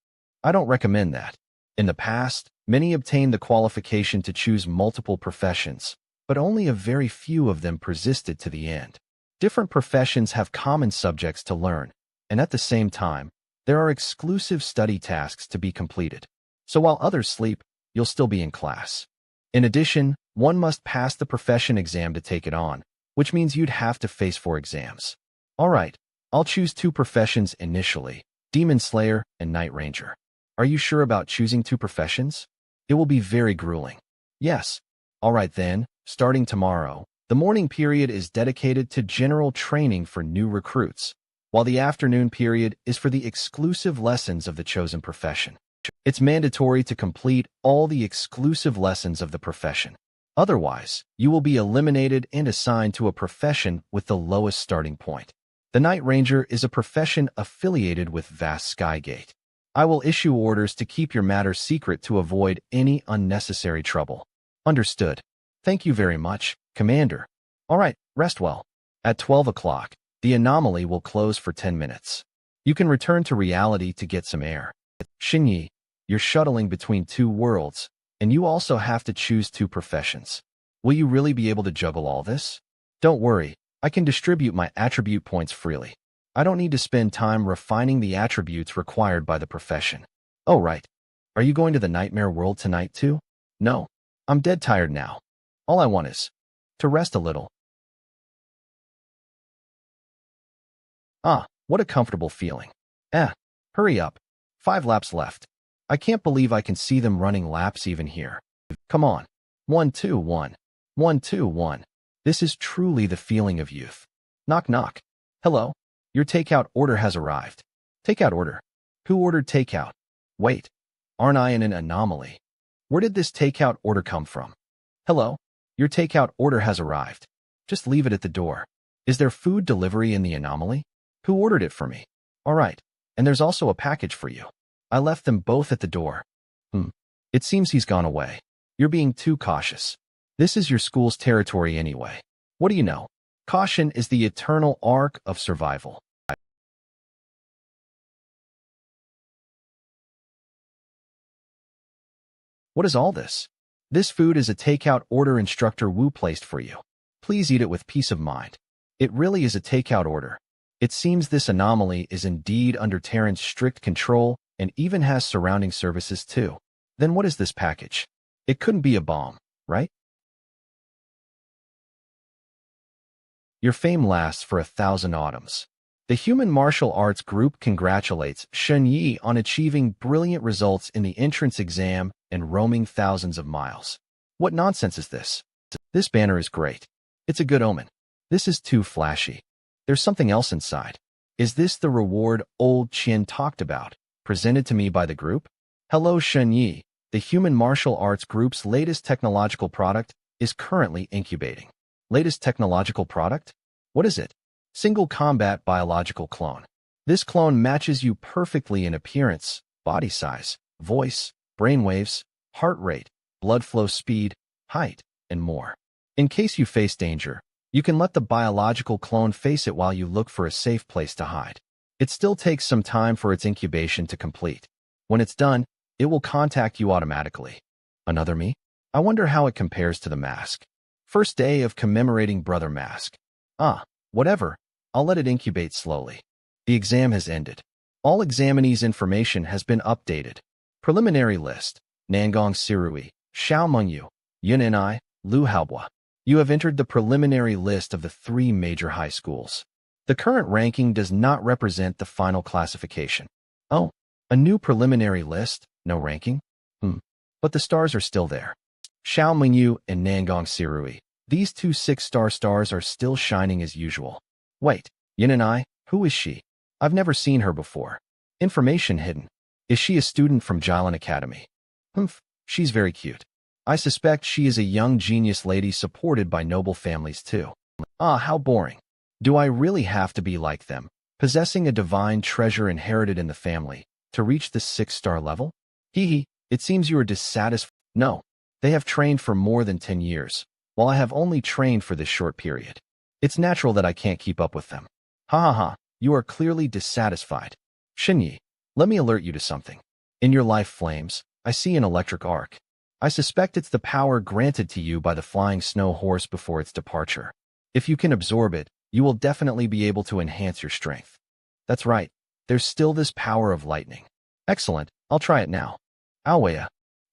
I don't recommend that. In the past, many obtained the qualification to choose multiple professions, but only a very few of them persisted to the end. Different professions have common subjects to learn, and at the same time, there are exclusive study tasks to be completed. So while others sleep, you'll still be in class. In addition, one must pass the profession exam to take it on, which means you'd have to face 4 exams. All right, I'll choose 2 professions initially, Demon Slayer and Night Ranger. Are you sure about choosing 2 professions? It will be very grueling. Yes. All right then, starting tomorrow, the morning period is dedicated to general training for new recruits, while the afternoon period is for the exclusive lessons of the chosen profession. It's mandatory to complete all the exclusive lessons of the profession. Otherwise, you will be eliminated and assigned to a profession with the lowest starting point. The Night Ranger is a profession affiliated with Vast Skygate. I will issue orders to keep your matter secret to avoid any unnecessary trouble. Understood. Thank you very much, Commander. All right, rest well. At 12 o'clock, the anomaly will close for 10 minutes. You can return to reality to get some air. Xinyi, you're shuttling between 2 worlds, and you also have to choose 2 professions. Will you really be able to juggle all this? Don't worry, I can distribute my attribute points freely. I don't need to spend time refining the attributes required by the profession. Oh right. Are you going to the nightmare world tonight too? No. I'm dead tired now. All I want is to rest a little. Ah, what a comfortable feeling. Hurry up. 5 laps left. I can't believe I can see them running laps even here. Come on. 1, 2, 1. 1, 2, 1. This is truly the feeling of youth. Knock, knock. Hello? Your takeout order has arrived. Takeout order? Who ordered takeout? Wait. Aren't I in an anomaly? Where did this takeout order come from? Hello? Your takeout order has arrived. Just leave it at the door. Is there food delivery in the anomaly? Who ordered it for me? All right. And there's also a package for you. I left them both at the door. It seems he's gone away. You're being too cautious. This is your school's territory anyway. What do you know? Caution is the eternal arc of survival. What is all this? This food is a takeout order Instructor Wu placed for you. Please eat it with peace of mind. It really is a takeout order. It seems this anomaly is indeed under Terran's strict control and even has surrounding services too. Then what is this package? It couldn't be a bomb, right? Your fame lasts for 1,000 autumns. The Human Martial Arts Group congratulates Shen Yi on achieving brilliant results in the entrance exam and roaming thousands of miles. What nonsense is this? This banner is great. It's a good omen. This is too flashy. There's something else inside. Is this the reward old Qian talked about, presented to me by the group? Hello Shen Yi, the Human Martial Arts Group's latest technological product is currently incubating. Latest technological product? What is it? Single combat biological clone. This clone matches you perfectly in appearance, body size, voice, brainwaves, heart rate, blood flow speed, height, and more. In case you face danger, you can let the biological clone face it while you look for a safe place to hide. It still takes some time for its incubation to complete. When it's done, it will contact you automatically. Another me? I wonder how it compares to the mask. First day of commemorating Brother Mask. Whatever. I'll let it incubate slowly. The exam has ended. All examinees' information has been updated. Preliminary list. Nangong Sirui, Xiao Mengyu, Yun and I, Lu Haobua. You have entered the preliminary list of the 3 major high schools. The current ranking does not represent the final classification. Oh, a new preliminary list? No ranking? But the stars are still there. Xiao Mengyu and Nangong Sirui. These 2 6-star stars are still shining as usual. Wait, Yin and I, who is she? I've never seen her before. Information hidden. Is she a student from Jilan Academy? She's very cute. I suspect she is a young genius lady supported by noble families too. How boring. Do I really have to be like them, possessing a divine treasure inherited in the family, to reach the 6-star level? Hee, it seems you are dissatisfied. No, they have trained for more than 10 years, while I have only trained for this short period. It's natural that I can't keep up with them. Ha ha ha, You are clearly dissatisfied. Shinyi, let me alert you to something. In your life flames, I see an electric arc. I suspect it's the power granted to you by the flying snow horse before its departure. If you can absorb it, you will definitely be able to enhance your strength. That's right, there's still this power of lightning. Excellent, I'll try it now. Aoya.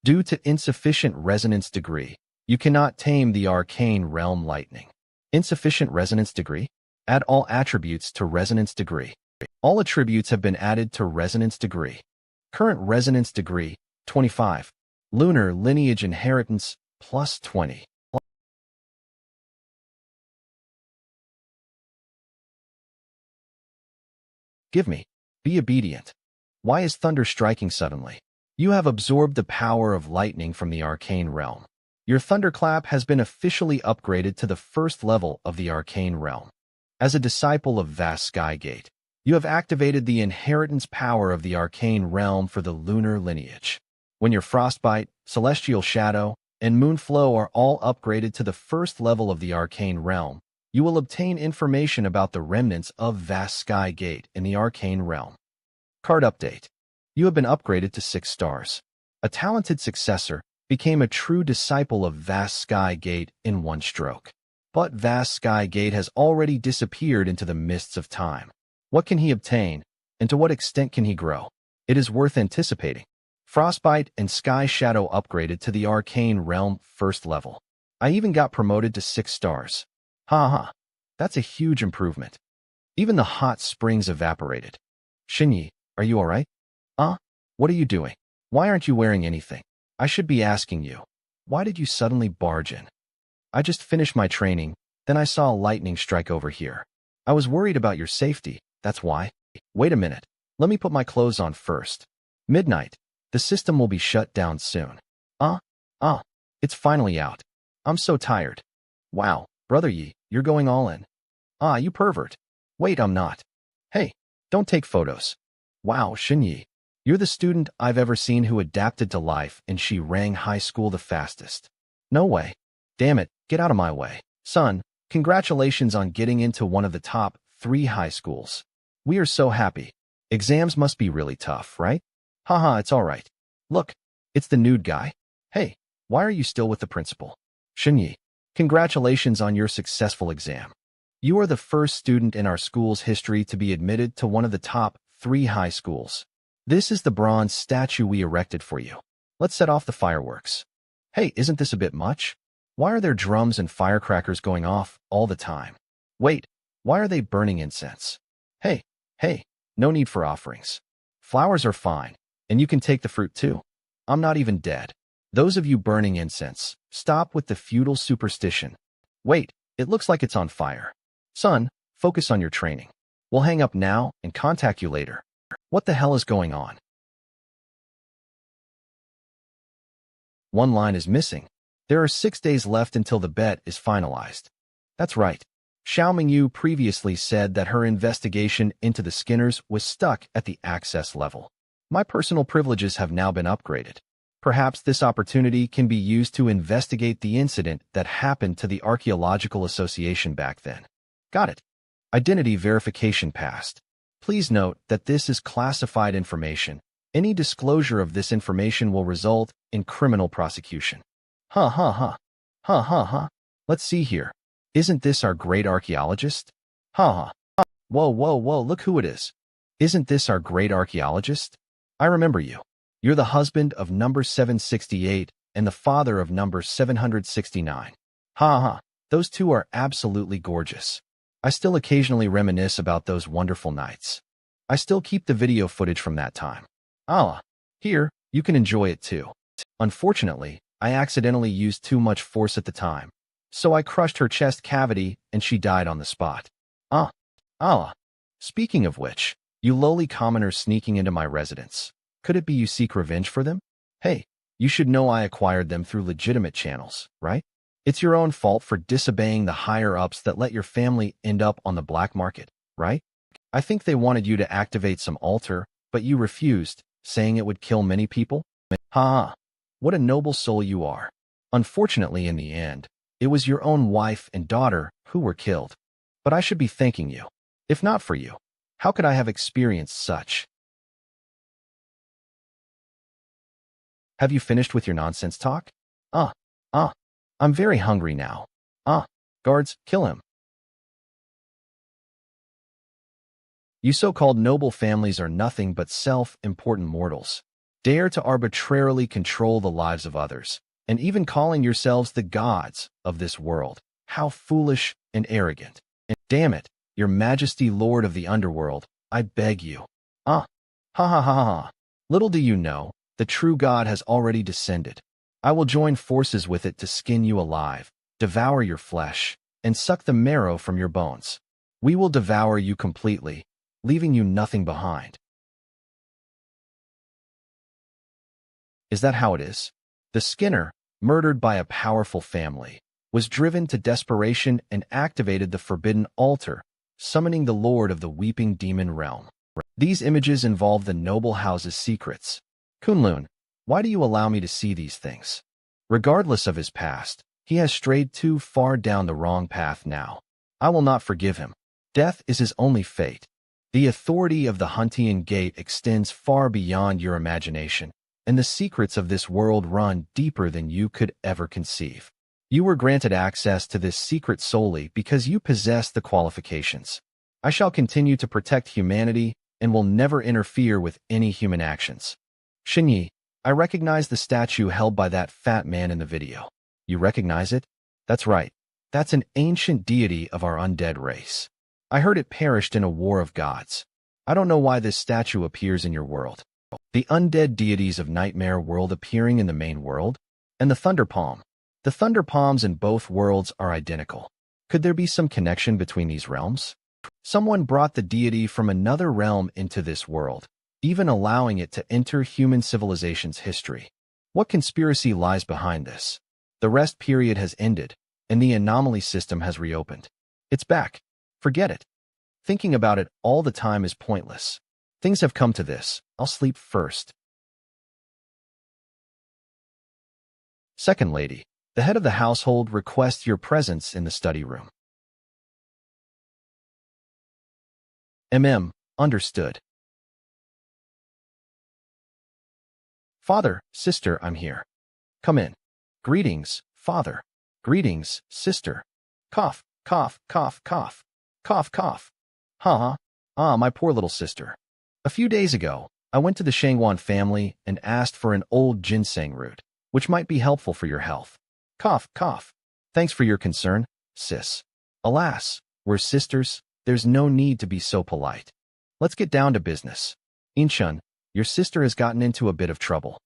Due to insufficient resonance degree, you cannot tame the arcane realm lightning. Insufficient resonance degree? Add all attributes to resonance degree. All attributes have been added to resonance degree. Current resonance degree, 25. Lunar lineage inheritance, plus 20. Give me. Be obedient. Why is thunder striking suddenly? You have absorbed the power of lightning from the arcane realm. Your thunderclap has been officially upgraded to the first level of the arcane realm. As a disciple of Vast Sky Gate, you have activated the inheritance power of the arcane realm for the lunar lineage. When your Frostbite, Celestial Shadow, and Moonflow are all upgraded to the first level of the arcane realm, you will obtain information about the remnants of Vast Sky Gate in the arcane realm. Card update. You have been upgraded to 6 stars. A talented successor became a true disciple of Vast Sky Gate in one stroke. But Vast Sky Gate has already disappeared into the mists of time. What can he obtain, and to what extent can he grow? It is worth anticipating. Frostbite and Sky Shadow upgraded to the arcane realm first level. I even got promoted to 6 stars. Ha. That's a huge improvement. Even the hot springs evaporated. Shinyi, are you alright? What are you doing? Why aren't you wearing anything? I should be asking you. Why did you suddenly barge in? I just finished my training, then I saw a lightning strike over here. I was worried about your safety, that's why. Wait a minute. Let me put my clothes on first. Midnight. The system will be shut down soon. It's finally out. I'm so tired. Wow, Brother Yi, you're going all in. You pervert. Wait, I'm not. Hey, don't take photos. Wow, Shinyi. You're the student I've ever seen who adapted to life in Shirang High School the fastest. No way. Damn it, get out of my way. Son, congratulations on getting into one of the top 3 high schools. We are so happy. Exams must be really tough, right? Haha, it's alright. Look, it's the nude guy. Hey, why are you still with the principal? Shinyi, congratulations on your successful exam. You are the first student in our school's history to be admitted to one of the top 3 high schools. This is the bronze statue we erected for you. Let's set off the fireworks. Hey, isn't this a bit much? Why are there drums and firecrackers going off all the time? Wait, why are they burning incense? Hey, no need for offerings. Flowers are fine, and you can take the fruit too. I'm not even dead. Those of you burning incense, stop with the feudal superstition. Wait, it looks like it's on fire. Son, focus on your training. We'll hang up now and contact you later. What the hell is going on? One line is missing. There are 6 days left until the bet is finalized. That's right. Xiao Mingyu previously said that her investigation into the Skinners was stuck at the access level. My personal privileges have now been upgraded. Perhaps this opportunity can be used to investigate the incident that happened to the Archaeological Association back then. Got it. Identity verification passed. Please note that this is classified information. Any disclosure of this information will result in criminal prosecution. Let's see here. Isn't this our great archaeologist? Whoa, look who it is. Isn't this our great archaeologist? I remember you. You're the husband of number 768 and the father of number 769. Those two are absolutely gorgeous. I still occasionally reminisce about those wonderful nights. I still keep the video footage from that time. Here, you can enjoy it too. Unfortunately, I accidentally used too much force at the time, so I crushed her chest cavity and she died on the spot. Speaking of which, you lowly commoners sneaking into my residence, could it be you seek revenge for them? Hey, you should know I acquired them through legitimate channels, right? It's your own fault for disobeying the higher-ups that let your family end up on the black market, right? I think they wanted you to activate some altar, but you refused, saying it would kill many people. What a noble soul you are. Unfortunately, in the end, it was your own wife and daughter who were killed. But I should be thanking you. If not for you, How could I have experienced such? Have you finished with your nonsense talk? Ah, ah, I'm very hungry now. Ah, guards, kill him. You so-called noble families are nothing but self-important mortals. Dare to arbitrarily control the lives of others, and even calling yourselves the gods of this world. How foolish and arrogant. And damn it, your majesty, lord of the underworld, I beg you. Ah, ha ha ha ha. Little do you know, the true God has already descended. I will join forces with it to skin you alive, devour your flesh, and suck the marrow from your bones. We will devour you completely, leaving you nothing behind. Is that how it is? The Skinner, murdered by a powerful family, was driven to desperation and activated the forbidden altar, summoning the lord of the weeping demon realm. These images involve the noble house's secrets. Kunlun, why do you allow me to see these things? Regardless of his past, he has strayed too far down the wrong path now. I will not forgive him. Death is his only fate. The authority of the Huntian Gate extends far beyond your imagination, and the secrets of this world run deeper than you could ever conceive. You were granted access to this secret solely because you possess the qualifications. I shall continue to protect humanity and will never interfere with any human actions. Xinyi, I recognize the statue held by that fat man in the video. You recognize it? That's right. That's an ancient deity of our undead race. I heard it perished in a war of gods. I don't know why this statue appears in your world. The undead deities of Nightmare World appearing in the main world, and the Thunder Palm. The Thunder Palms in both worlds are identical. Could there be some connection between these realms? Someone brought the deity from another realm into this world, even allowing it to enter human civilization's history. What conspiracy lies behind this? The rest period has ended, and the anomaly system has reopened. It's back. Forget it. Thinking about it all the time is pointless. Things have come to this. I'll sleep first. Second lady, the head of the household requests your presence in the study room. Understood. Father, sister, I'm here. Come in. Greetings, father. Greetings, sister. Cough, cough, cough, cough. Cough, cough. Ha. Ah, my poor little sister. A few days ago, I went to the Shangwan family and asked for an old ginseng root, which might be helpful for your health. Cough, cough. Thanks for your concern, sis. Alas, we're sisters. There's no need to be so polite. Let's get down to business. Inchun, your sister has gotten into a bit of trouble.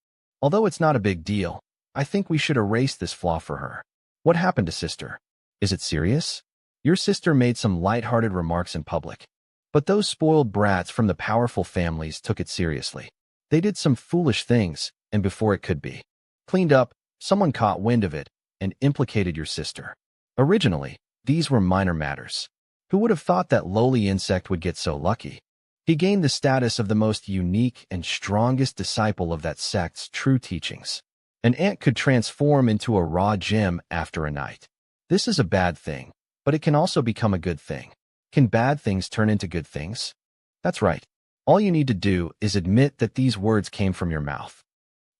Although it's not a big deal, I think we should erase this flaw for her. What happened to sister? Is it serious? Your sister made some light-hearted remarks in public, but those spoiled brats from the powerful families took it seriously. They did some foolish things, and before it could be cleaned up, someone caught wind of it and implicated your sister. Originally, these were minor matters. Who would have thought that lowly insect would get so lucky? He gained the status of the most unique and strongest disciple of that sect's true teachings. An ant could transform into a raw gem after a night. This is a bad thing, but it can also become a good thing. Can bad things turn into good things? That's right. All you need to do is admit that these words came from your mouth.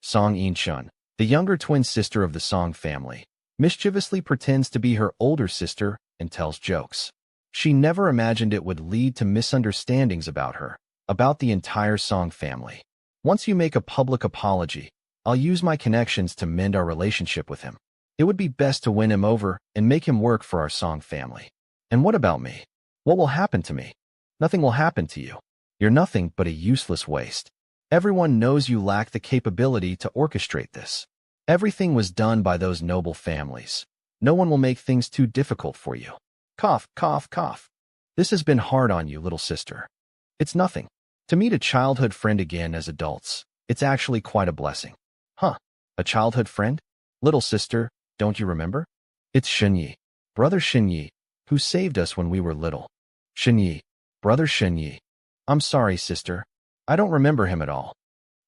Song Inchun, the younger twin sister of the Song family, mischievously pretends to be her older sister and tells jokes. She never imagined it would lead to misunderstandings about her, about the entire Song family. Once you make a public apology, I'll use my connections to mend our relationship with him. It would be best to win him over and make him work for our Song family. And what about me? What will happen to me? Nothing will happen to you. You're nothing but a useless waste. Everyone knows you lack the capability to orchestrate this. Everything was done by those noble families. No one will make things too difficult for you. Cough, cough, cough. This has been hard on you, little sister. It's nothing. To meet a childhood friend again as adults, it's actually quite a blessing. Huh, a childhood friend? Little sister, don't you remember? It's Xinyi, brother Xinyi, who saved us when we were little. Xinyi, brother Xinyi. I'm sorry, sister. I don't remember him at all.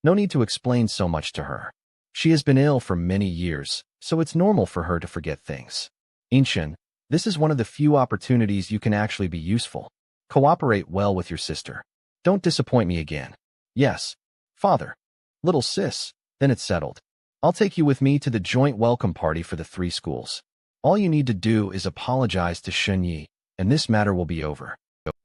No need to explain so much to her. She has been ill for many years, so it's normal for her to forget things. Inchun, this is one of the few opportunities you can actually be useful. Cooperate well with your sister. Don't disappoint me again. Yes, father. Little sis, then it's settled. I'll take you with me to the joint welcome party for the 3 schools. All you need to do is apologize to Shunyi, and this matter will be over.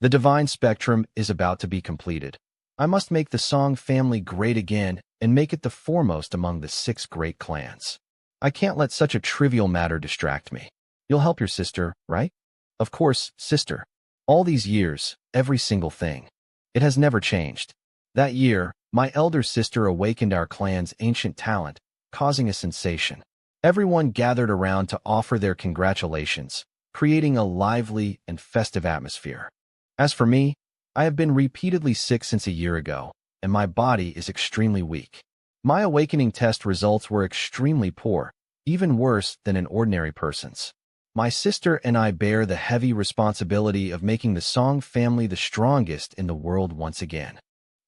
The divine spectrum is about to be completed. I must make the Song family great again and make it the foremost among the 6 great clans. I can't let such a trivial matter distract me. You'll help your sister, right? Of course, sister. All these years, every single thing. It has never changed. That year, my elder sister awakened our clan's ancient talent, causing a sensation. Everyone gathered around to offer their congratulations, creating a lively and festive atmosphere. As for me, I have been repeatedly sick since a year ago, and my body is extremely weak. My awakening test results were extremely poor, even worse than an ordinary person's. My sister and I bear the heavy responsibility of making the Song family the strongest in the world once again.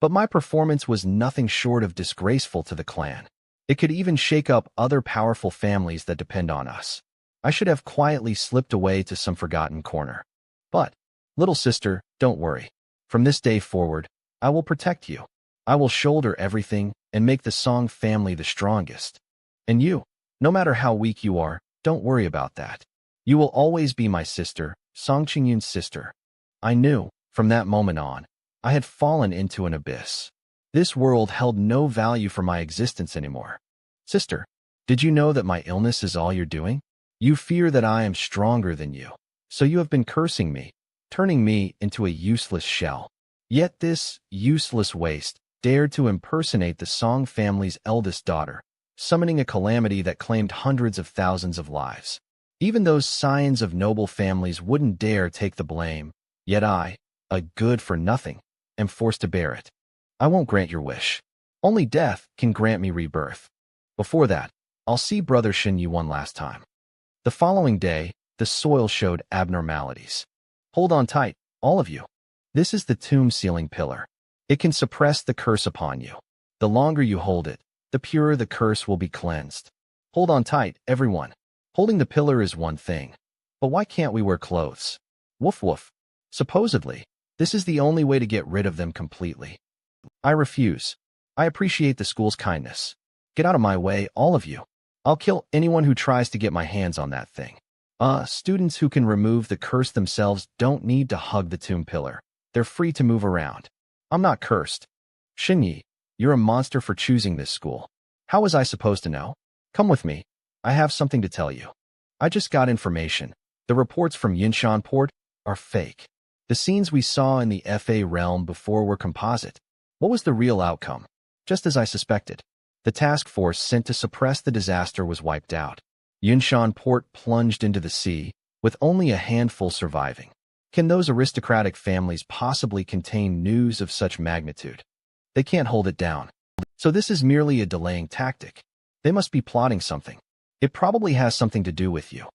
But my performance was nothing short of disgraceful to the clan. It could even shake up other powerful families that depend on us. I should have quietly slipped away to some forgotten corner. But, little sister, don't worry. From this day forward, I will protect you. I will shoulder everything and make the Song family the strongest. And you, no matter how weak you are, don't worry about that. You will always be my sister, Song Qingyun's sister. I knew, from that moment on, I had fallen into an abyss. This world held no value for my existence anymore. Sister, did you know that my illness is all you're doing? You fear that I am stronger than you, so you have been cursing me, turning me into a useless shell. Yet this useless waste dared to impersonate the Song family's eldest daughter, summoning a calamity that claimed hundreds of thousands of lives. Even those scions of noble families wouldn't dare take the blame, yet I, a good-for-nothing, am forced to bear it. I won't grant your wish. Only death can grant me rebirth. Before that, I'll see Brother Xinyi one last time. The following day, the soil showed abnormalities. Hold on tight, all of you. This is the tomb ceiling pillar. It can suppress the curse upon you. The longer you hold it, the purer the curse will be cleansed. Hold on tight, everyone. Holding the pillar is one thing. But why can't we wear clothes? Woof woof. Supposedly, this is the only way to get rid of them completely. I refuse. I appreciate the school's kindness. Get out of my way, all of you. I'll kill anyone who tries to get my hands on that thing. Students who can remove the curse themselves don't need to hug the tomb pillar. They're free to move around. I'm not cursed. Xinyi, you're a monster for choosing this school. How was I supposed to know? Come with me. I have something to tell you. I just got information. The reports from Yinshan Port are fake. The scenes we saw in the FA realm before were composite. What was the real outcome? Just as I suspected. The task force sent to suppress the disaster was wiped out. Yinshan Port plunged into the sea, with only a handful surviving. Can those aristocratic families possibly contain news of such magnitude? They can't hold it down. So this is merely a delaying tactic. They must be plotting something. It probably has something to do with you.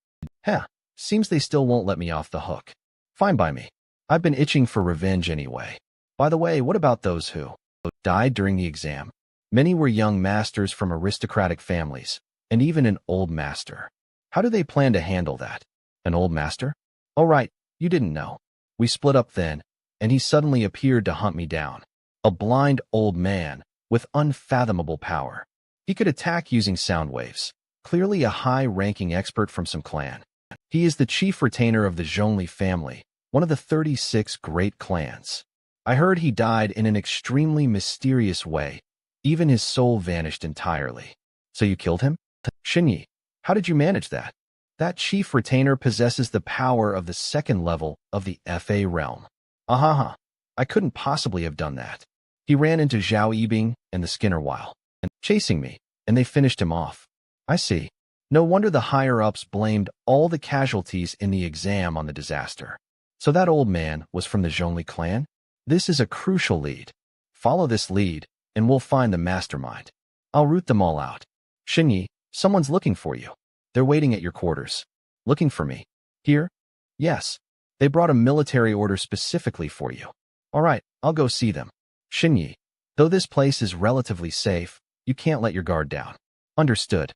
Seems they still won't let me off the hook. Fine by me. I've been itching for revenge anyway. By the way, what about those who died during the exam? Many were young masters from aristocratic families, and even an old master. How do they plan to handle that? An old master? Oh right, you didn't know. We split up then, and he suddenly appeared to hunt me down. A blind old man with unfathomable power. He could attack using sound waves. Clearly a high-ranking expert from some clan. He is the chief retainer of the Zhongli family, one of the 36 great clans. I heard he died in an extremely mysterious way. Even his soul vanished entirely. So you killed him? Xinyi, how did you manage that? That chief retainer possesses the power of the 2nd level of the FA realm. Ahaha, I couldn't possibly have done that. He ran into Zhao Yibing and the Skinner while chasing me, and they finished him off. I see. No wonder the higher-ups blamed all the casualties in the exam on the disaster. So that old man was from the Zhongli clan? This is a crucial lead. Follow this lead, and we'll find the mastermind. I'll root them all out. Xinyi, someone's looking for you. They're waiting at your quarters. Looking for me. Here? Yes. They brought a military order specifically for you. All right, I'll go see them. Xinyi, though this place is relatively safe, you can't let your guard down. Understood.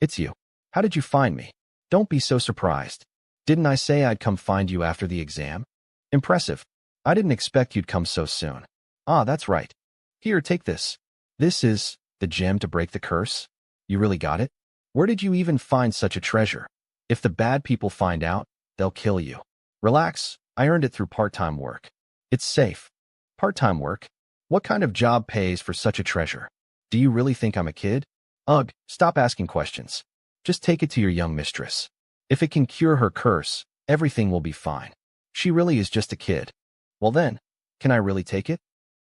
It's you. How did you find me? Don't be so surprised. Didn't I say I'd come find you after the exam? Impressive. I didn't expect you'd come so soon. Ah, that's right. Here, take this. This is the gem to break the curse. You really got it? Where did you even find such a treasure? If the bad people find out, they'll kill you. Relax, I earned it through part-time work. It's safe. Part-time work? What kind of job pays for such a treasure? Do you really think I'm a kid? Ugh, stop asking questions. Just take it to your young mistress. If it can cure her curse, everything will be fine. She really is just a kid. Well then, can I really take it?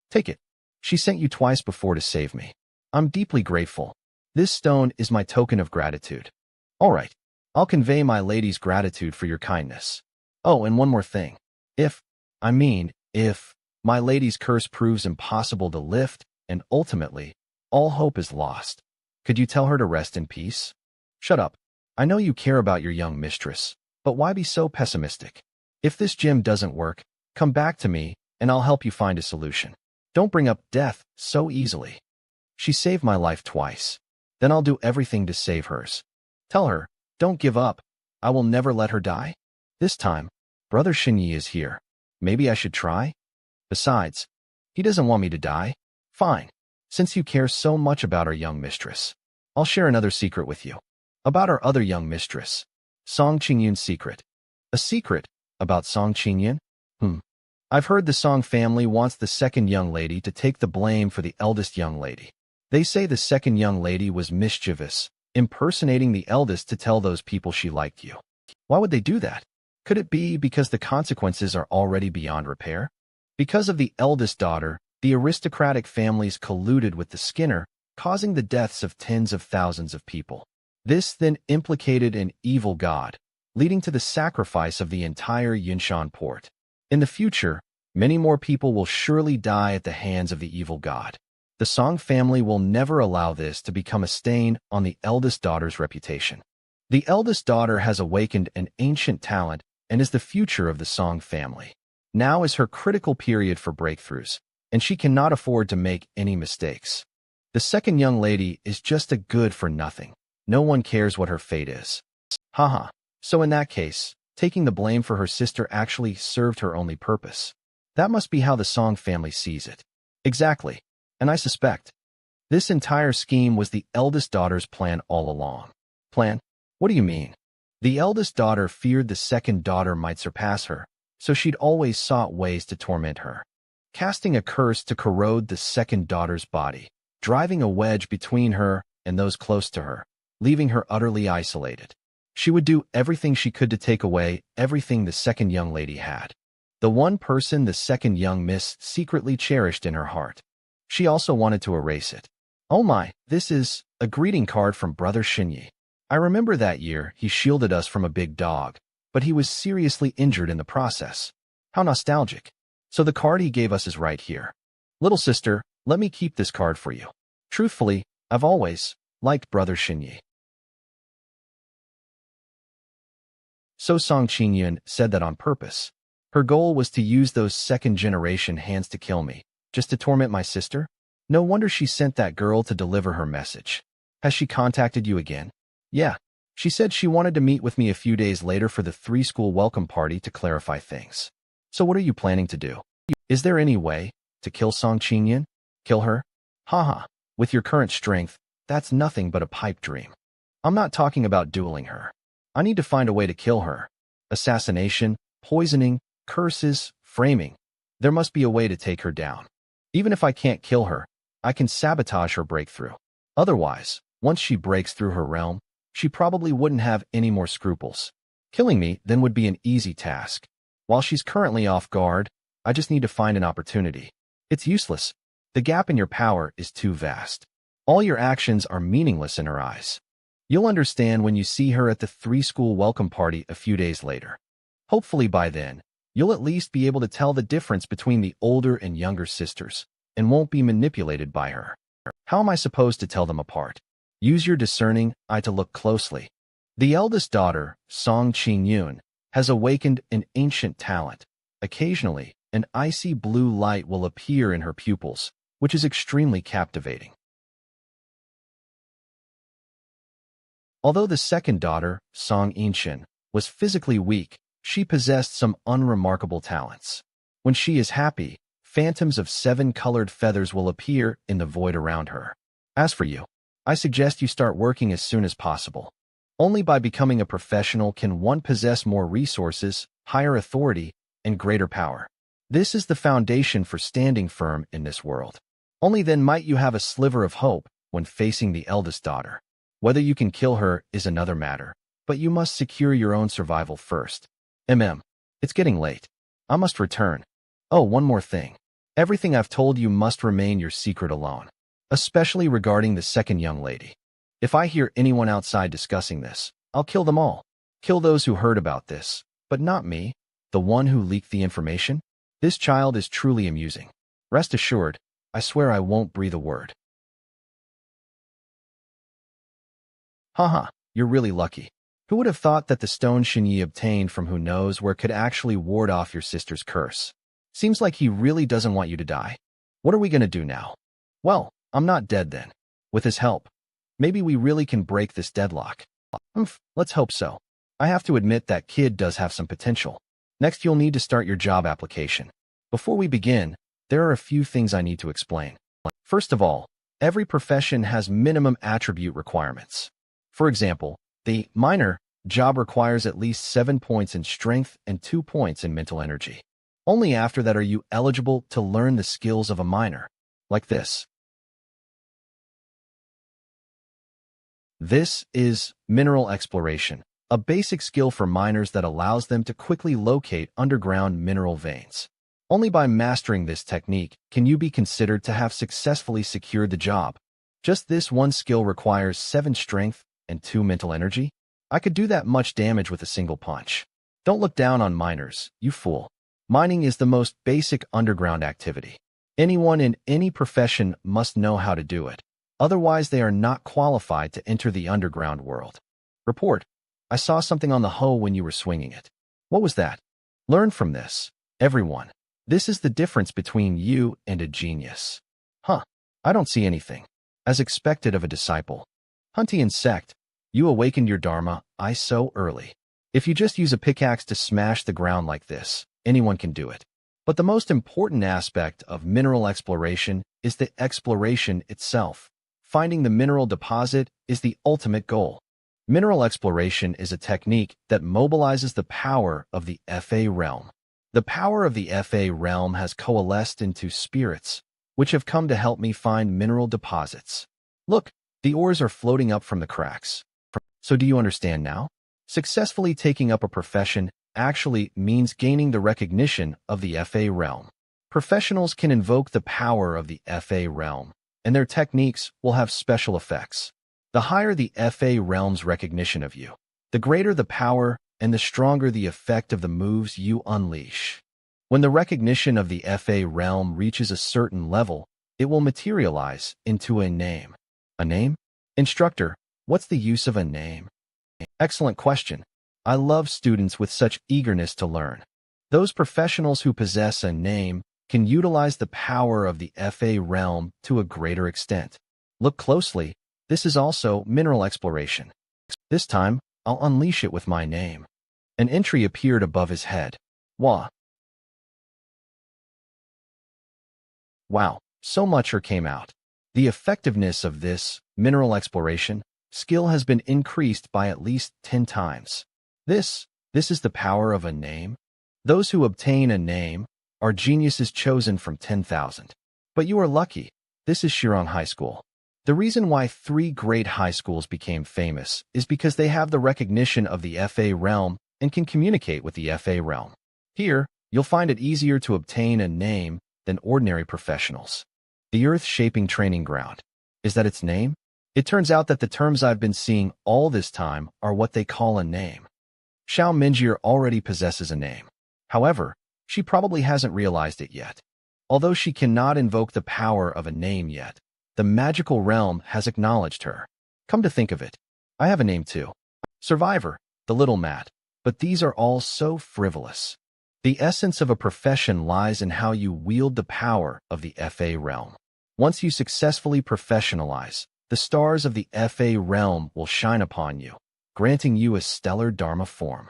Take it. She sent you twice before to save me. I'm deeply grateful. This stone is my token of gratitude. All right, I'll convey my lady's gratitude for your kindness. Oh, and one more thing. If my lady's curse proves impossible to lift, and ultimately, all hope is lost, could you tell her to rest in peace? Shut up. I know you care about your young mistress, but why be so pessimistic? If this gem doesn't work, come back to me, and I'll help you find a solution. Don't bring up death so easily. She saved my life twice. Then I'll do everything to save hers. Tell her, don't give up. I will never let her die. This time, Brother Shinyi is here. Maybe I should try? Besides, he doesn't want me to die. Fine. Since you care so much about our young mistress, I'll share another secret with you. About our other young mistress. Song Qingyun's secret. A secret? About Song Qingyun? I've heard the Song family wants the second young lady to take the blame for the eldest young lady. They say the second young lady was mischievous, impersonating the eldest to tell those people she liked you. Why would they do that? Could it be because the consequences are already beyond repair? Because of the eldest daughter, the aristocratic families colluded with the Skinner, causing the deaths of tens of thousands of people. This then implicated an evil god, leading to the sacrifice of the entire Yunshan port. In the future, many more people will surely die at the hands of the evil god. The Song family will never allow this to become a stain on the eldest daughter's reputation. The eldest daughter has awakened an ancient talent and is the future of the Song family. Now is her critical period for breakthroughs, and she cannot afford to make any mistakes. The second young lady is just a good-for-nothing. No one cares what her fate is. Haha. So in that case, taking the blame for her sister actually served her only purpose. That must be how the Song family sees it. Exactly. And I suspect this entire scheme was the eldest daughter's plan all along. Plan? What do you mean? The eldest daughter feared the second daughter might surpass her, so she'd always sought ways to torment her, casting a curse to corrode the second daughter's body, driving a wedge between her and those close to her, leaving her utterly isolated. She would do everything she could to take away everything the second young lady had. The one person the second young miss secretly cherished in her heart. She also wanted to erase it. Oh my, this is a greeting card from Brother Shinyi. I remember that year he shielded us from a big dog, but he was seriously injured in the process. How nostalgic. So the card he gave us is right here. Little sister, let me keep this card for you. Truthfully, I've always liked Brother Shinyi. So Song Qingyun said that on purpose. Her goal was to use those second-generation hands to kill me, just to torment my sister? No wonder she sent that girl to deliver her message. Has she contacted you again? Yeah. She said she wanted to meet with me a few days later for the 3-school welcome party to clarify things. So what are you planning to do? Is there any way to kill Song Qingyun? Kill her? Haha. With your current strength, that's nothing but a pipe dream. I'm not talking about dueling her. I need to find a way to kill her. Assassination, poisoning, curses, framing. There must be a way to take her down. Even if I can't kill her, I can sabotage her breakthrough. Otherwise, once she breaks through her realm, she probably wouldn't have any more scruples. Killing me then would be an easy task. While she's currently off guard, I just need to find an opportunity. It's useless. The gap in your power is too vast. All your actions are meaningless in her eyes. You'll understand when you see her at the 3-school welcome party a few days later. Hopefully by then, you'll at least be able to tell the difference between the older and younger sisters, and won't be manipulated by her. How am I supposed to tell them apart? Use your discerning eye to look closely. The eldest daughter, Song Qingyun, has awakened an ancient talent. Occasionally, an icy blue light will appear in her pupils, which is extremely captivating. Although the second daughter, Song Yinshin, was physically weak, she possessed some unremarkable talents. When she is happy, phantoms of 7-colored feathers will appear in the void around her. As for you, I suggest you start working as soon as possible. Only by becoming a professional can one possess more resources, higher authority, and greater power. This is the foundation for standing firm in this world. Only then might you have a sliver of hope when facing the eldest daughter. Whether you can kill her is another matter, but you must secure your own survival first. It's getting late. I must return. Oh, one more thing. Everything I've told you must remain your secret alone, especially regarding the second young lady. If I hear anyone outside discussing this, I'll kill them all. Kill those who heard about this, but not me, the one who leaked the information. This child is truly amusing. Rest assured, I swear I won't breathe a word. Haha, you're really lucky. Who would have thought that the stone Shinyi obtained from who knows where could actually ward off your sister's curse? Seems like he really doesn't want you to die. What are we gonna do now? Well, I'm not dead then. With his help, maybe we really can break this deadlock. Let's hope so. I have to admit that kid does have some potential. Next, you'll need to start your job application. Before we begin, there are a few things I need to explain. First of all, every profession has minimum attribute requirements. For example, the miner job requires at least 7 points in strength and 2 points in mental energy. Only after that are you eligible to learn the skills of a miner, like this. This is mineral exploration, a basic skill for miners that allows them to quickly locate underground mineral veins. Only by mastering this technique can you be considered to have successfully secured the job. Just this one skill requires 7 strength and 2 mental energy. I could do that much damage with a single punch. Don't look down on miners, you fool. Mining is the most basic underground activity. Anyone in any profession must know how to do it. Otherwise, they are not qualified to enter the underground world. Report. I saw something on the hoe when you were swinging it. What was that? Learn from this, everyone. This is the difference between you and a genius. I don't see anything. As expected of a disciple. Hunty sect, you awakened your dharma, so early. If you just use a pickaxe to smash the ground like this, anyone can do it. But the most important aspect of mineral exploration is the exploration itself. Finding the mineral deposit is the ultimate goal. Mineral exploration is a technique that mobilizes the power of the FA realm. The power of the FA realm has coalesced into spirits, which have come to help me find mineral deposits. Look, the ores are floating up from the cracks. So do you understand now? Successfully taking up a profession actually means gaining the recognition of the FA realm. Professionals can invoke the power of the FA realm, and their techniques will have special effects. The higher the FA realm's recognition of you, the greater the power and the stronger the effect of the moves you unleash. When the recognition of the FA realm reaches a certain level, it will materialize into a name. A name? Instructor, what's the use of a name? Excellent question. I love students with such eagerness to learn. Those professionals who possess a name can utilize the power of the FA realm to a greater extent. Look closely, this is also mineral exploration. This time, I'll unleash it with my name. An entry appeared above his head. Wow, so much came out. The effectiveness of this mineral exploration skill has been increased by at least 10 times. This is the power of a name. Those who obtain a name are geniuses chosen from 10,000. But you are lucky. This is Shirong High School. The reason why 3 great high schools became famous is because they have the recognition of the FA realm and can communicate with the FA realm. Here, you'll find it easier to obtain a name than ordinary professionals. The earth-shaping training ground. Is that its name? It turns out that the terms I've been seeing all this time are what they call a name. Xiao Minjir already possesses a name. However, she probably hasn't realized it yet. Although she cannot invoke the power of a name yet, the magical realm has acknowledged her. Come to think of it, I have a name too. Survivor, the little Matt. But these are all so frivolous. The essence of a profession lies in how you wield the power of the FA realm. Once you successfully professionalize, the stars of the FA realm will shine upon you, granting you a stellar Dharma form.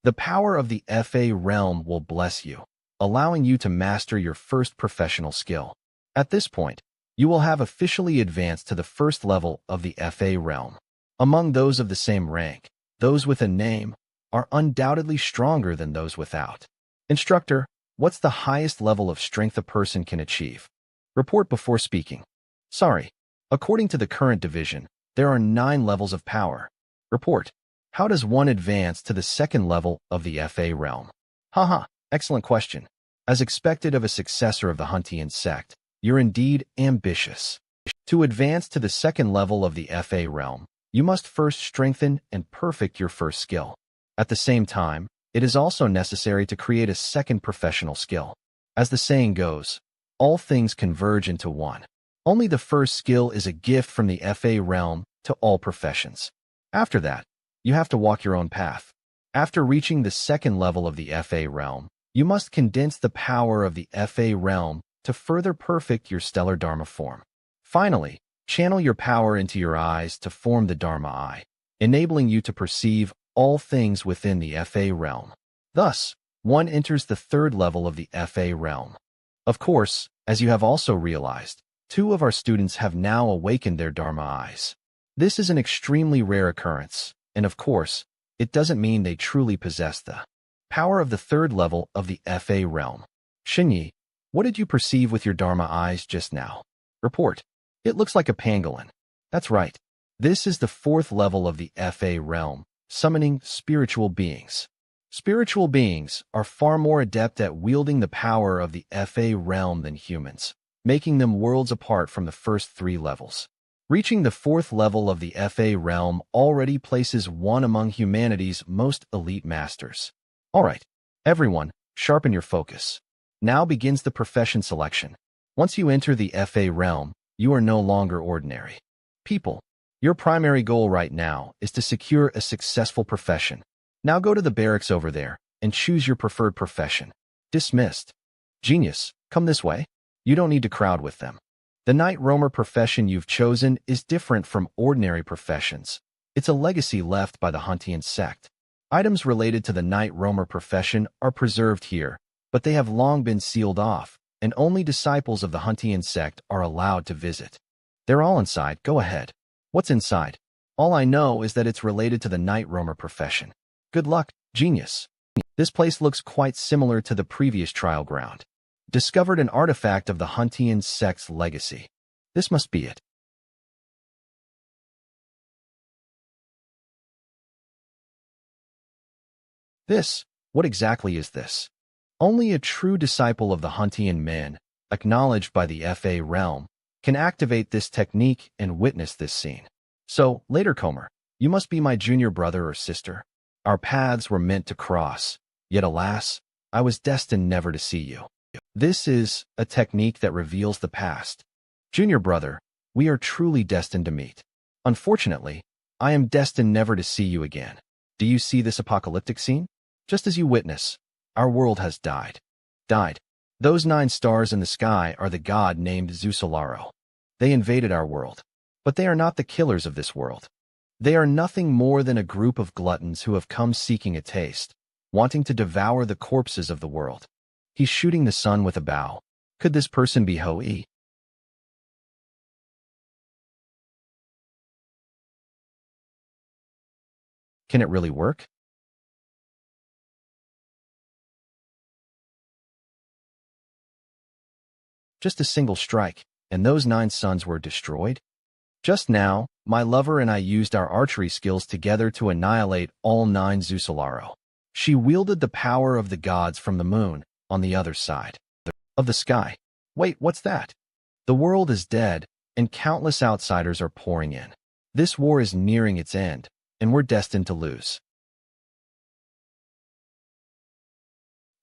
The power of the FA realm will bless you, allowing you to master your first professional skill. At this point, you will have officially advanced to the first level of the FA realm. Among those of the same rank, those with a name are undoubtedly stronger than those without. Instructor, what's the highest level of strength a person can achieve? Report before speaking. Sorry. According to the current division, there are 9 levels of power. Report. How does one advance to the second level of the FA realm? Haha, excellent question. As expected of a successor of the Huntian sect, you're indeed ambitious. To advance to the second level of the FA realm, you must first strengthen and perfect your first skill. At the same time, it is also necessary to create a second professional skill. As the saying goes, all things converge into one. Only the first skill is a gift from the FA realm to all professions. After that, you have to walk your own path. After reaching the second level of the FA realm, you must condense the power of the FA realm to further perfect your stellar Dharma form. Finally, channel your power into your eyes to form the Dharma eye, enabling you to perceive all things within the FA realm. Thus, one enters the third level of the FA realm. Of course, as you have also realized, 2 of our students have now awakened their Dharma eyes. This is an extremely rare occurrence, and of course, it doesn't mean they truly possess the power of the third level of the FA realm. Xinyi, what did you perceive with your Dharma eyes just now? Report. It looks like a pangolin. That's right. This is the 4th level of the FA realm, summoning spiritual beings. Spiritual beings are far more adept at wielding the power of the FA realm than humans, making them worlds apart from the first 3 levels. Reaching the 4th level of the FA realm already places one among humanity's most elite masters. All right, everyone, sharpen your focus. Now begins the profession selection. Once you enter the FA realm, you are no longer ordinary people. Your primary goal right now is to secure a successful profession. Now go to the barracks over there and choose your preferred profession. Dismissed. Genius, come this way. You don't need to crowd with them. The night roamer profession you've chosen is different from ordinary professions. It's a legacy left by the Huntian sect. Items related to the night roamer profession are preserved here, but they have long been sealed off, and only disciples of the Huntian sect are allowed to visit. They're all inside. Go ahead. What's inside? All I know is that it's related to the night roamer profession. Good luck, genius. This place looks quite similar to the previous trial ground. Discovered an artifact of the Huntian sect's legacy. This must be it. What exactly is this? Only a true disciple of the Huntian men, acknowledged by the FA realm, can activate this technique and witness this scene. So, latercomer, you must be my junior brother or sister. Our paths were meant to cross, yet alas, I was destined never to see you. This is a technique that reveals the past. Junior brother, we are truly destined to meet. Unfortunately, I am destined never to see you again. Do you see this apocalyptic scene? Just as you witness, our world has died. Died. Those 9 stars in the sky are the god named Zusolaro. They invaded our world. But they are not the killers of this world. They are nothing more than a group of gluttons who have come seeking a taste, wanting to devour the corpses of the world. He's shooting the sun with a bow. Could this person be Hoi? Can it really work? Just a single strike, and those 9 suns were destroyed? Just now, my lover and I used our archery skills together to annihilate all 9 Zusolaro. She wielded the power of the gods from the moon, on the other side of the sky. Wait, what's that? The world is dead, and countless outsiders are pouring in. This war is nearing its end, and we're destined to lose.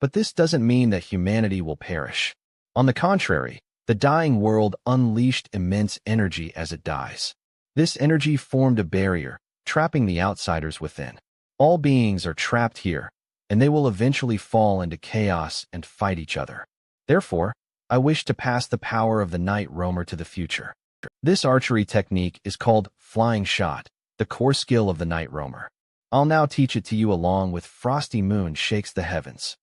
But this doesn't mean that humanity will perish. On the contrary, the dying world unleashed immense energy as it dies. This energy formed a barrier, trapping the outsiders within. All beings are trapped here, and they will eventually fall into chaos and fight each other. Therefore, I wish to pass the power of the night roamer to the future. This archery technique is called flying shot, the core skill of the night roamer. I'll now teach it to you along with Frosty Moon Shakes the Heavens.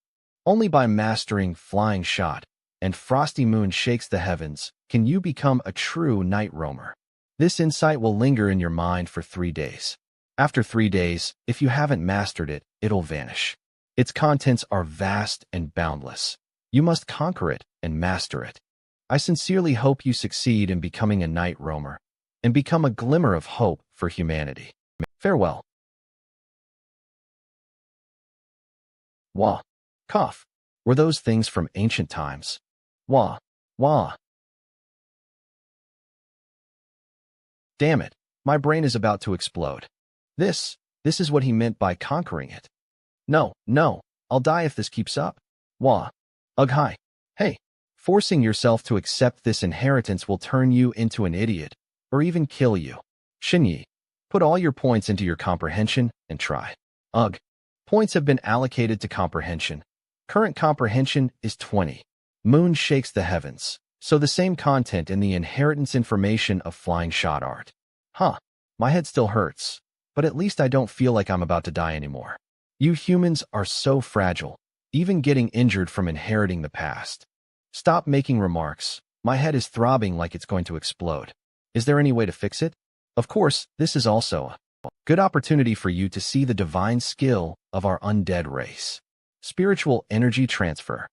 Only by mastering Flying Shot and Frosty Moon Shakes the Heavens can you become a true night roamer. This insight will linger in your mind for 3 days. After 3 days, if you haven't mastered it, it'll vanish. Its contents are vast and boundless. You must conquer it and master it. I sincerely hope you succeed in becoming a night roamer and become a glimmer of hope for humanity. Farewell. Wah. Cough. Were those things from ancient times? Wah. Wah. Damn it. My brain is about to explode. This is what he meant by conquering it. No, I'll die if this keeps up. Wah. Ugh hi. Hey. Forcing yourself to accept this inheritance will turn you into an idiot, or even kill you. Shinyi. Put all your points into your comprehension and try. Ugh. Points have been allocated to comprehension. Current comprehension is 20. Moon Shakes the Heavens. So the same content in the inheritance information of Flying Shot art. Huh. My head still hurts, but at least I don't feel like I'm about to die anymore. You humans are so fragile, even getting injured from inheriting the past. Stop making remarks. My head is throbbing like it's going to explode. Is there any way to fix it? Of course, this is also a good opportunity for you to see the divine skill of our undead race. Spiritual energy transfer.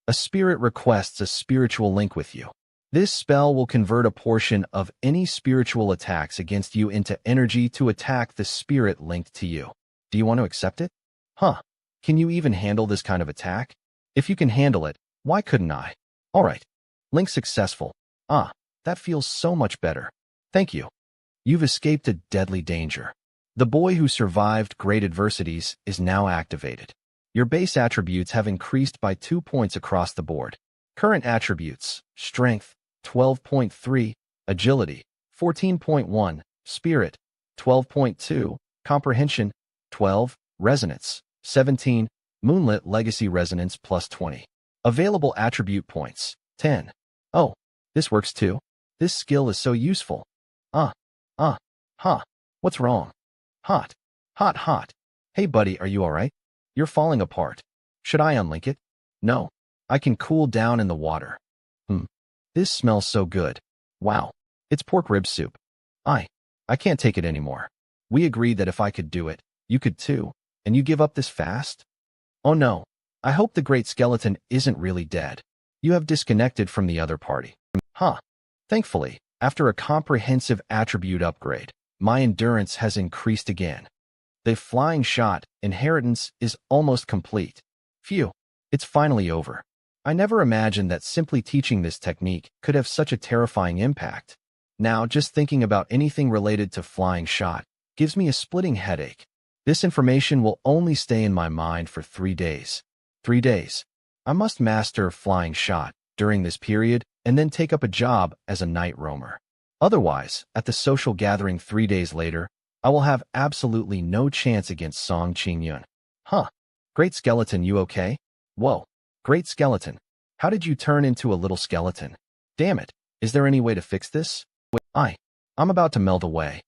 A spirit requests a spiritual link with you. This spell will convert a portion of any spiritual attacks against you into energy to attack the spirit linked to you. Do you want to accept it? Huh. Can you even handle this kind of attack? If you can handle it, why couldn't I? Alright. Link successful. Ah, that feels so much better. Thank you. You've escaped a deadly danger. The boy who survived great adversities is now activated. Your base attributes have increased by 2 points across the board. Current attributes: Strength, 12.3, Agility, 14.1, Spirit, 12.2, Comprehension, 12, Resonance, 17, Moonlit Legacy Resonance plus 20. Available attribute points, 10. Oh, this works too. This skill is so useful. What's wrong? Hot. Hey buddy, are you alright? You're falling apart. Should I unlink it? No. I can cool down in the water. This smells so good. Wow. It's pork rib soup. I can't take it anymore. We agreed that if I could do it, you could too, and you give up this fast? Oh no. I hope the great skeleton isn't really dead. You have disconnected from the other party. Thankfully, after a comprehensive attribute upgrade, my endurance has increased again. The Flying Shot inheritance is almost complete. Phew, it's finally over. I never imagined that simply teaching this technique could have such a terrifying impact. Now, just thinking about anything related to Flying Shot gives me a splitting headache. This information will only stay in my mind for 3 days. 3 days. I must master Flying Shot during this period and then take up a job as a night roamer. Otherwise, at the social gathering 3 days later, I will have absolutely no chance against Song Qingyun. Great skeleton, you okay? Whoa. Great skeleton. How did you turn into a little skeleton? Damn it. Is there any way to fix this? Wait, I'm about to melt away.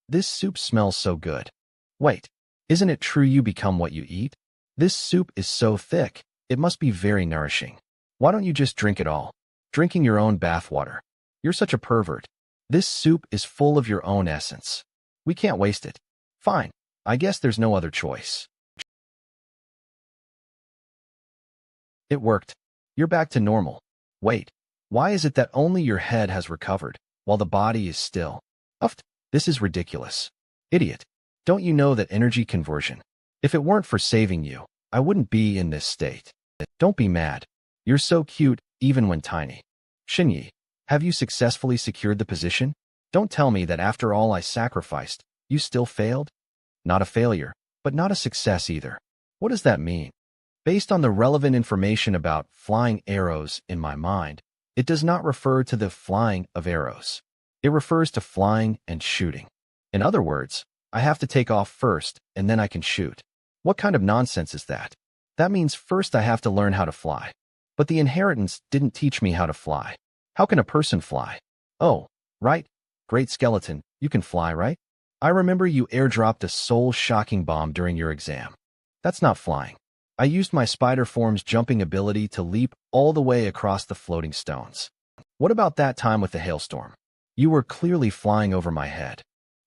This soup smells so good. Wait, isn't it true you become what you eat? This soup is so thick, it must be very nourishing. Why don't you just drink it all? Drinking your own bathwater. You're such a pervert. This soup is full of your own essence. We can't waste it. Fine. I guess there's no other choice. It worked. You're back to normal. Wait, why is it that only your head has recovered, while the body is still? This is ridiculous. Idiot. Don't you know that energy conversion? If it weren't for saving you, I wouldn't be in this state. Don't be mad. You're so cute, even when tiny. Shinyi, have you successfully secured the position? Don't tell me that after all I sacrificed, you still failed? Not a failure, but not a success either. What does that mean? Based on the relevant information about flying arrows in my mind, it does not refer to the flying of arrows. It refers to flying and shooting. In other words, I have to take off first, and then I can shoot. What kind of nonsense is that? That means first I have to learn how to fly. But the inheritance didn't teach me how to fly. How can a person fly? Oh, right. Great skeleton, you can fly, right? I remember you airdropped a soul-shocking bomb during your exam. That's not flying. I used my spider form's jumping ability to leap all the way across the floating stones. What about that time with the hailstorm? You were clearly flying over my head.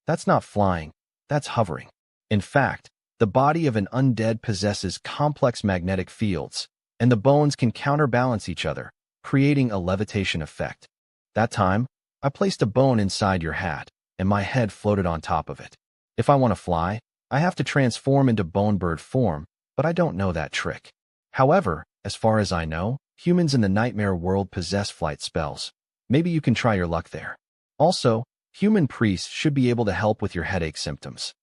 That's not flying, that's hovering. In fact, the body of an undead possesses complex magnetic fields, and the bones can counterbalance each other, creating a levitation effect. That time, I placed a bone inside your hat, and my head floated on top of it. If I want to fly, I have to transform into bone bird form, but I don't know that trick. However, as far as I know, humans in the nightmare world possess flight spells. Maybe you can try your luck there. Also, human priests should be able to help with your headache symptoms.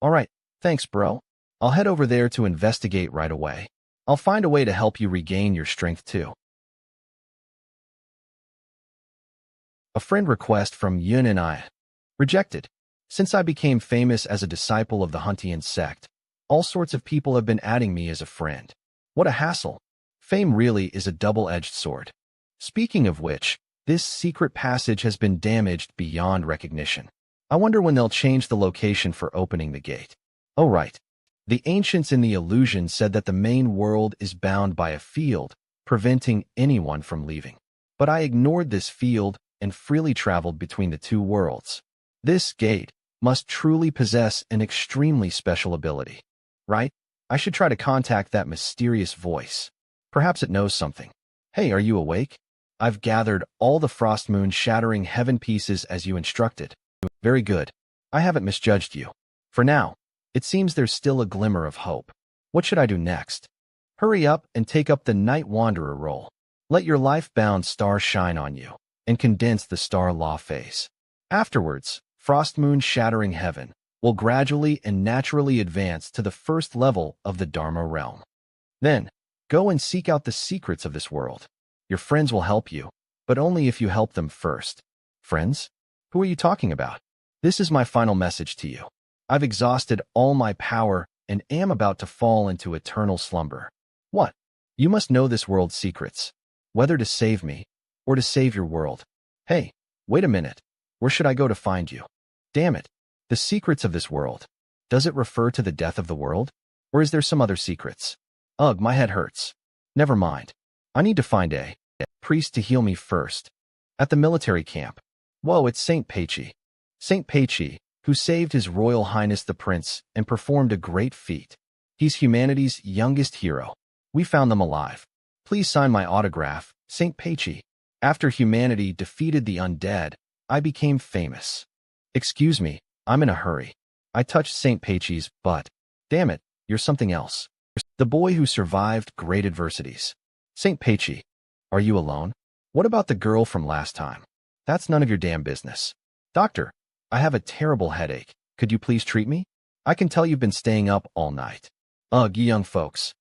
Alright, thanks bro. I'll head over there to investigate right away. I'll find a way to help you regain your strength too. A friend request from Yun and I. Rejected. Since I became famous as a disciple of the Huntian sect, all sorts of people have been adding me as a friend. What a hassle. Fame really is a double-edged sword. Speaking of which, this secret passage has been damaged beyond recognition. I wonder when they'll change the location for opening the gate. Oh right. The ancients in the illusion said that the main world is bound by a field, preventing anyone from leaving. But I ignored this field and freely traveled between the two worlds. This gate must truly possess an extremely special ability. Right? I should try to contact that mysterious voice. Perhaps it knows something. Hey, are you awake? I've gathered all the frost moon shattering heaven pieces as you instructed. Very good. I haven't misjudged you. For now, it seems there's still a glimmer of hope. What should I do next? Hurry up and take up the Night Wanderer role. Let your life-bound star shine on you, and condense the star law phase. Afterwards, frost moon shattering heaven will gradually and naturally advance to the first level of the Dharma realm. Then, go and seek out the secrets of this world. Your friends will help you, but only if you help them first. Friends? Who are you talking about? This is my final message to you. I've exhausted all my power and am about to fall into eternal slumber. What? You must know this world's secrets, whether to save me or to save your world. Hey, wait a minute. Where should I go to find you? Damn it. The secrets of this world. Does it refer to the death of the world? Or is there some other secrets? Ugh, my head hurts. Never mind. I need to find a priest to heal me first. At the military camp. Whoa, it's Saint Peichi. Saint Peichi, who saved His Royal Highness the Prince and performed a great feat. He's humanity's youngest hero. We found them alive. Please sign my autograph, Saint Peichi. After humanity defeated the undead, I became famous. Excuse me, I'm in a hurry. I touched Saint Peichi's butt. Damn it, you're something else. The boy who survived great adversities. Saint Peichi, are you alone? What about the girl from last time? That's none of your damn business. Doctor, I have a terrible headache. Could you please treat me? I can tell you've been staying up all night. Ugh, you young folks.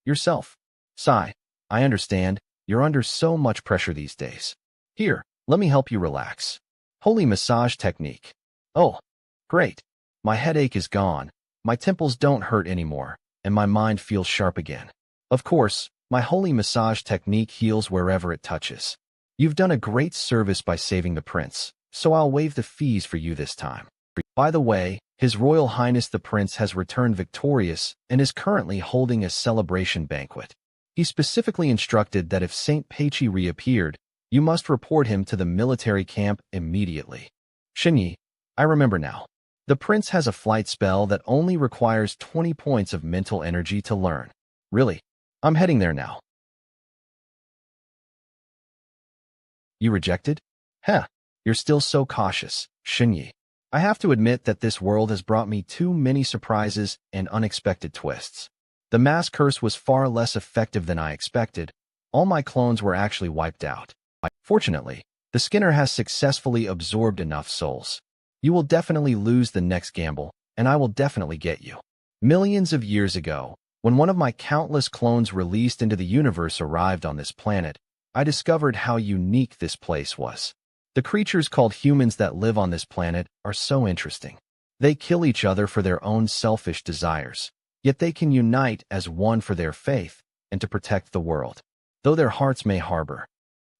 Yourself. Sigh. I understand. You're under so much pressure these days. Here, let me help you relax. Holy massage technique. Oh, great. My headache is gone. My temples don't hurt anymore, and my mind feels sharp again. Of course, my holy massage technique heals wherever it touches. You've done a great service by saving the prince, so I'll waive the fees for you this time. By the way, His Royal Highness the Prince has returned victorious and is currently holding a celebration banquet. He specifically instructed that if Saint Peichi reappeared, you must report him to the military camp immediately. Shinyi, I remember now. The prince has a flight spell that only requires 20 points of mental energy to learn. Really? I'm heading there now. You rejected? Heh, you're still so cautious, Shinyi. I have to admit that this world has brought me too many surprises and unexpected twists. The mass curse was far less effective than I expected. All my clones were actually wiped out. Fortunately, the Skinner has successfully absorbed enough souls. You will definitely lose the next gamble, and I will definitely get you. Millions of years ago, when one of my countless clones released into the universe arrived on this planet, I discovered how unique this place was. The creatures called humans that live on this planet are so interesting. They kill each other for their own selfish desires, yet they can unite as one for their faith and to protect the world. Though their hearts may harbor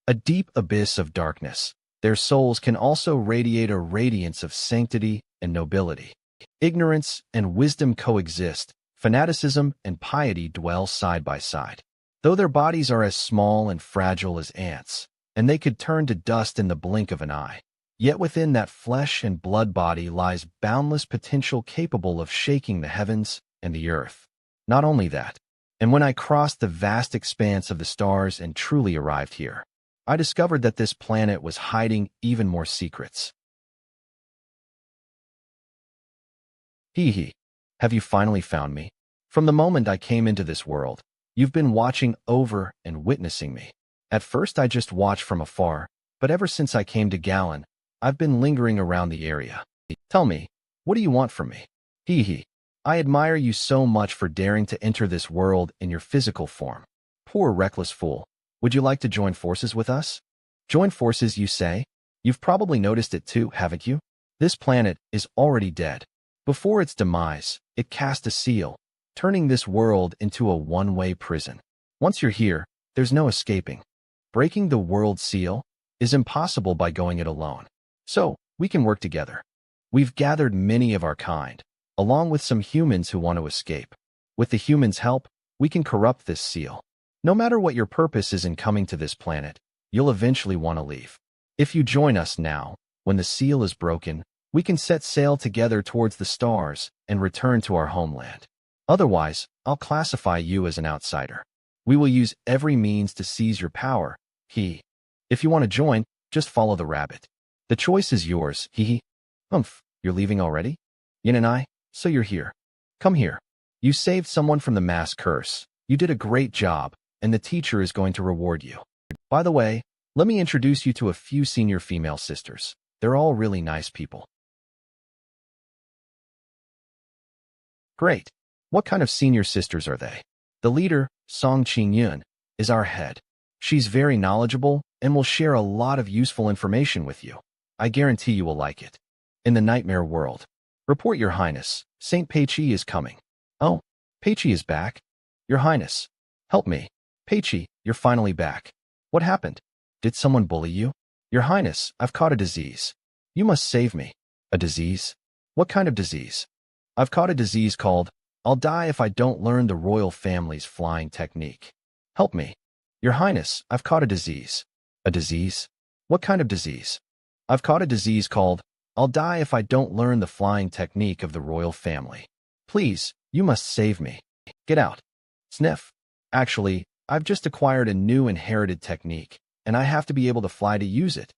a deep abyss of darkness, their souls can also radiate a radiance of sanctity and nobility. Ignorance and wisdom coexist. Fanaticism and piety dwell side by side. Though their bodies are as small and fragile as ants, and they could turn to dust in the blink of an eye, yet within that flesh and blood body lies boundless potential capable of shaking the heavens and the earth. Not only that, and when I crossed the vast expanse of the stars and truly arrived here, I discovered that this planet was hiding even more secrets. Hee hee. Have you finally found me? From the moment I came into this world, you've been watching over and witnessing me. At first I just watched from afar, but ever since I came to Galen, I've been lingering around the area. Tell me, what do you want from me? Hee hee. I admire you so much for daring to enter this world in your physical form. Poor reckless fool. Would you like to join forces with us? Join forces, you say? You've probably noticed it too, haven't you? This planet is already dead. Before its demise, it cast a seal, turning this world into a one-way prison. Once you're here, there's no escaping. Breaking the world seal is impossible by going it alone. So, we can work together. We've gathered many of our kind, along with some humans who want to escape. With the humans' help, we can corrupt this seal. No matter what your purpose is in coming to this planet, you'll eventually want to leave. If you join us now, when the seal is broken, we can set sail together towards the stars and return to our homeland. Otherwise, I'll classify you as an outsider. We will use every means to seize your power. If you want to join, just follow the rabbit. The choice is yours. You're leaving already? Yin and I, so you're here. Come here. You saved someone from the mass curse. You did a great job, and the teacher is going to reward you. By the way, let me introduce you to a few senior female sisters. They're all really nice people. Great. What kind of senior sisters are they? The leader, Song Qingyun, is our head. She's very knowledgeable and will share a lot of useful information with you. I guarantee you will like it. In the nightmare world, report, Your Highness. Saint Peiqi is coming. Oh, Peiqi is back? Your Highness, help me. Peiqi, you're finally back. What happened? Did someone bully you? Your Highness, I've caught a disease. You must save me. A disease? What kind of disease? I've caught a disease called, I'll die if I don't learn the royal family's flying technique. Help me. Your Highness, I've caught a disease. A disease? What kind of disease? I've caught a disease called, I'll die if I don't learn the flying technique of the royal family. Please, you must save me. Get out. Sniff. Actually, I've just acquired a new inherited technique, and I have to be able to fly to use it.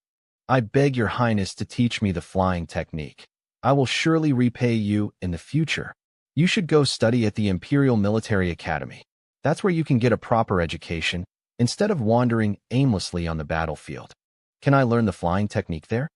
I beg Your Highness to teach me the flying technique. I will surely repay you in the future. You should go study at the Imperial Military Academy. That's where you can get a proper education, instead of wandering aimlessly on the battlefield. Can I learn the flying technique there?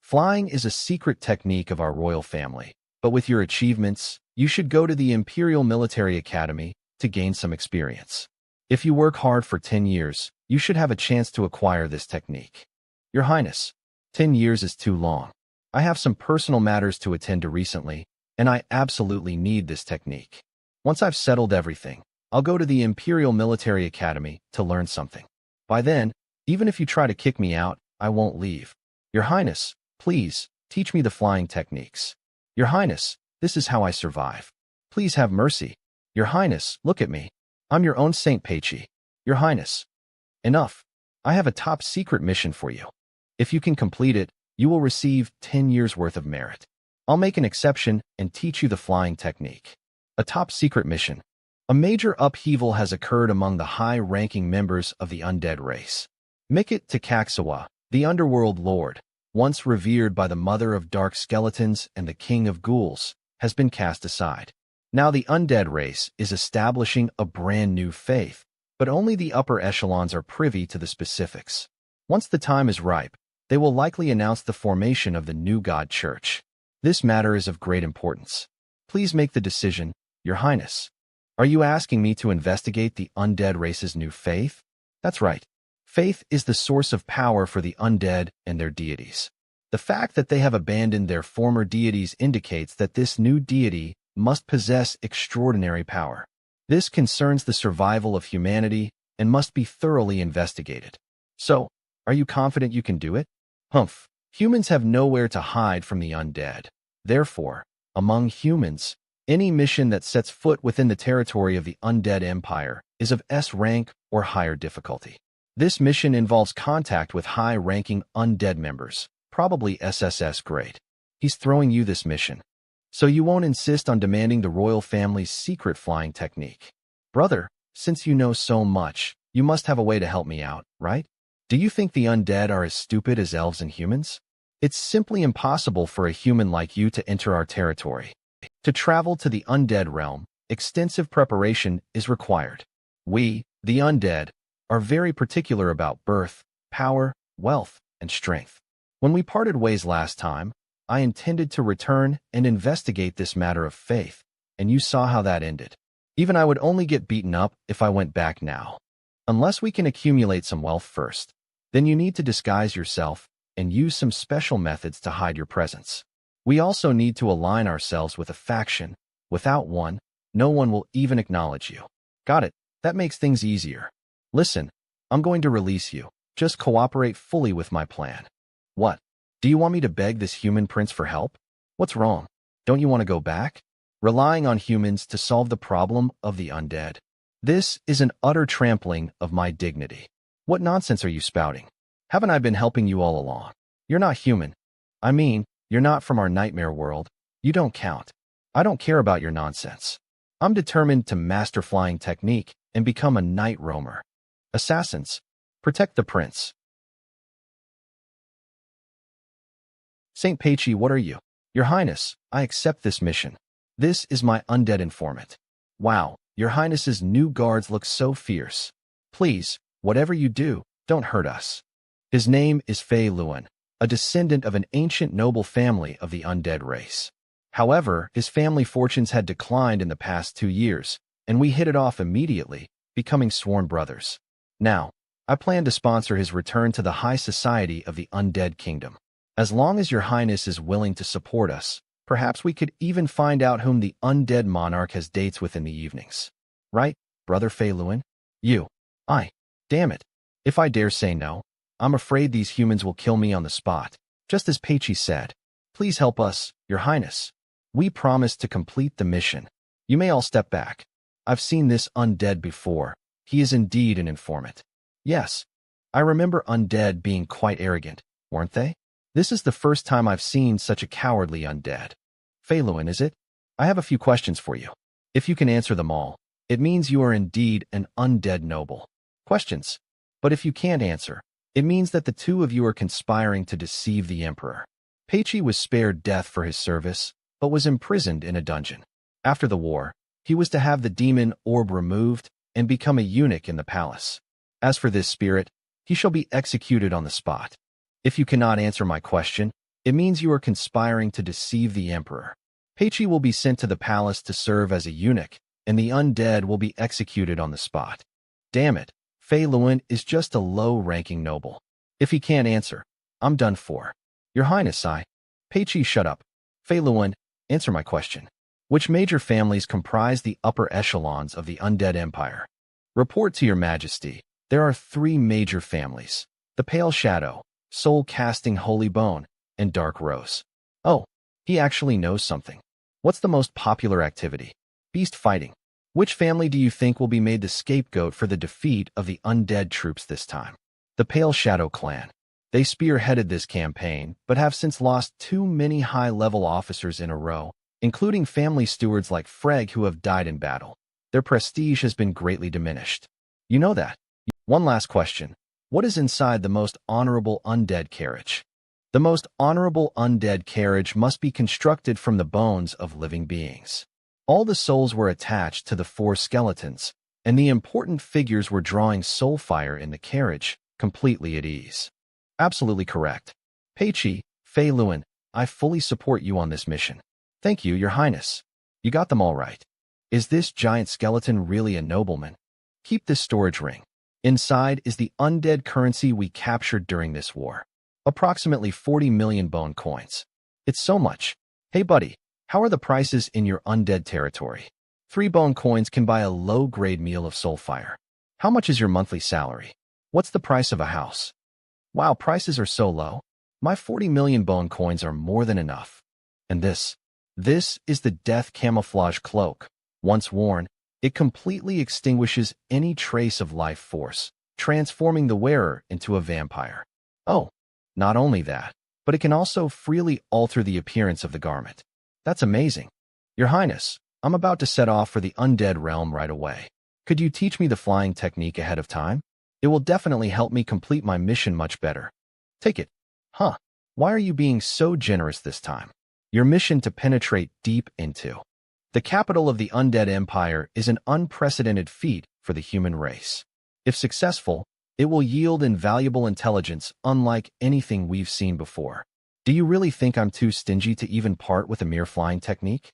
Flying is a secret technique of our royal family, but with your achievements, you should go to the Imperial Military Academy to gain some experience. If you work hard for 10 years, you should have a chance to acquire this technique. Your Highness, 10 years is too long. I have some personal matters to attend to recently, and I absolutely need this technique. Once I've settled everything, I'll go to the Imperial Military Academy to learn something. By then, even if you try to kick me out, I won't leave. Your Highness, please, teach me the flying techniques. Your Highness, this is how I survive. Please have mercy. Your Highness, look at me. I'm your own Saint Peiqi. Your Highness. Enough. I have a top secret mission for you. If you can complete it, you will receive 10 years' worth of merit. I'll make an exception and teach you the flying technique. A top secret mission. A major upheaval has occurred among the high-ranking members of the undead race. Mikit Takaksawa, the underworld lord, once revered by the mother of dark skeletons and the king of ghouls, has been cast aside. Now the undead race is establishing a brand new faith, but only the upper echelons are privy to the specifics. Once the time is ripe, they will likely announce the formation of the new God Church. This matter is of great importance. Please make the decision, Your Highness. Are you asking me to investigate the undead race's new faith? That's right. Faith is the source of power for the undead and their deities. The fact that they have abandoned their former deities indicates that this new deity must possess extraordinary power. This concerns the survival of humanity and must be thoroughly investigated. So, are you confident you can do it? Humans have nowhere to hide from the undead. Therefore, Among humans, any mission that sets foot within the territory of the undead empire is of S rank or higher difficulty. This mission involves contact with high-ranking undead members, probably SSS grade. He's throwing you this mission, so you won't insist on demanding the royal family's secret flying technique. Brother, since you know so much, you must have a way to help me out, right? Do you think the undead are as stupid as elves and humans? It's simply impossible for a human like you to enter our territory. To travel to the undead realm, extensive preparation is required. We, the undead, are very particular about birth, power, wealth, and strength. When we parted ways last time, I intended to return and investigate this matter of faith, and you saw how that ended. Even I would only get beaten up if I went back now. Unless we can accumulate some wealth first, then you need to disguise yourself and use some special methods to hide your presence. We also need to align ourselves with a faction. Without one, no one will even acknowledge you. Got it? That makes things easier. Listen, I'm going to release you. Just cooperate fully with my plan. What? Do you want me to beg this human prince for help? What's wrong? Don't you want to go back? Relying on humans to solve the problem of the undead. This is an utter trampling of my dignity. What nonsense are you spouting? Haven't I been helping you all along? You're not human. I mean, you're not from our nightmare world. You don't count. I don't care about your nonsense. I'm determined to master flying technique and become a night roamer. Assassins, protect the prince. Saint Peichi, what are you? Your Highness, I accept this mission. This is my undead informant. Wow, Your Highness's new guards look so fierce. Please, whatever you do, don't hurt us. His name is Fei Luan, a descendant of an ancient noble family of the undead race. However, his family fortunes had declined in the past 2 years, and we hit it off immediately, becoming sworn brothers. Now, I plan to sponsor his return to the high society of the undead kingdom. As long as Your Highness is willing to support us, perhaps we could even find out whom the undead monarch has dates with in the evenings. Right, Brother Fei Luan? Damn it. If I dare say no, I'm afraid these humans will kill me on the spot. Just as Peichi said, please help us, Your Highness. We promise to complete the mission. You may all step back. I've seen this undead before. He is indeed an informant. Yes, I remember undead being quite arrogant, weren't they? This is the first time I've seen such a cowardly undead. Fei Luan, is it? I have a few questions for you. If you can answer them all, it means you are indeed an undead noble. Questions. But if you can't answer, it means that the two of you are conspiring to deceive the emperor. Peichi was spared death for his service, but was imprisoned in a dungeon. After the war, he was to have the demon orb removed and become a eunuch in the palace. As for this spirit, he shall be executed on the spot. If you cannot answer my question, it means you are conspiring to deceive the emperor. Peichi will be sent to the palace to serve as a eunuch, and the undead will be executed on the spot. Damn it, Fei Luan is just a low-ranking noble. If he can't answer, I'm done for. Your Highness, Peichi, shut up. Fei Luan, answer my question. Which major families comprise the upper echelons of the undead empire? Report to your majesty. There are 3 major families: the Pale Shadow, Soul-Casting Holy Bone, and Dark Rose. Oh, he actually knows something. What's the most popular activity? Beast fighting. Which family do you think will be made the scapegoat for the defeat of the undead troops this time? The Pale Shadow clan. They spearheaded this campaign, but have since lost too many high-level officers in a row, including family stewards like Freg who have died in battle. Their prestige has been greatly diminished. You know that. One last question. What is inside the most honorable undead carriage? The most honorable undead carriage must be constructed from the bones of living beings. All the souls were attached to the 4 skeletons, and the important figures were drawing soul fire in the carriage, completely at ease. Absolutely correct. Peichi, Fei Luan, I fully support you on this mission. Thank you, Your Highness. You got them all right. Is this giant skeleton really a nobleman? Keep this storage ring. Inside is the undead currency we captured during this war. Approximately 40 million bone coins. It's so much. Hey buddy, how are the prices in your undead territory? 3 bone coins can buy a low-grade meal of soulfire. How much is your monthly salary? What's the price of a house? Wow, prices are so low. My 40 million bone coins are more than enough. And this, This is the death camouflage cloak. Once worn, it completely extinguishes any trace of life force, transforming the wearer into a vampire. Oh, not only that, but it can also freely alter the appearance of the garment. That's amazing. Your Highness, I'm about to set off for the undead realm right away. Could you teach me the flying technique ahead of time? It will definitely help me complete my mission much better. Take it. Huh. Why are you being so generous this time? Your mission to penetrate deep into the capital of the undead empire is an unprecedented feat for the human race. If successful, it will yield invaluable intelligence unlike anything we've seen before. Do you really think I'm too stingy to even part with a mere flying technique?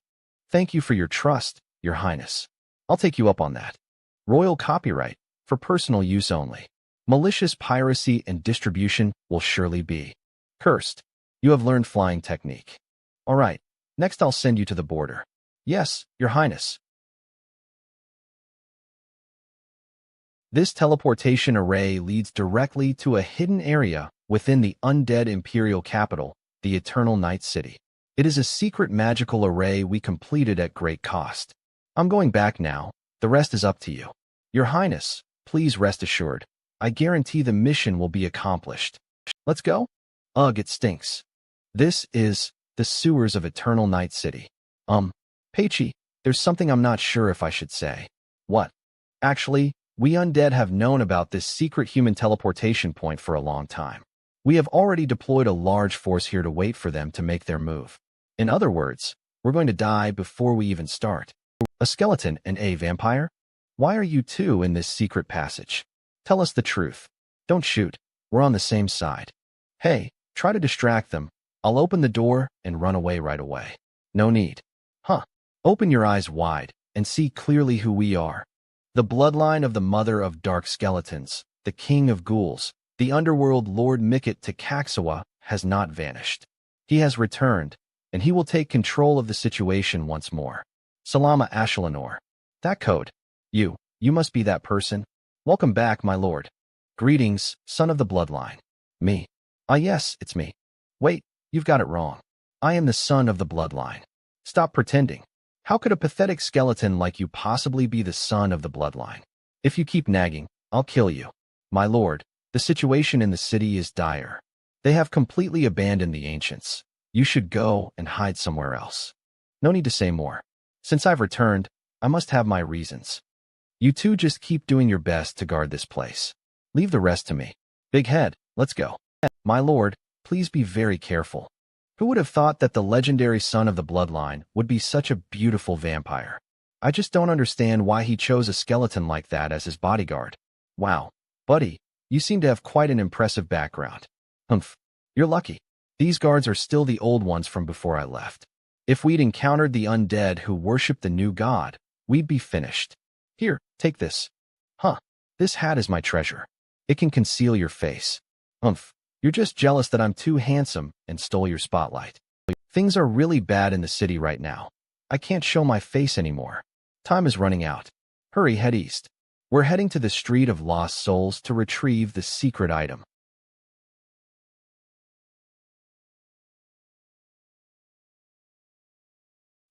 Thank you for your trust, Your Highness. I'll take you up on that. Royal copyright, for personal use only. Malicious piracy and distribution will surely be cursed. You have learned flying technique. All right, next I'll send you to the border. Yes, Your Highness. This teleportation array leads directly to a hidden area within the undead imperial capital, the Eternal Night City. It is a secret magical array we completed at great cost. I'm going back now. The rest is up to you. Your Highness, please rest assured. I guarantee the mission will be accomplished. Let's go? Ugh, it stinks. This is the sewers of Eternal Night City. Peichi, there's something I'm not sure if I should say. What? Actually, we undead have known about this secret human teleportation point for a long time. We have already deployed a large force here to wait for them to make their move. In other words, we're going to die before we even start. A skeleton and a vampire? Why are you two in this secret passage? Tell us the truth. Don't shoot. We're on the same side. Hey, try to distract them. I'll open the door and run away right away. No need. Huh. Open your eyes wide and see clearly who we are. The bloodline of the mother of dark skeletons, the king of ghouls, the underworld Lord Mikit Takaxawa has not vanished. He has returned, and he will take control of the situation once more. Salama Ashalanor. That code. You must be that person. Welcome back, my lord. Greetings, son of the bloodline. Me. Ah yes, it's me. Wait, you've got it wrong. I am the son of the bloodline. Stop pretending. How could a pathetic skeleton like you possibly be the son of the bloodline? If you keep nagging, I'll kill you. My lord, the situation in the city is dire. They have completely abandoned the ancients. You should go and hide somewhere else. No need to say more. Since I've returned, I must have my reasons. You two just keep doing your best to guard this place. Leave the rest to me. Big head, let's go. My lord, please be very careful. Who would have thought that the legendary son of the bloodline would be such a beautiful vampire? I just don't understand why he chose a skeleton like that as his bodyguard. Wow, buddy, you seem to have quite an impressive background. Humph, you're lucky. These guards are still the old ones from before I left. If we'd encountered the undead who worship the new god, we'd be finished. Here, take this. Huh, this hat is my treasure. It can conceal your face. Humph. You're just jealous that I'm too handsome and stole your spotlight. Things are really bad in the city right now. I can't show my face anymore. Time is running out. Hurry, head east. We're heading to the Street of Lost Souls to retrieve the secret item.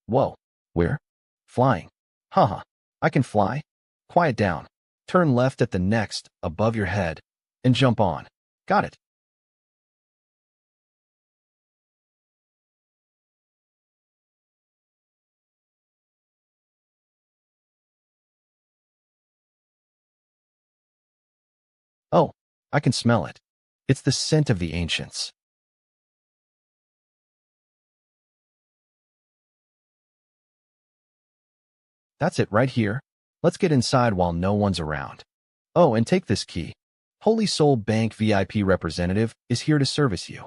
Whoa, where? Flying. Haha, I can fly? Quiet down. Turn left at the next, above your head, and jump on. Got it. Oh, I can smell it. It's the scent of the ancients. That's it right here. Let's get inside while no one's around. Oh, and take this key. Holy Soul Bank VIP representative is here to service you.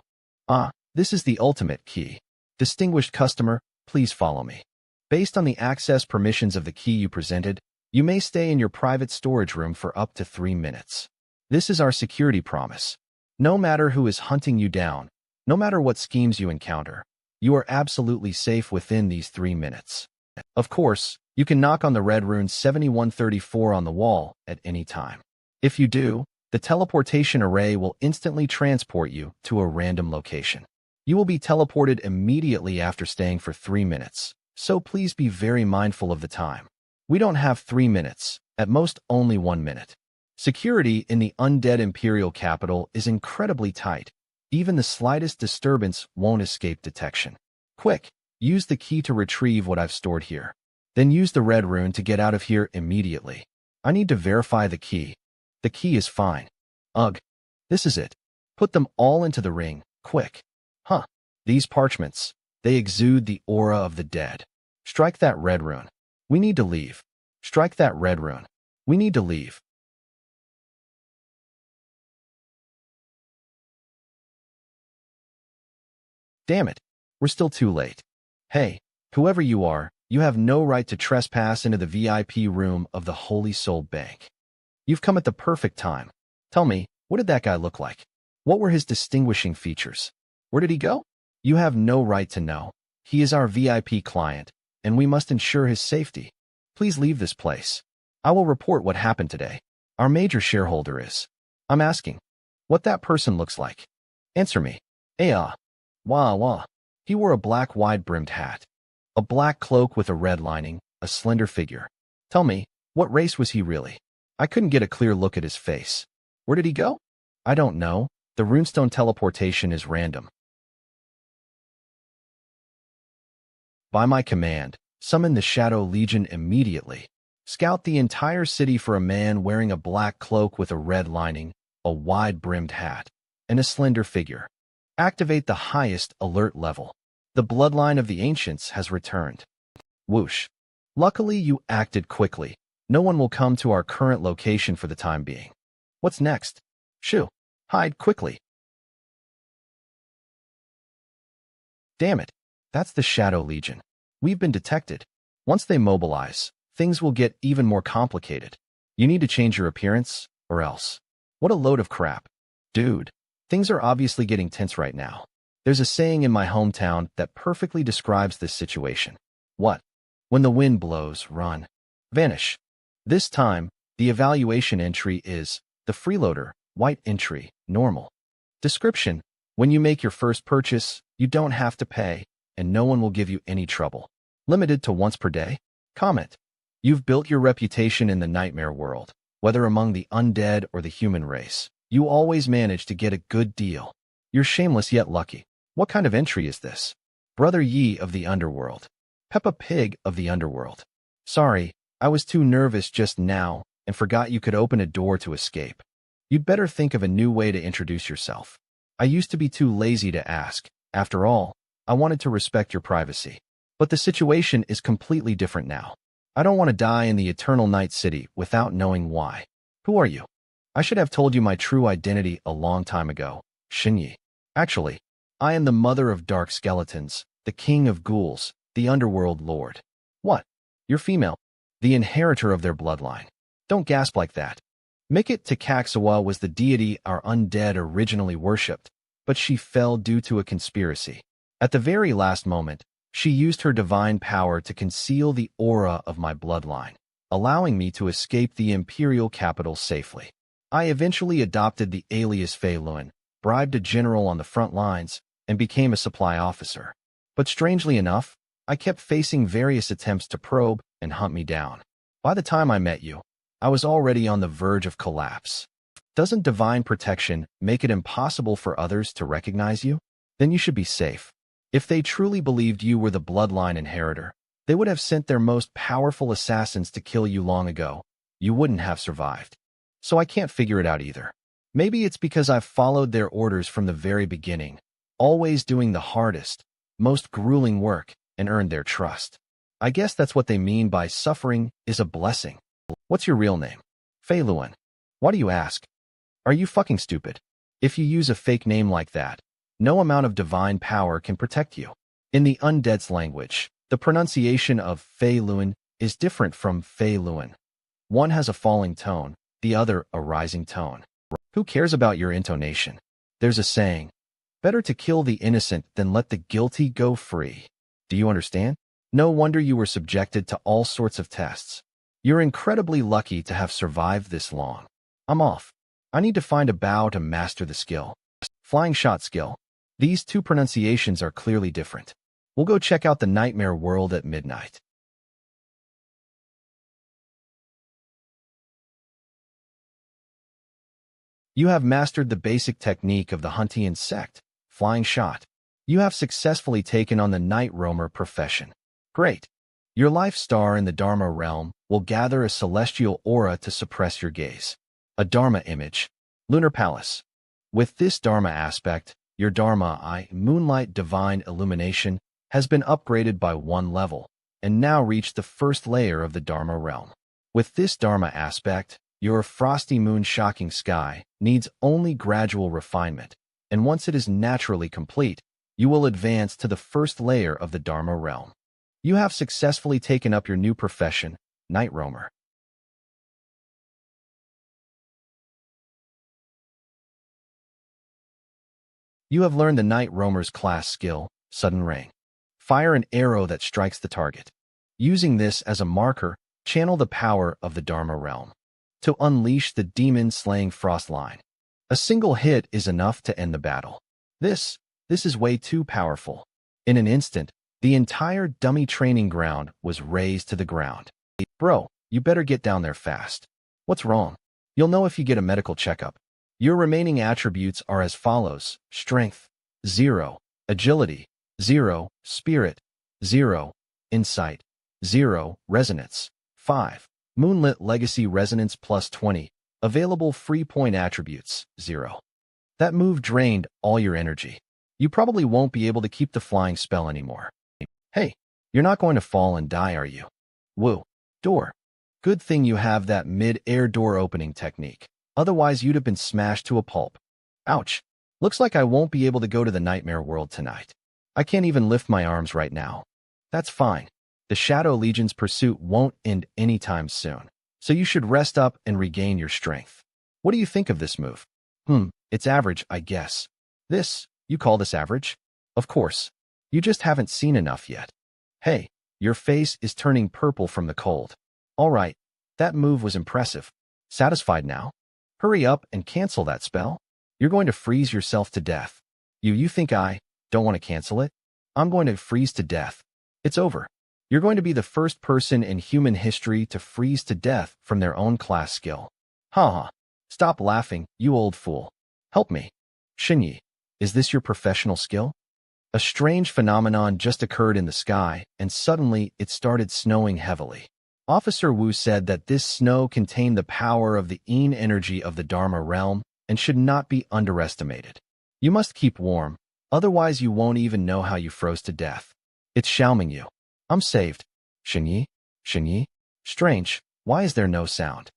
Ah, this is the ultimate key. Distinguished customer, please follow me. Based on the access permissions of the key you presented, you may stay in your private storage room for up to 3 minutes. This is our security promise. No matter who is hunting you down, no matter what schemes you encounter, you are absolutely safe within these 3 minutes. Of course, you can knock on the red rune 7134 on the wall at any time. If you do, the teleportation array will instantly transport you to a random location. You will be teleported immediately after staying for 3 minutes, so please be very mindful of the time. We don't have 3 minutes, at most only 1 minute. Security in the undead imperial capital is incredibly tight. Even the slightest disturbance won't escape detection. Quick, use the key to retrieve what I've stored here. Then use the red rune to get out of here immediately. I need to verify the key. The key is fine. Ugh. This is it. Put them all into the ring, quick. Huh. These parchments, they exude the aura of the dead. Strike that red rune. We need to leave. Strike that red rune. We need to leave. Damn it. We're still too late. Hey, whoever you are, you have no right to trespass into the VIP room of the Holy Soul Bank. You've come at the perfect time. Tell me, what did that guy look like? What were his distinguishing features? Where did he go? You have no right to know. He is our VIP client, and we must ensure his safety. Please leave this place. I will report what happened today. Our major shareholder is. I'm asking, what that person looks like. Answer me. Wah. He wore a black wide-brimmed hat, a black cloak with a red lining, a slender figure. Tell me, what race was he really? I couldn't get a clear look at his face. Where did he go? I don't know. The runestone teleportation is random. By my command, summon the Shadow Legion immediately. Scout the entire city for a man wearing a black cloak with a red lining, a wide-brimmed hat, and a slender figure. Activate the highest alert level. The bloodline of the ancients has returned. Whoosh. Luckily, you acted quickly. No one will come to our current location for the time being. What's next? Shoo. Hide quickly. Damn it. That's the Shadow Legion. We've been detected. Once they mobilize, things will get even more complicated. You need to change your appearance, or else. What a load of crap. Dude, things are obviously getting tense right now. There's a saying in my hometown that perfectly describes this situation. What? When the wind blows, run. Vanish. This time, the evaluation entry is the freeloader, white entry, normal. Description: when you make your first purchase, you don't have to pay, and no one will give you any trouble. Limited to once per day. Comment: you've built your reputation in the nightmare world. Whether among the undead or the human race, you always manage to get a good deal. You're shameless yet lucky. What kind of entry is this? Brother Yi of the underworld. Peppa Pig of the underworld. Sorry, I was too nervous just now and forgot you could open a door to escape. You'd better think of a new way to introduce yourself. I used to be too lazy to ask. After all, I wanted to respect your privacy. But the situation is completely different now. I don't want to die in the Eternal Night City without knowing why. Who are you? I should have told you my true identity a long time ago. Xinyi. Actually, I am the mother of dark skeletons, the king of ghouls, the underworld lord. What? You're female. The inheritor of their bloodline. Don't gasp like that. Mikit Takaxawa was the deity our undead originally worshipped, but she fell due to a conspiracy. At the very last moment, she used her divine power to conceal the aura of my bloodline, allowing me to escape the imperial capital safely. I eventually adopted the alias Fei Luan, bribed a general on the front lines, and became a supply officer. But strangely enough, I kept facing various attempts to probe and hunt me down. By the time I met you, I was already on the verge of collapse. Doesn't divine protection make it impossible for others to recognize you? Then you should be safe. If they truly believed you were the bloodline inheritor, they would have sent their most powerful assassins to kill you long ago. You wouldn't have survived. So I can't figure it out either. Maybe it's because I've followed their orders from the very beginning, always doing the hardest, most grueling work, and earned their trust. I guess that's what they mean by suffering is a blessing. What's your real name? Fei Luan. Why do you ask? Are you fucking stupid? If you use a fake name like that, no amount of divine power can protect you. In the undead's language, the pronunciation of Fei Luan is different from Fei Luan. One has a falling tone, the other a rising tone. Who cares about your intonation? There's a saying, better to kill the innocent than let the guilty go free. Do you understand? No wonder you were subjected to all sorts of tests. You're incredibly lucky to have survived this long. I'm off. I need to find a bow to master the skill. Flying shot skill. These two pronunciations are clearly different. We'll go check out the nightmare world at midnight. You have mastered the basic technique of the hunting insect, flying shot. You have successfully taken on the night roamer profession. Great. Your life star in the Dharma realm will gather a celestial aura to suppress your gaze. A Dharma image. Lunar Palace. With this Dharma aspect, your Dharma eye, moonlight divine illumination, has been upgraded by 1 level, and now reached the first layer of the Dharma realm. With this Dharma aspect, your frosty moon shocking sky needs only gradual refinement, and once it is naturally complete, you will advance to the first layer of the Dharma realm. You have successfully taken up your new profession, night roamer. You have learned the night roamer's class skill, sudden rain. Fire an arrow that strikes the target. Using this as a marker, channel the power of the Dharma realm to unleash the demon-slaying frost line. A single hit is enough to end the battle. This is way too powerful. In an instant, the entire dummy training ground was razed to the ground. Bro, you better get down there fast. What's wrong? You'll know if you get a medical checkup. Your remaining attributes are as follows: strength, 0, agility, 0, spirit, 0, insight, 0, resonance, 5. Moonlit Legacy Resonance plus 20. Available free point attributes, 0. That move drained all your energy. You probably won't be able to keep the flying spell anymore. Hey, you're not going to fall and die, are you? Woo. Door. Good thing you have that mid-air door opening technique. Otherwise, you'd have been smashed to a pulp. Ouch. Looks like I won't be able to go to the nightmare world tonight. I can't even lift my arms right now. That's fine. The Shadow Legion's pursuit won't end anytime soon, so you should rest up and regain your strength. What do you think of this move? It's average, I guess. You call this average? Of course. You just haven't seen enough yet. Hey, your face is turning purple from the cold. All right, that move was impressive. Satisfied now? Hurry up and cancel that spell. You're going to freeze yourself to death. You think I don't want to cancel it? I'm going to freeze to death. It's over. You're going to be the first person in human history to freeze to death from their own class skill. Haha. Stop laughing, you old fool. Help me. Xinyi, is this your professional skill? A strange phenomenon just occurred in the sky, and suddenly it started snowing heavily. Officer Wu said that this snow contained the power of the Yin energy of the Dharma realm and should not be underestimated. You must keep warm, otherwise you won't even know how you froze to death. It's Xiaoming you. I'm saved. Xinyi? Xinyi? Strange, why is there no sound?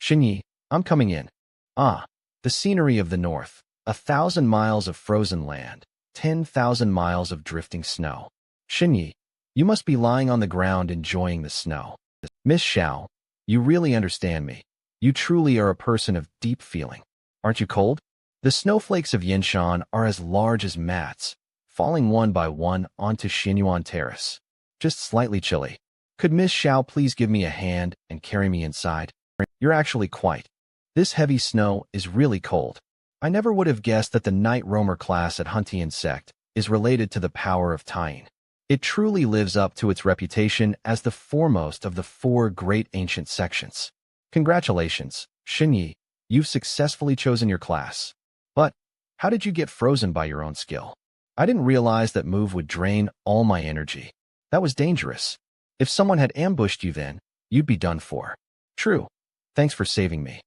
Xinyi, I'm coming in. Ah, the scenery of the north. 1,000 miles of frozen land. 10,000 miles of drifting snow. Xinyi, you must be lying on the ground enjoying the snow. Miss Xiao, you really understand me. You truly are a person of deep feeling. Aren't you cold? The snowflakes of Yinshan are as large as mats, falling one by one onto Xinyuan Terrace. Just slightly chilly. Could Miss Xiao please give me a hand and carry me inside? You're actually quite. This heavy snow is really cold. I never would have guessed that the Night Roamer class at Hunty Insect is related to the power of tying. It truly lives up to its reputation as the foremost of the 4 great ancient sections. Congratulations, Xinyi, you've successfully chosen your class. But how did you get frozen by your own skill? I didn't realize that move would drain all my energy. That was dangerous. If someone had ambushed you then, you'd be done for. True. Thanks for saving me.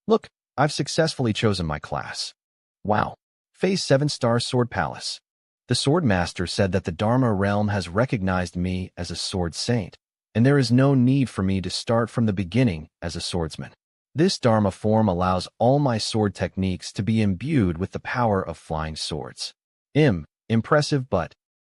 Look, I've successfully chosen my class. Wow. Phase 7-star Sword Palace. The Sword Master said that the Dharma realm has recognized me as a sword saint, and there is no need for me to start from the beginning as a swordsman. This Dharma form allows all my sword techniques to be imbued with the power of flying swords. Impressive, but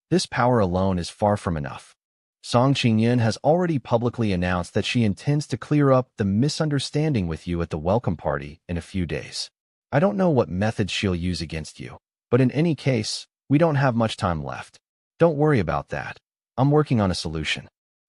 this power alone is far from enough. Song Qingyan has already publicly announced that she intends to clear up the misunderstanding with you at the welcome party in a few days. I don't know what methods she'll use against you, but in any case, we don't have much time left. Don't worry about that. I'm working on a solution.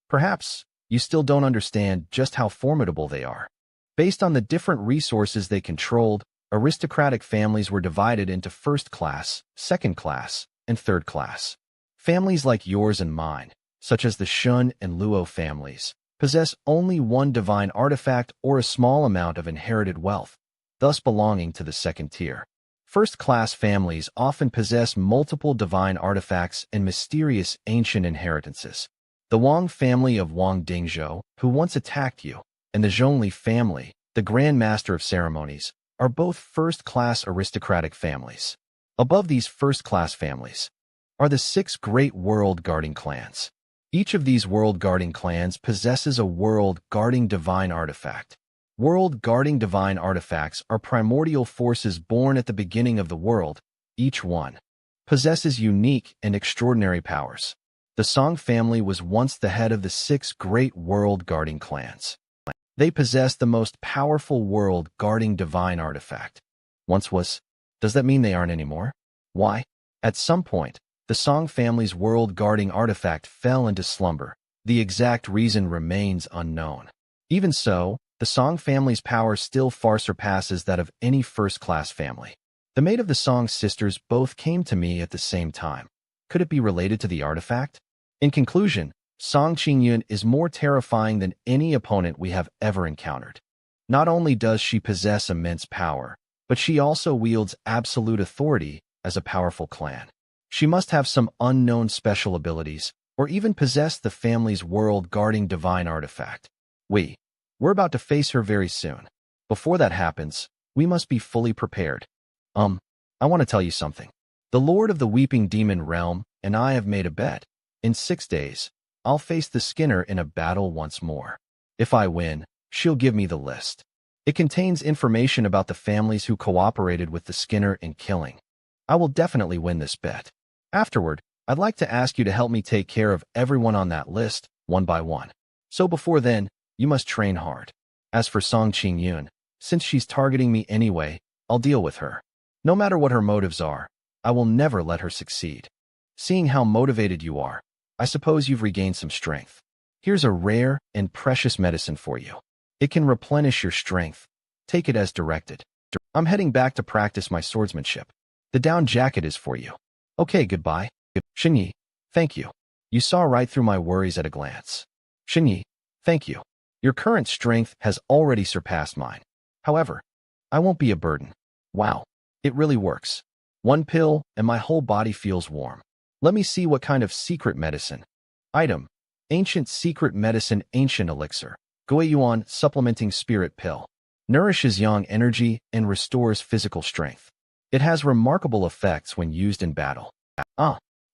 Perhaps you still don't understand just how formidable they are. Based on the different resources they controlled, aristocratic families were divided into first class, second class, and third class. Families like yours and mine, such as the Shun and Luo families, possess only one divine artifact or a small amount of inherited wealth, thus belonging to the second tier. First-class families often possess multiple divine artifacts and mysterious ancient inheritances. The Wang family of Wang Dingzhou, who once attacked you, and the Zhongli family, the Grand Master of Ceremonies, are both first-class aristocratic families. Above these first-class families are the 6 great world-guarding clans. Each of these world-guarding clans possesses a world-guarding divine artifact. World-guarding divine artifacts are primordial forces born at the beginning of the world. Each one possesses unique and extraordinary powers. The Song family was once the head of the 6 great world-guarding clans. They possessed the most powerful world-guarding divine artifact. Once was. Does that mean they aren't anymore? Why? At some point, the Song family's world-guarding artifact fell into slumber. The exact reason remains unknown. Even so, the Song family's power still far surpasses that of any first-class family. The maid of the Song sisters both came to me at the same time. Could it be related to the artifact? In conclusion, Song Qingyun is more terrifying than any opponent we have ever encountered. Not only does she possess immense power, but she also wields absolute authority as a powerful clan. She must have some unknown special abilities, or even possess the family's world-guarding divine artifact. We're about to face her very soon. Before that happens, we must be fully prepared. I want to tell you something. The Lord of the Weeping Demon Realm and I have made a bet. In 6 days, I'll face the Skinner in a battle once more. If I win, she'll give me the list. It contains information about the families who cooperated with the Skinner in killing. I will definitely win this bet. Afterward, I'd like to ask you to help me take care of everyone on that list, one by one. So before then, you must train hard. As for Song Qingyun, since she's targeting me anyway, I'll deal with her. No matter what her motives are, I will never let her succeed. Seeing how motivated you are, I suppose you've regained some strength. Here's a rare and precious medicine for you. It can replenish your strength. Take it as directed. I'm heading back to practice my swordsmanship. The down jacket is for you. Okay, goodbye. Xinyi, thank you. You saw right through my worries at a glance. Xinyi, thank you. Your current strength has already surpassed mine. However, I won't be a burden. Wow, it really works. 1 pill and my whole body feels warm. Let me see what kind of secret medicine. Item: Ancient Secret Medicine Ancient Elixir. Guiyuan Supplementing Spirit Pill. Nourishes yang energy and restores physical strength. It has remarkable effects when used in battle.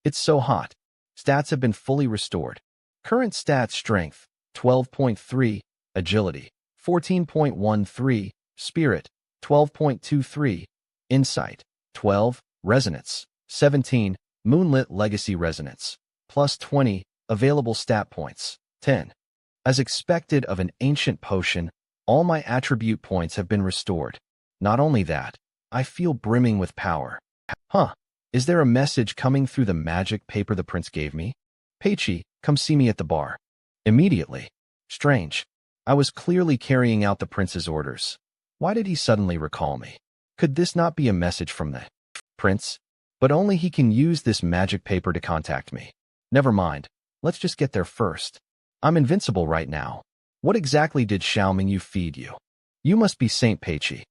It's so hot. Stats have been fully restored. Current stats: Strength 12.3, Agility 14.13, Spirit 12.23, Insight 12, Resonance 17, Moonlit Legacy Resonance plus 20, available stat points 10. As expected of an ancient potion, all my attribute points have been restored. Not only that, I feel brimming with power. Is there a message coming through the magic paper the prince gave me? Peichi, come see me at the bar. Immediately. Strange. I was clearly carrying out the prince's orders. Why did he suddenly recall me? Could this not be a message from the prince? But only he can use this magic paper to contact me. Never mind. Let's just get there first. I'm invincible right now. What exactly did Xiao Mingyu feed you? You must be Saint Peichi.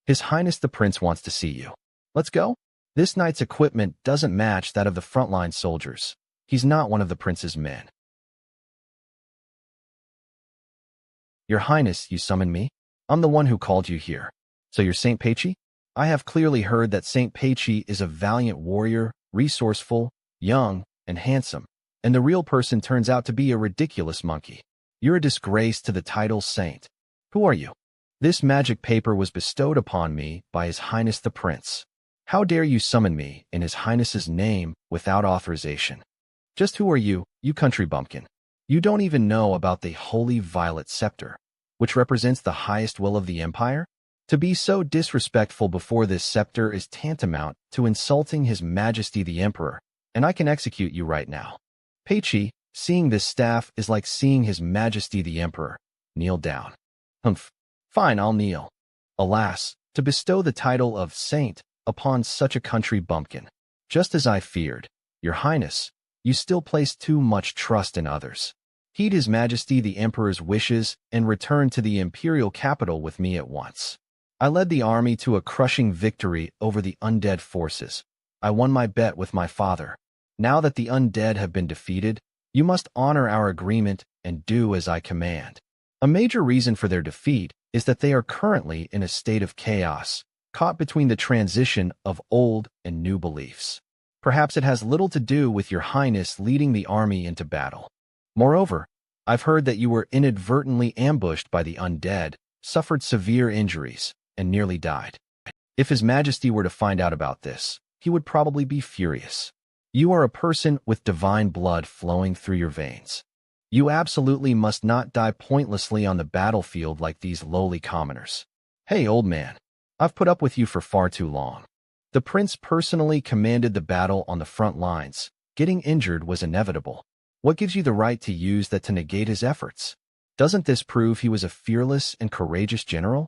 His Highness the Prince wants to see you. Let's go? This knight's equipment doesn't match that of the frontline soldiers. He's not one of the prince's men. Your Highness, you summoned me? I'm the one who called you here. So you're Saint Peichi? I have clearly heard that Saint Peichi is a valiant warrior, resourceful, young, and handsome, and the real person turns out to be a ridiculous monkey. You're a disgrace to the title Saint. Who are you? This magic paper was bestowed upon me by His Highness the Prince. How dare you summon me in His Highness's name without authorization? Just who are you, you country bumpkin? You don't even know about the Holy Violet Scepter, which represents the highest will of the Empire? To be so disrespectful before this scepter is tantamount to insulting His Majesty the Emperor, and I can execute you right now. Peichi, seeing this staff is like seeing His Majesty the Emperor. Kneel down. Humph. Fine, I'll kneel. Alas, to bestow the title of saint upon such a country bumpkin. Just as I feared, Your Highness, you still place too much trust in others. Heed His Majesty the Emperor's wishes and return to the imperial capital with me at once. I led the army to a crushing victory over the undead forces. I won my bet with my father. Now that the undead have been defeated, you must honor our agreement and do as I command. A major reason for their defeat is that they are currently in a state of chaos, caught between the transition of old and new beliefs. Perhaps it has little to do with Your Highness leading the army into battle. Moreover, I've heard that you were inadvertently ambushed by the undead, suffered severe injuries, and nearly died. If His Majesty were to find out about this, he would probably be furious. You are a person with divine blood flowing through your veins. You absolutely must not die pointlessly on the battlefield like these lowly commoners. Hey, old man, I've put up with you for far too long. The prince personally commanded the battle on the front lines. Getting injured was inevitable. What gives you the right to use that to negate his efforts? Doesn't this prove he was a fearless and courageous general?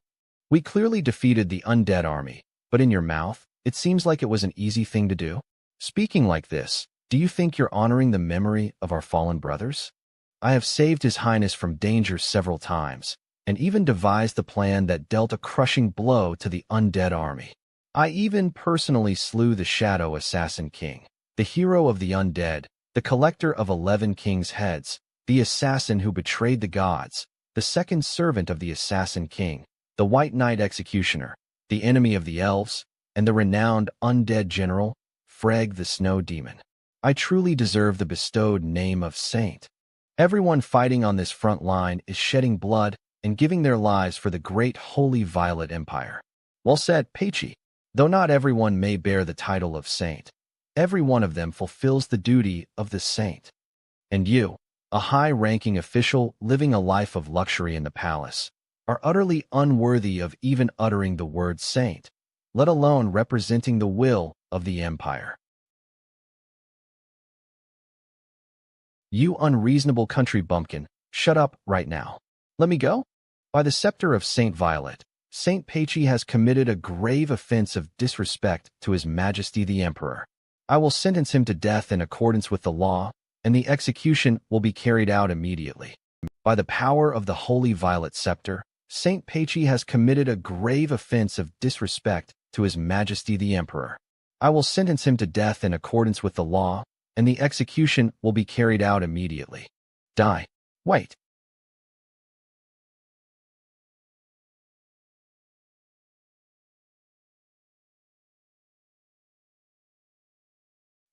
We clearly defeated the undead army, but in your mouth, it seems like it was an easy thing to do. Speaking like this, do you think you're honoring the memory of our fallen brothers? I have saved His Highness from danger several times, and even devised the plan that dealt a crushing blow to the undead army. I even personally slew the Shadow Assassin King, the hero of the undead, the collector of 11 kings' heads, the assassin who betrayed the gods, the second servant of the Assassin King, the White Knight Executioner, the enemy of the elves, and the renowned undead general, Freg the Snow Demon. I truly deserve the bestowed name of saint. Everyone fighting on this front line is shedding blood and giving their lives for the great Holy Violet Empire. Well said, Peichi. Though not everyone may bear the title of saint, every one of them fulfills the duty of the saint. And you, a high-ranking official living a life of luxury in the palace, are utterly unworthy of even uttering the word saint, let alone representing the will of the empire. You unreasonable country bumpkin, shut up right now. Let me go? By the scepter of Saint Violet, Saint Peichi has committed a grave offense of disrespect to His Majesty the Emperor. I will sentence him to death in accordance with the law, and the execution will be carried out immediately. By the power of the Holy Violet Scepter, Saint Peichi has committed a grave offense of disrespect to His Majesty the Emperor. I will sentence him to death in accordance with the law, and the execution will be carried out immediately. Die. Wait.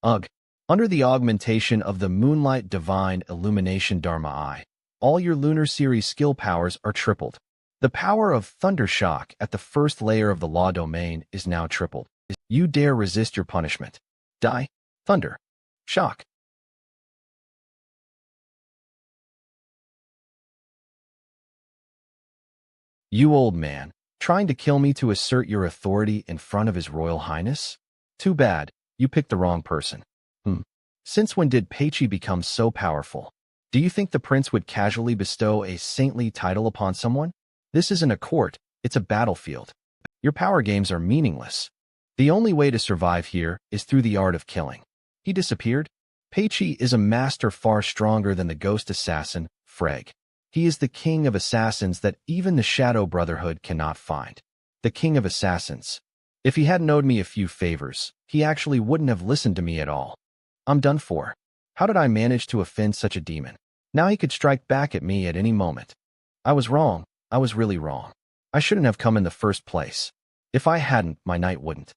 Ugh. Under the augmentation of the Moonlight Divine Illumination Dharma Eye, all your Lunar Series skill powers are tripled. The power of Thunder Shock at the first layer of the Law Domain is now tripled. You dare resist your punishment. Die. Thunder. Shock. You old man, trying to kill me to assert your authority in front of His Royal Highness? Too bad, you picked the wrong person. Since when did Peichi become so powerful? Do you think the prince would casually bestow a saintly title upon someone? This isn't a court, it's a battlefield. Your power games are meaningless. The only way to survive here is through the art of killing. He disappeared? Peichi is a master far stronger than the ghost assassin, Freg. He is the king of assassins that even the Shadow Brotherhood cannot find. The king of assassins. If he hadn't owed me a few favors, he actually wouldn't have listened to me at all. I'm done for. How did I manage to offend such a demon? Now he could strike back at me at any moment. I was wrong. I was really wrong. I shouldn't have come in the first place. If I hadn't, my night wouldn't.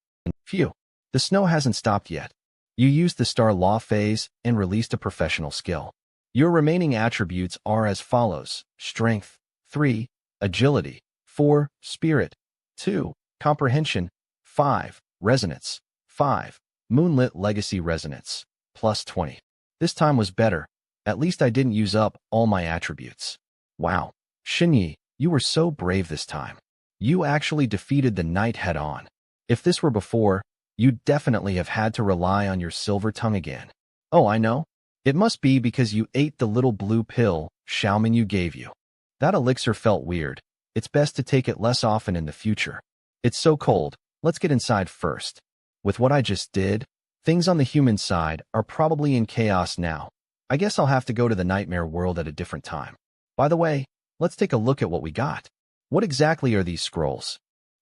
Phew. The snow hasn't stopped yet. You used the Star Law phase and released a professional skill. Your remaining attributes are as follows: Strength, 3, Agility, 4, Spirit, 2, Comprehension, 5, Resonance, 5, Moonlit Legacy Resonance, plus 20. This time was better. At least I didn't use up all my attributes. Wow. Xinyi, you were so brave this time. You actually defeated the knight head-on. If this were before, you'd definitely have had to rely on your silver tongue again. Oh, I know. It must be because you ate the little blue pill Xiaomin you gave you. That elixir felt weird. It's best to take it less often in the future. It's so cold. Let's get inside first. With what I just did, things on the human side are probably in chaos now. I guess I'll have to go to the nightmare world at a different time. By the way, let's take a look at what we got. What exactly are these scrolls?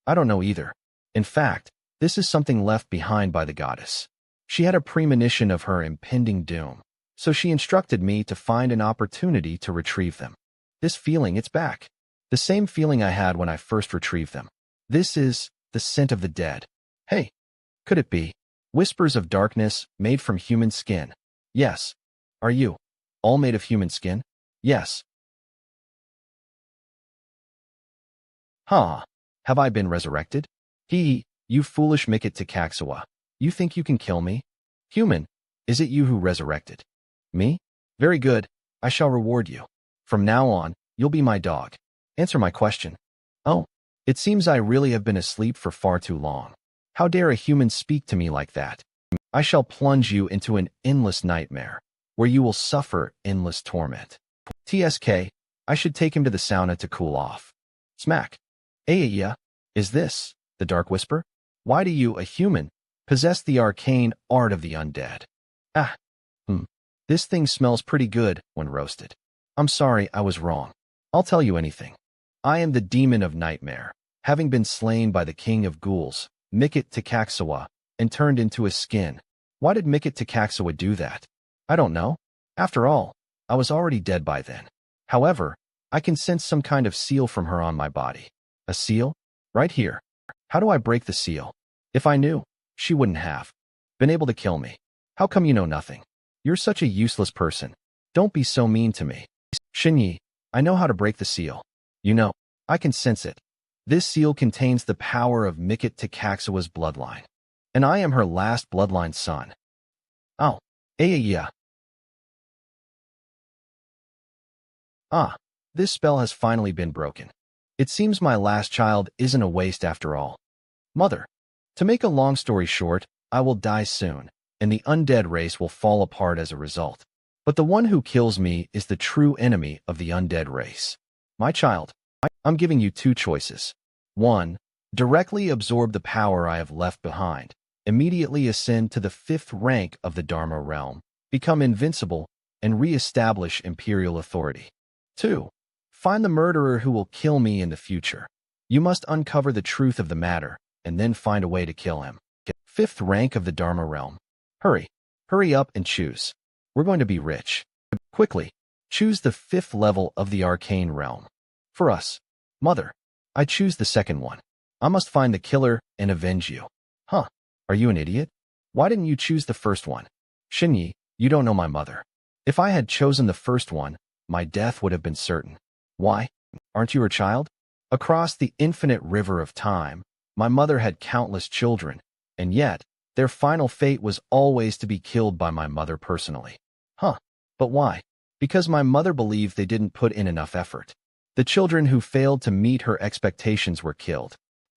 I don't know either. In fact, this is something left behind by the goddess. She had a premonition of her impending doom, so she instructed me to find an opportunity to retrieve them. This feeling, it's back. The same feeling I had when I first retrieved them. This is the scent of the dead. Hey, could it be? Whispers of darkness made from human skin. Yes. Are you all made of human skin? Yes. Huh. Have I been resurrected? You foolish Mikit Takaxawa. You think you can kill me? Human, is it you who resurrected me? Very good. I shall reward you. From now on, you'll be my dog. Answer my question. Oh, it seems I really have been asleep for far too long. How dare a human speak to me like that? I shall plunge you into an endless nightmare, where you will suffer endless torment. TSK, I should take him to the sauna to cool off. Smack. Aya, is this the dark whisper? Why do you, a human, possess the arcane art of the undead? This thing smells pretty good when roasted. I'm sorry, I was wrong. I'll tell you anything. I am the demon of nightmare, having been slain by the king of ghouls, Mikit Takaxawa, and turned into a skin. Why did Mikit Takaxawa do that? I don't know. After all, I was already dead by then. However, I can sense some kind of seal from her on my body. A seal? Right here. How do I break the seal? If I knew, she wouldn't have been able to kill me. How come you know nothing? You're such a useless person. Don't be so mean to me. Shinyi, I know how to break the seal. You know, I can sense it. This seal contains the power of Mikit Takaxawa's bloodline, and I am her last bloodline son. Oh, yeah. This spell has finally been broken. It seems my last child isn't a waste after all. Mother, to make a long story short, I will die soon, and the undead race will fall apart as a result. But the one who kills me is the true enemy of the undead race. My child, I'm giving you two choices. 1. Directly absorb the power I have left behind. Immediately ascend to the 5th rank of the Dharma realm, become invincible, and re-establish imperial authority. 2. Find the murderer who will kill me in the future. You must uncover the truth of the matter, and then find a way to kill him. 5th rank of the Dharma realm. Hurry up and choose. We're going to be rich. Quickly, choose the 5th level of the arcane realm. For us, Mother, I choose the 2nd one. I must find the killer and avenge you. Are you an idiot? Why didn't you choose the 1st one? Shinyi, you don't know my mother. If I had chosen the 1st one, my death would have been certain. Why? Aren't you her child? Across the infinite river of time, my mother had countless children, and yet, their final fate was always to be killed by my mother personally. But why? Because my mother believed they didn't put in enough effort. The children who failed to meet her expectations were killed.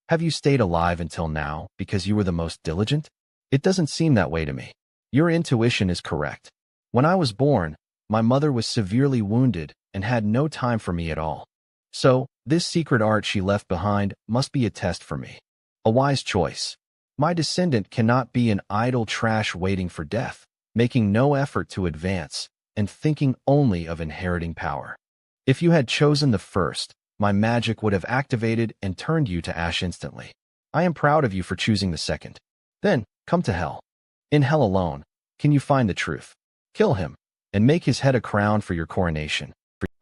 Have you stayed alive until now because you were the most diligent? It doesn't seem that way to me. Your intuition is correct. When I was born, my mother was severely wounded and had no time for me at all. So, this secret art she left behind must be a test for me. A wise choice. My descendant cannot be an idle trash waiting for death, making no effort to advance, and thinking only of inheriting power. If you had chosen the 1st, my magic would have activated and turned you to ash instantly. I am proud of you for choosing the 2nd. Then, come to hell. In hell alone, can you find the truth? Kill him, and make his head a crown for your coronation.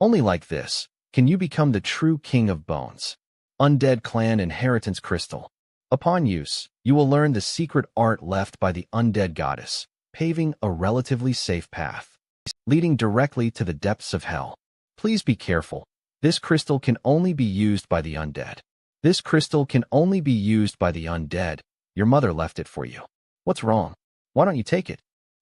Only like this can you become the true king of bones. Undead Clan Inheritance Crystal. Upon use, you will learn the secret art left by the undead goddess, paving a relatively safe path, leading directly to the depths of hell. Please be careful. This crystal can only be used by the undead. This crystal can only be used by the undead. Your mother left it for you. What's wrong? Why don't you take it?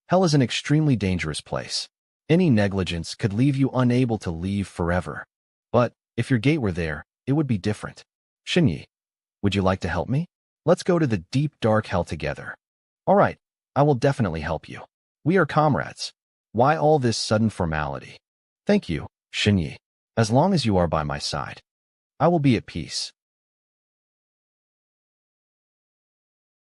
Hell is an extremely dangerous place. Any negligence could leave you unable to leave forever. But if your gate were there, it would be different. Shinyi, would you like to help me? Let's go to the deep dark hell together. All right, I will definitely help you. We are comrades. Why all this sudden formality? Thank you, Shinyi. As long as you are by my side. I will be at peace.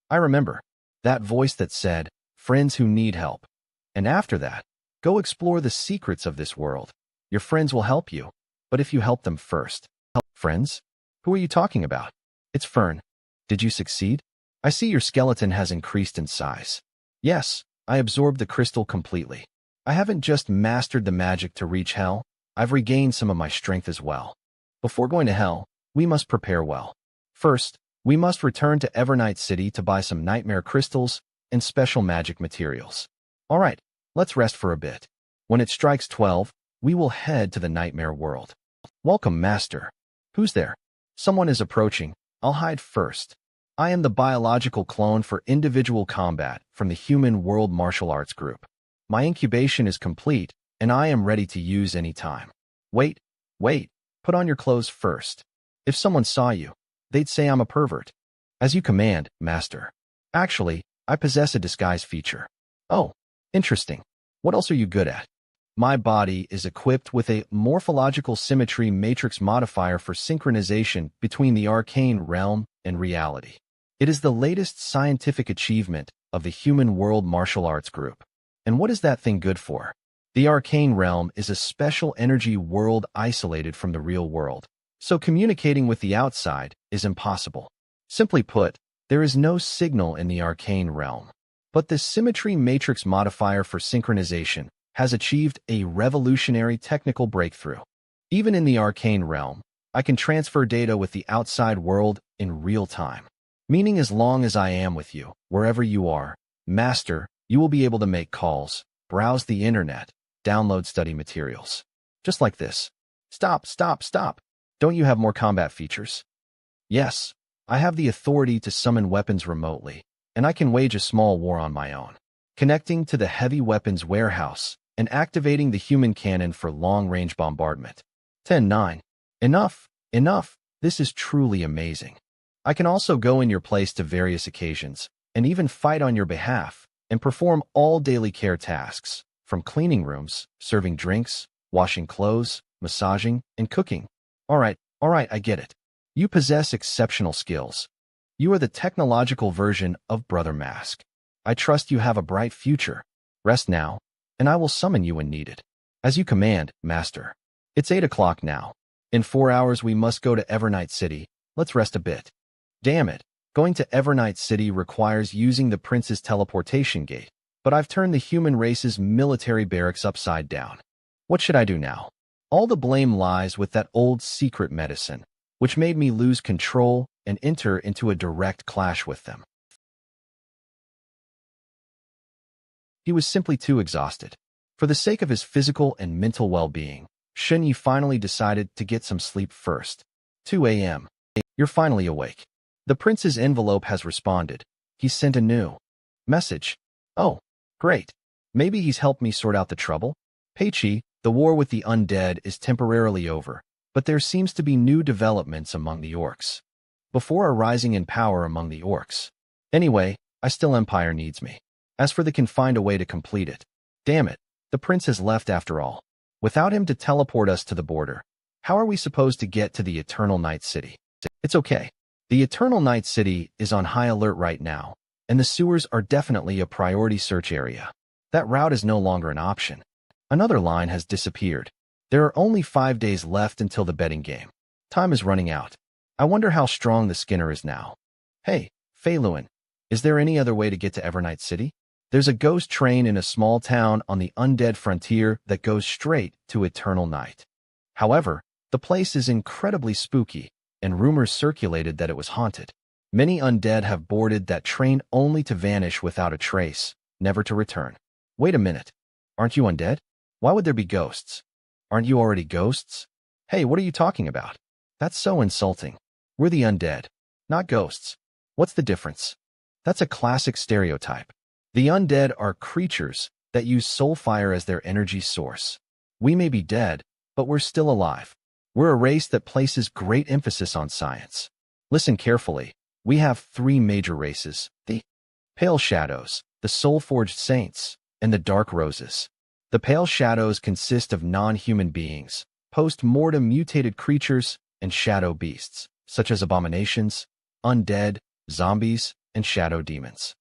I remember that voice that said, friends who need help. And after that, go explore the secrets of this world. Your friends will help you, but if you help them first. Friends? Who are you talking about? It's Fern. Did you succeed? I see your skeleton has increased in size. Yes, I absorbed the crystal completely. I haven't just mastered the magic to reach hell, I've regained some of my strength as well. Before going to hell, we must prepare well. First, we must return to Evernight City to buy some nightmare crystals and special magic materials. All right, let's rest for a bit. When it strikes 12, we will head to the nightmare world. Welcome, Master. Who's there? Someone is approaching. I'll hide first. I am the biological clone for individual combat from the Human World Martial Arts Group. My incubation is complete, and I am ready to use any time. Wait, put on your clothes first. If someone saw you, they'd say I'm a pervert. As you command, Master. Actually, I possess a disguise feature. Oh, interesting. What else are you good at? My body is equipped with a morphological symmetry matrix modifier for synchronization between the arcane realm and reality. It is the latest scientific achievement of the Human World Martial Arts Group. And what is that thing good for? The arcane realm is a special energy world isolated from the real world, so communicating with the outside is impossible. Simply put, there is no signal in the arcane realm. But this symmetry matrix modifier for synchronization has achieved a revolutionary technical breakthrough. Even in the arcane realm, I can transfer data with the outside world in real time. Meaning as long as I am with you, wherever you are, Master, you will be able to make calls, browse the internet, download study materials. Just like this. Stop. Don't you have more combat features? Yes, I have the authority to summon weapons remotely, and I can wage a small war on my own. Connecting to the heavy weapons warehouse and activating the human cannon for long-range bombardment. 10-9. Enough. This is truly amazing. I can also go in your place to various occasions, and even fight on your behalf, and perform all daily care tasks, from cleaning rooms, serving drinks, washing clothes, massaging, and cooking. All right, I get it. You possess exceptional skills. You are the technological version of Brother Mask. I trust you have a bright future. Rest now, and I will summon you when needed. As you command, Master. It's 8 o'clock now. In 4 hours we must go to Evernight City. Let's rest a bit. Damn it, going to Evernight City requires using the Prince's teleportation gate, but I've turned the human race's military barracks upside down. What should I do now? All the blame lies with that old secret medicine, which made me lose control and enter into a direct clash with them. He was simply too exhausted. For the sake of his physical and mental well-being, Shenyi finally decided to get some sleep first. 2 a.m. You're finally awake. The prince's envelope has responded. He sent a new message. Oh, great. Maybe he's helped me sort out the trouble. Peichi, the war with the undead is temporarily over, but there seems to be new developments among the orcs. Before a rising in power among the orcs. Anyway, Empire needs me. As for can find a way to complete it. Damn it, the prince has left after all. Without him to teleport us to the border, how are we supposed to get to the Eternal Night City? It's okay. The Eternal Night City is on high alert right now, and the sewers are definitely a priority search area. That route is no longer an option. Another line has disappeared. There are only 5 days left until the betting game. Time is running out. I wonder how strong the Skinner is now. Hey, Feiluan, is there any other way to get to Evernight City? There's a ghost train in a small town on the undead frontier that goes straight to Eternal Night. However, the place is incredibly spooky, and rumors circulated that it was haunted. Many undead have boarded that train only to vanish without a trace, never to return. Wait a minute. Aren't you undead? Why would there be ghosts? Aren't you already ghosts? Hey, what are you talking about? That's so insulting. We're the undead, not ghosts. What's the difference? That's a classic stereotype. The undead are creatures that use soul fire as their energy source. We may be dead, but we're still alive. We're a race that places great emphasis on science. Listen carefully. We have 3 major races: the Pale Shadows, the Soul-Forged Saints, and the Dark Roses. The Pale Shadows consist of non-human beings, post-mortem mutated creatures and shadow beasts, such as abominations, undead, zombies, and shadow demons.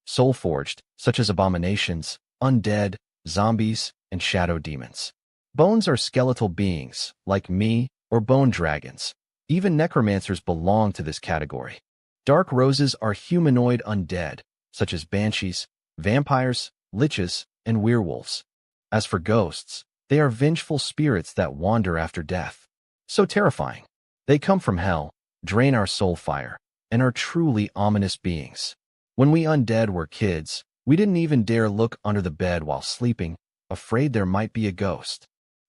Soul-forged, such as abominations, undead, zombies, and shadow demons. Bones are skeletal beings, like me, or bone dragons. Even necromancers belong to this category. Dark roses are humanoid undead, such as banshees, vampires, liches, and werewolves. As for ghosts, they are vengeful spirits that wander after death. So terrifying. They come from hell, drain our soul fire, and are truly ominous beings. When we undead were kids, we didn't even dare look under the bed while sleeping, afraid there might be a ghost.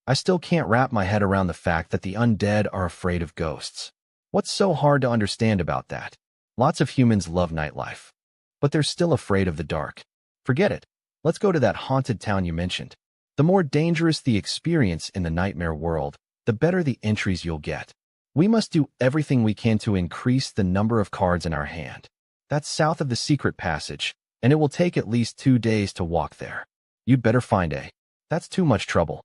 I still can't wrap my head around the fact that the undead are afraid of ghosts. What's so hard to understand about that? Lots of humans love nightlife, but they're still afraid of the dark. Forget it. Let's go to that haunted town you mentioned. The more dangerous the experience in the nightmare world, the better the entries you'll get. We must do everything we can to increase the number of cards in our hand. That's south of the secret passage, and it will take at least 2 days to walk there. You'd better find a. That's too much trouble.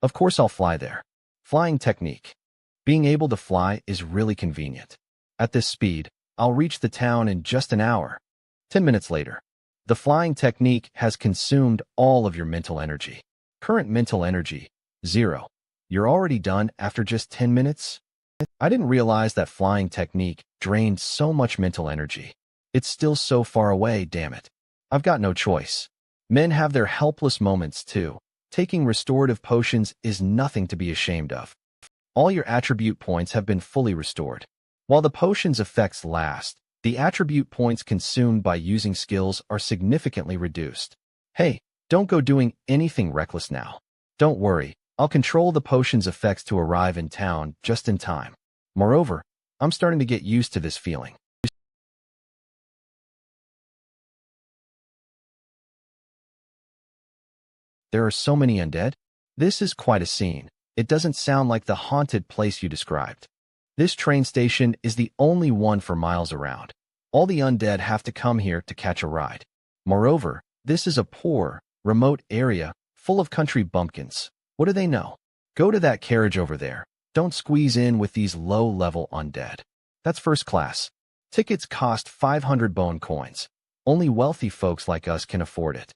Of course I'll fly there. Flying technique. Being able to fly is really convenient. At this speed, I'll reach the town in just an hour. 10 minutes later. The flying technique has consumed all of your mental energy. Current mental energy, 0. You're already done after just 10 minutes? I didn't realize that flying technique drained so much mental energy. It's still so far away, damn it. I've got no choice. Men have their helpless moments too. Taking restorative potions is nothing to be ashamed of. All your attribute points have been fully restored. While the potion's effects last, the attribute points consumed by using skills are significantly reduced. Hey, don't go doing anything reckless now. Don't worry, I'll control the potion's effects to arrive in town just in time. Moreover, I'm starting to get used to this feeling. There are so many undead? This is quite a scene. It doesn't sound like the haunted place you described. This train station is the only one for miles around. All the undead have to come here to catch a ride. Moreover, this is a poor, remote area full of country bumpkins. What do they know? Go to that carriage over there. Don't squeeze in with these low-level undead. That's first class. Tickets cost 500 bone coins. Only wealthy folks like us can afford it.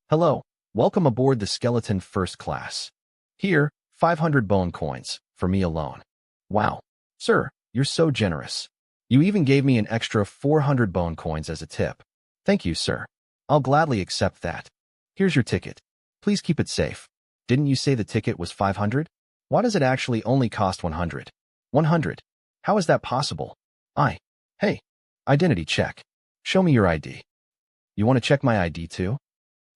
Hello, welcome aboard the skeleton first class. Here, 500 bone coins, for me alone. Wow. Sir, you're so generous. You even gave me an extra 400 bone coins as a tip. Thank you, sir. I'll gladly accept that. Here's your ticket. Please keep it safe. Didn't you say the ticket was 500? Why does it actually only cost 100? 100? How is that possible? Hey, identity check. Show me your ID. You want to check my ID too?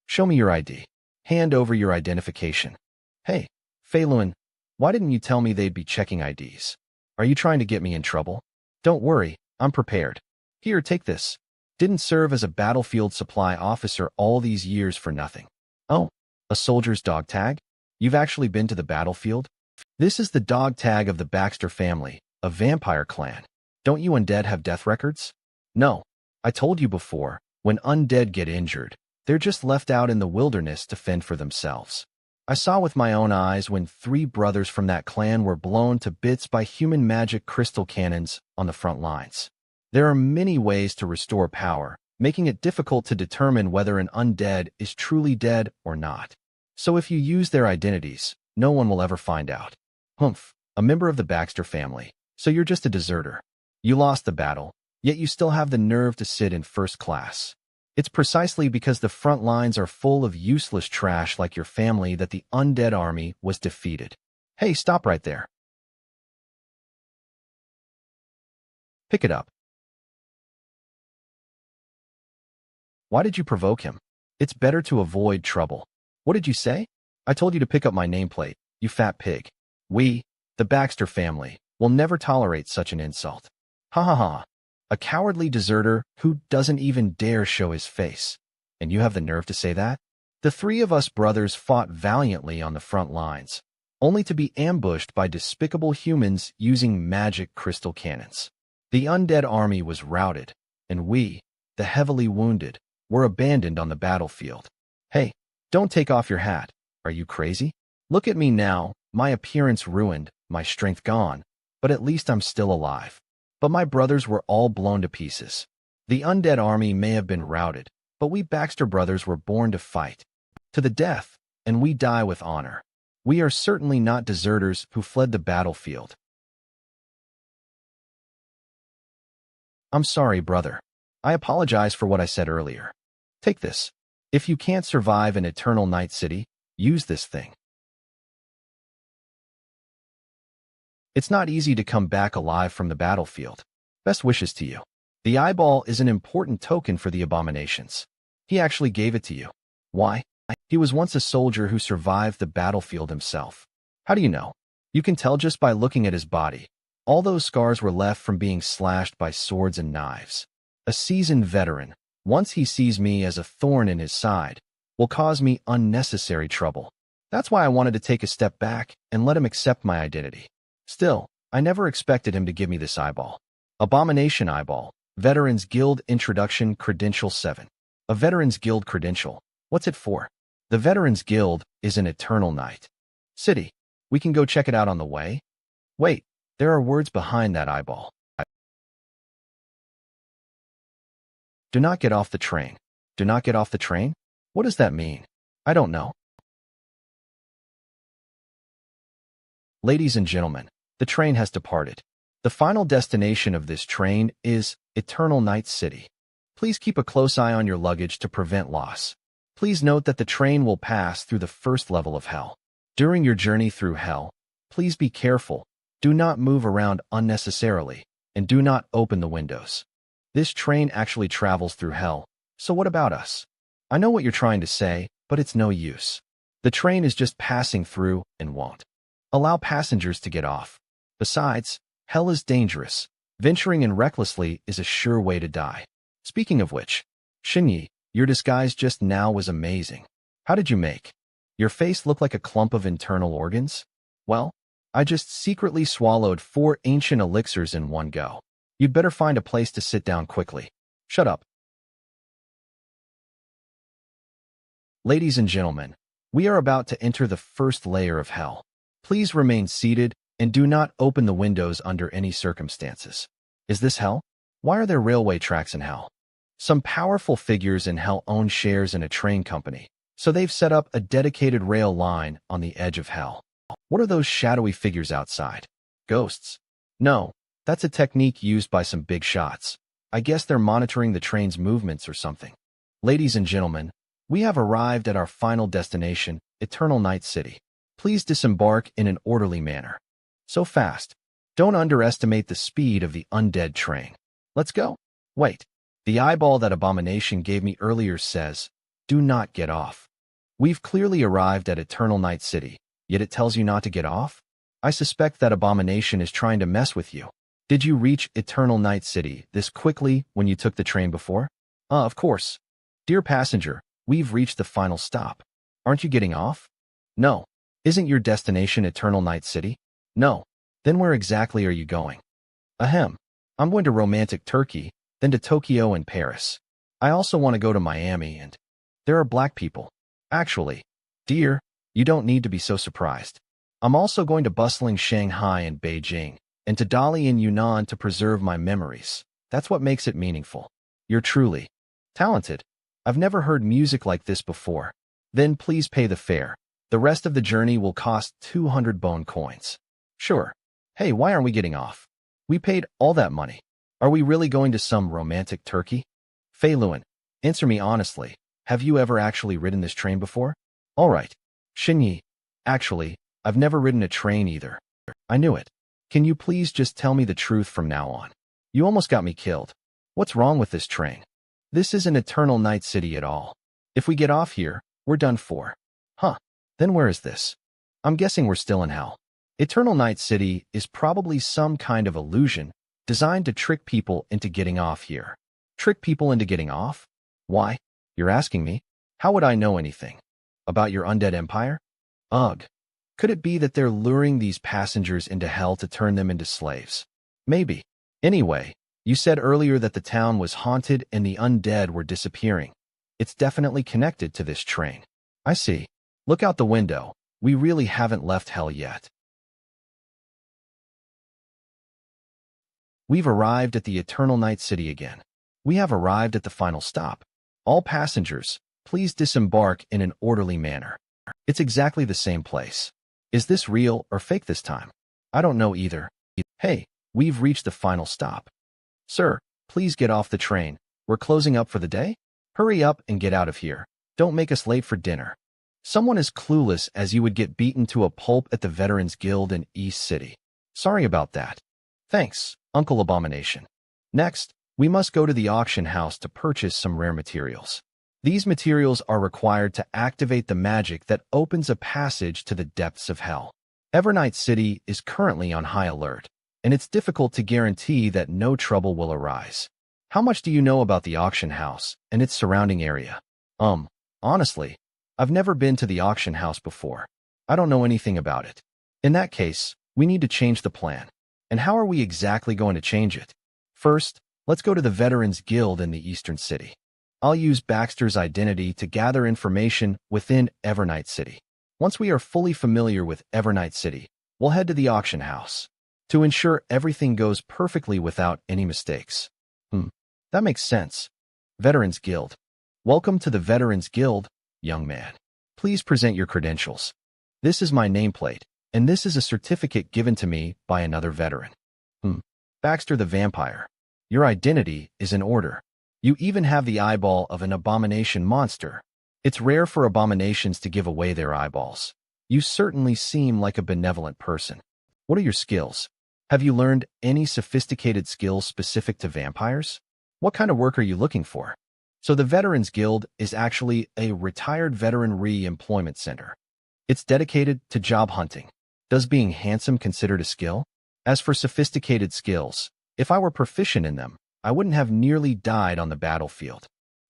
Show me your ID. Hand over your identification. Hey, Feilun, why didn't you tell me they'd be checking IDs? Are you trying to get me in trouble? Don't worry, I'm prepared. Here, take this. Didn't serve as a battlefield supply officer all these years for nothing. Oh, a soldier's dog tag? You've actually been to the battlefield? This is the dog tag of the Baxter family, a vampire clan. Don't you undead have death records? No. I told you before, when undead get injured, they're just left out in the wilderness to fend for themselves. I saw with my own eyes when 3 brothers from that clan were blown to bits by human magic crystal cannons on the front lines. There are many ways to restore power, making it difficult to determine whether an undead is truly dead or not. So if you use their identities, no one will ever find out. Humph, a member of the Baxter family, so you're just a deserter. You lost the battle, yet you still have the nerve to sit in first class. It's precisely because the front lines are full of useless trash like your family that the undead army was defeated. Hey, stop right there. Pick it up. Why did you provoke him? It's better to avoid trouble. What did you say? I told you to pick up my nameplate, you fat pig. We, the Baxter family, will never tolerate such an insult. Ha ha ha. A cowardly deserter who doesn't even dare show his face. And you have the nerve to say that? The 3 of us brothers fought valiantly on the front lines, only to be ambushed by despicable humans using magic crystal cannons. The undead army was routed, and we, the heavily wounded, were abandoned on the battlefield. Hey, don't take off your hat. Are you crazy? Look at me now, My appearance ruined, my strength gone, but at least I'm still alive. But my brothers were all blown to pieces. The undead army may have been routed, but we Baxter brothers were born to fight. To the death, and we die with honor. We are certainly not deserters who fled the battlefield. I'm sorry, brother. I apologize for what I said earlier. Take this. If you can't survive an eternal night city, use this thing. It's not easy to come back alive from the battlefield. Best wishes to you. The eyeball is an important token for the abominations. He actually gave it to you. Why? He was once a soldier who survived the battlefield himself. How do you know? You can tell just by looking at his body. All those scars were left from being slashed by swords and knives. A seasoned veteran, once he sees me as a thorn in his side, will cause me unnecessary trouble. That's why I wanted to take a step back and let him accept my identity. Still, I never expected him to give me this eyeball. Abomination eyeball. Veterans Guild Introduction Credential 7. A Veterans Guild credential. What's it for? The Veterans Guild is an eternal night city. We can go check it out on the way. Wait, there are words behind that eyeball. Do not get off the train. Do not get off the train? What does that mean? I don't know. Ladies and gentlemen, the train has departed. The final destination of this train is Eternal Night City. Please keep a close eye on your luggage to prevent loss. Please note that the train will pass through the first level of hell. During your journey through hell, please be careful. Do not move around unnecessarily, and do not open the windows. This train actually travels through hell, so what about us? I know what you're trying to say, but it's no use. The train is just passing through and won't allow passengers to get off. Besides, hell is dangerous. Venturing in recklessly is a sure way to die. Speaking of which, Shinyi, your disguise just now was amazing. How did you make your face look like a clump of internal organs? Well, I just secretly swallowed 4 ancient elixirs in one go. You'd better find a place to sit down quickly. Shut up. Ladies and gentlemen, we are about to enter the first layer of hell. Please remain seated and do not open the windows under any circumstances. Is this hell? Why are there railway tracks in hell? Some powerful figures in hell own shares in a train company, so they've set up a dedicated rail line on the edge of hell. What are those shadowy figures outside? Ghosts? No, that's a technique used by some big shots. I guess they're monitoring the train's movements or something. Ladies and gentlemen, we have arrived at our final destination, Eternal Night City. Please disembark in an orderly manner. So fast. Don't underestimate the speed of the undead train. Let's go. Wait. The eyeball that abomination gave me earlier says, do not get off. We've clearly arrived at Eternal Night City, yet it tells you not to get off? I suspect that abomination is trying to mess with you. Did you reach Eternal Night City this quickly when you took the train before? Of course. Dear passenger, we've reached the final stop. Aren't you getting off? No. Isn't your destination Eternal Night City? No. Then where exactly are you going? Ahem. I'm going to romantic Turkey, then to Tokyo and Paris. I also want to go to Miami and there are black people. Actually, dear, you don't need to be so surprised. I'm also going to bustling Shanghai and Beijing, and to Dali and Yunnan to preserve my memories. That's what makes it meaningful. You're truly talented. I've never heard music like this before. Then please pay the fare. The rest of the journey will cost 200 bone coins. Sure. Hey, why aren't we getting off? We paid all that money. Are we really going to some romantic Turkey? Fei Luan, answer me honestly. Have you ever actually ridden this train before? All right. Shinyi, actually, I've never ridden a train either. I knew it. Can you please just tell me the truth from now on? You almost got me killed. What's wrong with this train? This isn't Eternal Night City at all. If we get off here, we're done for. Huh. Then where is this? I'm guessing we're still in hell. Eternal Night City is probably some kind of illusion designed to trick people into getting off here. Trick people into getting off? Why? You're asking me? How would I know anything? About your undead empire? Ugh. Could it be that they're luring these passengers into hell to turn them into slaves? Maybe. Anyway, you said earlier that the town was haunted and the undead were disappearing. It's definitely connected to this train. I see. Look out the window. We really haven't left hell yet. We've arrived at the Eternal Night City again. We have arrived at the final stop. All passengers, please disembark in an orderly manner. It's exactly the same place. Is this real or fake this time? I don't know either. Hey, we've reached the final stop. Sir, please get off the train. We're closing up for the day? Hurry up and get out of here. Don't make us late for dinner. Someone as clueless as you would get beaten to a pulp at the Veterans Guild in East City. Sorry about that. Thanks, Uncle Abomination. Next, we must go to the auction house to purchase some rare materials. These materials are required to activate the magic that opens a passage to the depths of hell. Evernight City is currently on high alert, and it's difficult to guarantee that no trouble will arise. How much do you know about the auction house and its surrounding area? Honestly, I've never been to the auction house before. I don't know anything about it. In that case, we need to change the plan. And how are we exactly going to change it? First, let's go to the Veterans Guild in the Eastern City. I'll use Baxter's identity to gather information within Evernight City. Once we are fully familiar with Evernight City, we'll head to the auction house to ensure everything goes perfectly without any mistakes. That makes sense. Veterans Guild. Welcome to the Veterans Guild, young man. Please present your credentials. This is my nameplate, and this is a certificate given to me by another veteran. Baxter the Vampire. Your identity is in order. You even have the eyeball of an abomination monster. It's rare for abominations to give away their eyeballs. You certainly seem like a benevolent person. What are your skills? Have you learned any sophisticated skills specific to vampires? What kind of work are you looking for? So the Veterans Guild is actually a retired veteran re-employment center. It's dedicated to job hunting. Does being handsome considered a skill? As for sophisticated skills, if I were proficient in them, I wouldn't have nearly died on the battlefield.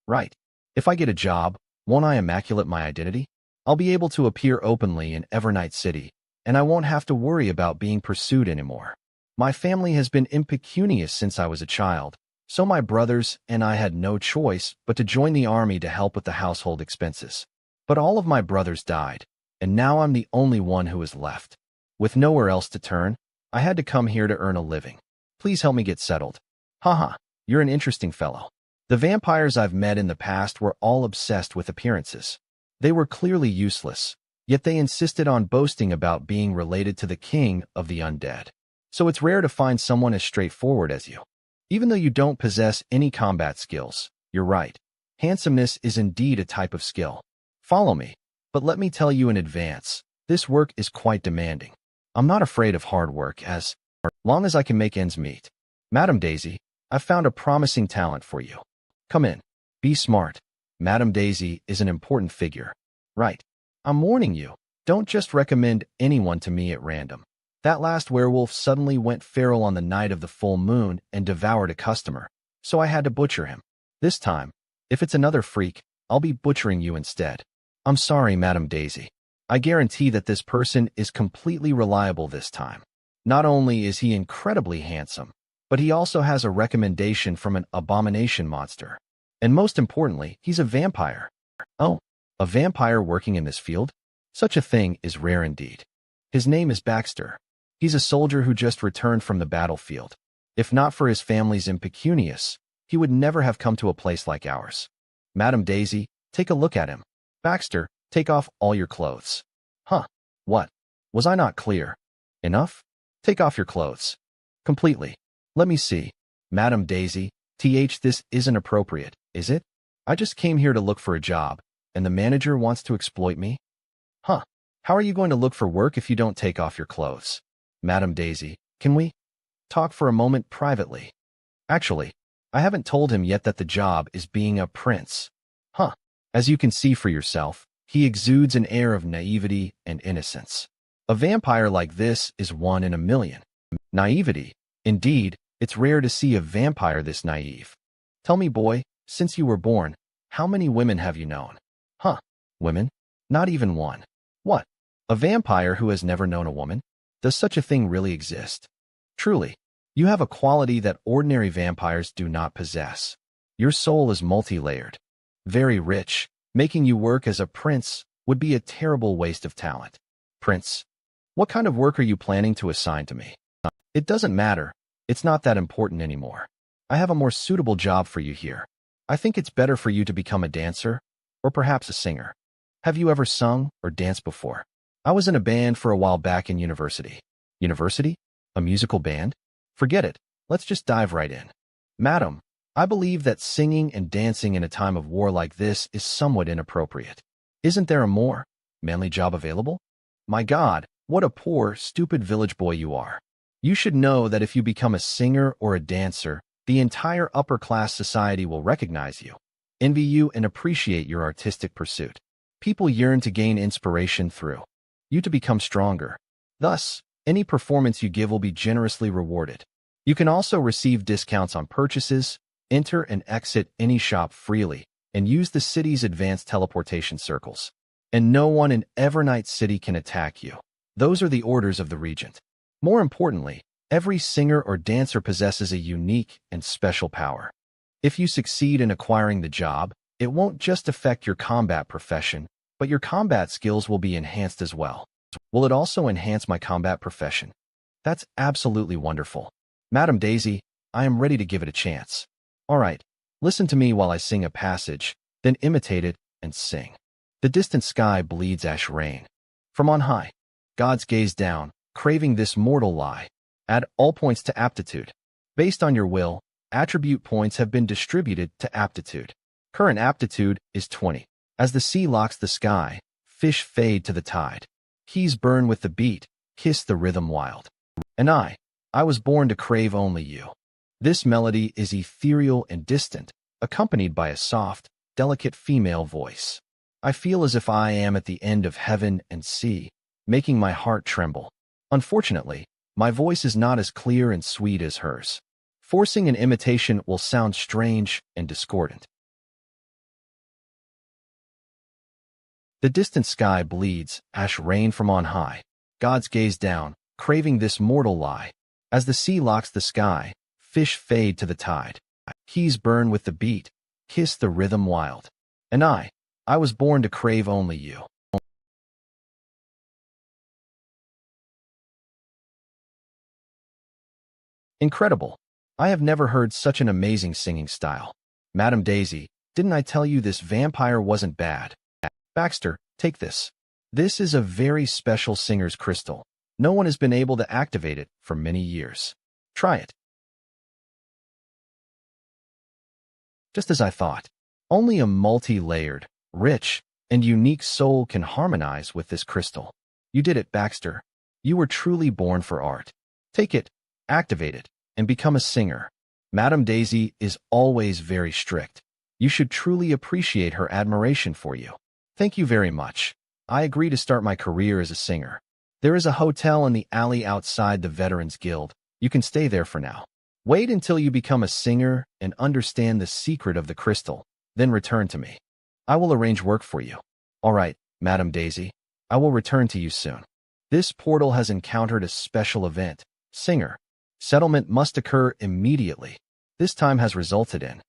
Right. If I get a job, won't I immaculate my identity? I'll be able to appear openly in Evernight City, and I won't have to worry about being pursued anymore. My family has been impecunious since I was a child, so my brothers and I had no choice but to join the army to help with the household expenses. But all of my brothers died, and now I'm the only one who is left. With nowhere else to turn, I had to come here to earn a living. Please help me get settled. Haha, you're an interesting fellow. The vampires I've met in the past were all obsessed with appearances. They were clearly useless, yet they insisted on boasting about being related to the king of the undead. So it's rare to find someone as straightforward as you. Even though you don't possess any combat skills, you're right. Handsomeness is indeed a type of skill. Follow me, but let me tell you in advance, this work is quite demanding. I'm not afraid of hard work as long as I can make ends meet. Madam Daisy, I've found a promising talent for you. Come in. Be smart. Madam Daisy is an important figure. Right. I'm warning you, don't just recommend anyone to me at random. That last werewolf suddenly went feral on the night of the full moon and devoured a customer, so I had to butcher him. This time, if it's another freak, I'll be butchering you instead. I'm sorry, Madam Daisy. I guarantee that this person is completely reliable this time. Not only is he incredibly handsome, but he also has a recommendation from an abomination monster. And most importantly, he's a vampire. Oh, a vampire working in this field? Such a thing is rare indeed. His name is Baxter. He's a soldier who just returned from the battlefield. If not for his family's impecunious, he would never have come to a place like ours. Madam Daisy, take a look at him. Baxter, take off all your clothes. Huh? What? Was I not clear? Enough? Take off your clothes. Completely. Let me see. Madam Daisy, this isn't appropriate, is it? I just came here to look for a job, and the manager wants to exploit me? Huh? How are you going to look for work if you don't take off your clothes? Madam Daisy, can we talk for a moment privately? Actually, I haven't told him yet that the job is being a prince. Huh? As you can see for yourself, he exudes an air of naivety and innocence. A vampire like this is one in a million. Naivety. Indeed, it's rare to see a vampire this naive. Tell me, boy, since you were born, how many women have you known? Huh? Women? Not even one. What? A vampire who has never known a woman? Does such a thing really exist? Truly, you have a quality that ordinary vampires do not possess. Your soul is multi-layered. Very rich. Making you work as a prince would be a terrible waste of talent. Prince, what kind of work are you planning to assign to me? It doesn't matter. It's not that important anymore. I have a more suitable job for you here. I think it's better for you to become a dancer, or perhaps a singer. Have you ever sung or danced before? I was in a band for a while back in university. University? A musical band? Forget it. Let's just dive right in. Madam, I believe that singing and dancing in a time of war like this is somewhat inappropriate. Isn't there a more manly job available? My God, what a poor, stupid village boy you are. You should know that if you become a singer or a dancer, the entire upper-class society will recognize you, envy you, and appreciate your artistic pursuit. People yearn to gain inspiration through you to become stronger. Thus, any performance you give will be generously rewarded. You can also receive discounts on purchases, enter and exit any shop freely, and use the city's advanced teleportation circles. And no one in Evernight City can attack you. Those are the orders of the Regent. More importantly, every singer or dancer possesses a unique and special power. If you succeed in acquiring the job, it won't just affect your combat profession, but your combat skills will be enhanced as well. Will it also enhance my combat profession? That's absolutely wonderful. Madam Daisy, I am ready to give it a chance. All right, listen to me while I sing a passage, then imitate it and sing. The distant sky bleeds ash rain. From on high, gods gaze down, craving this mortal lie. Add all points to aptitude. Based on your will, attribute points have been distributed to aptitude. Current aptitude is 20. As the sea locks the sky, fish fade to the tide. Keys burn with the beat, kiss the rhythm wild. And I was born to crave only you. This melody is ethereal and distant, accompanied by a soft, delicate female voice. I feel as if I am at the end of heaven and sea, making my heart tremble. Unfortunately, my voice is not as clear and sweet as hers. Forcing an imitation will sound strange and discordant. The distant sky bleeds, ash rain from on high. Gods gaze down, craving this mortal lie. As the sea locks the sky, fish fade to the tide. Keys burn with the beat, kiss the rhythm wild. And I was born to crave only you. Incredible. I have never heard such an amazing singing style. Madam Daisy, didn't I tell you this vampire wasn't bad? Baxter, take this. This is a very special singer's crystal. No one has been able to activate it for many years. Try it. Just as I thought. Only a multi-layered, rich, and unique soul can harmonize with this crystal. You did it, Baxter. You were truly born for art. Take it, activate it, and become a singer. Madam Daisy is always very strict. You should truly appreciate her admiration for you. Thank you very much. I agree to start my career as a singer. There is a hotel in the alley outside the Veterans Guild. You can stay there for now. Wait until you become a singer and understand the secret of the crystal, then return to me. I will arrange work for you. All right, Madam Daisy. I will return to you soon. This portal has encountered a special event. Singer. Settlement must occur immediately. This time has resulted in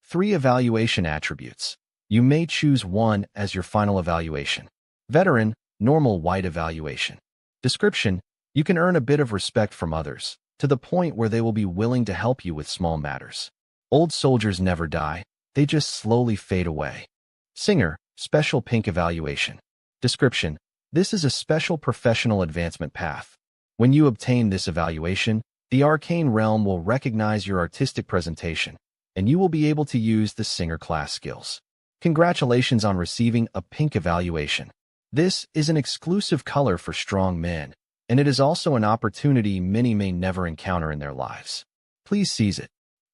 3 evaluation attributes. You may choose one as your final evaluation. Veteran, normal white evaluation. Description, you can earn a bit of respect from others, to the point where they will be willing to help you with small matters. Old soldiers never die, they just slowly fade away. Singer, special pink evaluation. Description, this is a special professional advancement path. When you obtain this evaluation, the arcane realm will recognize your artistic presentation, and you will be able to use the singer class skills. Congratulations on receiving a pink evaluation. This is an exclusive color for strong men, and it is also an opportunity many may never encounter in their lives. Please seize it.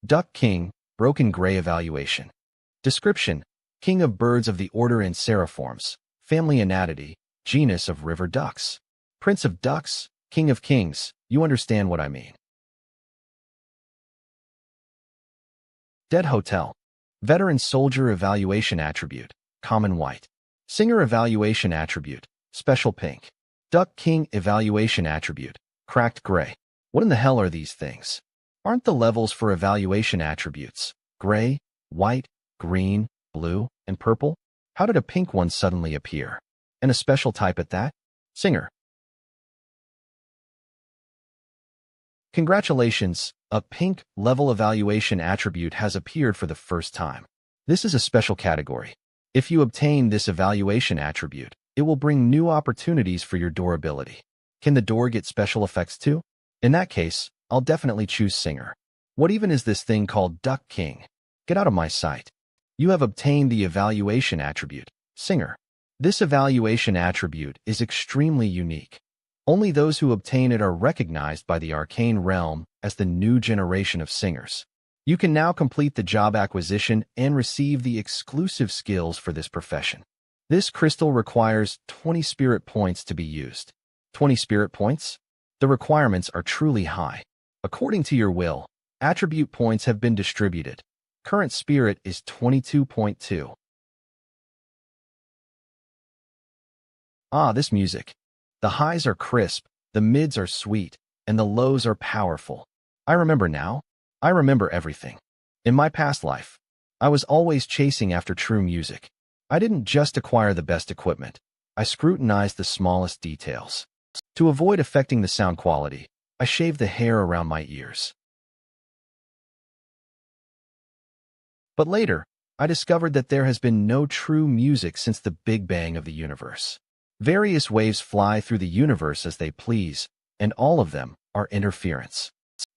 Duck King, broken gray evaluation. Description, king of birds of the order Anseriformes, family Anatidae, genus of river ducks. Prince of ducks, king of kings, you understand what I mean. Dead Hotel. Veteran Soldier Evaluation Attribute, common white. Singer Evaluation Attribute, special pink. Duck King Evaluation Attribute, cracked gray. What in the hell are these things? Aren't the levels for evaluation attributes gray, white, green, blue, and purple? How did a pink one suddenly appear? And a special type at that? Singer. Congratulations, a pink level evaluation attribute has appeared for the first time. This is a special category. If you obtain this evaluation attribute, it will bring new opportunities for your door ability. Can the door get special effects too? In that case, I'll definitely choose Singer. What even is this thing called Duck King? Get out of my sight. You have obtained the evaluation attribute, Singer. This evaluation attribute is extremely unique. Only those who obtain it are recognized by the arcane realm as the new generation of singers. You can now complete the job acquisition and receive the exclusive skills for this profession. This crystal requires 20 spirit points to be used. 20 spirit points? The requirements are truly high. According to your will, attribute points have been distributed. Current spirit is 22.2. Ah, this music. The highs are crisp, the mids are sweet, and the lows are powerful. I remember now. I remember everything. In my past life, I was always chasing after true music. I didn't just acquire the best equipment. I scrutinized the smallest details. To avoid affecting the sound quality, I shaved the hair around my ears. But later, I discovered that there has been no true music since the Big Bang of the universe. Various waves fly through the universe as they please, and all of them are interference.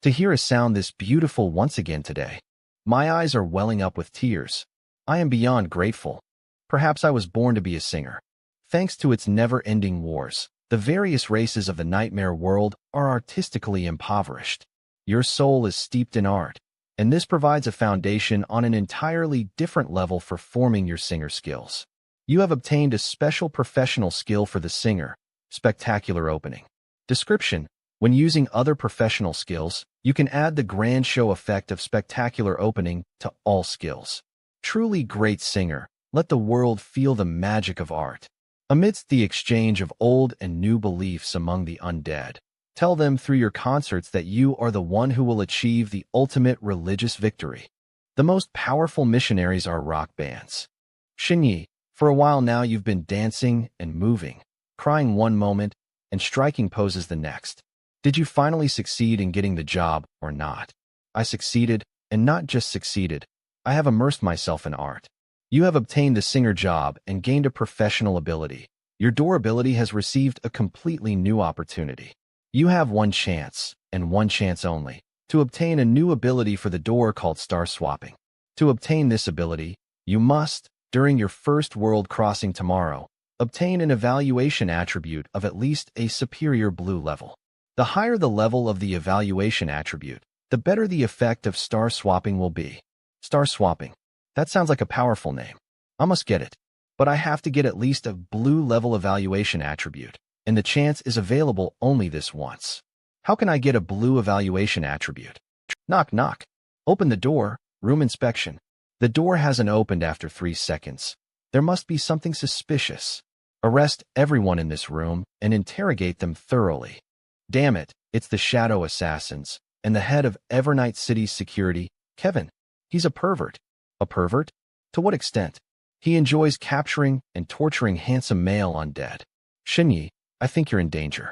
To hear a sound this beautiful once again today, my eyes are welling up with tears. I am beyond grateful. Perhaps I was born to be a singer. Thanks to its never-ending wars, the various races of the nightmare world are artistically impoverished. Your soul is steeped in art, and this provides a foundation on an entirely different level for forming your singer skills. You have obtained a special professional skill for the singer, spectacular opening. Description: when using other professional skills, you can add the grand show effect of spectacular opening to all skills. Truly great singer, let the world feel the magic of art. Amidst the exchange of old and new beliefs among the undead, tell them through your concerts that you are the one who will achieve the ultimate religious victory. The most powerful missionaries are rock bands. Xinyi, for a while now you've been dancing and moving, crying one moment and striking poses the next. Did you finally succeed in getting the job or not? I succeeded, and not just succeeded. I have immersed myself in art. You have obtained the singer job and gained a professional ability. Your door ability has received a completely new opportunity. You have one chance, and one chance only, to obtain a new ability for the door called star swapping. To obtain this ability, you must, during your first world crossing tomorrow, obtain an evaluation attribute of at least a superior blue level. The higher the level of the evaluation attribute, the better the effect of star swapping will be. Star swapping. That sounds like a powerful name. I must get it. But I have to get at least a blue level evaluation attribute, and the chance is available only this once. How can I get a blue evaluation attribute? Knock, knock. Open the door, room inspection. The door hasn't opened after 3 seconds. There must be something suspicious. Arrest everyone in this room and interrogate them thoroughly. Damn it, it's the Shadow Assassins, and the head of Evernight City's security, Kevin. He's a pervert. A pervert? To what extent? He enjoys capturing and torturing handsome male undead. Xinyi, I think you're in danger.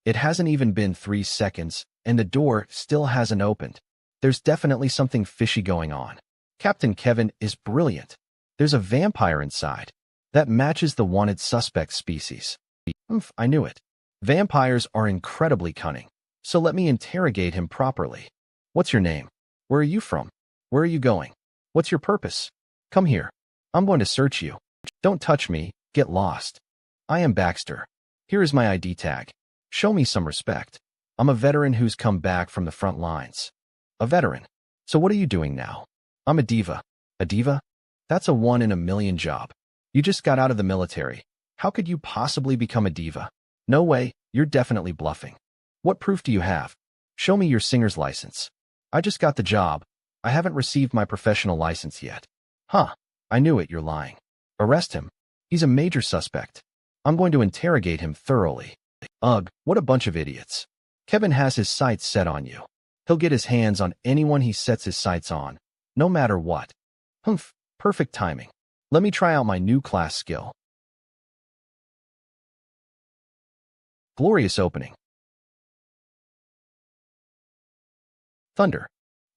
It hasn't even been 3 seconds, and the door still hasn't opened. There's definitely something fishy going on. Captain Kevin is brilliant. There's a vampire inside. That matches the wanted suspect species. I knew it. Vampires are incredibly cunning, so let me interrogate him properly. What's your name? Where are you from? Where are you going? What's your purpose? Come here. I'm going to search you. Don't touch me, get lost. I am Baxter. Here is my ID tag. Show me some respect. I'm a veteran who's come back from the front lines. A veteran? So what are you doing now? I'm a diva. A diva? That's a 1 in a million job. You just got out of the military. How could you possibly become a diva? No way, you're definitely bluffing. What proof do you have? Show me your singer's license. I just got the job. I haven't received my professional license yet. Huh, I knew it, you're lying. Arrest him. He's a major suspect. I'm going to interrogate him thoroughly. Ugh, what a bunch of idiots. Kevin has his sights set on you. He'll get his hands on anyone he sets his sights on, no matter what. Humph, perfect timing. Let me try out my new class skill. Glorious opening. Thunder.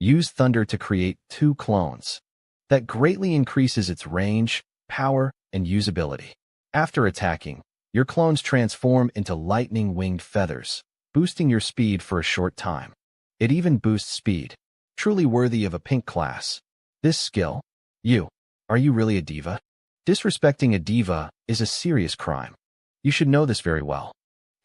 Use Thunder to create 2 clones. That greatly increases its range, power, and usability. After attacking, your clones transform into lightning-winged feathers, boosting your speed for a short time. It even boosts speed, truly worthy of a pink class. This skill, are you really a diva? Disrespecting a diva is a serious crime. You should know this very well.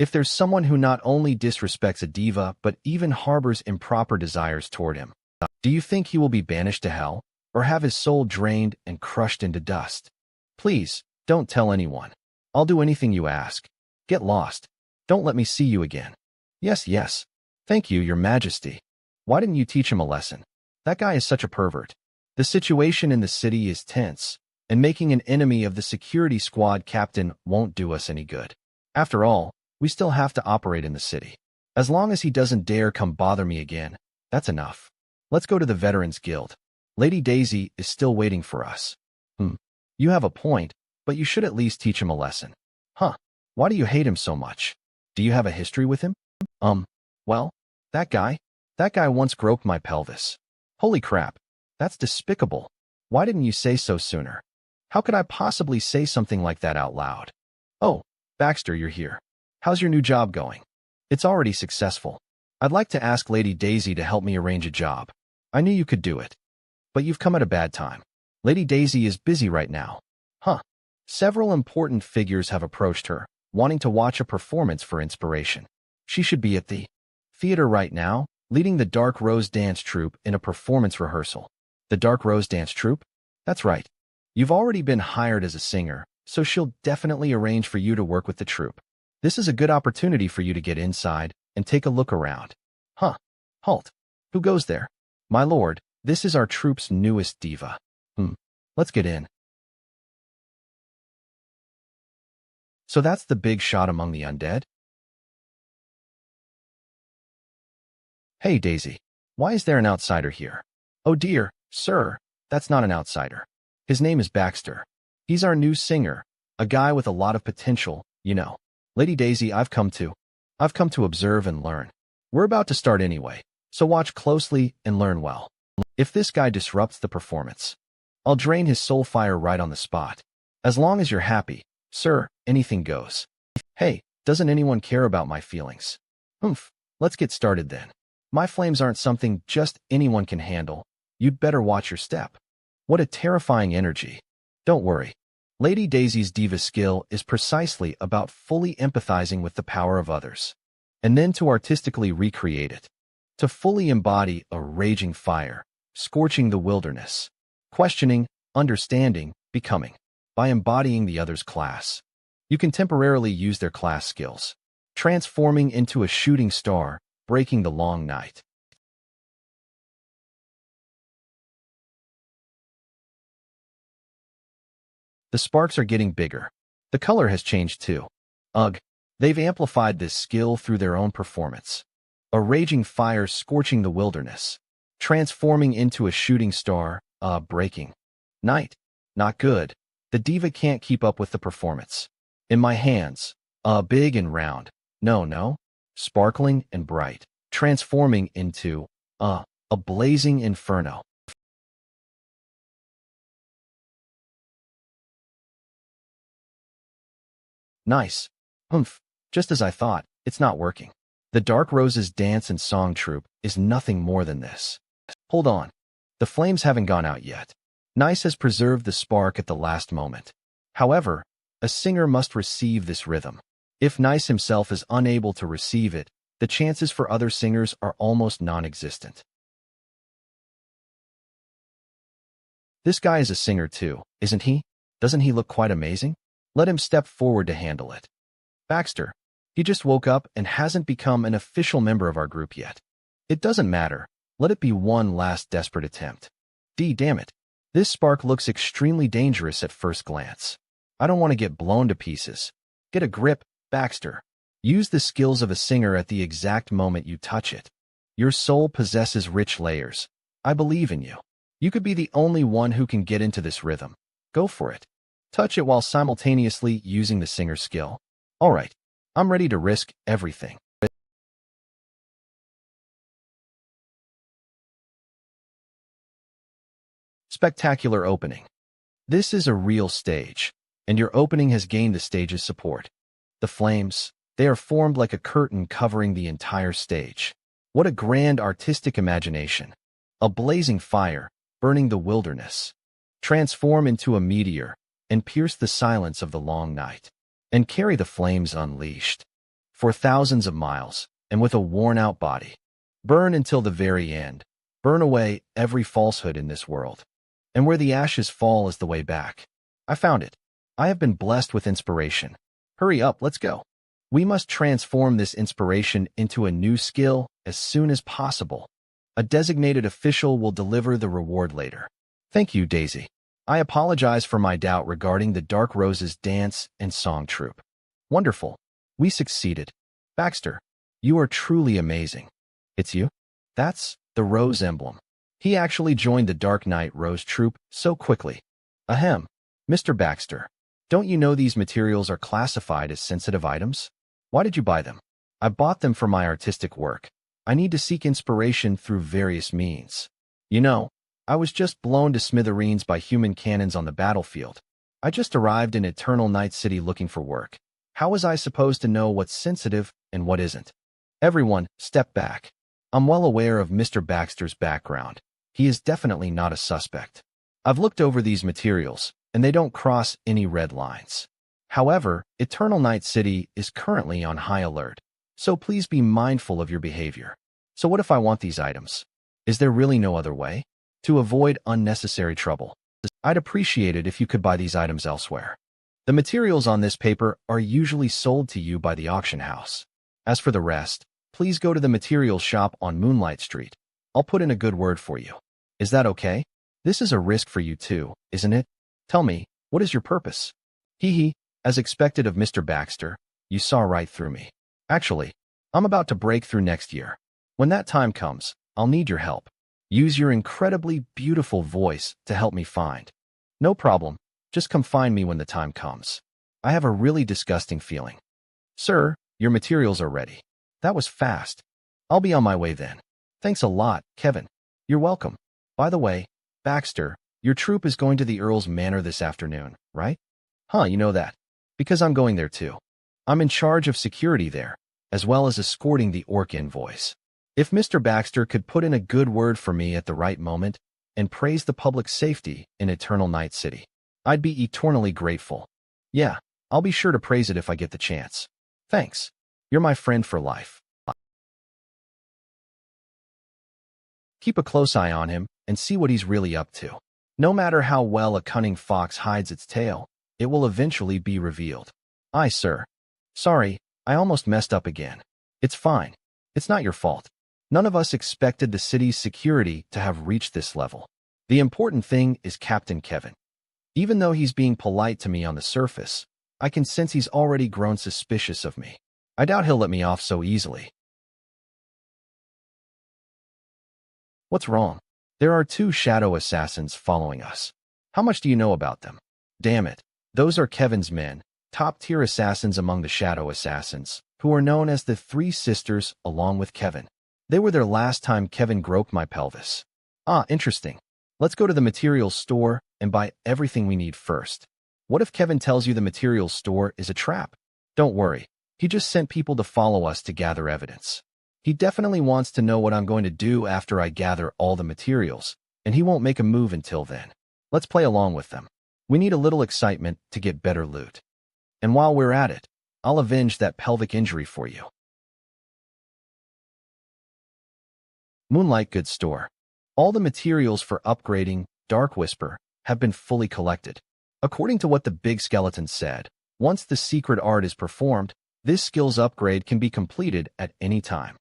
If there's someone who not only disrespects a diva but even harbors improper desires toward him, do you think he will be banished to hell, or have his soul drained and crushed into dust? Please, don't tell anyone. I'll do anything you ask. Get lost. Don't let me see you again. Yes. Thank you, Your Majesty. Why didn't you teach him a lesson? That guy is such a pervert. The situation in the city is tense, and making an enemy of the security squad captain won't do us any good. After all, we still have to operate in the city. As long as he doesn't dare come bother me again, that's enough. Let's go to the Veterans Guild. Lady Daisy is still waiting for us. You have a point, but you should at least teach him a lesson. Why do you hate him so much? Do you have a history with him? Well, that guy once groped my pelvis. Holy crap, that's despicable. Why didn't you say so sooner? How could I possibly say something like that out loud? Oh, Baxter, you're here. How's your new job going? It's already successful. I'd like to ask Lady Daisy to help me arrange a job. I knew you could do it. But you've come at a bad time. Lady Daisy is busy right now. Several important figures have approached her, wanting to watch a performance for inspiration. She should be at the theater right now, leading the Dark Rose Dance Troupe in a performance rehearsal. The Dark Rose Dance Troupe? That's right. You've already been hired as a singer, so she'll definitely arrange for you to work with the troupe. This is a good opportunity for you to get inside and take a look around. Halt. Who goes there? My lord, this is our troupe's newest diva. Let's get in. So that's the big shot among the undead? Hey, Daisy. Why is there an outsider here? Oh dear, sir, that's not an outsider. His name is Baxter. He's our new singer, a guy with a lot of potential, you know. Lady Daisy, I've come to observe and learn. We're about to start anyway, so watch closely and learn well. If this guy disrupts the performance, I'll drain his soul fire right on the spot. As long as you're happy, sir, anything goes. Hey, doesn't anyone care about my feelings? Let's get started then. My flames aren't something just anyone can handle. You'd better watch your step. What a terrifying energy. Don't worry. Lady Daisy's diva skill is precisely about fully empathizing with the power of others, and then to artistically recreate it. To fully embody a raging fire, scorching the wilderness, questioning, understanding, becoming. By embodying the other's class, you can temporarily use their class skills, transforming into a shooting star, breaking the long night. The sparks are getting bigger. The color has changed too. Ugh, they've amplified this skill through their own performance. A raging fire scorching the wilderness, transforming into a shooting star, breaking night. Not good. The diva can't keep up with the performance. In my hands, big and round. No, sparkling and bright, transforming into, a blazing inferno. Nice. Just as I thought, it's not working. The Dark Roses Dance and Song Troupe is nothing more than this. Hold on. The flames haven't gone out yet. Nice has preserved the spark at the last moment. However, a singer must receive this rhythm. If Nice himself is unable to receive it, the chances for other singers are almost non-existent. This guy is a singer too, isn't he? Doesn't he look quite amazing? Let him step forward to handle it. Baxter, he just woke up and hasn't become an official member of our group yet. It doesn't matter. Let it be one last desperate attempt. Damn it. This spark looks extremely dangerous at first glance. I don't want to get blown to pieces. Get a grip, Baxter. Use the skills of a singer at the exact moment you touch it. Your soul possesses rich layers. I believe in you. You could be the only one who can get into this rhythm. Go for it. Touch it while simultaneously using the singer skill. All right, I'm ready to risk everything. Spectacular opening. This is a real stage, and your opening has gained the stage's support. The flames, they are formed like a curtain covering the entire stage. What a grand artistic imagination. A blazing fire, burning the wilderness. Transform into a meteor, and pierce the silence of the long night. And carry the flames unleashed. For thousands of miles, and with a worn-out body. Burn until the very end. Burn away every falsehood in this world. And where the ashes fall is the way back. I found it. I have been blessed with inspiration. Hurry up, let's go. We must transform this inspiration into a new skill as soon as possible. A designated official will deliver the reward later. Thank you, Daisy. I apologize for my doubt regarding the Dark Rose's dance and song troupe. Wonderful. We succeeded. Baxter, you are truly amazing. It's you? That's the rose emblem. He actually joined the Dark Knight Rose troupe so quickly. Ahem. Mr. Baxter, don't you know these materials are classified as sensitive items? Why did you buy them? I bought them for my artistic work. I need to seek inspiration through various means. You know, I was just blown to smithereens by human cannons on the battlefield. I just arrived in Eternal Night City looking for work. How was I supposed to know what's sensitive and what isn't? Everyone, step back. I'm well aware of Mr. Baxter's background. He is definitely not a suspect. I've looked over these materials, and they don't cross any red lines. However, Eternal Night City is currently on high alert, so please be mindful of your behavior. So what if I want these items? Is there really no other way? To avoid unnecessary trouble, I'd appreciate it if you could buy these items elsewhere. The materials on this paper are usually sold to you by the auction house. As for the rest, please go to the materials shop on Moonlight Street. I'll put in a good word for you. Is that okay? This is a risk for you too, isn't it? Tell me, what is your purpose? Hee. As expected of Mr. Baxter, you saw right through me. Actually, I'm about to break through next year. When that time comes, I'll need your help. Use your incredibly beautiful voice to help me find. No problem, just come find me when the time comes. I have a really disgusting feeling. Sir, your materials are ready. That was fast. I'll be on my way then. Thanks a lot, Kevin. You're welcome. By the way, Baxter, your troop is going to the Earl's Manor this afternoon, right? Huh, you know that. Because I'm going there too. I'm in charge of security there, as well as escorting the orc envoys. If Mr. Baxter could put in a good word for me at the right moment and praise the public safety in Eternal Night City, I'd be eternally grateful. Yeah, I'll be sure to praise it if I get the chance. Thanks. You're my friend for life. Keep a close eye on him and see what he's really up to. No matter how well a cunning fox hides its tail, it will eventually be revealed. Aye, sir. Sorry, I almost messed up again. It's fine. It's not your fault. None of us expected the city's security to have reached this level. The important thing is Captain Kevin. Even though he's being polite to me on the surface, I can sense he's already grown suspicious of me. I doubt he'll let me off so easily. What's wrong? There are 2 shadow assassins following us. How much do you know about them? Damn it. Those are Kevin's men, top-tier assassins among the shadow assassins, who are known as the 3 Sisters along with Kevin. They were there last time Kevin groped my pelvis. Ah, interesting. Let's go to the materials store and buy everything we need first. What if Kevin tells you the materials store is a trap? Don't worry. He just sent people to follow us to gather evidence. He definitely wants to know what I'm going to do after I gather all the materials, and he won't make a move until then. Let's play along with them. We need a little excitement to get better loot. And while we're at it, I'll avenge that pelvic injury for you. Moonlight Goods Store. All the materials for upgrading Dark Whisper have been fully collected. According to what the big skeleton said, once the secret art is performed, this skill's upgrade can be completed at any time.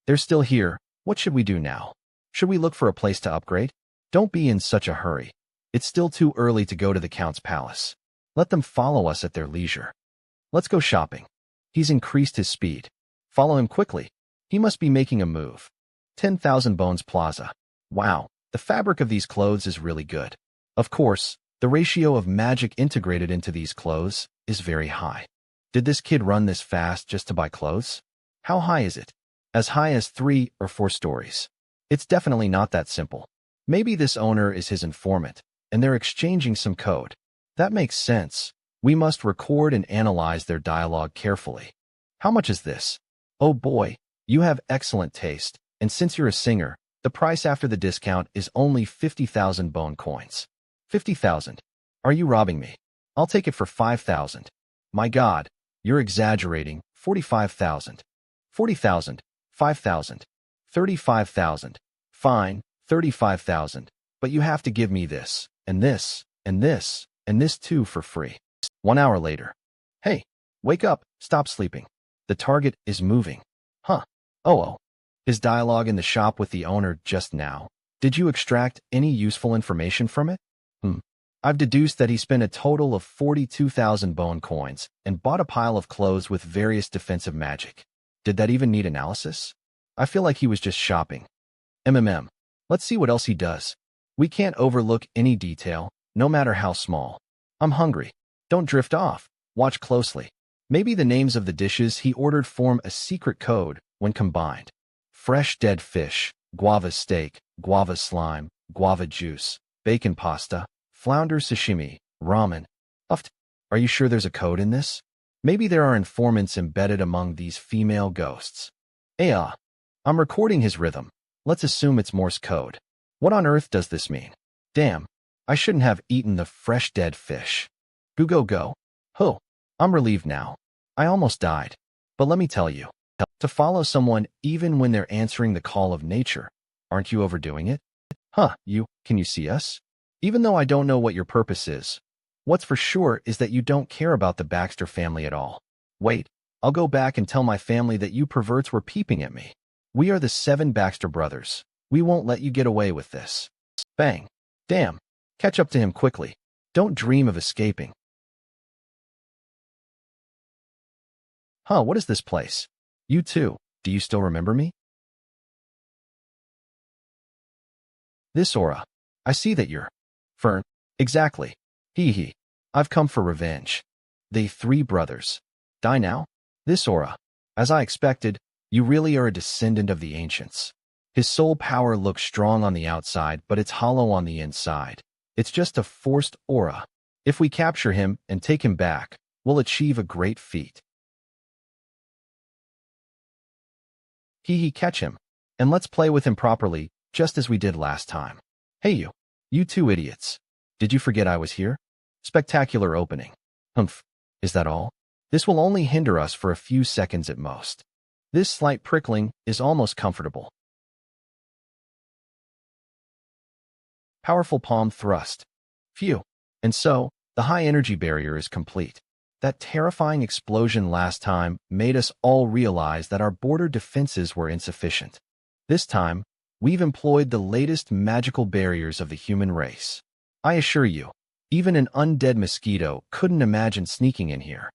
They're still here. What should we do now? Should we look for a place to upgrade? Don't be in such a hurry. It's still too early to go to the Count's palace. Let them follow us at their leisure. Let's go shopping. He's increased his speed. Follow him quickly. He must be making a move. 10,000 Bones Plaza. Wow, the fabric of these clothes is really good. Of course, the ratio of magic integrated into these clothes is very high. Did this kid run this fast just to buy clothes? How high is it? As high as 3 or 4 stories. It's definitely not that simple. Maybe this owner is his informant, and they're exchanging some code. That makes sense. We must record and analyze their dialogue carefully. How much is this? Oh boy, you have excellent taste, and since you're a singer, the price after the discount is only 50,000 bone coins. 50,000. Are you robbing me? I'll take it for 5,000. My God, you're exaggerating. 45,000. 40,000. 5,000. 35,000. Fine, 35,000. But you have to give me this, and this, and this, and this too for free. 1 hour later. Hey, wake up, stop sleeping. The target is moving. Huh. Oh. His dialogue in the shop with the owner just now. Did you extract any useful information from it? I've deduced that he spent a total of 42,000 bone coins and bought a pile of clothes with various defensive magic. Did that even need analysis? I feel like he was just shopping. Let's see what else he does. We can't overlook any detail, no matter how small. I'm hungry. Don't drift off. Watch closely. Maybe the names of the dishes he ordered form a secret code when combined. Fresh dead fish, guava steak, guava slime, guava juice, bacon pasta, flounder sashimi, ramen. Are you sure there's a code in this? Maybe there are informants embedded among these female ghosts. I'm recording his rhythm. Let's assume it's Morse code. What on earth does this mean? Damn, I shouldn't have eaten the fresh dead fish. Go. I'm relieved now. I almost died. But let me tell you, to follow someone even when they're answering the call of nature, aren't you overdoing it? Can you see us? Even though I don't know what your purpose is, what's for sure is that you don't care about the Baxter family at all. Wait, I'll go back and tell my family that you perverts were peeping at me. We are the 7 Baxter brothers. We won't let you get away with this. Bang. Damn. Catch up to him quickly. Don't dream of escaping. What is this place? You too. Do you still remember me? This aura. I see that you're Fern. Exactly. I've come for revenge. They 3 brothers. Die now? This aura. As I expected, you really are a descendant of the ancients. His soul power looks strong on the outside, but it's hollow on the inside. It's just a forced aura. If we capture him and take him back, we'll achieve a great feat. Catch him. And let's play with him properly, just as we did last time. Hey you 2 idiots. Did you forget I was here? Spectacular opening. Is that all? This will only hinder us for a few seconds at most. This slight prickling is almost comfortable. Powerful palm thrust. Phew. And so, the high energy barrier is complete. That terrifying explosion last time made us all realize that our border defenses were insufficient. This time, we've employed the latest magical barriers of the human race. I assure you, even an undead mosquito couldn't imagine sneaking in here.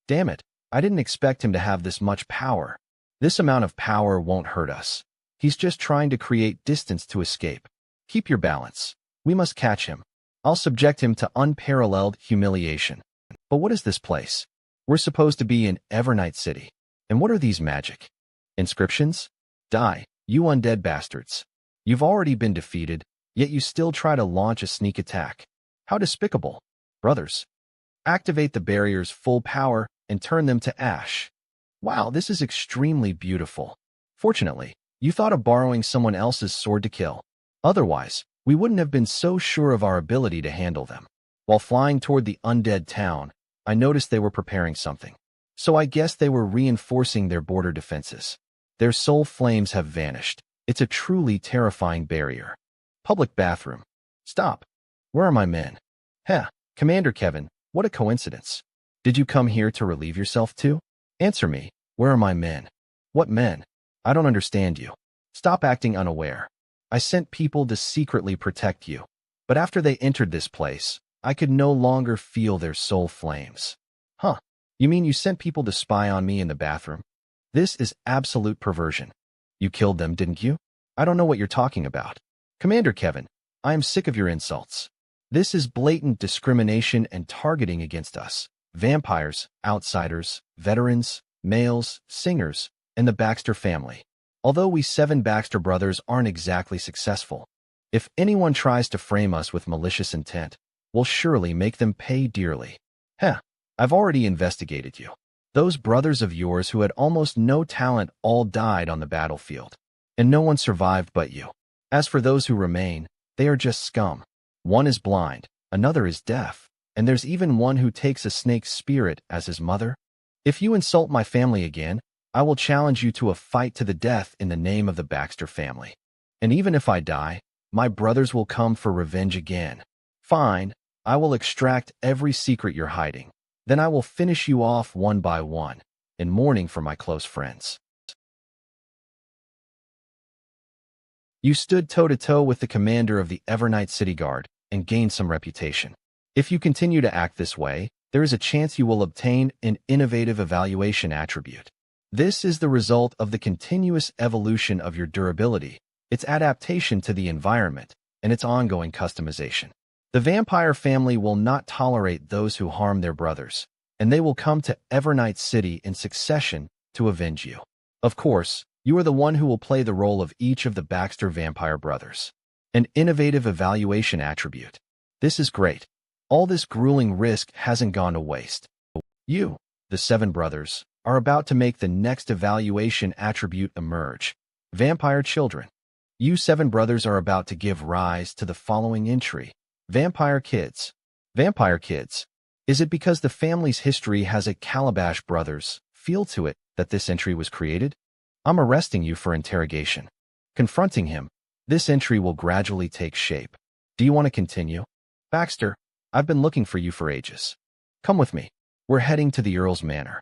Damn it, I didn't expect him to have this much power. This amount of power won't hurt us. He's just trying to create distance to escape. Keep your balance. We must catch him. I'll subject him to unparalleled humiliation. But what is this place? We're supposed to be in Evernight City. And what are these magic inscriptions? Die, you undead bastards. You've already been defeated, yet you still try to launch a sneak attack. How despicable. Brothers, activate the barrier's full power and turn them to ash. Wow, this is extremely beautiful. Fortunately, you thought of borrowing someone else's sword to kill. Otherwise, we wouldn't have been so sure of our ability to handle them. While flying toward the undead town, I noticed they were preparing something. So I guess they were reinforcing their border defenses. Their soul flames have vanished. It's a truly terrifying barrier. Public bathroom. Stop. Where are my men? Commander Kevin, what a coincidence. Did you come here to relieve yourself too? Answer me. Where are my men? What men? I don't understand you. Stop acting unaware. I sent people to secretly protect you. But after they entered this place, I could no longer feel their soul flames. You mean you sent people to spy on me in the bathroom? This is absolute perversion. You killed them, didn't you? I don't know what you're talking about. Commander Kevin, I am sick of your insults. This is blatant discrimination and targeting against us. Vampires, outsiders, veterans, males, singers, and the Baxter family. Although we 7 Baxter brothers aren't exactly successful, if anyone tries to frame us with malicious intent, we'll surely make them pay dearly. Heh, I've already investigated you. Those brothers of yours who had almost no talent all died on the battlefield, and no one survived but you. As for those who remain, they are just scum. One is blind, another is deaf, and there's even one who takes a snake's spirit as his mother. If you insult my family again, I will challenge you to a fight to the death in the name of the Baxter family. And even if I die, my brothers will come for revenge again. Fine, I will extract every secret you're hiding. Then I will finish you off one by one, in mourning for my close friends. You stood toe-to-toe with the commander of the Evernight City Guard and gained some reputation. If you continue to act this way, there is a chance you will obtain an innovative evaluation attribute. This is the result of the continuous evolution of your durability, its adaptation to the environment, and its ongoing customization. The vampire family will not tolerate those who harm their brothers, and they will come to Evernight City in succession to avenge you. Of course, you are the one who will play the role of each of the Baxter vampire brothers. An innovative evaluation attribute. This is great. All this grueling risk hasn't gone to waste. You, the 7 brothers, are about to make the next evaluation attribute emerge. Vampire children. You 7 brothers are about to give rise to the following entry. Vampire kids. Vampire kids. Is it because the family's history has a Calabash Brothers feel to it that this entry was created? I'm arresting you for interrogation. Confronting him, this entry will gradually take shape. Do you want to continue? Baxter, I've been looking for you for ages. Come with me. We're heading to the Earl's Manor.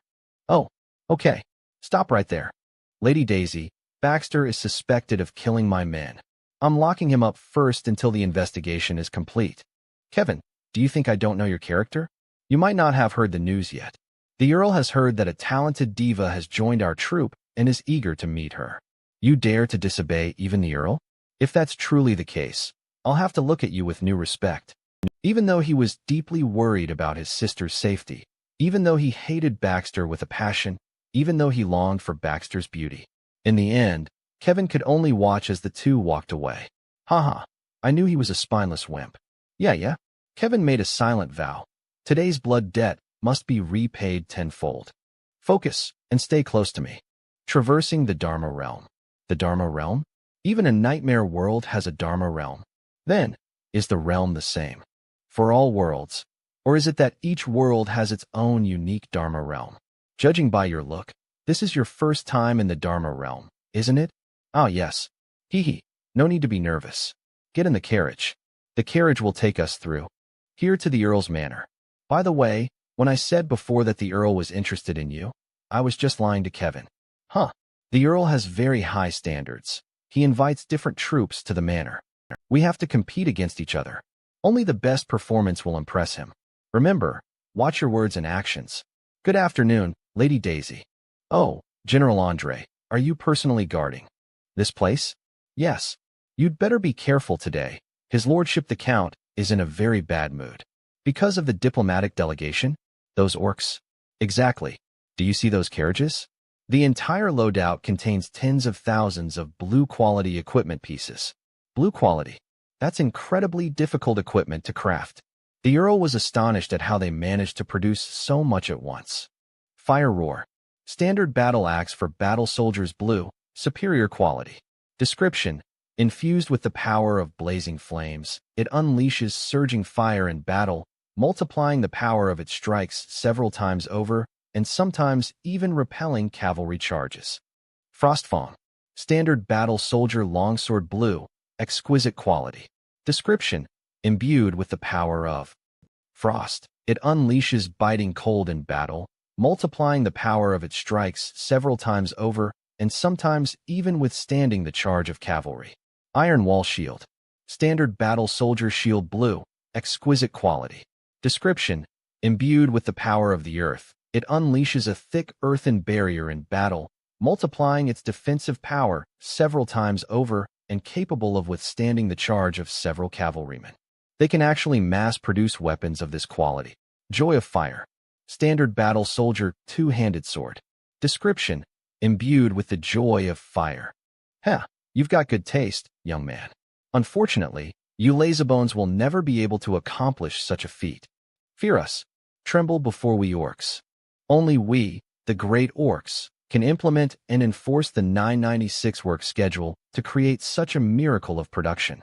Oh, okay. Stop right there. Lady Daisy, Baxter is suspected of killing my men. I'm locking him up first until the investigation is complete. Kevin, do you think I don't know your character? You might not have heard the news yet. The Earl has heard that a talented diva has joined our troop and is eager to meet her. You dare to disobey even the Earl? If that's truly the case, I'll have to look at you with new respect. Even though he was deeply worried about his sister's safety, even though he hated Baxter with a passion, even though he longed for Baxter's beauty. In the end, Kevin could only watch as the two walked away. Haha, I knew he was a spineless wimp. Yeah. Kevin made a silent vow. Today's blood debt must be repaid tenfold. Focus and stay close to me. Traversing the Dharma realm. The Dharma realm? Even a nightmare world has a Dharma realm. Then, is the realm the same for all worlds? Or is it that each world has its own unique Dharma realm? Judging by your look, this is your first time in the Dharma realm, isn't it? Ah, yes. Hee. No need to be nervous. Get in the carriage. The carriage will take us through. Here to the Earl's Manor. By the way, when I said before that the Earl was interested in you, I was just lying to Kevin. Huh. The Earl has very high standards. He invites different troops to the manor. We have to compete against each other. Only the best performance will impress him. Remember, watch your words and actions. Good afternoon, Lady Daisy. Oh, General Andre, are you personally guarding this place? Yes. You'd better be careful today. His Lordship the Count is in a very bad mood. Because of the diplomatic delegation? Those orcs? Exactly. Do you see those carriages? The entire loadout contains tens of thousands of blue-quality equipment pieces. Blue quality. That's incredibly difficult equipment to craft. The Earl was astonished at how they managed to produce so much at once. Fire Roar. Standard battle axe for battle soldiers blue, superior quality. Description. Infused with the power of blazing flames, it unleashes surging fire in battle, multiplying the power of its strikes several times over, and sometimes even repelling cavalry charges. Frostfawn. Standard battle soldier longsword blue, exquisite quality. Description. Imbued with the power of frost, it unleashes biting cold in battle, multiplying the power of its strikes several times over, and sometimes even withstanding the charge of cavalry. Iron Wall Shield. Standard battle soldier shield blue, exquisite quality. Description. Imbued with the power of the earth, it unleashes a thick earthen barrier in battle, multiplying its defensive power several times over and capable of withstanding the charge of several cavalrymen. They can actually mass-produce weapons of this quality. Joy of Fire. Standard battle soldier two-handed sword. Description. Imbued with the joy of fire. Heh, you've got good taste, young man. Unfortunately, you lazybones will never be able to accomplish such a feat. Fear us. Tremble before we orcs. Only we, the great orcs, can implement and enforce the 996 work schedule to create such a miracle of production.